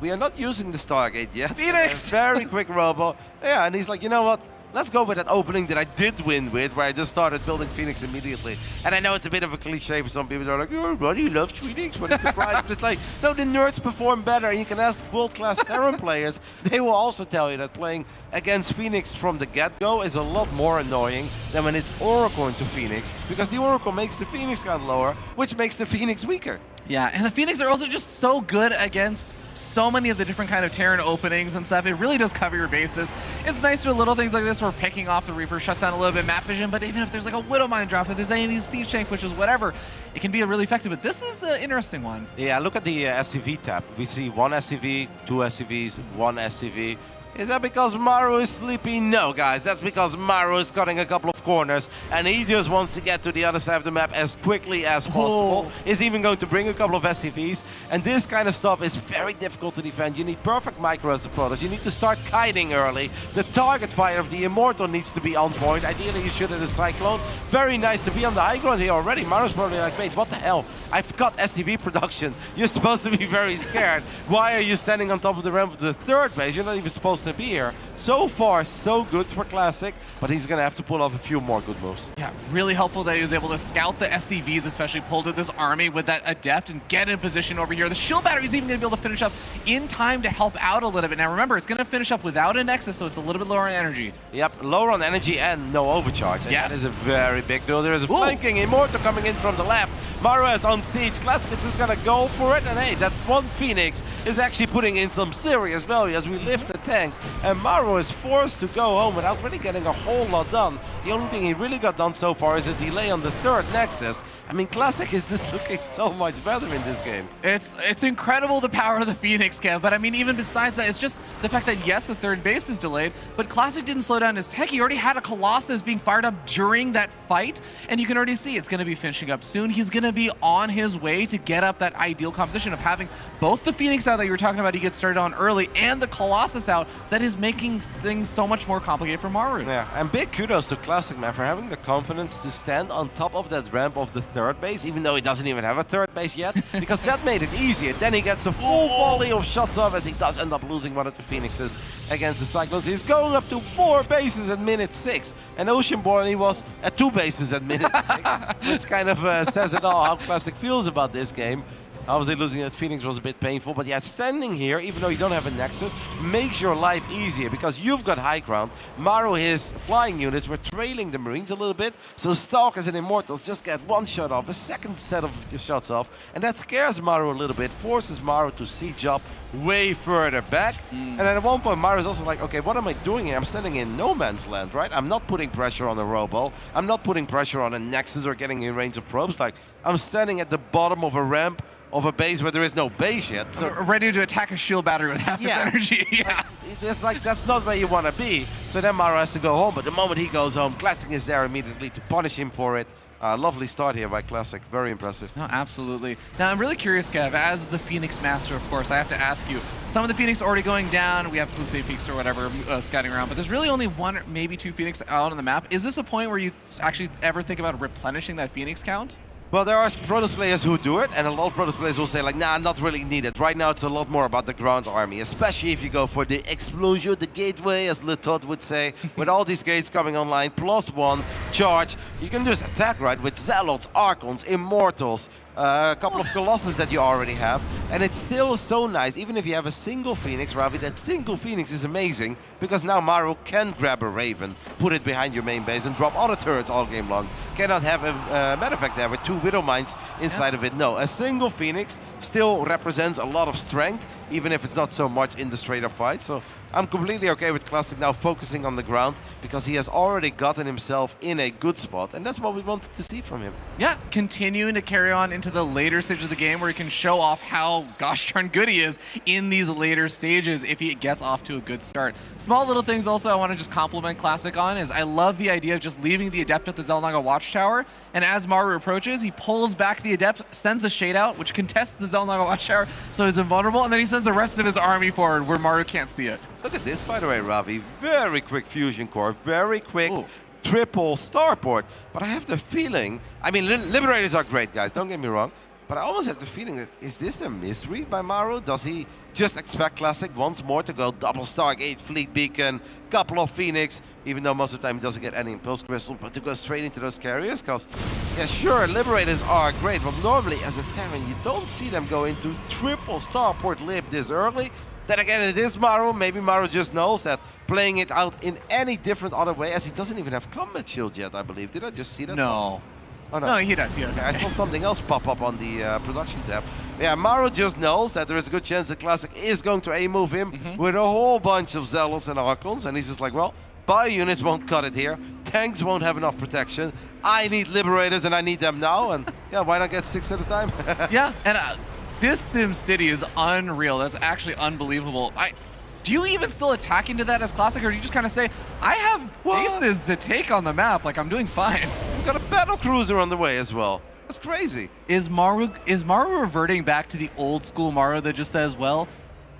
Speaker 6: We are not using the Stargate yet.
Speaker 4: Phoenix!
Speaker 6: Very quick robo. Yeah, and he's like, you know what? Let's go with that opening that I did win with, where I just started building Phoenix immediately. And I know it's a bit of a cliche for some people. They're like, oh, buddy loves Phoenix. What a surprise. But it's like, no, the nerds perform better. And you can ask world-class Terran players. They will also tell you that playing against Phoenix from the get-go is a lot more annoying than when it's Oracle into Phoenix, because the Oracle makes the Phoenix count lower, which makes the Phoenix weaker.
Speaker 4: Yeah, and the Phoenix are also just so good against so many of the different kind of Terran openings and stuff. It really does cover your bases. It's nice to do little things like this where picking off the Reaper shuts down a little bit map vision, but even if there's like a Widowmine drop, if there's any of these siege tank pushes, whatever, it can be really effective. But this is an interesting one.
Speaker 6: Yeah, look at the SCV tab. We see one SCV, two SCVs, one SCV. Is that because Maru is sleepy? No, guys. That's because Maru is cutting a couple of corners, and he just wants to get to the other side of the map as quickly as possible. Is even going to bring a couple of SCVs, and this kind of stuff is very difficult to defend. You need perfect micro as the product. You need to start kiting early. The target fire of the Immortal needs to be on point. Ideally, you should have the Cyclone. Very nice to be on the high ground here already. Maru's probably like, wait, what the hell? I've got SCV production. You're supposed to be very scared. Why are you standing on top of the ramp of the third base? You're not even supposed to be here. So far, so good for Classic, but he's going to have to pull off a few more good moves.
Speaker 4: Yeah, really helpful that he was able to scout the SCVs, especially pulled with this army with that Adept and get in position over here. The shield battery is even going to be able to finish up in time to help out a little bit. Now remember, it's going to finish up without a Nexus, so it's a little bit lower on energy.
Speaker 6: Yep, lower on energy and no overcharge. And
Speaker 4: yes.
Speaker 6: That is a very big deal. There is a flanking Immortal coming in from the left. Maru is on siege. Classic is just going to go for it. And hey, that one Phoenix is actually putting in some serious value as we lift the tank. And Maru is forced to go home without really getting a whole lot done. The only thing he really got done so far is a delay on the third Nexus. I mean, Classic is just looking so much better in this game.
Speaker 4: It's incredible the power of the Phoenix, Kev, but I mean, even besides that, it's just the fact that, yes, the third base is delayed, but Classic didn't slow down his tech. He already had a Colossus being fired up during that fight, and you can already see it's going to be finishing up soon. He's going to be on his way to get up that ideal composition of having both the Phoenix out that you were talking about he gets started on early and the Colossus out that is making things so much more complicated for Maru.
Speaker 6: Yeah, and big kudos to Classic, man, for having the confidence to stand on top of that ramp of the third base, even though he doesn't even have a third base yet, because that made it easier. Then he gets a full volley of shots off as he does end up losing one of the Phoenixes against the Cyclones. He's going up to 4 bases at minute 6, and Oceanborn he was at 2 bases at minute 6, which kind of says it all how Classic feels about this game. Obviously losing that Phoenix was a bit painful, but yeah, standing here, even though you don't have a Nexus, makes your life easier because you've got high ground. Maru, his flying units were trailing the Marines a little bit, so Stalkers and Immortals just get one shot off, a second set of shots off, and that scares Maru a little bit, forces Maru to siege up way further back. And then at one point, Maru's also like, okay, what am I doing here? I'm standing in no man's land, right? I'm not putting pressure on a Robo. I'm not putting pressure on a Nexus or getting in range of probes. Like, I'm standing at the bottom of a ramp of a base where there is no base yet. So
Speaker 4: ready to attack a shield battery with half its energy. Yeah.
Speaker 6: It's like, that's not where you want to be. So then Maru has to go home. But the moment he goes home, Classic is there immediately to punish him for it. Lovely start here by Classic. Very impressive.
Speaker 4: No, absolutely. Now, I'm really curious, Kev, as the Phoenix Master, of course, I have to ask you, some of the Phoenix already going down. We have Blue Phoenix or whatever scouting around, but there's really only 1 or maybe 2 Phoenix out on the map. Is this a point where you actually ever think about replenishing that Phoenix count?
Speaker 6: Well, there are Protoss players who do it, and a lot of Protoss players will say like, nah, not really needed. Right now, it's a lot more about the ground army, especially if you go for the explosion, the gateway, as Le Tot would say, with all these gates coming online, +1 charge. You can just attack, right, with Zealots, Archons, Immortals, a couple of Colossus that you already have, and it's still so nice. Even if you have a single Phoenix, Ravi, that single Phoenix is amazing, because now Maru can grab a Raven, put it behind your main base, and drop other turrets all game long. Cannot have a matter of fact there with 2 Widow Mines inside of it. No, a single Phoenix still represents a lot of strength, even if it's not so much in the straight-up fight. So I'm completely okay with Classic now focusing on the ground, because he has already gotten himself in a good spot, and that's what we wanted to see from him.
Speaker 4: Yeah, continuing to carry on into the later stage of the game where he can show off how gosh darn good he is in these later stages if he gets off to a good start. Small little things also I want to just compliment Classic on is I love the idea of just leaving the Adept at the Xel'Naga Watchtower, and as Maru approaches, he pulls back the Adept, sends a Shade out, which contests the Xel'Naga Watchtower, so he's invulnerable, and then he sends the rest of his army forward where Maru can't see it.
Speaker 6: Look at this, by the way, Ravi. Very quick fusion core, very quick triple starport. But I have the feeling, I mean, Liberators are great, guys, don't get me wrong. But I almost have the feeling that, is this a mystery by Maru? Does he just expect Classic once more to go double Stargate, Fleet Beacon, couple of Phoenix, even though most of the time he doesn't get any Impulse Crystal, but to go straight into those carriers? Because, yeah, sure, Liberators are great, but normally as a Terran, you don't see them go into triple Starport Lib this early. Then again, it is Maru. Maybe Maru just knows that playing it out in any different other way, as he doesn't even have combat shield yet, I believe. Did I just see that?
Speaker 4: No.
Speaker 6: Oh, no.
Speaker 4: No, he does.
Speaker 6: Okay, I saw something else pop up on the production tab. Yeah, Maru just knows that there is a good chance that Classic is going to A-move him with a whole bunch of Zealots and Archons, and he's just like, well, bio units won't cut it here. Tanks won't have enough protection. I need Liberators, and I need them now, and yeah, why not get 6 at a time?
Speaker 4: Yeah, and this Sim City is unreal. That's actually unbelievable. Do you even still attack into that as Classic, or do you just kind of say, I have aces to take on the map, like I'm doing fine?
Speaker 6: We've got a battle cruiser on the way as well. That's crazy.
Speaker 4: Is Maru reverting back to the old school Maru that just says, well,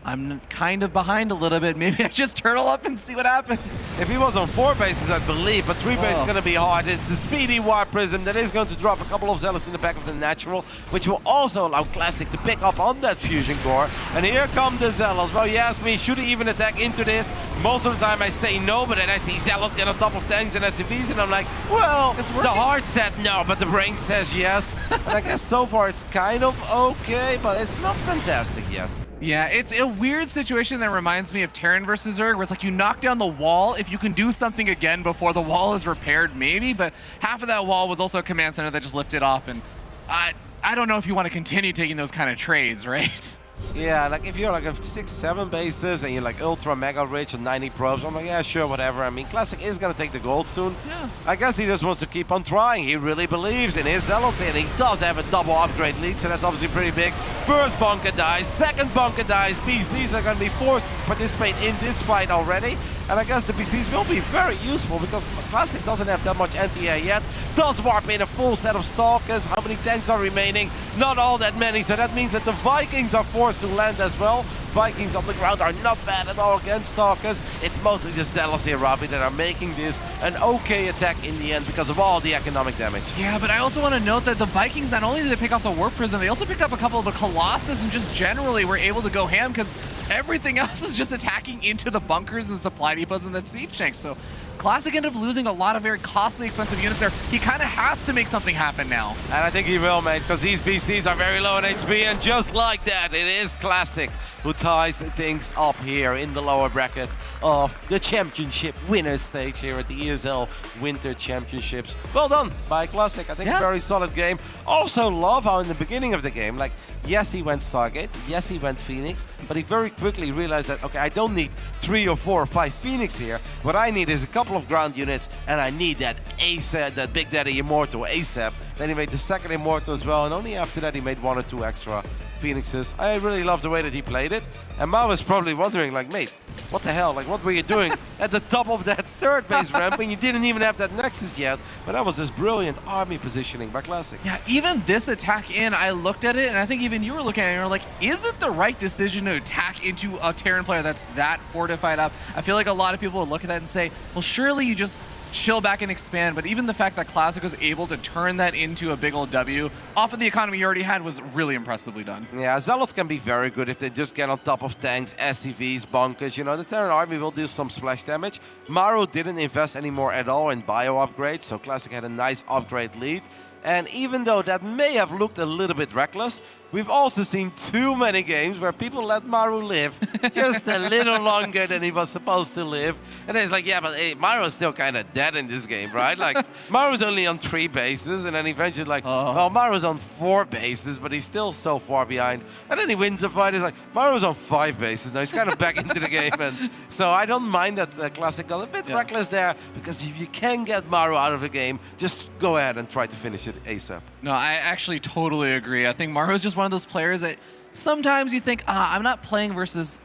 Speaker 4: I'm kind of behind a little bit. Maybe I just turtle up and see what happens.
Speaker 6: If he was on 4 bases, I believe, but 3 bases is going to be hard. It's the speedy Warp Prism that is going to drop a couple of Zealots in the back of the Natural, which will also allow Classic to pick up on that Fusion Core. And here come the Zealots. Well, you ask me, should he even attack into this? Most of the time I say no, but then I see Zealots get on top of tanks and SCVs, and I'm like, well,
Speaker 4: it's
Speaker 6: the heart said no, but the brain says yes. And I guess so far it's kind of okay, but it's not fantastic yet.
Speaker 4: Yeah, it's a weird situation that reminds me of Terran versus Zerg, where it's like you knock down the wall. If you can do something again before the wall is repaired, maybe, but half of that wall was also a command center that just lifted off, and I don't know if you want to continue taking those kind of trades, right?
Speaker 6: Yeah, like if you're like 6-7 bases and you're like ultra mega rich and 90 probes, I'm like, yeah, sure, whatever. I mean, Classic is gonna take the gold soon.
Speaker 4: Yeah.
Speaker 6: I guess he just wants to keep on trying. He really believes in his Zealots, and he does have a double upgrade lead, so that's obviously pretty big. First bunker dies, second bunker dies. BCs are gonna be forced to participate in this fight already. And I guess the BCs will be very useful because Classic doesn't have that much anti-air yet. Does warp in a full set of Stalkers. How many tanks are remaining? Not all that many, so that means that the Vikings are forced to land as well. Vikings on the ground are not bad at all against Stalkers. It's mostly the Zealots here, Robbie, that are making this an okay attack in the end because of all the economic damage.
Speaker 4: Yeah, but I also want to note that the Vikings, not only did they pick off the Warp Prism, they also picked up a couple of the Colossus and just generally were able to go ham because everything else is just attacking into the bunkers and the supply depots and the siege tanks. So Classic ended up losing a lot of very costly, expensive units there. He kind of has to make something happen now.
Speaker 6: And I think he will, mate, because these BCs are very low in HP, and just like that, it is Classic who ties things up here in the lower bracket of the championship winner stage here at the ESL Winter Championships. Well done by Classic. I think a very solid game. Also love how in the beginning of the game, like, yes, he went Stargate, yes, he went Phoenix, but he very quickly realized that, okay, I don't need 3 or 4 or 5 Phoenix here. What I need is a couple of ground units, and I need that ASAP, that Big Daddy Immortal ASAP. Then he made the second Immortal as well, and only after that he made 1 or 2 extra Phoenixes. I really love the way that he played it. And Mao was probably wondering, like, mate, what the hell? Like, what were you doing at the top of that third base ramp when you didn't even have that Nexus yet? But that was just brilliant army positioning by Classic.
Speaker 4: Yeah, even this attack in, I looked at it, and I think even you were looking at it, and you're like, is it the right decision to attack into a Terran player that's that fortified up? I feel like a lot of people would look at that and say, well, surely you just chill back and expand, but even the fact that Classic was able to turn that into a big old W off of the economy you already had was really impressively done.
Speaker 6: Yeah, Zealots can be very good if they just get on top of tanks, SCVs, bunkers. You know, the Terran army will do some splash damage. Maru didn't invest anymore at all in bio upgrades, so Classic had a nice upgrade lead. And even though that may have looked a little bit reckless, we've also seen too many games where people let Maru live just a little longer than he was supposed to live. And it's like, yeah, but hey, Maru is still kind of dead in this game, right? Like, Maru's only on 3 bases, and then eventually like, well, Maru's on 4 bases, but he's still so far behind. And then he wins a fight. He's like, Maru's on 5 bases. Now he's kind of back into the game. And so I don't mind that Classic got a bit reckless there, because if you can get Maru out of the game, just go ahead and try to finish it ASAP.
Speaker 4: No, I actually totally agree. I think Maru is just one of those players that sometimes you think, I'm not playing versus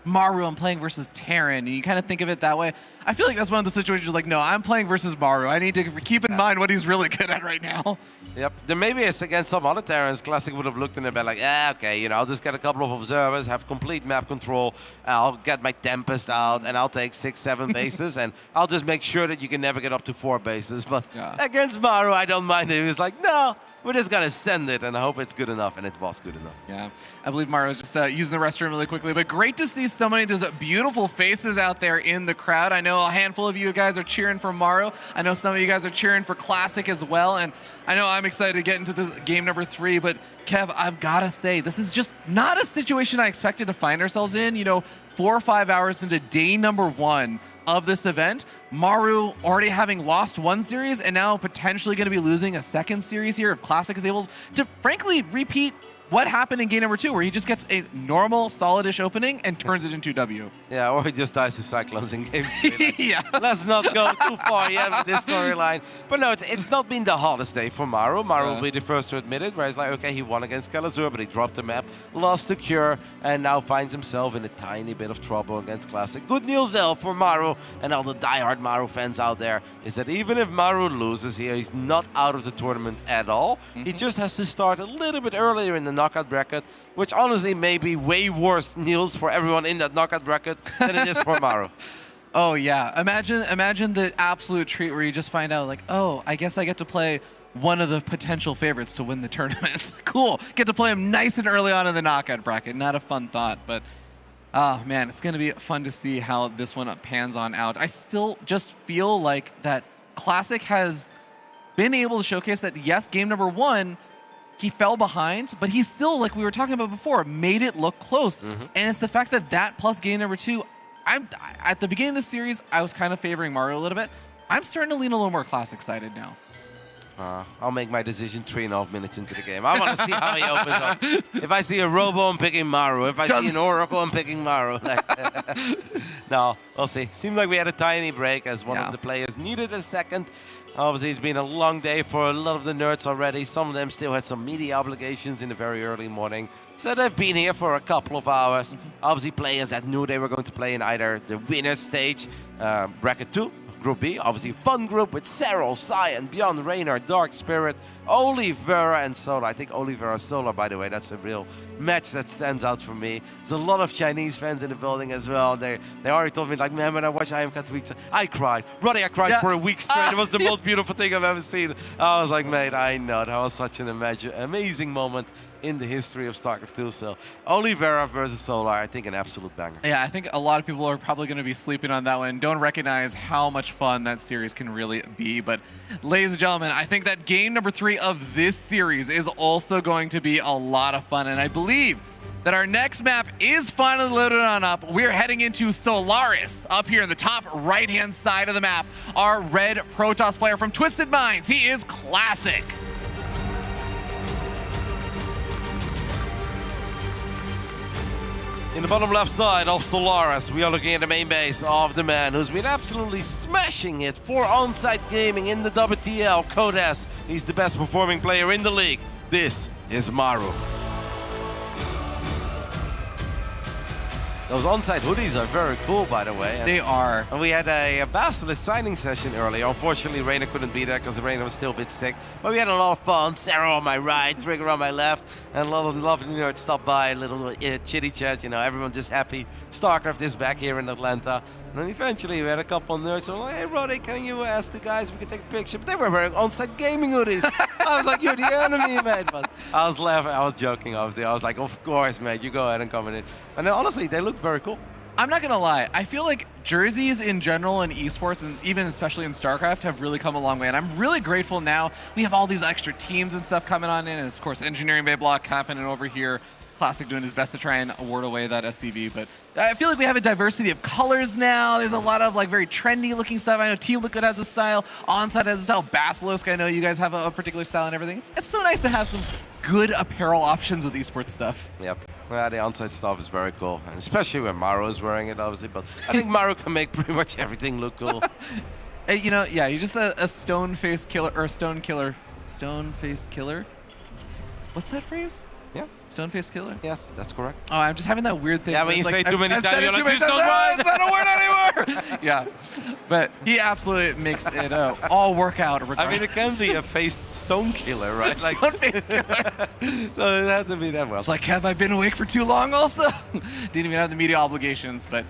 Speaker 4: Maru, I'm playing versus Terran, and you kind of think of it that way. I feel like that's one of the situations like, no, I'm playing versus Maru. I need to keep in mind what he's really good at right now.
Speaker 6: Yep. Then maybe it's against some other Terrans, Classic would have looked in it and been like, okay, you know, I'll just get a couple of observers, have complete map control, I'll get my Tempest out, and I'll take 6-7 bases, and I'll just make sure that you can never get up to 4 bases. But against Maru, I don't mind it. He was like, no, we're just going to send it, and I hope it's good enough, and it was good enough.
Speaker 4: Yeah, I believe Maru was just using the restroom really quickly, but great to see so many of those beautiful faces out there in the crowd. I know a handful of you guys are cheering for Maru. I know some of you guys are cheering for Classic as well, and I know I'm excited to get into this game number 3, but Kev, I've got to say, this is just not a situation I expected to find ourselves in. You know, 4 or 5 hours into day number 1 of this event, Maru already having lost 1 series and now potentially going to be losing a 2nd series here if Classic is able to, frankly, repeat what happened in game number 2 where he just gets a normal, solid-ish opening and turns it into a W.
Speaker 6: Yeah, or he just dies to Cyclones in game 3.
Speaker 4: Yeah.
Speaker 6: Let's not go too far yet with this storyline. But no, it's not been the hottest day for Maru. Maru will be the first to admit it, where he's like, okay, he won against Kalazur, but he dropped the map, lost the Cure, and now finds himself in a tiny bit of trouble against Classic. Good news, though, for Maru and all the diehard Maru fans out there, is that even if Maru loses here, he's not out of the tournament at all. He just has to start a little bit earlier in the knockout bracket, which honestly may be way worse, Niels, for everyone in that knockout bracket than it is for Maru.
Speaker 4: Oh yeah, imagine the absolute treat where you just find out like, oh, I guess I get to play one of the potential favorites to win the tournament. Cool, get to play him nice and early on in the knockout bracket. Not a fun thought, but oh man, it's gonna be fun to see how this one pans on out. I still just feel like that Classic has been able to showcase that yes, game number 1, he fell behind, but he still, like we were talking about before, made it look close. And it's the fact that plus game number 2, at the beginning of the series, I was kind of favoring Mario a little bit. I'm starting to lean a little more Classic sided now.
Speaker 6: I'll make my decision 3.5 minutes into the game. I want to see how he opens up. If I see a Robo, I'm picking Maru. If I see an Oracle, I'm picking Maru. No, we'll see. Seems like we had a tiny break as one of the players needed a second. Obviously, it's been a long day for a lot of the nerds already. Some of them still had some media obligations in the very early morning. So they've been here for a couple of hours. Obviously, players that knew they were going to play in either the winner's stage, bracket 2, Group B, obviously fun group with Serral, Cyan, Beyond, Raynor, Dark Spirit, Oliveira and Solar. I think Oliveira Solar, by the way, that's a real match that stands out for me. There's a lot of Chinese fans in the building as well. They already told me, like, man, when I watched I Am Katowice, I cried. Roddy, I cried for a week straight. It was the most beautiful thing I've ever seen. I was like, mate, I know. That was such an amazing moment in the history of StarCraft 2. So Oliveira versus Solar, I think an absolute banger.
Speaker 4: Yeah, I think a lot of people are probably going to be sleeping on that one. Don't recognize how much fun that series can really be. But ladies and gentlemen, I think that game number 3 of this series is also going to be a lot of fun. And I believe that our next map is finally loaded on up. We're heading into Solaris up here in the top right-hand side of the map. Our red Protoss player from Twisted Minds, he is Classic.
Speaker 6: In the bottom left side of Solaris, we are looking at the main base of the man who's been absolutely smashing it for on-site gaming in the WTL, Codes. He's the best performing player in the league. This is Maru. Those on-site hoodies are very cool, by the way.
Speaker 4: They are.
Speaker 6: And we had a Basilisk signing session earlier. Unfortunately, Raynor couldn't be there because Raynor was still a bit sick. But we had a lot of fun. Sarah on my right, Trigger on my left, and a lot of lovely nerds stopped by. A little chitty chat, you know, everyone just happy. StarCraft is back here in Atlanta. And then eventually we had a couple of nerds who were like, hey, Roddy, can you ask the guys if we can take a picture? But they were wearing on-site gaming hoodies. I was like, you're the enemy, mate. But I was laughing. I was joking, obviously. I was like, of course, mate. You go ahead and come in. And then, honestly, they look very cool.
Speaker 4: I'm not going to lie. I feel like jerseys in general in esports, and even especially in StarCraft, have really come a long way. And I'm really grateful now. We have all these extra teams and stuff coming on in. And, of course, Engineering Bay Block happening over here. Classic doing his best to try and award away that SCV, but I feel like we have a diversity of colors now. There's a lot of like very trendy looking stuff. I know Team Liquid has a style, Onside has a style, Basilisk, I know you guys have a particular style and everything. It's so nice to have some good apparel options with esports stuff.
Speaker 6: Yep. Yeah, the on-site stuff is very cool, and especially when Maru is wearing it, obviously, but I think Maru can make pretty much everything look cool.
Speaker 4: Hey, you know, yeah, you're just a stone-face killer, or a stone-face killer? What's that phrase?
Speaker 6: Yeah.
Speaker 4: Stone-faced killer?
Speaker 6: Yes, that's correct.
Speaker 4: Oh, I'm just having that weird thing.
Speaker 6: Yeah, when you say
Speaker 4: like,
Speaker 6: too many times, you're like,
Speaker 4: it's not a word anymore! Yeah, but he absolutely makes it all work out regardless.
Speaker 6: I mean, it can be a faced stone killer, right? Like,
Speaker 4: stone-faced killer.
Speaker 6: So it has to be that well.
Speaker 4: It's like, have I been awake for too long also? Didn't even have the media obligations, but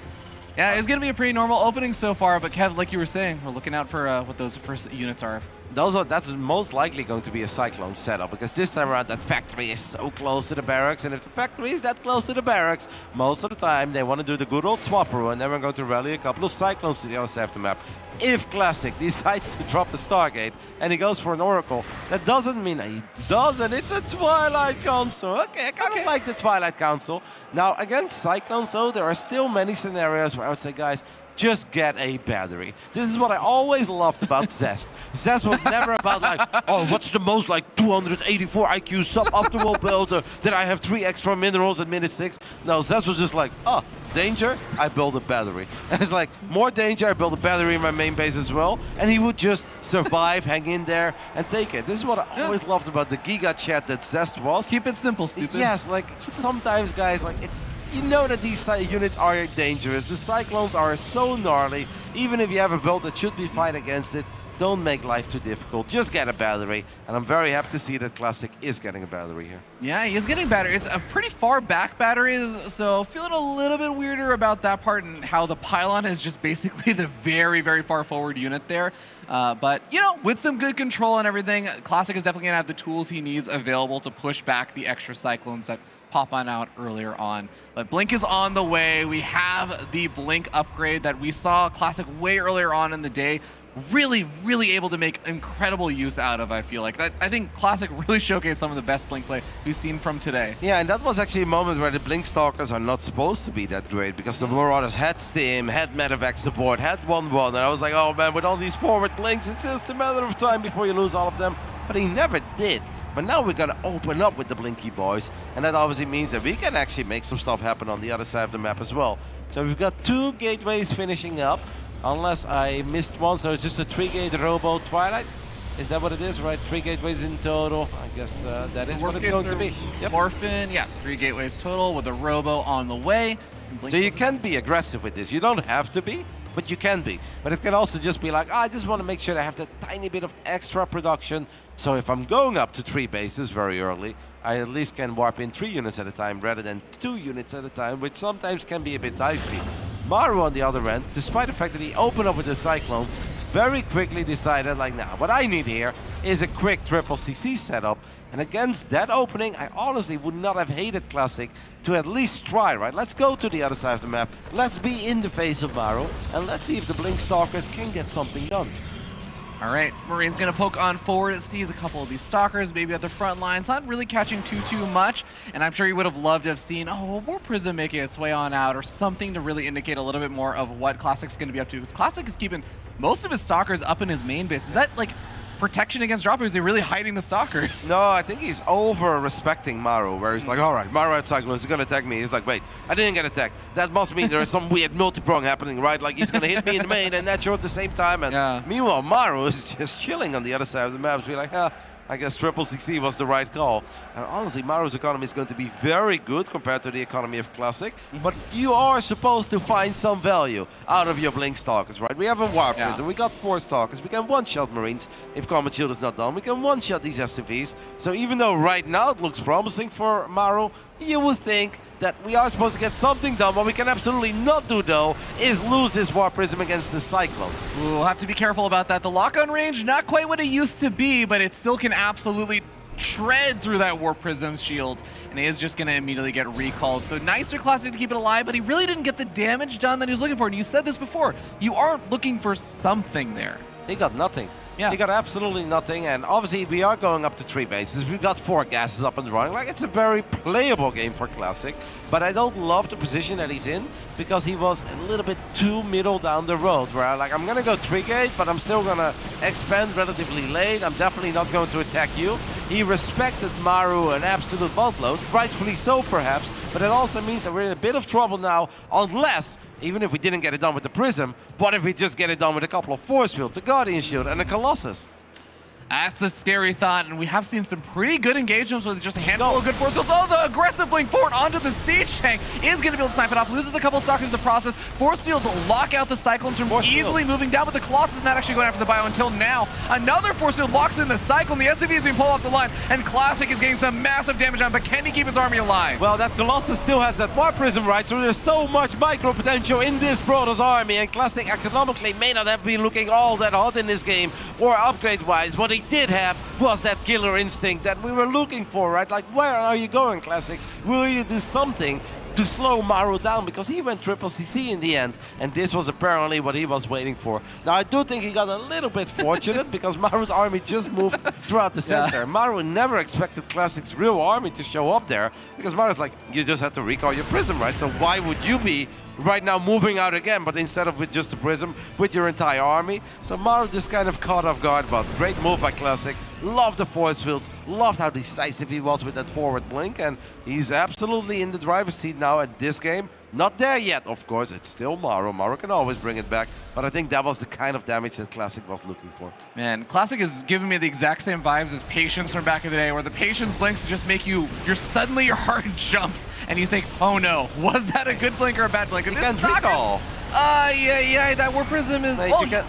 Speaker 4: yeah, it's going to be a pretty normal opening so far, but Kev, like you were saying, we're looking out for what those first units are.
Speaker 6: That's most likely going to be a Cyclone setup, because this time around that factory is so close to the barracks, and if the factory is that close to the barracks, most of the time they want to do the good old swapperoo, and then we're going to rally a couple of Cyclones to the other side of the map. If Classic decides to drop the Stargate and he goes for an Oracle, that doesn't mean he doesn't. It's a Twilight Council. Okay, I kind of like the Twilight Council. Now, against Cyclones, though, there are still many scenarios where I would say, guys, just get a battery. This is what I always loved about Zest. Zest was never about like, oh, what's the most like 284 IQ suboptimal build that I have 3 extra minerals at minute 6. No, Zest was just like, oh, danger, I build a battery. And it's like, more danger, I build a battery in my main base as well. And he would just survive, hang in there, and take it. This is what I always loved about the Giga chat that Zest was.
Speaker 4: Keep it simple, stupid.
Speaker 6: Yes, like sometimes guys, like you know that these units are dangerous. The Cyclones are so gnarly. Even if you have a build that should be fine against it, don't make life too difficult. Just get a battery. And I'm very happy to see that Classic is getting a battery here.
Speaker 4: Yeah, he is getting battery. It's a pretty far back battery, so feeling a little bit weirder about that part and how the pylon is just basically the very, very far forward unit there. But, you know, with some good control and everything, Classic is definitely going to have the tools he needs available to push back the extra Cyclones that pop on out earlier on. But Blink is on the way. We have the Blink upgrade that we saw Classic way earlier on in the day. Really, really able to make incredible use out of, I feel like. I think Classic really showcased some of the best Blink play we've seen from today.
Speaker 6: Yeah, and that was actually a moment where the Blink Stalkers are not supposed to be that great because the Marauders had Stim, had Medevac support, had 1-1, and I was like, oh man, with all these forward Blinks, it's just a matter of time before you lose all of them. But he never did. But now we're going to open up with the Blinky boys, and that obviously means that we can actually make some stuff happen on the other side of the map as well. So we've got 2 gateways finishing up, unless I missed one, so it's just a 3-gate Robo Twilight. Is that what it is, right? 3 gateways in total. I guess that is what it's going to be.
Speaker 4: Yep. Orphan, yeah, 3 gateways total with a Robo on the way.
Speaker 6: So you can be aggressive with this. You don't have to be, but you can be. But it can also just be like, I just want to make sure I have that tiny bit of extra production. So if I'm going up to 3 bases very early, I at least can warp in 3 units at a time rather than 2 units at a time, which sometimes can be a bit dicey. Maru, on the other end, despite the fact that he opened up with the Cyclones, very quickly decided, like, nah, what I need here is a quick triple CC setup. And against that opening, I honestly would not have hated Classic to at least try, right? Let's go to the other side of the map. Let's be in the face of Maru, and let's see if the Blink Stalkers can get something done.
Speaker 4: All right, Marine's going to poke on forward, sees a couple of these Stalkers, maybe at the front lines, not really catching too much, and I'm sure he would have loved to have seen, oh, War Prism making its way on out, or something to really indicate a little bit more of what Classic's going to be up to, because Classic is keeping most of his Stalkers up in his main base. Is that, like, protection against drop, or is he really hiding the Stalkers?
Speaker 6: No, I think he's over-respecting Maru, where he's like, all right, Maru had Cyclones, he's going to attack me. He's like, wait, I didn't get attacked. That must mean there is some weird multi-prong happening, right? Like, he's going to hit me in the main and that at the same time. And meanwhile, Maru is just chilling on the other side of the map. We're like, I guess triple CC was the right call. And honestly, Maru's economy is going to be very good compared to the economy of Classic. But you are supposed to find some value out of your Blink Stalkers, right? We have a Warp Prism, we got 4 Stalkers, we can one-shot Marines if Combat Shield is not done. We can one-shot these SCVs. So even though right now it looks promising for Maru, you would think that we are supposed to get something done. What we can absolutely not do, though, is lose this Warp Prism against the Cyclones.
Speaker 4: We'll have to be careful about that. The lock-on range, not quite what it used to be, but it still can absolutely shred through that Warp Prism's shield, and he is just going to immediately get recalled. So nice for Classic to keep it alive, but he really didn't get the damage done that he was looking for. And you said this before, you are looking for something there.
Speaker 6: He got nothing. Yeah. He got absolutely nothing, and obviously we are going up to 3 bases. We've got 4 gases up and running. Like, it's a very playable game for Classic, but I don't love the position that he's in because he was a little bit too middle down the road, where I'm gonna go 3-gate, but I'm still gonna expand relatively late. I'm definitely not going to attack you. He respected Maru an absolute boatload, rightfully so perhaps, but it also means that we're in a bit of trouble now, unless, even if we didn't get it done with the Prism, what if we just get it done with a couple of Force Fields, a Guardian Shield, and a Colossus?
Speaker 4: That's a scary thought, and we have seen some pretty good engagements with just a handful of good Force Fields. Oh, the aggressive Blink forward onto the Siege Tank is going to be able to snipe it off. Loses a couple Stalkers in the process. Force Fields lock out the Cyclones from easily moving down, but the Colossus is not actually going after the bio until now. Another Force Field locks in the Cyclone. The SCV is being pulled off the line, and Classic is getting some massive damage on, but can he keep his army alive?
Speaker 6: Well, that Colossus still has that Warp Prism, right? So there's so much micro potential in this Protoss army, and Classic economically may not have been looking all that hot in this game, or upgrade-wise. What he did have was that killer instinct that we were looking for, right? Like, where are you going, Classic? Will you do something to slow Maru down because he went triple CC in the end, and this was apparently what he was waiting for. Now, I do think he got a little bit fortunate because Maru's army just moved throughout the center. Maru never expected Classic's real army to show up there because Maru's like, you just have to recall your Prism, right? So why would you be right now moving out again, but instead of with just the Prism, with your entire army? So Maru just kind of caught off guard, but great move by Classic. Loved the force fields, loved how decisive he was with that forward blink, and he's absolutely in the driver's seat now at this game. Not there yet, of course, it's still Maru. Maru can always bring it back, but I think that was the kind of damage that Classic was looking for.
Speaker 4: Man, Classic is giving me the exact same vibes as Patience from back in the day, where the Patience blinks just make suddenly your heart jumps, and you think, oh no, was that a good blink or a bad blink? And
Speaker 6: you can't recall.
Speaker 4: Yeah, that War Prism is...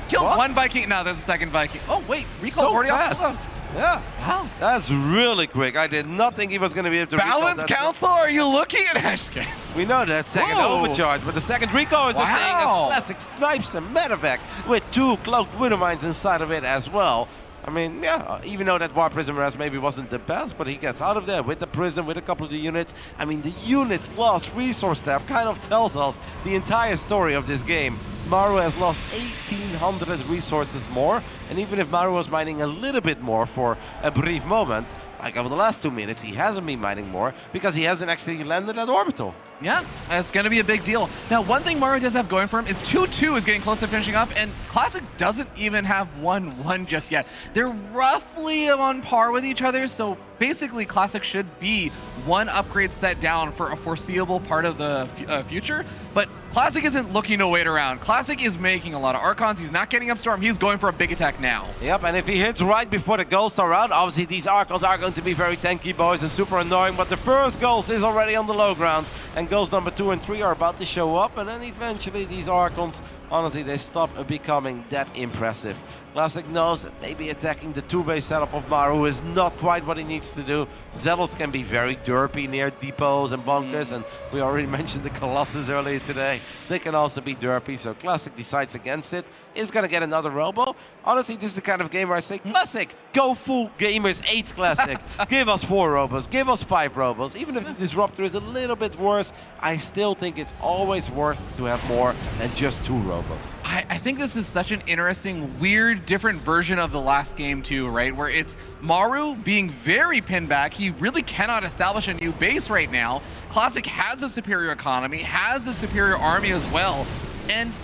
Speaker 4: Killed one Viking. No, there's a second Viking. Oh, wait, recall's already
Speaker 6: fast.
Speaker 4: off.
Speaker 6: Yeah. Wow. That's really quick. I did not think he was going to be able to
Speaker 4: Balance Council? Are you looking at Hashkin?
Speaker 6: We know that second overcharge, but the second recall is the thing as Classic snipes the medevac with 2 cloaked Widow Mines inside of it as well. I mean, yeah, even though that War Prism Res maybe wasn't the best, but he gets out of there with the Prism, with a couple of the units. I mean, the units lost resource tab kind of tells us the entire story of this game. Maru has lost 1,800 resources more, and even if Maru was mining a little bit more for a brief moment, like over the last 2 minutes, he hasn't been mining more because he hasn't actually landed at orbital.
Speaker 4: Yeah, it's going to be a big deal. Now, one thing Maru does have going for him is 2-2 is getting close to finishing up, and Classic doesn't even have 1-1 just yet. They're roughly on par with each other, so basically Classic should be 1 upgrade set down for a foreseeable part of the future, but Classic isn't looking to wait around. Classic is making a lot of Archons. He's not getting up Storm. He's going for a big attack now.
Speaker 6: Yep, and if he hits right before the Ghosts are out, obviously these Archons are going to be very tanky, boys, and super annoying, but the first Ghost is already on the low ground, and Ghost number 2 and 3 are about to show up, and then eventually these Archons, honestly, they stop becoming that impressive. Classic knows that maybe attacking the 2-base setup of Maru is not quite what he needs to do. Zealots can be very derpy near depots and bunkers, and we already mentioned the Colossus earlier today. They can also be derpy, so Classic decides against it. Is going to get another Robo. Honestly, this is the kind of game where I say, Classic, go full Gamers 8 Classic. Give us 4 Robos, give us 5 Robos. Even if the Disruptor is a little bit worse, I still think it's always worth to have more than just 2 Robos.
Speaker 4: I think this is such an interesting, weird, different version of the last game too, right? Where it's Maru being very pinned back. He really cannot establish a new base right now. Classic has a superior economy, has a superior army as well. And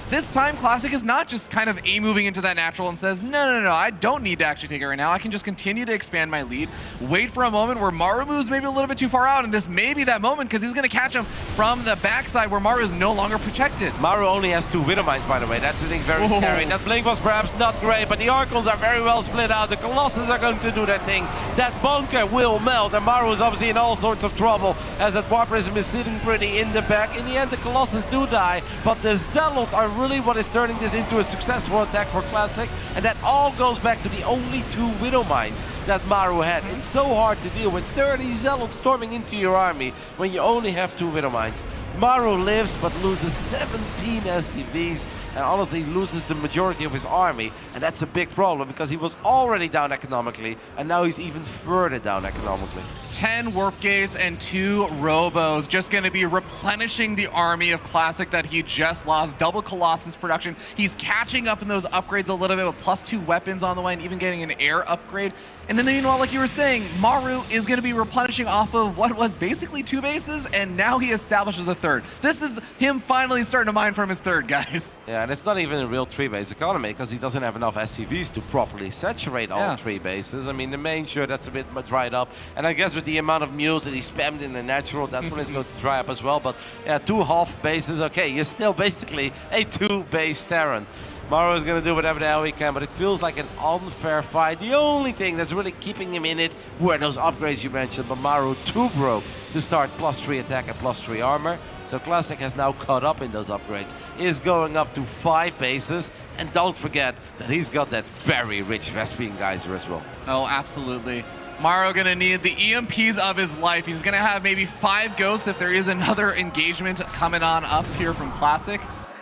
Speaker 4: this time, Classic is not just kind of A-moving into that natural and says, no, I don't need to actually take it right now. I can just continue to expand my lead, wait for a moment where Maru moves maybe a little bit too far out, and this may be that moment because he's going to catch him from the backside where Maru is no longer protected.
Speaker 6: Maru only has 2 Widow Mines, by the way. That's the thing, very scary. That blink was perhaps not great, but the Archons are very well split out. The Colossus are going to do their thing. That bunker will melt, and Maru is obviously in all sorts of trouble as that War Prism is sitting pretty in the back. In the end, the Colossus do die, but the Zealots are really what is turning this into a successful attack for Classic, and that all goes back to the only 2 Widow Mines that Maru had. It's so hard to deal with 30 Zealots storming into your army when you only have 2 Widow Mines. Maru lives but loses 17 SCVs and honestly loses the majority of his army, and that's a big problem because he was already down economically and now he's even further down economically.
Speaker 4: 10 warp gates and 2 robos, just going to be replenishing the army of Classic that he just lost. Double Colossus production. He's catching up in those upgrades a little bit with +2 weapons on the way and even getting an air upgrade. And then meanwhile, like you were saying, Maru is going to be replenishing off of what was basically 2 bases, and now he establishes a 3rd. This is him finally starting to mine from his 3rd, guys.
Speaker 6: Yeah, and it's not even a real 3-base economy because he doesn't have enough SCVs to properly saturate all 3 bases. I mean, the main sure that's a bit dried up, and I guess with the amount of mules that he spammed in the natural, that one is going to dry up as well. But yeah, 2 half bases, okay, you're still basically a 2-base Terran. Maru is going to do whatever the hell he can, but it feels like an unfair fight. The only thing that's really keeping him in it were those upgrades you mentioned, but Maru too broke to start +3 attack and +3 armor. So Classic has now caught up in those upgrades, is going up to 5 bases, and don't forget that he's got that very rich Vespian Geyser as well.
Speaker 4: Oh, absolutely. Maru gonna need the EMPs of his life. He's gonna have maybe 5 ghosts if there is another engagement coming on up here from Classic.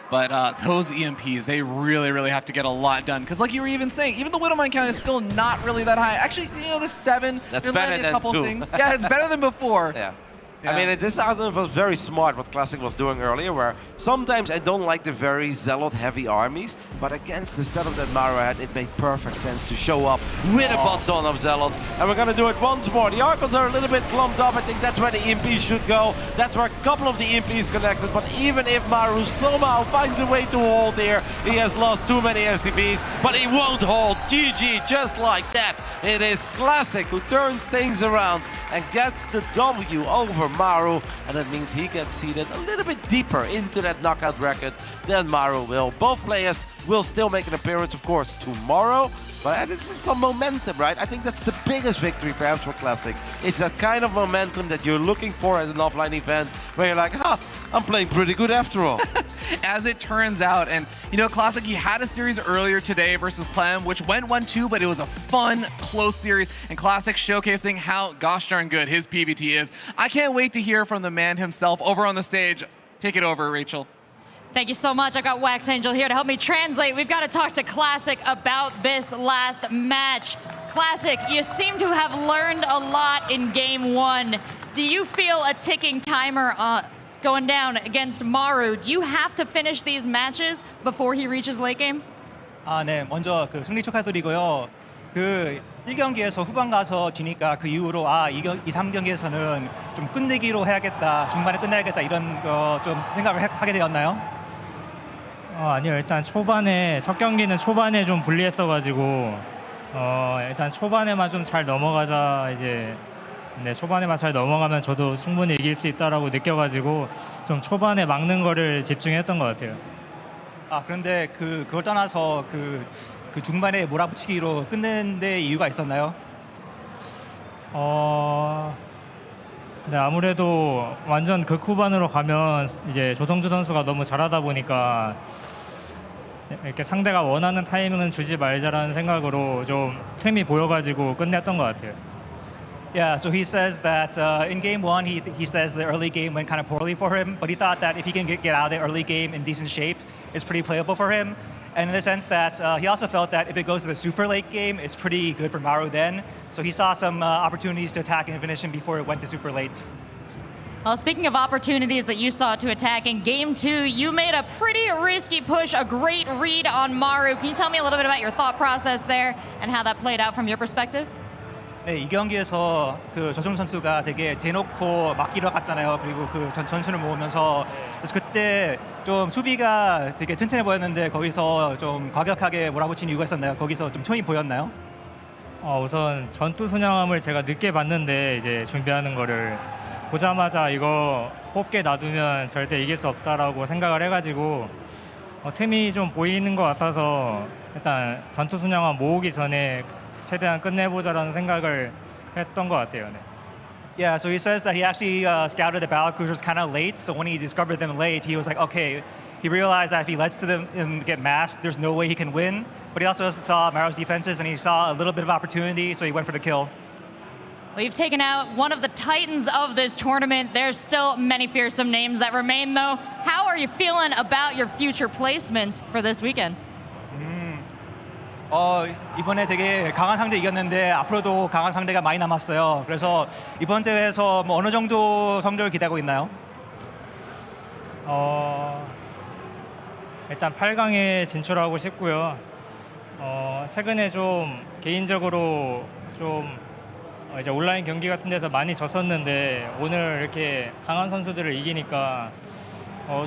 Speaker 4: But those EMPs, they really have to get a lot done. Because like you were even saying, even the Widow Mine count is still not really that high. Actually, you know, the 7,
Speaker 6: that's better than
Speaker 4: a couple
Speaker 6: 2.
Speaker 4: Things. Yeah, it's better than before.
Speaker 6: Yeah. I mean, this was very smart what Classic was doing earlier, where sometimes I don't like the very zealot-heavy armies, but against the setup that Maru had, it made perfect sense to show up with a butt ton of zealots. And we're going to do it once more. The Archons are a little bit clumped up. I think that's where the EMPs should go. That's where a couple of the EMPs connected. But even if Maru somehow finds a way to hold here, he has lost too many SCVs, but he won't hold. GG, just like that. It is Classic who turns things around and gets the W over Maru, and that means he gets seeded a little bit deeper into that knockout bracket than Maru will. Both players will still make an appearance, of course, tomorrow, but this is some momentum, right? I think that's the biggest victory perhaps for Classic. It's that kind of momentum that you're looking for at an offline event where you're like, I'm playing pretty good after all.
Speaker 4: As it turns out, and you know, Classic, he had a series earlier today versus Clem, which went 1-2, but it was a fun, close series, and Classic showcasing how gosh darn good his PvT is. I can't wait to hear from the man himself over on the stage. Take it over, Rachel.
Speaker 1: Thank you so much. I got Wax Angel here to help me translate. We've got to talk to Classic about this last match. Classic, you seem to have learned a lot in game one. Do you feel a ticking timer going down against Maru? Do you have to finish these matches before he reaches late game?
Speaker 18: 네, 먼저 승리 축하드리고요. 1경기에서 후반 가서 지니까 그 이후로 2, 3경기에서는 좀 끝내기로 해야겠다, 중반에 끝내야겠다 이런 좀 생각을 하게 되었나요?
Speaker 19: 아니요, 일단 초반에 첫 경기는 초반에 좀 불리했어가지고 일단 초반에만 좀 잘 넘어가자 이제. 네, 초반에만 잘 넘어가면 저도 충분히 이길 수 있다라고 느껴가지고 좀 초반에 막는 거를 집중했던 것 같아요.
Speaker 18: 그런데 그걸 떠나서 그 중반에 몰아붙이기로 끝낸 데 이유가 있었나요?
Speaker 19: 네, 아무래도 완전 극후반으로 가면 이제 조성주 선수가 너무 잘하다 보니까 이렇게 상대가 원하는 타이밍은 주지 말자라는 생각으로 좀 틈이 보여가지고 끝냈던 것 같아요.
Speaker 18: Yeah, so he says that in game one, he says the early game went kind of poorly for him, but he thought that if he can get out of the early game in decent shape, it's pretty playable for him. And in the sense that he also felt that if it goes to the super late game, it's pretty good for Maru then. So he saw some opportunities to attack and finish him before it went to super late.
Speaker 1: Well, speaking of opportunities that you saw to attack in game two, you made a pretty risky push, a great read on Maru. Can you tell me a little bit about your thought process there and how that played out from your perspective?
Speaker 18: 네, 이 경기에서 조성주 선수가 되게 대놓고 막기로 갔잖아요. 그리고 전술을 모으면서 그래서 그때 좀 수비가 되게 튼튼해 보였는데 거기서 좀 과격하게 몰아붙인 이유가 있었나요? 거기서 좀 톤이 보였나요?
Speaker 19: 우선 전투 순양함을 제가 늦게 봤는데 이제 준비하는 거를 보자마자 이거 뽑게 놔두면 절대 이길 수 없다라고 생각을 해가지고 틈이 좀 보이는 것 같아서 일단 전투 순양함 모으기 전에 최대한 끝내보자라는 생각을 했던 것 같아요. 네.
Speaker 18: Yeah, so he says that he actually scouted the battle cruisers kind of late. So when he discovered them late, he was like, okay. He realized that if he lets them get masked, there's no way he can win. But he also saw Maru's defenses and he saw a little bit of opportunity, so he went for the kill.
Speaker 1: Well, you've taken out one of the titans of this tournament. There's still many fearsome names that remain, though. How are you feeling about your future placements for this weekend?
Speaker 18: 이번에 되게 강한 상대 이겼는데 앞으로도 강한 상대가 많이 남았어요. 그래서 이번 대회에서 뭐 어느 정도 성적을 기대하고 있나요?
Speaker 19: 일단 8강에 진출하고 싶고요. 최근에 좀 개인적으로 좀 이제 온라인 경기 같은 데서 많이 졌었는데 오늘 이렇게 강한 선수들을 이기니까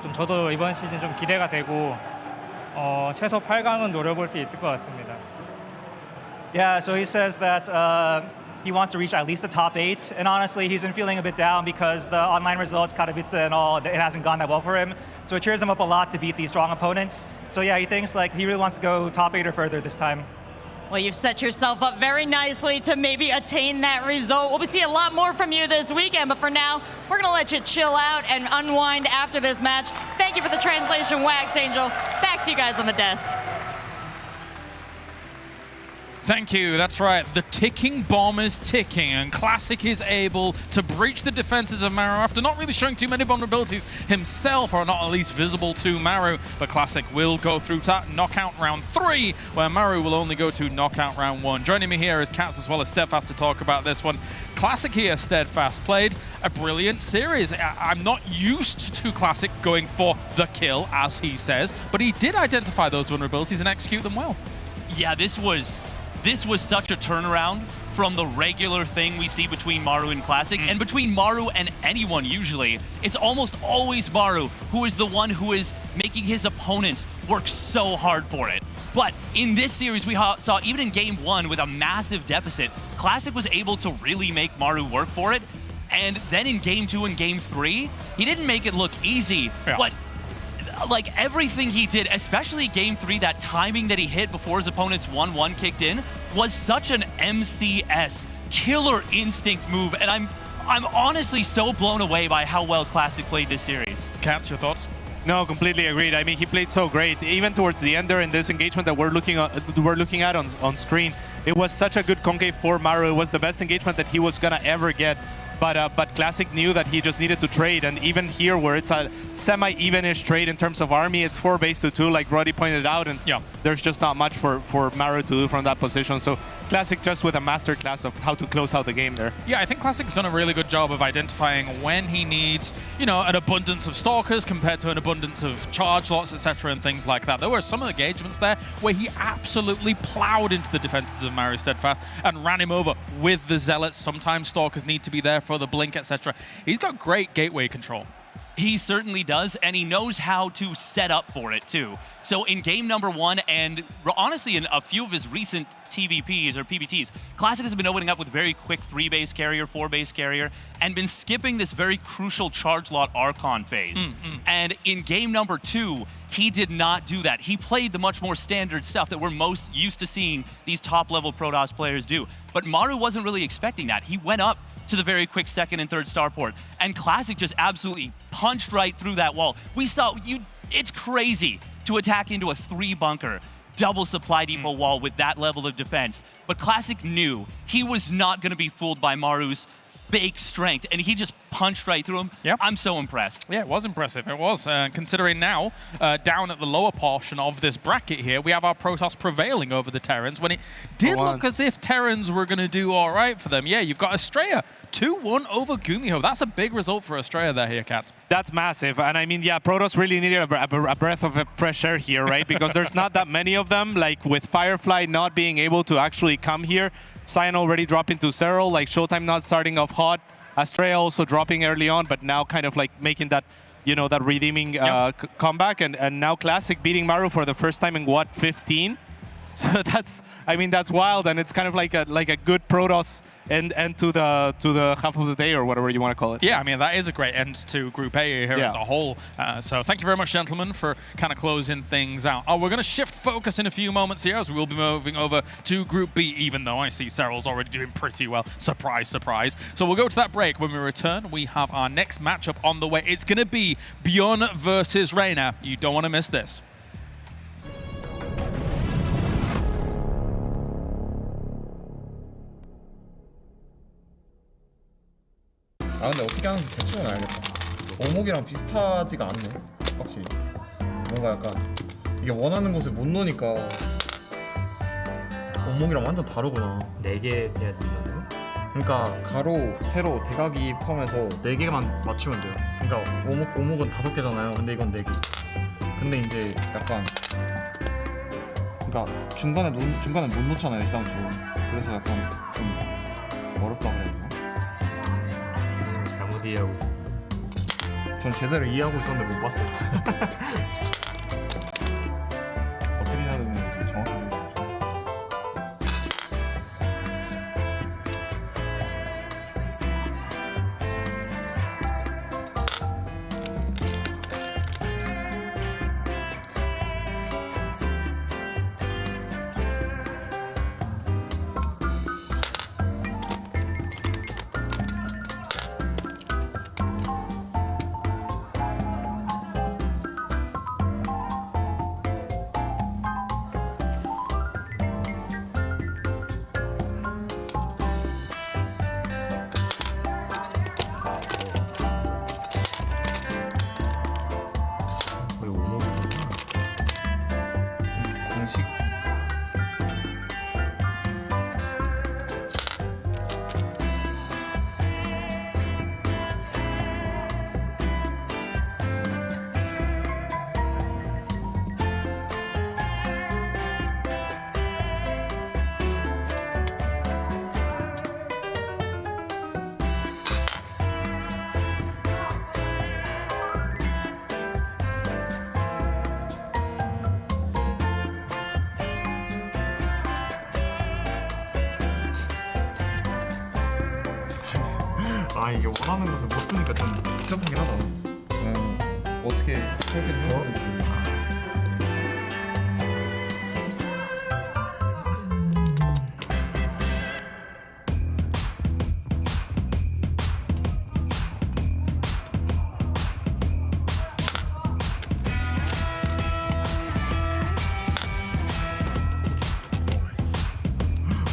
Speaker 19: 좀 저도 이번 시즌 좀 기대가 되고 최소 8강은 노려볼 수 있을 것 같습니다.
Speaker 18: Yeah, so he says that he wants to reach at least the top 8, and honestly, he's been feeling a bit down because the online results, Katowice and all, it hasn't gone that well for him. So it cheers him up a lot to beat these strong opponents. So yeah, he thinks like he really wants to go top 8 or further this time.
Speaker 1: Well, you've set yourself up very nicely to maybe attain that result. We'll see a lot more from you this weekend, but for now, we're going to let you chill out and unwind after this match. Thank you for the translation, Wax Angel. Back to you guys on the desk.
Speaker 2: Thank you, that's right. The ticking bomb is ticking, and Classic is able to breach the defenses of Maru after not really showing too many vulnerabilities himself, or not at least visible to Maru. But Classic will go through to knockout round 3, where Maru will only go to knockout round 1. Joining me here is Katz as well as Steadfast to talk about this one. Classic here, Steadfast, played a brilliant series. I'm not used to Classic going for the kill, as he says, but he did identify those vulnerabilities and execute them well.
Speaker 10: Yeah, this was such a turnaround from the regular thing we see between Maru and Classic, and between Maru and anyone usually. It's almost always Maru who is the one who is making his opponents work so hard for it. But in this series, we saw even in game 1 with a massive deficit, Classic was able to really make Maru work for it. And then in game 2 and game 3, he didn't make it look easy, but like everything he did, especially game 3, that timing that he hit before his opponent's 1-1 kicked in was such an MCS killer instinct move, and I'm honestly so blown away by how well Classic played this series.
Speaker 2: Katz, your thoughts?
Speaker 13: No, completely agreed. I mean, he played so great. Even towards the end there in this engagement that we're looking at on screen, it was such a good concave for Maru. It was the best engagement that he was gonna ever get. But Classic knew that he just needed to trade, and even here where it's a semi-evenish trade in terms of army, it's 4-2, like Roddy pointed out, and there's just not much for Maru to do from that position. So Classic just with a masterclass of how to close out the game there.
Speaker 2: Yeah, I think Classic's done a really good job of identifying when he needs, you know, an abundance of Stalkers compared to an abundance of charge lots, etc., and things like that. There were some engagements there where he absolutely plowed into the defenses of Maru Steadfast and ran him over with the Zealots. Sometimes Stalkers need to be there for the blink, etc. He's got great gateway control.
Speaker 10: He certainly does, and he knows how to set up for it too. So in game number 1, and honestly in a few of his recent TVPs or PBTs, Classic has been opening up with very quick 3-base carrier, 4-base carrier, and been skipping this very crucial charge lot Archon phase. And in game number 2, he did not do that. He played the much more standard stuff that we're most used to seeing these top-level Protoss players do. But Maru wasn't really expecting that. He went up to the very quick 2nd and 3rd starport, and Classic just absolutely punched right through that wall. We saw, it's crazy to attack into a 3-bunker, double supply depot wall with that level of defense. But Classic knew he was not going to be fooled by Maru's fake strength, and he just punched right through him.
Speaker 2: Yep.
Speaker 10: I'm so impressed.
Speaker 2: Yeah, it was impressive. It was. Considering now, down at the lower portion of this bracket here, we have our Protoss prevailing over the Terrans, when it did look as if Terrans were going to do all right for them. Yeah, you've got Estrella 2-1 over Gumiho. That's a big result for Estrella there here, Katz.
Speaker 13: That's massive. And I mean, yeah, Protoss really needed a breath of fresh air here, right? Because there's not that many of them, like with Firefly not being able to actually come here. Cyan already dropping to Serral, like Showtime not starting off hot. Estrella also dropping early on, but now kind of like making that, you know, that redeeming comeback. And now Classic beating Maru for the first time in what, 15? So that's, I mean, that's wild, and it's kind of like a good Protoss end to the half of the day, or whatever you want to call it.
Speaker 2: Yeah, I mean, that is a great end to Group A here as a whole. So thank you very much, gentlemen, for kind of closing things out. We're going to shift focus in a few moments here, as we will be moving over to Group B, even though I see Serral's already doing pretty well. Surprise, surprise. So we'll go to that break. When we return, we have our next matchup on the way. It's going to be Bjorn versus Reyna. You don't want to miss this.
Speaker 20: 아 근데 어떻게 하는지 대충은 알겠다. 오목이랑 비슷하지가 않네. 확실히 뭔가 약간 이게 원하는 곳에 못 놓으니까 오목이랑 완전 다르구나. 4개 해야 된다고요? 그러니까 가로, 세로, 대각이 포함해서 4개만 맞추면 돼요. 그러니까 오목은 5개잖아요. 근데 이건 4개. 근데 이제 약간 그러니까 중간에 못 놓잖아요, 시당초. 그래서 약간 좀 어렵다 그래야 되나? 잘못 이해하고 있어. 전 제대로 이해하고 있었는데 못 봤어요. 어떻게 해야 되는지 정확히 모르겠어요. 아 이게 원하는 것을 못 두니까 좀 복잡하긴 하다. 어떻게 설계를 해야 되는지.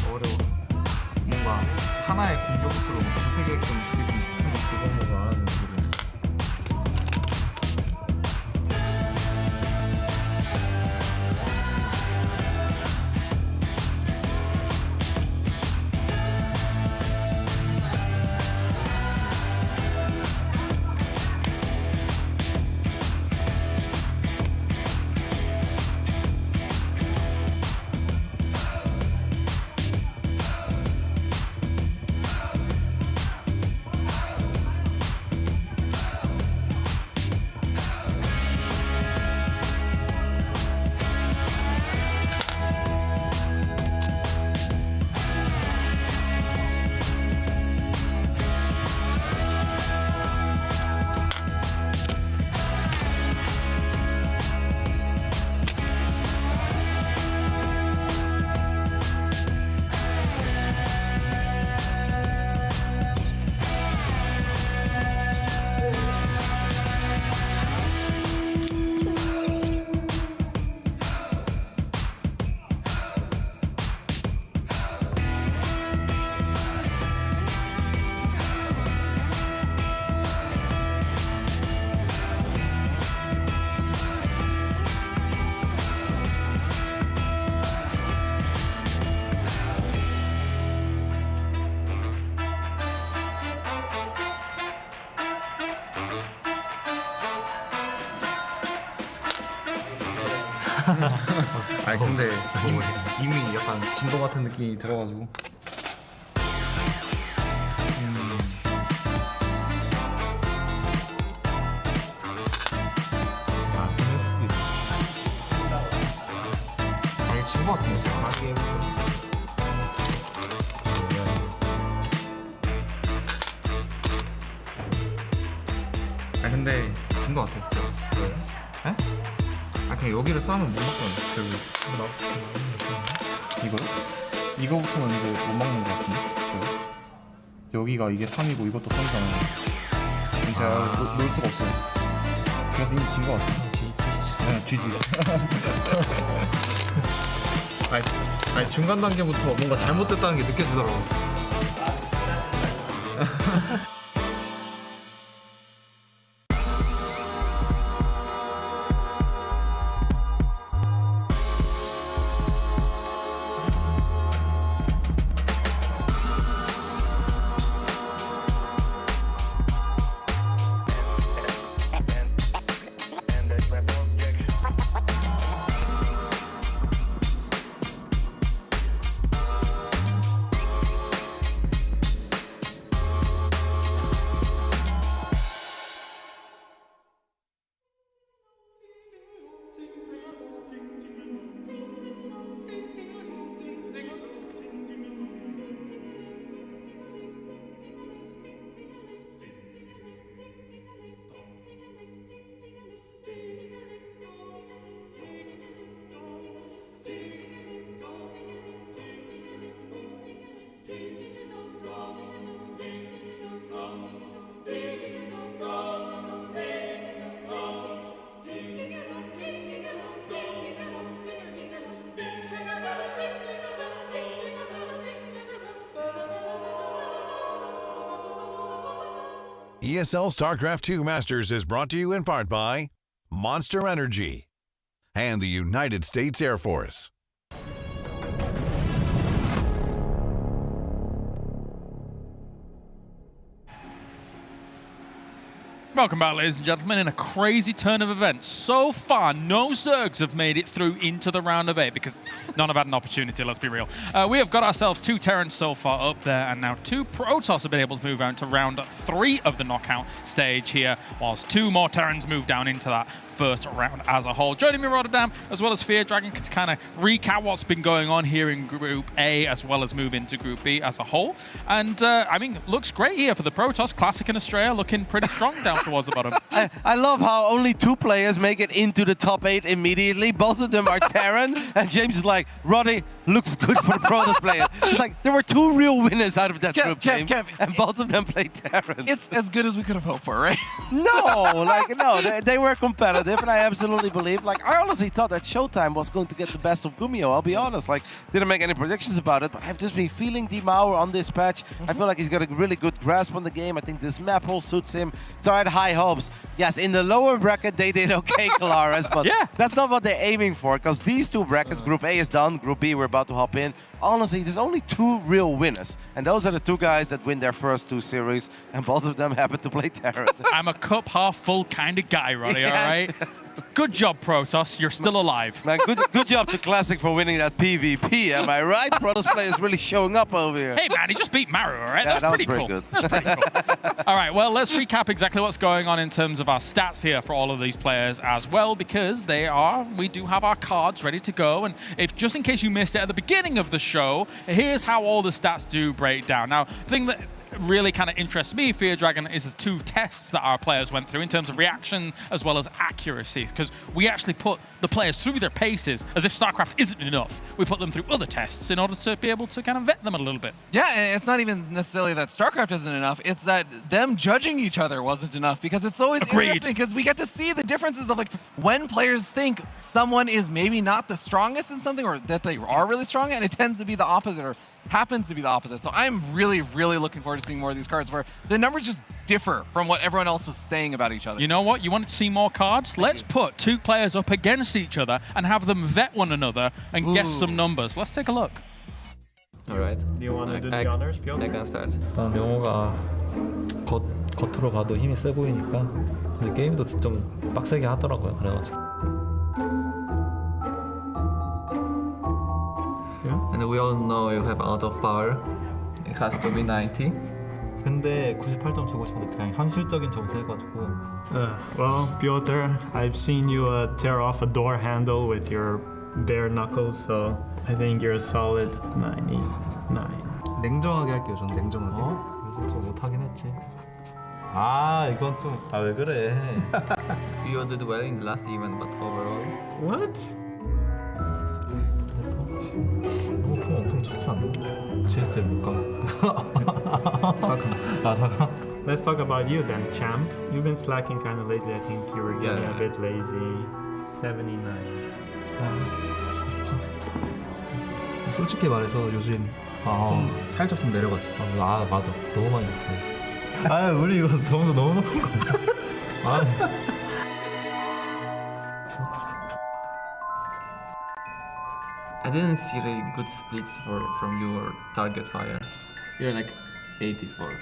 Speaker 20: 어려워. 뭔가 하나의 공격수로 두세 개끔 두개 좀 그건 뭐가 안 하는 거고. 아니 근데 이미 약간 진 거 같은 느낌이 들어가지고. 아니 진 거 같은데 제가 하기에. 아니 근데 진 거 같아 진짜. 왜? 에? 아 그냥 여기를 싸우면 못 먹잖아 결국. 이거요? 이거부터는 이제 못 먹는 거 같은데? 여기가 이게 3이고 이것도 3이잖아요. 그럼 제가 놓을 수가 없어요. 그래서 이미 진 거 같아요. GG. 아니 중간 단계부터 뭔가 잘못됐다는 게 느껴지더라고.
Speaker 21: ESL StarCraft 2 Masters is brought to you in part by Monster Energy and the United States Air Force.
Speaker 2: Welcome back, ladies and gentlemen, in a crazy turn of events. So far, no Zergs have made it through into the round of 8 because none have had an opportunity, let's be real. We have got ourselves 2 Terrans so far up there, and now 2 Protoss have been able to move out to round 3 of the knockout stage here, whilst 2 more Terrans move down into that first round as a whole. Joining me, Rotterdam, as well as Fear Dragon, to kind of recap what's been going on here in Group A, as well as move into Group B as a whole. And I mean, looks great here for the Protoss. Classic and Australia looking pretty strong down towards the bottom.
Speaker 6: I love how only 2 players make it into the top 8 immediately. Both of them are Terran, and James is like, Roddy, looks good for the Protoss player. It's like, there were 2 real winners out of that group, James, and both of them played Terran.
Speaker 4: It's as good as we could have hoped for, right?
Speaker 6: No, they were competitive, and I absolutely believe. Like, I honestly thought that Showtime was going to get the best of Gumio, I'll be honest. Like, didn't make any predictions about it, but I've just been feeling D-Mauer on this patch. I feel like he's got a really good grasp on the game. I think this map all suits him. So I had high hopes. Yes, in the lower bracket, they did okay, Kalaris, but that's not what they're aiming for, because these 2 brackets, Group A is done, Group B, we're about to hop in. Honestly, there's only 2 real winners, and those are the 2 guys that win their first 2 series, and both of them happen to play Terran.
Speaker 2: I'm a cup half full kind of guy, Roddy, all right? Good job, Protoss. You're still alive.
Speaker 6: Man, good job to Classic for winning that PvP, am I right? Protoss players really showing up over here.
Speaker 2: Hey, man, he just beat Maru, all right?
Speaker 6: Yeah,
Speaker 2: That's
Speaker 6: that was
Speaker 2: pretty cool.
Speaker 6: good.
Speaker 2: That's pretty cool. All right, well, let's recap exactly what's going on in terms of our stats here for all of these players as well, because we do have our cards ready to go. And if just in case you missed it at the beginning of the show, here's how all the stats do break down. Now, the thing that really kind of interests me, Fear Dragon, is the 2 tests that our players went through in terms of reaction as well as accuracy, because we actually put the players through their paces as if StarCraft isn't enough. We put them through other tests in order to be able to kind of vet them a little bit.
Speaker 4: Yeah, and it's not even necessarily that StarCraft isn't enough, it's that them judging each other wasn't enough, because it's always interesting, because we get to see the differences of like when players think someone is maybe not the strongest in something, or that they are really strong, and it tends to be the opposite, or happens to be the opposite. So I'm really, really looking forward to seeing more of these cards where the numbers just differ from what everyone else was saying about each other.
Speaker 2: You know what? You want to see more cards? Let's put 2 players up against each other and have them vet one another and guess some numbers. Let's take a look.
Speaker 20: Alright.
Speaker 14: Do you want to do the honors, Piotr?
Speaker 20: I can start. 일단 명호가 겉으로 가도 힘이 세 보이니까 근데 게임도 좀 빡세게 하더라고요. 그래가지고. And we all know you have a lot of power. It has to be 90.
Speaker 17: 근데 98점 주고 싶은데 그냥 현실적인 점수 해가지고.
Speaker 14: Well, Piotr, I've seen you tear off a door handle with your bare knuckles, so I think you're a solid 99.
Speaker 17: 냉정하게 할게요, 전 냉정하게. 그래서 좀 못하긴 했지. 아, 이건 좀... 아, 왜 그래?
Speaker 20: You did well in the last event, but overall...
Speaker 14: What?
Speaker 17: 너무 폼 엄청 좋지 않나? GS 해볼까?
Speaker 14: Let's talk about you then, champ. You've been slacking kind of lately. I think you were getting a bit lazy. 79.
Speaker 17: 솔직히 말해서 요즘 살짝 좀 내려갔어. 아 맞아. 너무 많이 됐어. 아 우리 이거 점수 너무 높은 거 아니야?
Speaker 20: I didn't see really good splits from your target fire. You're like 84.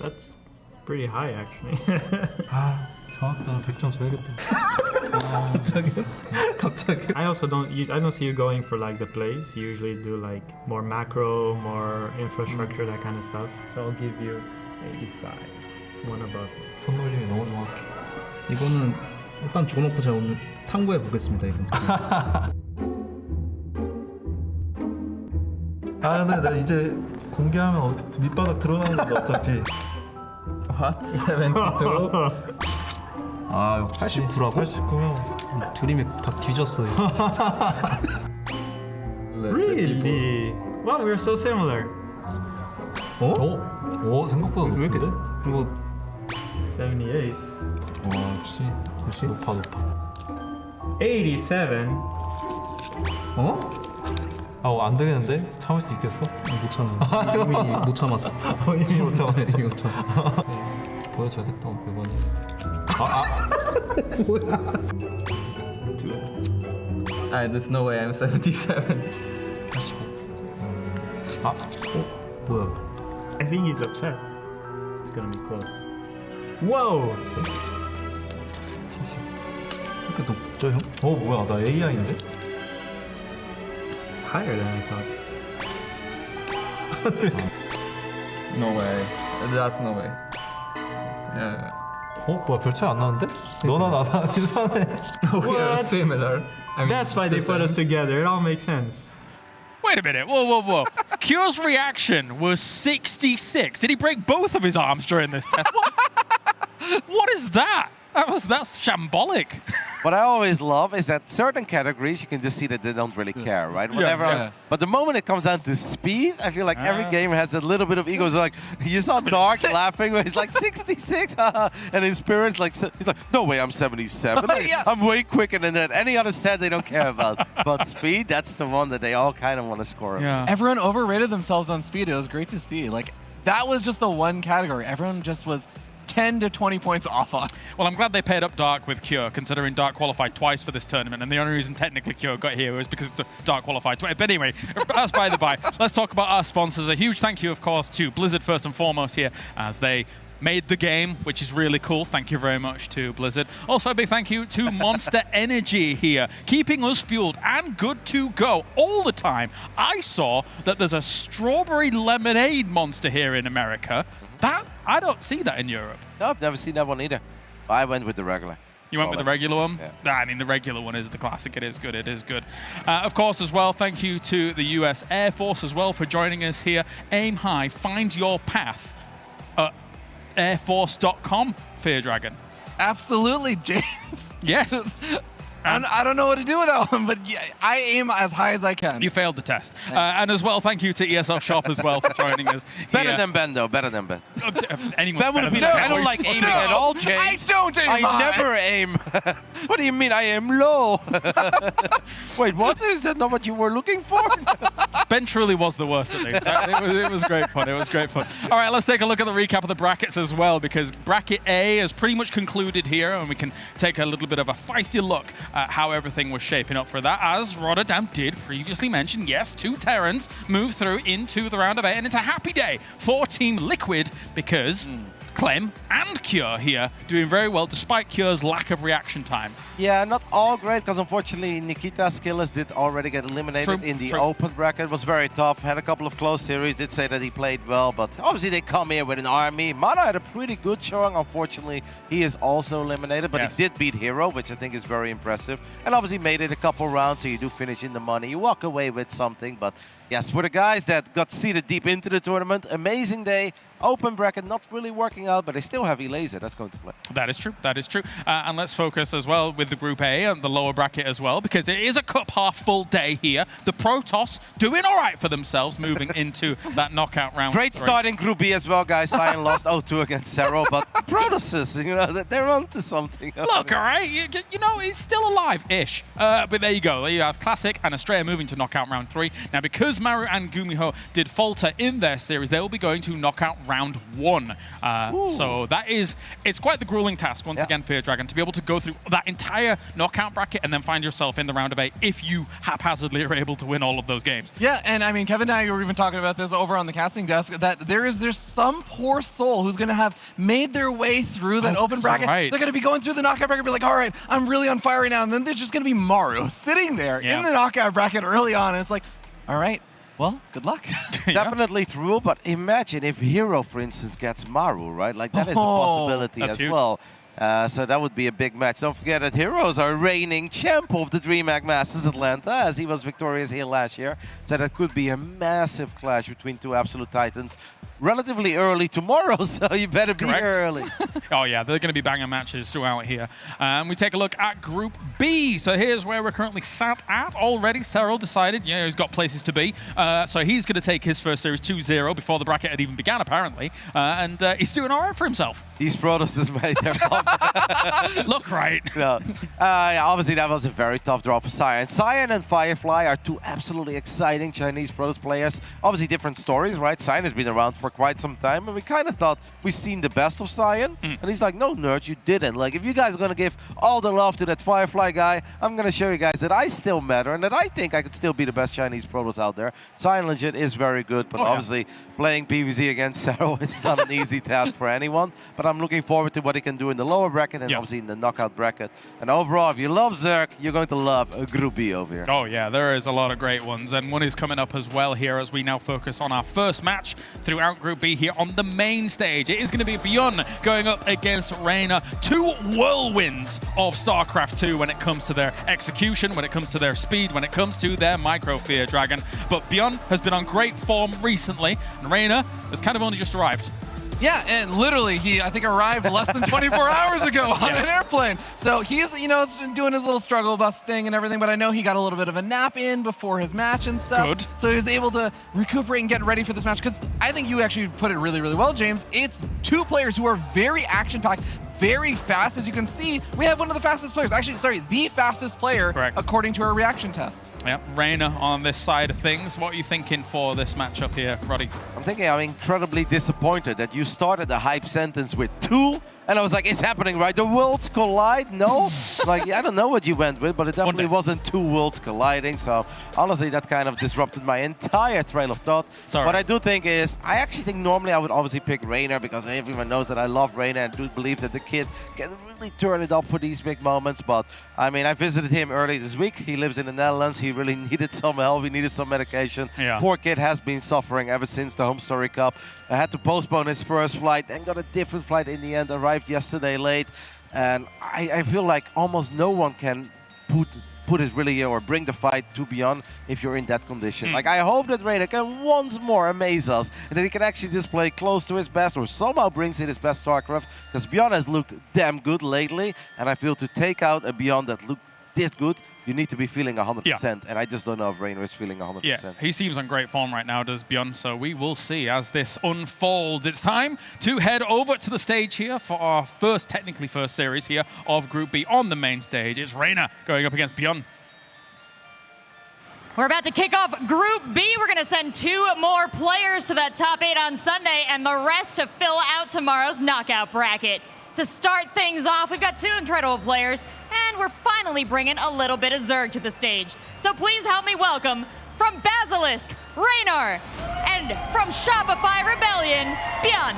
Speaker 14: That's pretty high actually.
Speaker 17: 아 정확하게 100점 줘야겠다. 갑자기.
Speaker 14: I also don't see you going for like the plays. You usually do like more macro, more infrastructure, that kind of stuff. So I'll give you 85. One above.
Speaker 17: 손놀림이 너무 정확해. 이거는 일단 줘놓고 제가 오늘 탐구해 보겠습니다. 이번. 아 근데 나 이제 공개하면 밑바닥 드러나는 건데 어차피.
Speaker 20: What? 72?
Speaker 17: 아 89라고? 89면 드림이 다 뒤졌어.
Speaker 14: Really? Wow, we're so similar.
Speaker 17: 어? 오 생각보다
Speaker 14: 왜 이렇게 돼?
Speaker 17: 이거
Speaker 14: 78.
Speaker 17: 역시 높아.
Speaker 14: 87.
Speaker 17: 어? 안 되겠는데? 참을 수 있겠어? 못 참아. 이미 못 참았어. 이미 못 참았어. 이미 못 참았어. 보여줘야겠다 이번에.
Speaker 14: 뭐야?
Speaker 20: There's no way I'm 77.
Speaker 17: 뭐야?
Speaker 14: I think he's upset. It's gonna be close. Whoa!
Speaker 17: 이렇게 높죠 형? 뭐야 나 AI인데?
Speaker 14: Higher than I thought.
Speaker 20: No way. That's no way. Yeah.
Speaker 17: 뭐야 별 차이 안 나는데? 너나 나나 비슷하네.
Speaker 14: What?
Speaker 16: Similar. I mean,
Speaker 14: That's why they put us together. It all makes sense.
Speaker 2: Wait a minute. Whoa. Cure's reaction was 66. Did he break both of his arms during this test? What is that? That's shambolic.
Speaker 6: What I always love is that certain categories you can just see that they don't really care, right? Whatever. But the moment it comes down to speed, I feel like every gamer has a little bit of ego. It's like you saw Dark laughing when he's like 66, and in spirit, like he's like, no way, I'm 77. I'm way quicker than that. Any other set they don't care about. But speed, that's the one that they all kind of want to score.
Speaker 4: Yeah. Everyone overrated themselves on speed. It was great to see. Like that was just the one category. Everyone just was 10 to 20 points off on.
Speaker 2: Well, I'm glad they paired up Dark with Cure, considering Dark qualified twice for this tournament, and the only reason technically Cure got here was because Dark qualified twice. But anyway, that's by the by. Let's talk about our sponsors. A huge thank you, of course, to Blizzard first and foremost here, as they made the game, which is really cool. Thank you very much to Blizzard. Also, a big thank you to Monster Energy here, keeping us fueled and good to go all the time. I saw that there's a strawberry lemonade monster here in America. That I don't see that in Europe.
Speaker 6: No, I've never seen that one either. I went with the regular.
Speaker 2: You went with the regular one?
Speaker 6: Yeah.
Speaker 2: I mean, the regular one is the classic. It is good. It is good. Of course, as well, thank you to the US Air Force as well for joining us here. Aim high, find your path at airforce.com, Fear Dragon.
Speaker 4: Absolutely, James.
Speaker 2: Yes.
Speaker 4: I don't know what to do with that one, but yeah, I aim as high as I can.
Speaker 2: You failed the test. And as well, thank you to ESL Shop as well for joining us.
Speaker 6: Better than Ben, though. Better than Ben.
Speaker 2: Anyone
Speaker 6: Ben would be like, I don't like aiming at all, James.
Speaker 4: I don't aim
Speaker 6: I never aim. What do you mean I aim low? Wait, what? Is that not what you were looking for?
Speaker 2: Ben truly was the worst at these. It was great fun. It was great fun. All right, let's take a look at the recap of the brackets as well, because bracket A is pretty much concluded here, and we can take a little bit of a feisty look at how everything was shaping up for that. As Rotterdam did previously mention, yes, 2 Terrans move through into the round of 8, and it's a happy day for Team Liquid because Clem and Cure here doing very well despite Cure's lack of reaction time.
Speaker 6: Yeah, not all great, because unfortunately Nikita Skillas did already get eliminated in the open bracket. It was very tough, had a couple of close series, did say that he played well, but obviously they come here with an army. Mana had a pretty good showing. Unfortunately, he is also eliminated, but he did beat Hero, which I think is very impressive. And obviously made it a couple rounds, so you do finish in the money. You walk away with something, but yes, for the guys that got seeded deep into the tournament, amazing day. Open bracket not really working out, but they still have Elaser that's going to play.
Speaker 2: That is true. That is true. And let's focus as well with the Group A and the lower bracket as well, because it is a cup half full day here. The Protoss doing all right for themselves, moving into that knockout round.
Speaker 6: Great start in Group B as well, guys. Cyan lost 0-2 against Zero, but Protosses, you know, they're onto something.
Speaker 2: Look, all right, you know, he's still alive-ish. But there you go. You have Classic and Estrella moving to knockout round 3. Now, because Maru and Gumiho did falter in their series, they will be going to knockout round 1. So it's quite the grueling task, once again, Fear Dragon, to be able to go through that entire knockout bracket and then find yourself in the round of 8 if you haphazardly are able to win all of those games.
Speaker 4: Yeah, and I mean, Kevin and I were even talking about this over on the casting desk, that there's some poor soul who's going to have made their way through that open bracket.
Speaker 2: Right.
Speaker 4: They're going to be going through the knockout bracket and be like, all right, I'm really on fire right now. And then there's just going to be Maru sitting there in the knockout bracket early on. And it's like, all right, well, good luck.
Speaker 6: Definitely true, but imagine if Hero, for instance, gets Maru, right? Like, that is a possibility as well. So that would be a big match. Don't forget that Heroes are reigning champ of the DreamHack Masters Atlanta, as he was victorious here last year. So that could be a massive clash between 2 absolute titans. Relatively early tomorrow, so you better be here early.
Speaker 2: Oh yeah, they're going to be banging matches throughout here. We take a look at Group B. So here's where we're currently sat at already. Cyril decided, he's got places to be. So he's going to take his first series 2-0 before the bracket had even begun, apparently. And he's doing all right for himself.
Speaker 6: These Protosses made their
Speaker 2: Look right.
Speaker 6: Obviously, that was a very tough draw for Cyan. Cyan and Firefly are 2 absolutely exciting Chinese Protoss players. Obviously, different stories, right? Cyan has been around for quite some time, and we kind of thought we've seen the best of Cyan. And he's like, no, nerd, you didn't. Like, if you guys are going to give all the love to that Firefly guy, I'm going to show you guys that I still matter and that I think I could still be the best Chinese Protoss out there. Cyan legit is very good, but obviously playing PvZ against Zero is not an easy task for anyone. But I'm looking forward to what he can do in the lower bracket and obviously in the knockout bracket. And overall, if you love Zerg, you're going to love a Group B over here.
Speaker 2: Oh yeah, there is a lot of great ones, and one is coming up as well here as we now focus on our first match throughout up Group B here on the main stage. It is going to be Beyond going up against Reina. Two whirlwinds of StarCraft 2 when it comes to their execution, when it comes to their speed, when it comes to their micro Fear Dragon. But Beyond has been on great form recently, and Reina has kind of only just arrived.
Speaker 4: Yeah, and literally, he, I think, arrived less than 24 hours ago on an airplane. So he's, you know, doing his little struggle bus thing and everything, but I know he got a little bit of a nap in before his match and stuff.
Speaker 2: Good.
Speaker 4: So he was able to recuperate and get ready for this match, because I think you actually put it really, really well, James. It's two players who are very action-packed, very fast. As you can see, we have one of the fastest players. Actually, sorry, the fastest player, according to our reaction test.
Speaker 2: Yep, Reina on this side of things. What are you thinking for this matchup here, Roddy?
Speaker 6: I'm thinking I'm incredibly disappointed that you started the hype sentence with 2, and I was like, it's happening, right? The worlds collide? No? Like, I don't know what you went with, but it definitely wasn't 2 worlds colliding. So honestly, that kind of disrupted my entire trail of thought.
Speaker 2: Sorry.
Speaker 6: What I do think is, I actually think normally I would obviously pick Reina, because everyone knows that I love Reina and do believe that the kid can really turn it up for these big moments. But I mean, I visited him early this week. He lives in the Netherlands. He really needed some help. He needed some medication.
Speaker 2: Yeah.
Speaker 6: Poor kid has been suffering ever since the Home Story Cup. I had to postpone his first flight and got a different flight in the end. Arrived yesterday late, and I feel like almost no one can put it really or bring the fight to Beyond if you're in that condition. Like, I hope that Reina can once more amaze us and that he can actually just play close to his best or somehow brings in his best StarCraft, because Beyond has looked damn good lately, and I feel to take out a Beyond that looked this good, you need to be feeling 100%, and I just don't know if Reina is feeling 100%.
Speaker 2: Yeah, he seems on great form right now, does Beyond, so we will see as this unfolds. It's time to head over to the stage here for our technically first series here of Group B on the main stage. It's Reina going up against Beyond.
Speaker 1: We're about to kick off Group B. We're going to send 2 more players to that top 8 on Sunday, and the rest to fill out tomorrow's knockout bracket. To start things off, we've got 2 incredible players, and we're finally bringing a little bit of Zerg to the stage. So please help me welcome, from Basilisk, Raynar, and from Shopify Rebellion, Beyond.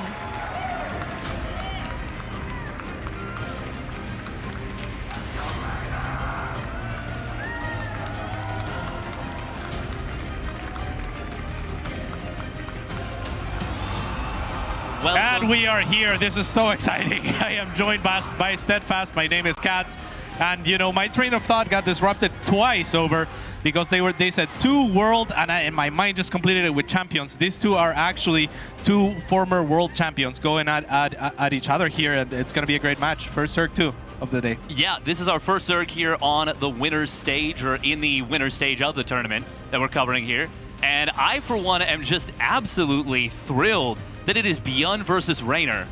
Speaker 13: And we are here. This is so exciting. I am joined by Steadfast. My name is Katz. And, you know, my train of thought got disrupted twice over because they said 2 world, and in my mind just completed it with champions. These 2 are actually 2 former world champions going at each other here, and it's going to be a great match. First Zerg 2 of the day.
Speaker 10: Yeah, this is our first Zerg here on the winner's stage, or in the winner's stage of the tournament that we're covering here. And I, for one, am just absolutely thrilled that it is Beyond versus Reina.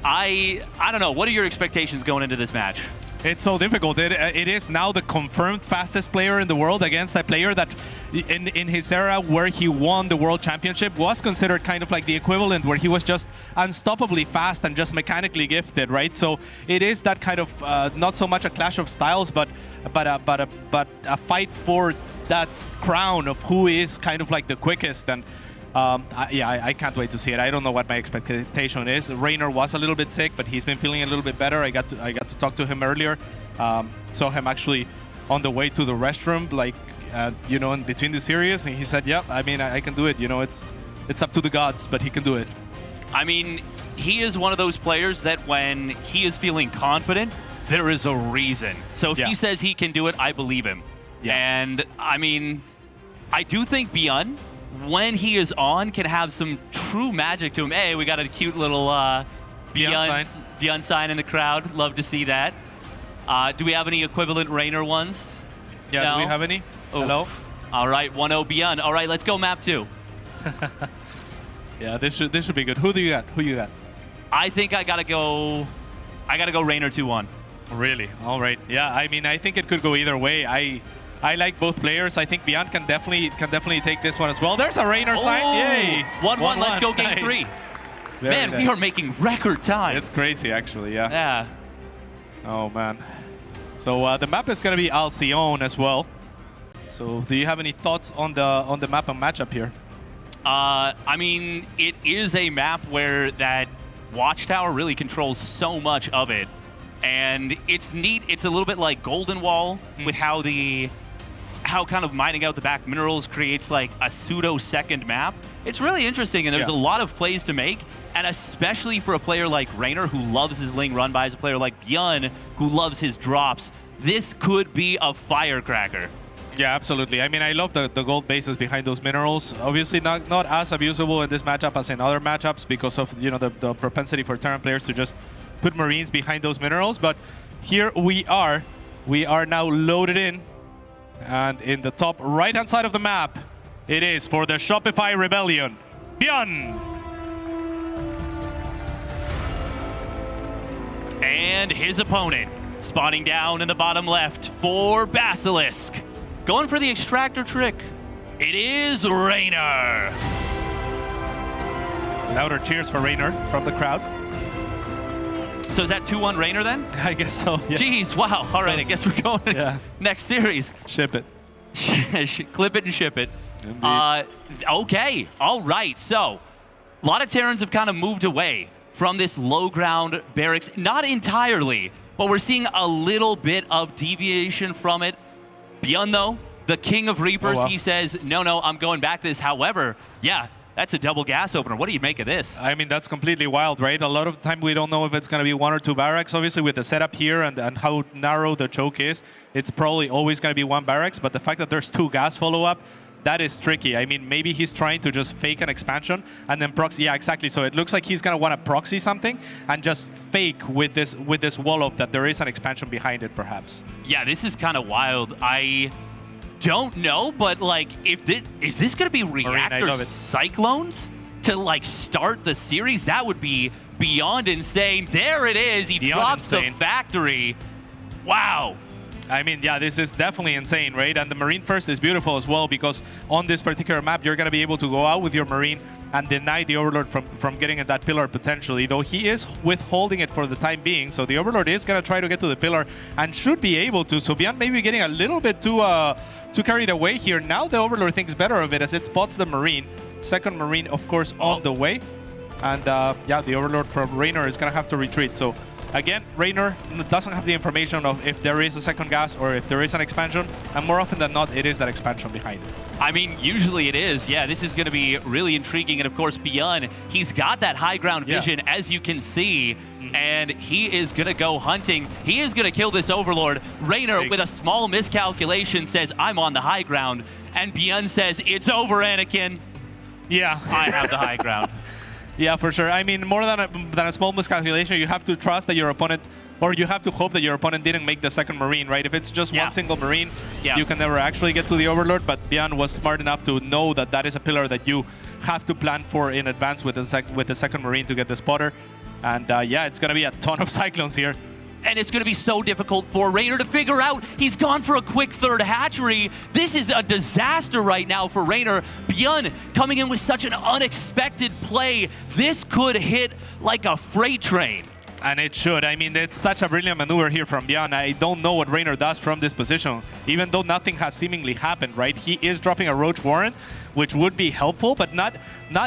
Speaker 10: I don't know. What are your expectations going into this match?
Speaker 13: It's so difficult. It is now the confirmed fastest player in the world against a player that in his era where he won the World Championship was considered kind of like the equivalent, where he was just unstoppably fast and just mechanically gifted, right? So it is that kind of not so much a clash of styles, but a fight for that crown of who is kind of like the quickest. And I can't wait to see it. I don't know what my expectation is. Reina was a little bit sick, but he's been feeling a little bit better. I got to talk to him earlier. Saw him actually on the way to the restroom, like you know, in between the series, and he said, "Yeah, I mean, I can do it. You know, it's up to the gods, but he can do it."
Speaker 10: I mean, he is one of those players that when he is feeling confident, there is a reason. So if he says he can do it, I believe him. Yeah. And I mean, I do think Beyond, when he is on, can have some true magic to him. Hey, we got a cute little Beyond sign in the crowd. Love to see that. Do we have any equivalent Reina ones?
Speaker 13: Yeah,
Speaker 10: no?
Speaker 13: Do we have any?
Speaker 10: Oh.
Speaker 13: Hello?
Speaker 10: All right, 1-0 Beyond. All right, let's go map 2.
Speaker 13: Yeah, this should be good. Who do you got? Who you got?
Speaker 10: I think I gotta go Reina 2-1.
Speaker 13: Really? All right. Yeah, I mean, I think it could go either way. I like both players. I think Beyond can definitely take this one as well. There's a Reina sign. Yay!
Speaker 10: 1-1. Let's go game 3. Man, we are making record time.
Speaker 13: It's crazy, actually. Yeah.
Speaker 10: Yeah.
Speaker 13: Oh man. So the map is gonna be Alcyon as well. So do you have any thoughts on the map and matchup here?
Speaker 10: I mean, it is a map where that watchtower really controls so much of it. And it's neat. It's a little bit like Golden Wall with how how kind of mining out the back minerals creates like a pseudo second map. It's really interesting, and there's a lot of plays to make, and especially for a player like Raynor, who loves his Ling run bys, a player like Bjorn, who loves his drops, this could be a firecracker.
Speaker 13: Yeah, absolutely. I mean, I love the gold bases behind those minerals. Obviously, not as abusable in this matchup as in other matchups because of the propensity for Terran players to just put Marines behind those minerals. But here we are. We are now loaded in. And in the top right-hand side of the map, it is for the Shopify Rebellion, Bjorn.
Speaker 10: And his opponent, spawning down in the bottom left for Basilisk. Going for the extractor trick, it is Raynor.
Speaker 13: Louder cheers for Raynor from the crowd.
Speaker 10: So is that 2-1 Raynor then?
Speaker 13: I guess so. Yeah.
Speaker 10: Jeez, wow. All right, I guess we're going to next series.
Speaker 13: Ship it.
Speaker 10: Clip it and ship it. Okay, all right. So a lot of Terrans have kind of moved away from this low ground barracks. Not entirely, but we're seeing a little bit of deviation from it. Bjorn, though, the king of Reapers, he says, no, I'm going back to this. However, yeah, that's a double gas opener. What do you make of this?
Speaker 13: I mean, that's completely wild, right? A lot of the time we don't know if it's going to be 1 or 2 barracks. Obviously, with the setup here and how narrow the choke is, it's probably always going to be 1 barracks. But the fact that there's 2 gas follow-up, that is tricky. I mean, maybe he's trying to just fake an expansion and then proxy. Yeah, exactly. So it looks like he's going to want to proxy something and just fake with this wall of that there is an expansion behind it, perhaps.
Speaker 10: Yeah, this is kind of wild. I don't know, but like, is this going to be reactor cyclones to like start the series? That would be beyond insane. There it is. He drops the factory. Wow.
Speaker 13: I mean, yeah, this is definitely insane, right? And the Marine first is beautiful as well because on this particular map, you're going to be able to go out with your Marine and deny the Overlord from getting at that pillar potentially, though he is withholding it for the time being. So the Overlord is going to try to get to the pillar and should be able to. So Bjorn maybe getting a little bit too carried away here. Now the Overlord thinks better of it as it spots the Marine. Second Marine, of course, on the way. And yeah, the Overlord from Raynor is going to have to retreat. So again, Raynor doesn't have the information of if there is a second gas or if there is an expansion, and more often than not, it is that expansion behind it.
Speaker 10: I mean, usually it is. Yeah, this is going to be really intriguing. And of course, Bjorn, he's got that high ground vision, as you can see, and he is going to go hunting. He is going to kill this Overlord. Raynor, with a small miscalculation, says, I'm on the high ground. And Bjorn says, it's over, Anakin.
Speaker 13: Yeah.
Speaker 10: I have the high ground.
Speaker 13: Yeah, for sure. I mean, more than a small miscalculation, you have to trust that your opponent, or you have to hope that your opponent didn't make the second Marine, right? If it's just one single Marine, you can never actually get to the Overlord, but Bjorn was smart enough to know that that is a pillar that you have to plan for in advance with the second Marine to get the spotter. And yeah, it's going to be a ton of Cyclones here.
Speaker 10: And it's going to be so difficult for Raynor to figure out. He's gone for a quick third hatchery. This is a disaster right now for Raynor. Bjorn coming in with such an unexpected play. This could hit like a freight train.
Speaker 13: And it should. I mean, it's such a brilliant maneuver here from Bjorn. I don't know what Raynor does from this position, even though nothing has seemingly happened, right? He is dropping a Roach Warren, which would be helpful, but not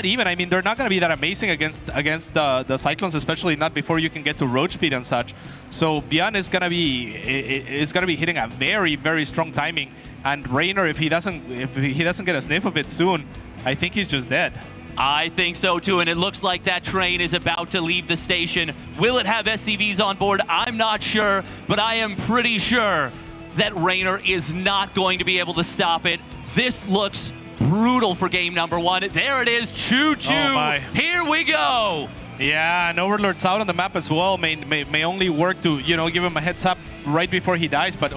Speaker 13: even. I mean, they're not going to be that amazing against the Cyclones, especially not before you can get to Roach speed and such. So Bjorn is going to be hitting a very, very strong timing. And Raynor, if he doesn't get a sniff of it soon, I think he's just dead.
Speaker 10: I think so too, and it looks like that train is about to leave the station. Will it have SCVs on board? I'm not sure, but I am pretty sure that Raynor is not going to be able to stop it. This looks brutal for game number 1. There it is, choo-choo.
Speaker 13: Oh,
Speaker 10: here we go.
Speaker 13: Yeah, and Overlord's out on the map as well. May only work to, give him a heads up right before he dies, but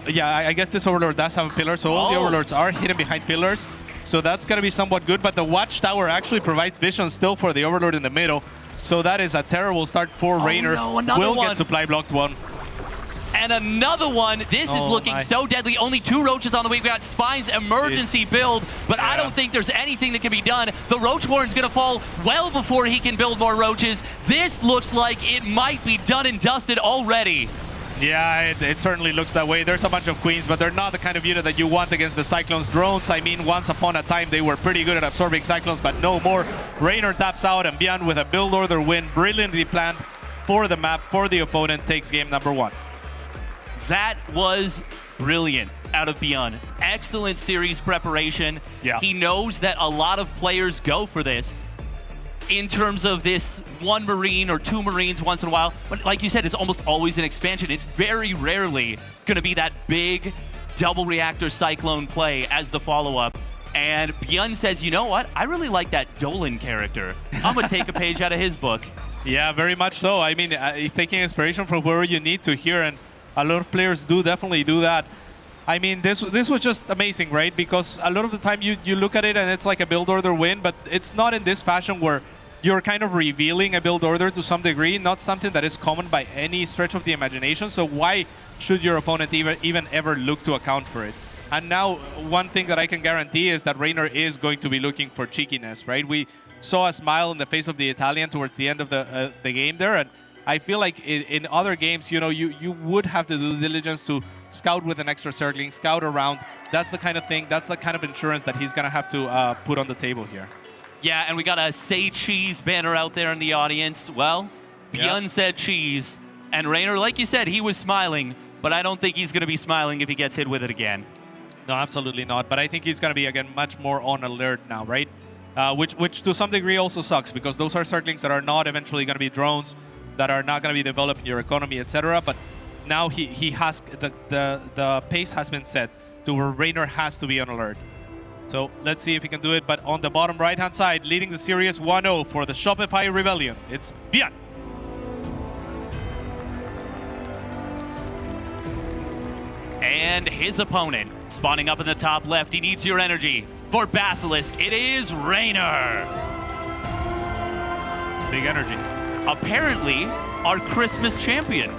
Speaker 13: yeah, I guess this Overlord does have a pillar, so all the Overlords are hidden behind pillars. So that's going to be somewhat good, but the Watchtower actually provides vision still for the Overlord in the middle. So that is a terrible start for Raynor.
Speaker 10: No, another
Speaker 13: Will
Speaker 10: one.
Speaker 13: Get supply blocked one.
Speaker 10: And another one. This is looking so deadly. Only 2 Roaches on the way. We got Spine's emergency build, but I don't think there's anything that can be done. The Roach Warren's going to fall well before he can build more Roaches. This looks like it might be done and dusted already.
Speaker 13: Yeah, it certainly looks that way. There's a bunch of Queens, but they're not the kind of unit that you want against the Cyclones. Drones, I mean, once upon a time, they were pretty good at absorbing Cyclones, but no more. Raynor taps out, and Bjorn with a build order win, brilliantly planned for the map, for the opponent, takes game number 1.
Speaker 10: That was brilliant out of Bjorn. Excellent series preparation.
Speaker 13: Yeah.
Speaker 10: He knows that a lot of players go for this in terms of this 1 Marine or 2 Marines once in a while. But like you said, it's almost always an expansion. It's very rarely going to be that big double reactor Cyclone play as the follow-up. And Bjorn says, you know what? I really like that Dolan character. I'm going to take a page out of his book.
Speaker 13: Yeah, very much so. I mean, taking inspiration from wherever you need to here, and a lot of players do definitely do that. I mean, this was just amazing, right? Because a lot of the time you look at it and it's like a build order win, but it's not in this fashion where you're kind of revealing a build order to some degree, not something that is common by any stretch of the imagination. So why should your opponent even ever look to account for it? And now, one thing that I can guarantee is that Reynor is going to be looking for cheekiness, right? We saw a smile in the face of the Italian towards the end of the game there, and I feel like in other games, you know, you would have the due diligence to scout with an extra circling, scout around. That's the kind of thing, that's the kind of insurance that he's going to have to put on the table here.
Speaker 10: Yeah, and we got a Say Cheese banner out there in the audience. Well, Bjorn said cheese, and Reynor, like you said, he was smiling, but I don't think he's going to be smiling if he gets hit with it again.
Speaker 13: No, absolutely not. But I think he's going to be, again, much more on alert now, right? Which to some degree also sucks, because those are circlings that are not eventually going to be drones, that are not going to be developed in your economy, etc. But now he has the pace has been set to where Reynor has to be on alert. So let's see if he can do it. But on the bottom right-hand side, leading the series 1-0 for the Shopify Rebellion, it's Bjorn.
Speaker 10: And his opponent, spawning up in the top left, he needs your energy. For Basilisk, it is Reynor.
Speaker 13: Big energy.
Speaker 10: Apparently, our Christmas champion,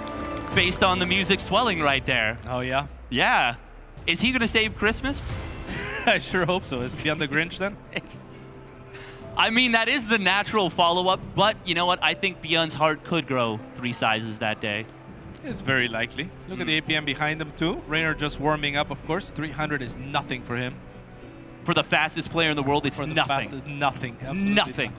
Speaker 10: based on the music swelling right there.
Speaker 13: Oh, yeah?
Speaker 10: Yeah. Is he going to save Christmas?
Speaker 13: I sure hope so. Is Bjorn the Grinch then?
Speaker 10: I mean, that is the natural follow-up, but you know what? I think Bjorn's heart could grow 3 sizes that day.
Speaker 13: It's very likely. Look at the APM behind them too. Reynor just warming up, of course. 300 is nothing for him.
Speaker 10: For the fastest player in the world, it's nothing.
Speaker 13: Nothing. Absolutely nothing.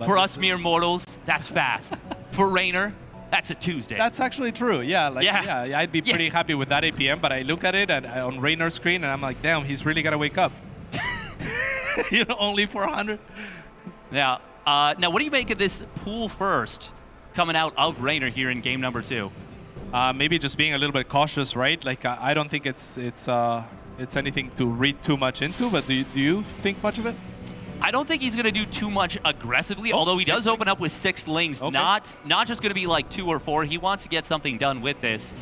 Speaker 10: For us mere mortals, that's fast. For Reynor, that's a Tuesday.
Speaker 13: That's actually true. Yeah, I'd be pretty happy with that APM, but I look at it and on Reynor's screen and I'm like, damn, he's really got to wake up. You know, only 400.
Speaker 10: Yeah. Now, what do you make of this pool first coming out of Reynor here in game number 2?
Speaker 13: Maybe just being a little bit cautious, right? Like, I don't think it's anything to read too much into, but do you think much of it?
Speaker 10: I don't think he's going to do too much aggressively, although he does open up with 6 lings. Okay. Not just going to be like 2 or 4. He wants to get something done with this.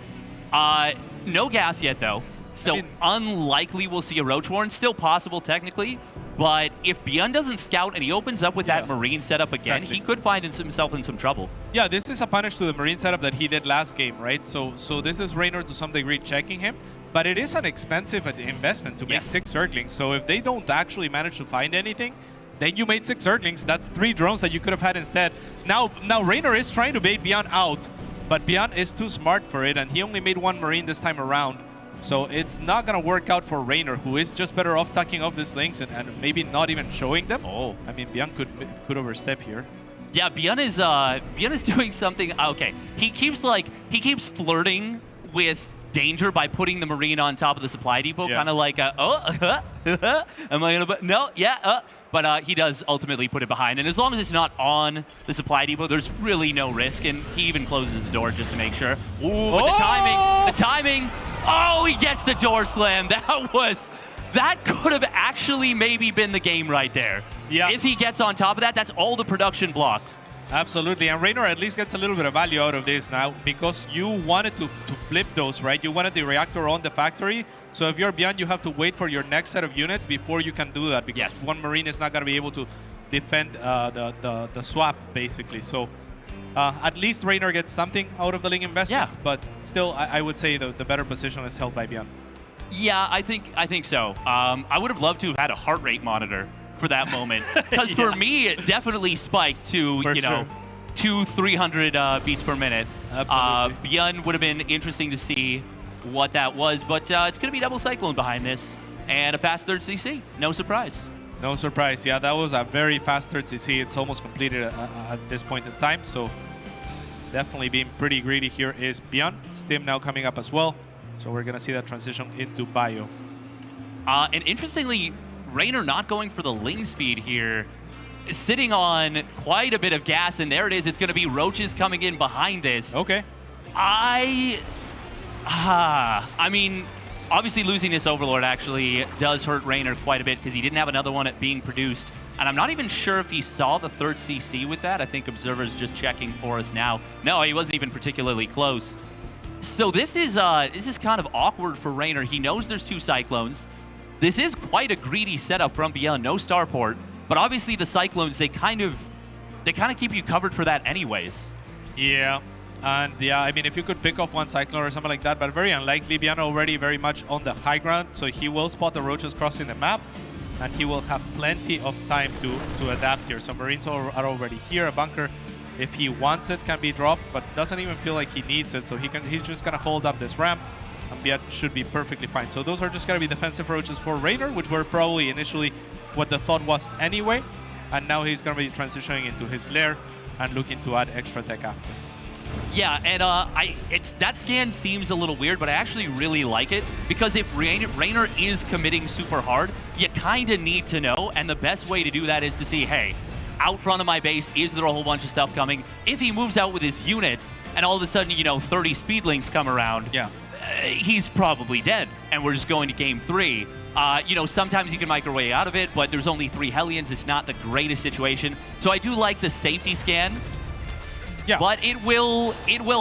Speaker 10: No gas yet, though. So unlikely we'll see a Roach Warren. Still possible, technically. But if Bjorn doesn't scout and he opens up with that Marine setup again, he could find himself in some trouble.
Speaker 13: Yeah, this is a punish to the Marine setup that he did last game, right? So this is Reynor to some degree checking him. But it is an expensive investment to make 6 Zerglings. So if they don't actually manage to find anything, then you made 6 Zerglings. That's 3 drones that you could have had instead. Now Reynor is trying to bait Bjorn out, but Bjorn is too smart for it, and he only made 1 Marine this time around. So it's not going to work out for Reynor, who is just better off tucking off these links and maybe not even showing them. Oh, I mean, Bjorn could overstep here.
Speaker 10: Yeah, Bjorn is doing something. Okay, he keeps flirting with danger by putting the Marine on top of the supply depot, kind of like, am I gonna? No, but he does ultimately put it behind, and as long as it's not on the supply depot, there's really no risk, and he even closes the door just to make sure. Ooh, but the timing. Oh, he gets the door slam. That could have actually maybe been the game right there. Yeah. If he gets on top of that, that's all the production blocked.
Speaker 13: Absolutely, and Reynor at least gets a little bit of value out of this now because you wanted to flip those, right? You wanted the reactor on the factory, so if you're Bjorn, you have to wait for your next set of units before you can do that because 1 Marine is not going to be able to defend the swap, basically. So at least Reynor gets something out of the Ling investment, but still, I would say the better position is held by Bjorn.
Speaker 10: Yeah, I think so. I would have loved to have had a heart rate monitor for that moment, because for me it definitely spiked to 200-300 beats per minute.
Speaker 13: Absolutely.
Speaker 10: Bjorn would have been interesting to see what that was, but it's going to be double Cyclone behind this and a fast 3rd CC. No surprise.
Speaker 13: No surprise. Yeah, that was a very fast 3rd CC. It's almost completed at this point in time. So definitely being pretty greedy here is Beyond. Stim now coming up as well. So we're going to see that transition into Bio.
Speaker 10: And interestingly, Raynor not going for the Ling speed here, sitting on quite a bit of gas, and there it is. It's going to be Roaches coming in behind this.
Speaker 13: Okay.
Speaker 10: I mean, obviously losing this Overlord actually does hurt Raynor quite a bit because he didn't have another one being produced. And I'm not even sure if he saw the third CC with that. I think Observer's just checking for us now. No, he wasn't even particularly close. So this is kind of awkward for Raynor. He knows there's 2 Cyclones. This is quite a greedy setup from Beyond, no starport. But obviously the Cyclones, they kind of keep you covered for that anyways.
Speaker 13: Yeah. And yeah, I mean, if you could pick off one Cyclone or something like that, but very unlikely. Beyond already very much on the high ground, so he will spot the Roaches crossing the map, and he will have plenty of time to adapt here. So Marines are already here. A bunker, if he wants it, can be dropped, but doesn't even feel like he needs it. So he's just gonna hold up this ramp, and Beyond should be perfectly fine. So those are just gonna be defensive Roaches for Raynor, which were probably initially what the thought was anyway. And now he's gonna be transitioning into his lair and looking to add extra tech after.
Speaker 10: Yeah, and that scan seems a little weird, but I actually really like it because if Raynor is committing super hard, you kind of need to know, and the best way to do that is to see, hey, out front of my base, is there a whole bunch of stuff coming? If he moves out with his units, and all of a sudden, 30 speedlings come around, he's probably dead, and we're just going to game 3. Sometimes you can make your way out of it, but there's only 3 Hellions. It's not the greatest situation. So I do like the safety scan. Yeah. But it will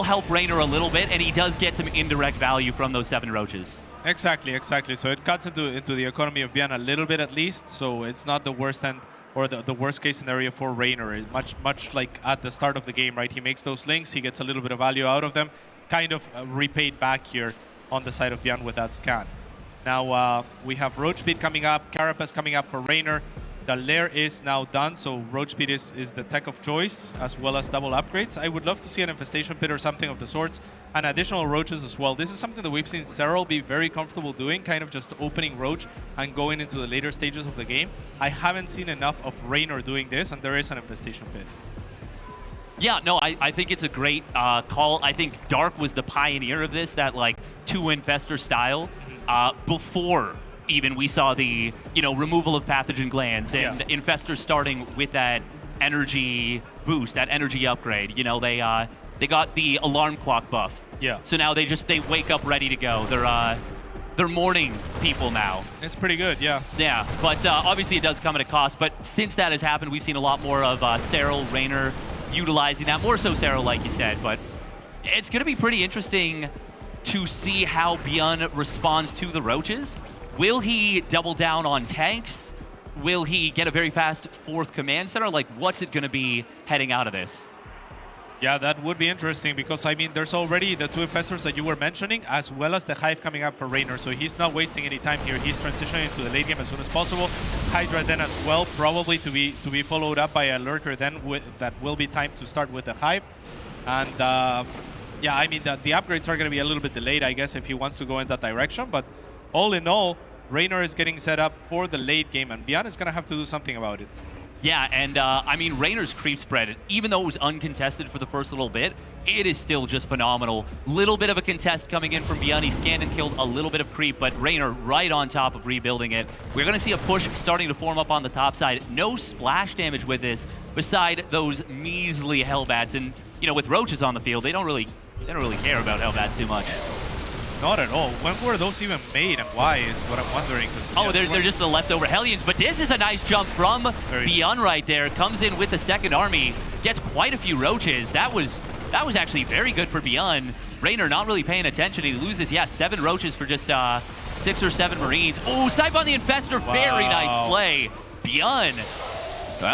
Speaker 10: help Raynor a little bit, and he does get some indirect value from those 7 Roaches.
Speaker 13: Exactly. So it cuts into the economy of Beyond a little bit at least, so it's not the worst end or the worst case scenario for Raynor. Much like at the start of the game, right? He makes those links, he gets a little bit of value out of them, kind of repaid back here on the side of Beyond with that scan. Now we have Roach Speed coming up, Carapace coming up for Raynor. The lair is now done, so Roach Speed is the tech of choice, as well as double upgrades. I would love to see an Infestation Pit or something of the sorts, and additional Roaches as well. This is something that we've seen Serral be very comfortable doing, kind of just opening Roach and going into the later stages of the game. I haven't seen enough of Raynor doing this, and there is an Infestation Pit.
Speaker 10: Yeah, no, I think it's a great call. I think Dark was the pioneer of this, that like 2 Infestor style, before even we saw the removal of pathogen glands and Infestors starting with that energy boost, that energy upgrade. They got the alarm clock buff.
Speaker 13: Yeah.
Speaker 10: So now they wake up ready to go. They're morning people now.
Speaker 13: It's pretty good, yeah.
Speaker 10: Yeah, but obviously it does come at a cost. But since that has happened, we've seen a lot more of Serral, Raynor utilizing that, more so Serral, like you said. But it's going to be pretty interesting to see how Beyond responds to the Roaches. Will he double down on tanks? Will he get a very fast 4th command center? Like, what's it going to be heading out of this?
Speaker 13: Yeah, that would be interesting because, I mean, there's already the 2 Infestors that you were mentioning, as well as the Hive coming up for Raynor, so he's not wasting any time here. He's transitioning to the late game as soon as possible. Hydra then as well, probably to be followed up by a Lurker then, that will be time to start with the Hive. And, yeah, I mean, the upgrades are going to be a little bit delayed, I guess, if he wants to go in that direction, but all in all, Raynor is getting set up for the late game, and Beyond is going to have to do something about it.
Speaker 10: Yeah, and I mean, Raynor's creep spread, even though it was uncontested for the first little bit, it is still just phenomenal. Little bit of a contest coming in from Beyond. He scanned and killed a little bit of creep, but Raynor right on top of rebuilding it. We're going to see a push starting to form up on the top side. No splash damage with this, beside those measly Hellbats. And, with Roaches on the field, they don't really care about Hellbats too much.
Speaker 13: Not at all. When were those even made and why is what I'm wondering.
Speaker 10: Oh, they're just the leftover Hellions, but this is a nice jump from Beyond right there. Comes in with the 2nd army, gets quite a few Roaches. That was actually very good for Beyond. Raynor not really paying attention. He loses, 7 Roaches for just 6 or 7 Marines. Oh, snipe on the Infestor. Wow. Very nice play. Beyond.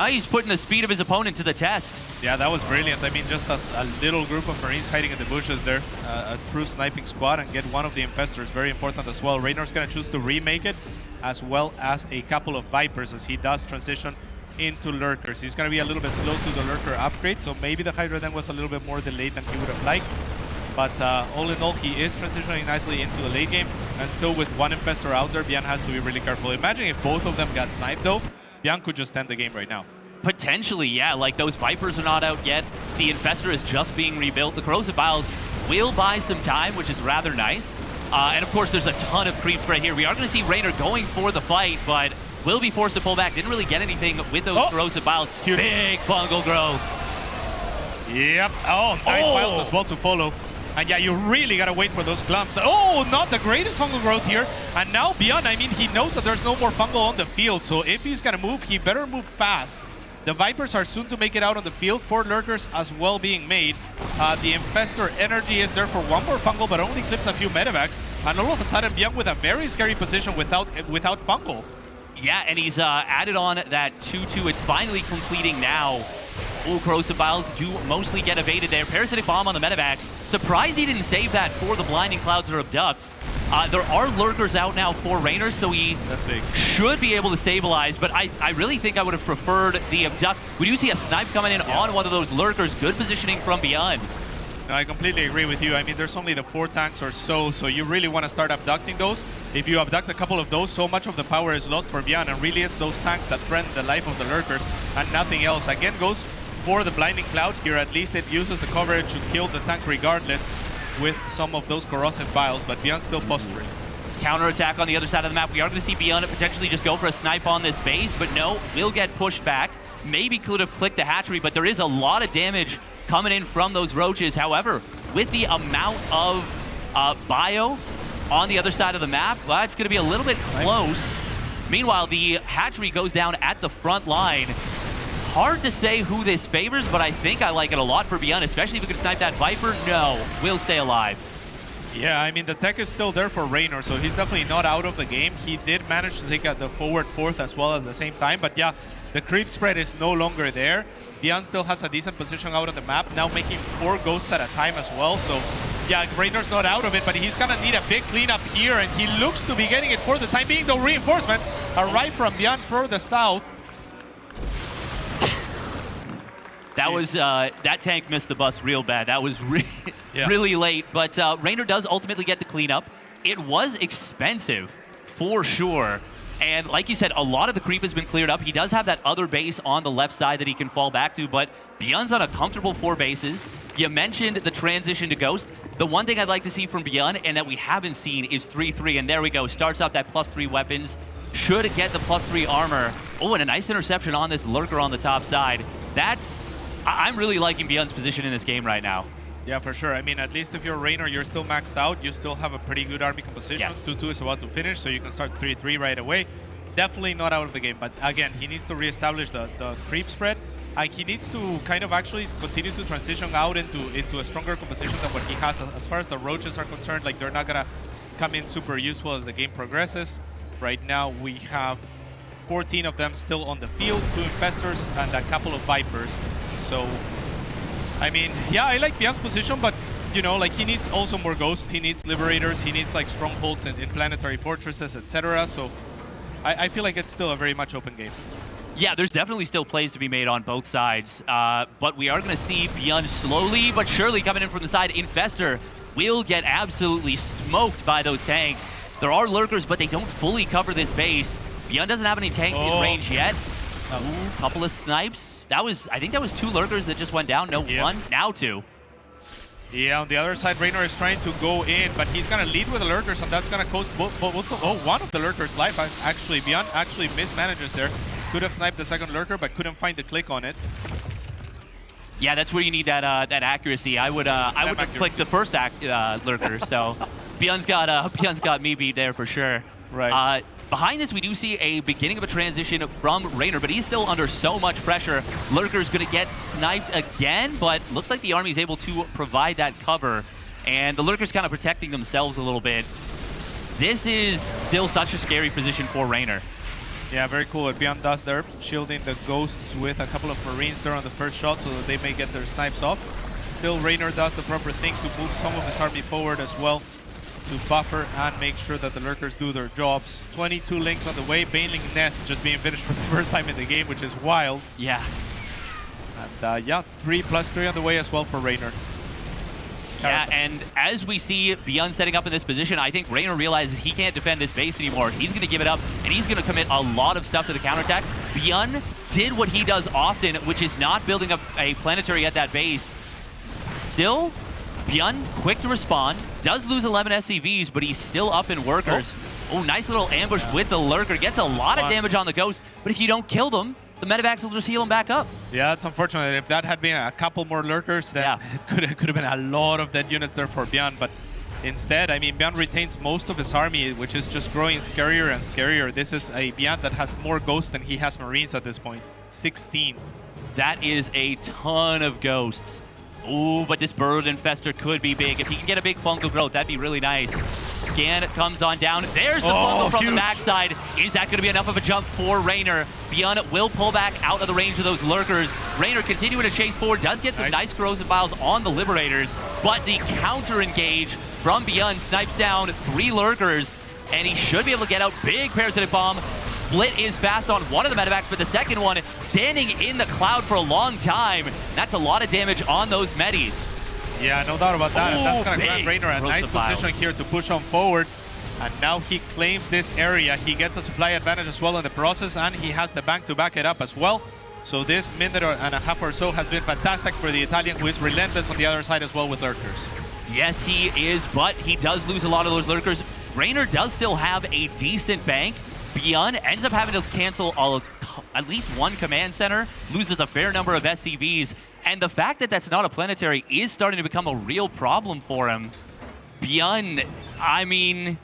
Speaker 10: He's putting the speed of his opponent to the test.
Speaker 13: Yeah, that was brilliant. I mean, just a little group of Marines hiding in the bushes there. A true sniping squad, and get one of the Infestors. Very important as well. Raynor's going to choose to remake it, as well as a couple of Vipers, as he does transition into Lurkers. He's going to be a little bit slow to the Lurker upgrade, so maybe the Hydra then was a little bit more delayed than he would have liked. But all in all, he is transitioning nicely into the late game, and still with 1 Infestor out there, Beyond has to be really careful. Imagine if both of them got sniped, though. Beyond could just end the game right now.
Speaker 10: Potentially, yeah. Like, those Vipers are not out yet. The Infestor is just being rebuilt. The Corrosive Vials will buy some time, which is rather nice. And of course, there's a ton of creeps right here. We are going to see Raynor going for the fight, but will be forced to pull back. Didn't really get anything with those Corrosive Vials. Big fungal growth.
Speaker 13: Yep. Oh, nice vials as well to follow. And yeah, you really gotta wait for those clumps. Oh, not the greatest fungal growth here. And now Beyond, I mean, he knows that there's no more fungal on the field. So if he's gonna move, he better move fast. The Vipers are soon to make it out on the field. 4 lurkers as well being made. The Infestor energy is there for 1 more fungal, but only clips a few medevacs. And all of a sudden, Beyond with a very scary position without fungal.
Speaker 10: Yeah, and he's added on that 2-2. It's finally completing now. Ooh, Corrosive Vials do mostly get evaded there. Parasitic Bomb on the medevacs. Surprised he didn't save that for the Blinding Clouds or Abducts. There are lurkers out now for Raynor, so he should be able to stabilize, but I really think I would have preferred the Abduct. We do see a snipe coming in on one of those lurkers. Good positioning from Beyond.
Speaker 13: No, I completely agree with you. I mean, there's only the 4 tanks or so you really want to start abducting those. If you abduct a couple of those, so much of the power is lost for Beyond, and really it's those tanks that threaten the life of the lurkers and nothing else. Again, goes for the Blinding Cloud here. At least it uses the coverage to kill the tank regardless with some of those Corrosive Vials, but Beyond still posturing.
Speaker 10: Counterattack on the other side of the map. We are going to see Beyond potentially just go for a snipe on this base, but no, will get pushed back. Maybe could have clicked the hatchery, but there is a lot of damage coming in from those roaches. However, with the amount of bio on the other side of the map, well, it's going to be a little bit close. Meanwhile, the hatchery goes down at the front line. Hard to say who this favors, but I think I like it a lot for Beyond, especially if we can snipe that Viper. No, will stay alive.
Speaker 13: Yeah, I mean, the tech is still there for Raynor, so he's definitely not out of the game. He did manage to take the forward 4th as well at the same time, but yeah, the creep spread is no longer there. Beyond still has a decent position out on the map, now making 4 ghosts at a time as well, so yeah, Raynor's not out of it, but he's gonna need a big cleanup here, and he looks to be getting it for the time being, though reinforcements arrive from Beyond further south.
Speaker 10: That was, that tank missed the bus real bad. That was really late, but Raynor does ultimately get the cleanup. It was expensive, for sure. And like you said, a lot of the creep has been cleared up. He does have that other base on the left side that he can fall back to, but Beyond's on a comfortable 4 bases. You mentioned the transition to Ghost. The one thing I'd like to see from Beyond, and that we haven't seen, is 3-3, and there we go. Starts off that +3 weapons. Should get the +3 armor. Oh, and a nice interception on this lurker on the top side. I'm really liking Beyond's position in this game right now.
Speaker 13: Yeah, for sure. I mean, at least if you're Raynor, you're still maxed out. You still have a pretty good army composition.
Speaker 10: Yes.
Speaker 13: 2-2 is about to finish, so you can start 3-3 right away. Definitely not out of the game. But again, he needs to reestablish the creep spread. He needs to kind of actually continue to transition out into a stronger composition than what he has. As far as the roaches are concerned, like, they're not going to come in super useful as the game progresses. Right now, we have 14 of them still on the field, 2 Infestors and a couple of Vipers. So, I mean, yeah, I like Beyond's position, but, you know, like, he needs also more Ghosts, he needs Liberators, he needs, like, Strongholds in Planetary Fortresses, etc. So, I feel like it's still a very much open game.
Speaker 10: Yeah, there's definitely still plays to be made on both sides, but we are going to see Beyond slowly but surely coming in from the side. Infestor will get absolutely smoked by those tanks. There are lurkers, but they don't fully cover this base. Beyond doesn't have any tanks in range yet. Ooh, couple of snipes. I think that was 2 lurkers that just went down. No, 1, now 2.
Speaker 13: Yeah, on the other side, Raynor is trying to go in, but he's going to lead with the lurkers, and that's going to cost one of the lurkers' life. Actually, Beyond actually mismanages there. Could have sniped the second lurker, but couldn't find the click on it.
Speaker 10: Yeah, that's where you need that accuracy. I would have clicked the first lurker. So Beyond's got me beat there for sure.
Speaker 13: Right.
Speaker 10: Behind this, we do see a beginning of a transition from Raynor, but he's still under so much pressure. Lurker's going to get sniped again, but looks like the army's able to provide that cover, and the Lurker's kind of protecting themselves a little bit. This is still such a scary position for Raynor.
Speaker 13: Yeah, very cool what Beyond does there, shielding the Ghosts with a couple of Marines there on the first shot so that they may get their snipes off. Still, Raynor does the proper thing to move some of his army forward as well, to buffer and make sure that the lurkers do their jobs. 22 links on the way. Baneling Nest just being finished for the first time in the game, which is wild.
Speaker 10: Yeah.
Speaker 13: And yeah, 3+3 on the way as well for Raynor.
Speaker 10: Yeah, and as we see Beyond setting up in this position, I think Raynor realizes he can't defend this base anymore. He's going to give it up, and he's going to commit a lot of stuff to the counterattack. Beyond did what he does often, which is not building up a planetary at that base. Still, Beyond, quick to respond, does lose 11 SCVs, but he's still up in workers. Oh, nice little ambush with the lurker. Gets a lot of damage on the Ghost, but if you don't kill them, the medevacs will just heal him back up.
Speaker 13: Yeah, it's unfortunate. If that had been a couple more lurkers, then it could have been a lot of dead units there for Beyond. But instead, I mean, Beyond retains most of his army, which is just growing scarier and scarier. This is a Beyond that has more Ghosts than he has Marines at this point. 16.
Speaker 10: That is a ton of Ghosts. Ooh, but this Burrowed Infestor could be big. If he can get a big fungal growth, that'd be really nice. Scan comes on down. There's the fungal from the backside. Is that going to be enough of a jump for Raynor? Beyond will pull back out of the range of those lurkers. Raynor continuing to chase forward, does get some nice corrosive files on the Liberators, but the counter engage from Beyond snipes down 3 lurkers, and he should be able to get out. Big parasitic bomb. Split is fast on one of the medevacs, but the second one standing in the cloud for a long time. That's a lot of damage on those medis.
Speaker 13: Yeah, no doubt about that. And that's going to grant
Speaker 10: big
Speaker 13: Raynor a nice
Speaker 10: files.
Speaker 13: position here to push on forward. And now he claims this area. He gets a supply advantage as well in the process, and he has the bank to back it up as well. So this minute and a half or so has been fantastic for the Italian, who is relentless on the other side as well with lurkers.
Speaker 10: Yes, he is, but he does lose a lot of those lurkers. Raynor does still have a decent bank. Beyond ends up having to cancel at least one command center, loses a fair number of SCVs, and the fact that that's not a planetary is starting to become a real problem for him. Beyond, I mean,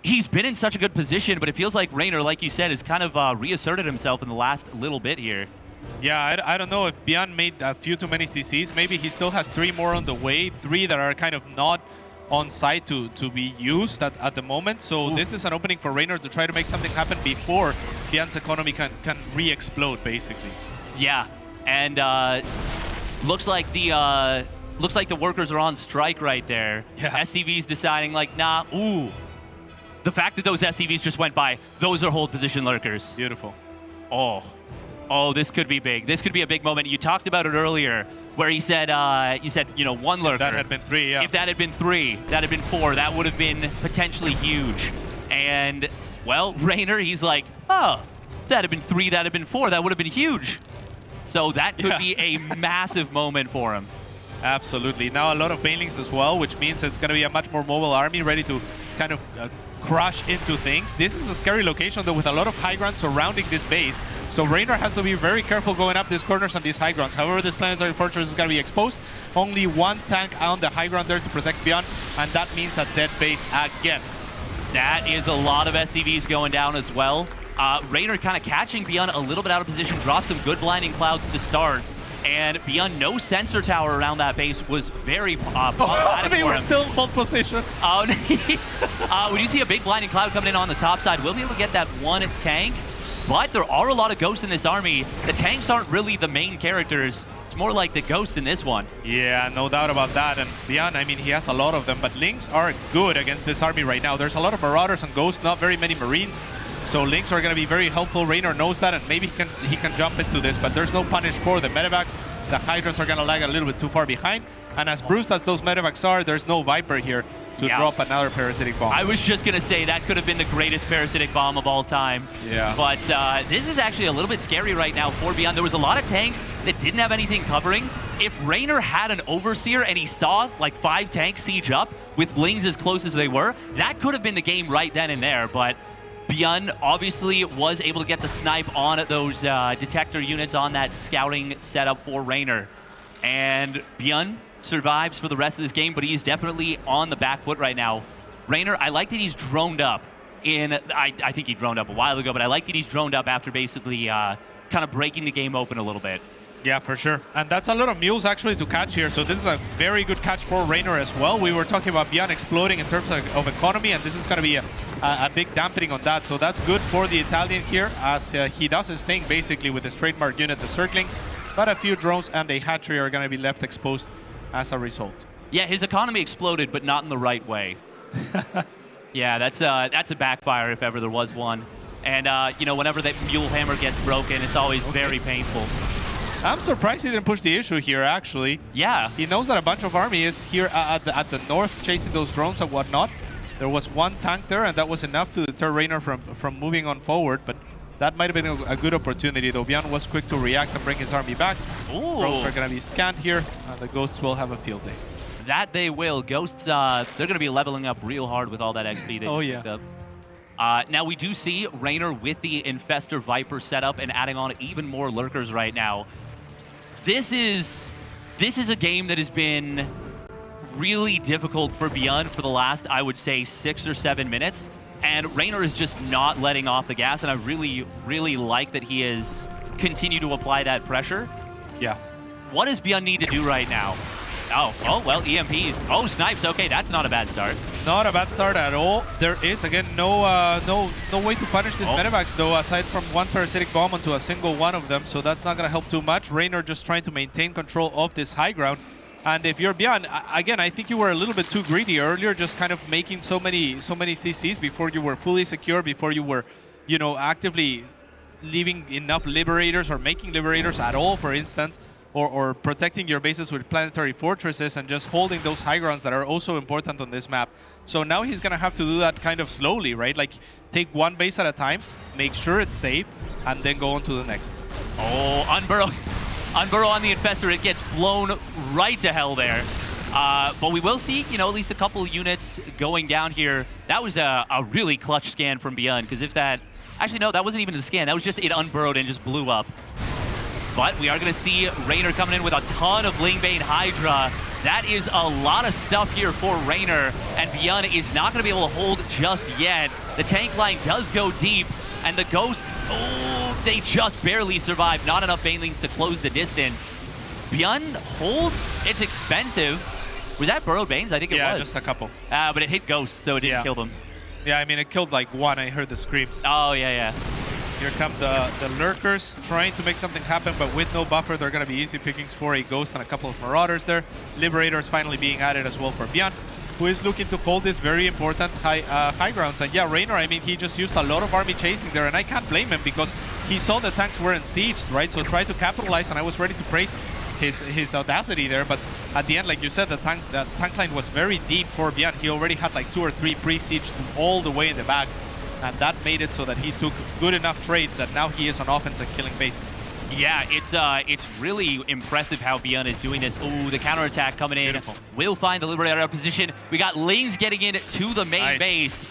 Speaker 10: he's been in such a good position, but it feels like Raynor, like you said, has kind of reasserted himself in the last little bit here.
Speaker 13: Yeah, I don't know if Beyond made a few too many CCs. Maybe he still has 3 more on the way, 3 that are kind of not on site to be used at the moment. So this is an opening for Raynor to try to make something happen before Beyond's economy can re-explode, basically.
Speaker 10: Yeah, and looks like the workers are on strike right there. Yeah. SCV's deciding like, nah, ooh. The fact that those SCVs just went by, those are hold position lurkers.
Speaker 13: Beautiful.
Speaker 10: Oh, this could be big. This could be a big moment. You talked about it earlier, where you said, you know, 1 lurker.
Speaker 13: That had been 3, yeah.
Speaker 10: If that had been 3, that had been 4, that would have been potentially huge. And, well, Raynor, he's like, oh, that had been 3, that had been 4, that would have been huge. So that could be a massive moment for him.
Speaker 13: Absolutely. Now a lot of banelings as well, which means it's going to be a much more mobile army, ready to kind of crush into things. This is a scary location, though, with a lot of high ground surrounding this base. So Raynor has to be very careful going up these corners and these high grounds. However, this planetary fortress is going to be exposed. Only 1 tank on the high ground there to protect Beyond, and that means a dead base again.
Speaker 10: That is a lot of SCVs going down as well. Raynor kind of catching Beyond a little bit out of position, dropped some good blinding clouds to start. And Beyond, no sensor tower around that base was very problematic
Speaker 13: they
Speaker 10: for
Speaker 13: were
Speaker 10: him.
Speaker 13: still hold position.
Speaker 10: When you see a big blinding cloud coming in on the top side, we'll be able to get that 1 tank. But there are a lot of ghosts in this army. The tanks aren't really the main characters. It's more like the ghost in this one.
Speaker 13: Yeah, no doubt about that. And Beyond, I mean, he has a lot of them, but Lynx are good against this army right now. There's a lot of Marauders and Ghosts, not very many Marines. So Lynx are going to be very helpful. Raynor knows that, and maybe he can jump into this, but there's no punish for the medevacs. The Hydras are going to lag a little bit too far behind. And as bruised as those medevacs are, there's no Viper here to drop another parasitic bomb.
Speaker 10: I was just going to say that could have been the greatest parasitic bomb of all time.
Speaker 13: Yeah.
Speaker 10: But this is actually a little bit scary right now for Beyond. There was a lot of tanks that didn't have anything covering. If Raynor had an Overseer and he saw like 5 tanks siege up with Lings as close as they were, that could have been the game right then and there. But Beyond obviously was able to get the snipe on those detector units on that scouting setup for Raynor. And Beyond survives for the rest of this game, but he's definitely on the back foot right now. Raynor, I like that he's droned up. I think he droned up a while ago, but I like that he's droned up after basically kind of breaking the game open a little bit.
Speaker 13: Yeah, for sure. And that's a lot of mules actually to catch here. So this is a very good catch for Raynor as well. We were talking about Beyond exploding in terms of economy, and this is going to be a big dampening on that. So that's good for the Italian here, as he does his thing basically with his trademark unit, the circling. But a few drones and a hatchery are going to be left exposed as a result.
Speaker 10: Yeah, his economy exploded, but not in the right way. Yeah, that's a backfire if ever there was one. And you know, whenever that mule hammer gets broken, it's always very painful.
Speaker 13: I'm surprised he didn't push the issue here, actually.
Speaker 10: Yeah.
Speaker 13: He knows that a bunch of army is here at the north chasing those drones and whatnot. There was one tank there, and that was enough to deter Reynor from moving on forward, but that might have been a good opportunity, though. Beyond was quick to react and bring his army back. Drones are going to be scanned here, and the Ghosts will have a field day.
Speaker 10: That they will. Ghosts, they're going to be leveling up real hard with all that XP they picked up. Now we do see Reynor with the Infestor Viper setup and adding on even more lurkers right now. This is a game that has been really difficult for Beyond for the last, I would say, 6 or 7 minutes. And Reynor is just not letting off the gas, and I really, really like that he has continued to apply that pressure.
Speaker 13: Yeah.
Speaker 10: What does Beyond need to do right now? Oh, well, EMPs. Oh, snipes. Okay, that's not a bad start.
Speaker 13: Not a bad start at all. There is, again, no way to punish this medevacs, though, aside from one parasitic bomb onto a single one of them, so that's not going to help too much. Reynor just trying to maintain control of this high ground. And if you're Beyond, again, I think you were a little bit too greedy earlier, just kind of making so many CCs before you were fully secure, before you were, actively leaving enough Liberators or making Liberators at all, for instance. Or protecting your bases with planetary fortresses and just holding those high grounds that are also important on this map. So now he's going to have to do that kind of slowly, right? Like, take one base at a time, make sure it's safe, and then go on to the next.
Speaker 10: Oh, Unburrow on the Infestor. It gets blown right to hell there. But we will see, at least a couple units going down here. That was a really clutch scan from Beyond, because if that... Actually, no, that wasn't even the scan. That was just it unburrowed and just blew up. But we are going to see Reynor coming in with a ton of Lingbane Hydra. That is a lot of stuff here for Reynor, and Beyond is not going to be able to hold just yet. The tank line does go deep, and the Ghosts, they just barely survive. Not enough Banelings to close the distance. Beyond holds. It's expensive. Was that burrowed Banes? I think it was.
Speaker 13: Yeah, just a couple.
Speaker 10: But it hit Ghosts, so it didn't kill them.
Speaker 13: Yeah, I mean, it killed like one. I heard the screams.
Speaker 10: Oh, yeah.
Speaker 13: Here come the Lurkers trying to make something happen, but with no buffer, they're going to be easy pickings for a Ghost and a couple of Marauders there. Liberators finally being added as well for Beyond, who is looking to hold this very important high grounds. And yeah, Reynor, I mean, he just used a lot of army chasing there, and I can't blame him because he saw the tanks were sieged, right? So tried to capitalize, and I was ready to praise his audacity there. But at the end, like you said, the tank line was very deep for Beyond. He already had like 2 or 3 pre-sieged all the way in the back. And that made it so that he took good enough trades that now he is on offense and killing bases.
Speaker 10: Yeah, it's really impressive how Beyond is doing this. Ooh, the counterattack coming in. Beautiful. Will find the Liberator position. We got Lings getting in to the main base.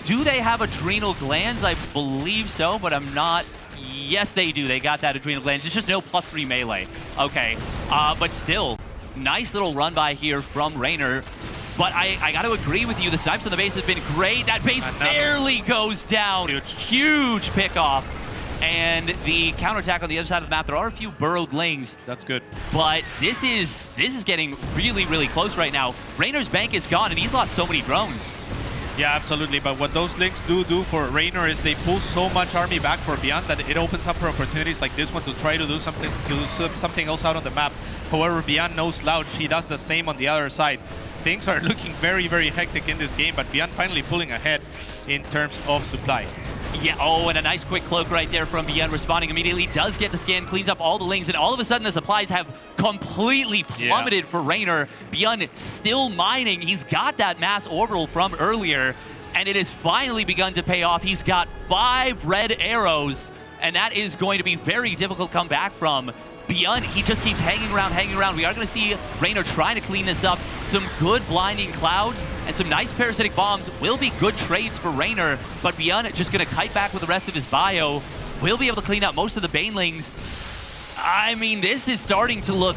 Speaker 10: Do they have adrenal glands? I believe so, but I'm not. Yes, they do. They got that adrenal glands. It's just no +3 melee. Okay, but still, nice little run by here from Reynor. But I got to agree with you. The snipes on the base have been great. That base barely goes down. Huge pickoff. And the counterattack on the other side of the map, there are a few burrowed Lings.
Speaker 13: That's good.
Speaker 10: But this is getting really, really close right now. Reynor's bank is gone, and he's lost so many drones.
Speaker 13: Yeah, absolutely. But what those Lings do for Reynor is they pull so much army back for Beyond that it opens up for opportunities like this one to try to do something else out on the map. However, Beyond no slouch. He does the same on the other side. Things are looking very, very hectic in this game, but Beyond finally pulling ahead in terms of supply.
Speaker 10: Yeah, oh, and a nice quick cloak right there from Beyond, responding immediately. Does get the scan, cleans up all the Lings, and all of a sudden the supplies have completely plummeted for Reynor. Beyond still mining. He's got that mass orbital from earlier, and it has finally begun to pay off. He's got 5 red arrows, and that is going to be very difficult to come back from. Beyond, he just keeps hanging around. We are going to see Reynor trying to clean this up. Some good blinding clouds and some nice parasitic bombs will be good trades for Reynor, but Beyond just going to kite back with the rest of his bio. Will be able to clean up most of the Banelings. I mean, this is starting to look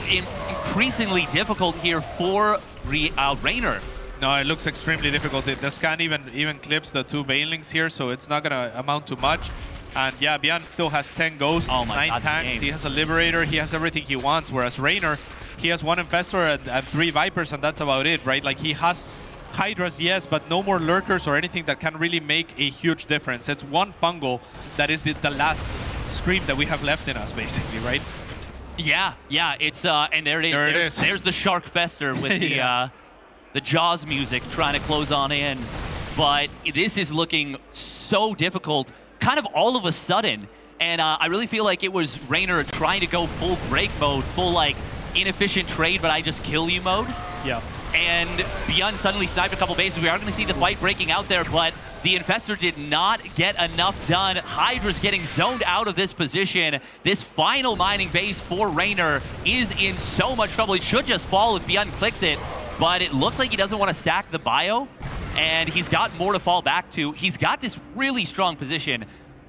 Speaker 10: increasingly difficult here for Reynor.
Speaker 13: No, it looks extremely difficult. The scan even clips the 2 Banelings here, so it's not going to amount to much. And yeah, Beyond still has 10 Ghosts, 9 tanks, he has a Liberator, he has everything he wants, whereas Reynor, he has 1 Infestor and 3 Vipers, and that's about it, right? Like, he has Hydras, yes, but no more Lurkers or anything that can really make a huge difference. It's 1 Fungal that is the last Scream that we have left in us, basically, right?
Speaker 10: Yeah, it's, and there it is. There's the Shark Fester with the Jaws music trying to close on in. But this is looking so difficult. Kind of all of a sudden, And I really feel like it was Reynor trying to go full break mode, full like inefficient trade, but I just kill you mode.
Speaker 13: Yeah.
Speaker 10: And Beyond suddenly sniped a couple bases. We are going to see the fight breaking out there, but the Infestor did not get enough done. Hydra's getting zoned out of this position. This final mining base for Reynor is in so much trouble. He should just fall if Beyond clicks it, but it looks like he doesn't want to sack the bio, and he's got more to fall back to. He's got this really strong position.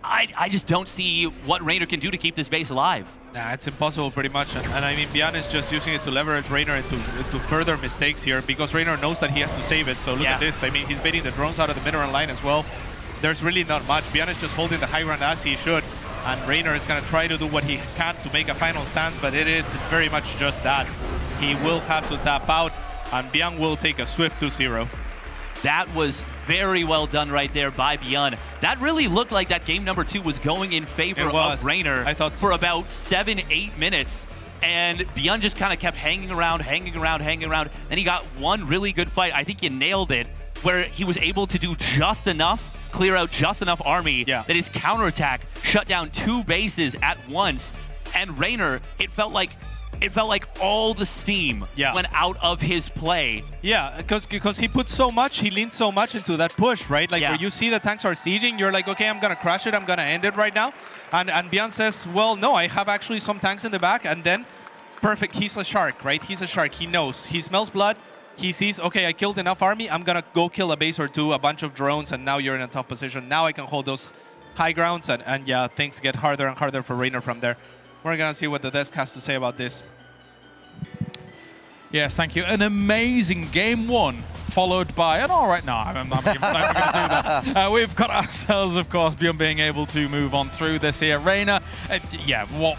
Speaker 10: I just don't see what Reynor can do to keep this base alive.
Speaker 13: Nah, it's impossible pretty much. And I mean, Beyond is just using it to leverage Reynor into further mistakes here because Reynor knows that he has to save it. So look at this. I mean, he's baiting the drones out of the mid-run line as well. There's really not much. Beyond is just holding the high ground as he should. And Reynor is going to try to do what he can to make a final stance, but it is very much just that. He will have to tap out, and Beyond will take a swift 2-0.
Speaker 10: That was very well done right there by Beyond. That really looked like that game number 2 was going in favor of Reynor for about 7-8 minutes. And Beyond just kind of kept hanging around. Then he got one really good fight. I think you nailed it, where he was able to do just enough, clear out just enough army that his counterattack shut down 2 bases at once. And Reynor, it felt like all the steam went out of his play.
Speaker 13: Yeah, because he put so much, he leaned so much into that push, right? Like where you see the tanks are sieging, you're like, okay, I'm gonna crush it, I'm gonna end it right now. And Beyond says, well, no, I have actually some tanks in the back, and then perfect, he's a shark, right? He's a shark, he knows. He smells blood, he sees, okay, I killed enough army, I'm gonna go kill a base or 2, a bunch of drones, and now you're in a tough position. Now I can hold those high grounds, and yeah, things get harder and harder for Reynor from there. We're gonna see what the desk has to say about this.
Speaker 2: Yes, thank you. An amazing game 1, followed by an all right. No, I'm not even going to do that. We've got ourselves, of course, Beyond being able to move on through this here. Reynor, yeah, what?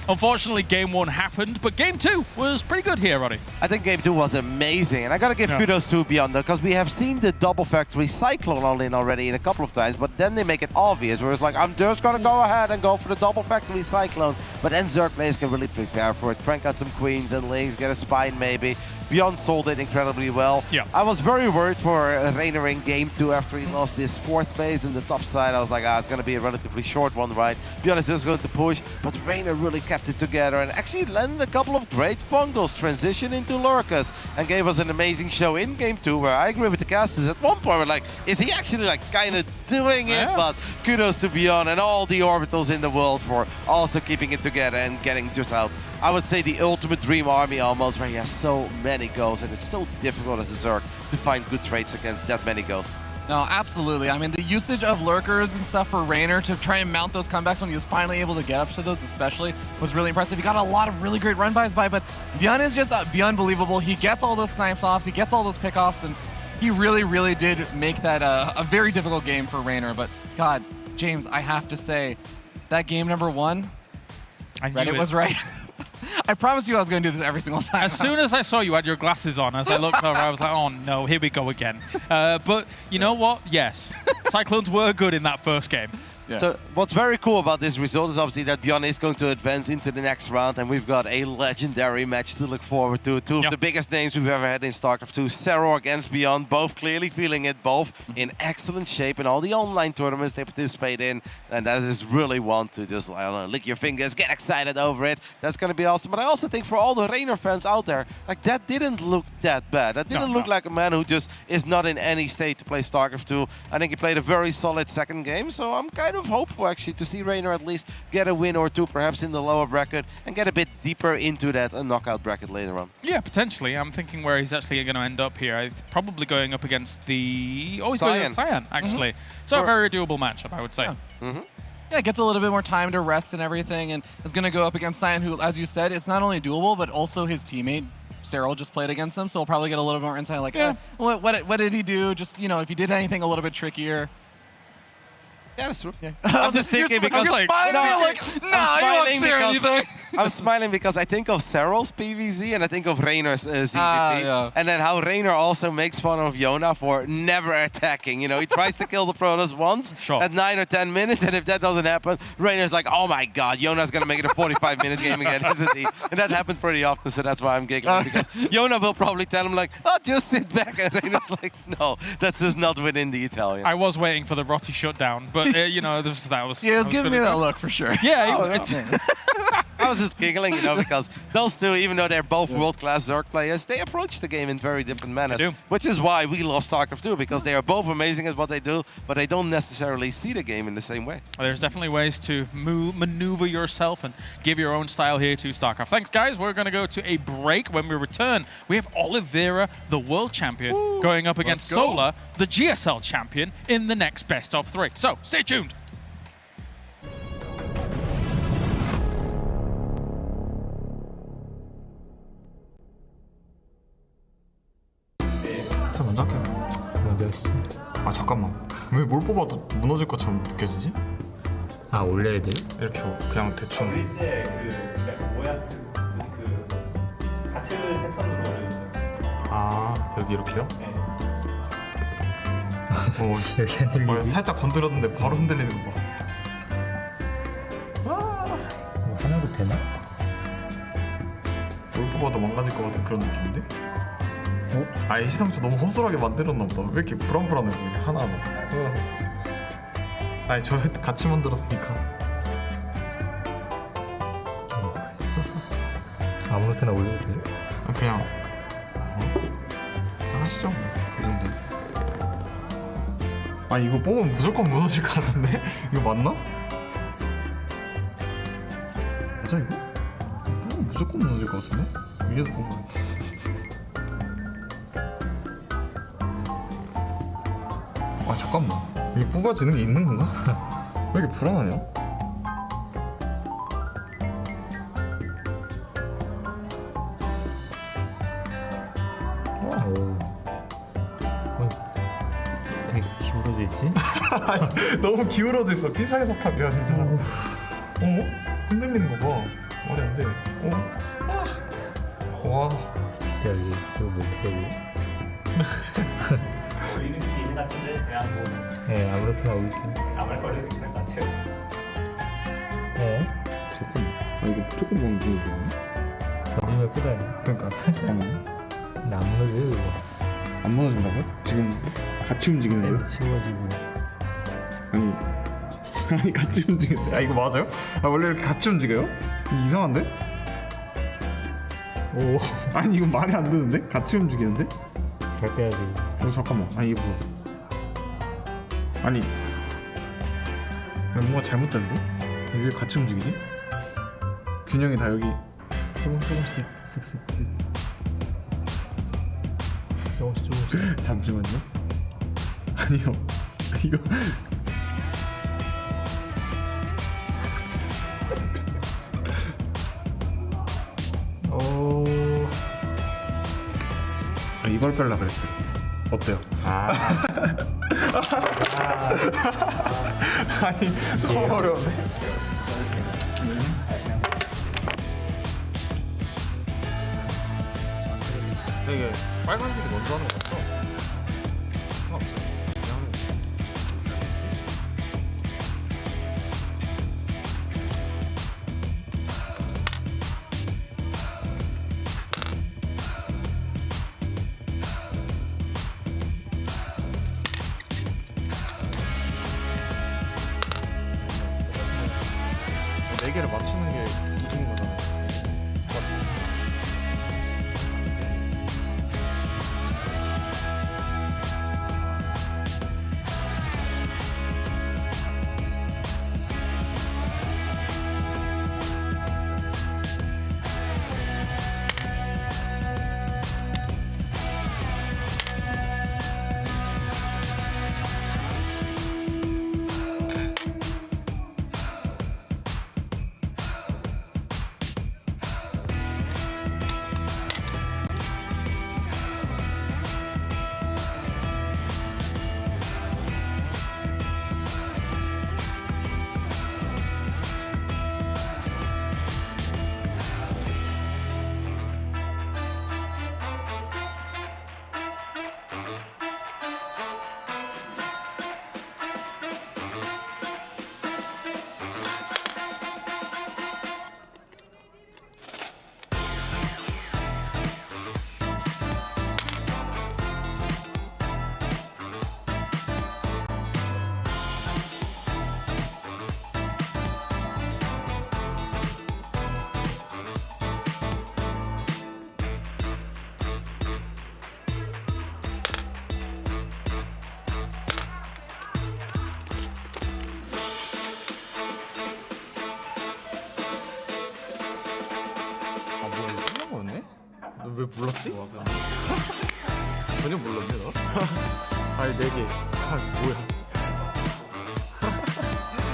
Speaker 2: Unfortunately, game 1 happened, but game 2 was pretty good here, Roddy.
Speaker 6: I think game 2 was amazing, and I gotta give kudos to Beyond, because we have seen the double factory cyclone all in already in a couple of times, but then they make it obvious, where it's like, I'm just gonna go ahead and go for the double factory cyclone, but then Zerg players can really prepare for it, crank out some queens and lings, get a spine maybe. Beyond sold it incredibly well.
Speaker 2: Yeah.
Speaker 6: I was very worried for Reynor in game 2 after he lost his 4th base in the top side. I was like, it's gonna be a relatively short one, right? Beyond is just going to push, but Reynor really kept it together and actually landed a couple of great fungals, transition into Lurkus, and gave us an amazing show in game 2, where I agree with the casters. At one point, we're like, is he actually like kind of doing it? But kudos to Beyond and all the orbitals in the world for also keeping it together and getting just out. I would say the ultimate dream army almost, where he has so many ghosts, and it's so difficult as a Zerg to find good traits against that many ghosts.
Speaker 4: No, absolutely. I mean, the usage of lurkers and stuff for Reynor to try and mount those comebacks when he was finally able to get up to those especially was really impressive. He got a lot of really great run-bys by, but Beyond is just beyond believable. He gets all those snipes offs, he gets all those pickoffs, and he really, really did make that a very difficult game for Reynor. But God, James, I have to say, that game number 1, Reddit was right. I promise you I was going to do this every single time.
Speaker 2: As soon as I saw you had your glasses on, as I looked over, I was like, oh no, here we go again. But you know what? Yes, Cyclones were good in that first game.
Speaker 6: Yeah. So what's very cool about this result is obviously that Beyond is going to advance into the next round, and we've got a legendary match to look forward to. Two of the biggest names we've ever had in StarCraft 2, Serro against Beyond, both clearly feeling it, both in excellent shape in all the online tournaments they participate in, and that is really one to just, I don't know, lick your fingers, get excited over it. That's going to be awesome. But I also think for all the Reynor fans out there, like that didn't look that bad. That didn't look like a man who just is not in any state to play StarCraft 2. I think he played a very solid second game, so I'm kind of hopeful actually to see Reynor at least get a win or two, perhaps in the lower bracket, and get a bit deeper into that knockout bracket later on.
Speaker 2: Yeah, potentially. I'm thinking where he's actually going to end up here. Probably going up against the... Oh, he's
Speaker 6: Cyan.
Speaker 2: going against Cyan, actually. So a very doable matchup, I would say.
Speaker 4: Yeah, it gets a little bit more time to rest and everything, and is going to go up against Cyan, who, as you said, it's not only doable, but also his teammate, Cyril, just played against him, so we'll probably get a little more insight, like, what did he do? Just, you know, if he did anything a little bit trickier.
Speaker 6: Yeah, that's true.
Speaker 4: Yeah.
Speaker 6: I'm just thinking because
Speaker 4: I'm
Speaker 6: smiling because I think of Cyril's PvZ and I think of Reynor's ZVP. And then how Reynor also makes fun of Yona for never attacking. You know, he tries to kill the Protoss once at 9 or 10 minutes, and if that doesn't happen, Reynor's like, oh my god, Yona's going to make it a 45-minute game again, isn't he? And that happens pretty often, so that's why I'm giggling. Because Yona will probably tell him like, oh, just sit back. And Reynor's like, no, that's just not within the Italian.
Speaker 2: I was waiting for the Rotti shutdown, but you know, that was.
Speaker 4: Yeah, it was giving me
Speaker 2: pretty
Speaker 4: that
Speaker 2: good.
Speaker 4: look for sure.
Speaker 2: Yeah.
Speaker 6: I was just giggling, you know, because those two, even though they're both world-class Zerg players, they approach the game in very different manners. Which is why we love StarCraft 2, because they are both amazing at what they do, but they don't necessarily see the game in the same way.
Speaker 2: There's definitely ways to maneuver yourself and give your own style here to StarCraft. Thanks, guys. We're going to go to a break. When we return, we have Oliveira, the world champion, going up against Solar, the GSL champion, in the next best of 3. So stay tuned.
Speaker 17: 자, 먼저 할게요. 먼저 하시죠. 아, 잠깐만. 왜 뭘 뽑아도 무너질 것처럼 느껴지지? 아, 올려야 돼요? 이렇게 그냥 대충.
Speaker 14: 이제 모양 같은 패턴으로 올려주세요.
Speaker 17: 아, 여기 이렇게요?
Speaker 14: 네.
Speaker 17: 여기 흔들리지? 살짝 건드렸는데 바로 흔들리는 거 봐.
Speaker 15: 이거 하나로 되나?
Speaker 17: 뭘 뽑아도 망가질 것 같은 그런 느낌인데? 아, 이 시상처 너무 허술하게 만들었나 보다. 왜 이렇게 불안불안해 보이냐, 하나하나. 아니, 저 같이 만들었으니까.
Speaker 15: 아무렇게나 올려도 돼요?
Speaker 17: 그냥 하시죠. 이 정도. 아, 이거 뽑으면 무조건 무너질 것 같은데? 이거 맞나? 맞아, 이거? 뽑으면 무조건 무너질 것 같은데? 위에서 뽑아야겠다. 아, 잠깐만. 이게 뽑아지는 게 있는 건가? 왜 이렇게 불안하냐?
Speaker 15: 왜 기울어져 있지?
Speaker 17: 너무 기울어져 있어. 피사의 사탑이야, 진짜. 흔들리는 거 봐. 말이 안 돼. 와.
Speaker 15: 스피드야, 이거 뭐 어떻게 하지?
Speaker 14: 우리는 뒤에 같은데 그냥 뭐
Speaker 15: 네, 아무렇게나 올릴게요.
Speaker 14: 나발거리는 괜찮을 것 같아요.
Speaker 17: 잠깐만. 아, 이거 조금 무너지는 거야?
Speaker 15: 잡으면 끄다니.
Speaker 17: 그러니까. 잠깐만.
Speaker 15: 근데 안 무너져요, 이거.
Speaker 17: 안 무너진다고? 지금 같이 움직이는 거예요?
Speaker 15: 치워지고.
Speaker 17: 아니 같이 움직이는데. 아, 이거 맞아요? 아, 원래 이렇게 같이 움직여요? 이상한데? 오. 아니, 이건 말이 안 되는데? 같이 움직이는데?
Speaker 15: 잘 빼야지.
Speaker 17: 잠깐만. 아니, 이거 뭐. 아니, 뭔가 잘못됐는데? 왜 같이 움직이지? 균형이 다 여기.
Speaker 15: 조금씩 쓱쓱쓱. 조금씩.
Speaker 17: 잠시만요. 아니요. 이거. 아, 이걸 빼려고 그랬어요. 어때요? 아니, 너무 어려운데? 되게 빨간색이 먼저 하는 거 같죠? 상관없어요. 그냥 하는 거. 네 개를 맞추는 게 이긴 거잖아요.
Speaker 20: 몰랐지? 전혀 몰랐네 너. 아니 4개. 아 뭐야?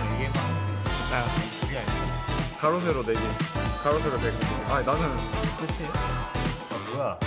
Speaker 20: 4개만. 그게 아니고. 가로 세로 4개. 가로 세로 4개. 아 나는 끝이에요. 아 뭐야?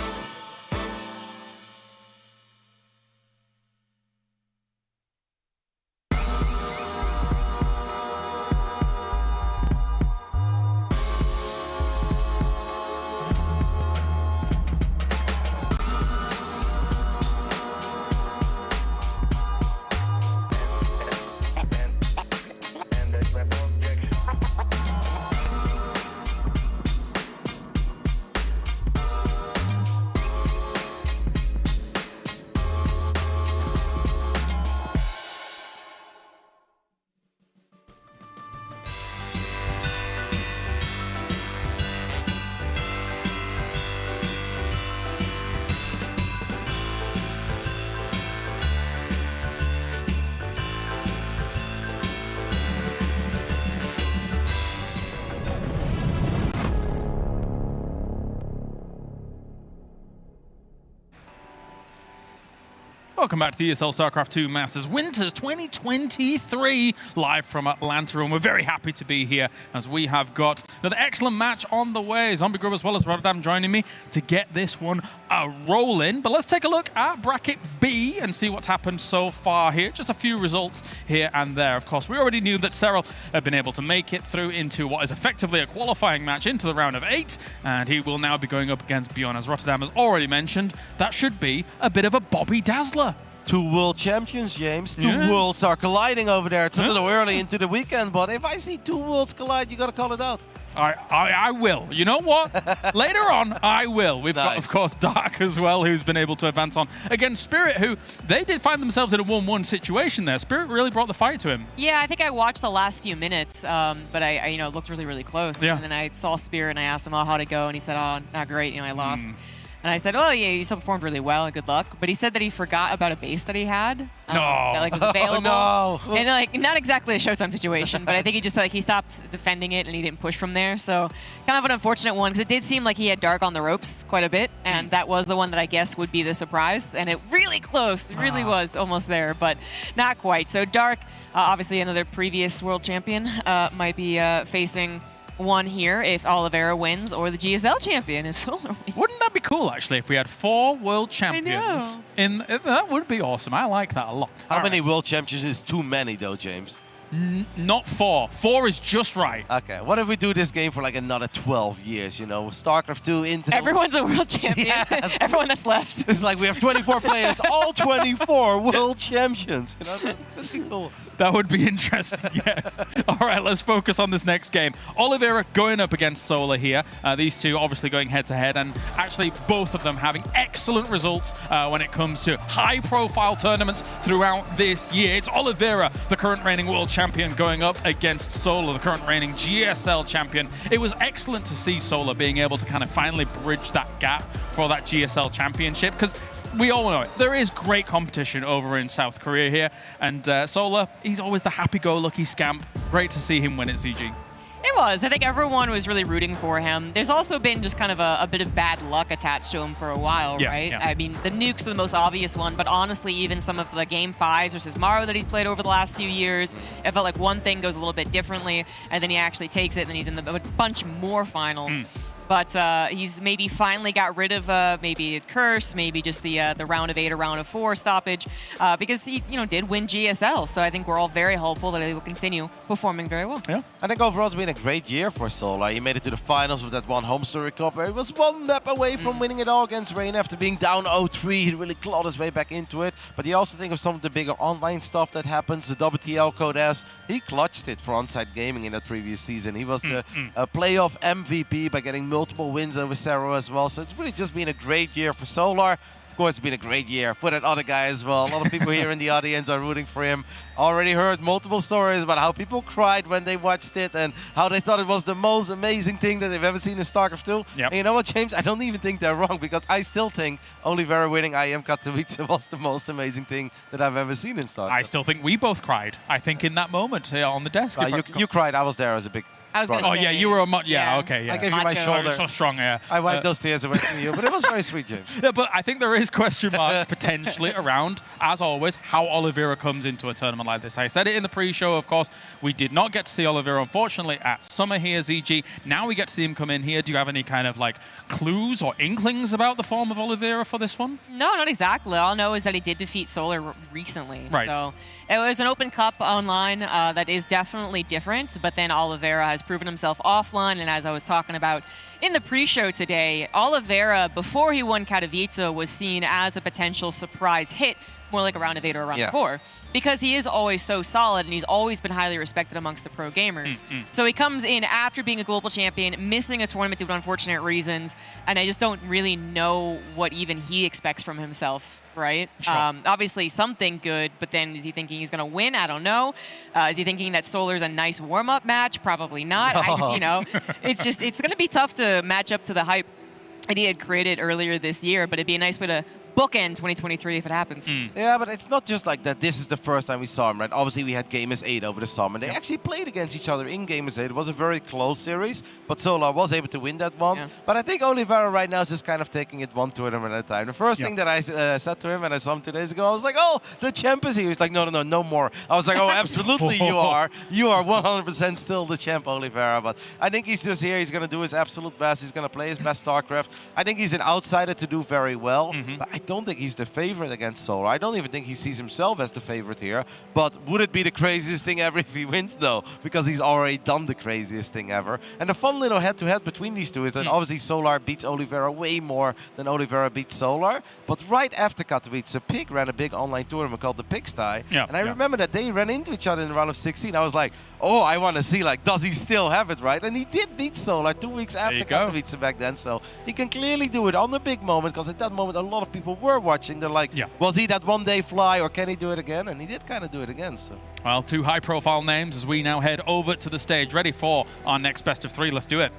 Speaker 2: Welcome back to the ESL StarCraft 2 Masters Winters 2023, live from Atlanta, and we're very happy to be here as we have got another excellent match on the way. Zombie Grub as well as Rotterdam joining me to get this one rolling. But let's take a look at Bracket B and see what's happened so far here. Just a few results here and there. Of course, we already knew that Cyril had been able to make it through into what is effectively a qualifying match into the round of 8, and he will now be going up against Bjorn. As Rotterdam has already mentioned, that should be a bit of a Bobby Dazzler.
Speaker 6: 2 world champions, James. 2 worlds are colliding over there. It's a little early into the weekend, but if I see 2 worlds collide, you gotta call it out.
Speaker 2: I will. You know what? Later on, I will. We've got, of course, Dark as well, who's been able to advance on against Spirit, who they did find themselves in a 1-1 situation there. Spirit really brought the fight to him.
Speaker 3: Yeah, I think I watched the last few minutes, but I you know, it looked really, really close.
Speaker 2: Yeah.
Speaker 3: And then I saw Spirit and I asked him, oh, how'd it go? And he said, oh, not great. You know, I lost. And I said, oh, yeah, you still performed really well, good luck. But he said that he forgot about a base that he had. That like, was available.
Speaker 6: Oh, no.
Speaker 3: And like, not exactly a Showtime situation, but I think he just like, he stopped defending it and he didn't push from there. So kind of an unfortunate one, because it did seem like he had Dark on the ropes quite a bit. And that was the one that I guess would be the surprise. And it really close, it really was almost there, but not quite. So Dark, obviously another previous world champion, might be facing one here if Oliveira wins, or the GSL champion if Solar wins.
Speaker 2: Wouldn't that be cool, actually, if we had 4 world champions? That would be awesome. I like that a lot.
Speaker 6: How many world champions is too many, though, James?
Speaker 2: Not 4. 4 is just right.
Speaker 6: Okay, what if we do this game for like another 12 years, you know? StarCraft 2 into...
Speaker 3: Everyone's a world champion.
Speaker 6: Yeah.
Speaker 3: Everyone that's left.
Speaker 6: It's like we have 24 players, all 24 world champions. You know, that'd be cool.
Speaker 2: That would be interesting, yes. All right, let's focus on this next game. Oliveira going up against Solar here. These two obviously going head-to-head, and actually both of them having excellent results when it comes to high-profile tournaments throughout this year. It's Oliveira, the current reigning world champion, going up against Solar, the current reigning GSL champion. It was excellent to see Solar being able to kind of finally bridge that gap for that GSL championship, because we all know it. There is great competition over in South Korea here, and Solar, he's always the happy-go-lucky scamp. Great to see him win at CG.
Speaker 3: It was. I think everyone was really rooting for him. There's also been just kind of a bit of bad luck attached to him for a while, right?
Speaker 2: Yeah.
Speaker 3: I mean, the nuke's the most obvious one, but honestly, even some of the Game 5s versus Mario that he's played over the last few years, it felt like one thing goes a little bit differently, and then he actually takes it, and he's in a bunch more finals. But he's maybe finally got rid of maybe a curse, maybe just the round of 8 or round of 4 stoppage, because he did win GSL. So I think we're all very hopeful that he will continue performing very well.
Speaker 2: Yeah,
Speaker 6: I think overall it's been a great year for Solar. He made it to the finals with that one home story cup where he was 1 map away from winning it all against Rain after being down 0-3. He really clawed his way back into it. But you also think of some of the bigger online stuff that happens. The WTL Code S, he clutched it for on-site gaming in that previous season. He was the playoff MVP by getting multiple wins over Cerro as well. So it's really just been a great year for Solar. Of course, it's been a great year for that other guy as well. A lot of people here in the audience are rooting for him. Already heard multiple stories about how people cried when they watched it and how they thought it was the most amazing thing that they've ever seen in StarCraft 2. And you know what, James? I don't even think they're wrong, because I still think Oliveira winning IM Katowice was the most amazing thing that I've ever seen in StarCraft.
Speaker 2: I still think we both cried. I think in that moment on the desk.
Speaker 6: You cried. I was there as a big
Speaker 3: I was gonna
Speaker 2: Oh
Speaker 3: say,
Speaker 2: yeah, you were a okay, yeah.
Speaker 6: I gave you my
Speaker 3: Macho.
Speaker 6: shoulder.
Speaker 2: You're so strong, yeah.
Speaker 6: I wiped those tears away from you, but it was very sweet, James.
Speaker 2: Yeah, but I think there is question marks potentially around, as always, how Oliveira comes into a tournament like this. I said it in the pre-show, of course. We did not get to see Oliveira, unfortunately, at Summer here, ZG. Now we get to see him come in here. Do you have any kind of like clues or inklings about the form of Oliveira for this one?
Speaker 3: No, not exactly. All I know is that he did defeat Solar recently.
Speaker 2: Right.
Speaker 3: So it was an open cup online that is definitely different, but then Oliveira has proven himself offline, and as I was talking about in the pre-show today, Oliveira, before he won Katowice, was seen as a potential surprise hit, more like a round of 8 or a round of 4, because he is always so solid and he's always been highly respected amongst the pro gamers. So he comes in after being a global champion, missing a tournament due to unfortunate reasons, and I just don't really know what even he expects from himself, right?
Speaker 2: Sure.
Speaker 3: Obviously something good, but then is he thinking he's going to win? I don't know. Is he thinking that Solar's a nice warm-up match? Probably not. It's going to be tough to match up to the hype that he had created earlier this year, but it'd be a nice way to bookend 2023 if it happens.
Speaker 6: Yeah, but it's not just like that. This is the first time we saw him, right? Obviously, we had Gamers 8 over the summer. They actually played against each other in Gamers 8. It was a very close series, but Solar was able to win that one.
Speaker 3: Yeah.
Speaker 6: But I think Oliveira right now is just kind of taking it one tournament at a time. The first thing that I said to him, and I saw him 2 days ago, I was like, oh, the champ is here. He's like, no more. I was like, oh, absolutely you are. You are 100% still the champ, Oliveira. But I think he's just here. He's going to do his absolute best. He's going to play his best StarCraft. I think he's an outsider to do very well, but I don't think he's the favorite against Solar. I don't even think he sees himself as the favorite here. But would it be the craziest thing ever if he wins? No, because he's already done the craziest thing ever. And the fun little head-to-head between these two is that obviously Solar beats Oliveira way more than Oliveira beats Solar. But right after Katowice, Pig ran a big online tournament called the Pigsty. And I remember that they ran into each other in the round of 16. I was like, oh, I want to see, like, does he still have it, right? And he did beat Solar 2 weeks after Katowice back then. So he can clearly do it on the big moment, because at that moment a lot of people were watching. They're like, was he that one-day fly, or can he do it again? And he did kind of do it again. So.
Speaker 2: Well, 2 high-profile names as we now head over to the stage, ready for our next best of 3. Let's do it.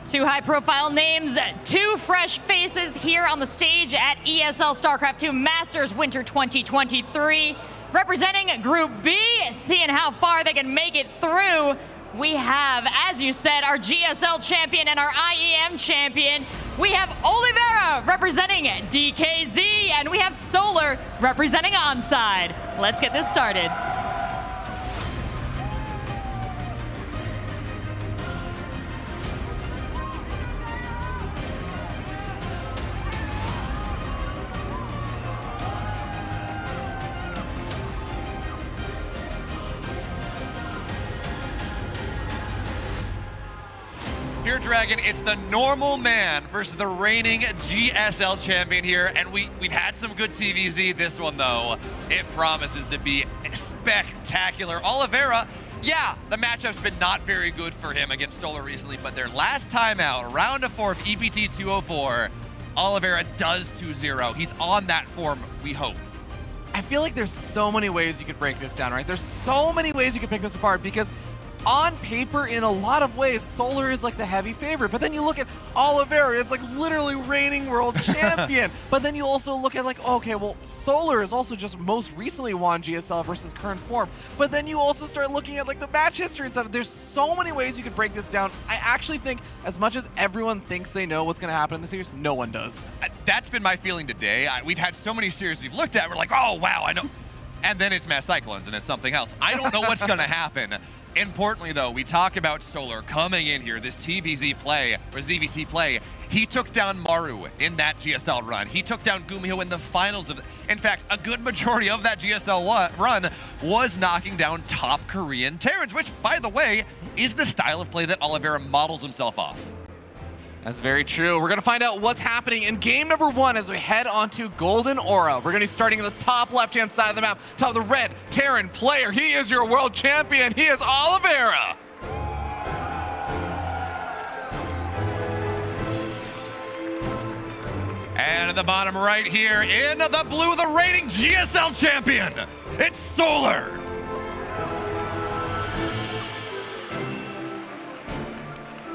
Speaker 1: 2 high-profile names, 2 fresh faces here on the stage at ESL StarCraft 2 Masters Winter 2023. Representing Group B, seeing how far they can make it through. We have, as you said, our GSL champion and our IEM champion. We have Oliveira representing DKZ, and we have Solar representing Onside. Let's get this started.
Speaker 12: Fear Dragon, it's the normal man versus the reigning GSL champion here, and we've had some good TVZ. This one, though, it promises to be spectacular. Oliveira, yeah, the matchup's been not very good for him against Solar recently, but their last time out, round of 4 of EPT 204, Oliveira does 2-0. He's on that form, we hope.
Speaker 4: I feel like there's so many ways you could break this down, right? There's so many ways you could pick this apart, because on paper, in a lot of ways, Solar is like the heavy favorite. But then you look at Oliveira, it's like literally reigning world champion. But then you also look at like, okay, well, Solar is also just most recently won GSL versus current form. But then you also start looking at like the match history and stuff. There's so many ways you could break this down. I actually think as much as everyone thinks they know what's going to happen in the series, no one does.
Speaker 12: That's been my feeling today. We've had so many series we've looked at, we're like, oh, wow, I know. And then it's Mass Cyclones and it's something else. I don't know what's going to happen. Importantly, though, we talk about Solar coming in here, this TVZ play, or ZVT play. He took down Maru in that GSL run. He took down Gumiho in the finals of, in fact, a good majority of that GSL run was knocking down top Korean Terrans, which, by the way, is the style of play that Oliveira models himself off.
Speaker 4: That's very true. We're going to find out what's happening in game number 1 as we head on to Golden Aura. We're going to be starting in the top left-hand side of the map. Top of the red Terran player. He is your world champion. He is Oliveira.
Speaker 12: And at the bottom right here, in the blue, the reigning GSL champion, it's Solar.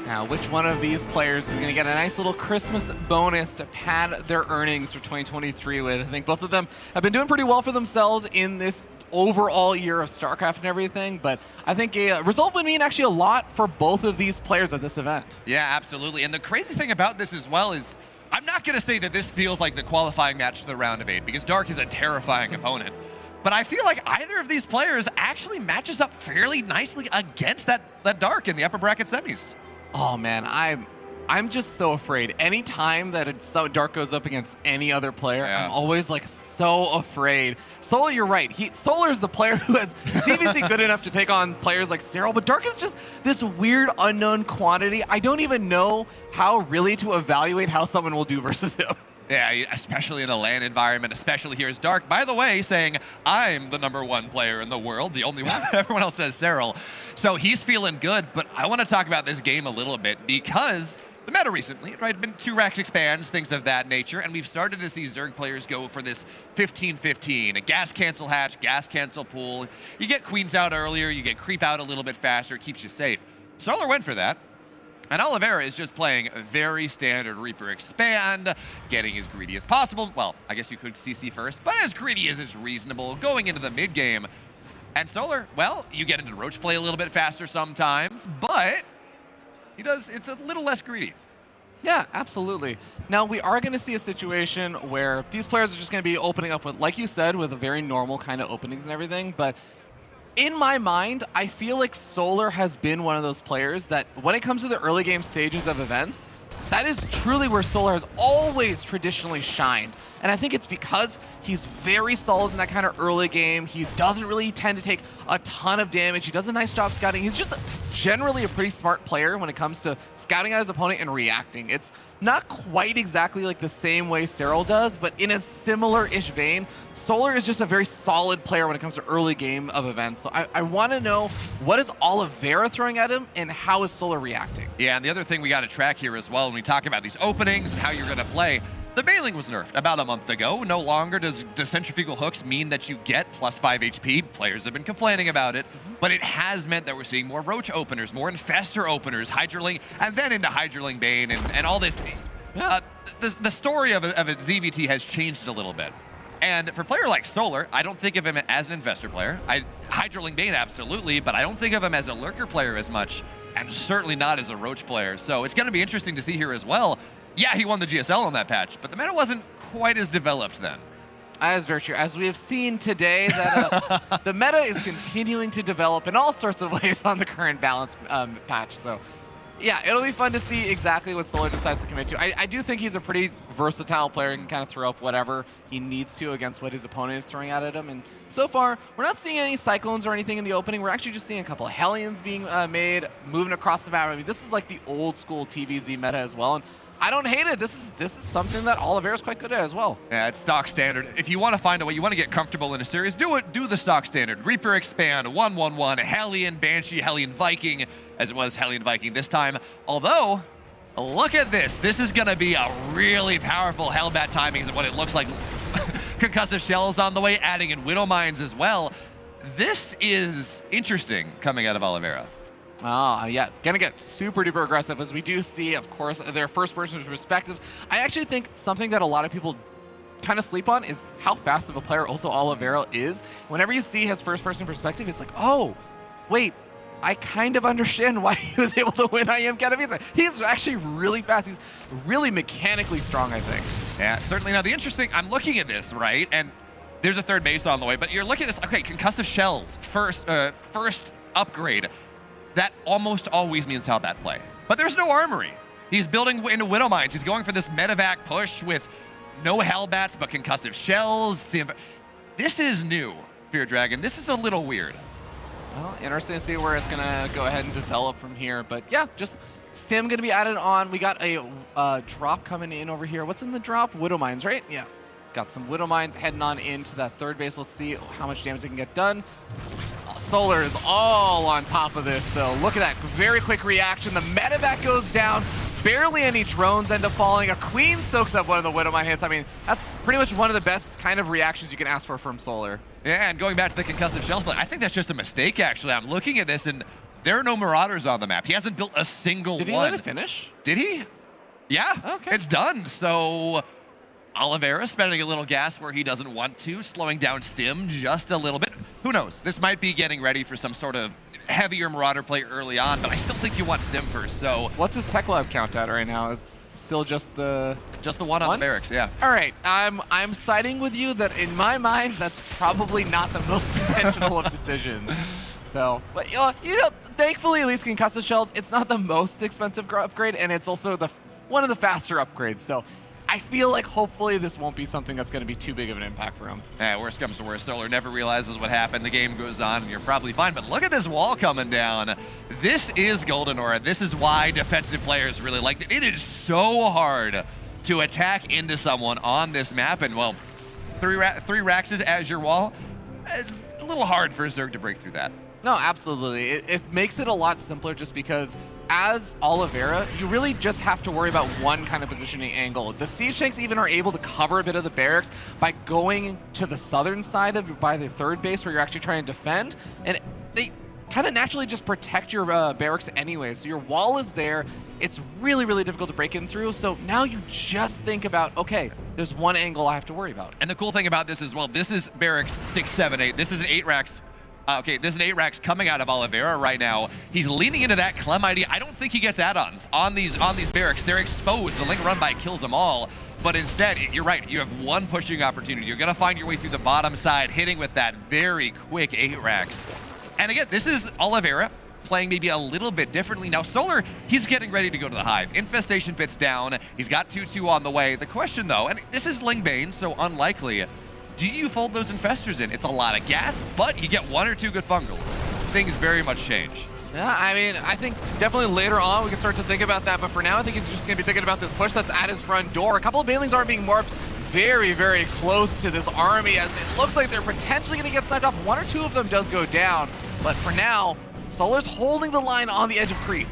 Speaker 4: Now, which one of these players is going to get a nice little Christmas bonus to pad their earnings for 2023 with? I think both of them have been doing pretty well for themselves in this overall year of StarCraft and everything, but I think a result would mean actually a lot for both of these players at this event.
Speaker 12: Yeah, absolutely. And the crazy thing about this as well is I'm not going to say that this feels like the qualifying match to the round of 8 because Dark is a terrifying opponent. But I feel like either of these players actually matches up fairly nicely against that Dark in the upper bracket semis.
Speaker 4: Oh man, I'm just so afraid. Anytime that Dark goes up against any other player, I'm always like so afraid. Solar, you're right. Solar is the player who has CVC good enough to take on players like Cyril, but Dark is just this weird unknown quantity. I don't even know how really to evaluate how someone will do versus him.
Speaker 12: Yeah, especially in a LAN environment, especially here is Dark, by the way, saying, I'm the #1 player in the world, the only one. Everyone else says Cyril. So he's feeling good, but I want to talk about this game a little bit because the meta recently, right, been 2 racks expands, things of that nature, and we've started to see Zerg players go for this 15-15, a gas cancel hatch, gas cancel pool. You get queens out earlier, you get creep out a little bit faster, it keeps you safe. Solar went for that. And Oliveira is just playing a very standard Reaper expand, getting as greedy as possible. Well, I guess you could CC first, but as greedy as is reasonable, going into the mid game. And Solar, well, you get into Roach play a little bit faster sometimes, but it's a little less greedy.
Speaker 4: Yeah, absolutely. Now, we are going to see a situation where these players are just going to be opening up with, like you said, with a very normal kind of openings and everything, but in my mind, I feel like Solar has been one of those players that when it comes to the early game stages of events, that is truly where Solar has always traditionally shined. And I think it's because he's very solid in that kind of early game. He doesn't really tend to take a ton of damage. He does a nice job scouting. He's just generally a pretty smart player when it comes to scouting out his opponent and reacting. It's not quite exactly like the same way Cyril does, but in a similar-ish vein, Solar is just a very solid player when it comes to early game of events. So I want to know, what is Oliveira throwing at him, and how is Solar reacting?
Speaker 12: Yeah, and the other thing we got to track here as well when we talk about these openings and how you're going to play, the bailing was nerfed about a month ago. No longer does centrifugal hooks mean that you get +5 HP. Players have been complaining about it, but it has meant that we're seeing more Roach openers, more Infestor openers, Hydraling, and then into Hydraling Bane and all this. Yeah. The story of a ZVT has changed a little bit. And for a player like Solar, I don't think of him as an Infestor player. Hydraling Bane, absolutely, but I don't think of him as a Lurker player as much, and certainly not as a Roach player. So it's going to be interesting to see here as well. Yeah, he won the GSL on that patch, but the meta wasn't quite as developed then.
Speaker 4: That is very true. As we have seen today, that the meta is continuing to develop in all sorts of ways on the current balance patch. So yeah, it'll be fun to see exactly what Solar decides to commit to. I do think he's a pretty versatile player and can kind of throw up whatever he needs to against what his opponent is throwing out at him. And so far, we're not seeing any Cyclones or anything in the opening. We're actually just seeing a couple of Hellions being made, moving across the map. I mean, this is like the old school TVZ meta as well. And I don't hate it. This is something that Oliveira's quite good at as well.
Speaker 12: Yeah, it's stock standard. If you want to find a way, you want to get comfortable in a series, do the stock standard. Reaper expand, 1-1-1, Hellion, Banshee, Hellion Viking, as it was Hellion Viking this time. Although, look at this. This is going to be a really powerful Hellbat timings of what it looks like. Concussive Shells on the way, adding in Widow Mines as well. This is interesting coming out of Oliveira.
Speaker 4: Oh, yeah, gonna get super duper aggressive, as we do see, of course, their first person perspectives. I actually think something that a lot of people kind of sleep on is how fast of a player also Oliveira is. Whenever you see his first person perspective, it's like, oh, wait, I kind of understand why he was able to win IM Katowice. He's actually really fast. He's really mechanically strong, I think.
Speaker 12: Yeah, certainly. Now, the interesting, I'm looking at this, right? And there's a third base on the way, but you're looking at this, okay, Concussive Shells, first upgrade. That almost always means Hellbat play. But there's no armory. He's building into Widow Mines. He's going for this medevac push with no Hellbats, but Concussive Shells. This is new, Fear Dragon. This is a little weird.
Speaker 4: Well, interesting to see where it's going to go ahead and develop from here. But yeah, just Stim going to be added on. We got a drop coming in over here. What's in the drop? Widow Mines, right? Yeah. Got some Widow Mines heading on into that third base. Let's see how much damage they can get done. Solar is all on top of this, though. Look at that very quick reaction. The medevac goes down. Barely any drones end up falling. A Queen soaks up one of the Widow Mine hits. I mean, that's pretty much one of the best kind of reactions you can ask for from Solar.
Speaker 12: Yeah, and going back to the Concussive Shells play, I think that's just a mistake, actually. I'm looking at this, and there are no Marauders on the map. He hasn't built a single one.
Speaker 4: Did he let it finish?
Speaker 12: Did he? Yeah, okay. It's done. So Oliveira spending a little gas where he doesn't want to, slowing down Stim just a little bit. who knows? This might be getting ready for some sort of heavier Marauder play early on, but I still think you want Stim first, so...
Speaker 4: What's his Tech Lab count at right now? It's still just the...
Speaker 12: Just the one on the barracks, yeah.
Speaker 4: All right, I'm siding with you that in my mind, that's probably not the most intentional of decisions. So, but you know, thankfully, at least Concussive Shells, it's not the most expensive upgrade, and it's also one of the faster upgrades, so... I feel like hopefully this won't be something that's going to be too big of an impact for him.
Speaker 12: Yeah, worst comes to worst, Solar never realizes what happened. The game goes on, and you're probably fine. But look at this wall coming down. This is Golden Aura. This is why defensive players really like it. It is so hard to attack into someone on this map. And, well, three Raxes as your wall, it's a little hard for Zerg to break through that.
Speaker 4: No, absolutely. It makes it a lot simpler just because as Oliveira, you really just have to worry about one kind of positioning angle. The Siege Tanks even are able to cover a bit of the barracks by going to the southern side by the third base where you're actually trying to defend. And they kind of naturally just protect your barracks anyway. So your wall is there. It's really, really difficult to break in through. So now you just think about, okay, there's one angle I have to worry about.
Speaker 12: And the cool thing about this as well, this is barracks 6, 7, 8. This is an 8 Rax. Okay, this is an 8 Rax coming out of Oliveira right now. He's leaning into that Clem ID. I don't think he gets add-ons on these barracks. They're exposed. The Link run by kills them all. But instead, you're right, you have one pushing opportunity. You're gonna find your way through the bottom side, hitting with that very quick 8 Rax. And again, this is Oliveira playing maybe a little bit differently. Now, Solar, he's getting ready to go to the Hive. Infestation Pit's down. He's got 2-2 on the way. The question, though, and this is Lingbane, so unlikely, do you fold those Infestors in? It's a lot of gas, but you get 1 or 2 good fungals. Things very much change.
Speaker 4: Yeah, I mean, I think definitely later on we can start to think about that, but for now I think he's just going to be thinking about this push that's at his front door. A couple of Banelings are being morphed very, very close to this army as it looks like they're potentially going to get sniped off. 1 or 2 of them does go down, but for now, Solar's holding the line on the edge of creep.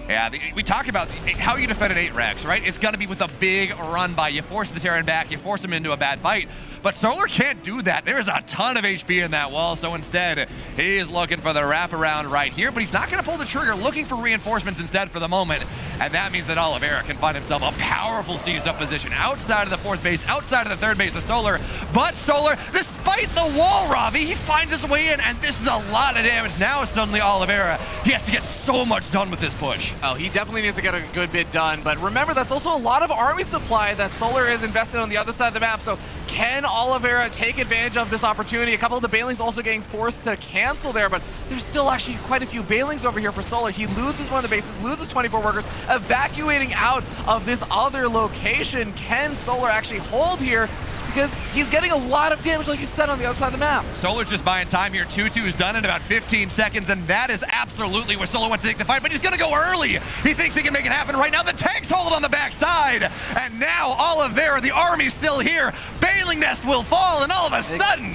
Speaker 12: Yeah, we talk about how you defend an 8 Rax, right? It's going to be with a big run by. You force the Terran back, you force him into a bad fight. But Solar can't do that. There's a ton of HP in that wall, so instead, he is looking for the wraparound right here, but he's not going to pull the trigger, looking for reinforcements instead for the moment. And that means that Oliveira can find himself a powerful sieged up position outside of the 4th base, outside of the 3rd base of Solar. But Solar, despite the wall, Ravi, he finds his way in, and this is a lot of damage. Now suddenly Oliveira, he has to get so much done with this push.
Speaker 4: Oh, he definitely needs to get a good bit done, but remember, that's also a lot of army supply that Solar is invested on the other side of the map, so can Oliveira take advantage of this opportunity? A couple of the Banelings also getting forced to cancel there, but there's still actually quite a few Banelings over here for Solar. He loses one of the bases, loses 24 workers, evacuating out of this other location. Can Solar actually hold here? Because he's getting a lot of damage, like you said, on the other side of the map.
Speaker 12: Solar's just buying time here. 2-2 is done in about 15 seconds, and that is absolutely where Solar wants to take the fight, but he's gonna go early. He thinks he can make it happen right now. The tanks hold on the backside, and now Oliveira, the army's still here. Baneling Nest will fall, and all of a sudden,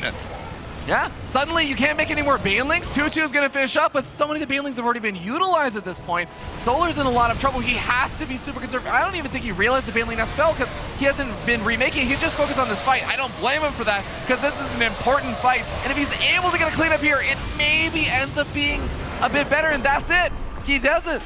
Speaker 4: yeah, suddenly you can't make any more Banelings. 2-2 is going to finish up, but so many of the Banelings have already been utilized at this point. Solar's in a lot of trouble. He has to be super conservative. I don't even think he realized the Baneling Nest fell because he hasn't been remaking. He's just focused on this fight. I don't blame him for that because this is an important fight. And if he's able to get a cleanup here, it maybe ends up being a bit better, and that's it. He does it.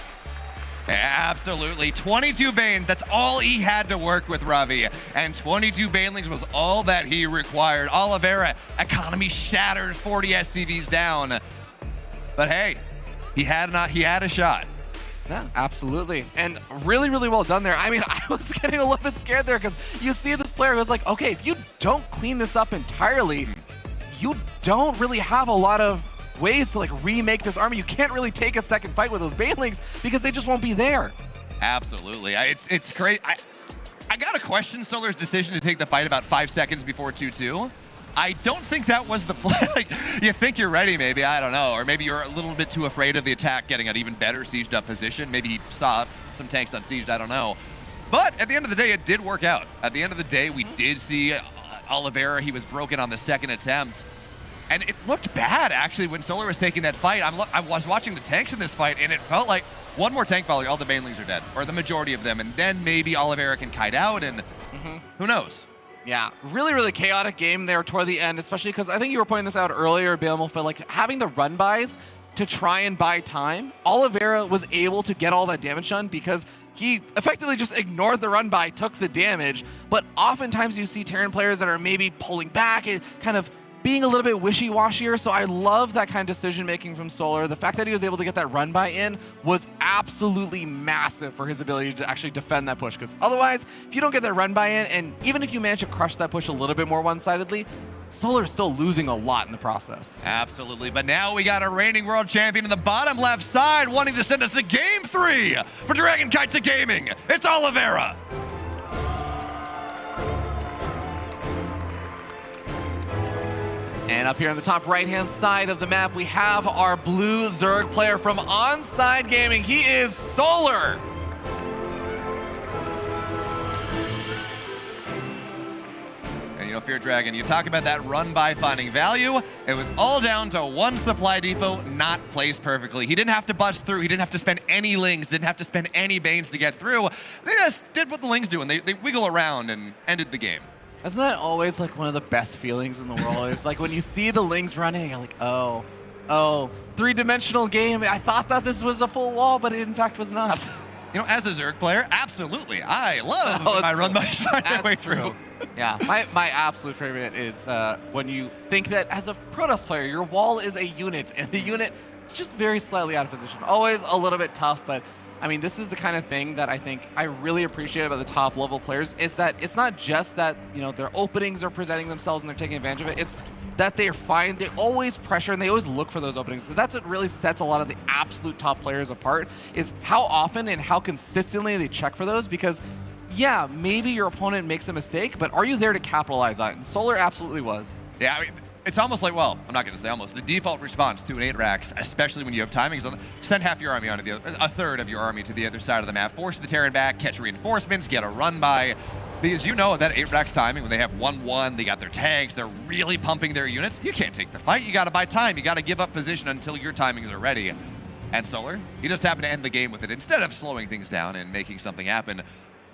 Speaker 12: Absolutely. 22 Banes, that's all he had to work with, Ravi. And 22 Banelings was all that he required. Oliveira, economy shattered, 40 SCVs down. But hey, he had a shot.
Speaker 4: Yeah, absolutely. And really, really well done there. I mean, I was getting a little bit scared there because you see this player who's like, okay, if you don't clean this up entirely, you don't really have a lot of ways to like remake this army. You can't really take a second fight with those Banelings because they just won't be there.
Speaker 12: Absolutely. It's great. I got to question Solar's decision to take the fight about 5 seconds before 2-2. I don't think that was the play. Like, you think you're ready, maybe, I don't know. Or maybe you're a little bit too afraid of the attack getting an even better sieged up position. Maybe he saw some tanks unsieged, I don't know. But at the end of the day, it did work out. At the end of the day, we did see Oliveira. He was broken on the second attempt. And it looked bad, actually, when Solar was taking that fight. I was watching the tanks in this fight, and it felt like one more tank volley, all the Banelings are dead, or the majority of them, and then maybe Oliveira can kite out, and who knows?
Speaker 4: Yeah, really, really chaotic game there toward the end, especially because I think you were pointing this out earlier, Balmul, but like having the run bys to try and buy time, Oliveira was able to get all that damage done because he effectively just ignored the run by, took the damage, but oftentimes you see Terran players that are maybe pulling back and kind of being a little bit wishy-washier, so I love that kind of decision-making from Solar. The fact that he was able to get that run by in was absolutely massive for his ability to actually defend that push, because otherwise, if you don't get that run by in, and even if you manage to crush that push a little bit more one-sidedly, Solar is still losing a lot in the process.
Speaker 12: Absolutely, but now we got a reigning world champion in the bottom left side wanting to send us to Game 3 for Dragon Kites of Gaming. It's Oliveira.
Speaker 4: And up here on the top right-hand side of the map, we have our blue Zerg player from Onside Gaming. He is Solar.
Speaker 12: And you know, Fear Dragon, you talk about that run by finding value. It was all down to one supply depot not placed perfectly. He didn't have to bust through. He didn't have to spend any lings, didn't have to spend any banes to get through. They just did what the lings do, and they wiggle around and ended the game.
Speaker 4: Isn't that always like one of the best feelings in the world? It's like when you see the lings running, you're like, oh, three-dimensional game. I thought that this was a full wall, but it in fact was not.
Speaker 12: You know, as a Zerg player, absolutely. I love my run by find their way through.
Speaker 4: Yeah, my absolute favorite is when you think that as a Protoss player, your wall is a unit, and the unit is just very slightly out of position. Always a little bit tough, but I mean, this is the kind of thing that I think I really appreciate about the top level players, is that it's not just that, you know, their openings are presenting themselves and they're taking advantage of it. It's that they always pressure and they always look for those openings. So that's what really sets a lot of the absolute top players apart, is how often and how consistently they check for those, because yeah, maybe your opponent makes a mistake, but are you there to capitalize on it? And Solar absolutely was.
Speaker 12: Yeah, I mean, it's almost like, well, I'm not going to say almost, the default response to an 8-Rax, especially when you have timings, send half your army onto a third of your army to the other side of the map, force the Terran back, catch reinforcements, get a run by, because you know that 8-Rax timing, when they have 1-1, they got their tanks, they're really pumping their units, you can't take the fight, you got to buy time, you got to give up position until your timings are ready. And Solar, he just happened to end the game with it, instead of slowing things down and making something happen.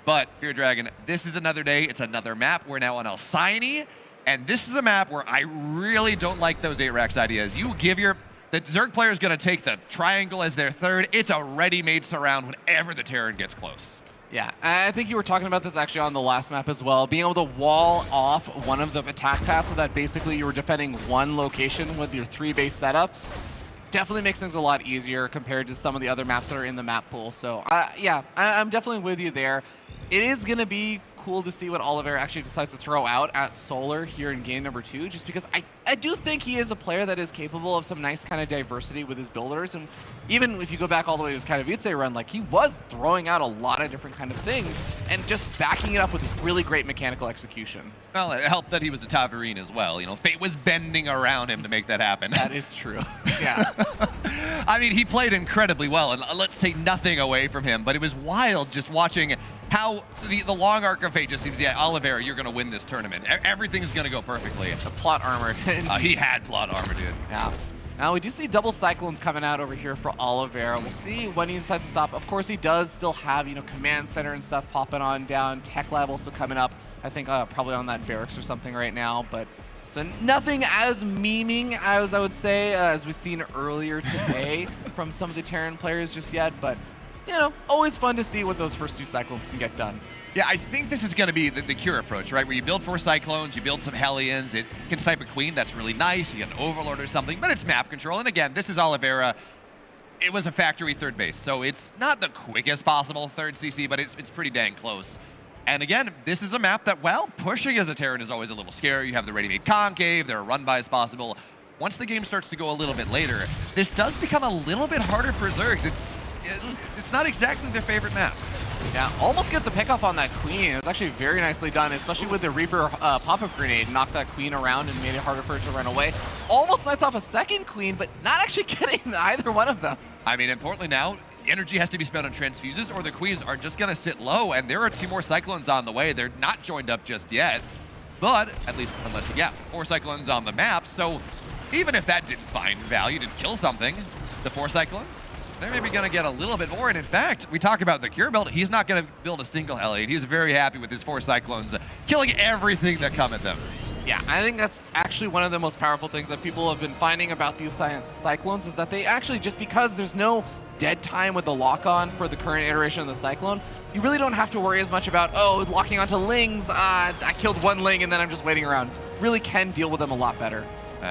Speaker 12: But Fear Dragon, this is another day, it's another map, we're now on Alcyone. And this is a map where I really don't like those 8-Rax ideas. You give the Zerg player is going to take the triangle as their third. It's a ready-made surround whenever the Terran gets close.
Speaker 4: Yeah, I think you were talking about this actually on the last map as well. Being able to wall off one of the attack paths so that basically you were defending one location with your 3-base setup definitely makes things a lot easier compared to some of the other maps that are in the map pool. So yeah, I'm definitely with you there. It is going to be cool to see what Oliveira actually decides to throw out at Solar here in game number 2, just because I do think he is a player that is capable of some nice kind of diversity with his builders. And even if you go back all the way to his Katowice run, like, he was throwing out a lot of different kind of things and just backing it up with really great mechanical execution.
Speaker 12: Well, it helped that he was a Tavarine as well. You know, fate was bending around him to make that happen.
Speaker 4: That is true. Yeah.
Speaker 12: I mean, he played incredibly well, and let's take nothing away from him, but it was wild just watching how the long arc of fate just seems, yeah, Oliveira, you're going to win this tournament. Everything's going to go perfectly.
Speaker 4: The plot armor.
Speaker 12: He had plot armor, dude.
Speaker 4: Yeah. Now, we do see double Cyclones coming out over here for Oliveira. We'll see when he decides to stop. Of course, he does still have, you know, command center and stuff popping on down. Tech lab also coming up, I think probably on that barracks or something right now. But so nothing as memeing as I would say, as we've seen earlier today from some of the Terran players just yet. But, you know, always fun to see what those first 2 Cyclones can get done.
Speaker 12: Yeah, I think this is going to be the Cure approach, right? Where you build 4 Cyclones, you build some Hellions, it can snipe a Queen, that's really nice, you get an Overlord or something, but it's map control. And again, this is Oliveira. It was a factory 3rd base, so it's not the quickest possible 3rd CC, but it's pretty dang close. And again, this is a map that, well, pushing as a Terran is always a little scary. You have the ready-made concave, there are run-bys possible. Once the game starts to go a little bit later, this does become a little bit harder for Zergs. It's not exactly their favorite map.
Speaker 4: Yeah, almost gets a pickoff on that Queen. It was actually very nicely done, especially with the Reaper pop-up grenade. Knocked that Queen around and made it harder for it to run away. Almost knocks off a second Queen, but not actually getting either one of them.
Speaker 12: I mean, importantly now, energy has to be spent on transfuses or the Queens are just going to sit low, and there are 2 more Cyclones on the way. They're not joined up just yet, but at least, unless, yeah, 4 Cyclones on the map, so even if that didn't find value, didn't kill something, the 4 Cyclones, they're maybe going to get a little bit more. And in fact, we talk about the Cure build. He's not going to build a single Hellion. He's very happy with his 4 Cyclones, killing everything that come at them.
Speaker 4: Yeah, I think that's actually one of the most powerful things that people have been finding about these Cyclones, is that they actually, just because there's no dead time with the lock-on for the current iteration of the Cyclone, you really don't have to worry as much about, oh, locking onto Lings, I killed 1 Ling and then I'm just waiting around. Really can deal with them a lot better.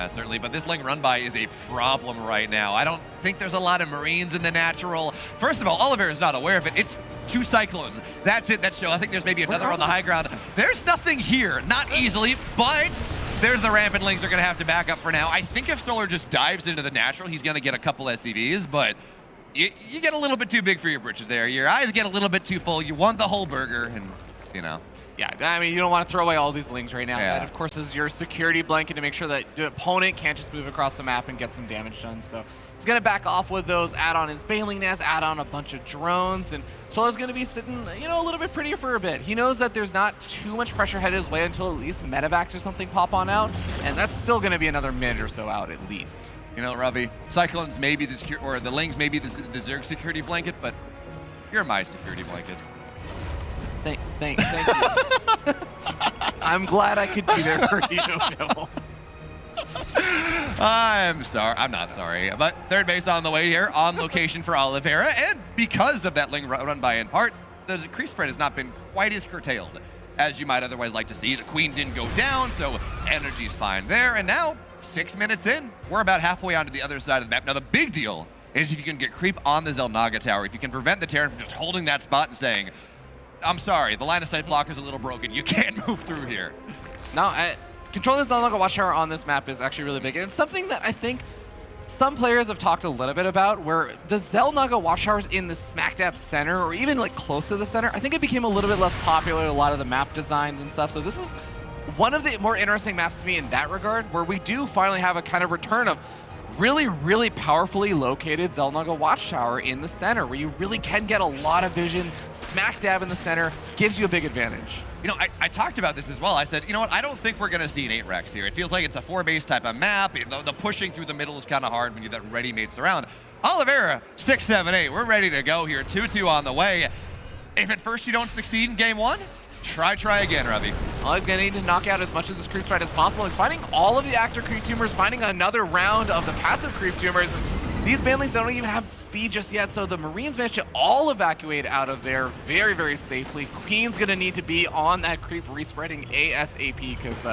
Speaker 12: Certainly, but this Ling run by is a problem right now. I don't think there's a lot of Marines in the natural. First of all, Oliveira is not aware of it. It's 2 Cyclones. That's it. That's show. I think there's maybe another on the high ground. There's nothing here. Not easily, but there's the Rampant Lings are going to have to back up for now. I think if Solar just dives into the natural, he's going to get a couple SCVs, but you get a little bit too big for your britches there. Your eyes get a little bit too full. You want the whole burger, and, you know.
Speaker 4: Yeah, I mean, you don't want to throw away all these Lings right now.
Speaker 12: Yeah.
Speaker 4: That, of course, is your security blanket to make sure that the opponent can't just move across the map and get some damage done. So he's going to back off with those, add on his Bailing Nest, add on a bunch of drones, and Solar's going to be sitting, you know, a little bit prettier for a bit. He knows that there's not too much pressure headed his way until at least medevacs or something pop on out, and that's still going to be another minute or so out at least.
Speaker 12: You know, Ravi, Cyclones may be the or the Lings may be the Zerg security blanket, but you're my security blanket.
Speaker 4: Thank you. I'm glad I could be there for you, Nibble.
Speaker 12: I'm sorry. I'm not sorry. But third base on the way here, on location for Oliveira, and because of that Ling run by in part, the creep spread has not been quite as curtailed as you might otherwise like to see. The Queen didn't go down, so energy's fine there. And now, 6 minutes in, we're about halfway onto the other side of the map. Now, the big deal is if you can get creep on the Xel'Naga tower, if you can prevent the Terran from just holding that spot and saying, I'm sorry, the line of sight blocker's a little broken. You can't move through here.
Speaker 4: No, controlling the Xel'Naga Watchtower on this map is actually really big. And it's something that I think some players have talked a little bit about, where the Xel'Naga Watchtowers in the smack dab center, or even like close to the center, I think it became a little bit less popular, a lot of the map designs and stuff. So this is one of the more interesting maps to me in that regard, where we do finally have a kind of return of really, really powerfully located Xel'Naga Watchtower in the center, where you really can get a lot of vision. Smack dab in the center gives you a big advantage.
Speaker 12: You know, I talked about this as well. I said, you know what, I don't think we're going to see an 8-Rex here. It feels like it's a 4-base type of map. The pushing through the middle is kind of hard when you have that ready-made surround. Oliveira, 6, 7, 8. We're ready to go here. 2-2 on the way. If at first you don't succeed in game 1, try again, Ravi.
Speaker 4: Well, he's going to need to knock out as much of this creep threat as possible. He's finding all of the active creep tumors, finding another round of the passive creep tumors. These banelings don't even have speed just yet, so the Marines managed to all evacuate out of there very, very safely. Queen's going to need to be on that creep respreading ASAP because,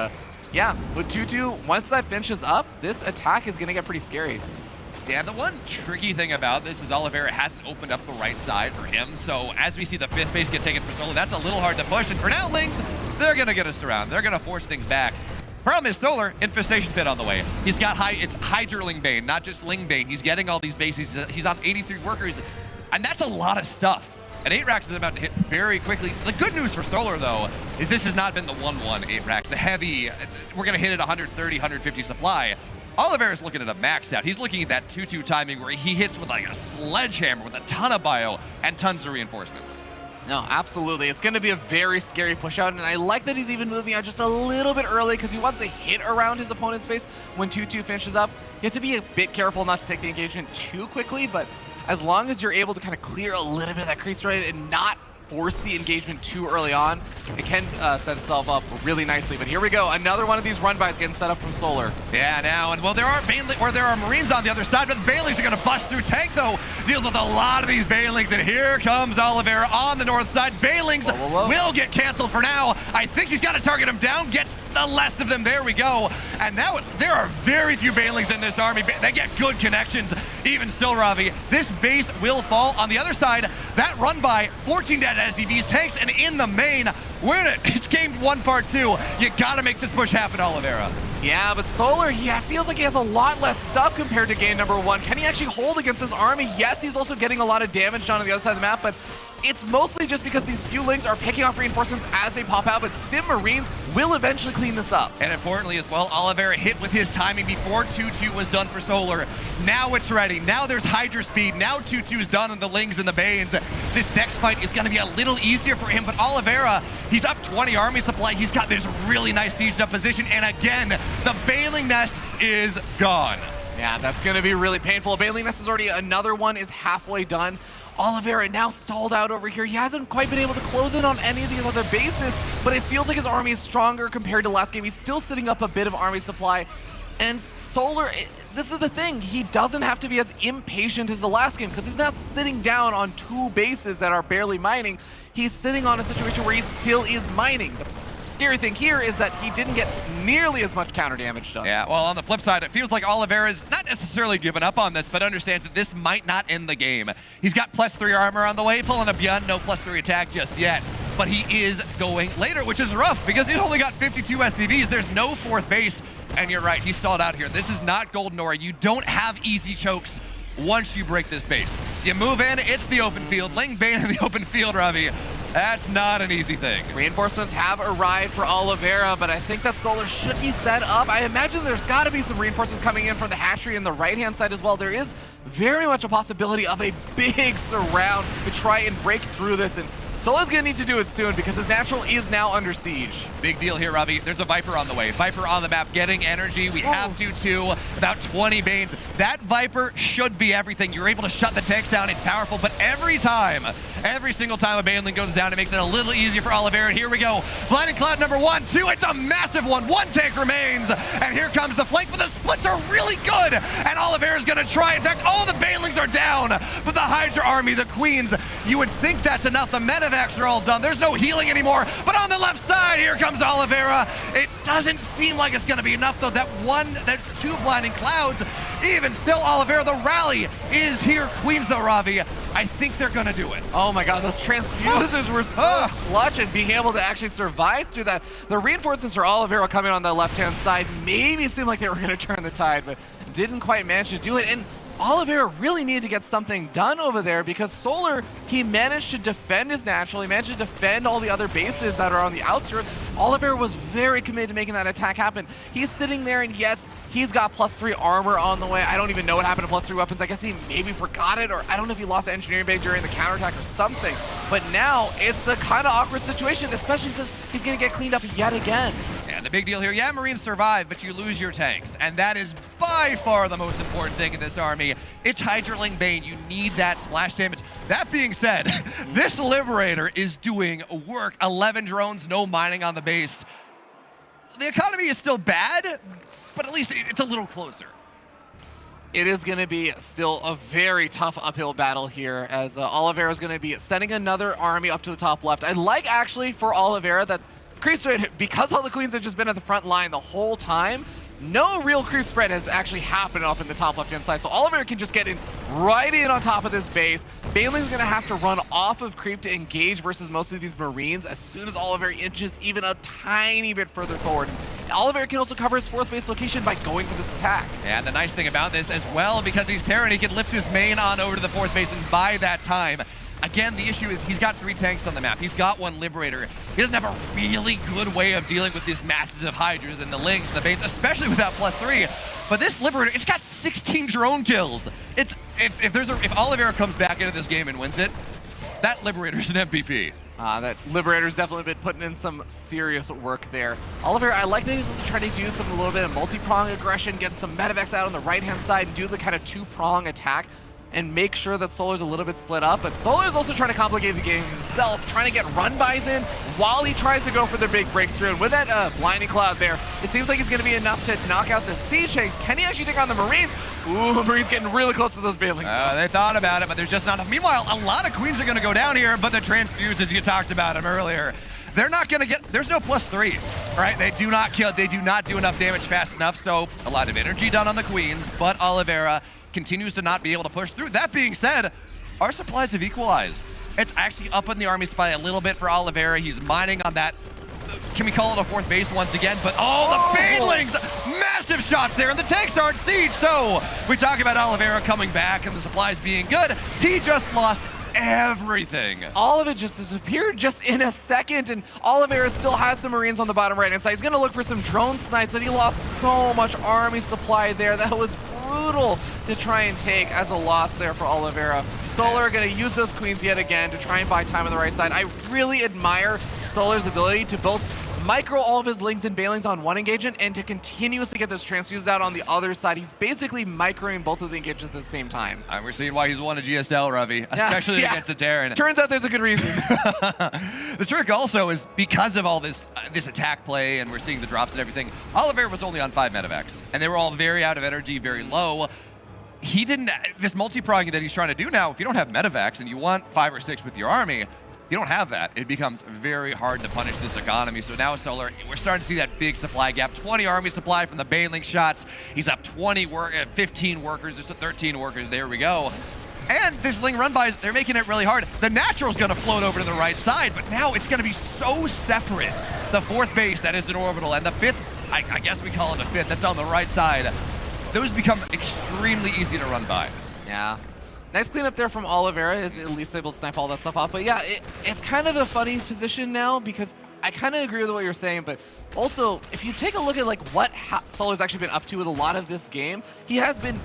Speaker 4: yeah, with 2-2, once that finishes up, this attack is going to get pretty scary.
Speaker 12: Yeah, the one tricky thing about this is Oliveira hasn't opened up the right side for him, so as we see the 5th base get taken for Solar, that's a little hard to push, and for now, Lings, they're going to get us around. They're going to force things back. Problem is Solar, Infestation Pit on the way. He's got it's Hydra Ling Bane, not just Ling Bane. He's getting all these bases. He's on 83 workers, and that's a lot of stuff. And 8-Rax is about to hit very quickly. The good news for Solar, though, is this has not been the 1-1 8-Rax. The heavy, we're going to hit it 130, 150 supply. Oliveira's looking at a max out. He's looking at that 2-2 timing where he hits with like a sledgehammer with a ton of bio and tons of reinforcements.
Speaker 4: No, absolutely. It's going to be a very scary push out, and I like that he's even moving out just a little bit early because he wants to hit around his opponent's face when 2-2 finishes up. You have to be a bit careful not to take the engagement too quickly, but as long as you're able to kind of clear a little bit of that creep stride and not force the engagement too early on, it can set itself up really nicely. But here we go, another one of these run-bys getting set up from Solar.
Speaker 12: Yeah, now, and well, there are Marines on the other side, but the Banelings are going to bust through. Tank, though, deals with a lot of these Banelings, and here comes Oliveira on the north side. Banelings will get canceled for now. I think he's got to target him down, gets the last of them. There we go. And now there are very few Banelings in this army. They get good connections. Even still, Ravi, this base will fall. On the other side, that run by 14 dead SCVs, tanks, and in the main, we're in it. It's game 1, part 2. You gotta make this push happen, Oliveira.
Speaker 4: Yeah, but Solar, feels like he has a lot less stuff compared to game number 1. Can he actually hold against this army? Yes, he's also getting a lot of damage done on the other side of the map, but it's mostly just because these few Lings are picking off reinforcements as they pop out, but Stim Marines will eventually clean this up.
Speaker 12: And importantly as well, Oliveira hit with his timing before 2-2 was done for Solar. Now it's ready. Now there's Hydra speed. Now 2-2 is done on the Lings and the Banes. This next fight is going to be a little easier for him, but Oliveira, he's up 20 army supply. He's got this really nice sieged up position, and again, the Bailing Nest is gone.
Speaker 4: Yeah, that's going to be really painful. Bailing Nest is already, another one is halfway done. Oliveira now stalled out over here. He hasn't quite been able to close in on any of these other bases, but it feels like his army is stronger compared to last game. He's still sitting up a bit of army supply. And Solar, this is the thing, he doesn't have to be as impatient as the last game because he's not sitting down on 2 bases that are barely mining. He's sitting on a situation where he still is mining. The scary thing here is that he didn't get nearly as much counter damage done.
Speaker 12: Yeah, well, on the flip side, it feels like Oliveira's not necessarily given up on this, but understands that this might not end the game. He's got +3 armor on the way, pulling a Bjorn, no +3 attack just yet. But he is going later, which is rough because he's only got 52 SCVs. There's no 4th base. And you're right, he stalled out here. This is not Golden Aura. You don't have easy chokes once you break this base. You move in, it's the open field. Ling Bane in the open field, Ravi. That's not an easy thing.
Speaker 4: Reinforcements have arrived for Oliveira, but I think that Solar should be set up. I imagine there's got to be some reinforcements coming in from the hatchery in the right-hand side as well. There is very much a possibility of a big surround to try and break through this, and Solar's gonna need to do it soon because his natural is now under siege.
Speaker 12: Big deal here, Ravi. There's a Viper on the way. Viper on the map, getting energy. We have to too. About 20 Banes. That Viper should be everything. You're able to shut the tanks down. It's powerful, but every single time a Baneling goes down, it makes it a little easier for Oliveira. And here we go. Blinding Cloud number 1, 2. It's a massive one. 1 tank remains. And here comes the flank, but the splits are really good. And Oliveira's gonna try. In fact, all the Banelings are down. But the Hydra army, the Queens, you would think that's enough. The Medivacs are all done. There's no healing anymore. But on the left side, here comes Oliveira. It doesn't seem like it's gonna be enough though. That's 2 Blinding Clouds. Even still, Oliveira, the rally is here. Queens though, Ravi. I think they're gonna do it.
Speaker 4: Oh my god, those transfuses were so clutch, and being able to actually survive through that. The reinforcements for Oliveira coming on the left-hand side maybe seemed like they were gonna turn the tide, but didn't quite manage to do it. And Oliveira really needed to get something done over there because Solar, he managed to defend his natural, he managed to defend all the other bases that are on the outskirts. Oliveira was very committed to making that attack happen. He's sitting there, and yes, he's got +3 armor on the way. I don't even know what happened to +3 weapons. I guess he maybe forgot it, or I don't know if he lost engineering bay during the counterattack or something. But now it's the kind of awkward situation, especially since he's gonna get cleaned up yet again.
Speaker 12: Yeah, the big deal here, yeah, Marines survive, but you lose your tanks. And that is by far the most important thing in this army. It's Hydraling Bane. You need that splash damage. That being said, this Liberator is doing work. 11 drones, no mining on the base. The economy is still bad, but at least it's a little closer.
Speaker 4: It is going to be still a very tough uphill battle here, as Oliveira is going to be sending another army up to the top left. I like, actually, for Oliveira that creep spread, because all the Queens have just been at the front line the whole time, no real creep spread has actually happened up in the top left-hand side. So Oliveira can just get in right in on top of this base. Baneling's going to have to run off of creep to engage versus most of these Marines as soon as Oliveira inches even a tiny bit further forward. Oliveira can also cover his 4th base location by going for this attack.
Speaker 12: And the nice thing about this as well, because he's Terran, he can lift his main on over to the 4th base, and by that time, again, the issue is he's got 3 tanks on the map. He's got 1 Liberator. He doesn't have a really good way of dealing with these masses of Hydras and the Lings and the Banes, especially without +3. But this Liberator, it's got 16 drone kills. It's if Oliveira comes back into this game and wins it, that Liberator's an MVP.
Speaker 4: That Liberator's definitely been putting in some serious work there. Oliveira, I like that he's also trying to do a little bit of multi-prong aggression, get some Medivacs out on the right-hand side, and do the kind of 2-prong attack, and make sure that Solar's a little bit split up. But Solar's also trying to complicate the game himself, trying to get run-bys in while he tries to go for the big breakthrough. And with that Blinding Cloud there, it seems like he's going to be enough to knock out the Siege tanks. Can he actually take on the Marines? Ooh, Marines getting really close to those Banelings.
Speaker 12: They thought about it, but there's just not enough. Meanwhile, a lot of Queens are going to go down here, but the transfuses, you talked about them earlier, they're not going to get, there's no +3, right? They do not kill, they do not do enough damage fast enough, so a lot of energy done on the Queens, but Oliveira continues to not be able to push through. That being said, our supplies have equalized. It's actually up in the army supply a little bit for Oliveira. He's mining on that, can we call it a 4th base once again? But the Banelings, massive shots there, and the tanks aren't siege. So we talk about Oliveira coming back and the supplies being good. He just lost everything.
Speaker 4: All of it just disappeared just in a second, and Oliveira still has some Marines on the bottom right-hand side. He's going to look for some drone snipes, and he lost so much army supply there. That was brutal to try and take as a loss there for Oliveira. Solar are going to use those Queens yet again to try and buy time on the right side. I really admire Solar's ability to both micro all of his Lings and Banelings on one engagement and to continuously get those transfuses out on the other side. He's basically microing both of the engagements at the same time.
Speaker 12: And we're seeing why he's won a GSL, Ravi, especially against a Terran.
Speaker 4: Turns out there's a good reason.
Speaker 12: The trick also is because of all this attack play, and we're seeing the drops and everything, Oliveira was only on 5 Medivacs, and they were all very out of energy, very low. He didn't, this multi-progging that he's trying to do now, if you don't have Medivacs and you want 5 or 6 with your army, You don't have that. It becomes very hard to punish this economy. So now Solar, we're starting to see that big supply gap. 20 army supply from the Baneling shots. He's up 15 workers. There's 13 workers. There we go. And this Ling run-bys, they're making it really hard. The Natural's going to float over to the right side, but now it's going to be so separate. The 4th base, that is an orbital, and the 5th, I guess we call it a 5th, that's on the right side. Those become extremely easy to run by.
Speaker 4: Yeah. Nice cleanup there from Oliveira, is at least able to snipe all that stuff off. But yeah, it's kind of a funny position now because I kind of agree with what you're saying, but also, if you take a look at like what Solar's actually been up to with a lot of this game, he has been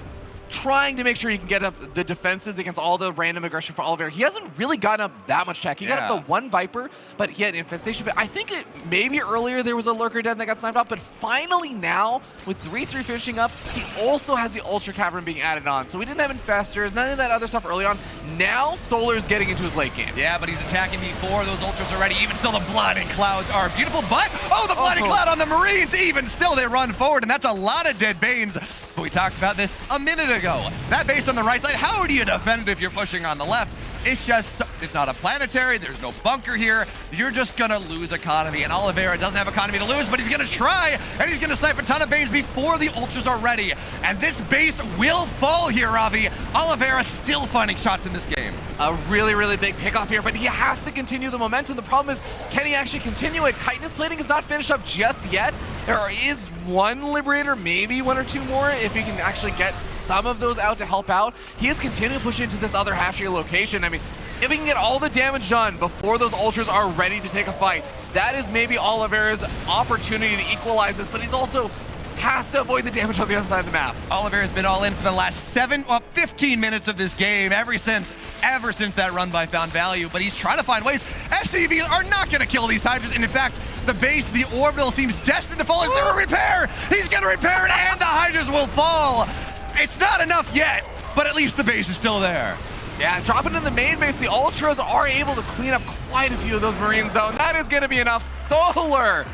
Speaker 4: trying to make sure he can get up the defenses against all the random aggression for Oliveira. He hasn't really gotten up that much tech. He got up the 1 Viper, but he had Infestation. But I think maybe earlier there was a Lurker Den that got sniped off, but finally now, with 3-3 finishing up, he also has the Ultra Cavern being added on. So we didn't have Infestors, none of that other stuff early on. Now Solar's getting into his late game.
Speaker 12: Yeah, but he's attacking before those Ultras are ready. Even still, the Blooded Clouds are beautiful, but the Blooded Cloud on the Marines! Even still, they run forward, and that's a lot of dead Banes. But we talked about this a minute ago. That base on the right side, how do you defend it if you're pushing on the left? It's just, it's not a planetary, there's no bunker here. You're just gonna lose economy, and Oliveira doesn't have economy to lose, but he's gonna try, and he's gonna snipe a ton of Banes before the Ultras are ready. And this base will fall here, Ravi. Oliveira still finding shots in this game.
Speaker 4: A really, really big pickoff here, but he has to continue the momentum. The problem is, can he actually continue it? Chitinous Plating is not finished up just yet. There is 1 Liberator, maybe 1 or 2 more, if he can actually get some of those out to help out. He is continuing to push into this other hatchery location. I mean, if he can get all the damage done before those Ultras are ready to take a fight, that is maybe Oliveira's opportunity to equalize this, but he's also has to avoid the damage on the other side of the map.
Speaker 12: Oliveira's been all in for the last 15 minutes of this game, ever since that run by found value, but he's trying to find ways. SCVs are not going to kill these Hydras, and in fact, the base, the orbital seems destined to fall. Is there a repair? He's going to repair it, and the Hydras will fall. It's not enough yet, but at least the base is still there.
Speaker 4: Yeah, dropping in the main base, the Ultras are able to clean up quite a few of those Marines, though, and that is going to be enough. Solar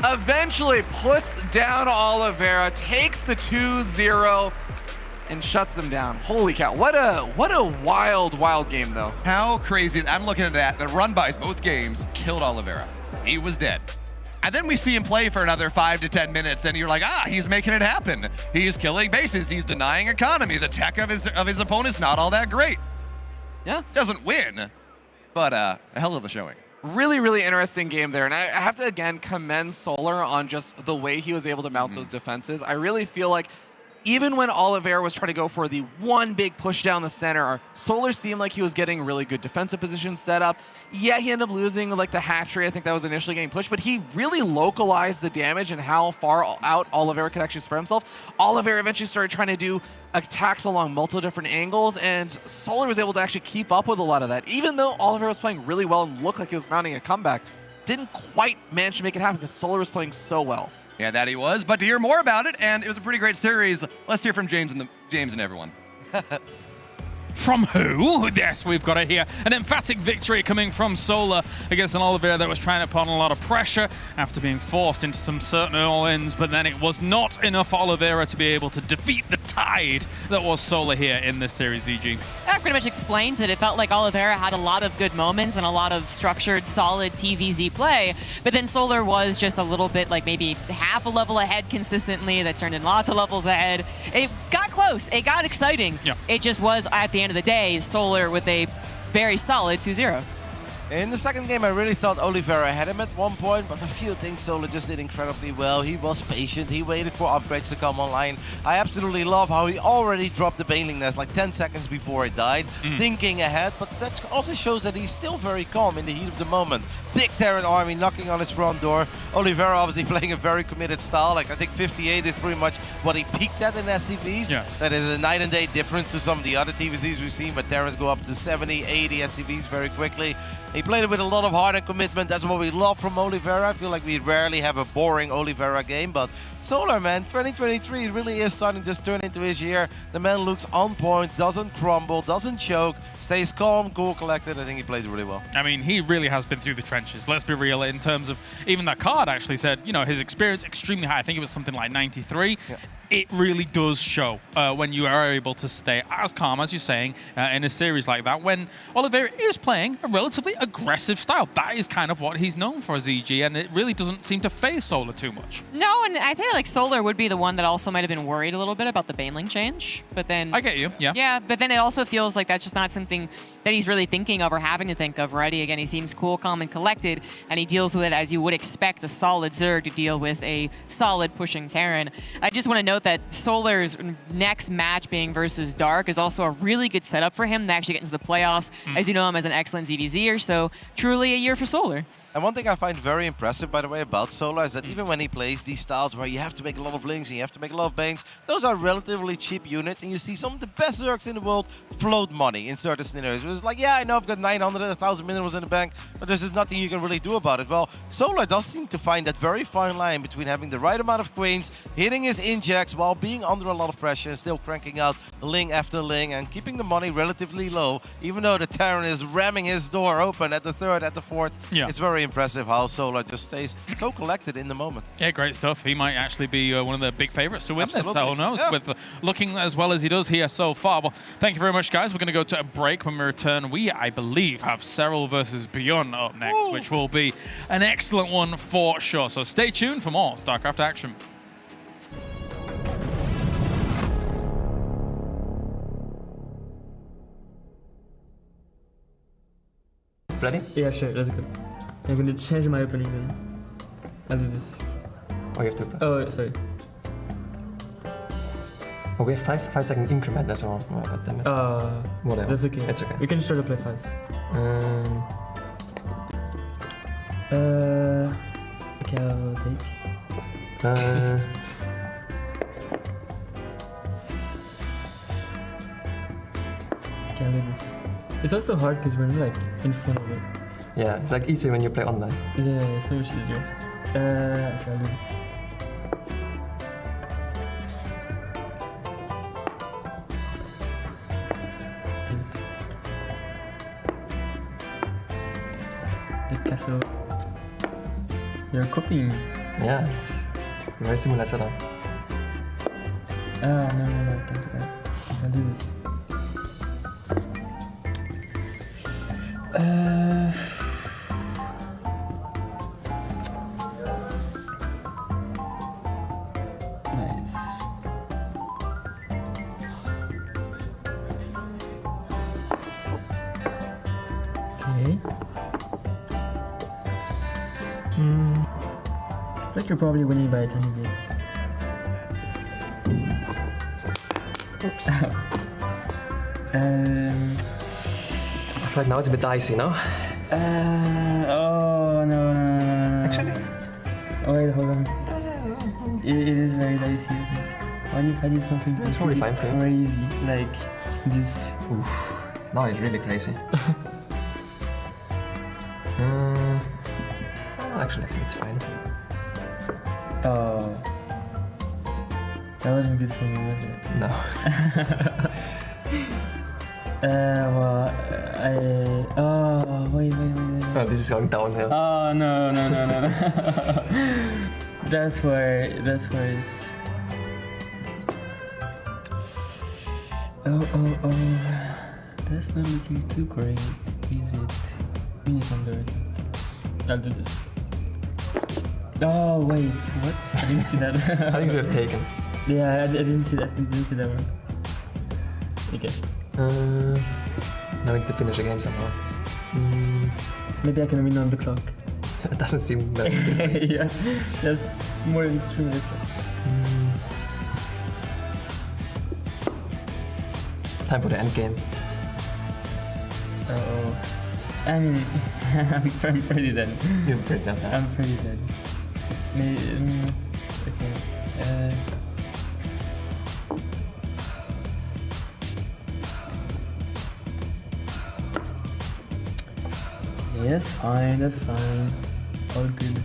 Speaker 4: eventually puts down Oliveira, takes the 2-0, and shuts them down. Holy cow, what a wild game, though.
Speaker 12: How crazy. I'm looking at that. The run-bys both games killed Oliveira. He was dead. And then we see him play for another 5 to 10 minutes, and you're like, he's making it happen. He's killing bases. He's denying economy. The tech of his opponent's not all that great.
Speaker 4: Yeah.
Speaker 12: Doesn't win, but a hell of a showing.
Speaker 4: Really, really interesting game there. And I have to, again, commend Solar on just the way he was able to mount those defenses. I really feel like even when Oliveira was trying to go for the 1 big push down the center, Solar seemed like he was getting really good defensive positions set up. Yeah, he ended up losing like the hatchery. I think that was initially getting pushed, but he really localized the damage and how far out Oliveira could actually spread himself. Oliveira eventually started trying to do attacks along multiple different angles, and Solar was able to actually keep up with a lot of that. Even though Oliveira was playing really well and looked like he was mounting a comeback, didn't quite manage to make it happen because Solar was playing so well.
Speaker 12: Yeah, that he was. But to hear more about it, and it was a pretty great series, let's hear from James and everyone.
Speaker 2: From who? Yes, we've got it here. An emphatic victory coming from Solar against an Oliveira that was trying to put on a lot of pressure after being forced into some certain all-ins, but then it was not enough for Oliveira to be able to defeat the tide that was Solar here in this series, EG.
Speaker 3: That pretty much explains it. It felt like Oliveira had a lot of good moments and a lot of structured, solid TVZ play, but then Solar was just a little bit like maybe half a level ahead consistently. That turned in lots of levels ahead. It got close. It got exciting.
Speaker 2: Yeah.
Speaker 3: It just was, at the end of the day, Solar with a very solid 2-0.
Speaker 6: In the second game, I really thought Oliveira had him at one point, but a few things Solar just did incredibly well. He was patient, he waited for upgrades to come online. I absolutely love how he already dropped the Baneling Nest like 10 seconds before it died, thinking ahead, but that also shows that he's still very calm in the heat of the moment. Big Terran army knocking on his front door. Oliveira obviously playing a very committed style. Like I think 58 is pretty much what he peaked at in SCVs.
Speaker 2: Yes.
Speaker 6: That is a night and day difference to some of the other TVZs we've seen, but Terrans go up to 70, 80 SCVs very quickly. He played it with a lot of heart and commitment. That's what we love from Oliveira. I feel like we rarely have a boring Oliveira game, but Solar, man, 2023 really is starting to just turn into his year. The man looks on point, doesn't crumble, doesn't choke, stays calm, cool, collected. I think he plays really well.
Speaker 2: I mean, he really has been through the trenches. Let's be real, in terms of even that card actually said, you know, his experience extremely high. I think it was something like 93.
Speaker 6: Yeah.
Speaker 2: it really does show when you are able to stay as calm as you're saying in a series like that, when Oliveira is playing a relatively aggressive style. That is kind of what he's known for, ZG, and it really doesn't seem to phase Solar too much.
Speaker 3: No, and I feel like Solar would be the one that also might have been worried a little bit about the Baneling change, but then...
Speaker 2: I get you, yeah.
Speaker 3: Yeah, but then it also feels like that's just not something that he's really thinking of or having to think of, right? Again, he seems cool, calm, and collected, and he deals with it as you would expect a solid Zerg to deal with a solid pushing Terran. I just want to note that Solar's next match being versus Dark is also a really good setup for him to actually get into the playoffs, as you know him as an excellent ZVZer, so truly a year for Solar.
Speaker 6: And one thing I find very impressive, by the way, about Solar is that even when he plays these styles where you have to make a lot of links and you have to make a lot of banes, those are relatively cheap units, and you see some of the best Zergs in the world float money in certain scenarios. It's like, yeah, I know I've got 900 and 1,000 minerals in the bank, but there's just nothing you can really do about it. Well, Solar does seem to find that very fine line between having the right amount of queens, hitting his injects while being under a lot of pressure and still cranking out ling after ling and keeping the money relatively low, even though the Terran is ramming his door open at the third, at the fourth.
Speaker 2: Yeah.
Speaker 6: It's very impressive how Solar just stays so collected in the moment.
Speaker 2: Yeah, great stuff. He might actually be one of the big favorites to win this.
Speaker 6: Absolutely.
Speaker 2: Who knows?
Speaker 6: Yeah.
Speaker 2: With looking as well as he does here so far. Well, thank you very much, guys. We're going to go to a break. When we return, we, I believe, have Serral versus Beyond up next, which will be an excellent one for sure. So stay tuned for more StarCraft action.
Speaker 9: Ready?
Speaker 8: Yeah, sure. Let's go. I'm going to change my opening then. I'll do this.
Speaker 9: Oh, you have to press.
Speaker 8: Oh, sorry.
Speaker 9: Oh, we have 5-second increment, that's all. Oh, God damn it. Whatever.
Speaker 8: That's okay.
Speaker 9: It's okay.
Speaker 8: We can start to play fast. Okay, I'll take. Okay, I'll do this. It's also hard because we're like in front of it.
Speaker 9: Yeah, it's like easy when you play online.
Speaker 8: Yeah, it's so much easier. Okay, I'll do this. The castle. You're copying.
Speaker 9: Yeah, it's very similar setup.
Speaker 8: No, I can't do that. I'll do this. Nice. Okay. I think you're probably winning by a tiny bit.
Speaker 9: Oops. I feel like now it's a bit dicey, no?
Speaker 8: Oh, no.
Speaker 9: Actually?
Speaker 8: Oh, wait, hold on. It is very dicey, I think. What if I did something
Speaker 9: That's probably fine for you.
Speaker 8: crazy, like this?
Speaker 9: Oof. Now it's really crazy. Actually, I think it's fine.
Speaker 8: Oh. That wasn't good for me, was it?
Speaker 9: No.
Speaker 8: Wait.
Speaker 9: Oh, this is going downhill.
Speaker 8: Oh, no. That's where it's... Oh. That's not looking too great, is it? Minute under it. I'll do this. Oh, wait, what? I didn't see that.
Speaker 9: I think you have taken.
Speaker 8: Yeah, I didn't see that. I didn't see that one. Okay.
Speaker 9: Now we need to finish the game somehow.
Speaker 8: Maybe I can win on the clock.
Speaker 9: It doesn't seem very good.
Speaker 8: Yeah, that's more than 3 minutes left.
Speaker 9: Time for the end game.
Speaker 8: Uh-oh. I mean, I'm pretty dead.
Speaker 9: You're pretty dead now.
Speaker 8: I'm pretty dead. Maybe, okay. Yeah, that's fine. All good.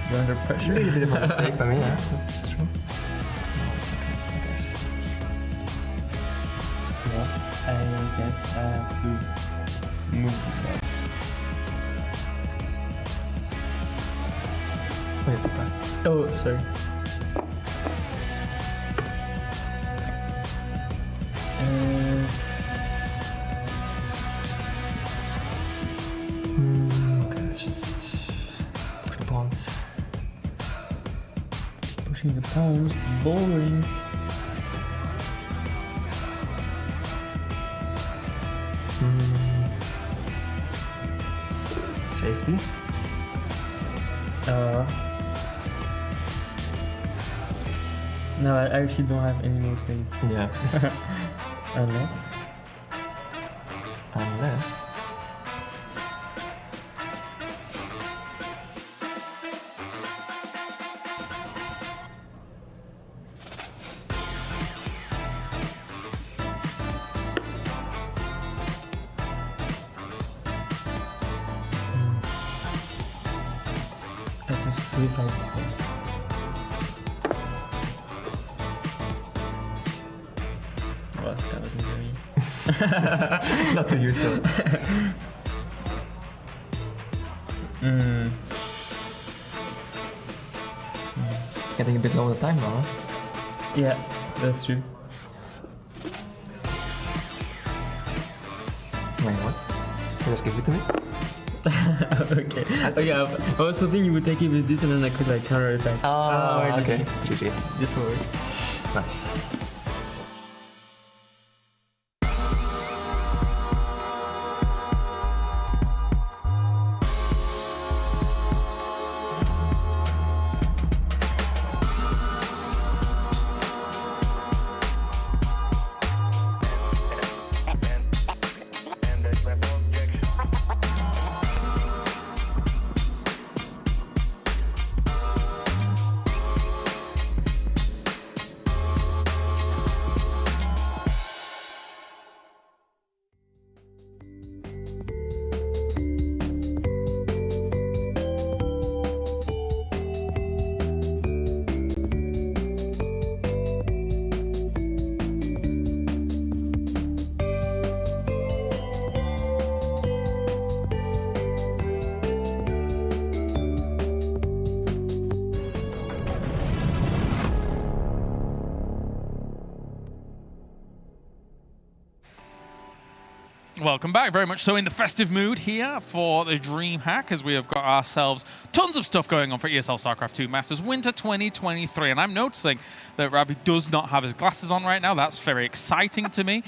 Speaker 8: You're under pressure.
Speaker 9: A little bit of a mistake by me, yeah. That's true. No, it's okay, I guess.
Speaker 8: Yeah, I guess I have to move this guy. Oh, sorry. Okay, let's just push the pawns. Pushing the pawns, boring. Safety. No, I actually don't have any more plays.
Speaker 9: Yeah.
Speaker 8: Unless. That's a suicide spot. Well, that wasn't very...
Speaker 9: Not too useful. Getting a bit low on the time now, huh?
Speaker 8: Yeah, that's true.
Speaker 9: Wait, what? Can you just give it to me?
Speaker 8: Okay. Okay, I was hoping you would take it with this and then I could like counter attack.
Speaker 9: Oh, okay.
Speaker 8: GG. This will work.
Speaker 9: Nice.
Speaker 2: Welcome back, very much so in the festive mood here for the DreamHack, as we have got ourselves tons of stuff going on for ESL StarCraft 2 Masters Winter 2023. And I'm noticing that Rabbi does not have his glasses on right now. That's very exciting to me,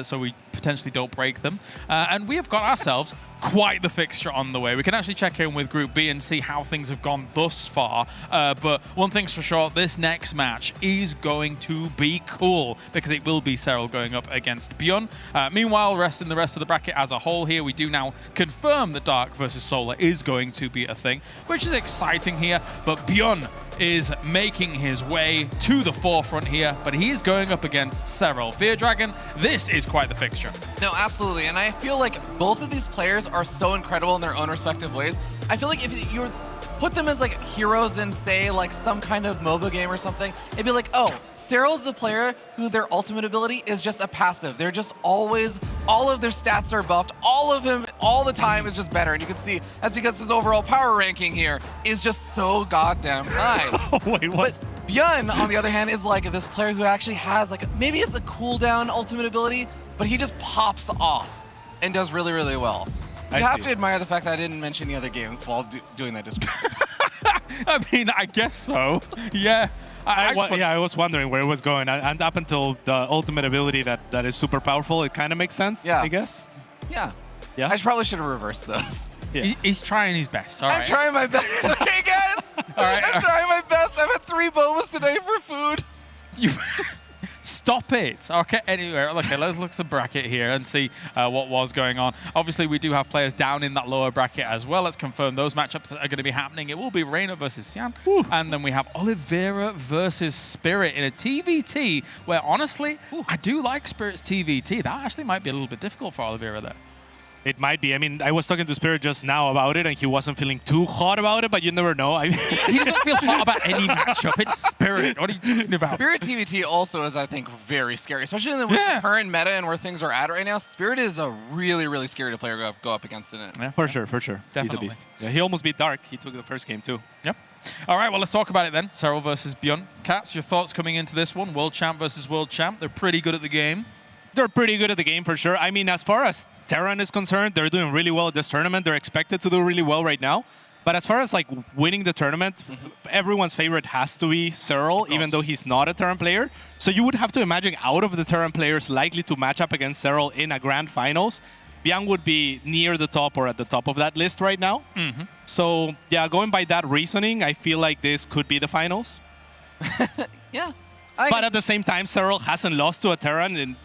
Speaker 2: so we potentially don't break them. And we have got ourselves quite the fixture on the way. We can actually check in with Group B and see how things have gone thus far. But one thing's for sure, this next match is going to be cool because it will be Cyril going up against Bjorn. Meanwhile, in the rest of the bracket as a whole here, we do now confirm that Dark versus Solar is going to be a thing, which is exciting here. But Bjorn is making his way to the forefront here, but he is going up against Cyril. Fear Dragon, this is quite the fixture.
Speaker 4: No, absolutely, and I feel like both of these players are so incredible in their own respective ways. I feel like if you put them as like heroes in, say, like some kind of MOBA game or something, it'd be like, oh, Cyril's a player who their ultimate ability is just a passive. They're just always, all of their stats are buffed, all of him, all the time is just better. And you can see that's because his overall power ranking here is just so goddamn high.
Speaker 13: Wait, what?
Speaker 4: But Bjorn, on the other hand, is like this player who actually has like, maybe it's a cooldown ultimate ability, but he just pops off and does really, really well. You have to admire the fact that I didn't mention the other games while doing that description.
Speaker 2: I mean, I guess so. Yeah.
Speaker 13: I was wondering where it was going, and up until the ultimate ability that is super powerful, it kind of makes sense.
Speaker 4: Yeah.
Speaker 13: I guess.
Speaker 4: Yeah.
Speaker 13: Yeah.
Speaker 4: I probably should have reversed those.
Speaker 2: Yeah. He's trying his best. All right.
Speaker 4: I'm trying my best. Okay, guys.
Speaker 2: All right.
Speaker 4: I'm trying my best. I've had 3 bobas today for food.
Speaker 2: You stop it. Okay, anyway, okay, let's look at the bracket here and see what was going on. Obviously, we do have players down in that lower bracket as well. Let's confirm those matchups are going to be happening. It will be Reina versus Xian. And then we have Oliveira versus Spirit in a TVT, where honestly, I do like Spirit's TVT. That actually might be a little bit difficult for Oliveira there.
Speaker 13: It might be. I mean, I was talking to Spirit just now about it, and he wasn't feeling too hot about it, but you never know. I mean,
Speaker 2: he doesn't feel hot about any matchup. It's Spirit. What are you talking about?
Speaker 4: Spirit TVT also is, I think, very scary, especially in the current meta and where things are at right now. Spirit is a really, really scary player to go up against in it.
Speaker 13: Yeah, for sure.
Speaker 2: Definitely.
Speaker 13: He's a beast. Yeah, he almost beat Dark. He took the first game, too.
Speaker 2: Yep. All right, well, let's talk about it then. Serral versus Bjorn. Cats, your thoughts coming into this one? World champ versus world champ. They're pretty good at the game.
Speaker 13: They're pretty good at the game, for sure. I mean, as far as Terran is concerned, they're doing really well at this tournament. They're expected to do really well right now. But as far as like winning the tournament, everyone's favorite has to be Serral, even though he's not a Terran player. So you would have to imagine out of the Terran players likely to match up against Serral in a grand finals, Byung would be near the top or at the top of that list right now. So yeah, going by that reasoning, I feel like this could be the finals.
Speaker 4: Yeah.
Speaker 13: But at the same time, Serral hasn't lost to a Terran in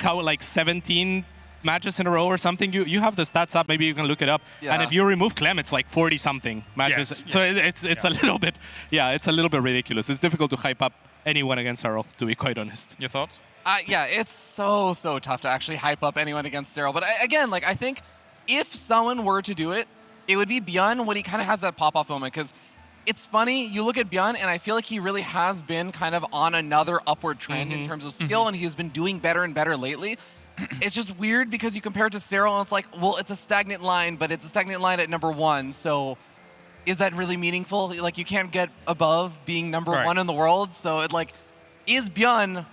Speaker 13: like 17 matches in a row or something. You have the stats up, maybe you can look it up.
Speaker 4: Yeah.
Speaker 13: And if you remove Clem, it's like 40 something matches.
Speaker 2: Yes,
Speaker 13: so it's a little bit, it's a little bit ridiculous. It's difficult to hype up anyone against Serral, to be quite honest.
Speaker 2: Your thoughts?
Speaker 4: Yeah, it's so tough to actually hype up anyone against Serral. But again, like I think if someone were to do it, it would be Bjorn when he kind of has that pop-off moment. Because it's funny, you look at Bjorn, and I feel like he really has been kind of on another upward trend in terms of skill, and he's been doing better and better lately. It's just weird because you compare it to Serral, and it's like, well, it's a stagnant line, but it's a stagnant line at #1, so is that really meaningful? Like, you can't get above being number one in the world, so it like, is Bjorn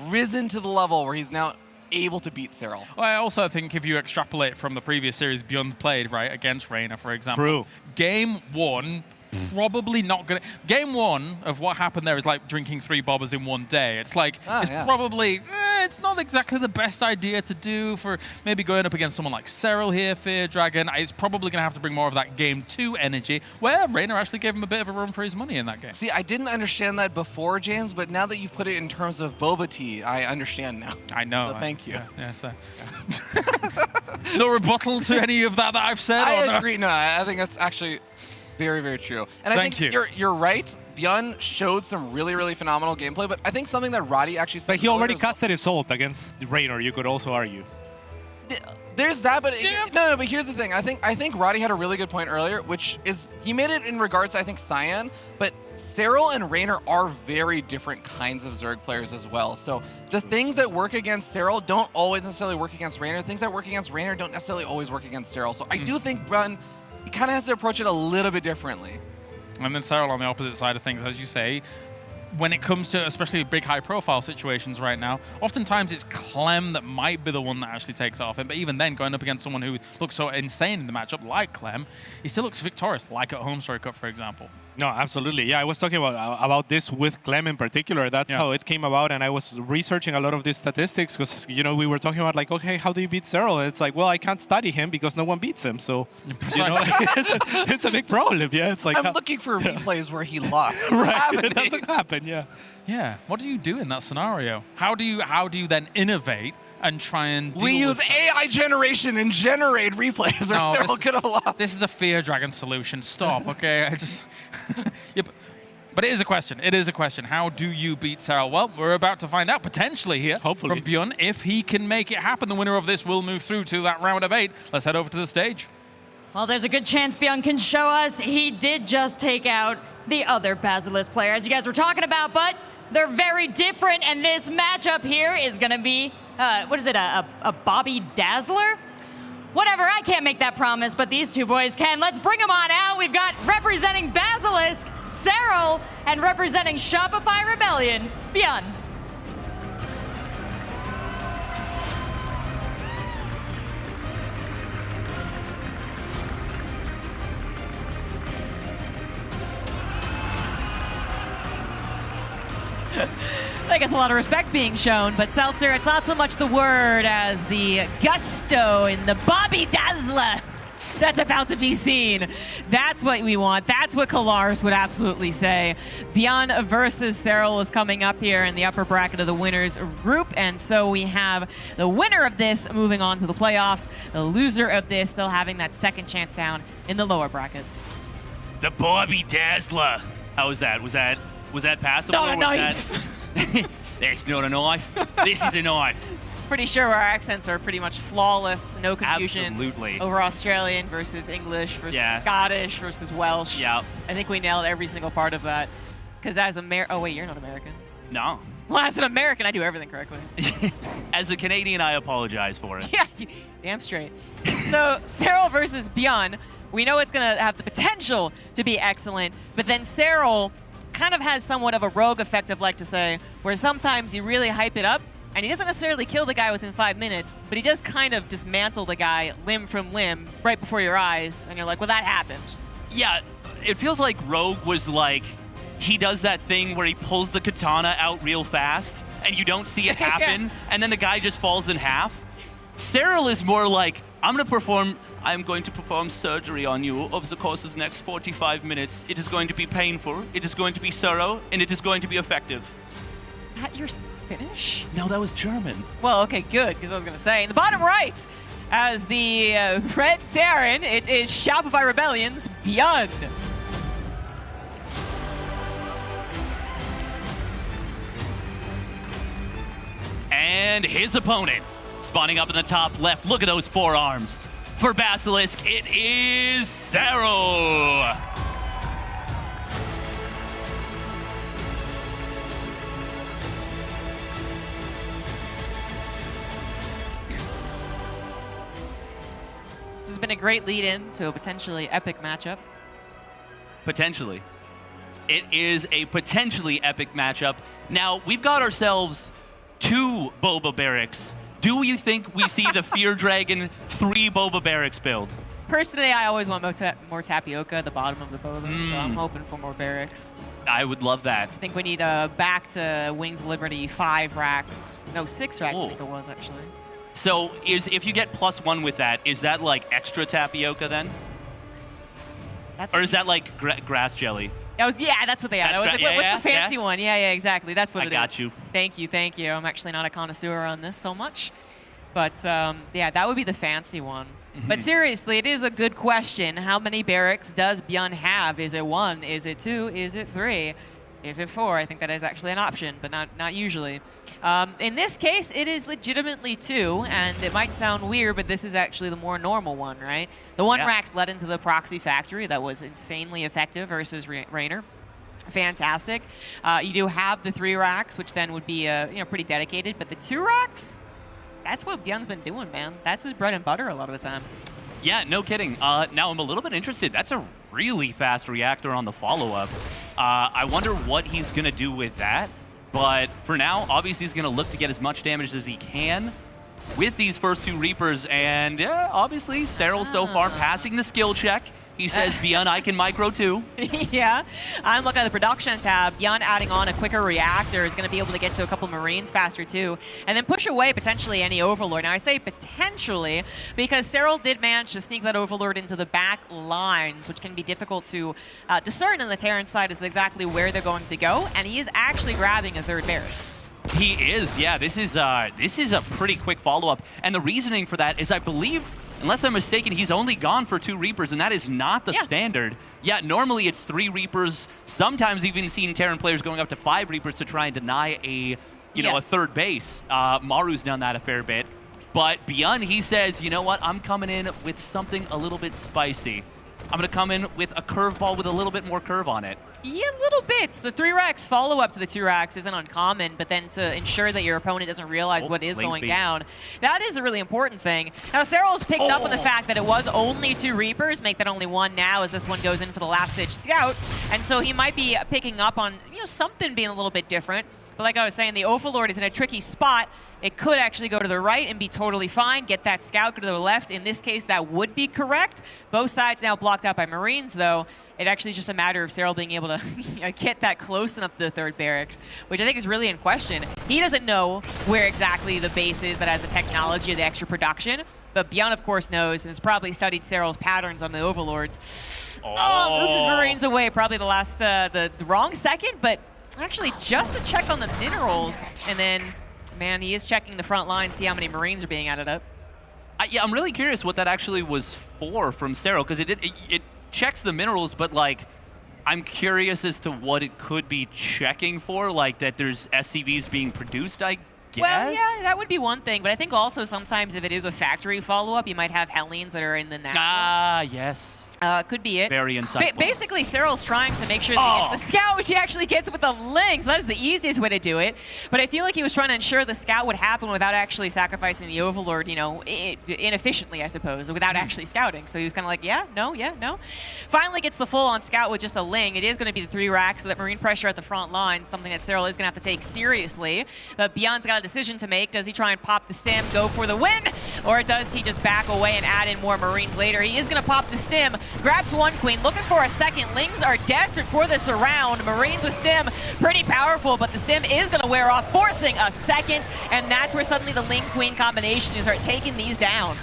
Speaker 4: risen to the level where he's now able to beat Serral?
Speaker 2: Well, I also think if you extrapolate from the previous series Bjorn played, right, against Reina, for example.
Speaker 13: True.
Speaker 2: Game 1, probably not gonna. Game 1 of what happened there is like drinking 3 bobbers in one day. It's like it's probably it's not exactly the best idea to do for maybe going up against someone like Serral here, Fear Dragon. It's probably gonna have to bring more of that Game 2 energy, where Reina actually gave him a bit of a run for his money in that game.
Speaker 4: See, I didn't understand that before, James, but now that you put it in terms of boba tea, I understand now.
Speaker 2: I know.
Speaker 4: So thank you.
Speaker 2: Yeah, so. No rebuttal to any of that I've said?
Speaker 4: I agree. No, I think that's actually very, very true. And I think you're right. Bjorn showed some really, really phenomenal gameplay, but I think something that Roddy actually said.
Speaker 13: But he already casted his ult against Reynor, you could also argue.
Speaker 4: There's that, but no, but here's the thing. I think Roddy had a really good point earlier, which is he made it in regards to, I think, Cyan, but Serral and Reynor are very different kinds of Zerg players as well. So the things that work against Serral don't always necessarily work against Reynor. Things that work against Reynor don't necessarily always work against Serral. So I do think Bjorn, he kind of has to approach it a little bit differently.
Speaker 2: And then Serral on the opposite side of things, as you say, when it comes to especially big high-profile situations right now, oftentimes it's Clem that might be the one that actually takes off him. But even then, going up against someone who looks so insane in the matchup like Clem, he still looks victorious, like at Home Story Cup, for example.
Speaker 13: No, absolutely. Yeah, I was talking about this with Clem in particular. That's how it came about, and I was researching a lot of these statistics because, you know, we were talking about like, okay, how do you beat Serral? And it's like, well, I can't study him because no one beats him. So, you know, it's a big problem. Yeah, it's like
Speaker 4: I'm looking for replays where he lost.
Speaker 13: Right, it doesn't happen. Yeah.
Speaker 2: Yeah. What do you do in that scenario? How do you then innovate and try and deal
Speaker 4: We use AI generation and generate replays, or Serral could have lost.
Speaker 2: This is a Fear Dragon solution. Stop, okay? I just... But it is a question. It is a question. How do you beat Serral? Well, we're about to find out potentially here from Bjorn. If he can make it happen, the winner of this will move through to that round of 8. Let's head over to the stage.
Speaker 1: Well, there's a good chance Bjorn can show us he did just take out the other Basilisk player, as you guys were talking about, but they're very different, and this matchup here is going to be, what is it, a Bobby Dazzler? Whatever, I can't make that promise, but these two boys can. Let's bring them on out. We've got representing Basilisk, Serral, and representing Shopify Rebellion, Bjorn.
Speaker 3: I guess a lot of respect being shown, but Seltzer, it's not so much the word as the gusto in the Bobby Dazzler that's about to be seen. That's what we want. That's what Kalaris would absolutely say. Bjorn versus Serral is coming up here in the upper bracket of the winners group, and so we have the winner of this moving on to the playoffs, the loser of this still having that second chance down in the lower bracket.
Speaker 10: The Bobby Dazzler. How was that? Was that passable?
Speaker 3: Not a
Speaker 10: knife. That's not a knife. This is a knife.
Speaker 3: Pretty sure our accents are pretty much flawless, no confusion.
Speaker 10: Absolutely.
Speaker 3: Over Australian versus English versus Scottish versus Welsh.
Speaker 10: Yeah.
Speaker 3: I think we nailed every single part of that. Because as oh wait, you're not American.
Speaker 10: No.
Speaker 3: Well, as an American, I do everything correctly.
Speaker 10: As a Canadian, I apologize for it.
Speaker 3: Yeah, damn straight. So Cyril versus Bjorn, we know it's going to have the potential to be excellent, but then Cyril kind of has somewhat of a rogue effect, I'd like to say, where sometimes you really hype it up, and he doesn't necessarily kill the guy within 5 minutes, but he does kind of dismantle the guy limb from limb right before your eyes, and you're like, well, that happened.
Speaker 10: Yeah, it feels like Rogue was like, he does that thing where he pulls the katana out real fast, and you don't see it happen, and then the guy just falls in half. Cyril is more like, I'm going to perform surgery on you over the course of the next 45 minutes. It is going to be painful, it is going to be thorough, and it is going to be effective.
Speaker 3: That your Finnish?
Speaker 10: No, that was German.
Speaker 3: Well, okay, good, because I was going to say, in the bottom right, as the Red Terran, it is Shopify Rebellion's Bjorn.
Speaker 10: And his opponent, spawning up in the top left. Look at those forearms. For Basilisk, it is Cyril.
Speaker 3: This has been a great lead-in to a potentially epic matchup.
Speaker 10: Potentially. It is a potentially epic matchup. Now, we've got ourselves 2 Boba Barracks. Do you think we see the Fear Dragon 3 Boba Barracks build?
Speaker 3: Personally, I always want more tapioca at the bottom of the Boba, so I'm hoping for more barracks.
Speaker 10: I would love that.
Speaker 3: I think we need back to Wings of Liberty 5 racks. No, 6 racks, I think it was, actually.
Speaker 10: So if you get +1 with that, is that like extra tapioca then? Or is that like grass jelly?
Speaker 3: Yeah, that's what they had. I was like, what's the fancy one? Yeah, exactly. That's what it is.
Speaker 10: I got you.
Speaker 3: Thank you. I'm actually not a connoisseur on this so much. But yeah, that would be the fancy one. But seriously, it is a good question. How many barracks does Bjorn have? Is it 1? Is it 2? Is it 3? Is it 4? I think that is actually an option, but not usually. In this case, it is legitimately 2, and it might sound weird, but this is actually the more normal one, right? The 1 racks led into the proxy factory that was insanely effective versus Raynor. Fantastic. You do have the 3 racks, which then would be pretty dedicated, but the 2 racks, that's what Bjorn's been doing, man. That's his bread and butter a lot of the time.
Speaker 10: Yeah, no kidding. Now I'm a little bit interested. That's a really fast reactor on the follow-up. I wonder what he's going to do with that. But for now, obviously, he's going to look to get as much damage as he can with these first 2 Reapers. And yeah, obviously, Cyril so far passing the skill check. He says, Bjorn, I can micro too.
Speaker 3: Yeah, I'm looking at the production tab. Bjorn adding on a quicker reactor is going to be able to get to a couple Marines faster too, and then push away potentially any Overlord. Now I say potentially because Cyril did manage to sneak that Overlord into the back lines, which can be difficult to discern on the Terran side is exactly where they're going to go, and he is actually grabbing a 3rd barracks.
Speaker 10: He is, yeah. This is a pretty quick follow-up, and the reasoning for that is, I believe, unless I'm mistaken, he's only gone for 2 Reapers, and that is not the standard. Yeah, normally it's 3 Reapers. Sometimes we've even seen Terran players going up to 5 Reapers to try and deny a 3rd base. Maru's done that a fair bit. But Bjorn, he says, you know what? I'm coming in with something a little bit spicy. I'm going to come in with a curveball with a little bit more curve on it.
Speaker 3: Yeah, little bits. The 3 racks follow-up to the 2 racks isn't uncommon, but then to ensure that your opponent doesn't realize what is going down, that is a really important thing. Now, Cyril's picked up on the fact that it was only 2 Reapers, make that only 1 now as this one goes in for the last-ditch scout, and so he might be picking up on something being a little bit different. But like I was saying, the Overlord is in a tricky spot. It could actually go to the right and be totally fine, get that scout, go to the left. In this case, that would be correct. Both sides now blocked out by Marines, though. It actually is just a matter of Cyril being able to get that close enough to the 3rd barracks, which I think is really in question. He doesn't know where exactly the base is that has the technology or the extra production, but Bjorn, of course, knows and has probably studied Cyril's patterns on the Overlords. Moves his Marines away, probably the last, the wrong second, but actually just to check on the minerals, and then, man, he is checking the front line, see how many Marines are being added up.
Speaker 10: Yeah, I'm really curious what that actually was for from Cyril, because it checks the minerals, but like, I'm curious as to what it could be checking for, like that there's SCVs being produced, I guess.
Speaker 3: Well, yeah, that would be one thing, but I think also sometimes if it is a factory follow-up, you might have Hellenes that are in the natural.
Speaker 10: Ah, yes.
Speaker 3: Could be it.
Speaker 10: Very insightful.
Speaker 3: Basically, Cyril's trying to make sure that he gets the scout, which he actually gets with the Lynx. That is the easiest way to do it. But I feel like he was trying to ensure the scout would happen without actually sacrificing the Overlord, you know, inefficiently, I suppose, without actually scouting. So he was kind of like, yeah, no. Finally gets the full-on scout with just a Ling. It is going to be the 3 racks, so that Marine pressure at the front line, something that Cyril is going to have to take seriously. But Beyond's got a decision to make. Does he try and pop the stim, go for the win? Or does he just back away and add in more Marines later? He is going to pop the stim, grabs 1 queen, looking for a second. Lings are desperate for the surround. Marines with stim, pretty powerful, but the stim is going to wear off, forcing a second, and that's where suddenly the Ling Queen combination is start taking these down.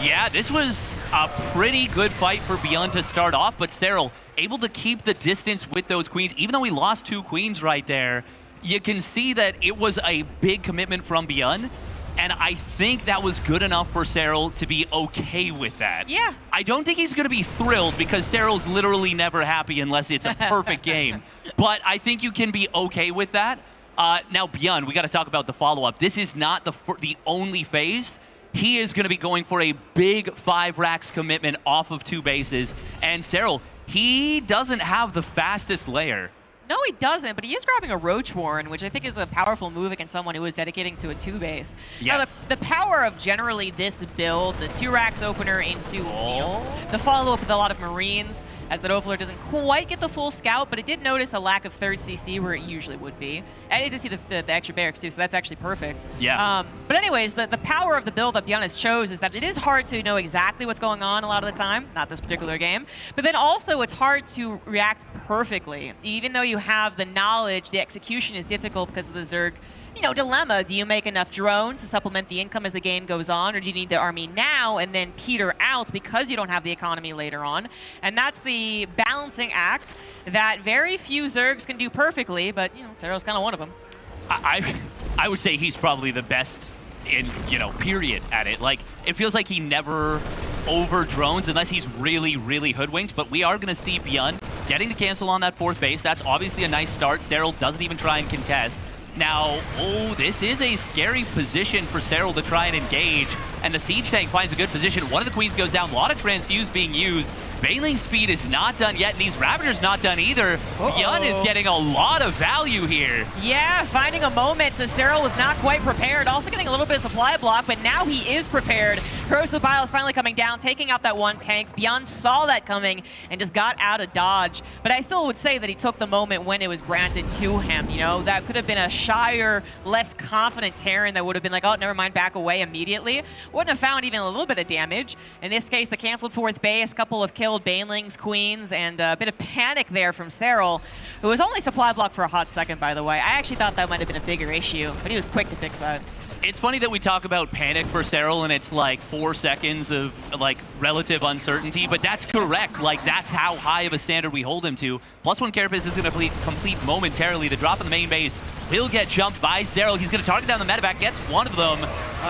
Speaker 10: Yeah, this was a pretty good fight for Beyond to start off, but Cyril able to keep the distance with those queens. Even though he lost 2 queens right there, you can see that it was a big commitment from Beyond. And I think that was good enough for Cyril to be okay with that.
Speaker 3: Yeah.
Speaker 10: I don't think he's going to be thrilled because Cyril's literally never happy unless it's a perfect game. But I think you can be okay with that. Now, Beyond, we got to talk about the follow-up. This is not the only phase. He is going to be going for a big 5 racks commitment off of 2 bases. And Cyril, he doesn't have the fastest layer.
Speaker 3: No, he doesn't, but he is grabbing a Roach Warren, which I think is a powerful move against someone who is dedicating to a 2 base.
Speaker 10: Yes.
Speaker 3: Now, the power of generally this build, the 2 racks opener into the follow-up with a lot of Marines, as that Overlord doesn't quite get the full scout, but it did notice a lack of 3rd CC where it usually would be. And it did see the extra barracks too, so that's actually perfect.
Speaker 10: Yeah.
Speaker 3: But anyways, the power of the build that Beyond chose is that it is hard to know exactly what's going on a lot of the time, not this particular game, but then also it's hard to react perfectly. Even though you have the knowledge, the execution is difficult because of the Zerg dilemma. Do you make enough drones to supplement the income as the game goes on, or do you need the army now and then peter out because you don't have the economy later on? And that's the balancing act that very few Zergs can do perfectly, but, Cyril's kind of one of them.
Speaker 10: I would say he's probably the best in, period at it. Like, it feels like he never over drones unless he's really, really hoodwinked, but we are going to see Beyond getting the cancel on that 4th base. That's obviously a nice start. Cyril doesn't even try and contest. Now, this is a scary position for Cyril to try and engage, and the siege tank finds a good position. One of the queens goes down, a lot of transfuse being used. Baneling speed is not done yet, and these Ravagers not done either. Beyond is getting a lot of value here.
Speaker 3: Yeah, finding a moment. Cyril was not quite prepared. Also getting a little bit of supply block, but now he is prepared. Corrosive Bile is finally coming down, taking out that 1 tank. Beyond saw that coming and just got out of dodge. But I still would say that he took the moment when it was granted to him. That could have been a shyer, less confident Terran that would have been like, oh, never mind, back away immediately. Wouldn't have found even a little bit of damage. In this case, the canceled 4th base, a couple of killed Banelings, Queens, and a bit of panic there from Cyril, who was only supply blocked for a hot second, by the way. I actually thought that might have been a bigger issue, but he was quick to fix that.
Speaker 10: It's funny that we talk about panic for Cyril and it's like 4 seconds of like relative uncertainty, but that's correct. Like, that's how high of a standard we hold him to. +1 Carapace is going to complete momentarily. The drop in the main base will get jumped by Cyril. He's going to target down the medevac, gets one of them.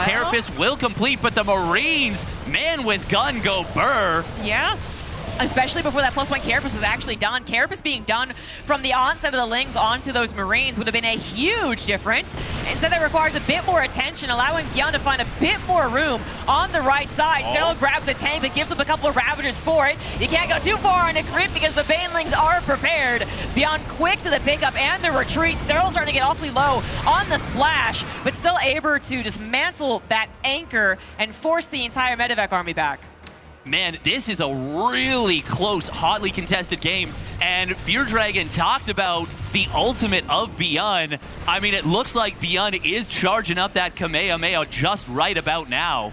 Speaker 10: Carapace will complete, but the Marines, man with gun, go burr.
Speaker 3: Yeah. Especially before that +1 Carapace was actually done. Carapace being done from the onset of the Lings onto those Marines would have been a huge difference. Instead, that requires a bit more attention, allowing Beyond to find a bit more room on the right side. Cyril grabs a tank, but gives up a couple of Ravagers for it. You can't go too far on the crit because the Banelings are prepared. Beyond quick to the pickup and the retreat. Cyril's starting to get awfully low on the splash, but still able to dismantle that anchor and force the entire medevac army back.
Speaker 10: Man, this is a really close, hotly contested game. And Fear Dragon talked about the ultimate of Beyond. I mean, it looks like Beyond is charging up that Kamehameha just right about now.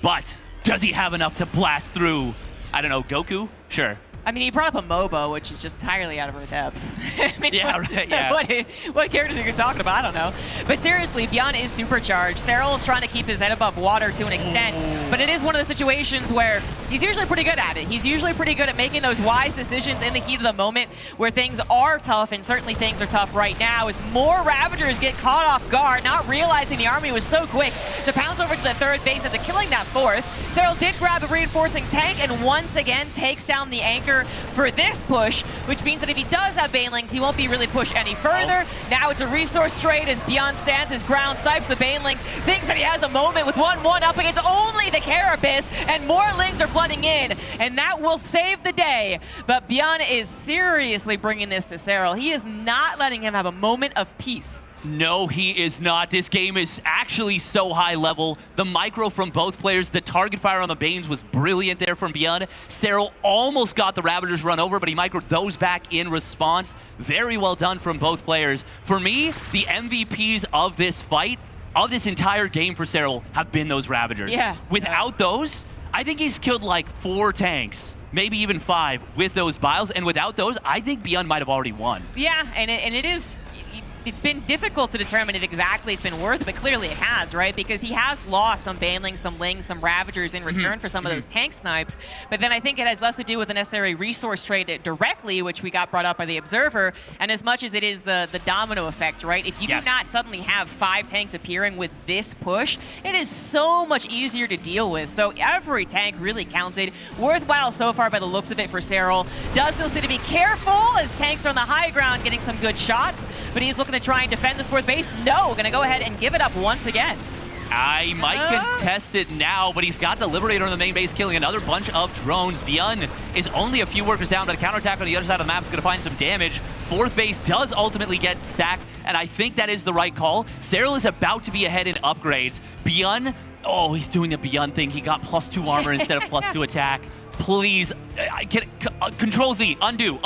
Speaker 10: But does he have enough to blast through, I don't know, Goku? Sure.
Speaker 3: I mean, he brought up a MOBA, which is just entirely out of our depth. I mean,
Speaker 10: yeah, right, yeah.
Speaker 3: What characters are you talking about? I don't know. But seriously, Beyond is supercharged. Cyril is trying to keep his head above water to an extent, but it is one of the situations where he's usually pretty good at it. He's usually pretty good at making those wise decisions in the heat of the moment where things are tough, and certainly things are tough right now as more Ravagers get caught off guard, not realizing the army was so quick to pounce over to the 3rd base after killing that 4th. Cyril did grab a reinforcing tank and once again takes down the anchor pressure for this push, which means that if he does have Banelings, he won't be really pushed any further. Now it's a resource trade as Beyond stands his ground, snipes the Banelings, thinks that he has a moment with 1-1 up against only the Carapace, and more Lings are flooding in, and that will save the day. But Beyond is seriously bringing this to Serral. He is not letting him have a moment of peace.
Speaker 10: No, he is not. This game is actually so high level. The micro from both players, the target fire on the Banes was brilliant there from Beyond. Serral almost got the Ravagers run over, but he microed those back in response. Very well done from both players. For me, the MVPs of this fight, of this entire game for Serral, have been those Ravagers.
Speaker 3: Yeah.
Speaker 10: Without those, I think he's killed like 4 tanks. Maybe even 5 with those Biles, and without those, I think Beyond might have already won.
Speaker 3: Yeah, and it is. It's been difficult to determine if exactly it's been worth it, but clearly it has, right? Because he has lost some Banelings, some Lings, some Ravagers in return for some of those tank snipes. But then I think it has less to do with the necessary resource trade directly, which we got brought up by the Observer, and as much as it is the domino effect, right? If you do not suddenly have 5 tanks appearing with this push, it is so much easier to deal with. So every tank really counted. Worthwhile so far by the looks of it for Serral. Does still need to be careful as tanks are on the high ground getting some good shots, but he's looking to try and defend this 4th base. No, gonna go ahead and give it up once again.
Speaker 10: I might contest it now, but he's got the Liberator on the main base, killing another bunch of drones. Beyond is only a few workers down, but a counterattack on the other side of the map is going to find some damage. 4th base does ultimately get sacked, and I think that is the right call. Serral is about to be ahead in upgrades. Beyond, oh, he's doing the Beyond thing. He got +2 armor instead of +2 attack. Please, Control Z, undo.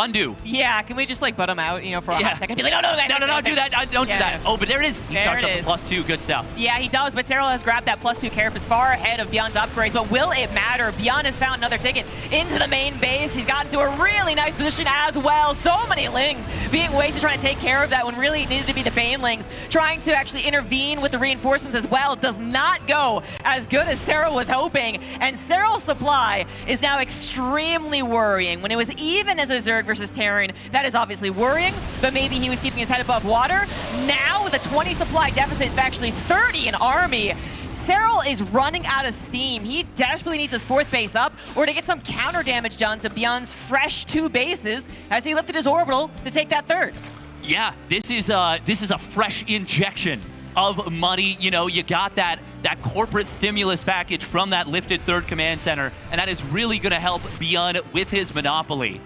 Speaker 3: Yeah, can we just like butt him out, for a hot second? Be like, no,
Speaker 10: do that. Don't do that. Oh, but there it is. He starts up with +2. Good stuff.
Speaker 3: Yeah, he does, but Serral has grabbed that +2 Carapace far ahead of Beyond's upgrades, but will it matter? Beyond has found another ticket into the main base. He's gotten to a really nice position as well. So many Lings being ways to try to take care of that when really it needed to be the Banelings. Trying to actually intervene with the reinforcements as well. Does not go as good as Serral was hoping, and Serral's supply is now extremely worrying. When it was even as a Zerg versus Terran, that is obviously worrying, but maybe he was keeping his head above water. Now with a 20 supply deficit, actually 30 in army, Serral is running out of steam. He desperately needs his 4th base up or to get some counter damage done to Beyond's fresh 2 bases as he lifted his orbital to take that 3rd.
Speaker 10: Yeah, this is a fresh injection of money. You got that corporate stimulus package from that lifted 3rd command center, and that is really going to help Beyond with his monopoly.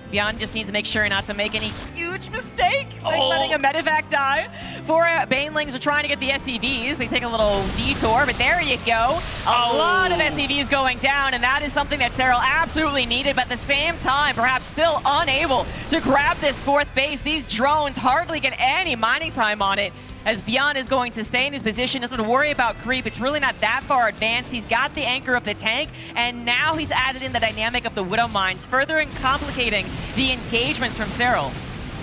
Speaker 3: Beyond just needs to make sure not to make any huge mistake, like letting a medevac die. 4 Banelings are trying to get the SCVs. They take a little detour, but there you go. A lot of SCVs going down, and that is something that Serral absolutely needed, but at the same time, perhaps still unable to grab this 4th base. These drones hardly get any mining time on it, as Beyond is going to stay in his position, doesn't worry about creep. It's really not that far advanced. He's got the anchor of the tank, and now he's added in the dynamic of the Widow Mines, further complicating the engagements from Serral.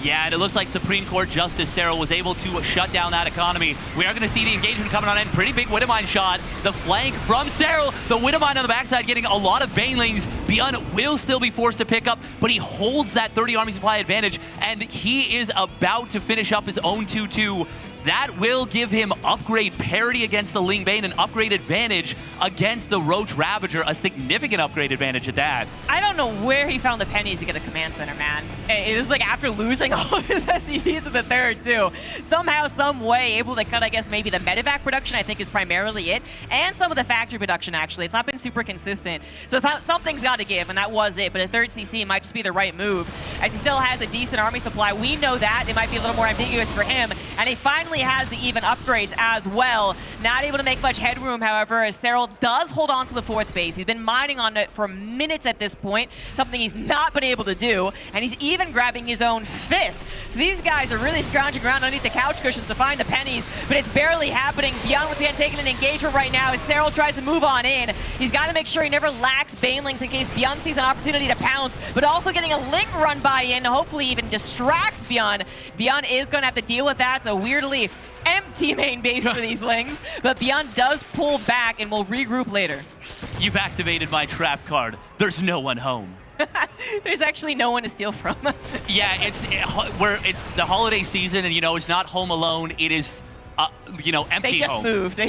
Speaker 10: Yeah, and it looks like Supreme Court Justice Serral was able to shut down that economy. We are going to see the engagement coming on in. Pretty big Widowmine shot. The flank from Serral. The Widowmine on the backside getting a lot of Banelings. Beyond will still be forced to pick up, but he holds that 30 army supply advantage, and he is about to finish up his own 2-2. That will give him upgrade parity against the Ling Bane, an upgrade advantage against the Roach Ravager, a significant upgrade advantage at that.
Speaker 3: I don't know where he found the pennies to get a command center, man. It was like after losing all of his SCVs in the 3rd, too. Somehow, some way, able to cut, I guess, maybe the medevac production, I think, is primarily it, and some of the factory production, actually. It's not been super consistent. So something's got to give, and that was it. But a 3rd CC might just be the right move, as he still has a decent army supply. We know that. It might be a little more ambiguous for him, and he finally has the even upgrades as well. Not able to make much headroom, however, as Serral does hold on to the 4th base. He's been mining on it for minutes at this point, something he's not been able to do, and he's even grabbing his own 5th. So these guys are really scrounging around underneath the couch cushions to find the pennies, but it's barely happening. Beyond once again taking an engagement right now as Serral tries to move on in. He's got to make sure he never lacks Banelings in case Beyond sees an opportunity to pounce, but also getting a Ling run by in, hopefully even distract Beyond. Beyond is going to have to deal with that, so weirdly empty main base for these Lings, but Beyond does pull back and will regroup later.
Speaker 10: You've activated my trap card. There's no one home.
Speaker 3: There's actually no one to steal from.
Speaker 10: Yeah, it's the holiday season, and it's not Home Alone. It is empty
Speaker 3: They just
Speaker 10: home.
Speaker 3: moved. They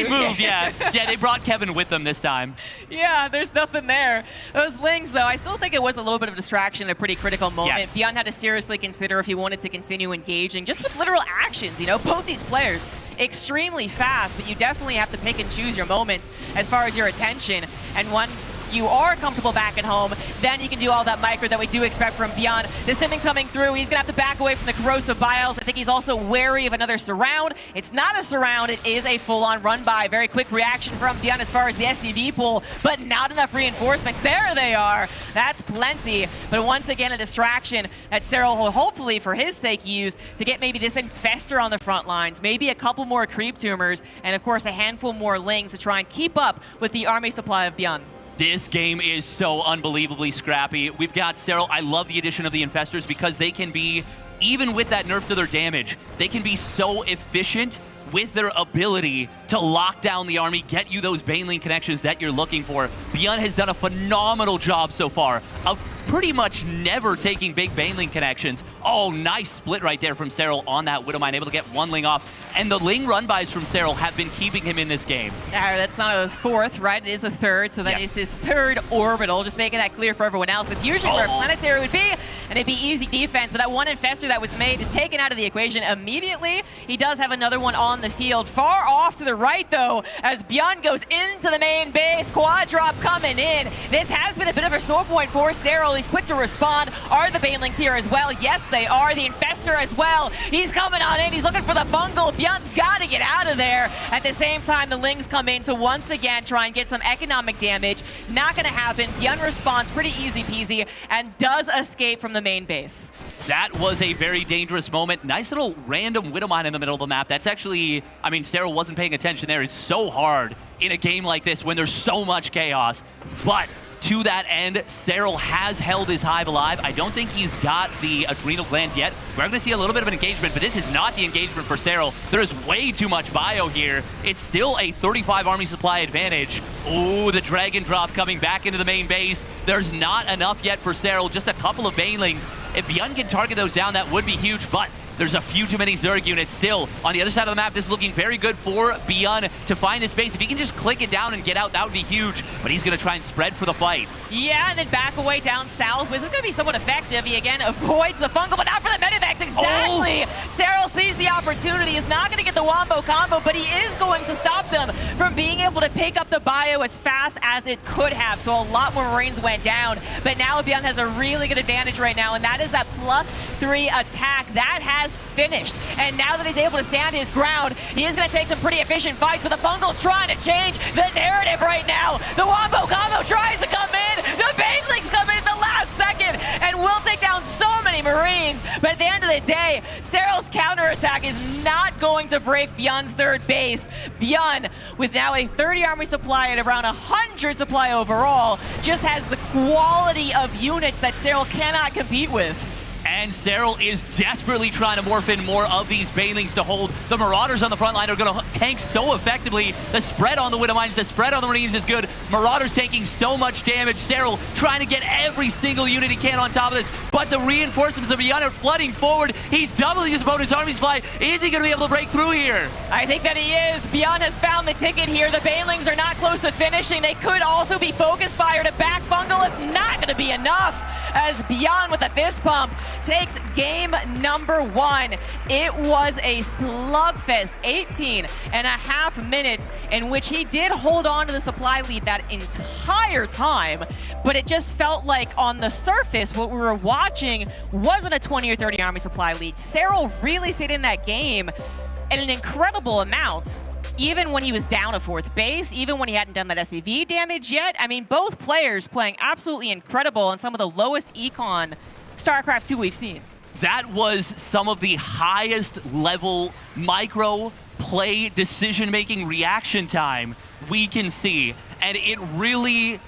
Speaker 10: moved. Yeah, they brought Kevin with them this time.
Speaker 3: Yeah, there's nothing there. Those Lings, though, I still think it was a little bit of a distraction at a pretty critical moment.
Speaker 10: Yes.
Speaker 3: Beyond had to seriously consider if he wanted to continue engaging, just with literal actions. Both these players extremely fast, but you definitely have to pick and choose your moments as far as your attention. And once you are comfortable back at home, then you can do all that micro that we do expect from Beyond. The simming coming through, he's gonna have to back away from the corrosive bios. I think he's also wary of another surround. It's not a surround, it is a full-on run by. Very quick reaction from Beyond as far as the SCV pool, but not enough reinforcements. There they are. That's plenty. But once again, a distraction that Cyril will hopefully, for his sake, use to get maybe this Infestor on the front lines, maybe a couple more creep tumors, and of course a handful more Lings to try and keep up with the army supply of Beyond.
Speaker 10: This game is so unbelievably scrappy. We've got Cyril. I love the addition of the Infestors because they can be, even with that nerf to their damage, they can be so efficient with their ability to lock down the army, get you those Baneling connections that you're looking for. Beyond has done a phenomenal job so far of pretty much never taking big Baneling connections. Oh, nice split right there from Cyril on that Widowmine, able to get one Ling off. And the Ling run-bys from Cyril have been keeping him in this game.
Speaker 3: That's not a fourth, right? It is a third, so that is his third orbital, just making that clear for everyone else. It's usually where a planetary would be, and it'd be easy defense, but that one Infestor that was made is taken out of the equation immediately. He does have another one on the field. Far off to the right, though, as Beyond goes into the main base. Quad drop coming in. This has been a bit of a sore point for Cyril. He's quick to respond. Are the Banelings here as well? Yes, they are. The Infestor as well. He's coming on in. He's looking for the bungle. Beyond's got to get out of there. At the same time, the Lings come in to once again try and get some economic damage. Not going to happen. Beyond responds pretty easy peasy and does escape from the main base.
Speaker 10: That was a very dangerous moment. Nice little random Widowmine in the middle of the map. That's actually, I mean, Cyril wasn't paying attention there. It's so hard in a game like this when there's so much chaos. But to that end, Cyril has held his hive alive. I don't think he's got the adrenal glands yet. We're going to see a little bit of an engagement, but this is not the engagement for Cyril. There is way too much bio here. It's still a 35 army supply advantage. Ooh, the Dragon drop coming back into the main base. There's not enough yet for Cyril, just a couple of Banelings. If Beyond can target those down, that would be huge, but there's a few too many Zerg units still. On the other side of the map, this is looking very good for Beyond to find this base. If he can just click it down and get out, that would be huge. But he's going to try and spread for the fight.
Speaker 3: Yeah, and then back away down south. This is going to be somewhat effective. He again avoids the fungal, but not for the Medivacs. Exactly. Oh. Cyril sees the opportunity. He's not going to get the Wombo combo, but he is going to stop them from being able to pick up the bio as fast as it could have. So a lot more Marines went down. But now Beyond has a really good advantage right now, and that is that +3 attack. That has finished. And now that he's able to stand his ground, he is going to take some pretty efficient fights, but the Fungal's trying to change the narrative right now. The Wombo combo tries to come in. The Banelings come in at the last second and will take down so many Marines. But at the end of the day, Cyril's counterattack is not going to break Beyond's third base. Beyond, with now a 30 army supply and around 100 supply overall, just has the quality of units that Cyril cannot compete with.
Speaker 10: And Cyril is desperately trying to morph in more of these Banelings to hold. The Marauders on the front line are going to tank so effectively. The spread on the Widowmines, the spread on the Marines is good. Marauders taking so much damage. Cyril trying to get every single unit he can on top of this. But the reinforcements of Beyond are flooding forward. He's doubling his opponent's army supply. Is he going to be able to break through here?
Speaker 3: I think that he is. Beyond has found the ticket here. The Banelings are not close to finishing. They could also be focus fire to back Fungal. It's not going to be enough as Beyond with the fist pump takes game number 1. It was a slugfest, 18.5 minutes in which he did hold on to the supply lead that entire time, but it just felt like on the surface what we were watching wasn't a 20 or 30 army supply lead. Cyril really stayed in that game at an incredible amount. Even when he was down a 4th base, even when he hadn't done that SCV damage yet. I mean, both players playing absolutely incredible and some of the lowest econ StarCraft 2 we've seen.
Speaker 10: That was some of the highest level micro play decision-making reaction time we can see. And it really,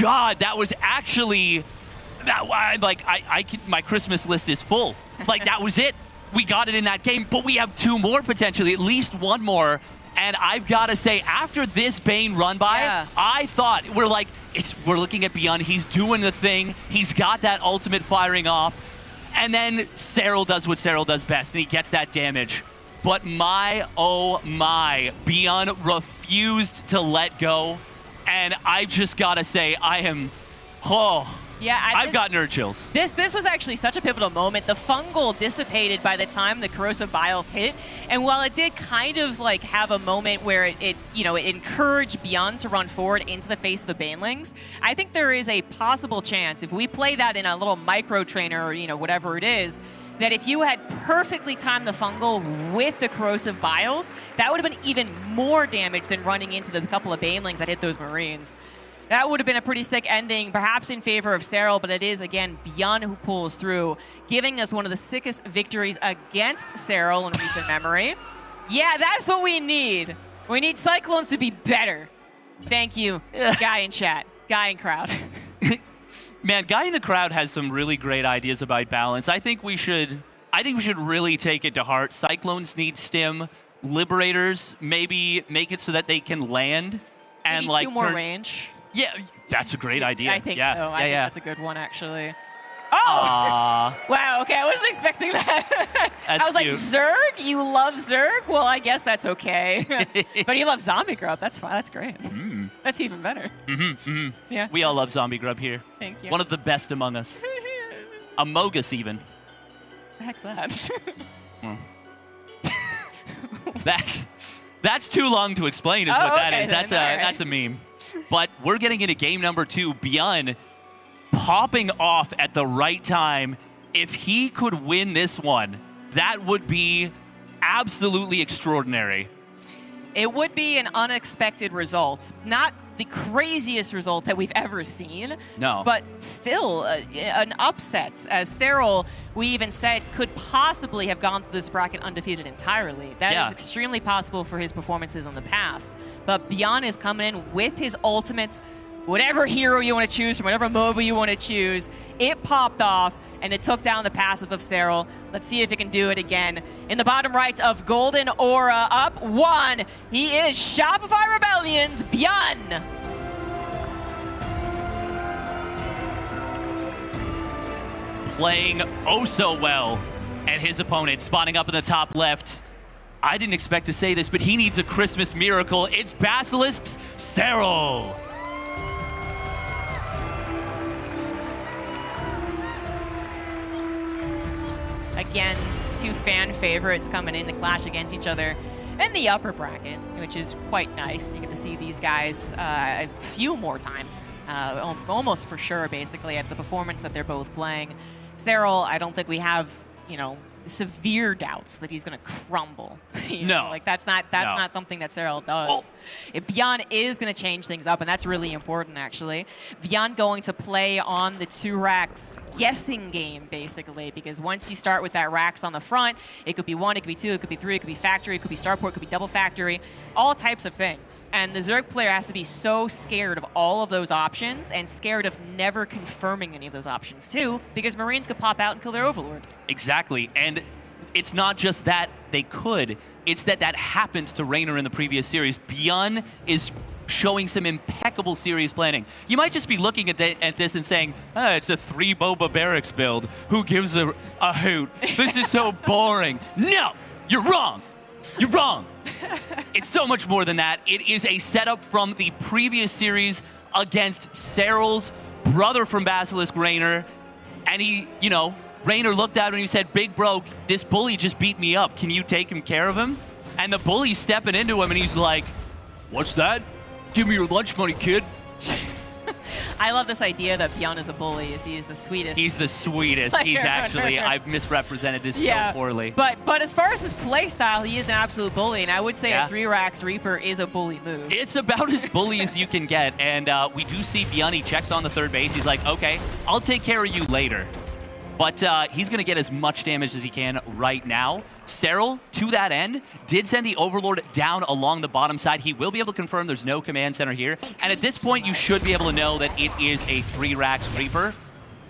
Speaker 10: God, that was actually, my Christmas list is full. Like, that was it. We got it in that game, but we have 2 more potentially, at least 1 more. And I've got to say, after this Bane run by, I thought, we're looking at Beyond. He's doing the thing. He's got that ultimate firing off. And then Cyril does what Cyril does best, and he gets that damage. But my, oh my, Beyond refused to let go. And I just gotta say, I am,
Speaker 3: yeah,
Speaker 10: I've got nerd chills.
Speaker 3: This was actually such a pivotal moment. The fungal dissipated by the time the corrosive vials hit, and while it did kind of like have a moment where it encouraged Beyond to run forward into the face of the banelings, I think there is a possible chance if we play that in a little micro trainer or whatever it is, that if you had perfectly timed the fungal with the corrosive vials, that would have been even more damage than running into the couple of banelings that hit those Marines. That would have been a pretty sick ending, perhaps in favor of Serral, but it is, again, Beyond who pulls through, giving us one of the sickest victories against Serral in recent memory. Yeah, that's what we need. We need Cyclones to be better. Thank you, guy in chat, guy in crowd.
Speaker 10: Man, guy in the crowd has some really great ideas about balance. I think we should really take it to heart. Cyclones need stim. Liberators maybe make it so that they can land and
Speaker 3: Maybe 2 more range.
Speaker 10: Yeah, that's a great idea.
Speaker 3: I think
Speaker 10: yeah.
Speaker 3: so. I think
Speaker 10: yeah.
Speaker 3: that's a good one, actually. Oh! Wow, okay, I wasn't expecting that. I was like,
Speaker 10: cute.
Speaker 3: Zerg? You love Zerg? Well, I guess that's okay. But you love Zombie Grub. That's fine. That's great. That's even better. Yeah.
Speaker 10: We all love Zombie Grub here.
Speaker 3: Thank you.
Speaker 10: One of the best among us. Amogus even.
Speaker 3: The heck's that?
Speaker 10: That's too long to explain is what that
Speaker 3: okay
Speaker 10: is.
Speaker 3: then.
Speaker 10: That's a meme. But we're getting into game number 2. Beyond popping off at the right time. If he could win this one, that would be absolutely extraordinary.
Speaker 3: It would be an unexpected result. Not the craziest result that we've ever seen.
Speaker 10: No.
Speaker 3: But still, an upset. As Serral, we even said, could possibly have gone through this bracket undefeated entirely. That is extremely possible for his performances in the past. But Beyond is coming in with his ultimates, whatever hero you want to choose from, whatever MOBA you want to choose. It popped off, and it took down the passive of Serral. Let's see if it can do it again. In the bottom right of Golden Aura, up 1. He is Shopify Rebellion's Beyond.
Speaker 10: Playing oh so well, and his opponent spawning up in the top left. I didn't expect to say this, but he needs a Christmas miracle. It's Basilisk's Serral.
Speaker 3: Again, 2 fan favorites coming in to clash against each other in the upper bracket, which is quite nice. You get to see these guys a few more times, almost for sure, basically, at the performance that they're both playing. Serral, I don't think we have, severe doubts that he's going to crumble.
Speaker 10: No.
Speaker 3: Like that's not something that Serral does. Beyond is going to change things up, and that's really important, actually. Beyond going to play on the 2 racks guessing game, basically, because once you start with that racks on the front, it could be 1, it could be 2, it could be 3, it could be factory, it could be starport, it could be double factory, all types of things. And the Zerg player has to be so scared of all of those options and scared of never confirming any of those options, too, because Marines could pop out and kill their Overlord.
Speaker 10: Exactly, and it's not just that they could, it's that happened to Raynor in the previous series. Beyond is showing some impeccable series planning. You might just be looking at this and saying, it's a 3 Boba Barracks build. Who gives a hoot? This is so boring. No, you're wrong. You're wrong. It's so much more than that. It is a setup from the previous series against Serral's brother from Basilisk, Raynor. And he, Raynor looked at him and he said, big bro, this bully just beat me up. Can you take care of him? And the bully's stepping into him and he's like, what's that? Give me your lunch money, kid.
Speaker 3: I love this idea that Beyond is a bully. He is the sweetest.
Speaker 10: He's the sweetest. He's actually, I've misrepresented this so poorly.
Speaker 3: But as far as his play style, he is an absolute bully. And I would say a 3 racks Reaper is a bully move.
Speaker 10: It's about as bully as you can get. And we do see Beyond, he checks on the 3rd base. He's like, okay, I'll take care of you later. But he's going to get as much damage as he can right now. Serral, to that end, did send the Overlord down along the bottom side. He will be able to confirm there's no command center here. And at this point, you should be able to know that it is a 3 racks Reaper.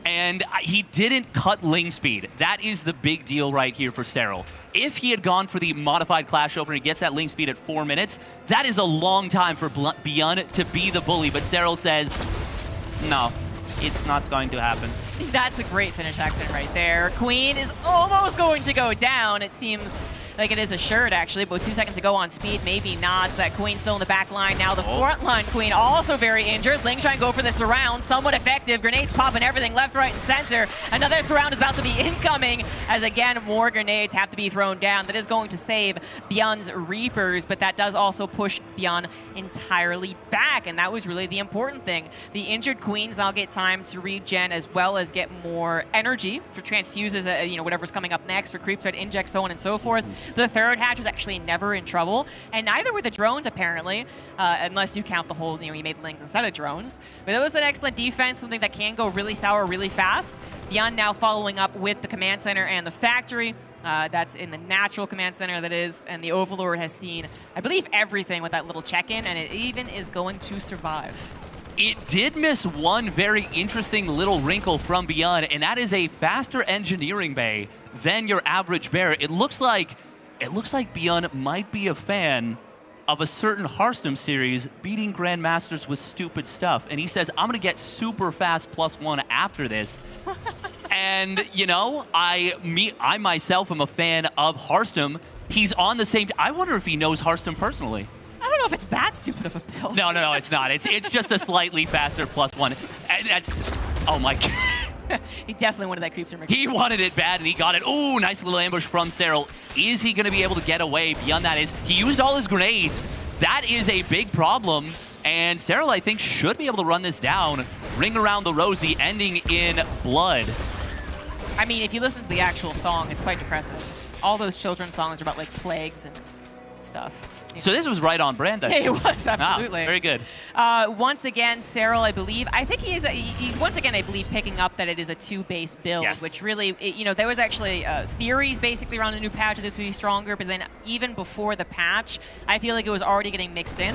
Speaker 10: And he didn't cut Ling speed. That is the big deal right here for Serral. If he had gone for the modified Clash Opener, he gets that Ling speed at 4 minutes. That is a long time for Beyond to be the bully. But Serral says, no, it's not going to happen.
Speaker 3: That's a great finish accent right there. Queen is almost going to go down. It seems like it is assured, actually, but with 2 seconds to go on speed, maybe not. That Queen still in the back line. Now the front line Queen also very injured. Ling trying to go for the surround, somewhat effective. Grenades popping everything left, right, and center. Another surround is about to be incoming, as again, more grenades have to be thrown down. That is going to save Beyond's Reapers, but that does also push Beyond entirely back, and that was really the important thing. The injured Queens now get time to regen as well as get more energy for transfuses, whatever's coming up next for creep threat inject, so on and so forth. The third hatch was actually never in trouble, and neither were the drones apparently, unless you count the whole, you made Lings instead of drones. But it was an excellent defense, something that can go really sour really fast. Beyond now following up with the command center and the factory. That's in the natural command center, that is, and the Overlord has seen, I believe, everything with that little check-in, and it even is going to survive.
Speaker 10: It did miss one very interesting little wrinkle from Beyond, and that is a faster engineering bay than your average bear. It looks like Beyond might be a fan of a certain Hearthstone series beating Grandmasters with stupid stuff. And he says, I'm gonna get super fast +1 after this. And I myself am a fan of Hearthstone. He's on the same, I wonder if he knows Hearthstone personally.
Speaker 3: I don't know if it's that stupid of a build.
Speaker 10: No, it's not. It's just a slightly faster +1. And that's, oh my God.
Speaker 3: He definitely wanted that creeps.
Speaker 10: He wanted it bad, and he got it. Ooh, nice little ambush from Serral. Is he going to be able to get away? Beyond that is, he used all his grenades. That is a big problem, and Serral, I think, should be able to run this down. Ring around the rosy, ending in blood.
Speaker 3: I mean, if you listen to the actual song, it's quite depressing. All those children's songs are about, like, plagues and stuff.
Speaker 10: So this was right on brand, I think.
Speaker 3: It was, absolutely.
Speaker 10: Very good.
Speaker 3: Once again, Serral, I believe, I think he's once again, I believe, picking up that it is a 2-base build,
Speaker 10: yes.
Speaker 3: Which really, there was actually theories basically around the new patch that this would be stronger, but then even before the patch, I feel like it was already getting mixed in.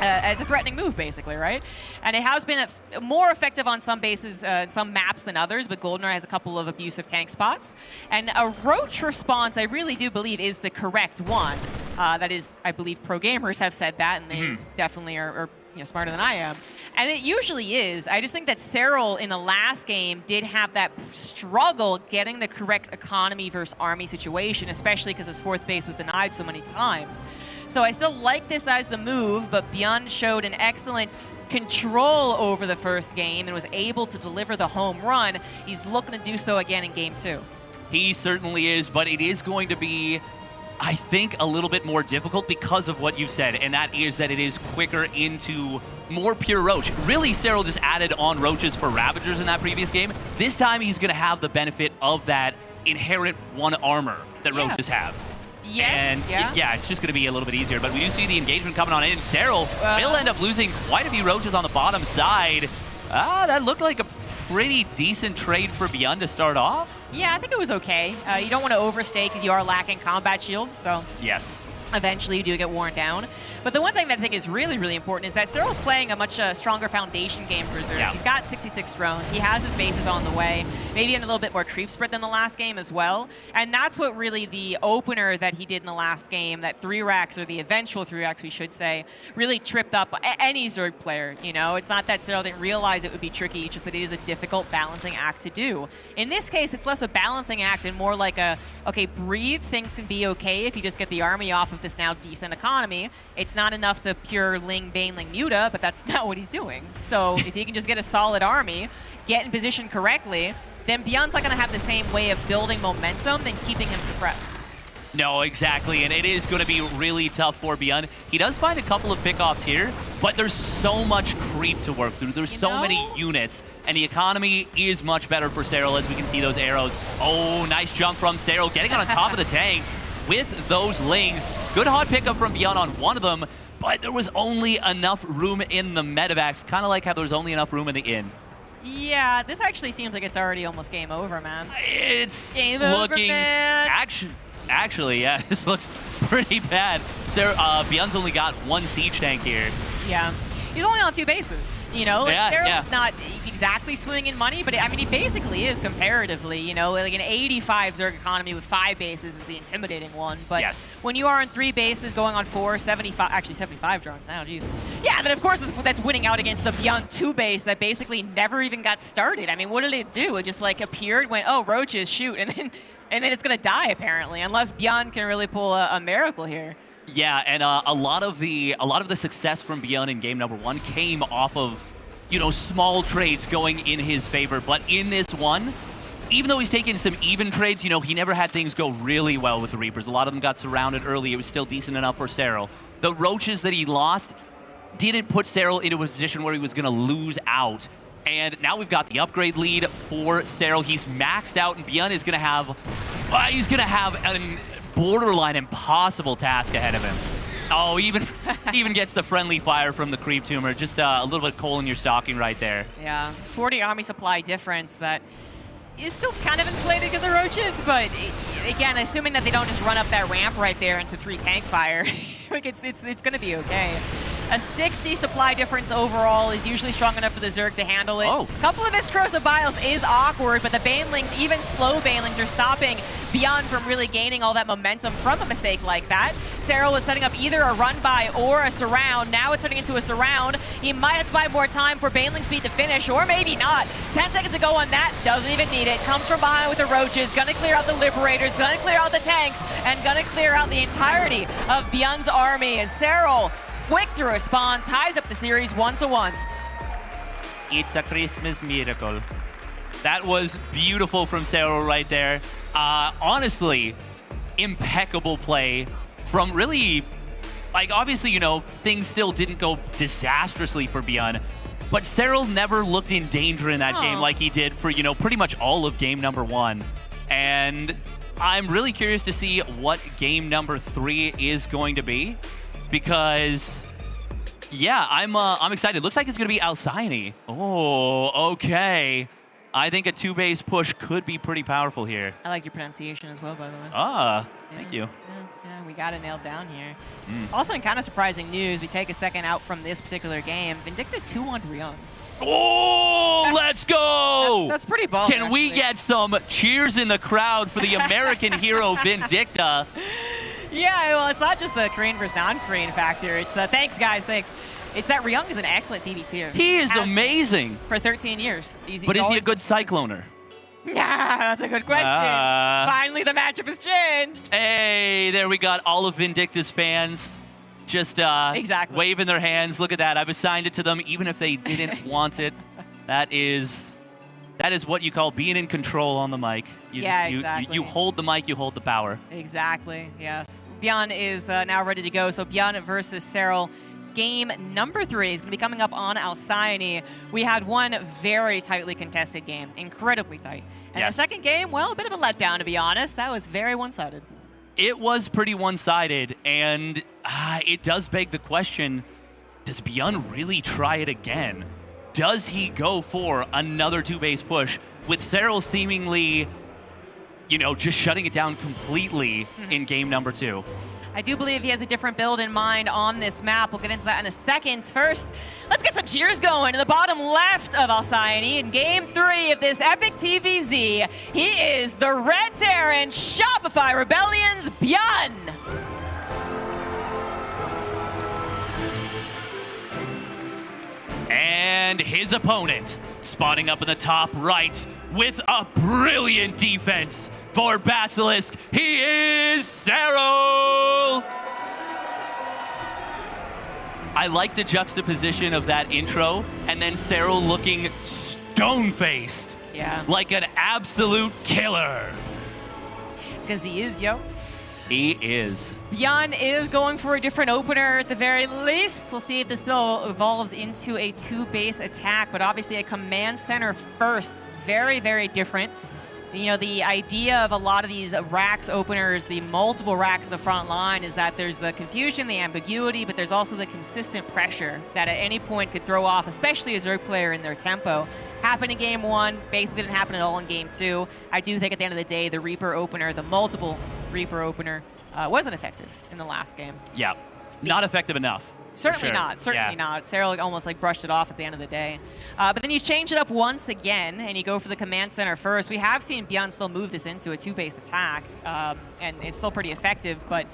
Speaker 3: As a threatening move, basically, right? And it has been more effective on some bases, some maps than others, but Goldeneye has a couple of abusive tank spots. And a Roach response, I really do believe, is the correct one. That is, I believe pro gamers have said that, and they definitely are smarter than I am. And it usually is. I just think that Serral in the last game did have that struggle getting the correct economy versus army situation, especially because his 4th base was denied so many times. So I still like this as the move, but Beyond showed an excellent control over the first game and was able to deliver the home run. He's looking to do so again in game 2.
Speaker 10: He certainly is, but it is going to be, I think, a little bit more difficult because of what you said, and that is that it is quicker into more pure Roach. Really, Serral just added on Roaches for Ravagers in that previous game. This time, he's going to have the benefit of that inherent 1 armor that Roaches have.
Speaker 3: Yes,
Speaker 10: and it's just going to be a little bit easier, but we do see the engagement coming on in. Serral will end up losing quite a few Roaches on the bottom side. That looked like a pretty decent trade for Beyond to start off.
Speaker 3: Yeah, I think it was okay. You don't want to overstay because you are lacking combat shields, so
Speaker 10: yes,
Speaker 3: eventually you do get worn down. But the one thing that I think is really, really important is that Serral's playing a much stronger foundation game for Zerg. Yeah. He's got 66 drones. He has his bases on the way. Maybe in a little bit more creep spread than the last game as well. And that's what really the opener that he did in the last game, that 3 racks, or the eventual 3 racks, we should say, really tripped up any Zerg player. It's not that Serral didn't realize it would be tricky, it's just that it is a difficult balancing act to do. In this case, it's less a balancing act and more like a, okay, breathe, things can be okay if you just get the army off of this now decent economy. It's not enough to pure Ling, Baneling, Muta, but that's not what he's doing. So if he can just get a solid army, get in position correctly, then Beyond's not going to have the same way of building momentum than keeping him suppressed.
Speaker 10: No, exactly, and it is going to be really tough for Beyond. He does find a couple of pickoffs here, but there's so much creep to work through. There's so many units, and the economy is much better for Serral, as we can see those arrows. Oh, nice jump from Serral, getting on top of the tanks with those Lings. Good hot pickup from Beyond on one of them, but there was only enough room in the medevacs, kind of like how there was only enough room in the inn.
Speaker 3: Yeah, this actually seems like it's already almost game over, man.
Speaker 10: It's
Speaker 3: game
Speaker 10: looking...
Speaker 3: over, man.
Speaker 10: Actually, yeah, this looks pretty bad. Beyond's only got 1 siege tank here.
Speaker 3: Yeah. he's only on 2 bases. You know, like
Speaker 10: Yeah,
Speaker 3: Zero's not exactly swimming in money, but I mean, he basically is comparatively. You know, like an 85 Zerg economy with 5 bases is the intimidating one. But when you are on 3 bases, going on 4, 75, actually 75 drones now, jeez. Yeah, then of course that's winning out against the Beyond 2 base that basically never even got started. I mean, what did it do? It just like appeared, went, oh, roaches, shoot, and then it's gonna die apparently, unless Beyond can really pull a miracle here.
Speaker 10: Yeah, and a lot of the success from Beyond in game number 1 came off of, you know, small trades going in his favor. But in this one, even though he's taken some even trades, you know, he never had things go really well with the Reapers. A lot of them got surrounded early. It was still decent enough for Serral. The roaches that he lost didn't put Serral into a position where he was going to lose out. And now we've got the upgrade lead for Serral. He's maxed out, and Beyond is going to have, a borderline impossible task ahead of him. Oh, even gets the friendly fire from the creep tumor. Just a little bit of coal in your stocking right there.
Speaker 3: Yeah, 40 army supply difference that is still kind of inflated because of roaches, but again, assuming that they don't just run up that ramp right there into 3 tank fire, like it's going to be okay. A 60 supply difference overall is usually strong enough for the Zerg to handle it. A couple of Iskros of Biles is awkward, but the Banelings, even slow Banelings, are stopping Beyond from really gaining all that momentum from a mistake like that. Serral was setting up either a run-by or a surround. Now it's turning into a surround. He might have to buy more time for Baneling speed to finish, or maybe not. 10 seconds to go on that. Doesn't even need it. Comes from behind with the roaches. Gonna clear out the Liberators. Gonna clear out the tanks. And gonna clear out the entirety of Beyond's army. As Serral, quick to respond, ties up the series 1-1.
Speaker 10: It's a Christmas miracle. That was beautiful from Serral right there. Honestly, impeccable play from really, like, obviously, you know, things still didn't go disastrously for Beyond, but Serral never looked in danger in that game like he did for, you know, pretty much all of game number 1. And I'm really curious to see what game number 3 is going to be, because yeah, I'm excited. Looks like it's going to be Alcyone. Oh, okay. I think a 2-base push could be pretty powerful here.
Speaker 3: I like your pronunciation as well, by the way.
Speaker 10: Thank you.
Speaker 3: Yeah, we got it nailed down here. Also, in kind of surprising news, we take a second out from this particular game. Vindicta 2-1 Rion.
Speaker 10: Oh, let's go!
Speaker 3: That's pretty ballsy.
Speaker 10: Can we get some cheers in the crowd for the American hero Vindicta?
Speaker 3: Yeah, well, it's not just the Korean versus non-Korean factor. It's thanks, guys, thanks. It's that Ryung is an excellent TV too.
Speaker 10: He is amazing.
Speaker 3: For 13 years.
Speaker 10: But is he a good Cycloner?
Speaker 3: Yeah, that's a good question. Finally, the matchup has changed.
Speaker 10: Hey, there we got all of Vindicta's fans just waving their hands. Look at that. I've assigned it to them even if they didn't want it. That is what you call being in control on the mic.
Speaker 3: Exactly.
Speaker 10: You hold the mic, you hold the power.
Speaker 3: Exactly, yes. Beyond is now ready to go. So Beyond versus Serral. Game number 3 is going to be coming up on Alcyone. We had one very tightly contested game, incredibly tight. And the second game, well, a bit of a letdown, to be honest. That was very one-sided.
Speaker 10: It was pretty one-sided, and it does beg the question, does Beyond really try it again? Does he go for another 2-base push with Serral seemingly, you know, just shutting it down completely in game number 2?
Speaker 3: I do believe he has a different build in mind on this map. We'll get into that in a second. First, let's get some cheers going. In the bottom left of Alcyone in Game 3 of this epic TVZ, he is the Red Terran Shopify Rebellion's Beyond.
Speaker 10: And his opponent, spawning up in the top right with a brilliant defense. For Basilisk, he is Serral! I like the juxtaposition of that intro, and then Serral looking stone-faced.
Speaker 3: Yeah.
Speaker 10: Like an absolute killer.
Speaker 3: Because he is, yo.
Speaker 10: He is.
Speaker 3: Beyond is going for a different opener at the very least. We'll see if this still evolves into a 2-base attack, but obviously a command center first. Very, very different. You know, the idea of a lot of these racks openers, the multiple racks in the front line, is that there's the confusion, the ambiguity, but there's also the consistent pressure that at any point could throw off, especially a Zerg player in their tempo. Happened in Game 1, basically didn't happen at all in Game 2. I do think at the end of the day, the Reaper opener, the multiple Reaper opener, wasn't effective in the last game.
Speaker 10: Yeah, not effective enough.
Speaker 3: Certainly
Speaker 10: sure.
Speaker 3: not. Certainly not. Cyril almost like brushed it off at the end of the day. But then you change it up once again, and you go for the command center first. We have seen Beyond still move this into a 2-base attack, and it's still pretty effective. But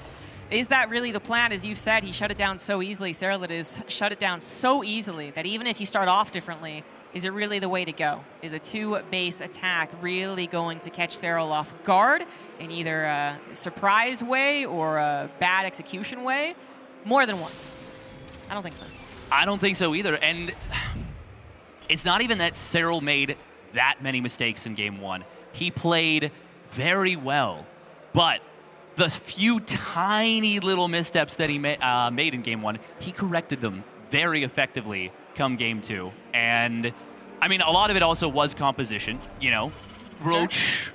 Speaker 3: is that really the plan? As you said, he shut it down so easily. Cyril is shut it down so easily that even if you start off differently, is it really the way to go? Is a 2-base attack really going to catch Cyril off guard in either a surprise way or a bad execution way? More than once. I don't think so.
Speaker 10: I don't think so either. And it's not even that Cyril made that many mistakes in game one. He played very well, but the few tiny little missteps that he made in game one, he corrected them very effectively come game two. And I mean, a lot of it also was composition, you know. Roach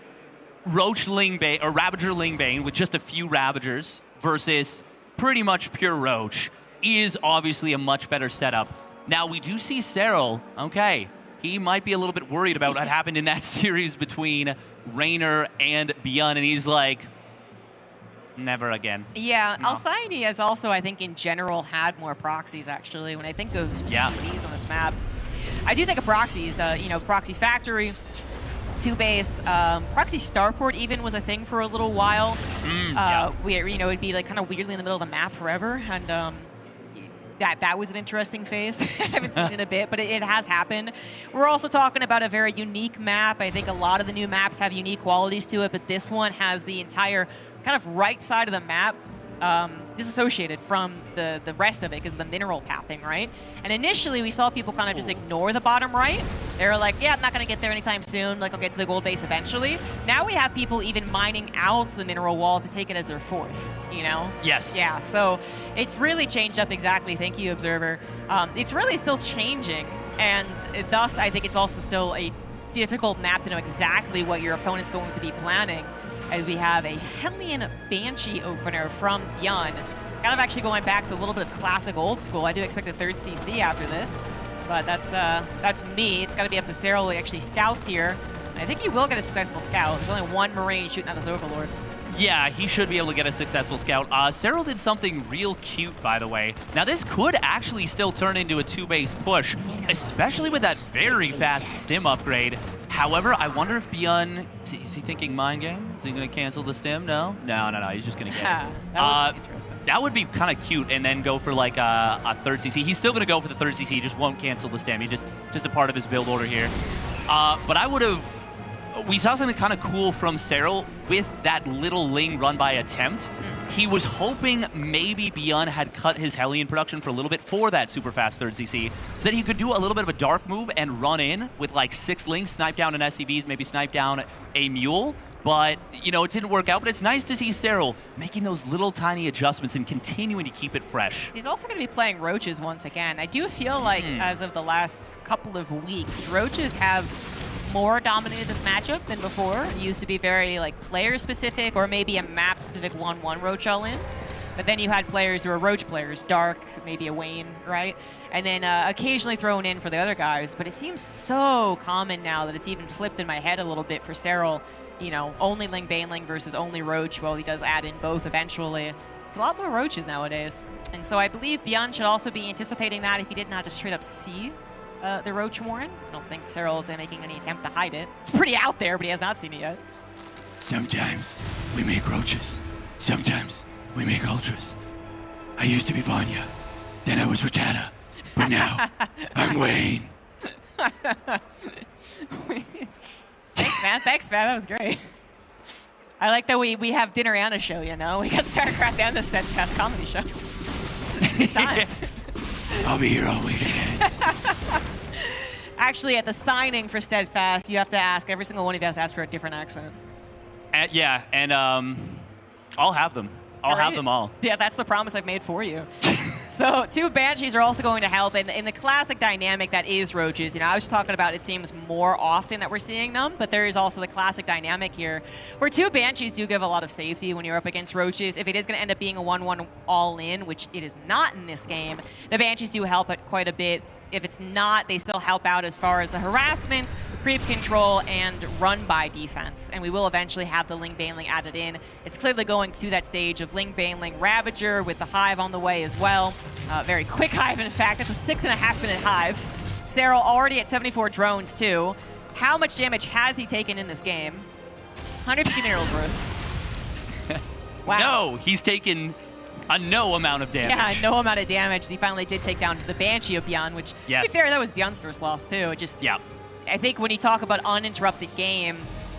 Speaker 10: Lingbane, or Ravager Lingbane with just a few Ravagers versus pretty much pure Roach is obviously a much better setup. Now, we do see Cyril, okay, he might be a little bit worried about what happened in that series between Raynor and Beyond, and he's like, never again.
Speaker 3: Yeah,
Speaker 10: No.
Speaker 3: Alcyone has also, I think, in general, had more proxies, actually. When I think of GZs on this map, I do think of proxies, you know, Proxy Factory, 2-base, Proxy Starport even was a thing for a little while. Where, you know, it'd be like kind of weirdly in the middle of the map forever, and that was an interesting phase. I haven't seen it in a bit, but it has happened. We're also talking about a very unique map. I think a lot of the new maps have unique qualities to it, but this one has the entire kind of right side of the map disassociated from the rest of it because of the mineral pathing, right? And initially, we saw people kind of just ignore the bottom right. They were like, yeah, I'm not going to get there anytime soon. Like, I'll get to the gold base eventually. Now we have people even mining out the mineral wall to take it as their fourth, you know?
Speaker 10: Yes.
Speaker 3: Yeah, so it's really changed up exactly. Thank you, Observer. It's really still changing, and thus, I think it's also still a difficult map to know exactly what your opponent's going to be planning, as we have a Hellion Banshee opener from Beyond. Kind of actually going back to a little bit of classic old school. I do expect a third CC after this, but that's me. It's got to be up to Cyril who actually scouts here. And I think he will get a successful scout. There's only one Marine shooting at this Overlord.
Speaker 10: Yeah, he should be able to get a successful scout. Cyril did something real cute, by the way. Now, this could actually still turn into a 2-base push, especially with that very fast stim upgrade. However, I wonder if Beyond, is he thinking mind game? Is he going to cancel the stim? No? No, he's just going to get it. That would be kind of cute, and then go for like a third CC. He's still going to go for the third CC, he just won't cancel the stim. He just a part of his build order here. But I would have, we saw something kind of cool from Cyril with that little Ling run by attempt. He was hoping maybe Beyond had cut his Hellion production for a little bit for that super fast third CC, so that he could do a little bit of a dark move and run in with like 6 Lings, snipe down an SCVs, maybe snipe down a Mule. But, you know, it didn't work out. But it's nice to see Cyril making those little tiny adjustments and continuing to keep it fresh.
Speaker 3: He's also going to be playing Roaches once again. I do feel like, as of the last couple of weeks, Roaches have more dominated this matchup than before. It used to be very like player specific or maybe a map specific 1-1 Roach all in. But then you had players who were Roach players, Dark, maybe a Wayne, right? And then occasionally thrown in for the other guys. But it seems so common now that it's even flipped in my head a little bit for Cyril. You know, only Ling Baneling versus only Roach. Well, he does add in both eventually. It's a lot more Roaches nowadays. And so I believe Beyond should also be anticipating that if he did not just straight up see the Roach Warren. I don't think Cyril's making any attempt to hide it. It's pretty out there, but he has not seen it yet.
Speaker 5: Sometimes we make Roaches. Sometimes we make Ultras. I used to be Vanya. Then I was Rattata. But now, I'm Wayne.
Speaker 3: Thanks, man. That was great. I like that we have dinner and a show, you know? We got StarCraft and the Steadfast comedy show. Good times.
Speaker 5: I'll be here all weekend.
Speaker 3: Actually, at the signing for Steadfast, you have to ask, every single one of you has to ask for a different accent.
Speaker 10: Yeah, and I'll have them. I'll have them all.
Speaker 3: Yeah, that's the promise I've made for you. So 2 Banshees are also going to help in the classic dynamic that is Roaches. You know, I was talking about it seems more often that we're seeing them, but there is also the classic dynamic here where 2 Banshees do give a lot of safety when you're up against Roaches. If it is going to end up being a 1-1 all-in, which it is not in this game, the Banshees do help it quite a bit. If it's not, they still help out as far as the harassment, creep control, and run-by defense. And we will eventually have the Ling Baneling added in. It's clearly going to that stage of Ling Baneling Ravager with the Hive on the way as well. Very quick hive, in fact. That's a 6.5-minute hive. Serral already at 74 drones, too. How much damage has he taken in this game? 150 minerals worth. Wow.
Speaker 10: No, he's taken a no amount of damage.
Speaker 3: Yeah, no amount of damage. He finally did take down the Banshee of Beyond, which, to be fair, that was Beyond's first loss, too. It just, I think when you talk about uninterrupted games,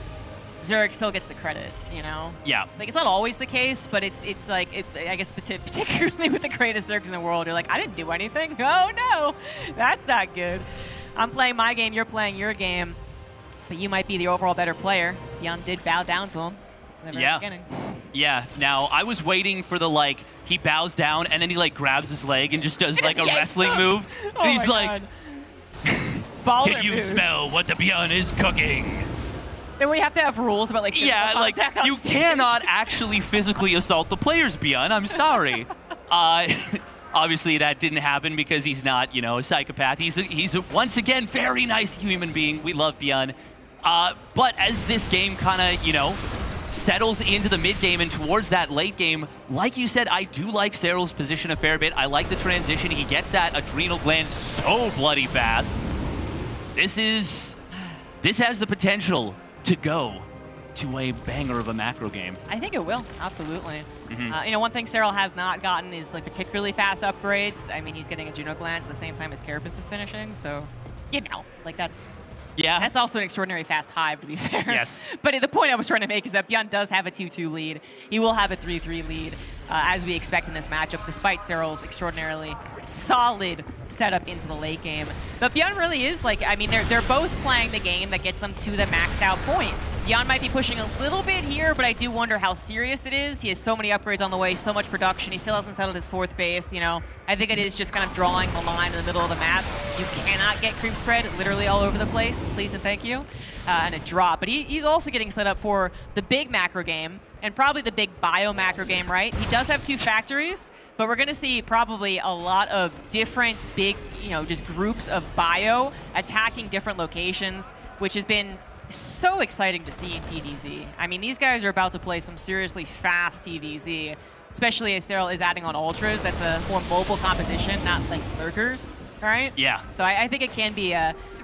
Speaker 3: Zurich still gets the credit, you know?
Speaker 10: Yeah.
Speaker 3: Like, it's not always the case, but it's like, I guess particularly with the greatest Zergs in the world, you're like, I didn't do anything. Oh, no. That's not good. I'm playing my game, you're playing your game, but you might be the overall better player. Beyond did bow down to him in the very beginning.
Speaker 10: Yeah, now I was waiting for the, like, he bows down and then he, like, grabs his leg and just does, like, a wrestling move.
Speaker 3: Oh
Speaker 10: And he's like, can you
Speaker 3: move.
Speaker 10: smell what the Beyond is cooking?
Speaker 3: Then we have to have rules about, like, physical contact on
Speaker 10: you
Speaker 3: stage.
Speaker 10: cannot actually physically assault the players, Beyond. I'm sorry. Obviously, that didn't happen because he's not, you know, a psychopath. He's once again, very nice human being. We love Beyond. But as this game kind of, you know, settles into the mid game and towards that late game, like you said, I do like Serral's position a fair bit. I like the transition. He gets that adrenal gland so bloody fast. This has the potential to go to a banger of a macro game.
Speaker 3: I think it will, absolutely. You know, one thing Serral has not gotten is like particularly fast upgrades. I mean, he's getting adrenal glands at the same time as Carapace is finishing, so, you know, like that's also an extraordinary fast hive, to be fair.
Speaker 10: Yes.
Speaker 3: But the point I was trying to make is that Beyond does have a 2-2 lead. He will have a 3-3 lead, as we expect in this matchup, despite Serral's extraordinarily solid setup into the late game. But Beyond really is like, I mean, they're both playing the game that gets them to the maxed out point. Beyond might be pushing a little bit here, but I do wonder how serious it is. He has so many upgrades on the way, so much production. He still hasn't settled his 4th base, you know. I think it is just kind of drawing the line in the middle of the map. You cannot get creep spread literally all over the place, please and thank you, and a drop. But he's also getting set up for the big macro game, and probably the big bio macro game, right? He does have 2 factories, but we're going to see probably a lot of different big, you know, just groups of bio attacking different locations, which has been so exciting to see in TVZ. I mean, these guys are about to play some seriously fast TVZ, especially as Serral is adding on ultras. That's a more mobile composition, not like lurkers, right?
Speaker 10: Yeah.
Speaker 3: So I think it can be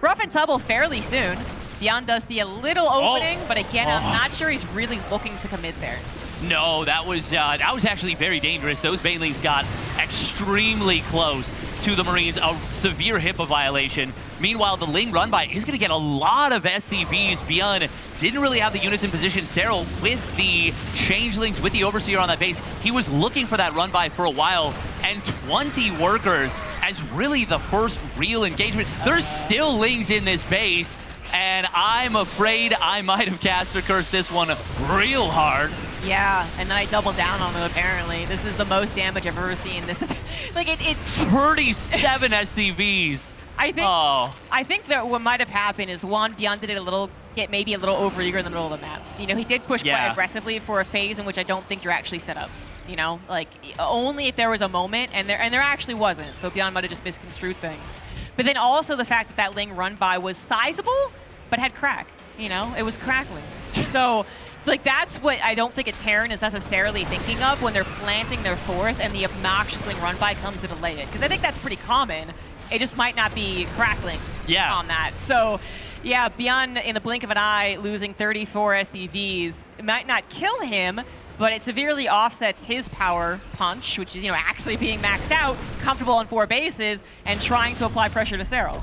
Speaker 3: rough and tumble fairly soon. Beyond does see a little opening, but again, I'm not sure he's really looking to commit there.
Speaker 10: No, that was actually very dangerous. Those Banelings got extremely close to the Marines, a severe HIPAA violation. Meanwhile, the Ling run-by is going to get a lot of SCVs. Beyond didn't really have the units in position. Serral with the Changelings, with the Overseer on that base, he was looking for that run-by for a while, and 20 workers as really the first real engagement. There's still Lings in this base, and I'm afraid I might have caster cursed this one real hard.
Speaker 3: Yeah, and then I doubled down on it, apparently. This is the most damage I've ever seen. This is, like, it
Speaker 10: 37 SCVs.
Speaker 3: I think that what might have happened is, one, Beyond did it maybe a little over-eager in the middle of the map. You know, he did push quite aggressively for a phase in which I don't think you're actually set up. You know, like, only if there was a moment, and there actually wasn't, so Beyond might have just misconstrued things. But then also the fact that Ling run-by was sizable, but had crack. You know, it was crackling. So, like, that's what I don't think a Terran is necessarily thinking of when they're planting their 4th and the obnoxious Ling run-by comes to delay it. Because I think that's pretty common. It just might not be cracklings on that. So, yeah, Beyond, in the blink of an eye, losing 34 SCVs, it might not kill him, but it severely offsets his power punch, which is, you know, actually being maxed out, comfortable on 4 bases, and trying to apply pressure to Serral.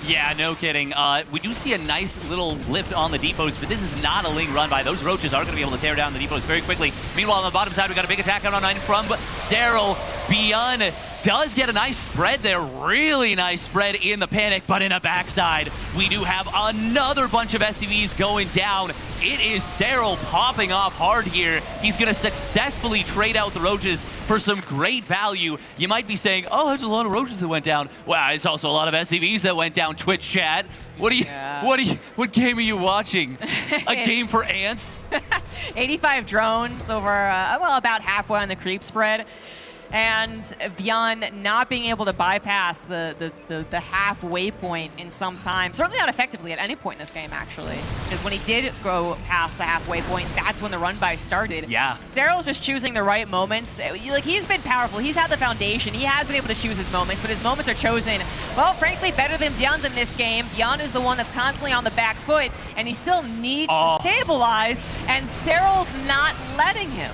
Speaker 10: Yeah, no kidding. We do see a nice little lift on the depots, but this is not a Ling run-by. Those roaches are going to be able to tear down the depots very quickly. Meanwhile, on the bottom side, we got a big attack out on 9 from Serral. Beyond does get a nice spread there, really nice spread in the panic, but in a backside, we do have another bunch of SCVs going down. It is Serral popping off hard here. He's going to successfully trade out the roaches for some great value. You might be saying, oh, there's a lot of roaches that went down. Well, it's also a lot of SCVs that went down, Twitch chat. What game are you watching? A game for ants?
Speaker 3: 85 drones over, well, about halfway on the creep spread. And Bjorn not being able to bypass the halfway point in some time, certainly not effectively at any point in this game, actually. Because when he did go past the halfway point, that's when the run-by started.
Speaker 10: Yeah.
Speaker 3: Steryl's just choosing the right moments. Like, he's been powerful. He's had the foundation. He has been able to choose his moments, but his moments are chosen, well, frankly, better than Bjorn's in this game. Bjorn is the one that's constantly on the back foot, and he still needs to stabilize, and Steryl's not letting him.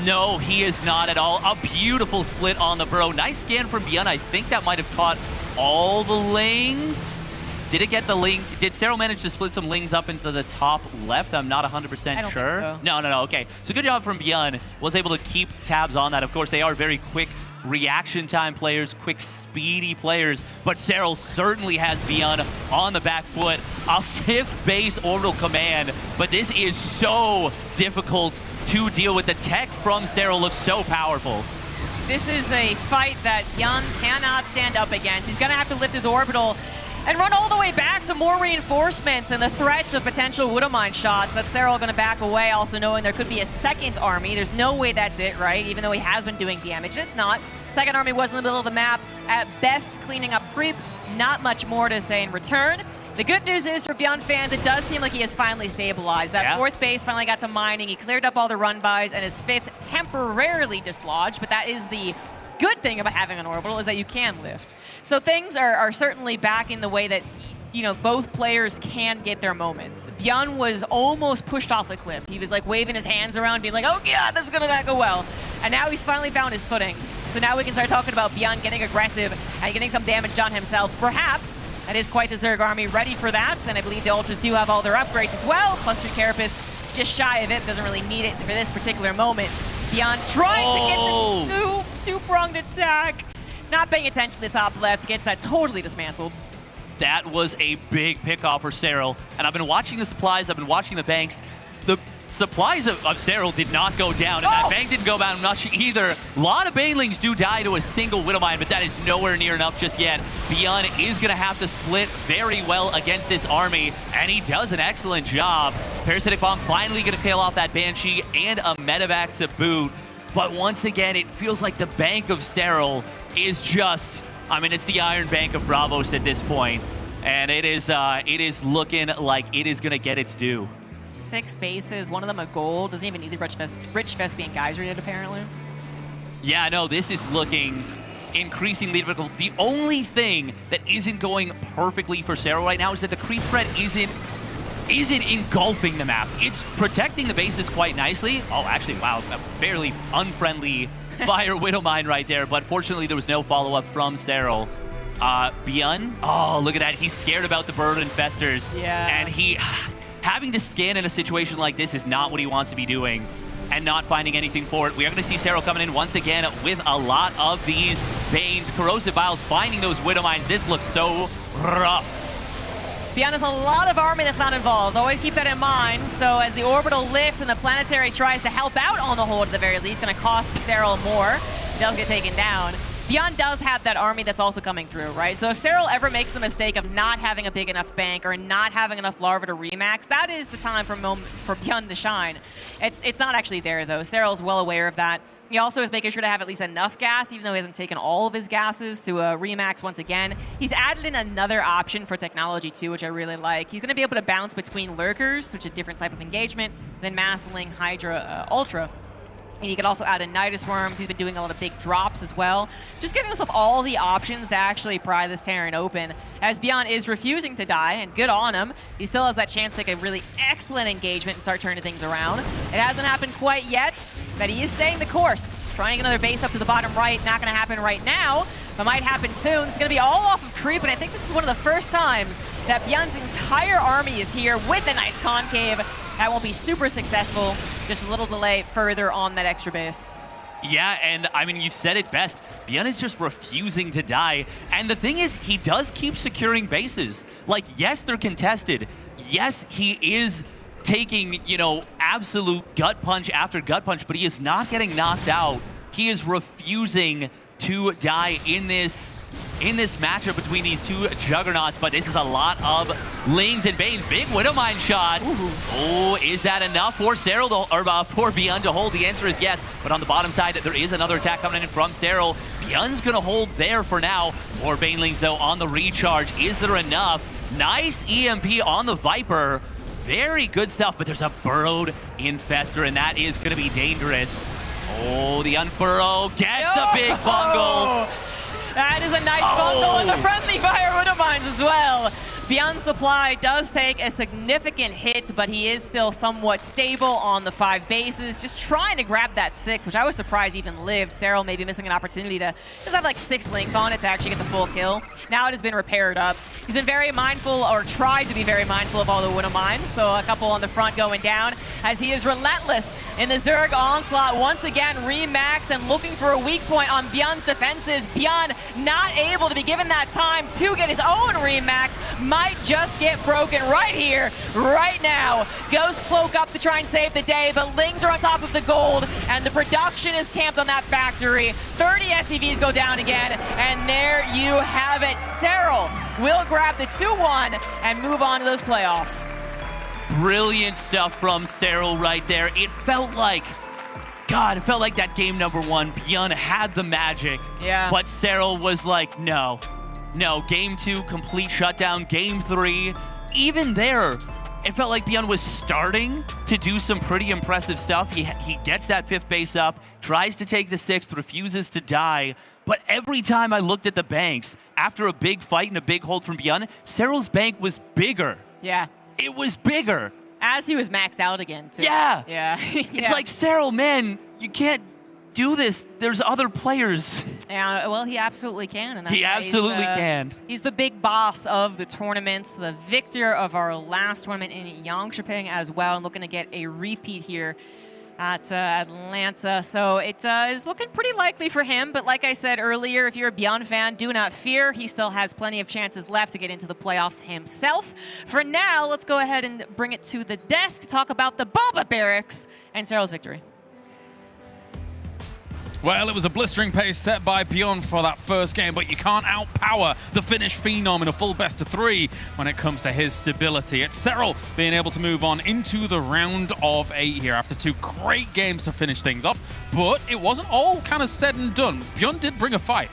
Speaker 10: No, he is not at all. A beautiful split on the burrow. Nice scan from Bjorn. I think that might have caught all the lings. Did it get the ling? Did Seryl manage to split some lings up into the top left? I'm not 100% sure.
Speaker 3: I don't think so.
Speaker 10: No. Okay. So good job from Bjorn. Was able to keep tabs on that. Of course, they are very quick reaction time players, quick, speedy players, but Seryl certainly has Bjorn on the back foot. A 5th base orbital command, but this is so difficult to deal with. The tech from Seryl looks so powerful.
Speaker 3: This is a fight that Bjorn cannot stand up against. He's going to have to lift his orbital and run all the way back to more reinforcements and the threats of potential Widowmine shots. That's Seryl going to back away, also knowing there could be a second army. There's no way that's it, right? Even though he has been doing damage. It's not. Second army was in the middle of the map. At best, cleaning up creep. Not much more to say in return. The good news is for Bjorn fans, it does seem like he has finally stabilized. That 4th base finally got to mining. He cleared up all the run-bys, and his 5th temporarily dislodged, but that is the good thing about having an orbital, is that you can lift. So things are certainly back in the way that, you know, both players can get their moments. Bjorn was almost pushed off the cliff. He was like waving his hands around, being like, oh yeah, this is gonna not go well. And now he's finally found his footing. So now we can start talking about Bjorn getting aggressive and getting some damage done himself. Perhaps that is quite the Zerg army ready for that. And I believe the Ultras do have all their upgrades as well. Plus 3 Carapace just shy of it, doesn't really need it for this particular moment. Bjorn trying to get the two-pronged attack. Not paying attention to the top left, gets that totally dismantled.
Speaker 10: That was a big pickoff for Seryl. And I've been watching the supplies, I've been watching the banks. The supplies of Seryl did not go down, and that bank didn't go down much either. A lot of banelings do die to a single Widowmine, but that is nowhere near enough just yet. Bjorn is going to have to split very well against this army, and he does an excellent job. Parasitic Bomb finally going to kill off that Banshee and a medevac to boot. But once again, it feels like the bank of Seryl is just, I mean, it's the Iron Bank of Bravos at this point, and it is looking like it is going to get its due.
Speaker 3: 6 bases, one of them a gold. Doesn't even need the Rich Vespian Geyser yet, apparently.
Speaker 10: Yeah, no, this is looking increasingly difficult. The only thing that isn't going perfectly for Seryl right now is that the creep threat isn't engulfing the map. It's protecting the bases quite nicely. Oh, actually, wow, a fairly unfriendly Fire Widowmine right there, but fortunately there was no follow-up from Seryl. Bjorn, oh, look at that. He's scared about the bird infestors.
Speaker 3: Yeah.
Speaker 10: And having to scan in a situation like this is not what he wants to be doing, and not finding anything for it. We are going to see Seryl coming in once again with a lot of these Banes. Corrosive Vials finding those Widowmines. This looks so rough.
Speaker 3: Bjorn has a lot of army that's not involved. Always keep that in mind. So as the orbital lifts and the planetary tries to help out on the hold at the very least, going to cost Seryl more. He does get taken down. Bjorn does have that army that's also coming through, right? So if Seryl ever makes the mistake of not having a big enough bank or not having enough larva to remax, that is the time for Bjorn to shine. It's not actually there, though. Seryl's well aware of that. He also is making sure to have at least enough gas, even though he hasn't taken all of his gases, to remax once again. He's added in another option for technology, too, which I really like. He's going to be able to bounce between lurkers, which is a different type of engagement, than Massling, Hydra, Ultra. And you can also add in Nidus Worms. He's been doing a lot of big drops as well. Just giving himself all the options to actually pry this Terran open. As Bjorn is refusing to die, and good on him, he still has that chance to take a really excellent engagement and start turning things around. It hasn't happened quite yet, but he is staying the course. Trying another base up to the bottom right. Not going to happen right now, but might happen soon. It's going to be all off of creep, and I think this is one of the first times that Bjorn's entire army is here with a nice concave. That won't be super successful. Just a little delay further on that extra base.
Speaker 10: Yeah, and I mean, you've said it best. Bjorn is just refusing to die. And the thing is, he does keep securing bases. Like, yes, they're contested. Yes, he is taking, you know, absolute gut punch after gut punch, but he is not getting knocked out. He is refusing to die in this in this matchup between these two juggernauts, but this is a lot of Lings and Banes. Big Widowmine shots. Oh, is that enough for Serral for Beyond to hold? The answer is yes, but on the bottom side, there is another attack coming in from Serral. Beyond's gonna hold there for now. More Banelings though on the recharge. Is there enough? Nice EMP on the Viper. Very good stuff, but there's a burrowed Infestor, and that is gonna be dangerous. Oh, the Unburrow gets a big bungle.
Speaker 3: That is a nice bundle, and the friendly fire Widowmines as well. Beyond Supply does take a significant hit, but he is still somewhat stable on the 5 bases, just trying to grab that 6, which I was surprised even lived. Serral may be missing an opportunity to just have like 6 Lings on it to actually get the full kill. Now it has been repaired up. He's been very mindful, or tried to be very mindful of all the Widowmines, so a couple on the front going down, as he is relentless in the Zerg onslaught. Once again, Remax and looking for a weak point on Beyond's defenses. Beyond not able to be given that time to get his own Remax. Might just get broken right here, right now. Ghost Cloak up to try and save the day, but Lings are on top of the gold, and the production is camped on that factory. 30 SCVs go down again, and there you have it. Serral will grab the 2-1 and move on to those playoffs.
Speaker 10: Brilliant stuff from Serral right there. It felt like, God, it felt like that game number 1, Beyond had the magic.
Speaker 3: Yeah.
Speaker 10: But Serral was like, no. No, game 2, complete shutdown. Game 3, even there, it felt like Beyond was starting to do some pretty impressive stuff. He gets that 5th base up, tries to take the 6th, refuses to die. But every time I looked at the banks, after a big fight and a big hold from Beyond, Serral's bank was bigger.
Speaker 3: Yeah.
Speaker 10: It was bigger.
Speaker 3: As he was maxed out again, too.
Speaker 10: Yeah.
Speaker 3: Yeah.
Speaker 10: It's like, Serral, man, you can't do this. There's other players.
Speaker 3: Yeah, well, he absolutely can. And that's
Speaker 10: He
Speaker 3: why
Speaker 10: absolutely can.
Speaker 3: He's the big boss of the tournaments, the victor of our last tournament in Yangshiping as well, and looking to get a repeat here at Atlanta. So it is looking pretty likely for him, but like I said earlier, if you're a Beyond fan, do not fear. He still has plenty of chances left to get into the playoffs himself. For now, let's go ahead and bring it to the desk to talk about the Boba Barracks and Serral's victory.
Speaker 2: Well, it was a blistering pace set by Beyond for that first game, but you can't outpower the Finnish Phenom in a full best-of-3 when it comes to his stability. It's Serral being able to move on into the round of 8 here after 2 great games to finish things off, but it wasn't all kind of said and done. Beyond did bring a fight.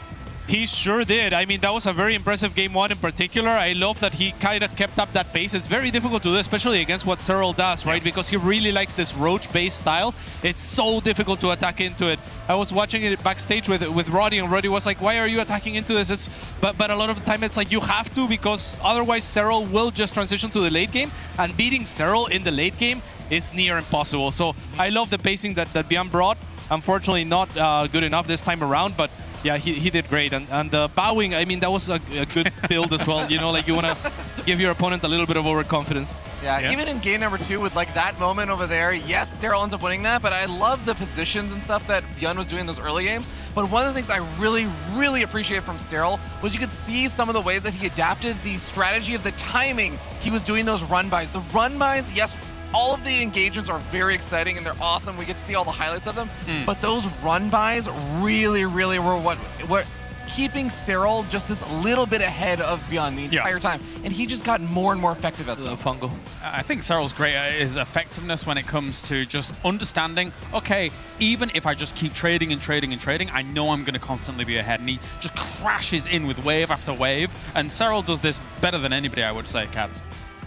Speaker 13: He sure did. I mean, that was a very impressive game 1 in particular. I love that he kind of kept up that pace. It's very difficult to do, especially against what Serral does, right? Because he really likes this roach-based style. It's so difficult to attack into it. I was watching it backstage with Roddy, and Roddy was like, why are you attacking into this? But a lot of the time it's like you have to, because otherwise Serral will just transition to the late game, and beating Serral in the late game is near impossible. So I love the pacing that Beyond brought. Unfortunately, not good enough this time around, but yeah, he did great. And the bowing, I mean, that was a good build as well. You know, like you want to give your opponent a little bit of overconfidence.
Speaker 4: Yeah, even in game number 2 with like that moment over there, yes, Serral ends up winning that, but I love the positions and stuff that Beyond was doing in those early games. But one of the things I really, really appreciate from Serral was you could see some of the ways that he adapted the strategy of the timing. He was doing those run-bys. The run-bys, yes, all of the engagements are very exciting and they're awesome. We get to see all the highlights of them. But those run-bys really, really were what keeping Serral just this little bit ahead of Beyond the entire time. And he just got more and more effective at them.
Speaker 13: Fungal.
Speaker 2: I think Serral's great at his effectiveness when it comes to just understanding, okay, even if I just keep trading and trading and trading, I know I'm going to constantly be ahead. And he just crashes in with wave after wave. And Serral does this better than anybody, I would say, Cats.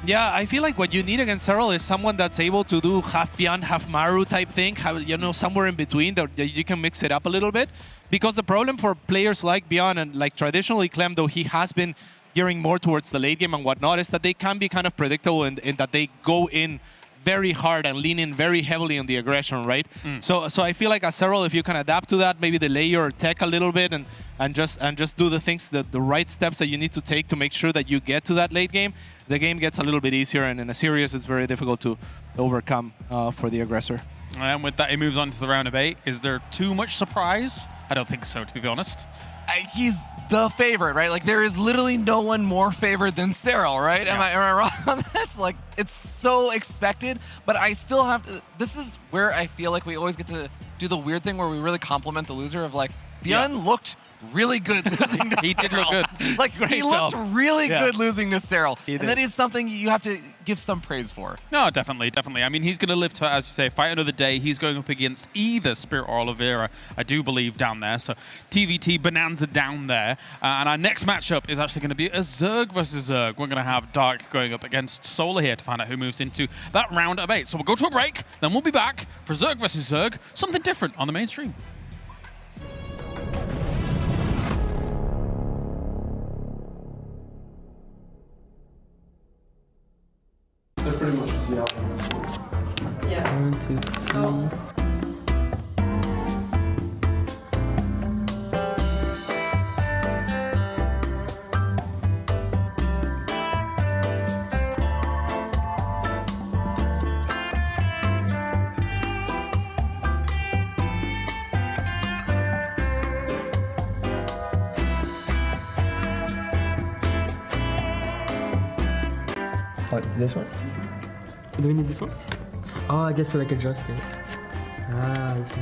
Speaker 13: Yeah, I feel like what you need against Serral is someone that's able to do half Beyond, half Maru type thing, you know, somewhere in between that you can mix it up a little bit. Because the problem for players like Beyond and like traditionally Clem, though he has been gearing more towards the late game and whatnot, is that they can be kind of predictable in that they go in very hard and lean in very heavily on the aggression, right? So I feel like as Serral, if you can adapt to that, maybe delay your tech a little bit and just do the things, the right steps that you need to take to make sure that you get to that late game, the game gets a little bit easier, and in a series it's very difficult to overcome for the aggressor.
Speaker 2: And with that, he moves on to the round of 8. Is there too much surprise? I don't think so, to be honest.
Speaker 4: He's the favorite, right? Like, there is literally no one more favored than Serral, right? Yeah. Am I wrong on that? It's like, it's so expected, but I still have to, this is where I feel like we always get to do the weird thing where we really compliment the loser of like, Beyond looked really good losing to
Speaker 2: He did look good.
Speaker 4: Like, he looked really good losing to Sterile. And
Speaker 2: did.
Speaker 4: that is something you have to give some praise for.
Speaker 2: No, definitely. I mean, he's going to live to, as you say, fight another day. He's going up against either Spirit or Oliveira, I do believe, down there. So TVT Bonanza down there. And our next matchup is actually going to be a Zerg versus Zerg. We're going to have Dark going up against Solar here to find out who moves into that round of 8. So we'll go to a break, then we'll be back for Zerg versus Zerg, something different on the main stream.
Speaker 9: They're pretty much just
Speaker 8: Yeah.
Speaker 9: 1, 2, 3. Oh, this one? Do we need this one? Oh, I guess to like adjust it. Ah, I see.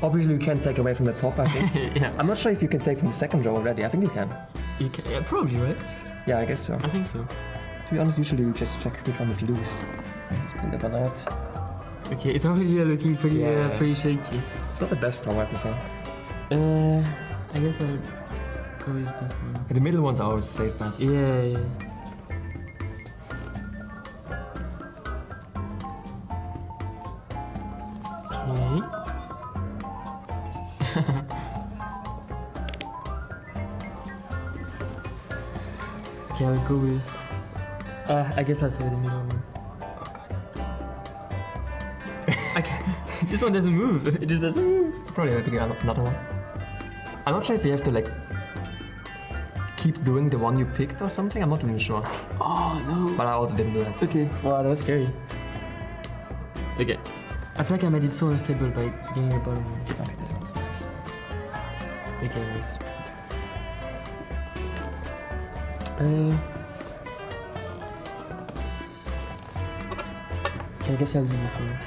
Speaker 9: Obviously, you can't take away from the top, I think.
Speaker 8: Yeah.
Speaker 9: I'm not sure if you can take from the second row already. I think you can.
Speaker 8: You can, yeah, probably, right?
Speaker 9: Yeah, I guess so.
Speaker 8: I think so.
Speaker 9: To be honest, usually you just check which one is loose. Just pull that one out.
Speaker 8: Okay, it's already looking pretty, pretty shaky.
Speaker 9: It's not the best, though, I have to say.
Speaker 8: I guess I'll go with this one.
Speaker 9: The middle ones are always a safe bet.
Speaker 8: Yeah. Okay. Okay, I'll go with... I guess I'll say the middle one. This one doesn't move. It just doesn't move.
Speaker 9: Probably maybe another one. I'm not sure if you have to like keep doing the one you picked or something. I'm not really sure.
Speaker 8: Oh no.
Speaker 9: But I also didn't do that.
Speaker 8: Okay. Wow, that was scary. Okay. I feel like I made it so unstable by getting the bottom one.
Speaker 9: Okay, this one's nice.
Speaker 8: Okay, nice. Okay, I guess I'll do this one.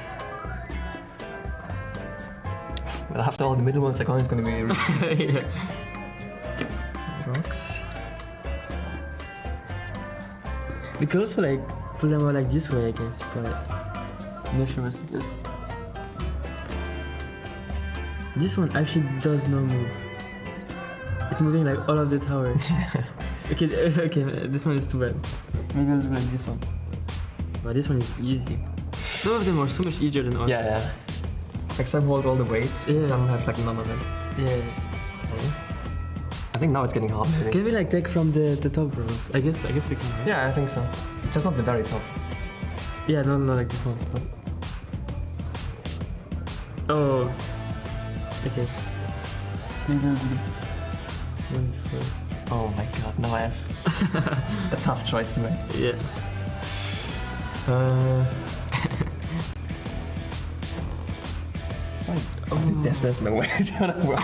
Speaker 9: Well, after all the middle ones are gone, it's gonna be really
Speaker 8: Yeah.
Speaker 9: Some rocks.
Speaker 8: We could also like pull them out like this way, I guess, but I'm not sure what's the best. This one actually does not move. It's moving like all of the towers. Okay, this one is too bad. Maybe I'll do like this one. But this one is easy. Some of them are so much easier than others.
Speaker 9: Yeah. Like some hold all the weight, some have like none of it.
Speaker 8: Yeah.
Speaker 9: Okay. I think now it's getting hard. Maybe.
Speaker 8: Can we like take from the top rows? I guess we can. Right?
Speaker 9: Yeah, I think so. Just not the very top.
Speaker 8: Yeah, no, not like this one. But... Oh. Okay.
Speaker 9: Oh my god, now I have a tough choice to make.
Speaker 8: Yeah.
Speaker 9: It's like, there's no way it's gonna work.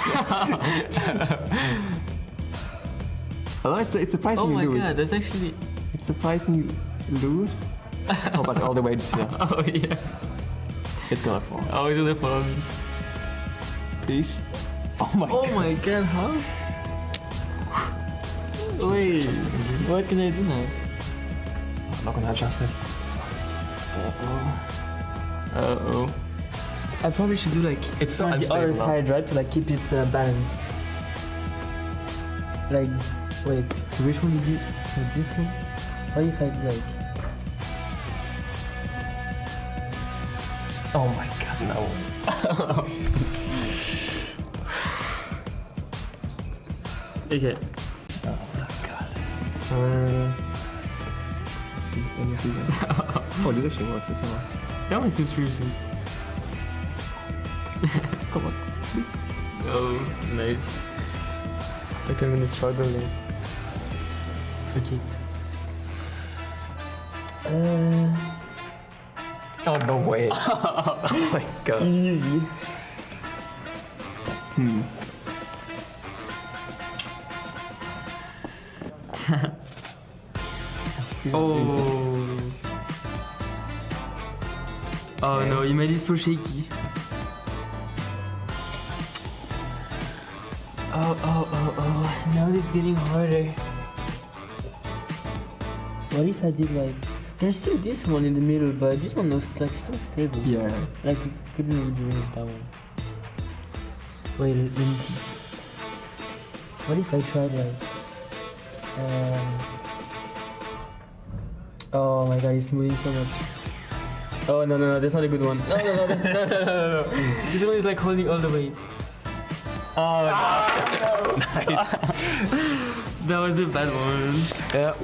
Speaker 9: Although it's surprisingly loose.
Speaker 8: Oh my god, that's actually...
Speaker 9: It's surprisingly loose. Oh, but all the way to here.
Speaker 8: Oh yeah.
Speaker 9: It's gonna fall.
Speaker 8: Oh, it's gonna fall.
Speaker 9: Please. Oh my
Speaker 8: god, how? Wait, what can I do now?
Speaker 9: I'm not gonna adjust it.
Speaker 8: Uh-oh. I probably should do like
Speaker 9: it's so
Speaker 8: on the other
Speaker 9: unstable
Speaker 8: side, right? To like keep it balanced. Like, wait, which one did you? So this one? What if I like?
Speaker 9: Oh my god, no.
Speaker 8: Okay.
Speaker 9: Oh my god. Let's see, anything else? Oh, this actually works as well.
Speaker 8: That one seems really loose.
Speaker 9: Come on, please.
Speaker 8: Oh, nice. Okay, I'm gonna struggle there. Okay.
Speaker 9: Oh, no way. Oh my god.
Speaker 8: Easy. Oh. Oh no, you made it so shaky. Oh.
Speaker 9: Now it's getting harder. What if I did like... There's still this one in the middle, but this one looks like still stable. Yeah. Like you couldn't even do with that one. Wait, let me see. What if I tried like... Oh my god, it's moving so much. Oh no, that's not a good one. No, that's, no. This one is like holding all the weight. Oh no. Nice. That was a bad one. Yeah.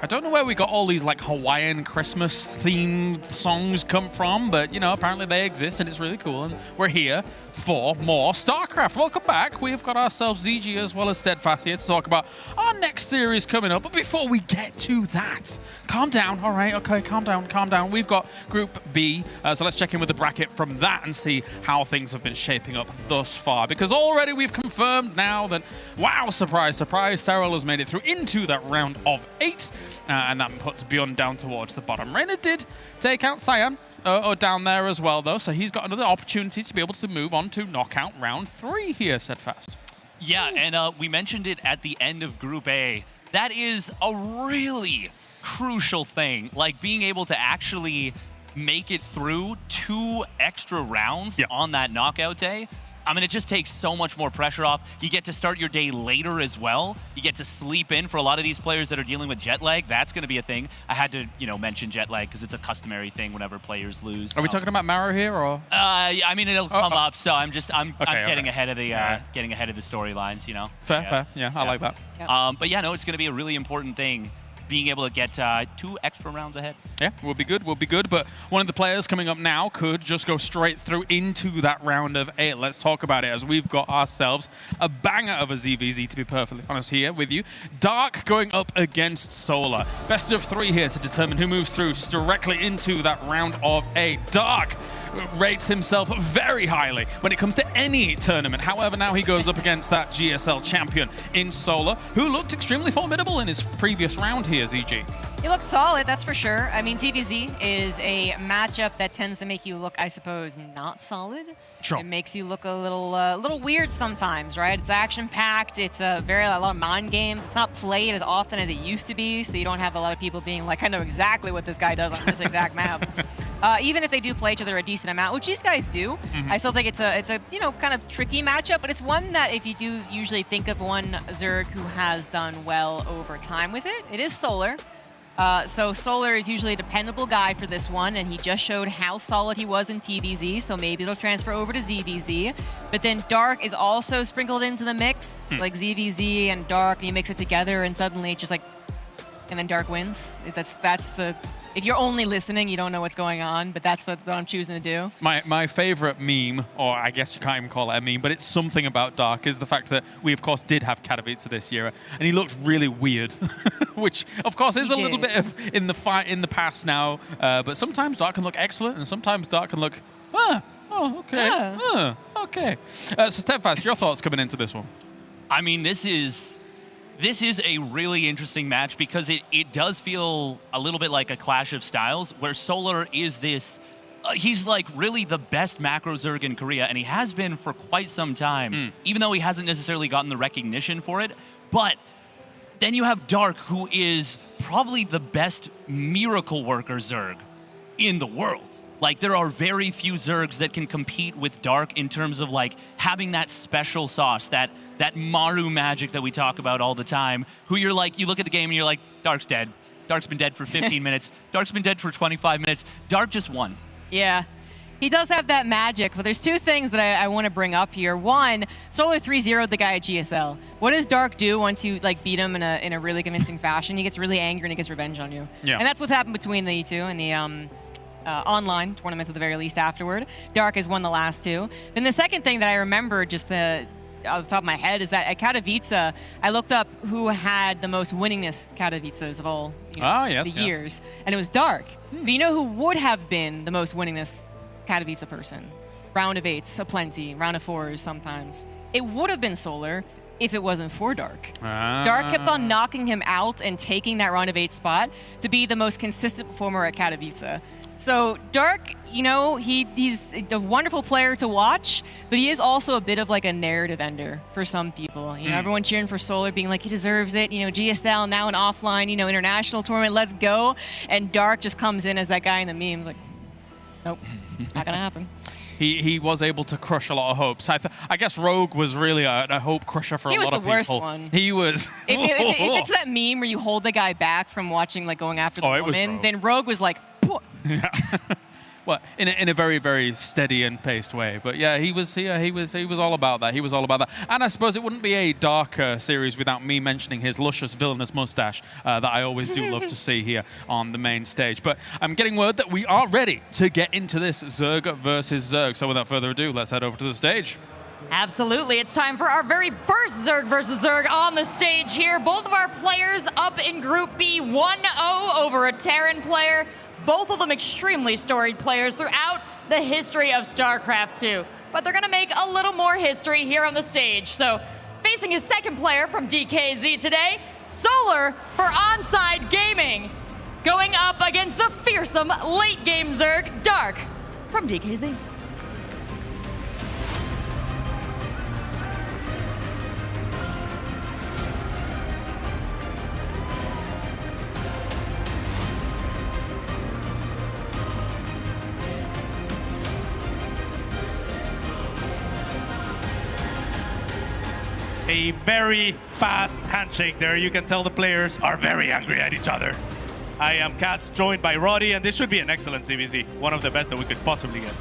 Speaker 2: I don't know where we got all these like Hawaiian Christmas themed songs come from, but you know, apparently they exist and it's really cool. And we're here for more StarCraft. Welcome back. We've got ourselves ZG as well as Steadfast here to talk about our next series coming up. But before we get to that, calm down. All right, okay, calm down. We've got Group B, so let's check in with the bracket from that and see how things have been shaping up thus far. Because already we've confirmed now that, wow, surprise, Cyril has made it through into that round of 8. And that puts Beyond down towards the bottom. Reina did take out Cyan down there as well, though, so he's got another opportunity to be able to move on to knockout round 3 here, Steadfast.
Speaker 10: Yeah, and we mentioned it at the end of Group A. That is a really crucial thing, like being able to actually make it through 2 extra rounds on that knockout day. I mean, it just takes so much more pressure off. You get to start your day later as well. You get to sleep in. For a lot of these players that are dealing with jet lag, that's going to be a thing. I had to, mention jet lag because it's a customary thing whenever players lose.
Speaker 2: Are we talking about Maro here, or?
Speaker 10: I mean, it'll come up. So I'm getting ahead of the getting ahead of the storylines.
Speaker 2: Fair. Yeah, I like that.
Speaker 10: But yeah, no, it's going to be a really important thing, being able to get 2 extra rounds ahead.
Speaker 2: Yeah, we'll be good. But one of the players coming up now could just go straight through into that round of 8. Let's talk about it, as we've got ourselves a banger of a ZVZ, to be perfectly honest here with you. Dark going up against Solar. Best of 3 here to determine who moves through directly into that round of 8. Dark rates himself very highly when it comes to any tournament. However, now he goes up against that GSL champion in Solar, who looked extremely formidable in his previous round here, ZG.
Speaker 3: He looks solid, that's for sure. I mean, ZVZ is a matchup that tends to make you look, I suppose, not solid.
Speaker 2: Sure.
Speaker 3: It makes you look a little weird sometimes, right? It's action-packed. It's a lot of mind games. It's not played as often as it used to be, so you don't have a lot of people being like, I know exactly what this guy does on this exact map. Even if they do play each other a decent amount, which these guys do, I still think it's a kind of tricky matchup, but it's one that if you do usually think of one Zerg who has done well over time with it, it is Solar. So Solar is usually a dependable guy for this one, and he just showed how solid he was in TVZ, so maybe it'll transfer over to ZVZ. But then Dark is also sprinkled into the mix, like ZVZ and Dark, and you mix it together, and suddenly it's just like, and then Dark wins. That's the... If you're only listening, you don't know what's going on, but that's what I'm choosing to do.
Speaker 2: My favorite meme, or I guess you can't even call it a meme, but it's something about Dark, is the fact that we, of course, did have Katowice this year, and he looked really weird, which, of course, is a little bit of in the past now, but sometimes Dark can look excellent, and sometimes Dark can look, okay. So, Steadfast, your thoughts coming into this one?
Speaker 10: I mean, this is a really interesting match because it does feel a little bit like a clash of styles, where Solar is this, he's like really the best macro Zerg in Korea, and he has been for quite some time, even though he hasn't necessarily gotten the recognition for it. But then you have Dark, who is probably the best miracle worker Zerg in the world. Like, there are very few Zergs that can compete with Dark in terms of, like, having that special sauce, that Maru magic that we talk about all the time, who you're like, you look at the game and you're like, Dark's dead. Dark's been dead for 15 minutes. Dark's been dead for 25 minutes. Dark just won.
Speaker 3: Yeah. He does have that magic, but there's two things that I want to bring up here. One, Solar 3-0'd the guy at GSL. What does Dark do once you like beat him in a really convincing fashion? He gets really angry and he gets revenge on you.
Speaker 2: Yeah.
Speaker 3: And that's what's happened between the two in the online tournament at the very least afterward. Dark has won the last two. Then the second thing that I remember just off the top of my head is that at Katowice, I looked up who had the most winningest Katowices of all the years, and it was Dark. But you know who would have been the most winningest Katowice person? Round of 8s, aplenty, round of 4s sometimes. It would have been Solar if it wasn't for Dark. Dark kept on knocking him out and taking that round of 8 spot to be the most consistent performer at Katowice. So Dark, he's a wonderful player to watch, but he is also a bit of like a narrative ender for some people. Everyone cheering for Solar, being like, he deserves it. GSL, now an offline, international tournament, let's go. And Dark just comes in as that guy in the meme, like, nope, not gonna happen.
Speaker 2: He was able to crush a lot of hopes. I guess Rogue was really a hope crusher for a lot of people.
Speaker 3: He was the worst one.
Speaker 2: He was.
Speaker 3: If it's that meme where you hold the guy back from watching, like going after the woman, then Rogue was like,
Speaker 2: yeah. Well, in a very, very steady and paced way. But yeah, he was all about that. He was all about that. And I suppose it wouldn't be a darker series without me mentioning his luscious villainous mustache that I always do love to see here on the main stage. But I'm getting word that we are ready to get into this Zerg versus Zerg. So without further ado, let's head over to the stage.
Speaker 1: Absolutely. It's time for our very first Zerg versus Zerg on the stage here. Both of our players up in Group B 1-0 over a Terran player. Both of them extremely storied players throughout the history of StarCraft 2. But they're going to make a little more history here on the stage. So, facing his second player from DKZ today, Solar for Onside Gaming. Going up against the fearsome late-game Zerg, Dark from DKZ.
Speaker 13: A very fast handshake there. You can tell the players are very angry at each other. I am Katz, joined by Roddy, and this should be an excellent CVZ. One of the best that we could possibly get.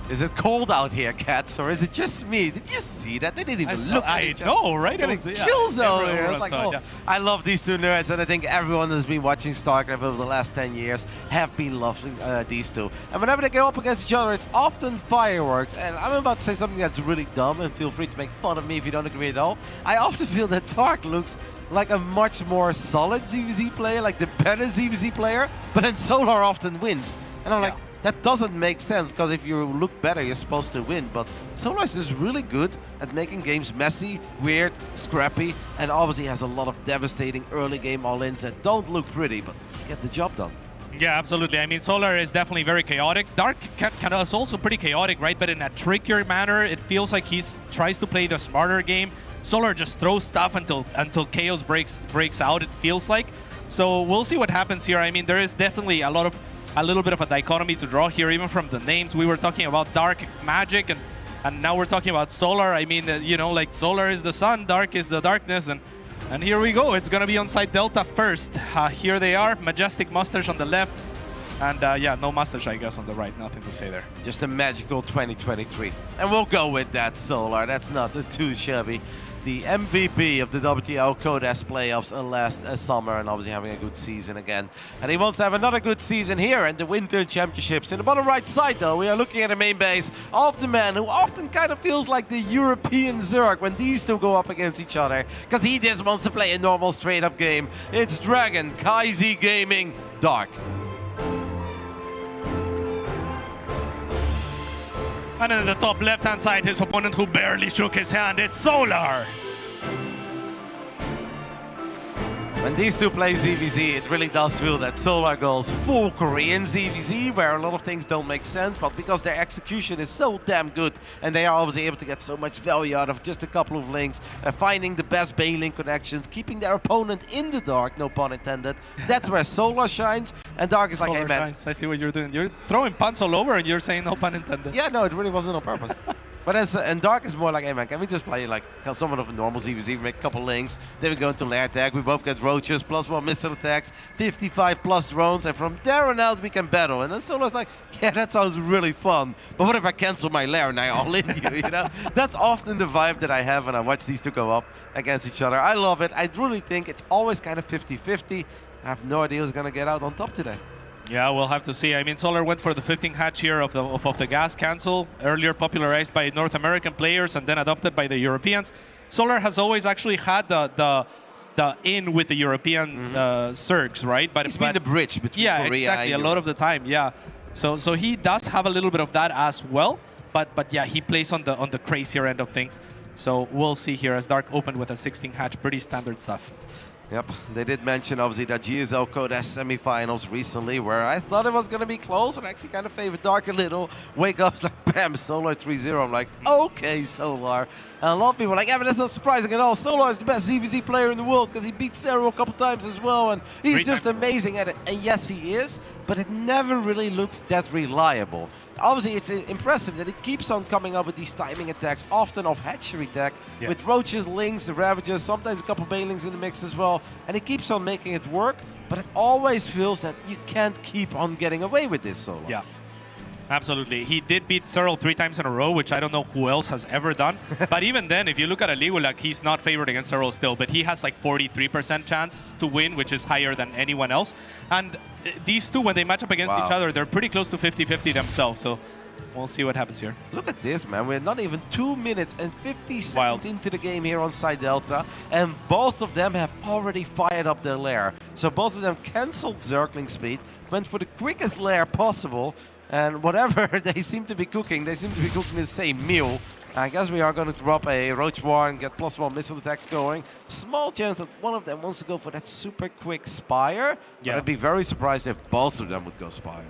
Speaker 6: Is it cold out here, Katz, or is it just me? Did you see that? They didn't even look at each other.
Speaker 13: I know, right?
Speaker 6: Getting chills over here. It's like, I love these two nerds, and I think everyone that's been watching StarCraft over the last 10 years have been loving these two. And whenever they go up against each other, it's often fireworks. And I'm about to say something that's really dumb, and feel free to make fun of me if you don't agree at all. I often feel that Dark looks like a much more solid ZVZ player, like the better ZVZ player, but then Solar often wins. And I'm like, that doesn't make sense, because if you look better, you're supposed to win. But Solar is just really good at making games messy, weird, scrappy, and obviously has a lot of devastating early game all-ins that don't look pretty, but get the job done.
Speaker 13: Yeah, absolutely. I mean, Solar is definitely very chaotic. Dark is also pretty chaotic, right? But in a trickier manner. It feels like he tries to play the smarter game. Solar just throws stuff until chaos breaks out, it feels like. So we'll see what happens here. I mean, there is definitely a little bit of a dichotomy to draw here, even from the names. We were talking about Dark Magic, and now we're talking about Solar. I mean, like Solar is the sun, Dark is the darkness, and here we go. It's going to be on side Delta first. Here they are, Majestic Masters on the left, and yeah, no Masters, I guess, on the right. Nothing to say there.
Speaker 6: Just a magical 2023. And we'll go with that, Solar. That's not too shabby. The MVP of the WTO Code S playoffs last summer, and obviously having a good season again. And he wants to have another good season here in the Winter Championships. In the bottom right side, though, we are looking at the main base of the man who often kind of feels like the European Zerg when these two go up against each other, because he just wants to play a normal straight-up game. It's Dragon, KaiZ Gaming, Dark.
Speaker 13: And in the top left-hand side, his opponent who barely shook his hand, it's Solar.
Speaker 6: When these two play ZVZ, it really does feel that Solar goes full Korean ZVZ, where a lot of things don't make sense, but because their execution is so damn good, and they are obviously able to get so much value out of just a couple of links, finding the best bailing connections, keeping their opponent in the dark, no pun intended, that's where Solar shines. And Dark is like, hey, man.
Speaker 13: I see what you're doing. You're throwing puns all over and you're saying no pun intended.
Speaker 6: Yeah, no, it really wasn't on purpose. But and Dark is more like, hey man, can we just play like someone of a normal ZVZ, make a couple links, then we go into lair tag, we both get roaches, +1 missile attacks, 55 plus drones, and from there on out we can battle. And then Solar's like, yeah, that sounds really fun, but what if I cancel my lair and I all in you, know? That's often the vibe that I have when I watch these two go up against each other. I love it. I really think it's always kind of 50-50. I have no idea who's gonna get out on top today.
Speaker 13: Yeah, we'll have to see. I mean, Solar went for the 15 hatch here of the gas cancel, earlier popularized by North American players and then adopted by the Europeans. Solar has always actually had the in with the European surge, right? But
Speaker 6: it's been the bridge between Korea
Speaker 13: exactly,
Speaker 6: and
Speaker 13: a lot of the time, yeah. So he does have a little bit of that as well, but yeah, he plays on the crazier end of things. So we'll see here as Dark opened with a 16 hatch, pretty standard stuff.
Speaker 6: Yep, they did mention obviously that GSL Code has semifinals recently where I thought it was going to be close and actually kind of favored Dark a little. Wake up, like bam, Solar 3-0. I'm like, okay, Solar. And a lot of people are like, yeah, but that's not surprising at all. Solar is the best ZVZ player in the world because he beat Zero a couple times as well and he's just amazing at it. And yes, he is, but it never really looks that reliable. Obviously, it's impressive that he keeps on coming up with these timing attacks, often off hatchery tech, with roaches, lings, the ravages, sometimes a couple bailings in the mix as well, and he keeps on making it work, but it always feels that you can't keep on getting away with this Solar.
Speaker 13: Yeah, absolutely. He did beat Cyril 3 times in a row, which I don't know who else has ever done. But even then, if you look at Aligulac, he's not favored against Cyril still, but he has like 43% chance to win, which is higher than anyone else. And these two, when they match up against each other, they're pretty close to 50-50 themselves. So we'll see what happens here.
Speaker 6: Look at this, man. We're not even 2 minutes and 50 seconds into the game here on Side Delta, and both of them have already fired up their lair. So both of them canceled Zergling speed, went for the quickest lair possible, and whatever they seem to be cooking the same meal. I guess we are going to drop a Roach War and get +1 missile attacks going. Small chance that one of them wants to go for that super quick Spire. Yeah. But I'd be very surprised if both of them would go Spire.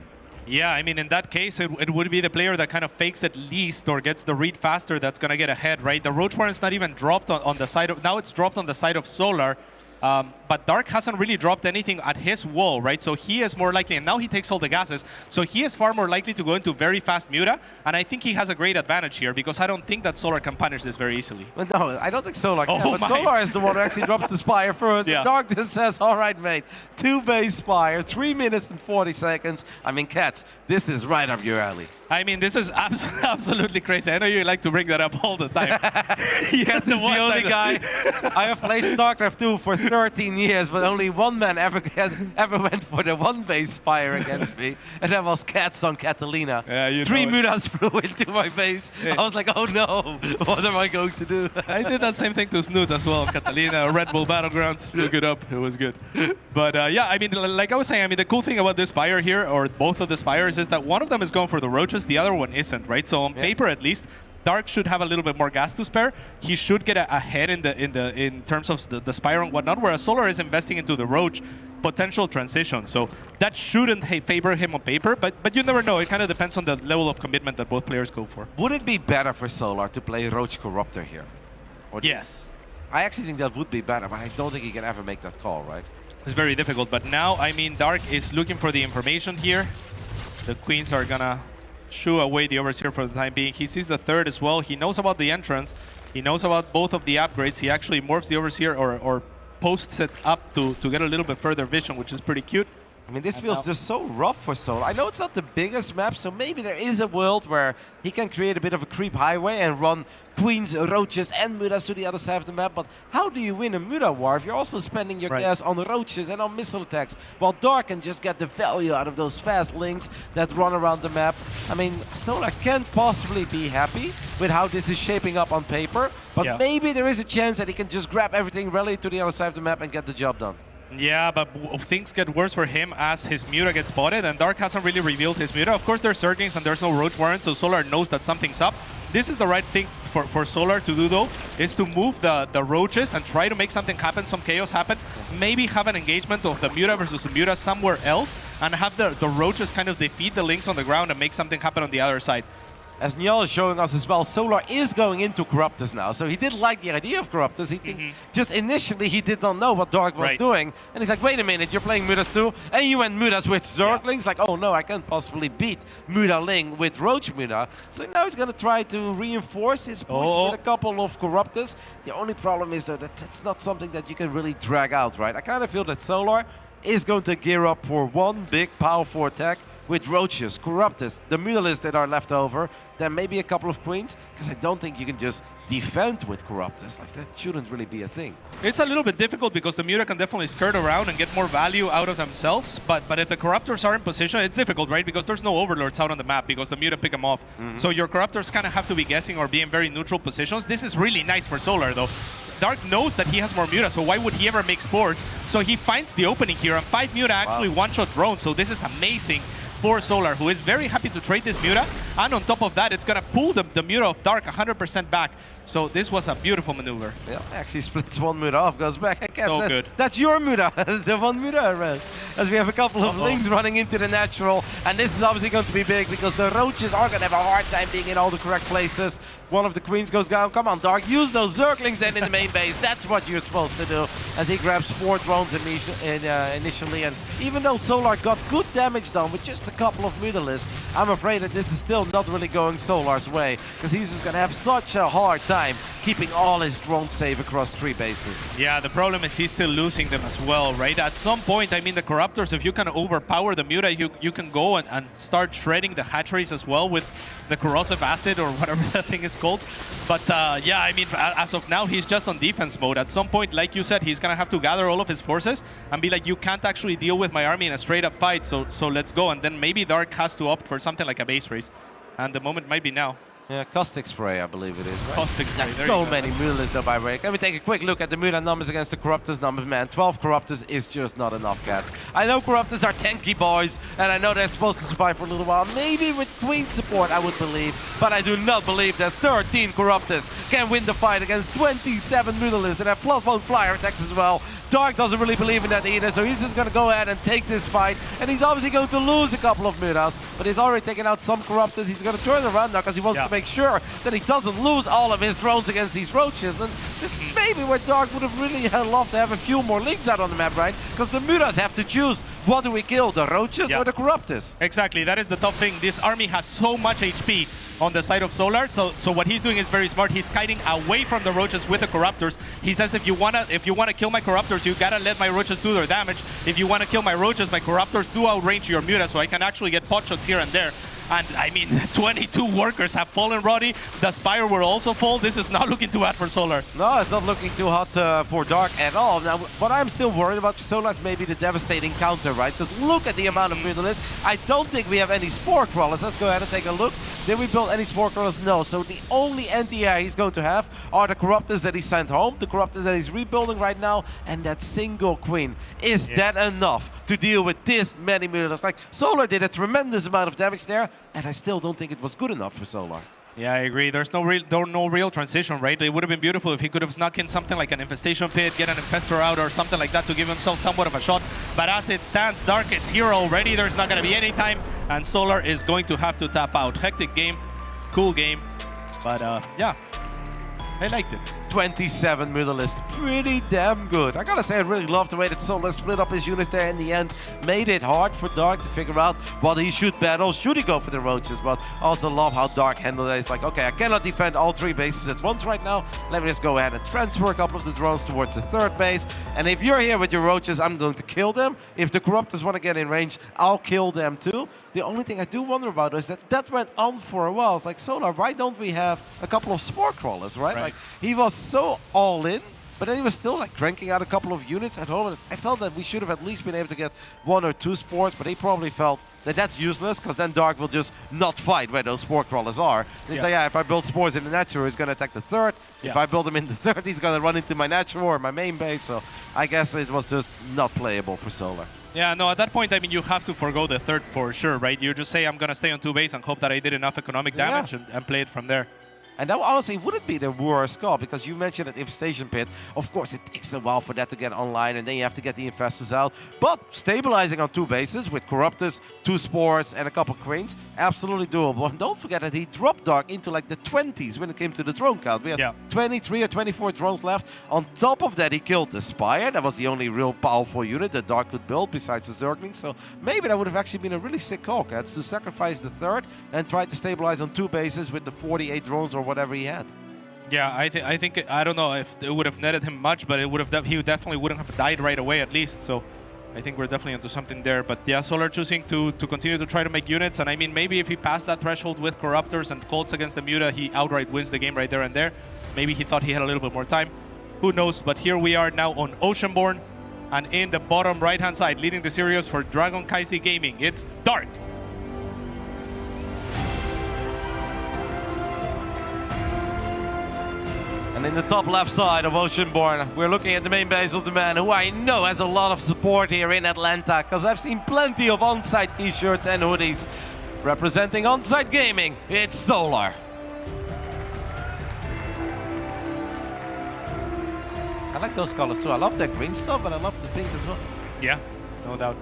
Speaker 13: Yeah, I mean, in that case, it would be the player that kind of fakes it least or gets the read faster that's going to get ahead, right? The Roach War is not even dropped on the side of... Now it's dropped on the side of Solar. But Dark hasn't really dropped anything at his wall, right? So he is more likely, and now he takes all the gases, so he is far more likely to go into very fast Muta, and I think he has a great advantage here because I don't think that Solar can punish this very easily.
Speaker 6: Well, no, I don't think Solar can, but Solar is the one who actually drops the Spire first. Yeah. Dark just says, all right, mate, 2 base Spire, 3 minutes and 40 seconds. I mean, Cats, this is right up your alley.
Speaker 13: I mean, this is absolutely crazy. I know you like to bring that up all the time.
Speaker 6: Cats is the only guy. I have played StarCraft 2 for 13 years, but only one man ever went for the 1 base Spire against me, and that was Cats on Catalina. Yeah, 3 mutas flew into my base. Yeah. I was like, oh no, what am I going to do?
Speaker 13: I did that same thing to Snoot as well, Catalina, Red Bull Battlegrounds. Look it up, it was good. But yeah, I mean, like I was saying, I mean, the cool thing about this Spire here, or both of the Spires, is that one of them is going for the Roaches, the other one isn't, right? So on paper, at least, Dark should have a little bit more gas to spare. He should get ahead in terms of the Spire and whatnot, whereas Solar is investing into the Roach potential transition. So that shouldn't favor him on paper, but you never know. It kind of depends on the level of commitment that both players go for.
Speaker 6: Would it be better for Solar to play Roach Corruptor here?
Speaker 13: Yes.
Speaker 6: I actually think that would be better, but I don't think he can ever make that call, right?
Speaker 13: It's very difficult, but now, I mean, Dark is looking for the information here. The Queens are gonna shoo away the Overseer for the time being. He sees the third as well. He knows about the entrance. He knows about both of the upgrades. He actually morphs the Overseer or posts it up to get a little bit further vision, which is pretty cute.
Speaker 6: I mean, this feels just so rough for Solar. I know it's not the biggest map, so maybe there is a world where he can create a bit of a creep highway and run Queens, Roaches, and Mutas to the other side of the map. But how do you win a Muta war if you're also spending your gas on Roaches and on missile attacks, while Dark can just get the value out of those fast links that run around the map? I mean, Solar can't possibly be happy with how this is shaping up on paper, but maybe there is a chance that he can just grab everything, rally to the other side of the map, and get the job done.
Speaker 13: Yeah, but things get worse for him as his Muta gets spotted, and Dark hasn't really revealed his Muta. Of course, there's Zerglings and there's no Roach Warrant, so Solar knows that something's up. This is the right thing for Solar to do, though, is to move the Roaches and try to make something happen, some chaos happen. Maybe have an engagement of the Muta versus the Muta somewhere else, and have the Roaches kind of defeat the links on the ground and make something happen on the other side.
Speaker 6: as Njal is showing us as well, Solar is going into Corruptus now. So he did like the idea of Corruptus. He just initially he did not know what Dark was doing. And he's like, wait a minute, you're playing Mudas too? And you went Mudas with Zerglings? Like, oh no, I can't possibly beat Muda Ling with Roach Muda. So now he's going to try to reinforce his push with a couple of Corruptus. The only problem is though that that's not something that you can really drag out, right? I kind of feel that Solar is going to gear up for one big powerful attack with Roaches, Corruptus, the Mutalisks that are left over, then maybe a couple of Queens, because I don't think you can just defend with Corruptus. Like, that shouldn't really be a thing.
Speaker 13: It's a little bit difficult because the Muta can definitely skirt around and get more value out of themselves, but if the Corruptors are in position, it's difficult, right? Because there's no Overlords out on the map because the Muta pick them off. So your Corruptors kind of have to be guessing or be in very neutral positions. This is really nice for Solar, though. Dark knows that he has more Muta, so why would he ever make Spores? So he finds the opening here, and 5 Muta actually one-shot drones, so this is amazing for Solar, who is very happy to trade this Muta, and on top of that, it's gonna pull the Muta of Dark 100% back. So this was a beautiful maneuver.
Speaker 6: Yeah, actually splits one Muta off, goes back.
Speaker 13: So good.
Speaker 6: That's your Muta, the one Muta arrest. As we have a couple of Lings running into the natural, and this is obviously going to be big because the Roaches are gonna have a hard time being in all the correct places. One of the Queens goes down. Come on, Dark, use those Zerglings then in the main base. That's what you're supposed to do. As he grabs 4 drones initially, and even though Solar got good damage done with just a couple of Mutalisks, I'm afraid that this is still not really going Solar's way, because he's just gonna have such a hard time keeping all his drones safe across 3 bases.
Speaker 13: Yeah, the problem is he's still losing them as well, right? At some point, I mean, the Corruptors, if you can overpower the Muta, you can go and start shredding the hatcheries as well with the corrosive acid or whatever that thing is called. But yeah, I mean, as of now, he's just on defense mode. At some point, like you said, he's gonna have to gather all of his forces and be like, you can't actually deal with my army in a straight up fight, so let's go. And then maybe Dark has to opt for something like a base race. And the moment might be now.
Speaker 6: Yeah, Caustic Spray, I believe it is, right?
Speaker 13: Caustic Spray,
Speaker 6: That's so many Mutalisks though, by the way. Let me take a quick look at the Muta numbers against the Corruptors numbers, man. 12 Corruptors is just not enough, cats. I know Corruptors are tanky boys, and I know they're supposed to survive for a little while. Maybe with Queen support, I would believe, but I do not believe that 13 Corruptors can win the fight against 27 Mutalisks and have +1 flyer attacks as well. Dark doesn't really believe in that either, so he's just going to go ahead and take this fight, and he's obviously going to lose a couple of Mutas, but he's already taken out some Corruptors. He's going to turn around now because he wants to make sure that he doesn't lose all of his drones against these Roaches, and this is maybe where Dark would have really loved to have a few more Lings out on the map, right? Because the Mutas have to choose, what do we kill, the Roaches or the Corruptors?
Speaker 13: Exactly, that is the tough thing. This army has so much HP on the side of Solar, so what he's doing is very smart. He's kiting away from the Roaches with the Corruptors. He says, if you wanna kill my Corruptors, you gotta let my Roaches do their damage. If you wanna kill my Roaches, my Corruptors do outrange your Muta, so I can actually get pot shots here and there. And I mean, 22 workers have fallen, Roddy. The Spire will also fall. This is not looking too bad for Solar.
Speaker 6: No, it's not looking too hot for Dark at all. Now, what I'm still worried about for Solar is maybe the devastating counter, right? Because look at the amount of Mutalisks. I don't think we have any Spore Crawlers. Let's go ahead and take a look. Did we build any Spore Crawlers? No. So the only anti-air he's going to have are the Corruptors that he sent home, the Corruptors that he's rebuilding right now, and that single Queen. Is that enough to deal with this many Mutalisks? Like, Solar did a tremendous amount of damage there, and I still don't think it was good enough for Solar.
Speaker 13: Yeah, I agree. There's no real transition, right? It would have been beautiful if he could have snuck in something like an Infestation Pit, get an Infestor out or something like that to give himself somewhat of a shot. But as it stands, Dark is here already. There's not going to be any time, and Solar is going to have to tap out. Hectic game, cool game, but yeah, I liked it.
Speaker 6: 27 Mutalisks, pretty damn good. I gotta say, I really love the way that Solar split up his units there in the end. Made it hard for Dark to figure out what he should battle. Should he go for the Roaches? But also love how Dark handled it. It's like, okay, I cannot defend all 3 bases at once right now. Let me just go ahead and transfer a couple of the drones towards the 3rd base. And if you're here with your Roaches, I'm going to kill them. If the Corruptors want to get in range, I'll kill them too. The only thing I do wonder about is that went on for a while. It's like, Solar, why don't we have a couple of Spore Crawlers, right? Like, he was so all in, but then he was still like cranking out a couple of units at home. And I felt that we should have at least been able to get 1 or 2 Spores, but he probably felt that that's useless because then Dark will just not fight where those Spore Crawlers are. And he's like, yeah, if I build Spores in the natural, he's going to attack the 3rd. If I build them in the 3rd, he's going to run into my natural or my main base. So I guess it was just not playable for Solar.
Speaker 13: Yeah, no, at that point, I mean, you have to forgo the 3rd for sure, right? You just say, I'm going to stay on 2 base and hope that I did enough economic damage and play it from there.
Speaker 6: And that honestly wouldn't be the worst call, because you mentioned that infestation pit. Of course, it takes a while for that to get online, and then you have to get the infestors out. But stabilizing on 2 bases with Corruptus, 2 spores, and a couple cranes, absolutely doable. And don't forget that he dropped Dark into like the 20s when it came to the drone count. We had 23 or 24 drones left. On top of that, he killed the Spire. That was the only real powerful unit that Dark could build besides the Zergling. So maybe that would have actually been a really sick call, Cats, to sacrifice the 3rd and try to stabilize on 2 bases with the 48 drones or whatever he had.
Speaker 13: Yeah, I think I don't know if it would have netted him much, but it would have he definitely wouldn't have died right away at least. So I think we're definitely onto something there. But yeah, Solar choosing to continue to try to make units, and I mean, maybe if he passed that threshold with Corruptors and Colts against the Muta, he outright wins the game right there and there. Maybe he thought he had a little bit more time. Who knows? But here we are now on Oceanborn, and in the bottom right-hand side, leading the series for Dragon Kaisi Gaming, it's Dark.
Speaker 6: And in the top left side of Oceanborn, we're looking at the main base of the man who I know has a lot of support here in Atlanta, because I've seen plenty of on-site t-shirts and hoodies representing on-site gaming. It's Solar. I like those colors too. I love the green stuff, and I love the pink as well.
Speaker 13: Yeah, no doubt.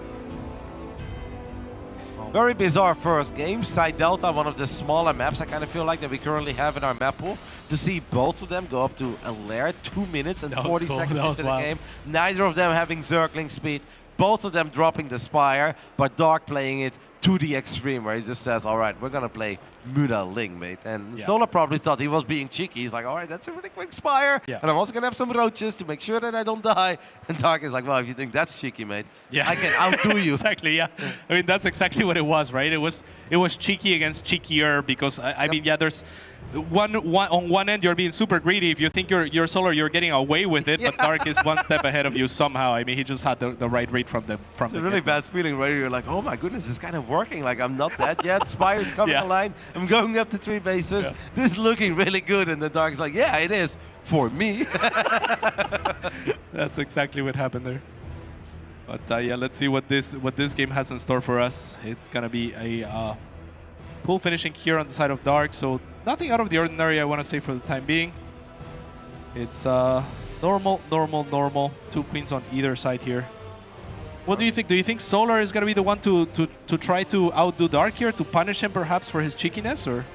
Speaker 6: Very bizarre first game. Side Delta, one of the smaller maps I kind of feel like that we currently have in our map pool. To see both of them go up to a lair 2 minutes and 40 seconds into the game. Neither of them having Zergling speed. Both of them dropping the Spire, but Dark playing it to the extreme, where he just says, all right, we're going to play Muta Ling, mate. And Solar probably thought he was being cheeky. He's like, all right, that's a really quick Spire. And I'm also going to have some roaches to make sure that I don't die. And Dark is like, well, if you think that's cheeky, mate, I can outdo you.
Speaker 13: Exactly, yeah. I mean, that's exactly what it was, right? It was cheeky against cheekier, because, I mean, yeah, there's... on one end, you're being super greedy. If you think you're Solar, you're getting away with it, but Dark is one step ahead of you somehow. I mean, he just had the right read from the
Speaker 6: It's a really bad feeling, right? You're like, oh my goodness, it's kind of working. Like, I'm not dead yet. Spire's coming online. I'm going up to 3 bases. This is looking really good. And the Dark's like, yeah, it is for me.
Speaker 13: That's exactly what happened there. But yeah, let's see what this game has in store for us. It's gonna be a pool finishing here on the side of Dark, so nothing out of the ordinary, I want to say, for the time being. It's normal. 2 queens on either side here. What do you think? Do you think Solar is going to be the one to try to outdo Dark here, to punish him perhaps for his cheekiness, or?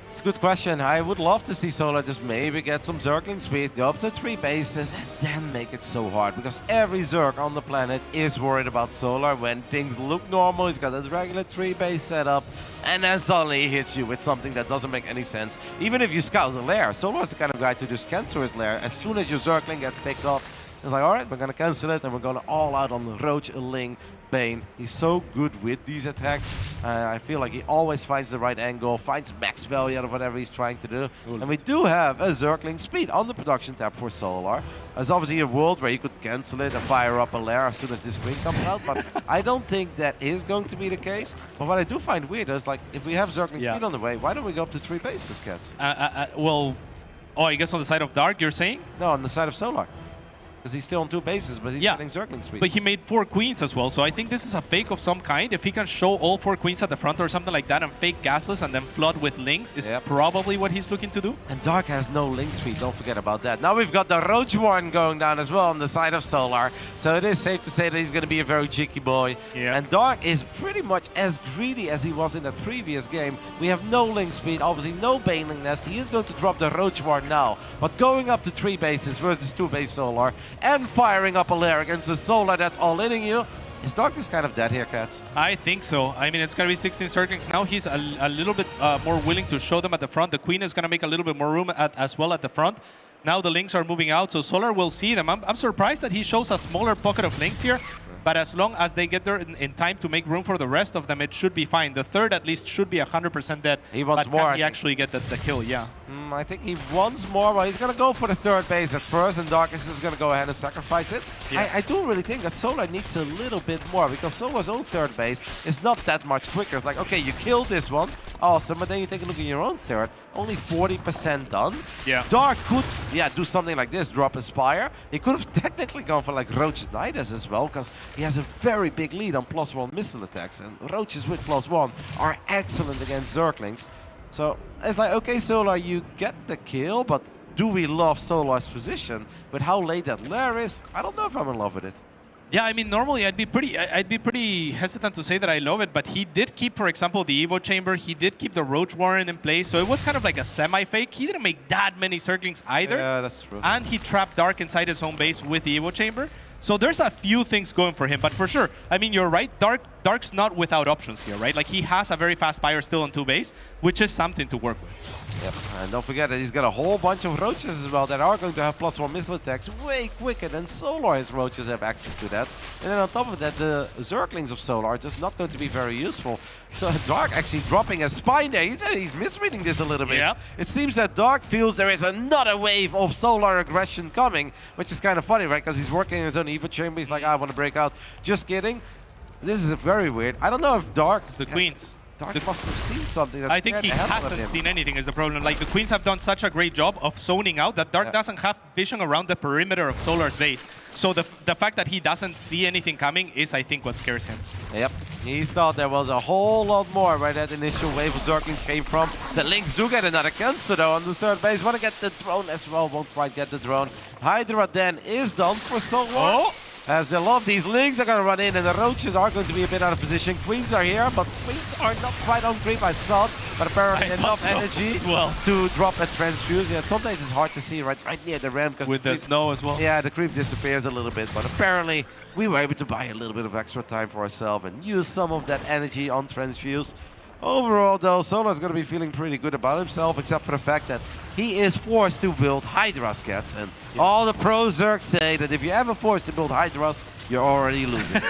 Speaker 6: It's a good question. I would love to see Solar just maybe get some Zergling speed, go up to 3 bases, and then make it so hard. Because every Zerg on the planet is worried about Solar. When things look normal, he's got a regular 3 base setup, and then suddenly he hits you with something that doesn't make any sense. Even if you scout the lair, Solar's the kind of guy to just cancel his lair. As soon as your Zergling gets picked off, it's like, all right, we're going to cancel it, and we're going to all out on the Roach, Ling, Bane. He's so good with these attacks. I feel like he always finds the right angle, finds max value out of whatever he's trying to do. And we do have a Zergling speed on the production tab for Solar. There's obviously a world where you could cancel it and fire up a lair as soon as this queen comes out, but I don't think that is going to be the case. But what I do find weird is, like, if we have Zergling speed on the way, why don't we go up to 3 bases, Cats?
Speaker 13: Well, I guess on the side of Dark, you're saying?
Speaker 6: No, on the side of Solar. Because he's still on 2 bases, but he's getting Zergling speed.
Speaker 13: But he made 4 queens as well, so I think this is a fake of some kind. If he can show all 4 queens at the front or something like that and fake gasless and then flood with links, is probably what he's looking to do.
Speaker 6: And Dark has no link speed, don't forget about that. Now we've got the Roach Warren going down as well on the side of Solar, so it is safe to say that he's going to be a very cheeky boy. And Dark is pretty much as greedy as he was in the previous game. We have no link speed, obviously no Baneling Nest. He is going to drop the Roach Warren now, but going up to 3 bases versus 2 base Solar and firing up a lair against the Solar that's all-inning you. Is Dark just kind of dead here, Cats?
Speaker 13: I think so. I mean, it's going to be 16 Zerglings. Now he's a little bit more willing to show them at the front. The Queen is going to make a little bit more room as well at the front. Now the links are moving out, so Solar will see them. I'm surprised that he shows a smaller pocket of links here, but as long as they get there in time to make room for the rest of them, it should be fine. The third at least should be 100% dead.
Speaker 6: He wants
Speaker 13: but
Speaker 6: more.
Speaker 13: Can he actually get the kill? Yeah.
Speaker 6: I think he wants more. Well, he's going to go for the 3rd base at first, and Darkness is going to go ahead and sacrifice it. I do really think that Solar needs a little bit more, because Solar's own 3rd base is not that much quicker. It's like, okay, you killed this one, awesome, but then you take a look at your own 3rd, only 40% done. Dark could, do something like this, drop a Spire. He could have technically gone for like Roach's Nidus as well, because he has a very big lead on +1 missile attacks, and Roaches with +1 are excellent against Zerglings. So it's like, okay, Solar, you get the kill, but do we love Solar's position? With how late that lair is, I don't know if I'm in love with it.
Speaker 13: Yeah, I mean, normally I'd be pretty hesitant to say that I love it, but he did keep, for example, the Evo Chamber. He did keep the Roach Warren in place, so it was kind of like a semi-fake. He didn't make that many Circlings either.
Speaker 6: Yeah, that's true.
Speaker 13: And he trapped Dark inside his own base with the Evo Chamber. So there's a few things going for him, but for sure, I mean, you're right. Dark's not without options here, right? Like, he has a very fast Pyre still on 2 base, which is something to work with.
Speaker 6: Yep, and don't forget that he's got a whole bunch of Roaches as well that are going to have +1 missile attacks way quicker than Solar's Roaches have access to that. And then on top of that, the Zerglings of Solar are just not going to be very useful. So Dark actually dropping a Spine there. He's misreading this a little bit.
Speaker 13: Yep.
Speaker 6: It seems that Dark feels there is another wave of Solar aggression coming, which is kind of funny, right? Because he's working in his own Evo Chamber. He's like, I want to break out. Just kidding. This is very weird. I don't know if Dark...
Speaker 13: It's the Queens.
Speaker 6: Dark must have seen something that's
Speaker 13: I think he hasn't seen anything is the problem. Like, the Queens have done such a great job of zoning out that Dark doesn't have vision around the perimeter of Solar's base. So the fact that he doesn't see anything coming is, I think, what scares him.
Speaker 6: Yep. He thought there was a whole lot more where that initial wave of Zerglings came from. The Lynx do get another cancer though on the 3rd base. Want to get the drone as well. Won't quite get the drone. Hydra then is done for Solar.
Speaker 13: Oh!
Speaker 6: As a lot of these Lynx are going to run in and the Roaches are going to be a bit out of position. Queens are here, but Queens are not quite on creep, I thought. But apparently enough energy to drop a transfuse. Yeah, sometimes it's hard to see right near the ramp.
Speaker 13: With the snow as well.
Speaker 6: Yeah, the creep disappears a little bit. But apparently we were able to buy a little bit of extra time for ourselves and use some of that energy on transfuse. Overall, though, Solar's going to be feeling pretty good about himself, except for the fact that he is forced to build Hydras, cats. And all the pro Zergs say that if you're ever forced to build Hydras, you're already losing.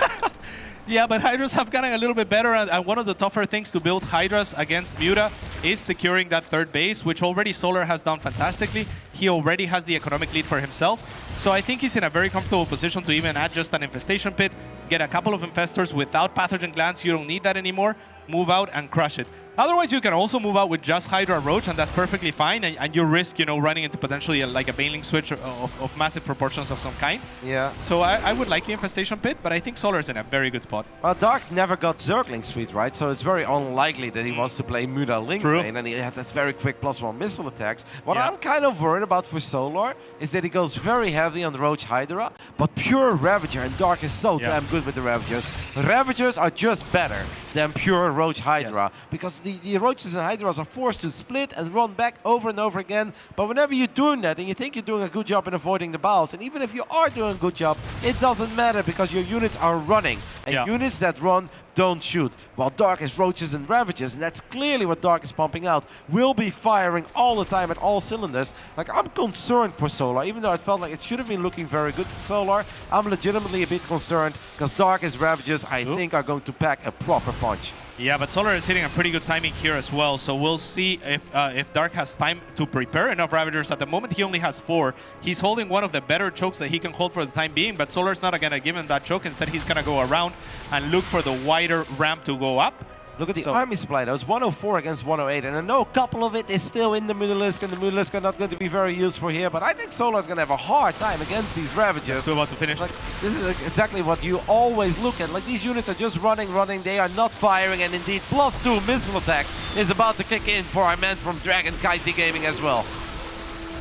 Speaker 13: Yeah, but Hydras have gotten a little bit better, and one of the tougher things to build Hydras against Muta is securing that 3rd base, which already Solar has done fantastically. He already has the economic lead for himself. So I think he's in a very comfortable position to even add just an Infestation Pit, get a couple of Infestors without Pathogen Glands. You don't need that anymore. Move out and crush it. Otherwise, you can also move out with just Hydra Roach, and that's perfectly fine. And you risk, running into potentially like a Baneling switch of massive proportions of some kind.
Speaker 6: Yeah.
Speaker 13: So I would like the Infestation Pit, but I think Solar's in a very good spot.
Speaker 6: Well, Dark never got Zergling speed, right? So it's very unlikely that he wants to play Muta Link lane, and he had that very quick +1 missile attacks. What I'm kind of worried about for Solar is that he goes very heavy on the Roach Hydra, but pure Ravager, and Dark is so damn good with the Ravagers. Ravagers are just better than pure Roach Hydra, because the Roaches and Hydras are forced to split and run back over and over again. But whenever you're doing that and you think you're doing a good job in avoiding the battles, and even if you are doing a good job, it doesn't matter because your units are running. And units that run don't shoot. While Dark is Roaches and Ravagers, and that's clearly what Dark is pumping out, will be firing all the time at all cylinders. Like, I'm concerned for Solar, even though I felt like it should have been looking very good for Solar. I'm legitimately a bit concerned because Dark is Ravagers, I think, are going to pack a proper punch.
Speaker 13: Yeah, but Solar is hitting a pretty good timing here as well, so we'll see if Dark has time to prepare enough Ravagers. At the moment, he only has 4. He's holding one of the better chokes that he can hold for the time being, but Solar's not going to give him that choke. Instead, he's going to go around and look for the wider ramp to go up.
Speaker 6: Look at the army supply. That was 104 against 108, and I know a couple of it is still in the Mutalisk, and the Mutalisk are not going to be very useful here, but I think Solar's going to have a hard time against these Ravagers.
Speaker 13: So about to finish.
Speaker 6: Like, this is exactly what you always look at. Like, these units are just running, they are not firing, and indeed +2 missile attacks is about to kick in for our man from Dragon Kaisi Gaming as well.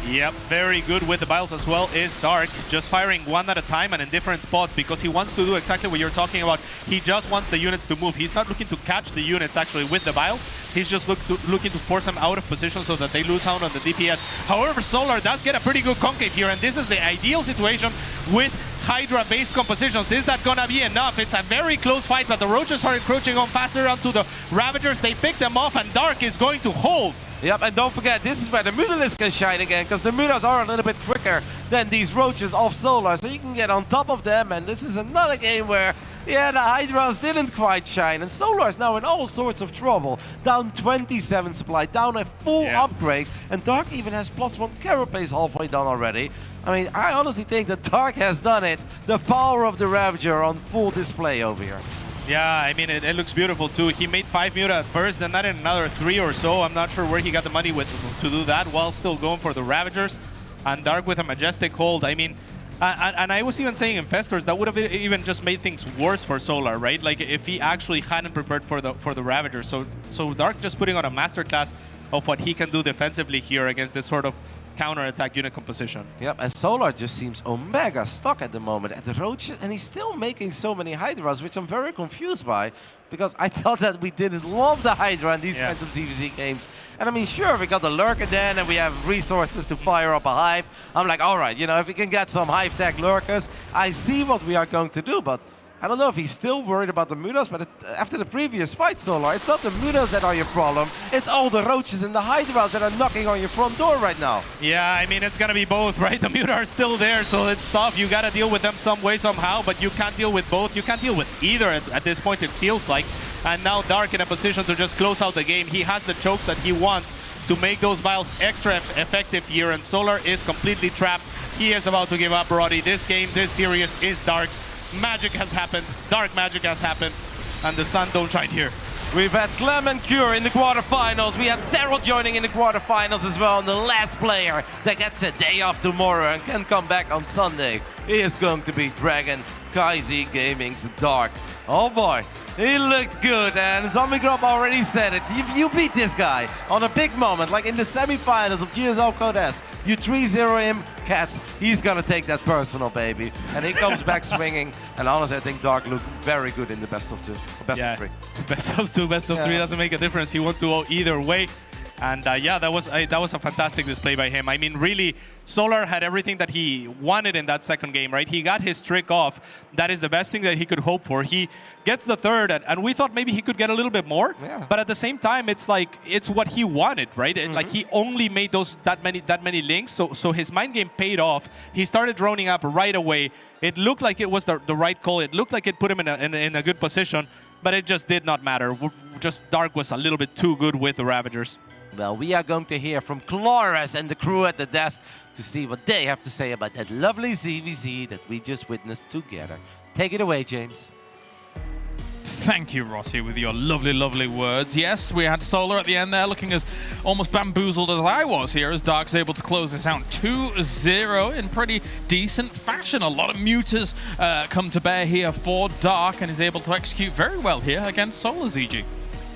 Speaker 13: Yep, very good with the Biles as well is Dark, just firing one at a time and in different spots because he wants to do exactly what you're talking about. He just wants the units to move. He's not looking to catch the units actually with the Biles. He's just looking to force them out of position so that they lose out on the DPS. However, Solar does get a pretty good concave here, and this is the ideal situation with Hydra-based compositions. Is that gonna be enough? It's a very close fight, but the Roaches are encroaching on faster onto the Ravagers. They pick them off, and Dark is going to hold.
Speaker 6: Yep, and don't forget, this is where the Mutalisk can shine again, because the Mutas are a little bit quicker than these Roaches of Solar, so you can get on top of them, and this is another game where, yeah, the Hydras didn't quite shine, and Solar is now in all sorts of trouble. Down 27 supply, down a full upgrade, and Dark even has +1 carapace halfway done already. I mean, I honestly think that Dark has done it. The power of the Ravager on full display over here.
Speaker 13: Yeah, I mean, it looks beautiful too. He made 5 Muta at first, then that in another 3 or so. I'm not sure where he got the money to do that while still going for the Ravagers. And Dark with a majestic hold. I mean, and I was even saying Infestors, that would have even just made things worse for Solar, right? Like if he actually hadn't prepared for the Ravagers. So Dark just putting on a masterclass of what he can do defensively here against this sort of counter-attack unit composition.
Speaker 6: Yep, and Solar just seems omega stuck at the moment at the Roaches, and he's still making so many Hydras, which I'm very confused by, because I thought that we didn't love the Hydra in these kinds of CVC games. And I mean, sure, we got the Lurker then, and we have resources to fire up a Hive. I'm like, all right, you know, if we can get some Hive tech Lurkers, I see what we are going to do, but I don't know if he's still worried about the Mutas, but after the previous fight, Solar, it's not the Mutas that are your problem. It's all the Roaches and the Hydras that are knocking on your front door right now.
Speaker 13: Yeah, I mean, it's going to be both, right? The Muta are still there, so it's tough. You got to deal with them some way, somehow, but you can't deal with both. You can't deal with either at this point, it feels like. And now Dark in a position to just close out the game. He has the chokes that he wants to make those vials extra effective here, and Solar is completely trapped. He is about to give up, Roddy. This game, this series is Dark's. Magic has happened, dark magic has happened, and the sun don't shine here.
Speaker 6: We've had Clem and Cure in the quarterfinals. We had Cyril joining in the quarterfinals as well. And the last player that gets a day off tomorrow and can come back on Sunday is going to be Dragon Kaizi Gaming's Dark. Oh boy, he looked good, and Zombie Grub already said it. If you beat this guy on a big moment, like in the semifinals of GSL Codes, you 3-0 him, Cats, he's gonna take that personal, baby. And he comes back swinging, and honestly, I think Dark looked very good in the best of two, or best of three.
Speaker 13: Best of two, best of three doesn't make a difference. He won to go either way. And yeah, that was a fantastic display by him. I mean, really, Solar had everything that he wanted in that second game, right? He got his trick off. That is the best thing that he could hope for. He gets the third, and we thought maybe he could get a little bit more. Yeah. But at the same time, it's like it's what he wanted, right? And like he only made that many links, so his mind game paid off. He started droning up right away. It looked like it was the right call. It looked like it put him in a good position, but it just did not matter. Just Dark was a little bit too good with the Ravagers.
Speaker 6: Well, we are going to hear from Cloris and the crew at the desk to see what they have to say about that lovely CVC that we just witnessed together. Take it away, James.
Speaker 2: Thank you, Rossi, with your lovely, lovely words. Yes, we had Solar at the end there looking as almost bamboozled as I was here, as Dark's able to close this out 2-0 in pretty decent fashion. A lot of mutas come to bear here for Dark, and is able to execute very well here against Solar ZG.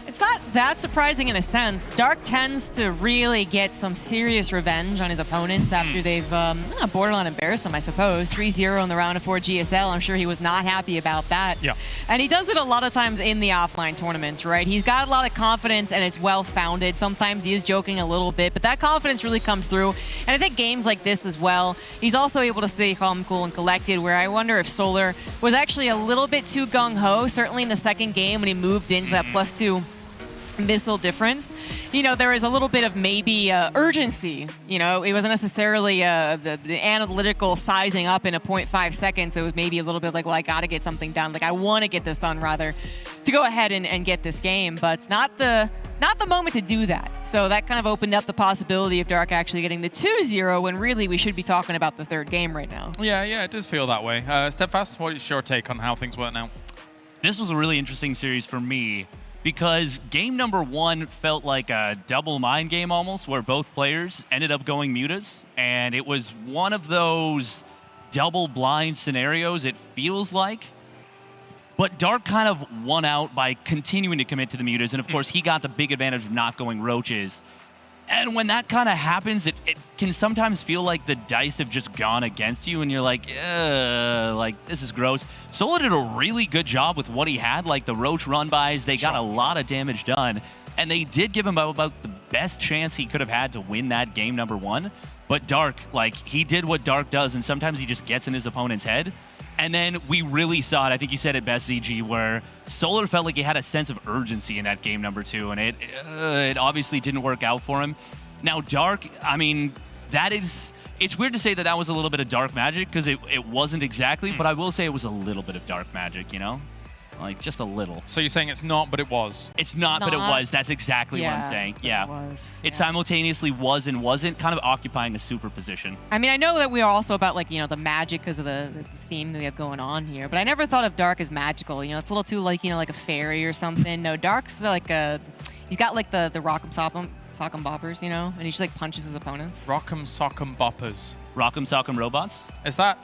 Speaker 3: It's not that surprising in a sense. Dark tends to really get some serious revenge on his opponents after they've borderline embarrassed him, I suppose. 3-0 in the round of 4 GSL. I'm sure he was not happy about that. Yeah. And he does it a lot of times in the offline tournaments, right? He's got a lot of confidence, and it's well-founded. Sometimes he is joking a little bit, but that confidence really comes through. And I think games like this as well, he's also able to stay calm, cool, and collected, where I wonder if Solar was actually a little bit too gung-ho, certainly in the second game when he moved into that +2 missile difference. You know, there is a little bit of maybe urgency. You know, it wasn't necessarily the analytical sizing up in a 0.5 seconds. It was maybe a little bit like, well, I got to get something done. Like, I want to get this done, rather, to go ahead and get this game. But not the moment to do that. So that kind of opened up the possibility of Dark actually getting the 2-0 when really we should be talking about the third game right now.
Speaker 2: Yeah, it does feel that way. Steadfast, what is your take on how things work now?
Speaker 10: This was a really interesting series for me, because game number 1 felt like a double mind game almost, where both players ended up going mutas, and it was one of those double blind scenarios, it feels like. But Dark kind of won out by continuing to commit to the mutas, and of course he got the big advantage of not going roaches. And when that kind of happens, it can sometimes feel like the dice have just gone against you, and you're like, this is gross. Solar did a really good job with what he had, like the roach run-bys. They got a lot of damage done, and they did give him about the best chance he could have had to win that game number 1. But Dark, like, he did what Dark does, and sometimes he just gets in his opponent's head. And then we really saw it, I think you said it best, ZG, where Solar felt like he had a sense of urgency in that game number 2, and it obviously didn't work out for him. Now, Dark, I mean, it's weird to say that was a little bit of dark magic, because it wasn't exactly, but I will say it was a little bit of dark magic, you know? Like, just a little.
Speaker 2: So you're saying it's not, but it was?
Speaker 10: It's not, but it was. That's exactly what I'm saying. Yeah. It simultaneously was and wasn't, kind of occupying a super position.
Speaker 3: I mean, I know that we are also about, like, you know, the magic because of the theme that we have going on here, but I never thought of Dark as magical. You know, it's a little too, like, you know, like a fairy or something. No, Dark's like he's got, like, the rock'em sock'em boppers, you know, and he just, like, punches his opponents.
Speaker 2: Rock'em sock'em boppers.
Speaker 10: Rock'em sock'em robots?
Speaker 2: Is that,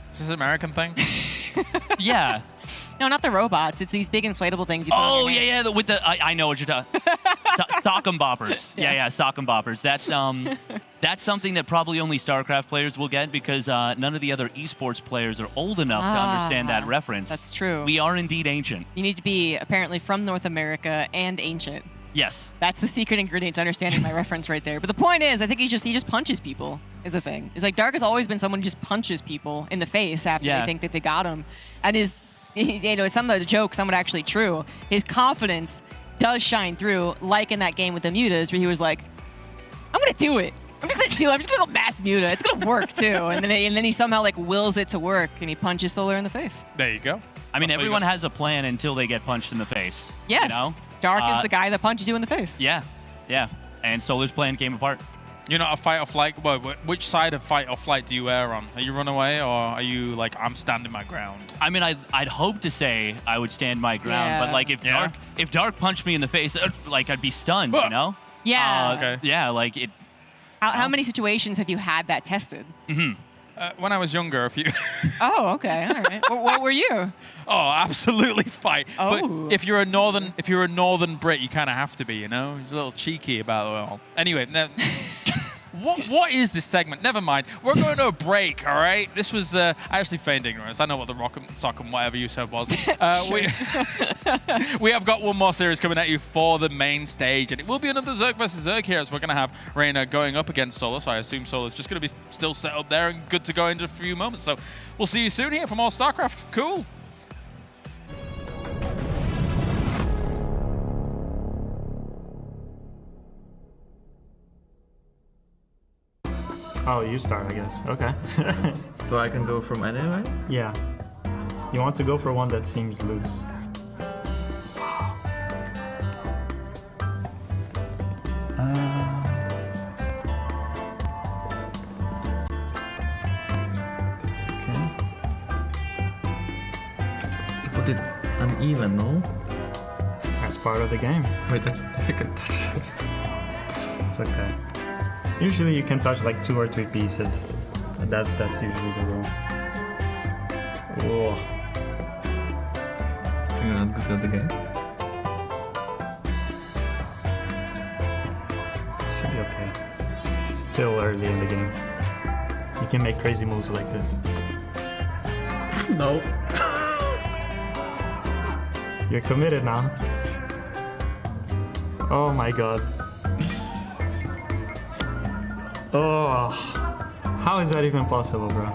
Speaker 2: is this an American thing?
Speaker 10: Yeah.
Speaker 3: No, not the robots. It's these big inflatable things you put on your hand.
Speaker 10: Yeah, with the, I know what you're talking Sock'em boppers. Yeah, sock'em boppers. That's something that probably only StarCraft players will get because none of the other esports players are old enough to understand that reference.
Speaker 3: That's true.
Speaker 10: We are indeed ancient.
Speaker 3: You need to be apparently from North America and ancient.
Speaker 10: Yes.
Speaker 3: That's the secret ingredient to understanding my reference right there. But the point is, I think he just punches people is the thing. It's like Dark has always been someone who just punches people in the face after they think that they got him. And it's some of the jokes, somewhat actually true. His confidence does shine through, like in that game with the Mutas, where he was like, I'm gonna do it. I'm just gonna go mass Muta. It's gonna work too. And then he somehow like wills it to work and he punches Solar in the face.
Speaker 2: There you go.
Speaker 10: I mean, everyone has a plan until they get punched in the face.
Speaker 3: Yes.
Speaker 10: You know?
Speaker 3: Dark is the guy that punches you in the face.
Speaker 10: Yeah. And Solar's plan came apart.
Speaker 2: You're not a fight or flight. Well, which side of fight or flight do you err on? Are you run away or are you like, I'm standing my ground?
Speaker 10: I mean, I'd hope to say I would stand my ground, but like if Dark punched me in the face, like I'd be stunned, you know?
Speaker 3: Yeah.
Speaker 2: Okay.
Speaker 10: Yeah, like it.
Speaker 3: How many situations have you had that tested?
Speaker 2: When I was younger, a few.
Speaker 3: Oh, okay, all right. What were you?
Speaker 2: Oh, absolutely fight.
Speaker 3: Oh.
Speaker 2: But if you're a northern Brit, you kind of have to be, you know. He's a little cheeky about it all. Anyway, what is this segment? Never mind. We're going to a break. All right. This was I actually feigned ignorance. I know what the sock'em whatever you said was. We have got one more series coming at you for the main stage, and it will be another Zerg versus Zerg here, as we're going to have Reina going up against Solar. So I assume Solar's just going to be still set up there and good to go in just a few moments. So we'll see you soon here for more StarCraft. Cool.
Speaker 14: Oh, you start, I guess. Okay.
Speaker 17: So I can go from anywhere?
Speaker 14: Yeah. You want to go for one that seems loose. Okay.
Speaker 17: Put it uneven, no?
Speaker 14: That's part of the game.
Speaker 17: Wait, if you can touch it.
Speaker 14: It's okay. Usually you can touch like 2 or 3 pieces. That's usually the rule. Whoa.
Speaker 17: You're not good at the game?
Speaker 14: Should be okay. It's still early in the game. You can make crazy moves like this.
Speaker 17: No.
Speaker 14: You're committed now. Oh my god. Oh, how is that even possible, bro?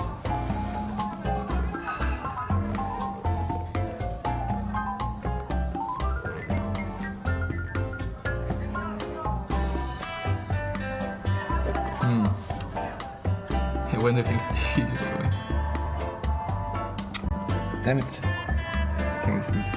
Speaker 17: When do you think it's the easiest way? Damn it. I think it's easy.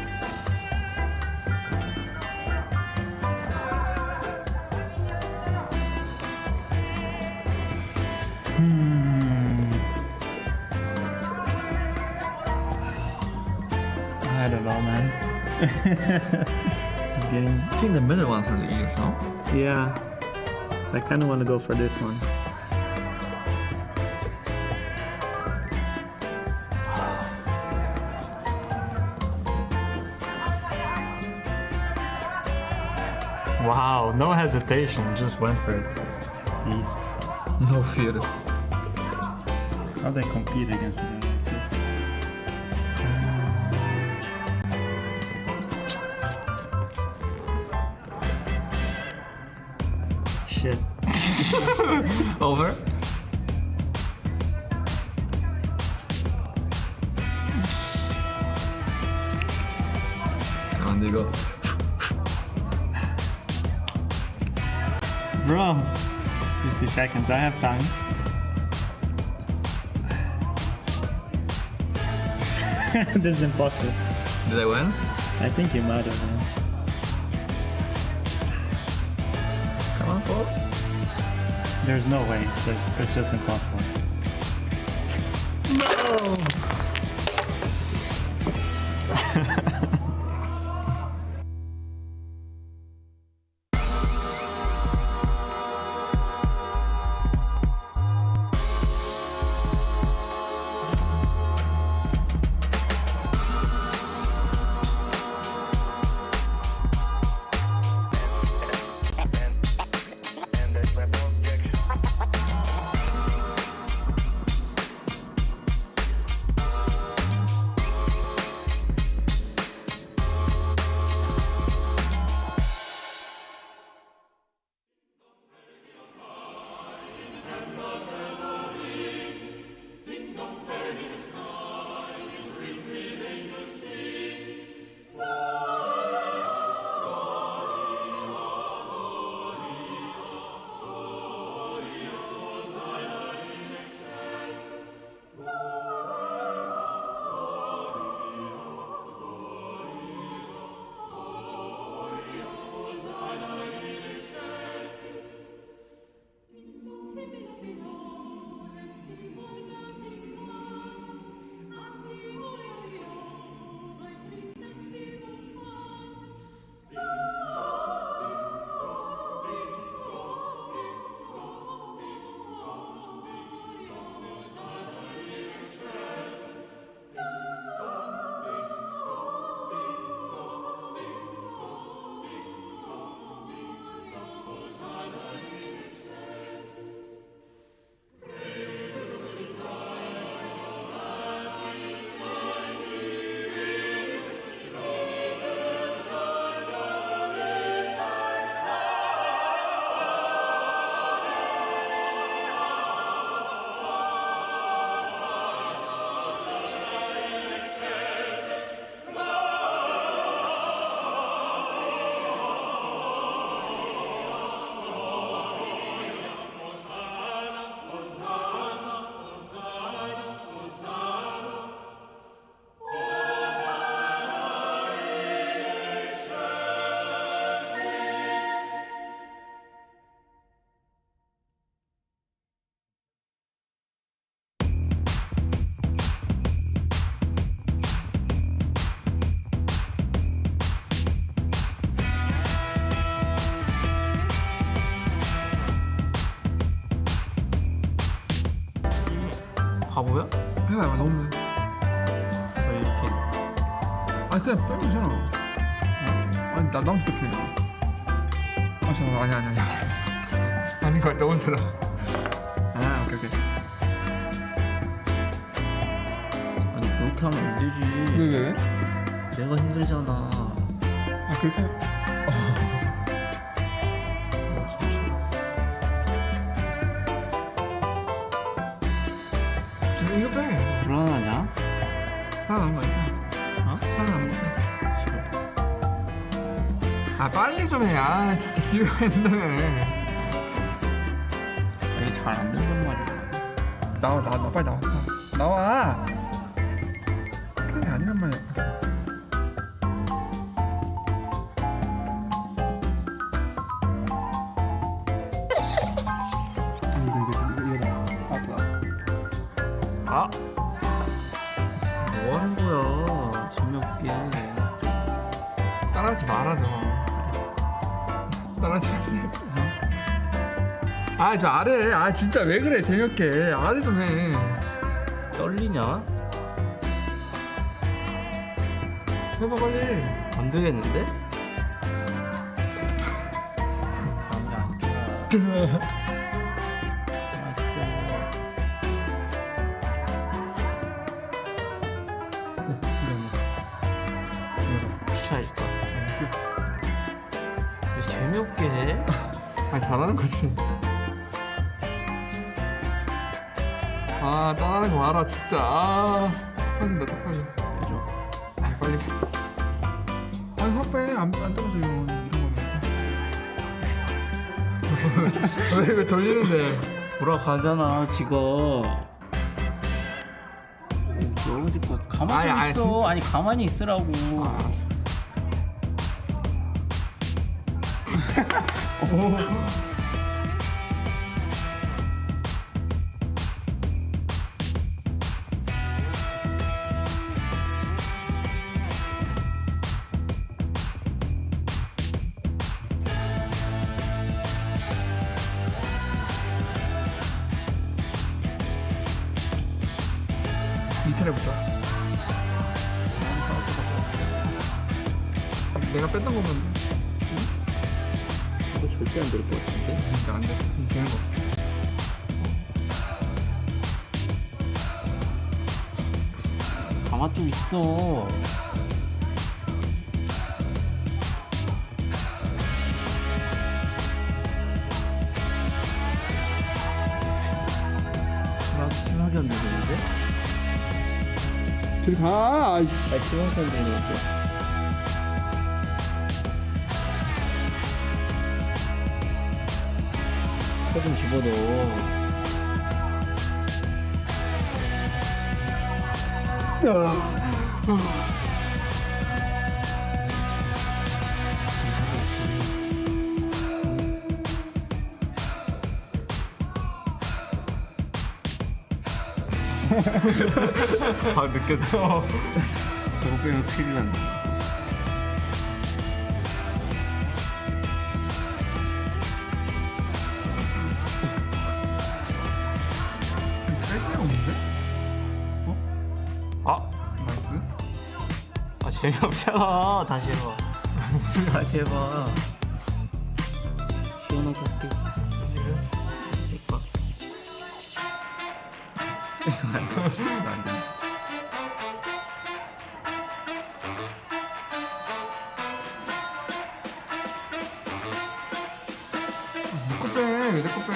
Speaker 14: I don't know, man. It's getting...
Speaker 17: I think the middle ones are the easiest, no?
Speaker 14: Yeah. I kind of want to go for this one. Wow, no hesitation, just went for it. Beast.
Speaker 17: No fear.
Speaker 14: How they compete against me? Shit.
Speaker 17: Over? Come on, there you go.
Speaker 14: Bro, 50 seconds, I have time. This is impossible.
Speaker 17: Did I win?
Speaker 14: I think you might have, man.
Speaker 17: Come on, Paul.
Speaker 14: There's no way. It's just impossible.
Speaker 17: No!
Speaker 20: 바보야?
Speaker 16: 해봐 너무.
Speaker 20: 왜 이렇게?
Speaker 16: 아니 그냥 빼면 되잖아. 아니 나한테 뺏겨. 아 잠깐만 아니. 아닌 것 같다 혼자라. 아 오케이.
Speaker 20: 아니 그렇게 하면 안 되지.
Speaker 16: 왜?
Speaker 20: 내가 힘들잖아.
Speaker 16: 아 그렇게? 이거 빼.
Speaker 20: 불안하냐?
Speaker 16: 하나 남은 거 있다. 어? 하나 남은 거. 아 빨리 좀 해. 아 진짜 집에 가 있는다며.
Speaker 20: 이게 잘 안 된단 말이야.
Speaker 16: 나와 빨리 나와. 그게 아니란 말이야.
Speaker 20: 아! 뭐 하는 거야? 재미없게.
Speaker 16: 따라하지 말아줘. 따라하지 말래. 저 아래. 아 진짜 왜 그래 재미없게. 아래 좀 해.
Speaker 20: 떨리냐?
Speaker 16: 해봐 빨리.
Speaker 20: 안 되겠는데? 마음이 안 좋아. 추천해줄까? 왜 재미없게 해?
Speaker 16: 아니 잘하는 거지. 아 따라하는 거 봐라 진짜. 아 쪽팔린다. 아 빨리. 아니 화빼 안 떨어져 이런 거는. 왜 돌리는데?
Speaker 20: 돌아가잖아 지금. 떨어질 것 같아. 가만히 있어. 아니 가만히 있으라고.
Speaker 16: 이 차례부터. 내가 뺐던 거면
Speaker 20: 이거 절대 안 될 것 같은데?
Speaker 16: 그러니까 안 돼. 이제 되는 거 없어.
Speaker 20: 가만 좀 있어. 심하게 안 되는데?
Speaker 16: 저리 가.
Speaker 20: 아니 심하게 안 되는데? 코 좀 집어넣어. 아 느꼈어. 저거 빼면 큰일 난다.
Speaker 16: 뺄게 없는데? 나이스.
Speaker 20: 아 재미없잖아. 다시 해봐. 무슨 다시 해봐. 시원하게 할게. 이거
Speaker 16: 안 돼. 내거 빼. 왜 내 거 빼?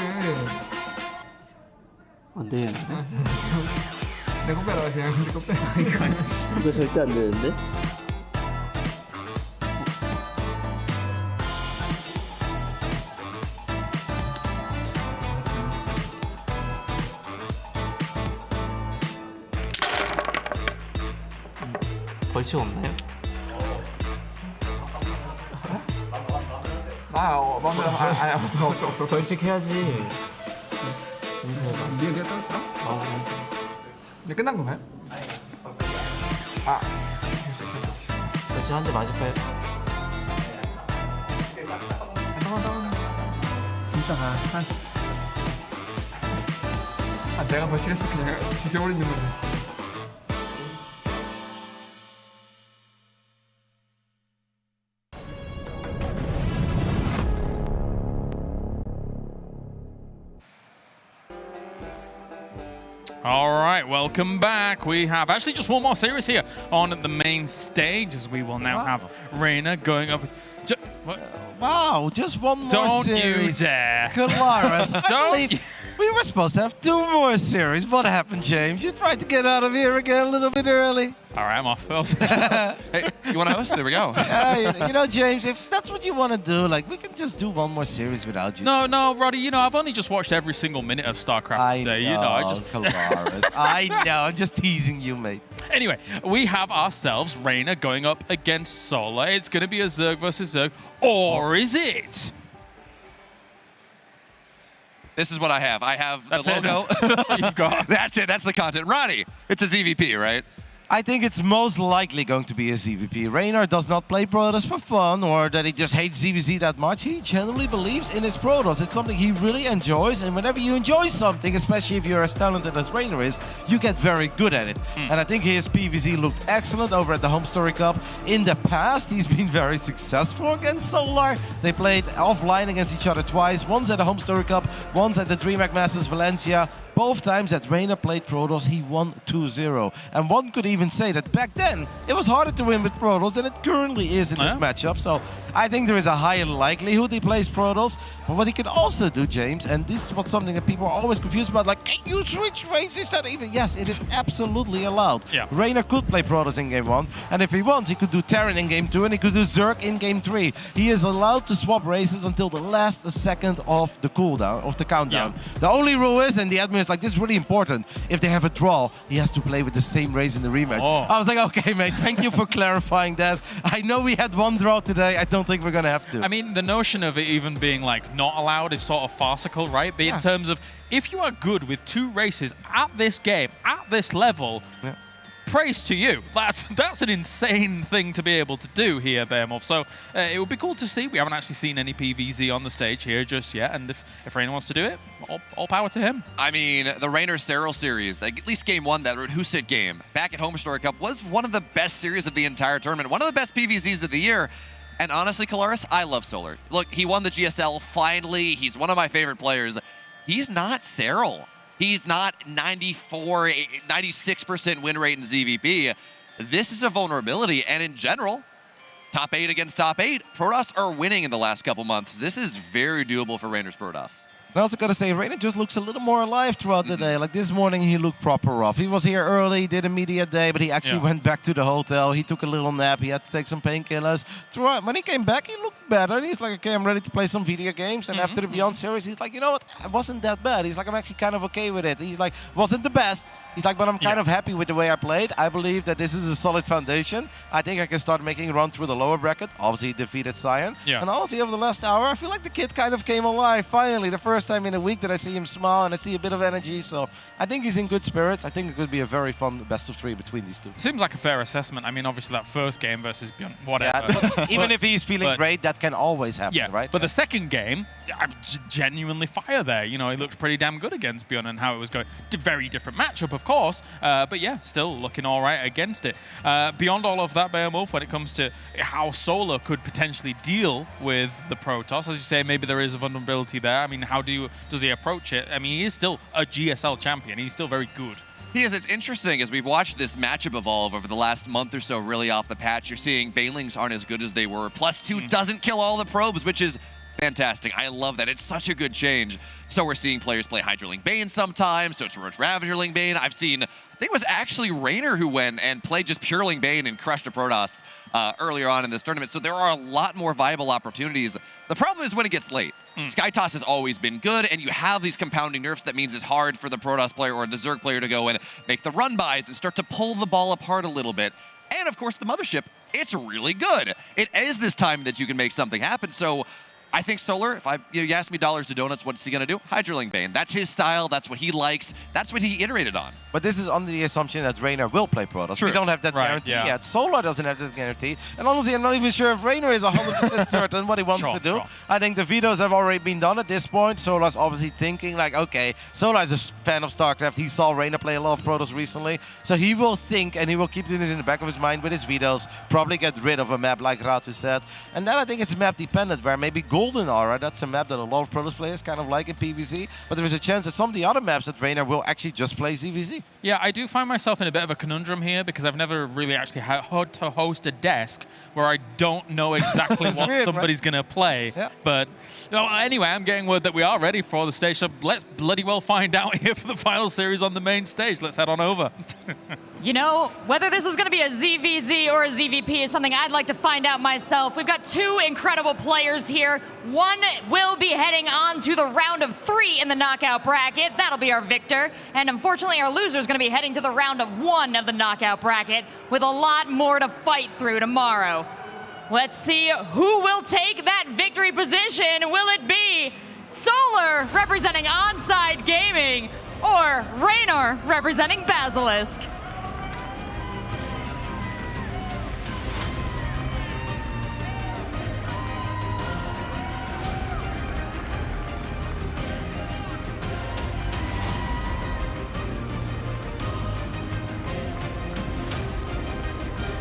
Speaker 20: 안 되겠는데?
Speaker 16: 내 거 빼라 그냥. 내 거 빼.
Speaker 20: 이거 절대 안 되는데? 벌칙 없나요?
Speaker 16: 없어.
Speaker 20: 벌칙 해야지.
Speaker 16: 네가 땄어? 이제 끝난 건가요?
Speaker 20: 벌칙 한 대 맞을까요?
Speaker 16: 진짜 가. 내가 벌칙했어. 그냥 죽여버리는 건데.
Speaker 2: All right, welcome back. We have actually just one more series here on the main stage, as we will now have Reina going up.
Speaker 6: Wow, just one more
Speaker 2: Don't
Speaker 6: series.
Speaker 2: you dare.
Speaker 6: Katowice, I
Speaker 2: Don't
Speaker 6: believe we were supposed to have 2 more series. What happened, James? You tried to get out of here again a little bit early.
Speaker 2: All right, I'm off.
Speaker 12: Hey, you want to host? There we go.
Speaker 6: You know, James, if that's what you want to do, like, we can just do one more series without you.
Speaker 2: No, Roddy, you know, I've only just watched every single minute of StarCraft today. You know,
Speaker 6: I know, I'm just teasing you, mate.
Speaker 2: Anyway, we have ourselves Reina going up against Solar. It's going to be a Zerg versus Zerg, or is it?
Speaker 12: This is what I have. I have
Speaker 2: That's
Speaker 12: the logo.
Speaker 2: That's what you've got.
Speaker 12: That's it. That's the content. Ronnie, it's a ZVP, right?
Speaker 6: I think it's most likely going to be a ZVP. Reynard does not play Protoss for fun or that he just hates ZVZ that much. He genuinely believes in his Protoss. It's something he really enjoys, and whenever you enjoy something, especially if you're as talented as Reynard is, you get very good at it. And I think his PvZ looked excellent over at the Home Story Cup. In the past, he's been very successful against Solar. They played offline against each other twice, once at the Home Story Cup, once at the DreamHack Masters Valencia. Both times that Reina played Protoss, he won 2-0. And one could even say that back then, it was harder to win with Protoss than it currently is in this matchup. So I think there is a higher likelihood he plays Protoss. But what he can also do, James, and this is what something that people are always confused about, like, can you switch races that even? Yes, it is absolutely allowed.
Speaker 2: Yeah.
Speaker 6: Reina could play Protoss in Game 1, and if he wants, he could do Terran in Game 2, and he could do Zerg in Game 3. He is allowed to swap races until the last second of the cooldown, of the countdown. Yeah. The only rule is, and the admin is like, this is really important, if they have a draw, he has to play with the same race in the rematch. I was like, okay, mate, thank you for clarifying that. I know we had one draw today. I don't think we're going to have to.
Speaker 2: I mean, the notion of it even being, like, not allowed is sort of farcical, right? But in terms of, if you are good with 2 races at this game, at this level, praise to you. That's an insane thing to be able to do here, Behemoth. So it would be cool to see. We haven't actually seen any PvZ on the stage here just yet, and if Reina wants to do it, all power to him.
Speaker 12: I mean, the Rainer Serral series, like, at least Game 1, that Husit game, back at Home Story Cup, was one of the best series of the entire tournament, one of the best PvZs of the year. And honestly, Kalaris, I love Solar. Look, he won the GSL finally. He's one of my favorite players. He's not Serral. He's not 94, 96% win rate in ZVP. This is a vulnerability, and in general, top 8 against top 8, Protoss are winning in the last couple months. This is very doable for Rainer's Protoss.
Speaker 6: I also got to say, Reina just looks a little more alive throughout the day. Like this morning, he looked proper rough. He was here early, did a media day, but he actually went back to the hotel. He took a little nap. He had to take some painkillers. Throughout, when he came back, he looked better. And he's like, okay, I'm ready to play some video games. And after the Beyond series, he's like, you know what? It wasn't that bad. He's like, I'm actually kind of okay with it. He's like, wasn't the best. He's like, but I'm kind of happy with the way I played. I believe that this is a solid foundation. I think I can start making a run through the lower bracket. Obviously, he defeated Cyan. And honestly, over the last hour, I feel like the kid kind of came alive. Finally, the first time in a week that I see him smile and I see a bit of energy. So I think he's in good spirits. I think it could be a very fun best of 3 between these two.
Speaker 2: Seems like a fair assessment. I mean, obviously, that first game versus Beyond, whatever.
Speaker 6: Yeah, even if he's feeling great, that can always happen, right?
Speaker 2: But the second game, genuinely fire there. You know, he looked pretty damn good against Beyond and how it was going. Very different matchup, of course. But yeah, still looking all right against it. Beyond all of that, Behemoth, when it comes to how Solar could potentially deal with the Protoss, as you say, maybe there is a vulnerability there. I mean, how does he approach it? I mean, he is still a GSL champion. He's still very good.
Speaker 12: He is. It's interesting as we've watched this matchup evolve over the last month or so, really off the patch. You're seeing Banelings aren't as good as they were. +2 doesn't kill all the probes, which is fantastic. I love that. It's such a good change. So we're seeing players play Hydroling Bane sometimes, so it's Roach Ravagerling Bane. I've seen, I think it was actually Rainer who went and played just Pureling Bane and crushed a Protoss earlier on in this tournament. So there are a lot more viable opportunities. The problem is when it gets late. Skytoss has always been good, and you have these compounding nerfs. That means it's hard for the Protoss player or the Zerg player to go and make the run buys and start to pull the ball apart a little bit. And of course, the Mothership, it's really good. It is this time that you can make something happen. So I think Solar, if you ask me dollars to donuts, what's he going to do? Hydroling Bane. That's his style. That's what he likes. That's what he iterated on.
Speaker 6: But this is under the assumption that Reynor will play Protoss.
Speaker 12: True.
Speaker 6: We don't have that guarantee yet. Solar doesn't have that guarantee. And honestly, I'm not even sure if Reynor is 100% certain what he wants to do. I think the vetoes have already been done at this point. Solar's obviously thinking like, okay, Solar is a fan of StarCraft. He saw Reynor play a lot of Protoss recently. So he will think, and he will keep this in the back of his mind with his vetoes, probably get rid of a map like Ratu said. And then I think it's map dependent, where maybe Golden Aura, that's a map that a lot of Protoss players kind of like in PvZ. But there is a chance that some of the other maps that Reynor will actually just play ZVZ.
Speaker 2: Yeah, I do find myself in a bit of a conundrum here because I've never really actually had to host a desk where I don't know exactly what somebody's going to play. Yeah. But anyway, I'm getting word that we are ready for the stage, so let's bloody well find out here for the final series on the main stage. Let's head on over.
Speaker 1: You know, whether this is going to be a ZVZ or a ZVP is something I'd like to find out myself. We've got two incredible players here. One will be heading on to the round of 3 in the knockout bracket. That'll be our victor. And unfortunately, our loser is going to be heading to the round of 1 of the knockout bracket with a lot more to fight through tomorrow. Let's see who will take that victory position. Will it be Solar representing Onside Gaming or Reynor representing Basilisk?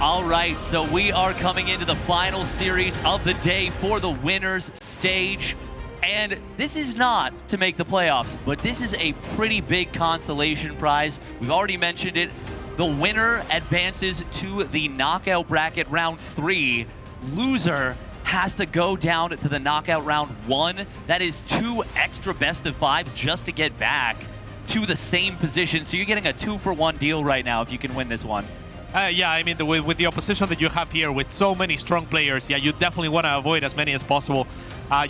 Speaker 10: All right, so we are coming into the final series of the day for the winners stage. And this is not to make the playoffs, but this is a pretty big consolation prize. We've already mentioned it. The winner advances to the knockout bracket round 3. Loser has to go down to the knockout round 1. That is 2 extra best of 5s just to get back to the same position. So you're getting a 2-for-1 deal right now if you can win this one.
Speaker 13: Yeah, I mean, with the opposition that you have here, with so many strong players, yeah, you definitely want to avoid as many as possible.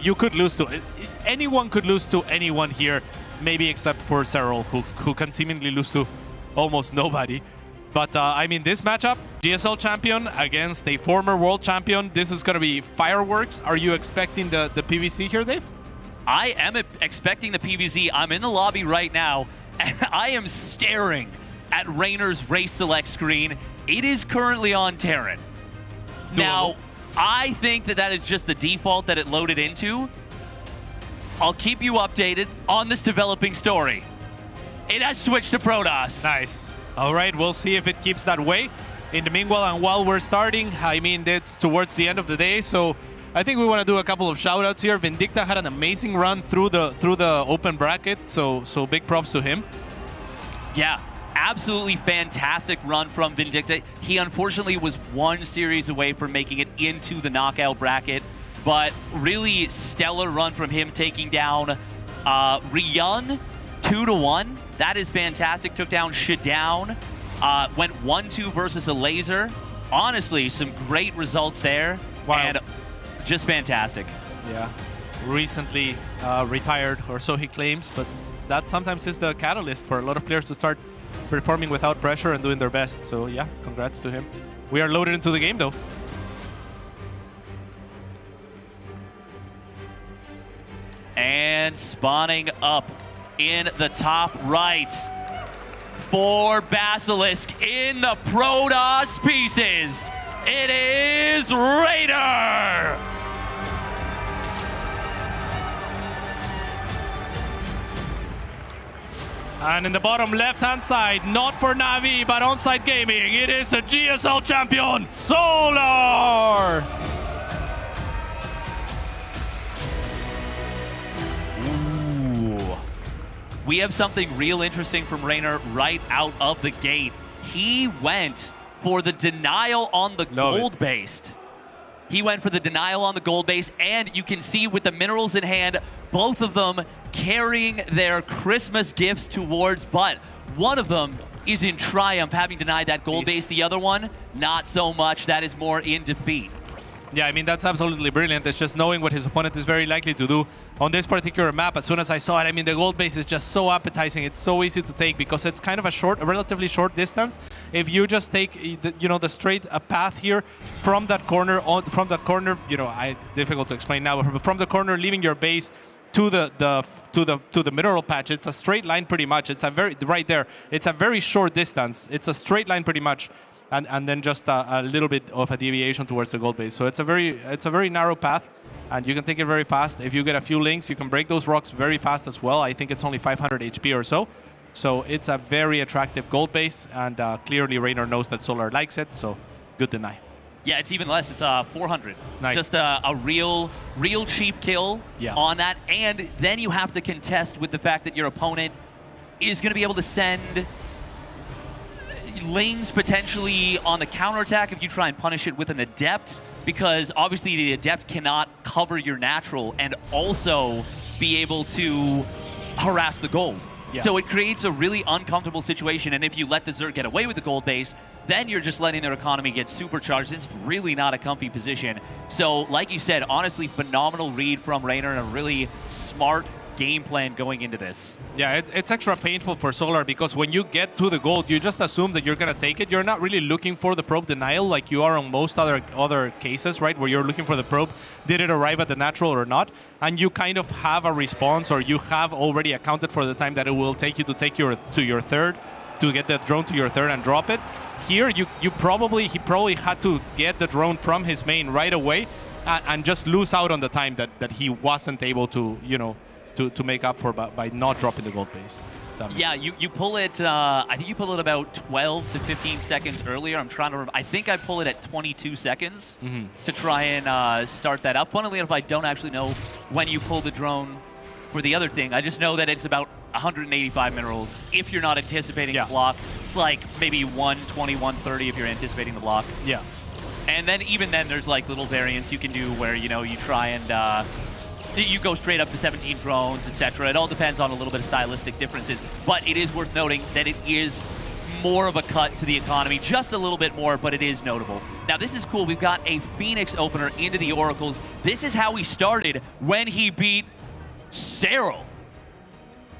Speaker 13: You could lose to... Anyone could lose to anyone here, maybe except for Cyril, who can seemingly lose to almost nobody. But, I mean, this matchup, GSL champion against a former world champion, this is going to be fireworks. Are you expecting the PvC here, Dave?
Speaker 10: I am expecting the PvZ. I'm in the lobby right now, and I am staring at Reynor's race select screen. It is currently on Terran. Now, I think that is just the default that it loaded into. I'll keep you updated on this developing story. It has switched to Protoss.
Speaker 13: Nice. All right, we'll see if it keeps that way. In the meanwhile, and while we're starting, I mean, it's towards the end of the day, so I think we want to do a couple of shout-outs here. Vindicta had an amazing run through the open bracket, so big props to him.
Speaker 10: Yeah. Absolutely fantastic run from Vindicta. He unfortunately was 1 series away from making it into the knockout bracket, but really stellar run from him taking down Ryung 2-1. That is fantastic. Took down Shadown. Went 1-2 versus a laser. Honestly, some great results there. Wow. And just fantastic.
Speaker 13: Yeah. Recently retired, or so he claims, but that sometimes is the catalyst for a lot of players to start performing without pressure and doing their best. So yeah, congrats to him. We are loaded into the game though.
Speaker 10: And spawning up in the top right for Basilisk in the Protoss pieces. It is Reynor!
Speaker 13: And in the bottom left-hand side, not for Navi, but Onside Gaming, it is the GSL champion, Solar!
Speaker 10: Ooh. We have something real interesting from Reynor right out of the gate. He went for the denial on the gold-based. He went for the denial on the gold base, and you can see with the minerals in hand, both of them carrying their Christmas gifts towards, but one of them is in triumph, having denied that gold base. The other one, not so much. That is more in defeat.
Speaker 13: Yeah, I mean, that's absolutely brilliant. It's just knowing what his opponent is very likely to do on this particular map. As soon as I saw it, I mean, the gold base is just so appetizing. It's so easy to take because it's kind of a relatively short distance. if you just take the straight path here from that corner difficult to explain now, but from the corner leaving your base to the mineral patch, it's a straight line pretty much. It's a very short distance. It's a straight line pretty much, and then just a little bit of a deviation towards the gold base. So it's a very narrow path, and you can take it very fast. If you get a few links, you can break those rocks very fast as well. I think it's only 500 HP or so. So it's a very attractive gold base, and clearly Reynor knows that Solar likes it, so good deny.
Speaker 10: Yeah, it's even less. It's 400.
Speaker 13: Nice.
Speaker 10: Just a real cheap kill on that. And then you have to contest with the fact that your opponent is going to be able to send Lings potentially on the counterattack if you try and punish it with an Adept, because obviously the Adept cannot cover your natural and also be able to harass the gold. Yeah. So it creates a really uncomfortable situation, and if you let the Zerg get away with the gold base, then you're just letting their economy get supercharged. It's really not a comfy position. So like you said, honestly, phenomenal read from Reynor and a really smart game plan going into this.
Speaker 13: Yeah, it's extra painful for Solar because when you get to the gold, you just assume that you're going to take it. You're not really looking for the probe denial like you are on most other cases, right? Where you're looking for the probe. Did it arrive at the natural or not? And you kind of have a response, or you have already accounted for the time that it will take you to take your third, to get that drone to your third and drop it. Here, he probably had to get the drone from his main right away and just lose out on the time that he wasn't able to, to make up for by not dropping the gold base.
Speaker 10: Yeah, you pull it, I think you pull it about 12 to 15 seconds earlier. I'm trying to remember. I think I pull it at 22 seconds to try and start that up. Funnily enough, I don't actually know when you pull the drone for the other thing. I just know that it's about 185 minerals if you're not anticipating the block. It's like maybe 120, 130 if you're anticipating the block.
Speaker 13: Yeah.
Speaker 10: And then even then there's like little variants you can do where, you try and you go straight up to 17 drones, etc. It all depends on a little bit of stylistic differences, but it is worth noting that it is more of a cut to the economy, just a little bit more, but it is notable. Now this is cool. We've got a Phoenix opener into the Oracles. This is how he started when he beat Serral.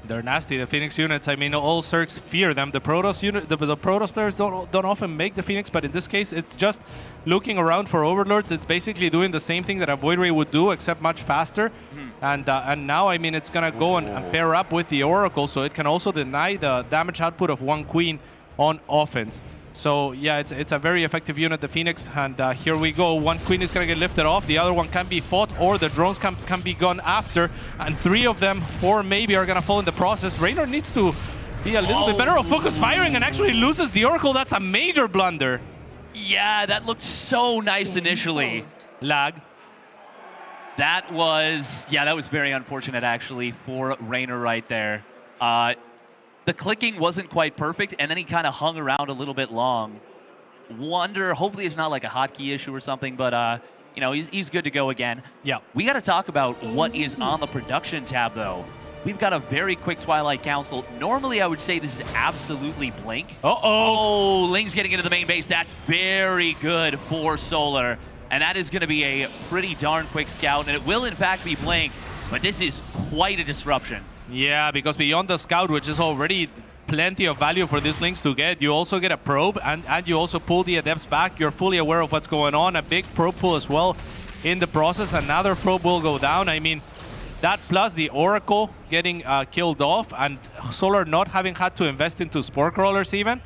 Speaker 13: They're nasty, the Phoenix units. I mean, all Zergs fear them. The Protoss unit, the Protoss players don't often make the Phoenix, but in this case, it's just looking around for Overlords. It's basically doing the same thing that a Void Ray would do, except much faster. And now, I mean, it's gonna go and pair up with the Oracle, so it can also deny the damage output of one Queen on offense. So yeah, it's a very effective unit, the Phoenix, and here we go. One Queen is gonna get lifted off, the other one can be fought, or the drones can be gone after, and 3 of them, 4 maybe, are gonna fall in the process. Reynor needs to be a little bit better at focus firing and actually loses the Oracle. That's a major blunder.
Speaker 10: Yeah, that looked so nice initially.
Speaker 13: Lag.
Speaker 10: That was very unfortunate actually for Reynor right there. The clicking wasn't quite perfect, and then he kind of hung around a little bit long. Hopefully it's not like a hotkey issue or something, but he's good to go again.
Speaker 13: Yeah.
Speaker 10: We got to talk about what is on the production tab, though. We've got a very quick Twilight Council. Normally, I would say this is absolutely Blink. Oh, Ling's getting into the main base. That's very good for Solar, and that is going to be a pretty darn quick scout, and it will, in fact, be Blink, but this is quite a disruption.
Speaker 13: Yeah, because beyond the scout, which is already plenty of value for these Lings to get, you also get a probe, and you also pull the Adepts back. You're fully aware of what's going on. A big probe pull as well in the process. Another probe will go down. I mean, that plus the Oracle getting killed off, and Solar not having had to invest into Spore Crawlers even,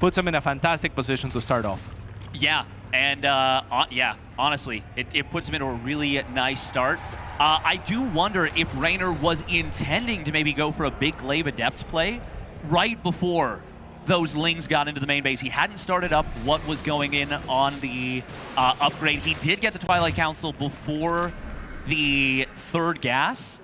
Speaker 13: puts him in a fantastic position to start off.
Speaker 10: Yeah, and honestly, it puts him into a really nice start. I do wonder if Reynor was intending to maybe go for a big Glaive Adepts play right before those Lings got into the main base. He hadn't started up what was going in on the upgrade. He did get the Twilight Council before the 3rd gas.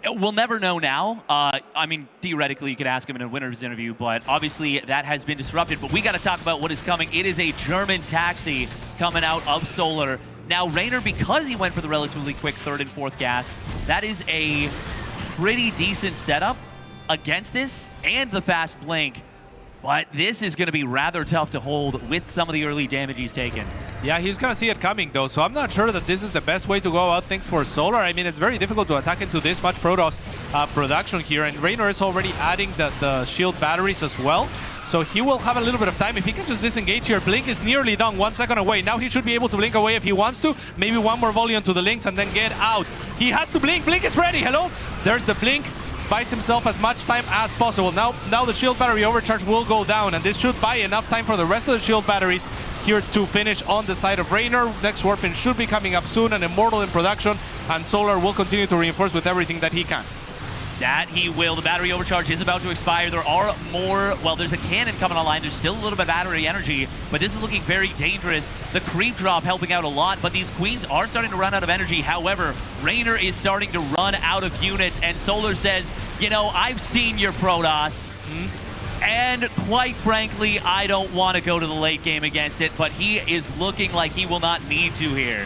Speaker 10: We'll never know now. I mean, theoretically, you could ask him in a winner's interview, but obviously that has been disrupted. But we got to talk about what is coming. It is a German taxi coming out of Solar. Now, Reynor, because he went for the relatively quick 3rd and 4th gas, that is a pretty decent setup against this and the fast Blink. But this is going to be rather tough to hold with some of the early damage he's taken.
Speaker 13: Yeah, he's going to see it coming, though, so I'm not sure that this is the best way to go about things for Solar. I mean, it's very difficult to attack into this much Protoss production here, and Reynor is already adding the shield batteries as well, so he will have a little bit of time. If he can just disengage here, Blink is nearly done, 1 second away. Now he should be able to Blink away if he wants to. Maybe one more volley onto the Lynx and then get out. He has to Blink. Blink is ready. Hello? There's the Blink. Buys himself as much time as possible. Now the shield battery overcharge will go down, and this should buy enough time for the rest of the shield batteries here to finish on the side of Reynor. Next Warpin should be coming up soon, an Immortal in production, and Solar will continue to reinforce with everything that he can.
Speaker 10: That he will. The battery overcharge is about to expire. There are more, well, there's a cannon coming online. There's still a little bit of battery energy, but this is looking very dangerous. The creep drop helping out a lot, but these queens are starting to run out of energy. However, Reynor is starting to run out of units, and Solar says, you know, I've seen your Protoss, and quite frankly, I don't want to go to the late game against it, but he is looking like he will not need to here.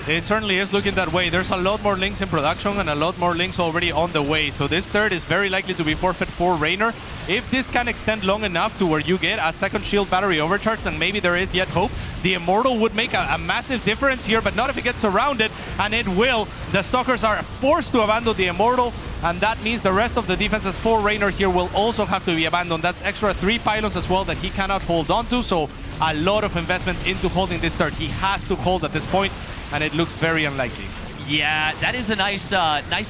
Speaker 13: It certainly is looking that way. There's a lot more Lynx in production and a lot more Lynx already on the way. So this third is very likely to be forfeit for Reynor. If this can extend long enough to where you get a second shield battery overcharge, then maybe there is yet hope. The Immortal would make a massive difference here, but not if it gets surrounded, and it will. The Stalkers are forced to abandon the Immortal, and that means the rest of the defenses for Reynor here will also have to be abandoned. That's extra 3 pylons as well that he cannot hold on to, so a lot of investment into holding this third. He has to hold at this point, and it looks very unlikely.
Speaker 10: Yeah, that is a nice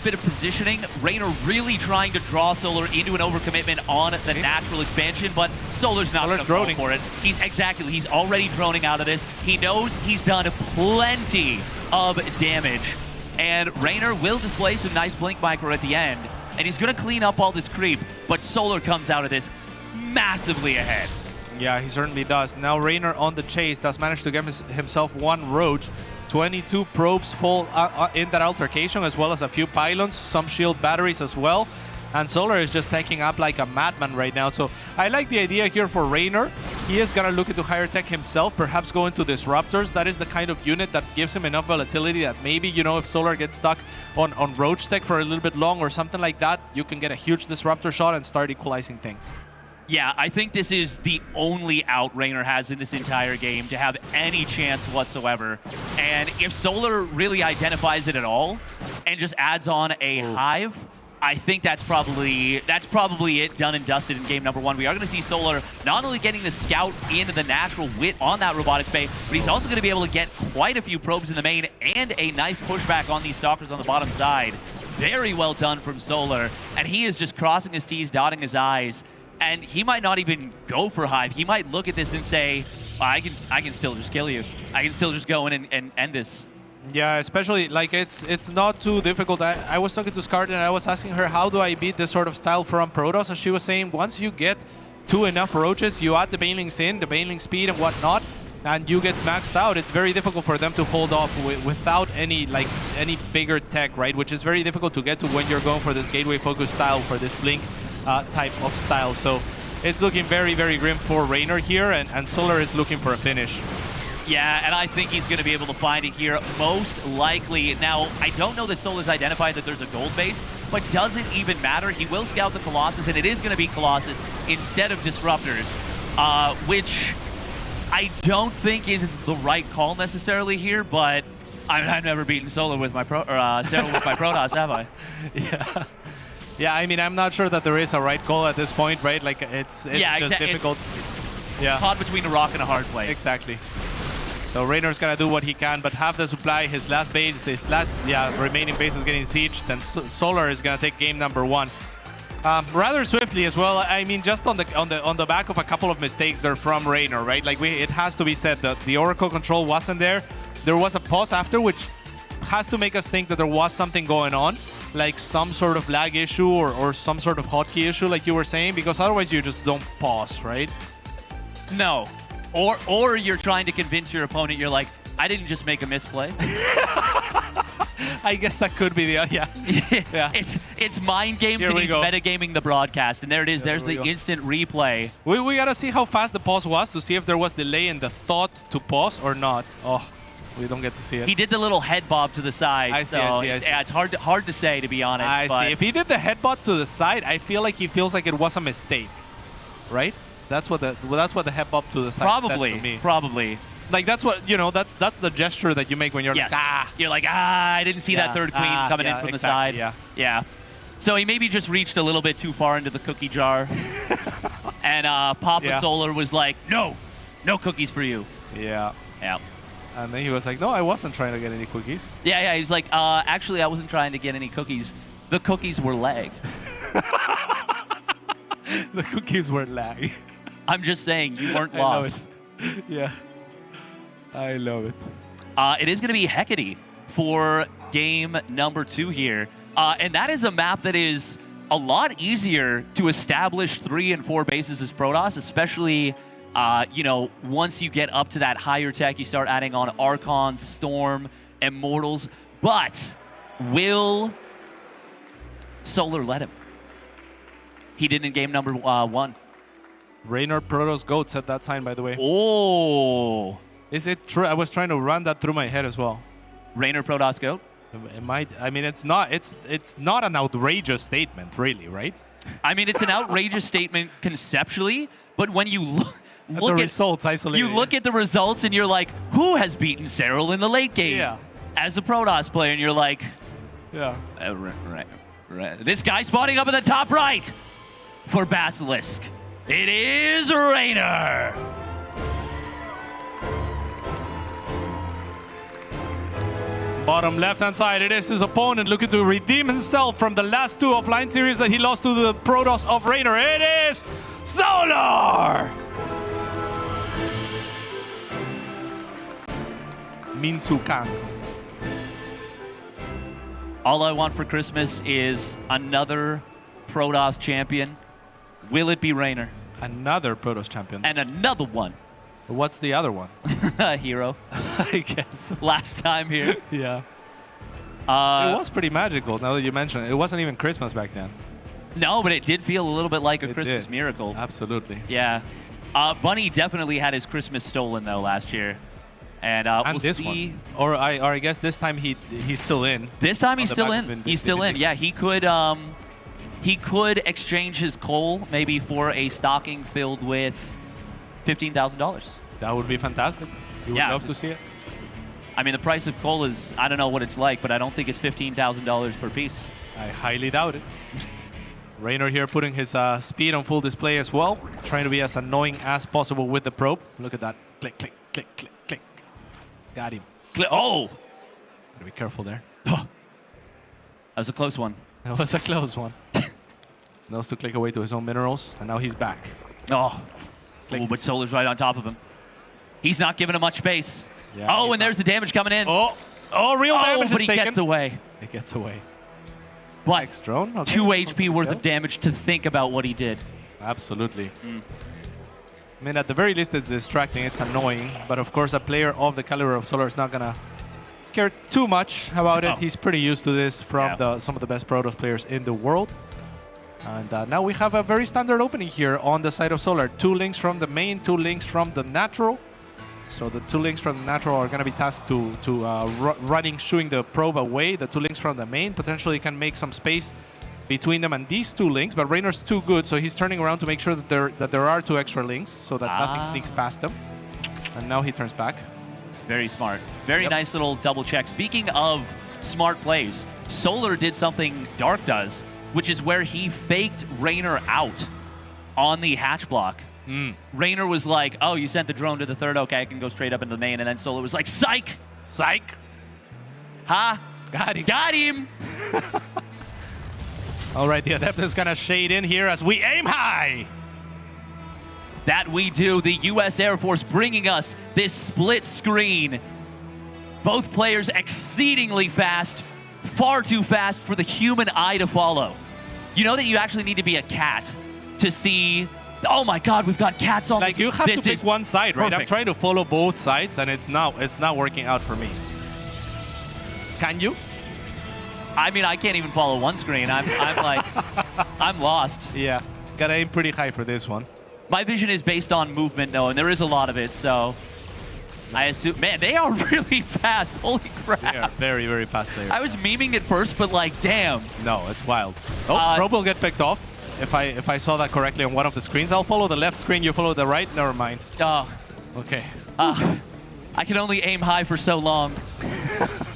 Speaker 10: bit of positioning. Reynor really trying to draw Solar into an overcommitment on the natural expansion, but Solar's not going to fall for it. He's already droning out of this. He knows he's done plenty of damage, and Reynor will display some nice Blink Micro at the end, and he's going to clean up all this creep, but Solar comes out of this massively ahead.
Speaker 13: Yeah, he certainly does. Now Reynor on the chase does manage to get himself 1 Roach. 22 probes fall in that altercation, as well as a few pylons, some shield batteries as well. And Solar is just taking up like a madman right now. So I like the idea here for Reynor. He is going to look into higher tech himself, perhaps go into Disruptors. That is the kind of unit that gives him enough volatility that maybe, you know, if Solar gets stuck on Roach tech for a little bit long or something like that, you can get a huge Disruptor shot and start equalizing things.
Speaker 10: Yeah, I think this is the only out Reynor has in this entire game to have any chance whatsoever. And if Solar really identifies it at all and just adds on a Hive, I think that's probably it, done and dusted in game number 1. We are going to see Solar not only getting the scout into the natural wit on that robotics bay, but he's also going to be able to get quite a few probes in the main and a nice pushback on these Stalkers on the bottom side. Very well done from Solar, and he is just crossing his T's, dotting his I's. And he might not even go for Hive. He might look at this and say, I can still just kill you. I can still just go in and end this.
Speaker 13: Yeah, especially, like, it's not too difficult. I was talking to Scarlet and I was asking her, how do I beat this sort of style from Protoss? And she was saying, once you get to enough Roaches, you add the Banelings in, the Baneling speed and whatnot, and you get maxed out. It's very difficult for them to hold off without any bigger tech, right? Which is very difficult to get to when you're going for this gateway focus style, for this Blink type of style. So it's looking very, very grim for Reynor here, and Solar is looking for a finish.
Speaker 10: Yeah, and I think he's going to be able to find it here, most likely. Now, I don't know that Solar's identified that there's a gold base, but doesn't even matter. He will scout the Colossus, and it is going to be Colossus instead of Disruptors, which I don't think is the right call necessarily here, but I've never beaten Solar with my Protoss, have I?
Speaker 13: Yeah. Yeah, I mean, I'm not sure that there is a right call at this point, right? Like, it's just difficult.
Speaker 10: Yeah. Caught between a rock and a hard place.
Speaker 13: Exactly. So Reynor's gonna do what he can, but half the supply, his last base, remaining base is getting sieged, then Solar is gonna take game number 1. Rather swiftly as well. I mean, just on the back of a couple of mistakes there from Reynor, right? Like, it has to be said that the Oracle control wasn't there. There was a pause after, which has to make us think that there was something going on, like some sort of lag issue or some sort of hotkey issue, like you were saying, because otherwise you just don't pause, right?
Speaker 10: No. Or you're trying to convince your opponent, you're like, I didn't just make a misplay.
Speaker 13: I guess that could be the, yeah.
Speaker 10: It's mind games and he's metagaming the broadcast, and there it is. There's the instant replay.
Speaker 13: We gotta see how fast the pause was to see if there was delay in the thought to pause or not. Oh, we don't get to see it.
Speaker 10: He did the little head bob to the side.
Speaker 13: I see.
Speaker 10: Yeah, it's hard to say, to be honest.
Speaker 13: I see. If he did the head bob to the side, I feel like he feels like it was a mistake, right? That's what the head bob to the side says to me.
Speaker 10: Probably.
Speaker 13: Like that's what that's the gesture that you make when you're
Speaker 10: Yes.
Speaker 13: like, ah.
Speaker 10: You're like, I didn't see that third queen coming in from the side.
Speaker 13: Yeah.
Speaker 10: Yeah. So he maybe just reached a little bit too far into the cookie jar. And Papa Solar was like, no cookies for you.
Speaker 13: Yeah.
Speaker 10: Yeah.
Speaker 13: And then he was like, no, I wasn't trying to get any cookies.
Speaker 10: Yeah, he's like, actually, I wasn't trying to get any cookies. The cookies were lag.
Speaker 13: The cookies were lag.
Speaker 10: I'm just saying, you weren't
Speaker 13: I love
Speaker 10: lost.
Speaker 13: it. Yeah. I love it.
Speaker 10: It is going to be Hecate for game number 2 here. And that is a map that is a lot easier to establish 3 and 4 bases as Protoss, especially, once you get up to that higher tech, you start adding on Archons, Storm, Immortals. But will Solar let him? He did in game number 1.
Speaker 13: Raynor Protoss Goat said that sign, by the way.
Speaker 10: Oh.
Speaker 13: Is it true? I was trying to run that through my head as well.
Speaker 10: Raynor Protoss Goat?
Speaker 13: It might. I mean, it's not an outrageous statement, really, right?
Speaker 10: I mean, it's an outrageous statement conceptually, but when you look
Speaker 13: at the results isolated,
Speaker 10: you look at the results and you're like, who has beaten Cyril in the late game?
Speaker 13: Yeah.
Speaker 10: As a Protoss player, and you're like,
Speaker 13: yeah.
Speaker 10: Right. This guy spotting up in the top right for Basilisk. It is Raynor.
Speaker 13: Bottom left-hand side, it is his opponent looking to redeem himself from the last 2 offline series that he lost to the Protoss of Raynor. It is Solar! Minsu Kang.
Speaker 10: All I want for Christmas is another Protoss champion. Will it be Raynor?
Speaker 13: Another Protoss champion.
Speaker 10: And another one.
Speaker 13: What's the other one?
Speaker 10: Hero.
Speaker 13: I guess.
Speaker 10: Last time here.
Speaker 13: Yeah. It was pretty magical, now that you mention it. It wasn't even Christmas back then.
Speaker 10: No, but it did feel a little bit like a Christmas miracle.
Speaker 13: Absolutely.
Speaker 10: Yeah. Bunny definitely had his Christmas stolen, though, last year. And we'll
Speaker 13: this
Speaker 10: see.
Speaker 13: one. Or I guess this time he's still in.
Speaker 10: This time he's still in. He's still in. Yeah, he could exchange his coal maybe for a stocking filled with $15,000.
Speaker 13: That would be fantastic. You would love to see it.
Speaker 10: I mean, the price of coal is, I don't know what it's like, but I don't think it's $15,000 per piece.
Speaker 13: I highly doubt it. Raynor here putting his speed on full display as well, trying to be as annoying as possible with the probe. Look at that. Click, click, click, click, click. Got him.
Speaker 10: Oh!
Speaker 13: Gotta be careful there.
Speaker 10: That was a close one.
Speaker 13: That was a close one. Knows to click away to his own minerals, and now he's back.
Speaker 10: Oh, but Solar's right on top of him. He's not giving him much space.
Speaker 13: Yeah,
Speaker 10: oh, and there's the damage coming in.
Speaker 13: Real damage
Speaker 10: but
Speaker 13: is
Speaker 10: he
Speaker 13: taken.
Speaker 10: gets away.
Speaker 13: It gets away.
Speaker 10: But
Speaker 13: X-Drone, okay.
Speaker 10: 2 HP worth of damage to think about what he did.
Speaker 13: Absolutely. I mean, at the very least, it's distracting. It's annoying. But of course, a player of the caliber of Solar is not going to care too much about it. He's pretty used to this from some of the best Protoss players in the world. And now we have a very standard opening here on the side of Solar. 2 links from the main, 2 links from the natural. So the 2 links from the natural are going to be tasked to shooing the probe away. The 2 links from the main potentially can make some space between them and these 2 links. But Raynor's too good, so he's turning around to make sure that there are 2 extra links, so that nothing sneaks past them. And now he turns back.
Speaker 10: Very smart. Very nice little double check. Speaking of smart plays, Solar did something Dark does, which is where he faked Raynor out on the hatch block. Raynor was like, oh, you sent the drone to the third. Okay, I can go straight up into the main. And then Solar was like, psych!
Speaker 13: Psych!
Speaker 10: Ha! Got him. Got him!
Speaker 13: All right, the Adept is going to shade in here as we aim high.
Speaker 10: That we do. The U.S. Air Force bringing us this split screen. Both players exceedingly fast. Far too fast for the human eye to follow. You know that you actually need to be a cat to see... Oh my God, we've got cats on.
Speaker 13: Like you have to pick one side, right? I'm trying to follow both sides, and it's not working out for me. Can you?
Speaker 10: I mean, I can't even follow one screen. I'm like, I'm lost.
Speaker 13: Yeah, gotta aim pretty high for this one.
Speaker 10: My vision is based on movement, though, and there is a lot of it. So I assume, man, they are really fast. Holy crap!
Speaker 13: They are very, very fast players.
Speaker 10: I was memeing it first, but like, damn.
Speaker 13: No, it's wild. Oh, probe will get picked off. If I saw that correctly on one of the screens, I'll follow the left screen, you follow the right. Never mind.
Speaker 10: Oh.
Speaker 13: Okay.
Speaker 10: I can only aim high for so long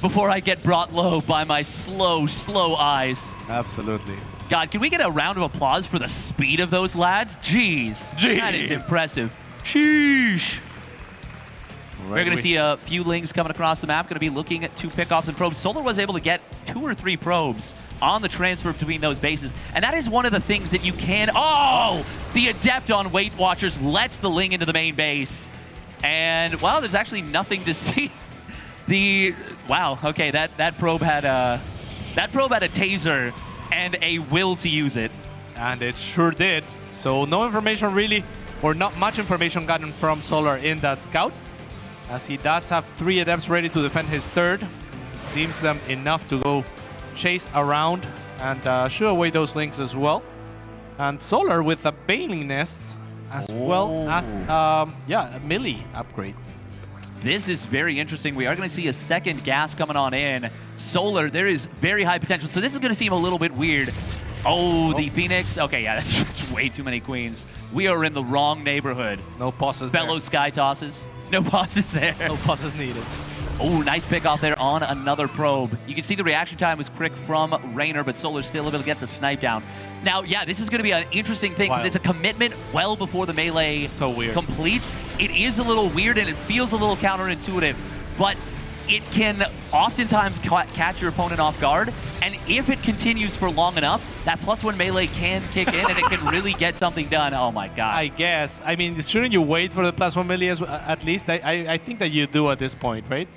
Speaker 10: before I get brought low by my slow, slow eyes.
Speaker 13: Absolutely.
Speaker 10: God, can we get a round of applause for the speed of those lads? Jeez. That is impressive. Sheesh. We're going to see a few Lings coming across the map, going to be looking to pick off some probes. Solar was able to get 2 or 3 probes on the transfer between those bases, and that is one of the things that you can... Oh! The Adept on Weight Watchers lets the Ling into the main base. And, well, there's actually nothing to see. Wow, okay, that probe had a taser and a will to use it.
Speaker 13: And it sure did. So no information really, or not much information gotten from Solar in that scout, as he does have 3 Adepts ready to defend his third. Deems them enough to go chase around and shoo away those Lings as well. And Solar with a Baneling Nest, as well as, a melee upgrade.
Speaker 10: This is very interesting. We are going to see a second gas coming on in. Solar, there is very high potential. So this is going to seem a little bit weird. Oh, the Phoenix. Okay, yeah, that's way too many queens. We are in the wrong neighborhood.
Speaker 13: No pauses
Speaker 10: Fellow
Speaker 13: there.
Speaker 10: Sky Tosses. No pauses there.
Speaker 13: No pauses needed.
Speaker 10: Oh, nice pick off there on another probe. You can see the reaction time was quick from Raynor, but Solar's still able to get the snipe down. Now, yeah, this is going to be an interesting thing because it's a commitment well before the melee completes. It is a little weird and it feels a little counterintuitive, but it can oftentimes catch your opponent off guard. And if it continues for long enough, that +1 melee can kick in and it can really get something done. Oh my god.
Speaker 13: I guess. I mean, shouldn't you wait for the +1 melee at least? I think that you do at this point, right?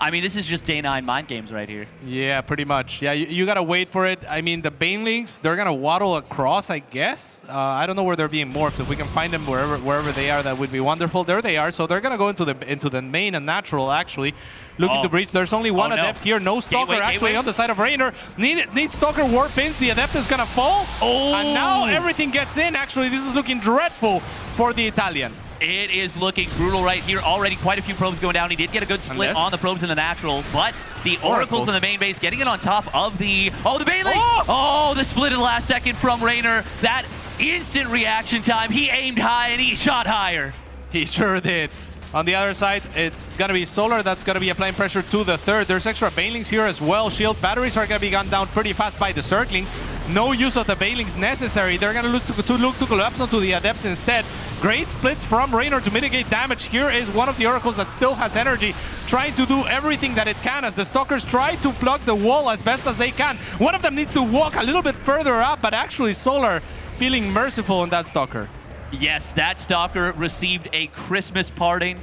Speaker 10: I mean, this is just day 9 mind games right here.
Speaker 13: Yeah, pretty much. Yeah, you gotta wait for it. I mean, the Banelings, they're gonna waddle across, I guess. I don't know where they're being morphed. If we can find them wherever they are, that would be wonderful. There they are. So they're gonna go into the main and natural, actually, looking to breach. There's only one Adept here. No Stalker actually on the side of Raynor. Needs Stalker warp ins. The Adept is gonna fall. And now everything gets in. Actually, this is looking dreadful for the Italian.
Speaker 10: It is looking brutal right here. Already quite a few probes going down. He did get a good split on the probes in the natural, but the Oracles in the main base getting it on top of the... Oh, the Baneling! Oh, the split in the last second from Raynor. That instant reaction time. He aimed high and he shot higher.
Speaker 13: He sure did. On the other side, it's going to be Solar that's going to be applying pressure to the third. There's extra Banelings here as well. Shield batteries are going to be gunned down pretty fast by the Zerglings. No use of the Banelings necessary. They're going to look to collapse onto the Adepts instead. Great splits from Raynor to mitigate damage. Here is one of the Oracles that still has energy, trying to do everything that it can as the Stalkers try to plug the wall as best as they can. One of them needs to walk a little bit further up, but actually Solar feeling merciful on that Stalker.
Speaker 10: Yes, that Stalker received a Christmas pardon.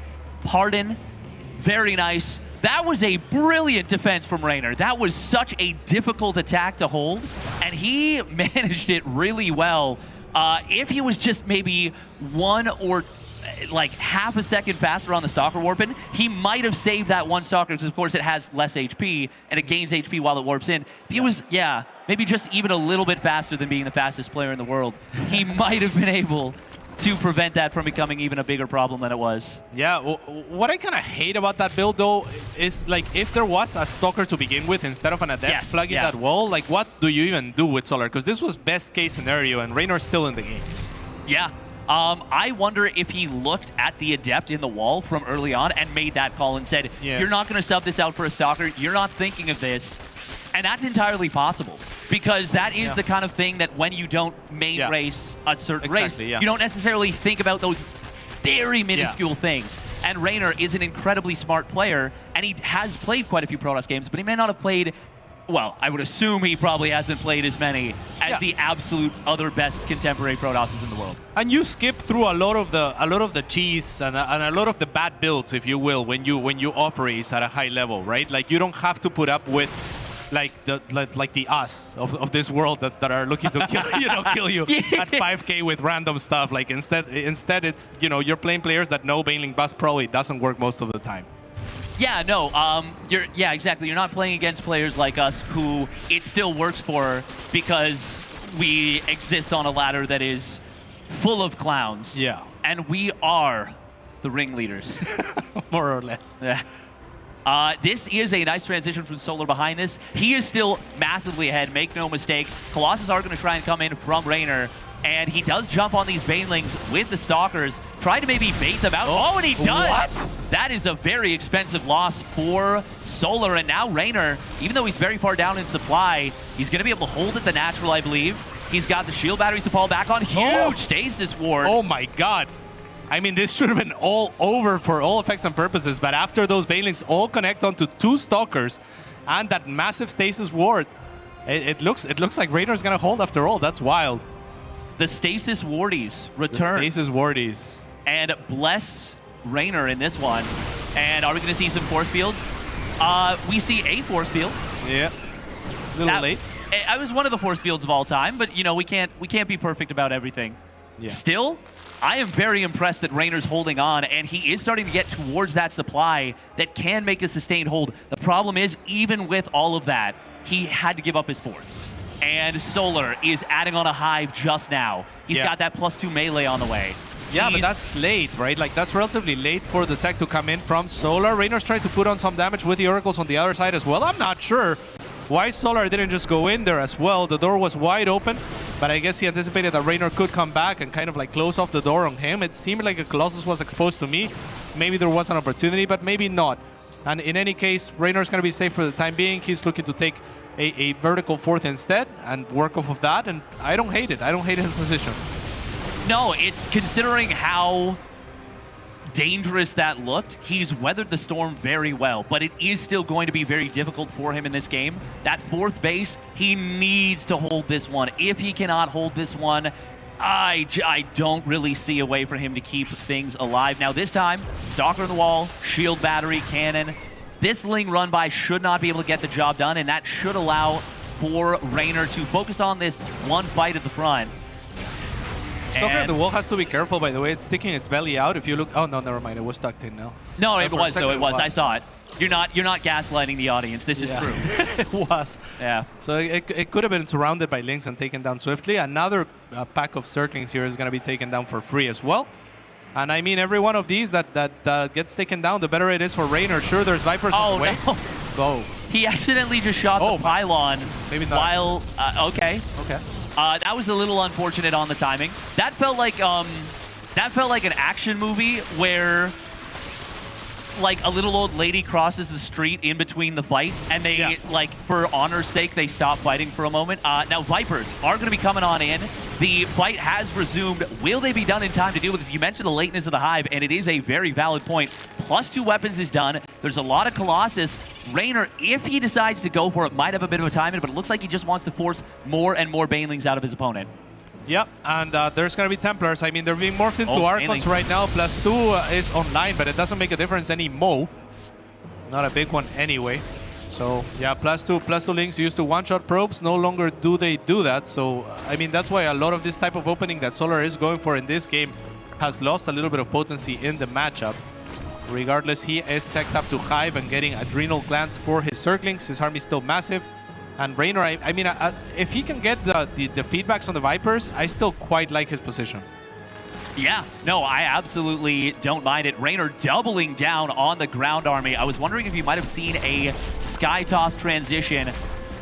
Speaker 10: Very nice. That was a brilliant defense from Raynor. That was such a difficult attack to hold, and he managed it really well. If he was just maybe 1 or like half a second faster on the Stalker warping, he might have saved that one Stalker because, of course, it has less HP and it gains HP while it warps in. If he was, maybe just even a little bit faster than being the fastest player in the world, he might have been able to prevent that from becoming even a bigger problem than it was.
Speaker 13: Yeah, what I kind of hate about that build, though, is like if there was a Stalker to begin with instead of an Adept plugging that wall, like what do you even do with Solar? Because this was best case scenario and Raynor's still in the game.
Speaker 10: Yeah. I wonder if he looked at the Adept in the wall from early on and made that call and said, you're not going to sub this out for a Stalker, you're not thinking of this. And that's entirely possible, because that is the kind of thing that when you don't main race a certain race, you don't necessarily think about those very minuscule things. And Raynor is an incredibly smart player, and he has played quite a few Protoss games, but he may not have played, well, I would assume he probably hasn't played as many as the absolute other best contemporary Protosses in the world.
Speaker 13: And you skip through a lot of the cheese and a lot of the bad builds, if you will, when you offer ace at a high level, right? Like you don't have to put up with like the us of this world that are looking to kill you at 5K with random stuff. Like instead it's you're playing players that know Baneling Bust probably doesn't work most of the time.
Speaker 10: Yeah, no, exactly. You're not playing against players like us who it still works for because we exist on a ladder that is full of clowns.
Speaker 13: Yeah.
Speaker 10: And we are the ringleaders.
Speaker 13: More or less.
Speaker 10: Yeah. This is a nice transition from Solar behind this. He is still massively ahead, make no mistake. Colossus are going to try and come in from Raynor. And he does jump on these Banelings with the Stalkers, trying to maybe bait them out. Oh, and he does!
Speaker 13: What?
Speaker 10: That is a very expensive loss for Solar. And now Raynor, even though he's very far down in supply, he's going to be able to hold it the natural, I believe. He's got the shield batteries to fall back on. Huge stasis ward.
Speaker 13: Oh my god. I mean, this should have been all over for all effects and purposes, but after those Banelings all connect onto 2 Stalkers and that massive stasis ward, it looks like Raynor's going to hold after all. That's wild.
Speaker 10: The stasis wardies return.
Speaker 13: The stasis wardies.
Speaker 10: And bless Raynor in this one. And are we going to see some force fields? We see a force field.
Speaker 13: Yeah. A little late.
Speaker 10: I was one of the force fields of all time, but you know, we can't be perfect about everything.
Speaker 13: Yeah.
Speaker 10: Still, I am very impressed that Raynor's holding on, and he is starting to get towards that supply that can make a sustained hold. The problem is, even with all of that, he had to give up his force. And Solar is adding on a hive just now. He's got that +2 melee on the way.
Speaker 13: Yeah, but that's late, right? Like, that's relatively late for the tech to come in from Solar. Raynor's trying to put on some damage with the Oracles on the other side as well. I'm not sure why Solar didn't just go in there as well. The door was wide open, but I guess he anticipated that Raynor could come back and kind of like close off the door on him. It seemed like a Colossus was exposed to me. Maybe there was an opportunity, but maybe not. And in any case, Raynor's going to be safe for the time being. He's looking to take a vertical fourth instead and work off of that, and I don't hate it. I don't hate his position.
Speaker 10: No, it's considering how dangerous that looked. He's weathered the storm very well, but it is still going to be very difficult for him in this game. That 4th base, he needs to hold this one. If he cannot hold this one, I don't really see a way for him to keep things alive. Now this time, Stalker on the wall, shield battery, cannon. This Ling run by should not be able to get the job done, and that should allow for Raynor to focus on this one fight at the front.
Speaker 13: Stalker at the wall has to be careful, by the way. It's sticking its belly out. If you look... Oh, no, never mind. It was tucked in now.
Speaker 10: No, it was, though. It was. I saw it. You're not gaslighting the audience. This is true.
Speaker 13: It was.
Speaker 10: Yeah.
Speaker 13: So it could have been surrounded by Lings and taken down swiftly. Another pack of Circlings here is going to be taken down for free as well. And I mean, every one of these that gets taken down, the better it is for Raynor. Sure, there's Vipers on the way.
Speaker 10: No.
Speaker 13: Oh.
Speaker 10: He accidentally just shot the pylon.
Speaker 13: Maybe not.
Speaker 10: While... okay.
Speaker 13: Okay.
Speaker 10: That was a little unfortunate on the timing. That felt like an action movie where like a little old lady crosses the street in between the fight, and they like for honor's sake they stop fighting for a moment. Now Vipers are going to be coming on in. The fight has resumed. Will they be done in time to deal with this? You mentioned the lateness of the hive, and it is a very valid point. +2 weapons is done. There's a lot of Colossus. Raynor, if he decides to go for it, might have a bit of a timing, but it looks like he just wants to force more and more Banelings out of his opponent.
Speaker 13: Yep, and there's going to be Templars. I mean, they're being morphed into Archons right now. +2 is online, but it doesn't make a difference anymore. Not a big one anyway. So, yeah, +2 Lings used to one-shot probes. No longer do they do that. So, I mean, that's why a lot of this type of opening that Solar is going for in this game has lost a little bit of potency in the matchup. Regardless, he is teched up to Hive and getting Adrenal Glands for his Circlings. His army is still massive. And Raynor, I mean, if he can get the feedbacks on the Vipers, I still quite like his position.
Speaker 10: Yeah, no, I absolutely don't mind it. Raynor doubling down on the ground army. I was wondering if you might have seen a Sky Toss transition.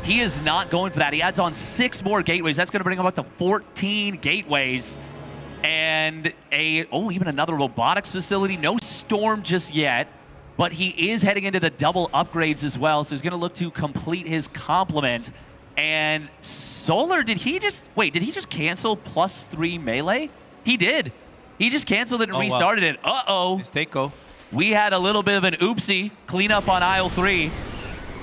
Speaker 10: He is not going for that. He adds on 6 more gateways. That's going to bring him up to 14 gateways. And even another robotics facility. No Storm just yet. But he is heading into the double upgrades as well, so he's going to look to complete his complement. And Solar, did he just cancel +3 melee? He did. He just canceled it and restarted it. Uh-oh.
Speaker 13: Mistake go.
Speaker 10: We had a little bit of an oopsie. Cleanup on aisle 3.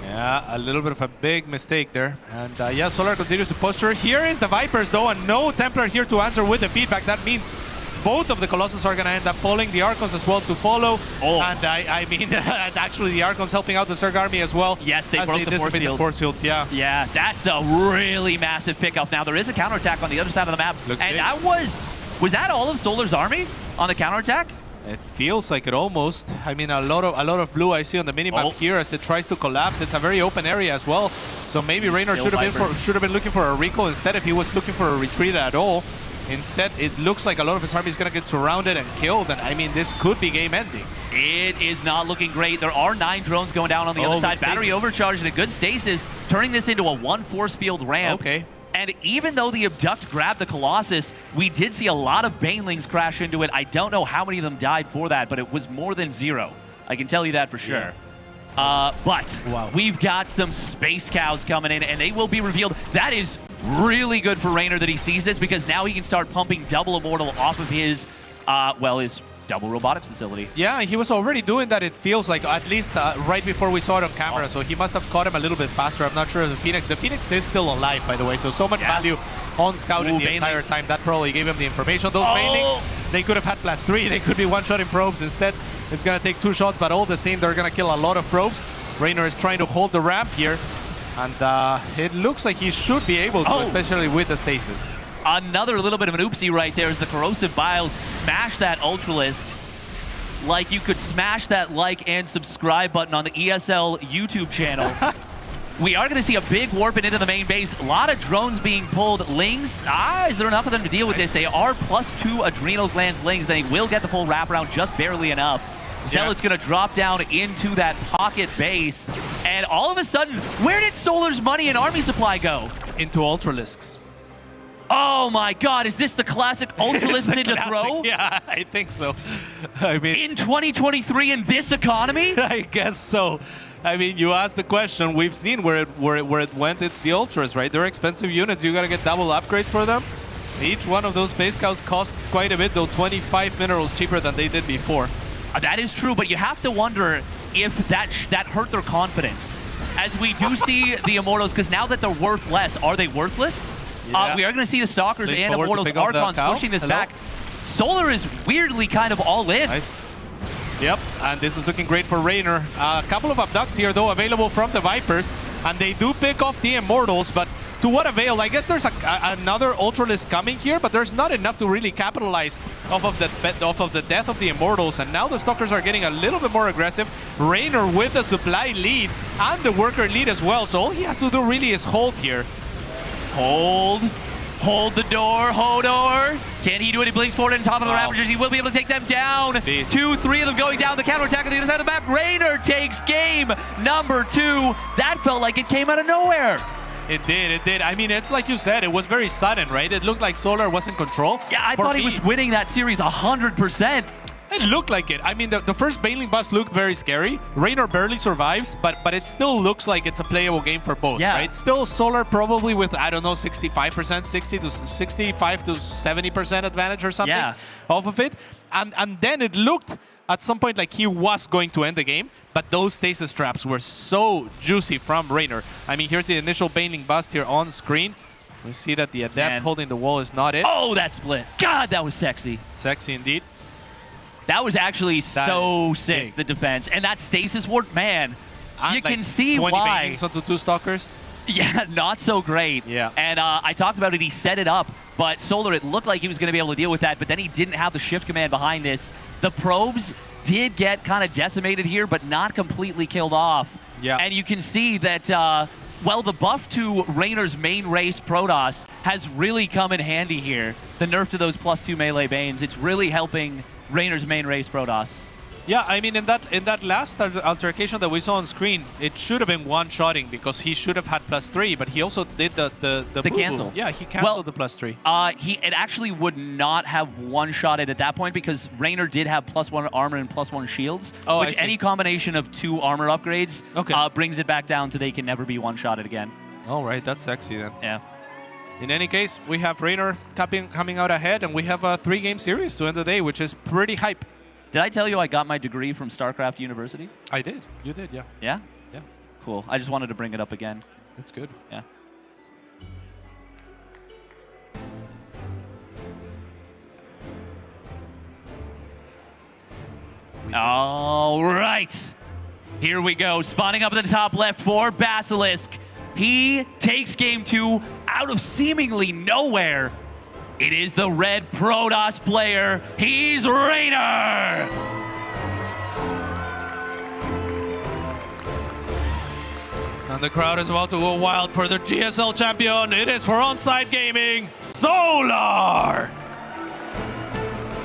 Speaker 13: Yeah, a little bit of a big mistake there. And yeah, Solar continues to posture. Here is the Vipers, though, and no Templar here to answer with the feedback. That means both of the Colossus are going to end up falling. The Archons as well to follow. And I mean, actually the Archons helping out the Zerg army as well.
Speaker 10: Yes, they broke the force fields.
Speaker 13: Yeah.
Speaker 10: Yeah, that's a really massive pickup. Now, there is a counterattack on the other side of the map.
Speaker 13: Looks
Speaker 10: and
Speaker 13: big.
Speaker 10: that was that all of Solar's army on the counterattack?
Speaker 13: It feels like it almost. I mean, a lot of blue I see on the minimap here as it tries to collapse. It's a very open area as well. So maybe Raynor should have been looking for a recall instead if he was looking for a retreat at all. Instead, it looks like a lot of his army is going to get surrounded and killed. And I mean, this could be game ending.
Speaker 10: It is not looking great. There are 9 drones going down on the other side. Battery overcharged and a good stasis, turning this into a 1 force field ramp.
Speaker 13: Okay.
Speaker 10: And even though the Abduct grabbed the Colossus, we did see a lot of Banelings crash into it. I don't know how many of them died for that, but it was more than 0. I can tell you that for sure. But we've got some Space Cows coming in, and they will be revealed. That is really good for Raynor that he sees this, because now he can start pumping double Immortal off of his, his double robotics facility.
Speaker 13: Yeah, he was already doing that, it feels like, at least right before we saw it on camera, so he must have caught him a little bit faster. I'm not sure if the Phoenix is still alive, by the way, so much value on scouting the entire time. That probably gave him the information. Those Banelings, they could have had +3, they could be one-shotting probes. Instead, it's going to take 2 shots, but all the same, they're going to kill a lot of probes. Raynor is trying to hold the ramp here, and it looks like he should be able to, especially with the stasis.
Speaker 10: Another little bit of an oopsie right there as the Corrosive Biles smash that Ultralisk. Like you could smash that like and subscribe button on the ESL YouTube channel. We are going to see a big warping into the main base. A lot of drones being pulled. Lings, is there enough of them to deal with this? They are +2 Adrenal Glands Lings. They will get the full wraparound just barely enough. Zealot's going to drop down into that pocket base. And all of a sudden, where did Solar's money and army supply go?
Speaker 13: Into Ultralisks.
Speaker 10: Oh my god, is this the classic Ultralisk into throw?
Speaker 13: Yeah, I think so. I mean,
Speaker 10: in 2023 in this economy?
Speaker 13: I guess so. I mean, you asked the question. We've seen where it went. It's the Ultras, right? They're expensive units. You got to get double upgrades for them. Each one of those Space Cows costs quite a bit, though 25 minerals cheaper than they did before.
Speaker 10: That is true, but you have to wonder if that hurt their confidence. As we do see the Immortals, because now that they're worth less, are they worthless?
Speaker 13: Yeah.
Speaker 10: We are going to see the Stalkers
Speaker 13: Lean
Speaker 10: and
Speaker 13: forward
Speaker 10: Immortals Archons pushing this back. Solar is weirdly kind of all in.
Speaker 13: Nice. Yep, and this is looking great for Raynor. A couple of Abducts here, though, available from the Vipers, and they do pick off the Immortals, but to what avail? I guess there's another Ultralisk coming here, but there's not enough to really capitalize off of the death of the Immortals, and now the Stalkers are getting a little bit more aggressive. Raynor with the supply lead and the worker lead as well, so all he has to do really is hold here.
Speaker 10: Hold the door, Hodor. Can he do it? He blinks forward on top of the Ravagers. He will be able to take them down. 2, 3 of them going down. The counterattack on the other side of the map. Raynor takes game number 2. That felt like it came out of nowhere.
Speaker 13: It did. I mean, it's like you said, it was very sudden, right? It looked like Solar was in control.
Speaker 10: Yeah, I thought he was winning that series 100%.
Speaker 13: It looked like it. I mean, the first Baneling bust looked very scary. Raynor barely survives, but it still looks like it's a playable game for both, right? Still Solar probably with, I don't know, 65%, 65 to 70% advantage or something off of it. And then it looked at some point like he was going to end the game, but those stasis traps were so juicy from Raynor. I mean, here's the initial Baneling bust here on screen. We see that the Adept holding the wall is not it.
Speaker 10: Oh, that split. God, that was sexy.
Speaker 13: Sexy indeed.
Speaker 10: That was actually so sick, the defense. And that stasis ward, man, and you can see
Speaker 13: 20
Speaker 10: why.
Speaker 13: Banelings onto 2 Stalkers.
Speaker 10: Yeah, not so great.
Speaker 13: Yeah.
Speaker 10: And I talked about it, he set it up, but Solar, it looked like he was going to be able to deal with that, but then he didn't have the shift command behind this. The probes did get kind of decimated here, but not completely killed off.
Speaker 13: Yeah.
Speaker 10: And you can see that, well, the buff to Raynor's main race, Protoss, has really come in handy here. The nerf to those +2 melee Banes, it's really helping Raynor's main race, Protoss.
Speaker 13: Yeah, I mean, in that last altercation that we saw on screen, it should have been one-shotting because he should have had +3, but he also did the
Speaker 10: cancel.
Speaker 13: Yeah, he canceled the +3.
Speaker 10: It actually would not have one-shotted at that point because Raynor did have +1 armor and +1 shields, which any combination of 2 armor upgrades brings it back down to they can never be one-shotted again.
Speaker 13: All right, that's sexy then.
Speaker 10: Yeah.
Speaker 13: In any case, we have Raynor coming out ahead, and we have a 3-game series to end the day, which is pretty hype.
Speaker 10: Did I tell you I got my degree from StarCraft University?
Speaker 13: I did. You did, yeah.
Speaker 10: Yeah?
Speaker 13: Yeah.
Speaker 10: Cool. I just wanted to bring it up again.
Speaker 13: That's good.
Speaker 10: Yeah. All right. Here we go. Spawning up in the top left for Basilisk. He takes game 2 out of seemingly nowhere. It is the red Protoss player. He's Raynor!
Speaker 13: And the crowd is about to go wild for the GSL champion. It is for Onside Gaming, Solar!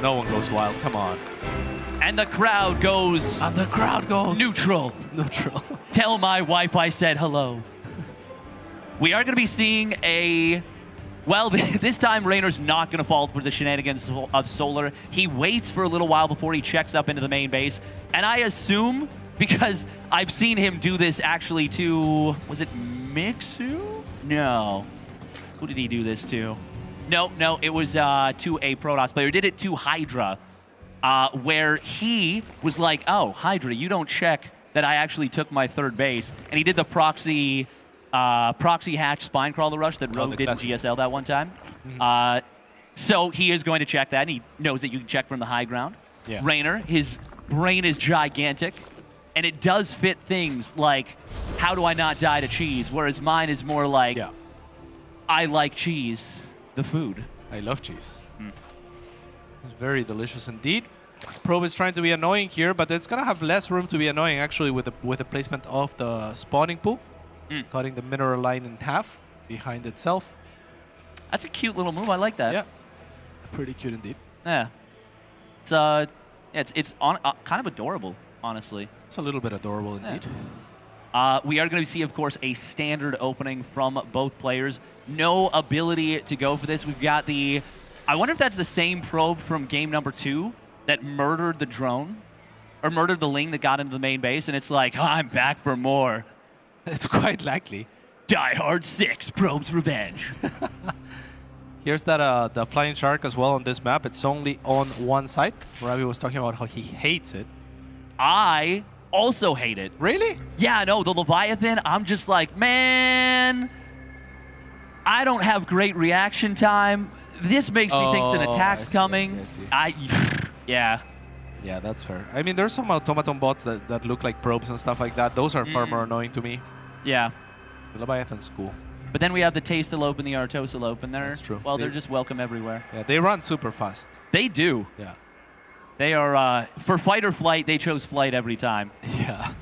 Speaker 13: No one goes wild, come on.
Speaker 10: And the crowd goes... Neutral.
Speaker 13: Neutral.
Speaker 10: Tell my wife I said hello. We are going to be seeing a Well, this time Raynor's not going to fall for the shenanigans of Solar. He waits for a little while before he checks up into the main base. And I assume, because I've seen him do this actually to, was it Mixu? No. Who did he do this to? No, it was to a Protoss player. He did it to Hydra, where he was like, oh, Hydra, you don't check that I actually took my third base. And he did the proxy hatch spine crawler rush that Rogue did in GSL that one time. So he is going to check that, and he knows that you can check from the high ground.
Speaker 13: Yeah.
Speaker 10: Raynor, his brain is gigantic, and it does fit things like, how do I not die to cheese? Whereas mine is more like, I like cheese, the food.
Speaker 13: I love cheese. It's very delicious indeed. Probe is trying to be annoying here, but it's gonna have less room to be annoying actually with the placement of the spawning pool. Cutting the mineral line in half behind itself.
Speaker 10: That's a cute little move. I like that.
Speaker 13: Yeah, pretty cute indeed.
Speaker 10: Yeah, it's kind of adorable, honestly.
Speaker 13: It's a little bit adorable indeed.
Speaker 10: We are going to see, of course, a standard opening from both players. No ability to go for this. We've got the. I wonder if that's the same probe from game number 2 that murdered the drone, or murdered the Ling that got into the main base, and it's like, oh, I'm back for more.
Speaker 13: It's quite likely.
Speaker 10: Die Hard 6, Probe's Revenge.
Speaker 13: Here's that the Flying Shark as well on this map. It's only on one side. Ravi was talking about how he hates it.
Speaker 10: I also hate it.
Speaker 13: Really?
Speaker 10: Yeah, no, the Leviathan, I'm just like, man, I don't have great reaction time. This makes me think an attack's coming. Yeah.
Speaker 13: Yeah, that's fair. I mean, there's some automaton bots that look like probes and stuff like that. Those are far more annoying to me.
Speaker 10: Yeah.
Speaker 13: The Leviathan's cool.
Speaker 10: But then we have the Tastelope and the Artoselope, and they're,
Speaker 13: That's true.
Speaker 10: well, they're just welcome everywhere.
Speaker 13: Yeah, they run super fast.
Speaker 10: They do.
Speaker 13: Yeah.
Speaker 10: They are, for fight or flight, they chose flight every time.
Speaker 13: Yeah.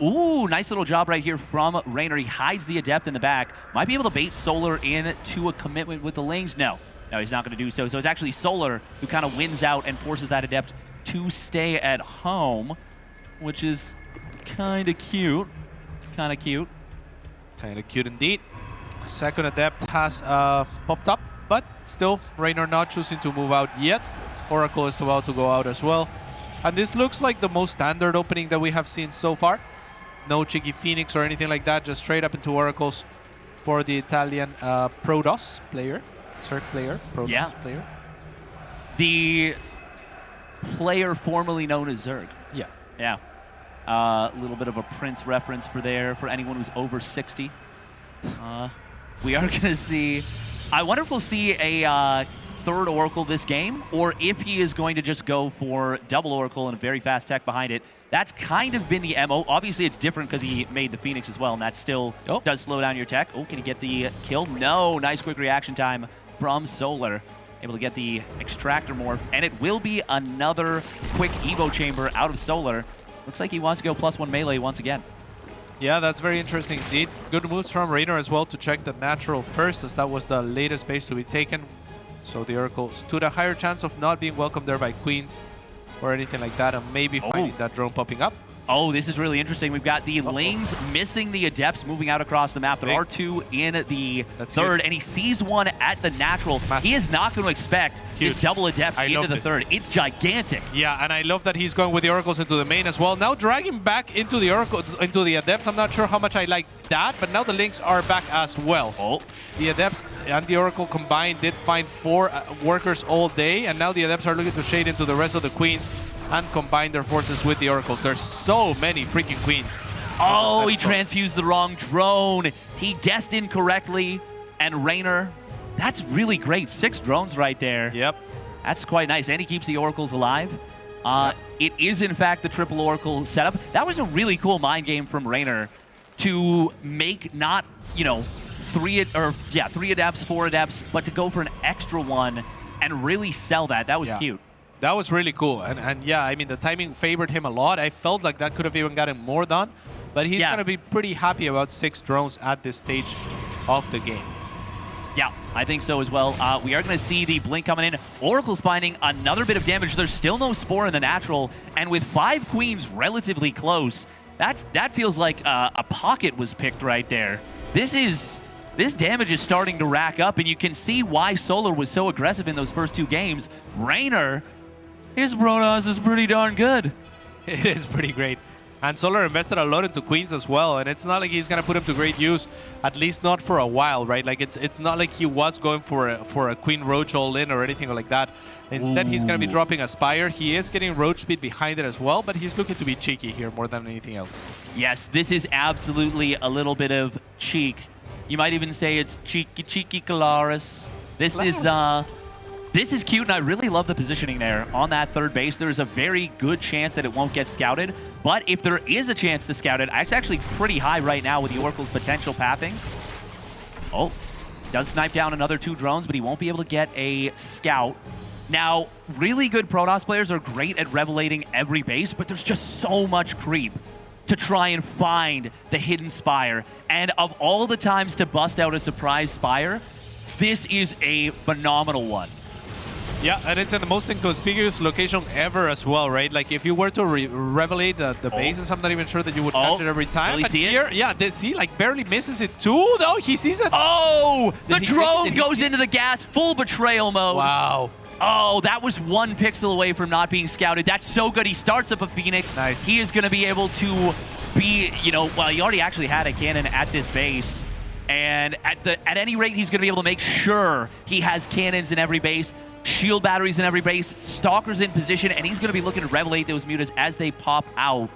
Speaker 10: Ooh, nice little job right here from Raynor. He hides the Adept in the back. Might be able to bait Solar into a commitment with the Lings. No, he's not going to do so. So it's actually Solar who kind of wins out and forces that Adept to stay at home, which is kind of cute. Kind of cute.
Speaker 13: Kind of cute indeed. Second Adept has popped up, but still Raynor not choosing to move out yet. Oracle is about to go out as well. And this looks like the most standard opening that we have seen so far. No cheeky Phoenix or anything like that, just straight up into Oracles for the Italian Protoss player, Circ player, Protoss player.
Speaker 10: The player formerly known as Zerg.
Speaker 13: Yeah.
Speaker 10: Yeah. A little bit of a Prince reference for anyone who's over 60. We are going to see, I wonder if we'll see a third Oracle this game, or if he is going to just go for double Oracle and a very fast tech behind it. That's kind of been the MO. Obviously, it's different because he made the Phoenix as well, and that still does slow down your tech. Oh, can he get the kill? No. Nice quick reaction time from Solar. Able to get the Extractor Morph, and it will be another quick Evo Chamber out of Solar. Looks like he wants to go +1 melee once again.
Speaker 13: Yeah, that's very interesting indeed. Good moves from Raynor as well to check the natural first, as that was the latest base to be taken. So the Oracle stood a higher chance of not being welcomed there by Queens or anything like that, and maybe finding that drone popping up.
Speaker 10: Oh, this is really interesting. We've got the Lings missing the Adepts moving out across the map. There are 2 in the third, and he sees one at the natural. He is not going to expect his double Adept into the third. It's gigantic.
Speaker 13: Yeah, and I love that he's going with the Oracles into the main as well. Now dragging back into the Oracle, into the Adepts. I'm not sure how much I like that, but now the Lings are back as well.
Speaker 10: Oh.
Speaker 13: The Adepts and the Oracle combined did find 4 workers all day, and now the Adepts are looking to shade into the rest of the Queens and combine their forces with the Oracles. There's so many freaking Queens.
Speaker 10: Oh, he transfused the wrong drone. He guessed incorrectly, and Raynor, that's really great. 6 drones right there.
Speaker 13: Yep.
Speaker 10: That's quite nice, and he keeps the Oracles alive. It is, in fact, the triple Oracle setup. That was a really cool mind game from Raynor to make not, 3 Adepts, 4 Adepts, but to go for an extra one and really sell that. That was cute.
Speaker 13: That was really cool. And yeah, I mean, the timing favored him a lot. I felt like that could have even gotten more done. But he's going to be pretty happy about 6 drones at this stage of the game.
Speaker 10: Yeah, I think so as well. We are going to see the Blink coming in. Oracle's finding another bit of damage. There's still no Spore in the natural. And with 5 Queens relatively close, that feels like a pocket was picked right there. This is this damage is starting to rack up, and you can see why Solar was so aggressive in those first 2 games. Rainer, his Protoss is pretty darn good.
Speaker 13: It is pretty great. And Solar invested a lot into Queens as well, and it's not like he's gonna put him to great use, at least not for a while, right? Like it's not like he was going for a Queen Roach all-in or anything like that. Instead, he's gonna be dropping a Spire. He is getting Roach speed behind it as well, but he's looking to be cheeky here more than anything else.
Speaker 10: Yes, this is absolutely a little bit of cheek. You might even say it's cheeky Kalaris. This is cute, and I really love the positioning there on that third base. There's a very good chance that it won't get scouted, but if there is a chance to scout it, it's actually pretty high right now with the Oracle's potential pathing. Oh, does snipe down another 2 drones, but he won't be able to get a scout. Now, really good Protoss players are great at revelating every base, but there's just so much creep to try and find the hidden Spire. And of all the times to bust out a surprise Spire, this is a phenomenal one.
Speaker 13: Yeah, and it's in the most inconspicuous location ever as well, right? Like, if you were to revelate the bases, I'm not even sure that you would catch it every time.
Speaker 10: Really
Speaker 13: but
Speaker 10: see
Speaker 13: here,
Speaker 10: it?
Speaker 13: yeah, he like barely misses it too, though. He sees it.
Speaker 10: Oh, the drone goes into the gas, full betrayal mode.
Speaker 13: Wow.
Speaker 10: Oh, that was 1 pixel away from not being scouted. That's so good. He starts up a Phoenix.
Speaker 13: Nice.
Speaker 10: He is going to be able to be, well, he already actually had a cannon at this base. And at any rate, he's going to be able to make sure he has cannons in every base, shield batteries in every base, stalkers in position, and he's going to be looking to revelate those mutas as they pop out.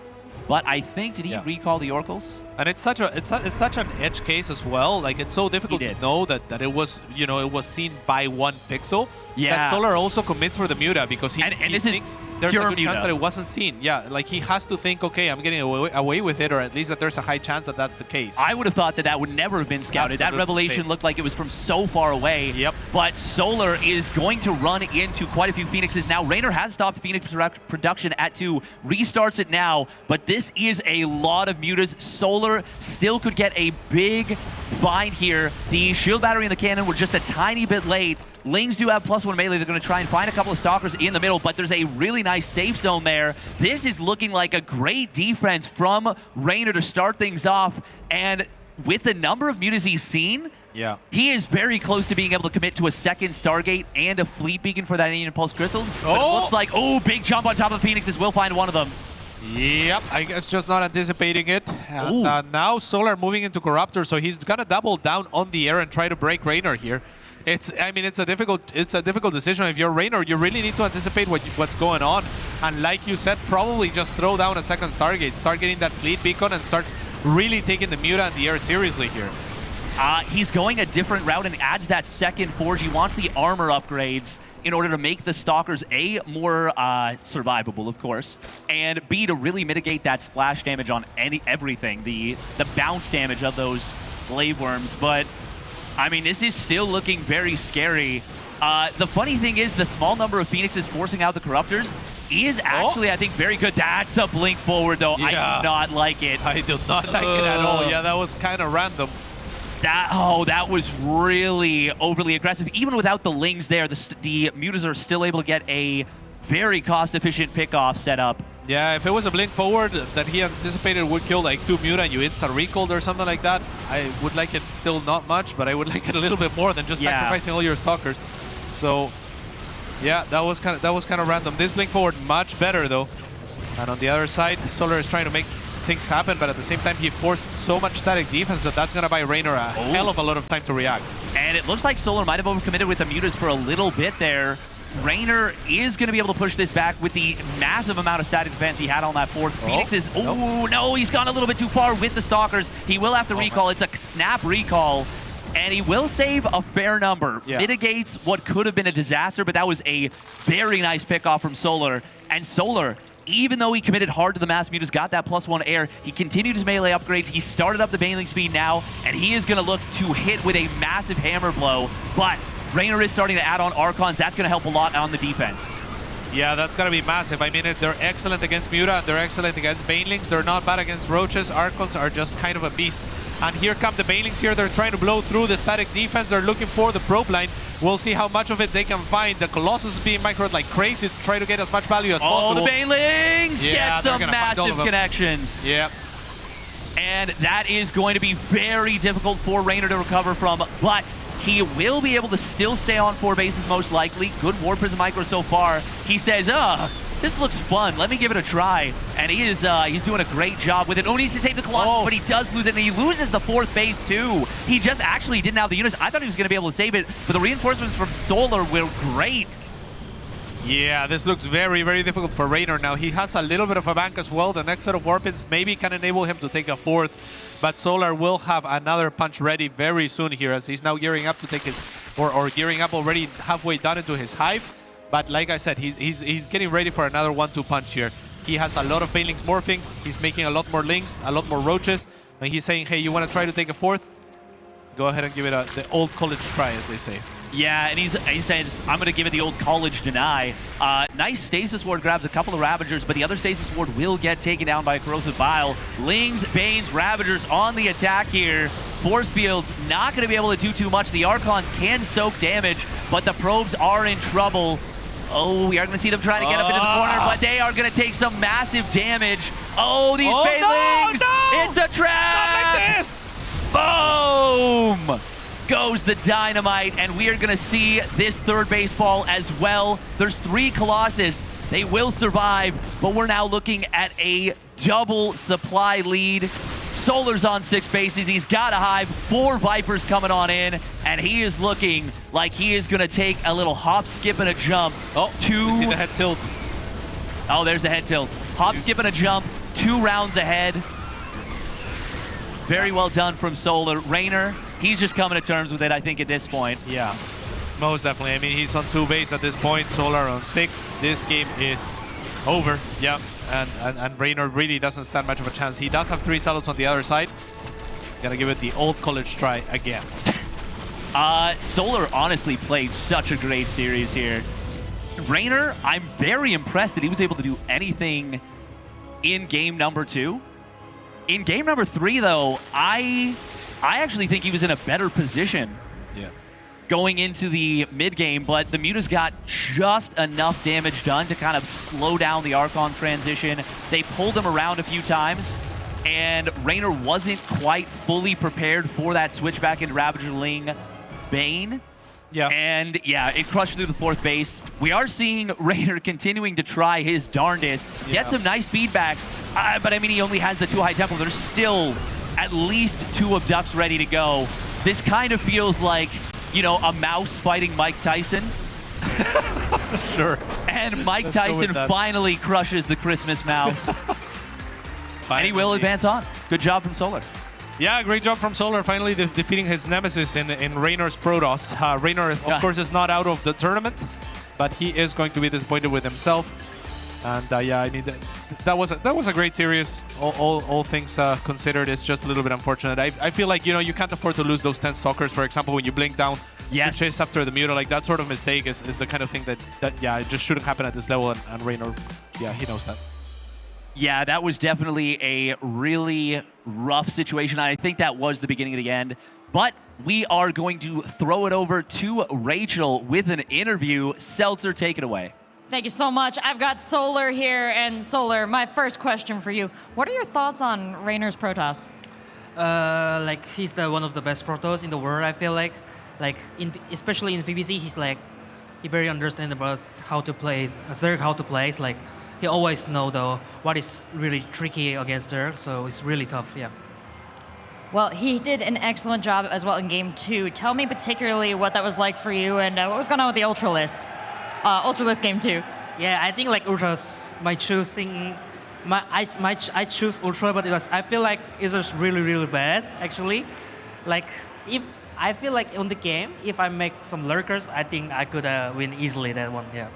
Speaker 10: But I think, did he recall the Oracles?
Speaker 13: And it's such an edge case as well. Like, it's so difficult to know that it was, it was seen by 1 pixel.
Speaker 10: Yeah.
Speaker 13: That Solar also commits for the muta because he
Speaker 10: this
Speaker 13: thinks
Speaker 10: is
Speaker 13: there's a
Speaker 10: pure
Speaker 13: good chance
Speaker 10: muta.
Speaker 13: that it wasn't seen. Yeah, like he has to think, okay, I'm getting away with it, or at least that there's a high chance that that's the case.
Speaker 10: I would have thought that would never have been scouted.
Speaker 13: Absolutely.
Speaker 10: That revelation looked like it was from so far away.
Speaker 13: Yep.
Speaker 10: But Solar is going to run into quite a few Phoenixes. Now, Rainer has stopped Phoenix production at 2, restarts it now, but this is a lot of mutas. Solar still could get a big find here. The shield battery and the cannon were just a tiny bit late. Lings do have +1 melee. They're going to try and find a couple of stalkers in the middle, but there's a really nice safe zone there. This is looking like a great defense from Rainer to start things off. And with the number of mutas he's seen, he is very close to being able to commit to a second Stargate and a Fleet Beacon for that Alien Pulse Crystals. But it looks like, big jump on top of Phoenixes. Will find one of them.
Speaker 13: Yep, I guess just not anticipating it. And now Solar moving into Corruptor, so he's gonna double down on the air and try to break Rainer here. It's a difficult decision. If you're Rainer, you really need to anticipate what's going on, and like you said, probably just throw down a second Stargate, start getting that Fleet Beacon, and start really taking the muta and the air seriously here.
Speaker 10: He's going a different route and adds that second Forge. He wants the armor upgrades in order to make the Stalkers, A, more survivable, of course, and B, to really mitigate that splash damage on everything, the bounce damage of those Glaive Worms. But, I mean, this is still looking very scary. The funny thing is the small number of Phoenixes forcing out the Corruptors is actually, I think, very good. That's a blink forward, though.
Speaker 13: Yeah.
Speaker 10: I do not like it.
Speaker 13: I do not like it at all. Yeah, that was kind of random.
Speaker 10: That was really overly aggressive. Even without the Lings there, the mutas are still able to get a very cost-efficient pickoff set up.
Speaker 13: Yeah, if it was a blink forward that he anticipated would kill like 2 muta and you instant recalled or something like that, I would like it still not much, but I would like it a little bit more than just sacrificing all your stalkers. So, yeah, that was kind of random. This blink forward much better though. And on the other side, Solar is trying to make things happen, but at the same time he forced so much static defense that's going to buy Rainer a hell of a lot of time to react.
Speaker 10: And it looks like Solar might have overcommitted with the mutas for a little bit there. Rainer is going to be able to push this back with the massive amount of static defense he had on that fourth. Phoenix is, no, he's gone a little bit too far with the Stalkers. He will have to recall. It's a snap recall, and he will save a fair number. Mitigates what could have been a disaster, but that was a very nice pickoff from Solar. And Solar, even though he committed hard to the mass mutas, got that +1 air, he continued his melee upgrades, he started up the Baneling speed now, and he is going to look to hit with a massive hammer blow. But Rainer is starting to add on Archons. That's going to help a lot on the defense.
Speaker 13: Yeah, that's going to be massive. I mean, they're excellent against Muta, and they're excellent against Banelings. They're not bad against Roaches. Archons are just kind of a beast. And here come the Banelings here. They're trying to blow through the static defense. They're looking for the probe line. We'll see how much of it they can find. The Colossus is being microed like crazy to try to get as much value as possible.
Speaker 10: Oh, the Banelings get some massive connections.
Speaker 13: Yeah.
Speaker 10: And that is going to be very difficult for Raynor to recover from, but he will be able to still stay on 4 bases most likely. Good War Prism micro so far. He says, this looks fun. Let me give it a try. And he is he's doing a great job with it. Oh, needs to save the Colossus, but he does lose it, and he loses the 4th base too. He just actually didn't have the units. I thought he was going to be able to save it, but the reinforcements from Solar were great.
Speaker 13: Yeah, this looks very, very difficult for Raynor now. He has a little bit of a bank as well. The next set of Warpins maybe can enable him to take a 4th, but Solar will have another punch ready very soon here as he's now gearing up to take his, or gearing up already halfway done into his hive. But like I said, he's getting ready for another 1-2 punch here. He has a lot of Banelings morphing. He's making a lot more Lings, a lot more Roaches. And he's saying, hey, you want to try to take a 4th? Go ahead and give it the old college try, as they say.
Speaker 10: Yeah, and he's saying, I'm going to give it the old college deny. Nice Stasis Ward grabs a couple of Ravagers, but the other Stasis Ward will get taken down by a Corrosive Bile. Lings, Banes, Ravagers on the attack here. Force Field's not going to be able to do too much. The Archons can soak damage, but the Probes are in trouble. Oh, we are going to see them trying to get up into the corner, but they are going to take some massive damage. Oh, these Banelings!
Speaker 13: No!
Speaker 10: It's a trap!
Speaker 13: Not like this!
Speaker 10: Boom! Goes the dynamite, and we are going to see this 3rd base fall as well. There's 3 Colossus. They will survive, but we're now looking at a double supply lead. Solar's on 6 bases. He's got a hive, 4 Vipers coming on in, and he is looking like he is going to take a little hop, skip, and a jump.
Speaker 13: See the head tilt.
Speaker 10: Oh, there's the head tilt. Hop, skip, and a jump. 2 rounds ahead. Very well done from Solar. Raynor, he's just coming to terms with it, I think, at this point.
Speaker 13: Yeah, most definitely. I mean, he's on 2 base at this point. Solar on 6. This game is over. Yeah, and Raynor really doesn't stand much of a chance. He does have 3 Saluts on the other side. Gonna give it the old college try again.
Speaker 10: Solar honestly played such a great series here. Raynor, I'm very impressed that he was able to do anything in game number 2. In game number 3, though, I actually think he was in a better position going into the mid-game, but the Mutas got just enough damage done to kind of slow down the Archon transition. They pulled him around a few times, and Raynor wasn't quite fully prepared for that switch back into Ravager Ling Bane.
Speaker 13: Yeah.
Speaker 10: And yeah, it crushed through the 4th base. We are seeing Raynor continuing to try his darndest, get some nice feedbacks, but I mean, he only has the 2 high tempo. There's still at least 2 abducts ready to go. This kind of feels like, you know, a mouse fighting Mike Tyson.
Speaker 13: Sure.
Speaker 10: And Mike Tyson finally crushes the Christmas mouse. And he will advance on. Good job from Solar.
Speaker 13: Yeah, great job from Solar, finally defeating his nemesis in Raynor's Protoss. Raynor, of course, is not out of the tournament, but he is going to be disappointed with himself. And yeah, I mean, that was a great series. All things considered, it's just a little bit unfortunate. I feel like, you know, you can't afford to lose those 10 Stalkers, for example, when you blink down.
Speaker 10: Yes.
Speaker 13: To chase after the Muta, like that sort of mistake is the kind of thing that yeah, it just shouldn't happen at this level, and Raynor, yeah, he knows that.
Speaker 10: Yeah, that was definitely a really rough situation. I think that was the beginning of the end. But we are going to throw it over to Rachel with an interview. Seltzer, take it away.
Speaker 1: Thank you so much. I've got Solar here, and Solar, my first question for you. What are your thoughts on Raynor's Protoss?
Speaker 8: Like, he's one of the best Protoss in the world, I feel like. Like, especially in PvC, he very understands about how to play, Zerg how to play. It's like, he always know though what is really tricky against Zerg, so it's really tough, yeah.
Speaker 1: Well, he did an excellent job as well in game 2. Tell me particularly what that was like for you, and what was going on with the Ultralisks? Ultralisk game 2.
Speaker 8: Yeah, I think like Ultras, I choose Ultra, but I feel like it was really, really bad actually. Like, if I feel like on the game, if I make some lurkers, I think I could win easily that one, yeah.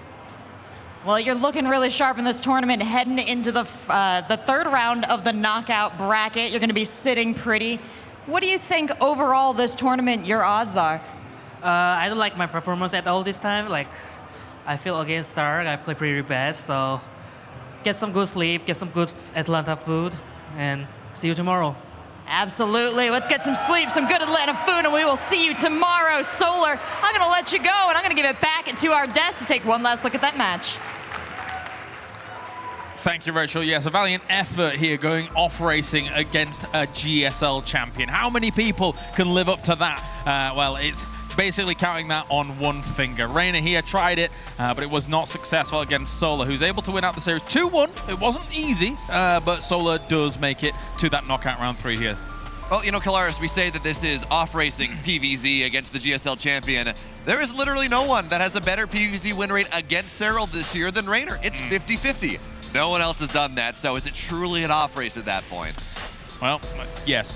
Speaker 1: Well, you're looking really sharp in this tournament, heading into the 3rd round of the knockout bracket. You're going to be sitting pretty. What do you think overall this tournament, your odds are?
Speaker 8: I don't like my performance at all this time. Like, I feel against Dark, I play pretty bad, so get some good sleep, get some good Atlanta food, and see you tomorrow.
Speaker 1: Absolutely. Let's get some sleep, some good Atlanta food, and we will see you tomorrow. Solar, I'm going to let you go, and I'm going to give it back to our desk to take one last look at that match.
Speaker 2: Thank you, Rachel. Yes, a valiant effort here going off racing against a GSL champion. How many people can live up to that? Well, it's basically counting that on one finger. Reina here tried it, but it was not successful against Solar, who's able to win out the series 2-1. It wasn't easy, but Solar does make it to that knockout round 3 here.
Speaker 12: Well, you know, Kalaris, we say that this is off-racing PvZ against the GSL champion. There is literally no one that has a better PvZ win rate against Cyril this year than Raynor. It's 50-50. No one else has done that, so is it truly an off-race at that point?
Speaker 2: Well, yes.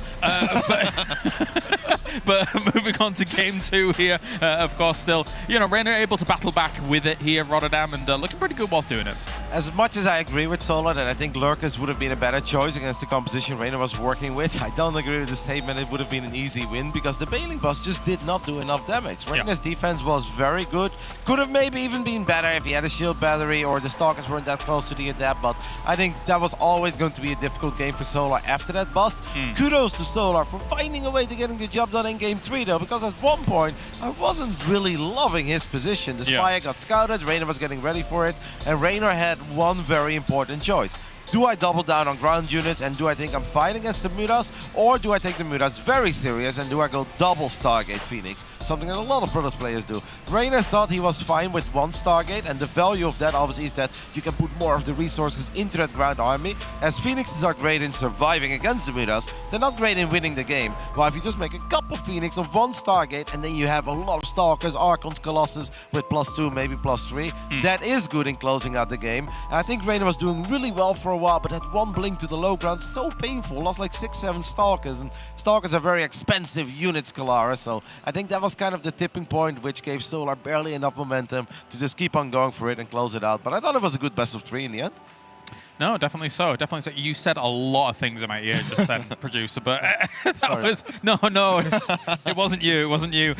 Speaker 2: But moving on to game 2 here, of course, still, you know, Raynor able to battle back with it here, Rotterdam, and looking pretty good whilst doing it.
Speaker 6: As much as I agree with Solar that I think Lurkus would have been a better choice against the composition Raynor was working with, I don't agree with the statement it would have been an easy win because the Bailing Boss just did not do enough damage. Raynor's defense was very good. Could have maybe even been better if he had a shield battery or the Stalkers weren't that close to the Adept, but I think that was always going to be a difficult game for Solar after that bust. Kudos to Solar for finding a way to getting the job done in game 3 though, because at one point I wasn't really loving his position. The Spire got scouted, Raynor was getting ready for it, and Raynor had one very important choice. Do I double down on ground units and do I think I'm fine against the Mutas, or do I take the Mutas very serious and do I go double Stargate Phoenix? Something that a lot of Protoss players do. Raynor thought he was fine with one Stargate, and the value of that obviously is that you can put more of the resources into that ground army. As Phoenixes are great in surviving against the Mutas, they're not great in winning the game. Well, if you just make a couple Phoenix of one Stargate and then you have a lot of Stalkers, Archons, Colossus with +2, maybe +3, that is good in closing out the game. And I think Raynor was doing really well for a while, but that one blink to the low ground, so painful. Lost like 6-7 Stalkers, and Stalkers are very expensive units, Kalara, so I think that was kind of the tipping point which gave Solar barely enough momentum to just keep on going for it and close it out. But I thought it was a good best of 3 in the end.
Speaker 2: No, definitely so. Definitely so. You said a lot of things in my ear just then, producer, but that was... No, it wasn't you. It wasn't you.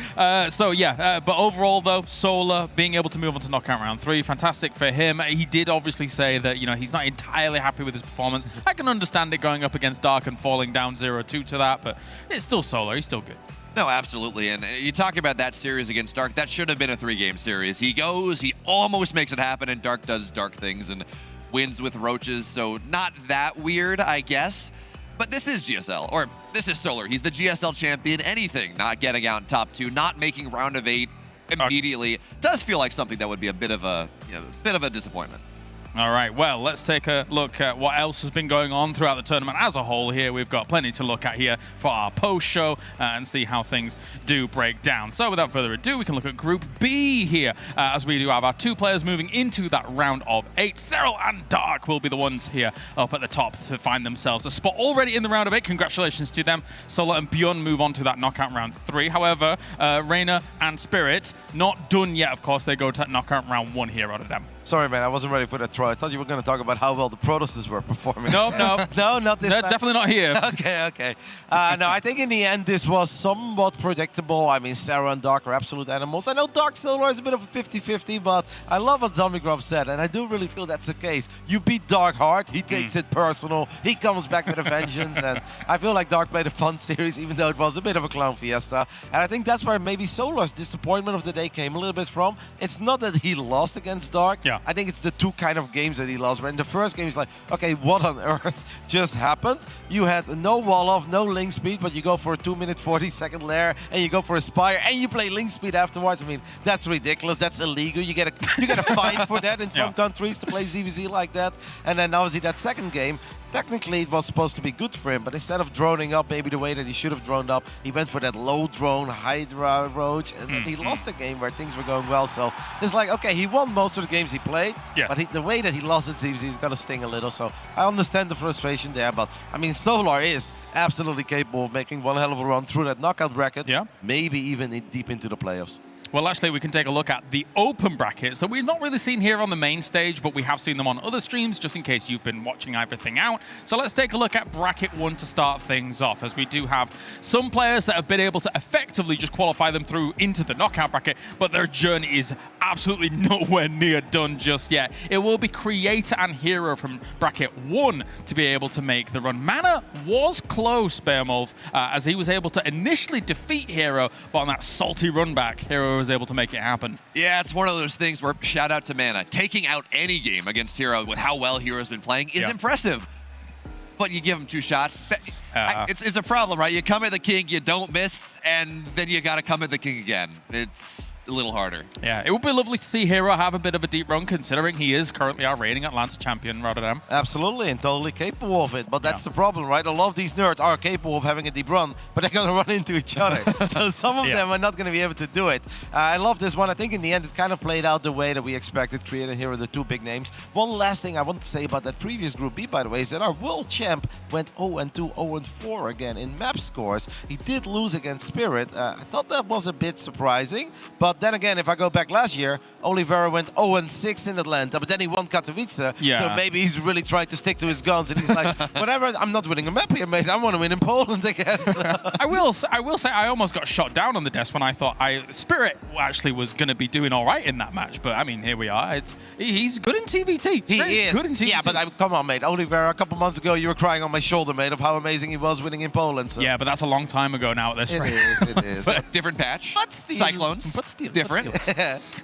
Speaker 2: So, yeah, but overall, though, Solar being able to move on to knockout round 3, fantastic for him. He did obviously say that, you know, he's not entirely happy with his performance. I can understand it going up against Dark and falling down 0-2 to that, but it's still Solar. He's still good.
Speaker 12: No, absolutely. And you talk about that series against Dark, that should have been a 3-game series. He goes, he almost makes it happen, and Dark does Dark things and wins with roaches, so not that weird, I guess. But this is GSL, or this is Solar. He's the GSL champion. Anything not getting out in top 2, not making round of 8 immediately does feel like something that would be a bit of a, disappointment.
Speaker 2: All right, well, let's take a look at what else has been going on throughout the tournament as a whole here. We've got plenty to look at here for our post-show and see how things do break down. So without further ado, we can look at Group B here as we do have our 2 players moving into that round of 8. Cyril and Dark will be the ones here up at the top to find themselves a spot already in the round of 8. Congratulations to them. Solar and Bjorn move on to that knockout round 3. However, Raynor and Spirit, not done yet, of course. They go to knockout round 1 here, Rotterdam.
Speaker 6: Sorry, man, I wasn't ready for that throw. I thought you were going to talk about how well the Protosses were performing.
Speaker 2: No,
Speaker 6: no, not this time.
Speaker 2: Definitely not here.
Speaker 6: Okay. No, I think in the end this was somewhat predictable. I mean, Sarah and Dark are absolute animals. I know Dark Solar is a bit of a 50-50, but I love what Zombie Grub said, and I do really feel that's the case. You beat Dark hard, he takes it personal, he comes back with a vengeance, and I feel like Dark played a fun series, even though it was a bit of a clown fiesta. And I think that's where maybe Solar's disappointment of the day came a little bit from. It's not that he lost against Dark.
Speaker 2: Yeah.
Speaker 6: I think it's the 2 kind of games that he lost. Where in the first game he's like, okay, what on earth just happened? You had no wall off, no link speed, but you go for a 2-minute 40-second lair, and you go for a Spire, and you play link speed afterwards. I mean, that's ridiculous. That's illegal. You get a fine for that in some countries to play ZVZ like that. And then obviously that second game, technically it was supposed to be good for him, but instead of droning up maybe the way that he should have droned up, he went for that low drone Hydra Roach, and then he lost a game where things were going well. So it's like, okay, he won most of the games he played, but the way that he lost it seems he's got to sting a little. So I understand the frustration there, but I mean, Solar is absolutely capable of making one hell of a run through that knockout bracket, maybe even deep into the playoffs.
Speaker 2: Well, actually, we can take a look at the open brackets that we've not really seen here on the main stage, but we have seen them on other streams, just in case you've been watching everything out. So let's take a look at bracket 1 to start things off, as we do have some players that have been able to effectively just qualify them through into the knockout bracket, but their journey is absolutely nowhere near done just yet. It will be Creator and Hero from bracket 1 to be able to make the run. Mana was close, Bearmolf, as he was able to initially defeat Hero, but on that salty run back, Hero was able to make it happen.
Speaker 12: Yeah, it's one of those things where shout out to Mana. Taking out any game against Hero with how well Hero's been playing is impressive. But you give him 2 shots. It's a problem, right? You come at the king, you don't miss, and then you got to come at the king again. It's a little harder.
Speaker 2: Yeah, it would be lovely to see Hero have a bit of a deep run, considering he is currently our reigning Atlanta champion, Rotterdam.
Speaker 6: Absolutely, and totally capable of it. But that's the problem, right? A lot of these nerds are capable of having a deep run, but they're going to run into each other. So some of them are not going to be able to do it. I love this one. I think in the end, it kind of played out the way that we expected. Creator and Hero, the 2 big names. One last thing I want to say about that previous Group B, by the way, is that our world champ went 0-2, 0-4 again in map scores. He did lose against Spirit. I thought that was a bit surprising. But then again, if I go back last year, Oliveira went 0-6 in Atlanta, but then he won Katowice.
Speaker 2: Yeah.
Speaker 6: So maybe he's really trying to stick to his guns, and he's like, whatever, I'm not winning a map here, mate. I want to win in Poland again.
Speaker 2: I will say I almost got shot down on the desk when I thought Spirit actually was going to be doing all right in that match. But I mean, here we are. He's good in TVT.
Speaker 6: He is.
Speaker 2: Good in TVT.
Speaker 6: Yeah, but come on, mate. Oliveira, a couple months ago, you were crying on my shoulder, mate, of how amazing he was winning in Poland. So.
Speaker 2: Yeah, but that's a long time ago now at this rate.
Speaker 6: It is.
Speaker 12: But different patch.
Speaker 6: But still.
Speaker 12: Cyclones.
Speaker 2: But still.
Speaker 12: Different.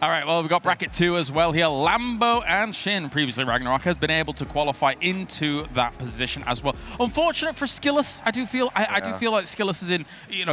Speaker 2: All right, well, we've got bracket 2 as well here. Lambo and Shin, previously Ragnarok, has been able to qualify into that position as well. Unfortunate for Skillus. I do feel like Skillus is in,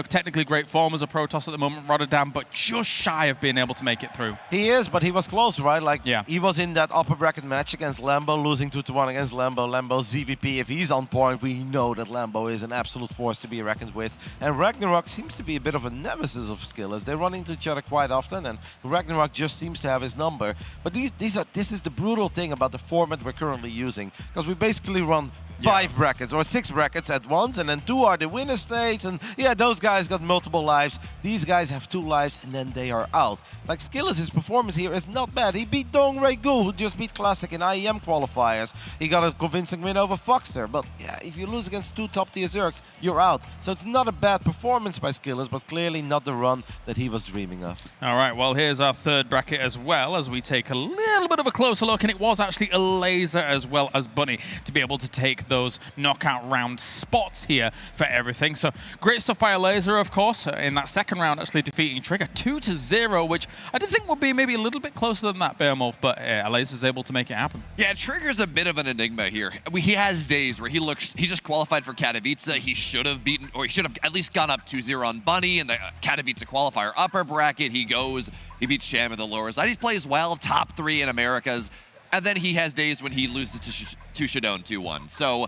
Speaker 2: technically great form as a Protoss at the moment, Rotterdam, but just shy of being able to make it through.
Speaker 6: He is, but he was close, right? He was in that upper bracket match against Lambo, losing 2-1 against Lambo. Lambo's ZVP, if he's on point, we know that Lambo is an absolute force to be reckoned with. And Ragnarok seems to be a bit of a nemesis of Skillus. They run into each other quite often, and Ragnarok just seems to have his number. But this is the brutal thing about the format we're currently using, because we basically run 5 brackets or 6 brackets at once, and then 2 are the winner states, and those guys got multiple lives. These guys have 2 lives, and then they are out. Like Skillus' performance here is not bad. He beat Dong Regu, who just beat Classic in IEM qualifiers. He got a convincing win over Foxter, but if you lose against 2 top-tier Zergs, you're out. So it's not a bad performance by Skillus, but clearly not the run that he was dreaming of.
Speaker 2: All right, well, here's our 3rd bracket as well, as we take a little bit of a closer look, and it was actually a Laser as well as Bunny to be able to take those knockout round spots here for everything. So great stuff by a Laser, of course, in that 2nd round, actually defeating Trigger 2-0, which I did think would be maybe a little bit closer than that, Bearmouth, but a Laser's able to make it happen.
Speaker 12: Yeah, Trigger's a bit of an enigma here. He has days where he just qualified for Katowice. He should have beaten, or he should have at least gone up 2-0 on Bunny in the Katowice qualifier upper bracket. He beats Sham at the lower side. He plays well, top 3 in Americas. And then he has days when he loses to Shadone 2-1. So,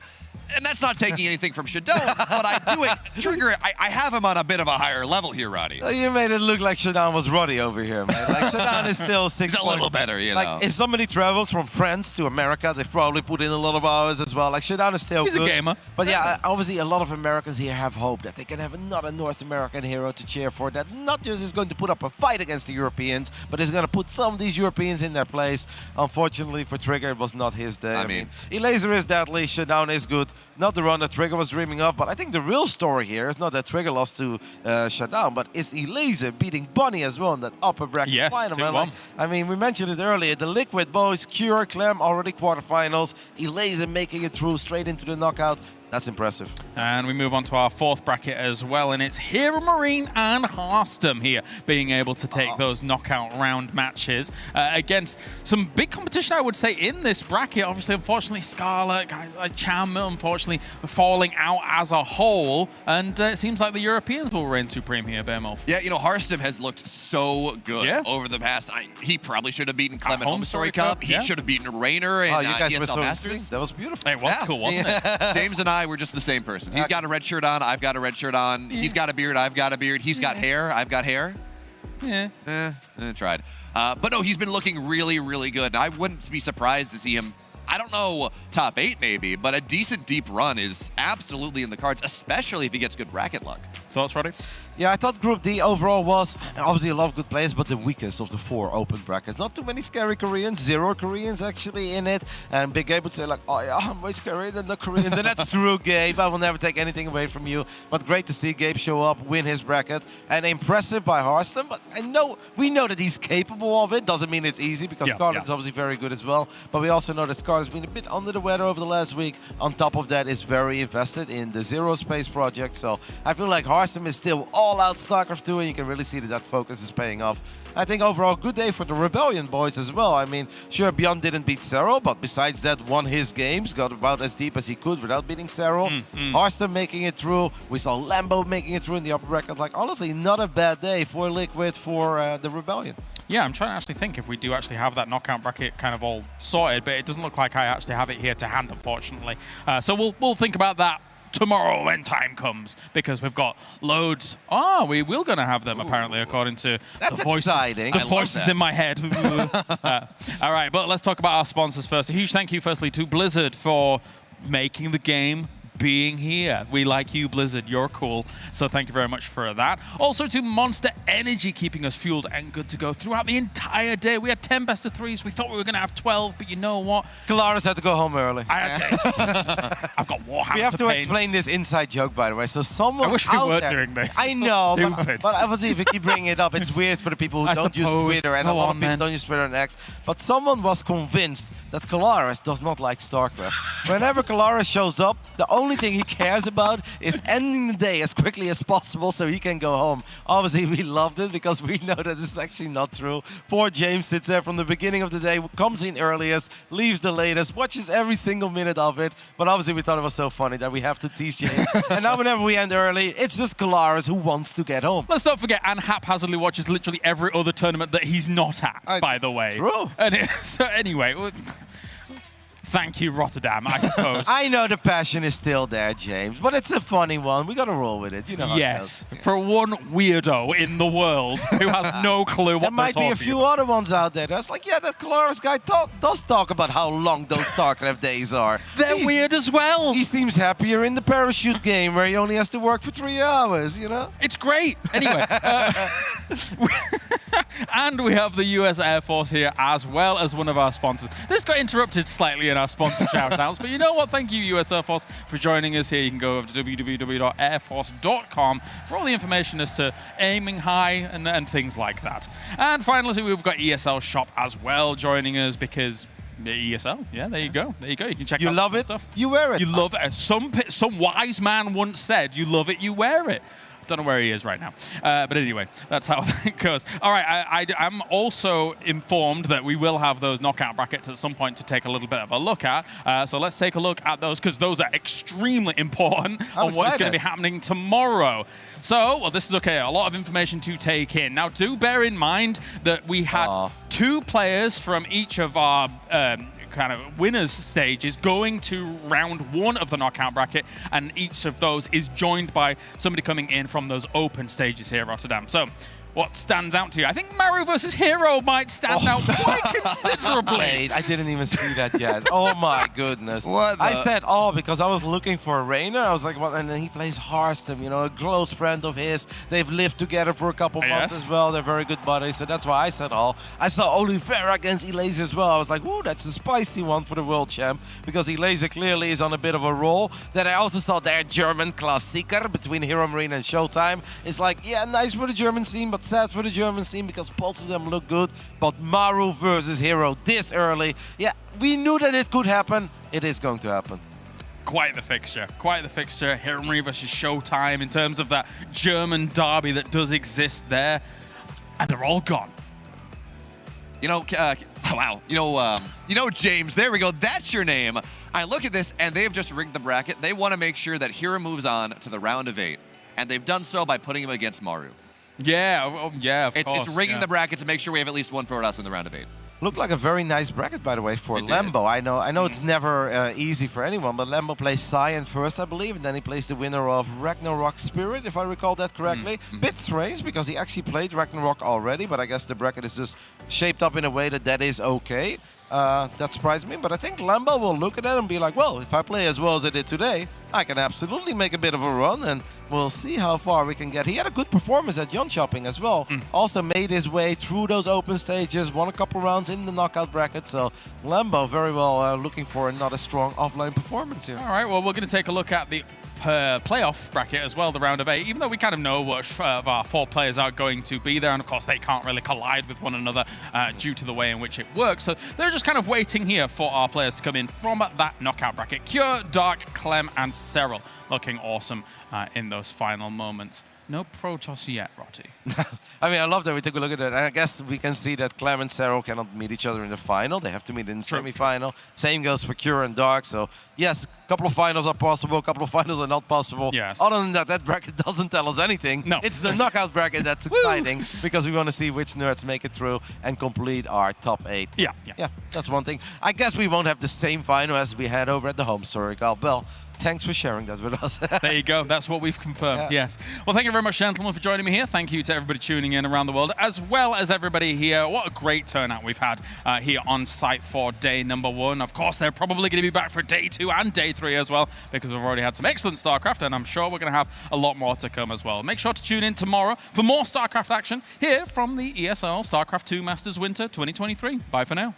Speaker 12: and that's not taking anything from Shadone, but Trigger, I have him on a bit of a higher level here, Roddy.
Speaker 6: You made it look like Shadone was Roddy over here, man. Like, Shadone is still 6
Speaker 12: He's a little better, know.
Speaker 6: If somebody travels from France to America, they've probably put in a lot of hours as well. Like, Shadone is still
Speaker 2: He's
Speaker 6: good.
Speaker 2: a gamer.
Speaker 6: But yeah, obviously a lot of Americans here have hope that they can have another North American hero to cheer for, that not just is going to put up a fight against the Europeans, but is going to put some of these Europeans in their place. Unfortunately for Trigger, it was not his day. I mean, Elaser is deadly, Shadone is good. Not the run that Trigger was dreaming of, but I think the real story here is not that Trigger lost to Shadone, but it's Elaser beating Bunny as well in that upper bracket final. Man. I mean, we mentioned it earlier. The Liquid boys, Cure, Clem, already quarterfinals. Elaser making it through straight into the knockout. That's impressive.
Speaker 2: And we move on to our 4th bracket as well, and it's Hero Marine and Harstem here being able to take those knockout round matches against some big competition, I would say, in this bracket. Obviously, unfortunately, Scarlet, Cham, unfortunately, falling out as a whole, and it seems like the Europeans will reign supreme here, Bearmouth.
Speaker 12: Yeah, Harstem has looked so good over the past. He probably should have beaten Clem at Home Story Cup. He should have beaten Rainer in ESL Masters.
Speaker 6: That was beautiful.
Speaker 2: It was cool, wasn't it?
Speaker 12: James and I were just the same person. He's got a red shirt on, I've got a red shirt on. He's got a beard, I've got a beard. He's got hair, I've got hair.
Speaker 2: Yeah.
Speaker 12: Tried. But no, he's been looking really, really good. And I wouldn't be surprised to see him, I don't know, top 8 maybe, but a decent deep run is absolutely in the cards, especially if he gets good bracket luck.
Speaker 2: Thoughts, Roddy?
Speaker 6: Yeah, I thought Group D overall was obviously a lot of good players, but the weakest of the 4 open brackets. Not too many scary Koreans, 0 Koreans actually in it. And Big Gabe would say like, oh yeah, I'm way scarier than the Koreans. And that's true, Gabe. I will never take anything away from you. But great to see Gabe show up, win his bracket. And impressive by Harstem. But we know that he's capable of it. Doesn't mean it's easy, because Scarlet's obviously very good as well. But we also know that Scarlet has been a bit under the weather over the last week. On top of that, is very invested in the Zero Space project. So I feel like Harstem is still all out StarCraft 2, and you can really see that focus is paying off. I think overall, good day for the Rebellion boys as well. I mean, sure, Beyond didn't beat Cero, but besides that, won his games, got about as deep as he could without beating Cero. Harstem making it through. We saw Lambo making it through in the upper bracket. Like, honestly, not a bad day for Liquid, for the Rebellion.
Speaker 2: Yeah, I'm trying to actually think if we do actually have that knockout bracket kind of all sorted, but it doesn't look like I actually have it here to hand, unfortunately. So we'll think about that tomorrow when time comes, because we've got loads. We will going to have them, apparently, according to the voices,
Speaker 6: exciting.
Speaker 2: the voices in my head. All right, but let's talk about our sponsors first. A huge thank you, firstly, to Blizzard for making the game, being here. We like you, Blizzard. You're cool. So thank you very much for that. Also to Monster Energy, keeping us fueled and good to go throughout the entire day. We had 10 best of 3s. We thought we were going to have 12, but you know what?
Speaker 6: Kalaris had to go home early.
Speaker 2: I've got Warhammer.
Speaker 6: We have to explain this inside joke, by the way. So someone
Speaker 2: I wish we
Speaker 6: out
Speaker 2: weren't
Speaker 6: there,
Speaker 2: doing this.
Speaker 6: I know,
Speaker 2: Stupid.
Speaker 6: but obviously if we keep bringing it up, it's weird for the people who don't use Twitter, and a lot of people don't use Twitter and X. But someone was convinced that Kalaris does not like StarCraft. Whenever Kalaris shows up, the only thing he cares about is ending the day as quickly as possible so he can go home. Obviously, we loved it because we know that it's actually not true. Poor James sits there from the beginning of the day, comes in earliest, leaves the latest, watches every single minute of it. But obviously, we thought it was so funny that we have to tease James. And now whenever we end early, it's just Kalaris who wants to get home.
Speaker 2: Let's not forget, Anne haphazardly watches literally every other tournament that he's not at, by the way.
Speaker 6: True.
Speaker 2: And so anyway, thank you, Rotterdam, I suppose.
Speaker 6: I know the passion is still there, James, but it's a funny one. We got to roll with it. You know how
Speaker 2: yes,
Speaker 6: it goes.
Speaker 2: for one weirdo in the world who has no clue what
Speaker 6: there might be a few other ones out there that's like, yeah, that Kalaris guy does talk about how long those StarCraft days are.
Speaker 2: They're weird as well.
Speaker 6: He seems happier in the parachute game where he only has to work for 3 hours, you know?
Speaker 2: It's great. Anyway. And we have the US Air Force here as well as one of our sponsors. This got interrupted slightly in our sponsor shout-outs, but you know what? Thank you, US Air Force, for joining us here. You can go over to www.airforce.com for all the information as to aiming high and things like that. And finally, we've got ESL Shop as well joining us because ESL, yeah, there you go. There you go. You can check out
Speaker 6: love it,
Speaker 2: stuff.
Speaker 6: You wear it.
Speaker 2: You love it. Some wise man once said, you love it, you wear it. Don't know where he is right now. But anyway, that's how it goes. All right, I'm also informed that we will have those knockout brackets at some point to take a little bit of a look at. So let's take a look at those because those are extremely important on what is going to be happening tomorrow. So, well, this is okay. A lot of information to take in. Now, do bear in mind that we had 2 players from each of our kind of winners stages going to round 1 of the knockout bracket, and each of those is joined by somebody coming in from those open stages here at Rotterdam. So what stands out to you? I think Maru versus Hero might stand out quite considerably.
Speaker 6: Wait, I didn't even see that yet. Oh my goodness.
Speaker 7: What
Speaker 6: I said because I was looking for a Reina. I was like, well, and then he plays Harstem, you know, a close friend of his. They've lived together for a couple months as well. They're very good buddies, so that's why I said all. I saw Oliveira against Elise as well. I was like, ooh, that's a spicy one for the world champ, because Elise clearly is on a bit of a roll. Then I also saw their German Klassiker between Hero Marina and Showtime. It's like, yeah, nice for the German scene, but sad for the German scene because both of them look good. But Maru versus Hero this early, yeah, we knew that it could happen. It is going to happen.
Speaker 2: Quite the fixture. Quite the fixture. Hero Marina versus Showtime in terms of that German derby that does exist there. And they're all gone.
Speaker 7: You know, wow. You know, James, there we go. That's your name. I look at this, and they've just rigged the bracket. They want to make sure that Hero moves on to the round of 8. And they've done so by putting him against Maru.
Speaker 2: Yeah, yeah, of course.
Speaker 7: It's rigging the bracket to make sure we have at least one Protoss in the round of 8.
Speaker 6: Looked like a very nice bracket, by the way, for Lambo. I know it's never easy for anyone, but Lambo plays Cyan first, I believe, and then he plays the winner of Ragnarok Spirit, if I recall that correctly. Bit strange, because he actually played Ragnarok already, but I guess the bracket is just shaped up in a way that is okay. That surprised me, but I think Lambo will look at it and be like, well, if I play as well as I did today, I can absolutely make a bit of a run, and we'll see how far we can get. He had a good performance at Yon Shopping as well. Also made his way through those open stages, won a couple rounds in the knockout bracket, so Lambo very well looking for another strong offline performance here.
Speaker 2: All right, well, we're going to take a look at the playoff bracket as well, the round of 8, even though we kind of know which of our 4 players are going to be there, and of course they can't really collide with one another due to the way in which it works. So they're just kind of waiting here for our players to come in from that knockout bracket. Cure, Dark, Clem, and Serral looking awesome in those final moments. No Protoss yet, Rotti.
Speaker 6: I mean, I love that we take a look at it. I guess we can see that Clem and Serral cannot meet each other in the final. They have to meet in the semi-final. Same goes for Cure and Dark. So, yes, a couple of finals are possible, a couple of finals are not possible.
Speaker 2: Yes.
Speaker 6: Other than that, that bracket doesn't tell us anything.
Speaker 2: No.
Speaker 6: It's the knockout bracket that's exciting because we want to see which nerds make it through and complete our top 8.
Speaker 2: Yeah,
Speaker 6: that's one thing. I guess we won't have the same final as we had over at the home store, Carl Bell. Thanks for sharing that with us.
Speaker 2: There you go. That's what we've confirmed. Yes. Well, thank you very much, gentlemen, for joining me here. Thank you to everybody tuning in around the world, as well as everybody here. What a great turnout we've had here on site for day number 1. Of course, they're probably going to be back for day 2 and day 3 as well, because we've already had some excellent StarCraft, and I'm sure we're going to have a lot more to come as well. Make sure to tune in tomorrow for more StarCraft action here from the ESL StarCraft 2 Masters Winter 2023. Bye for now.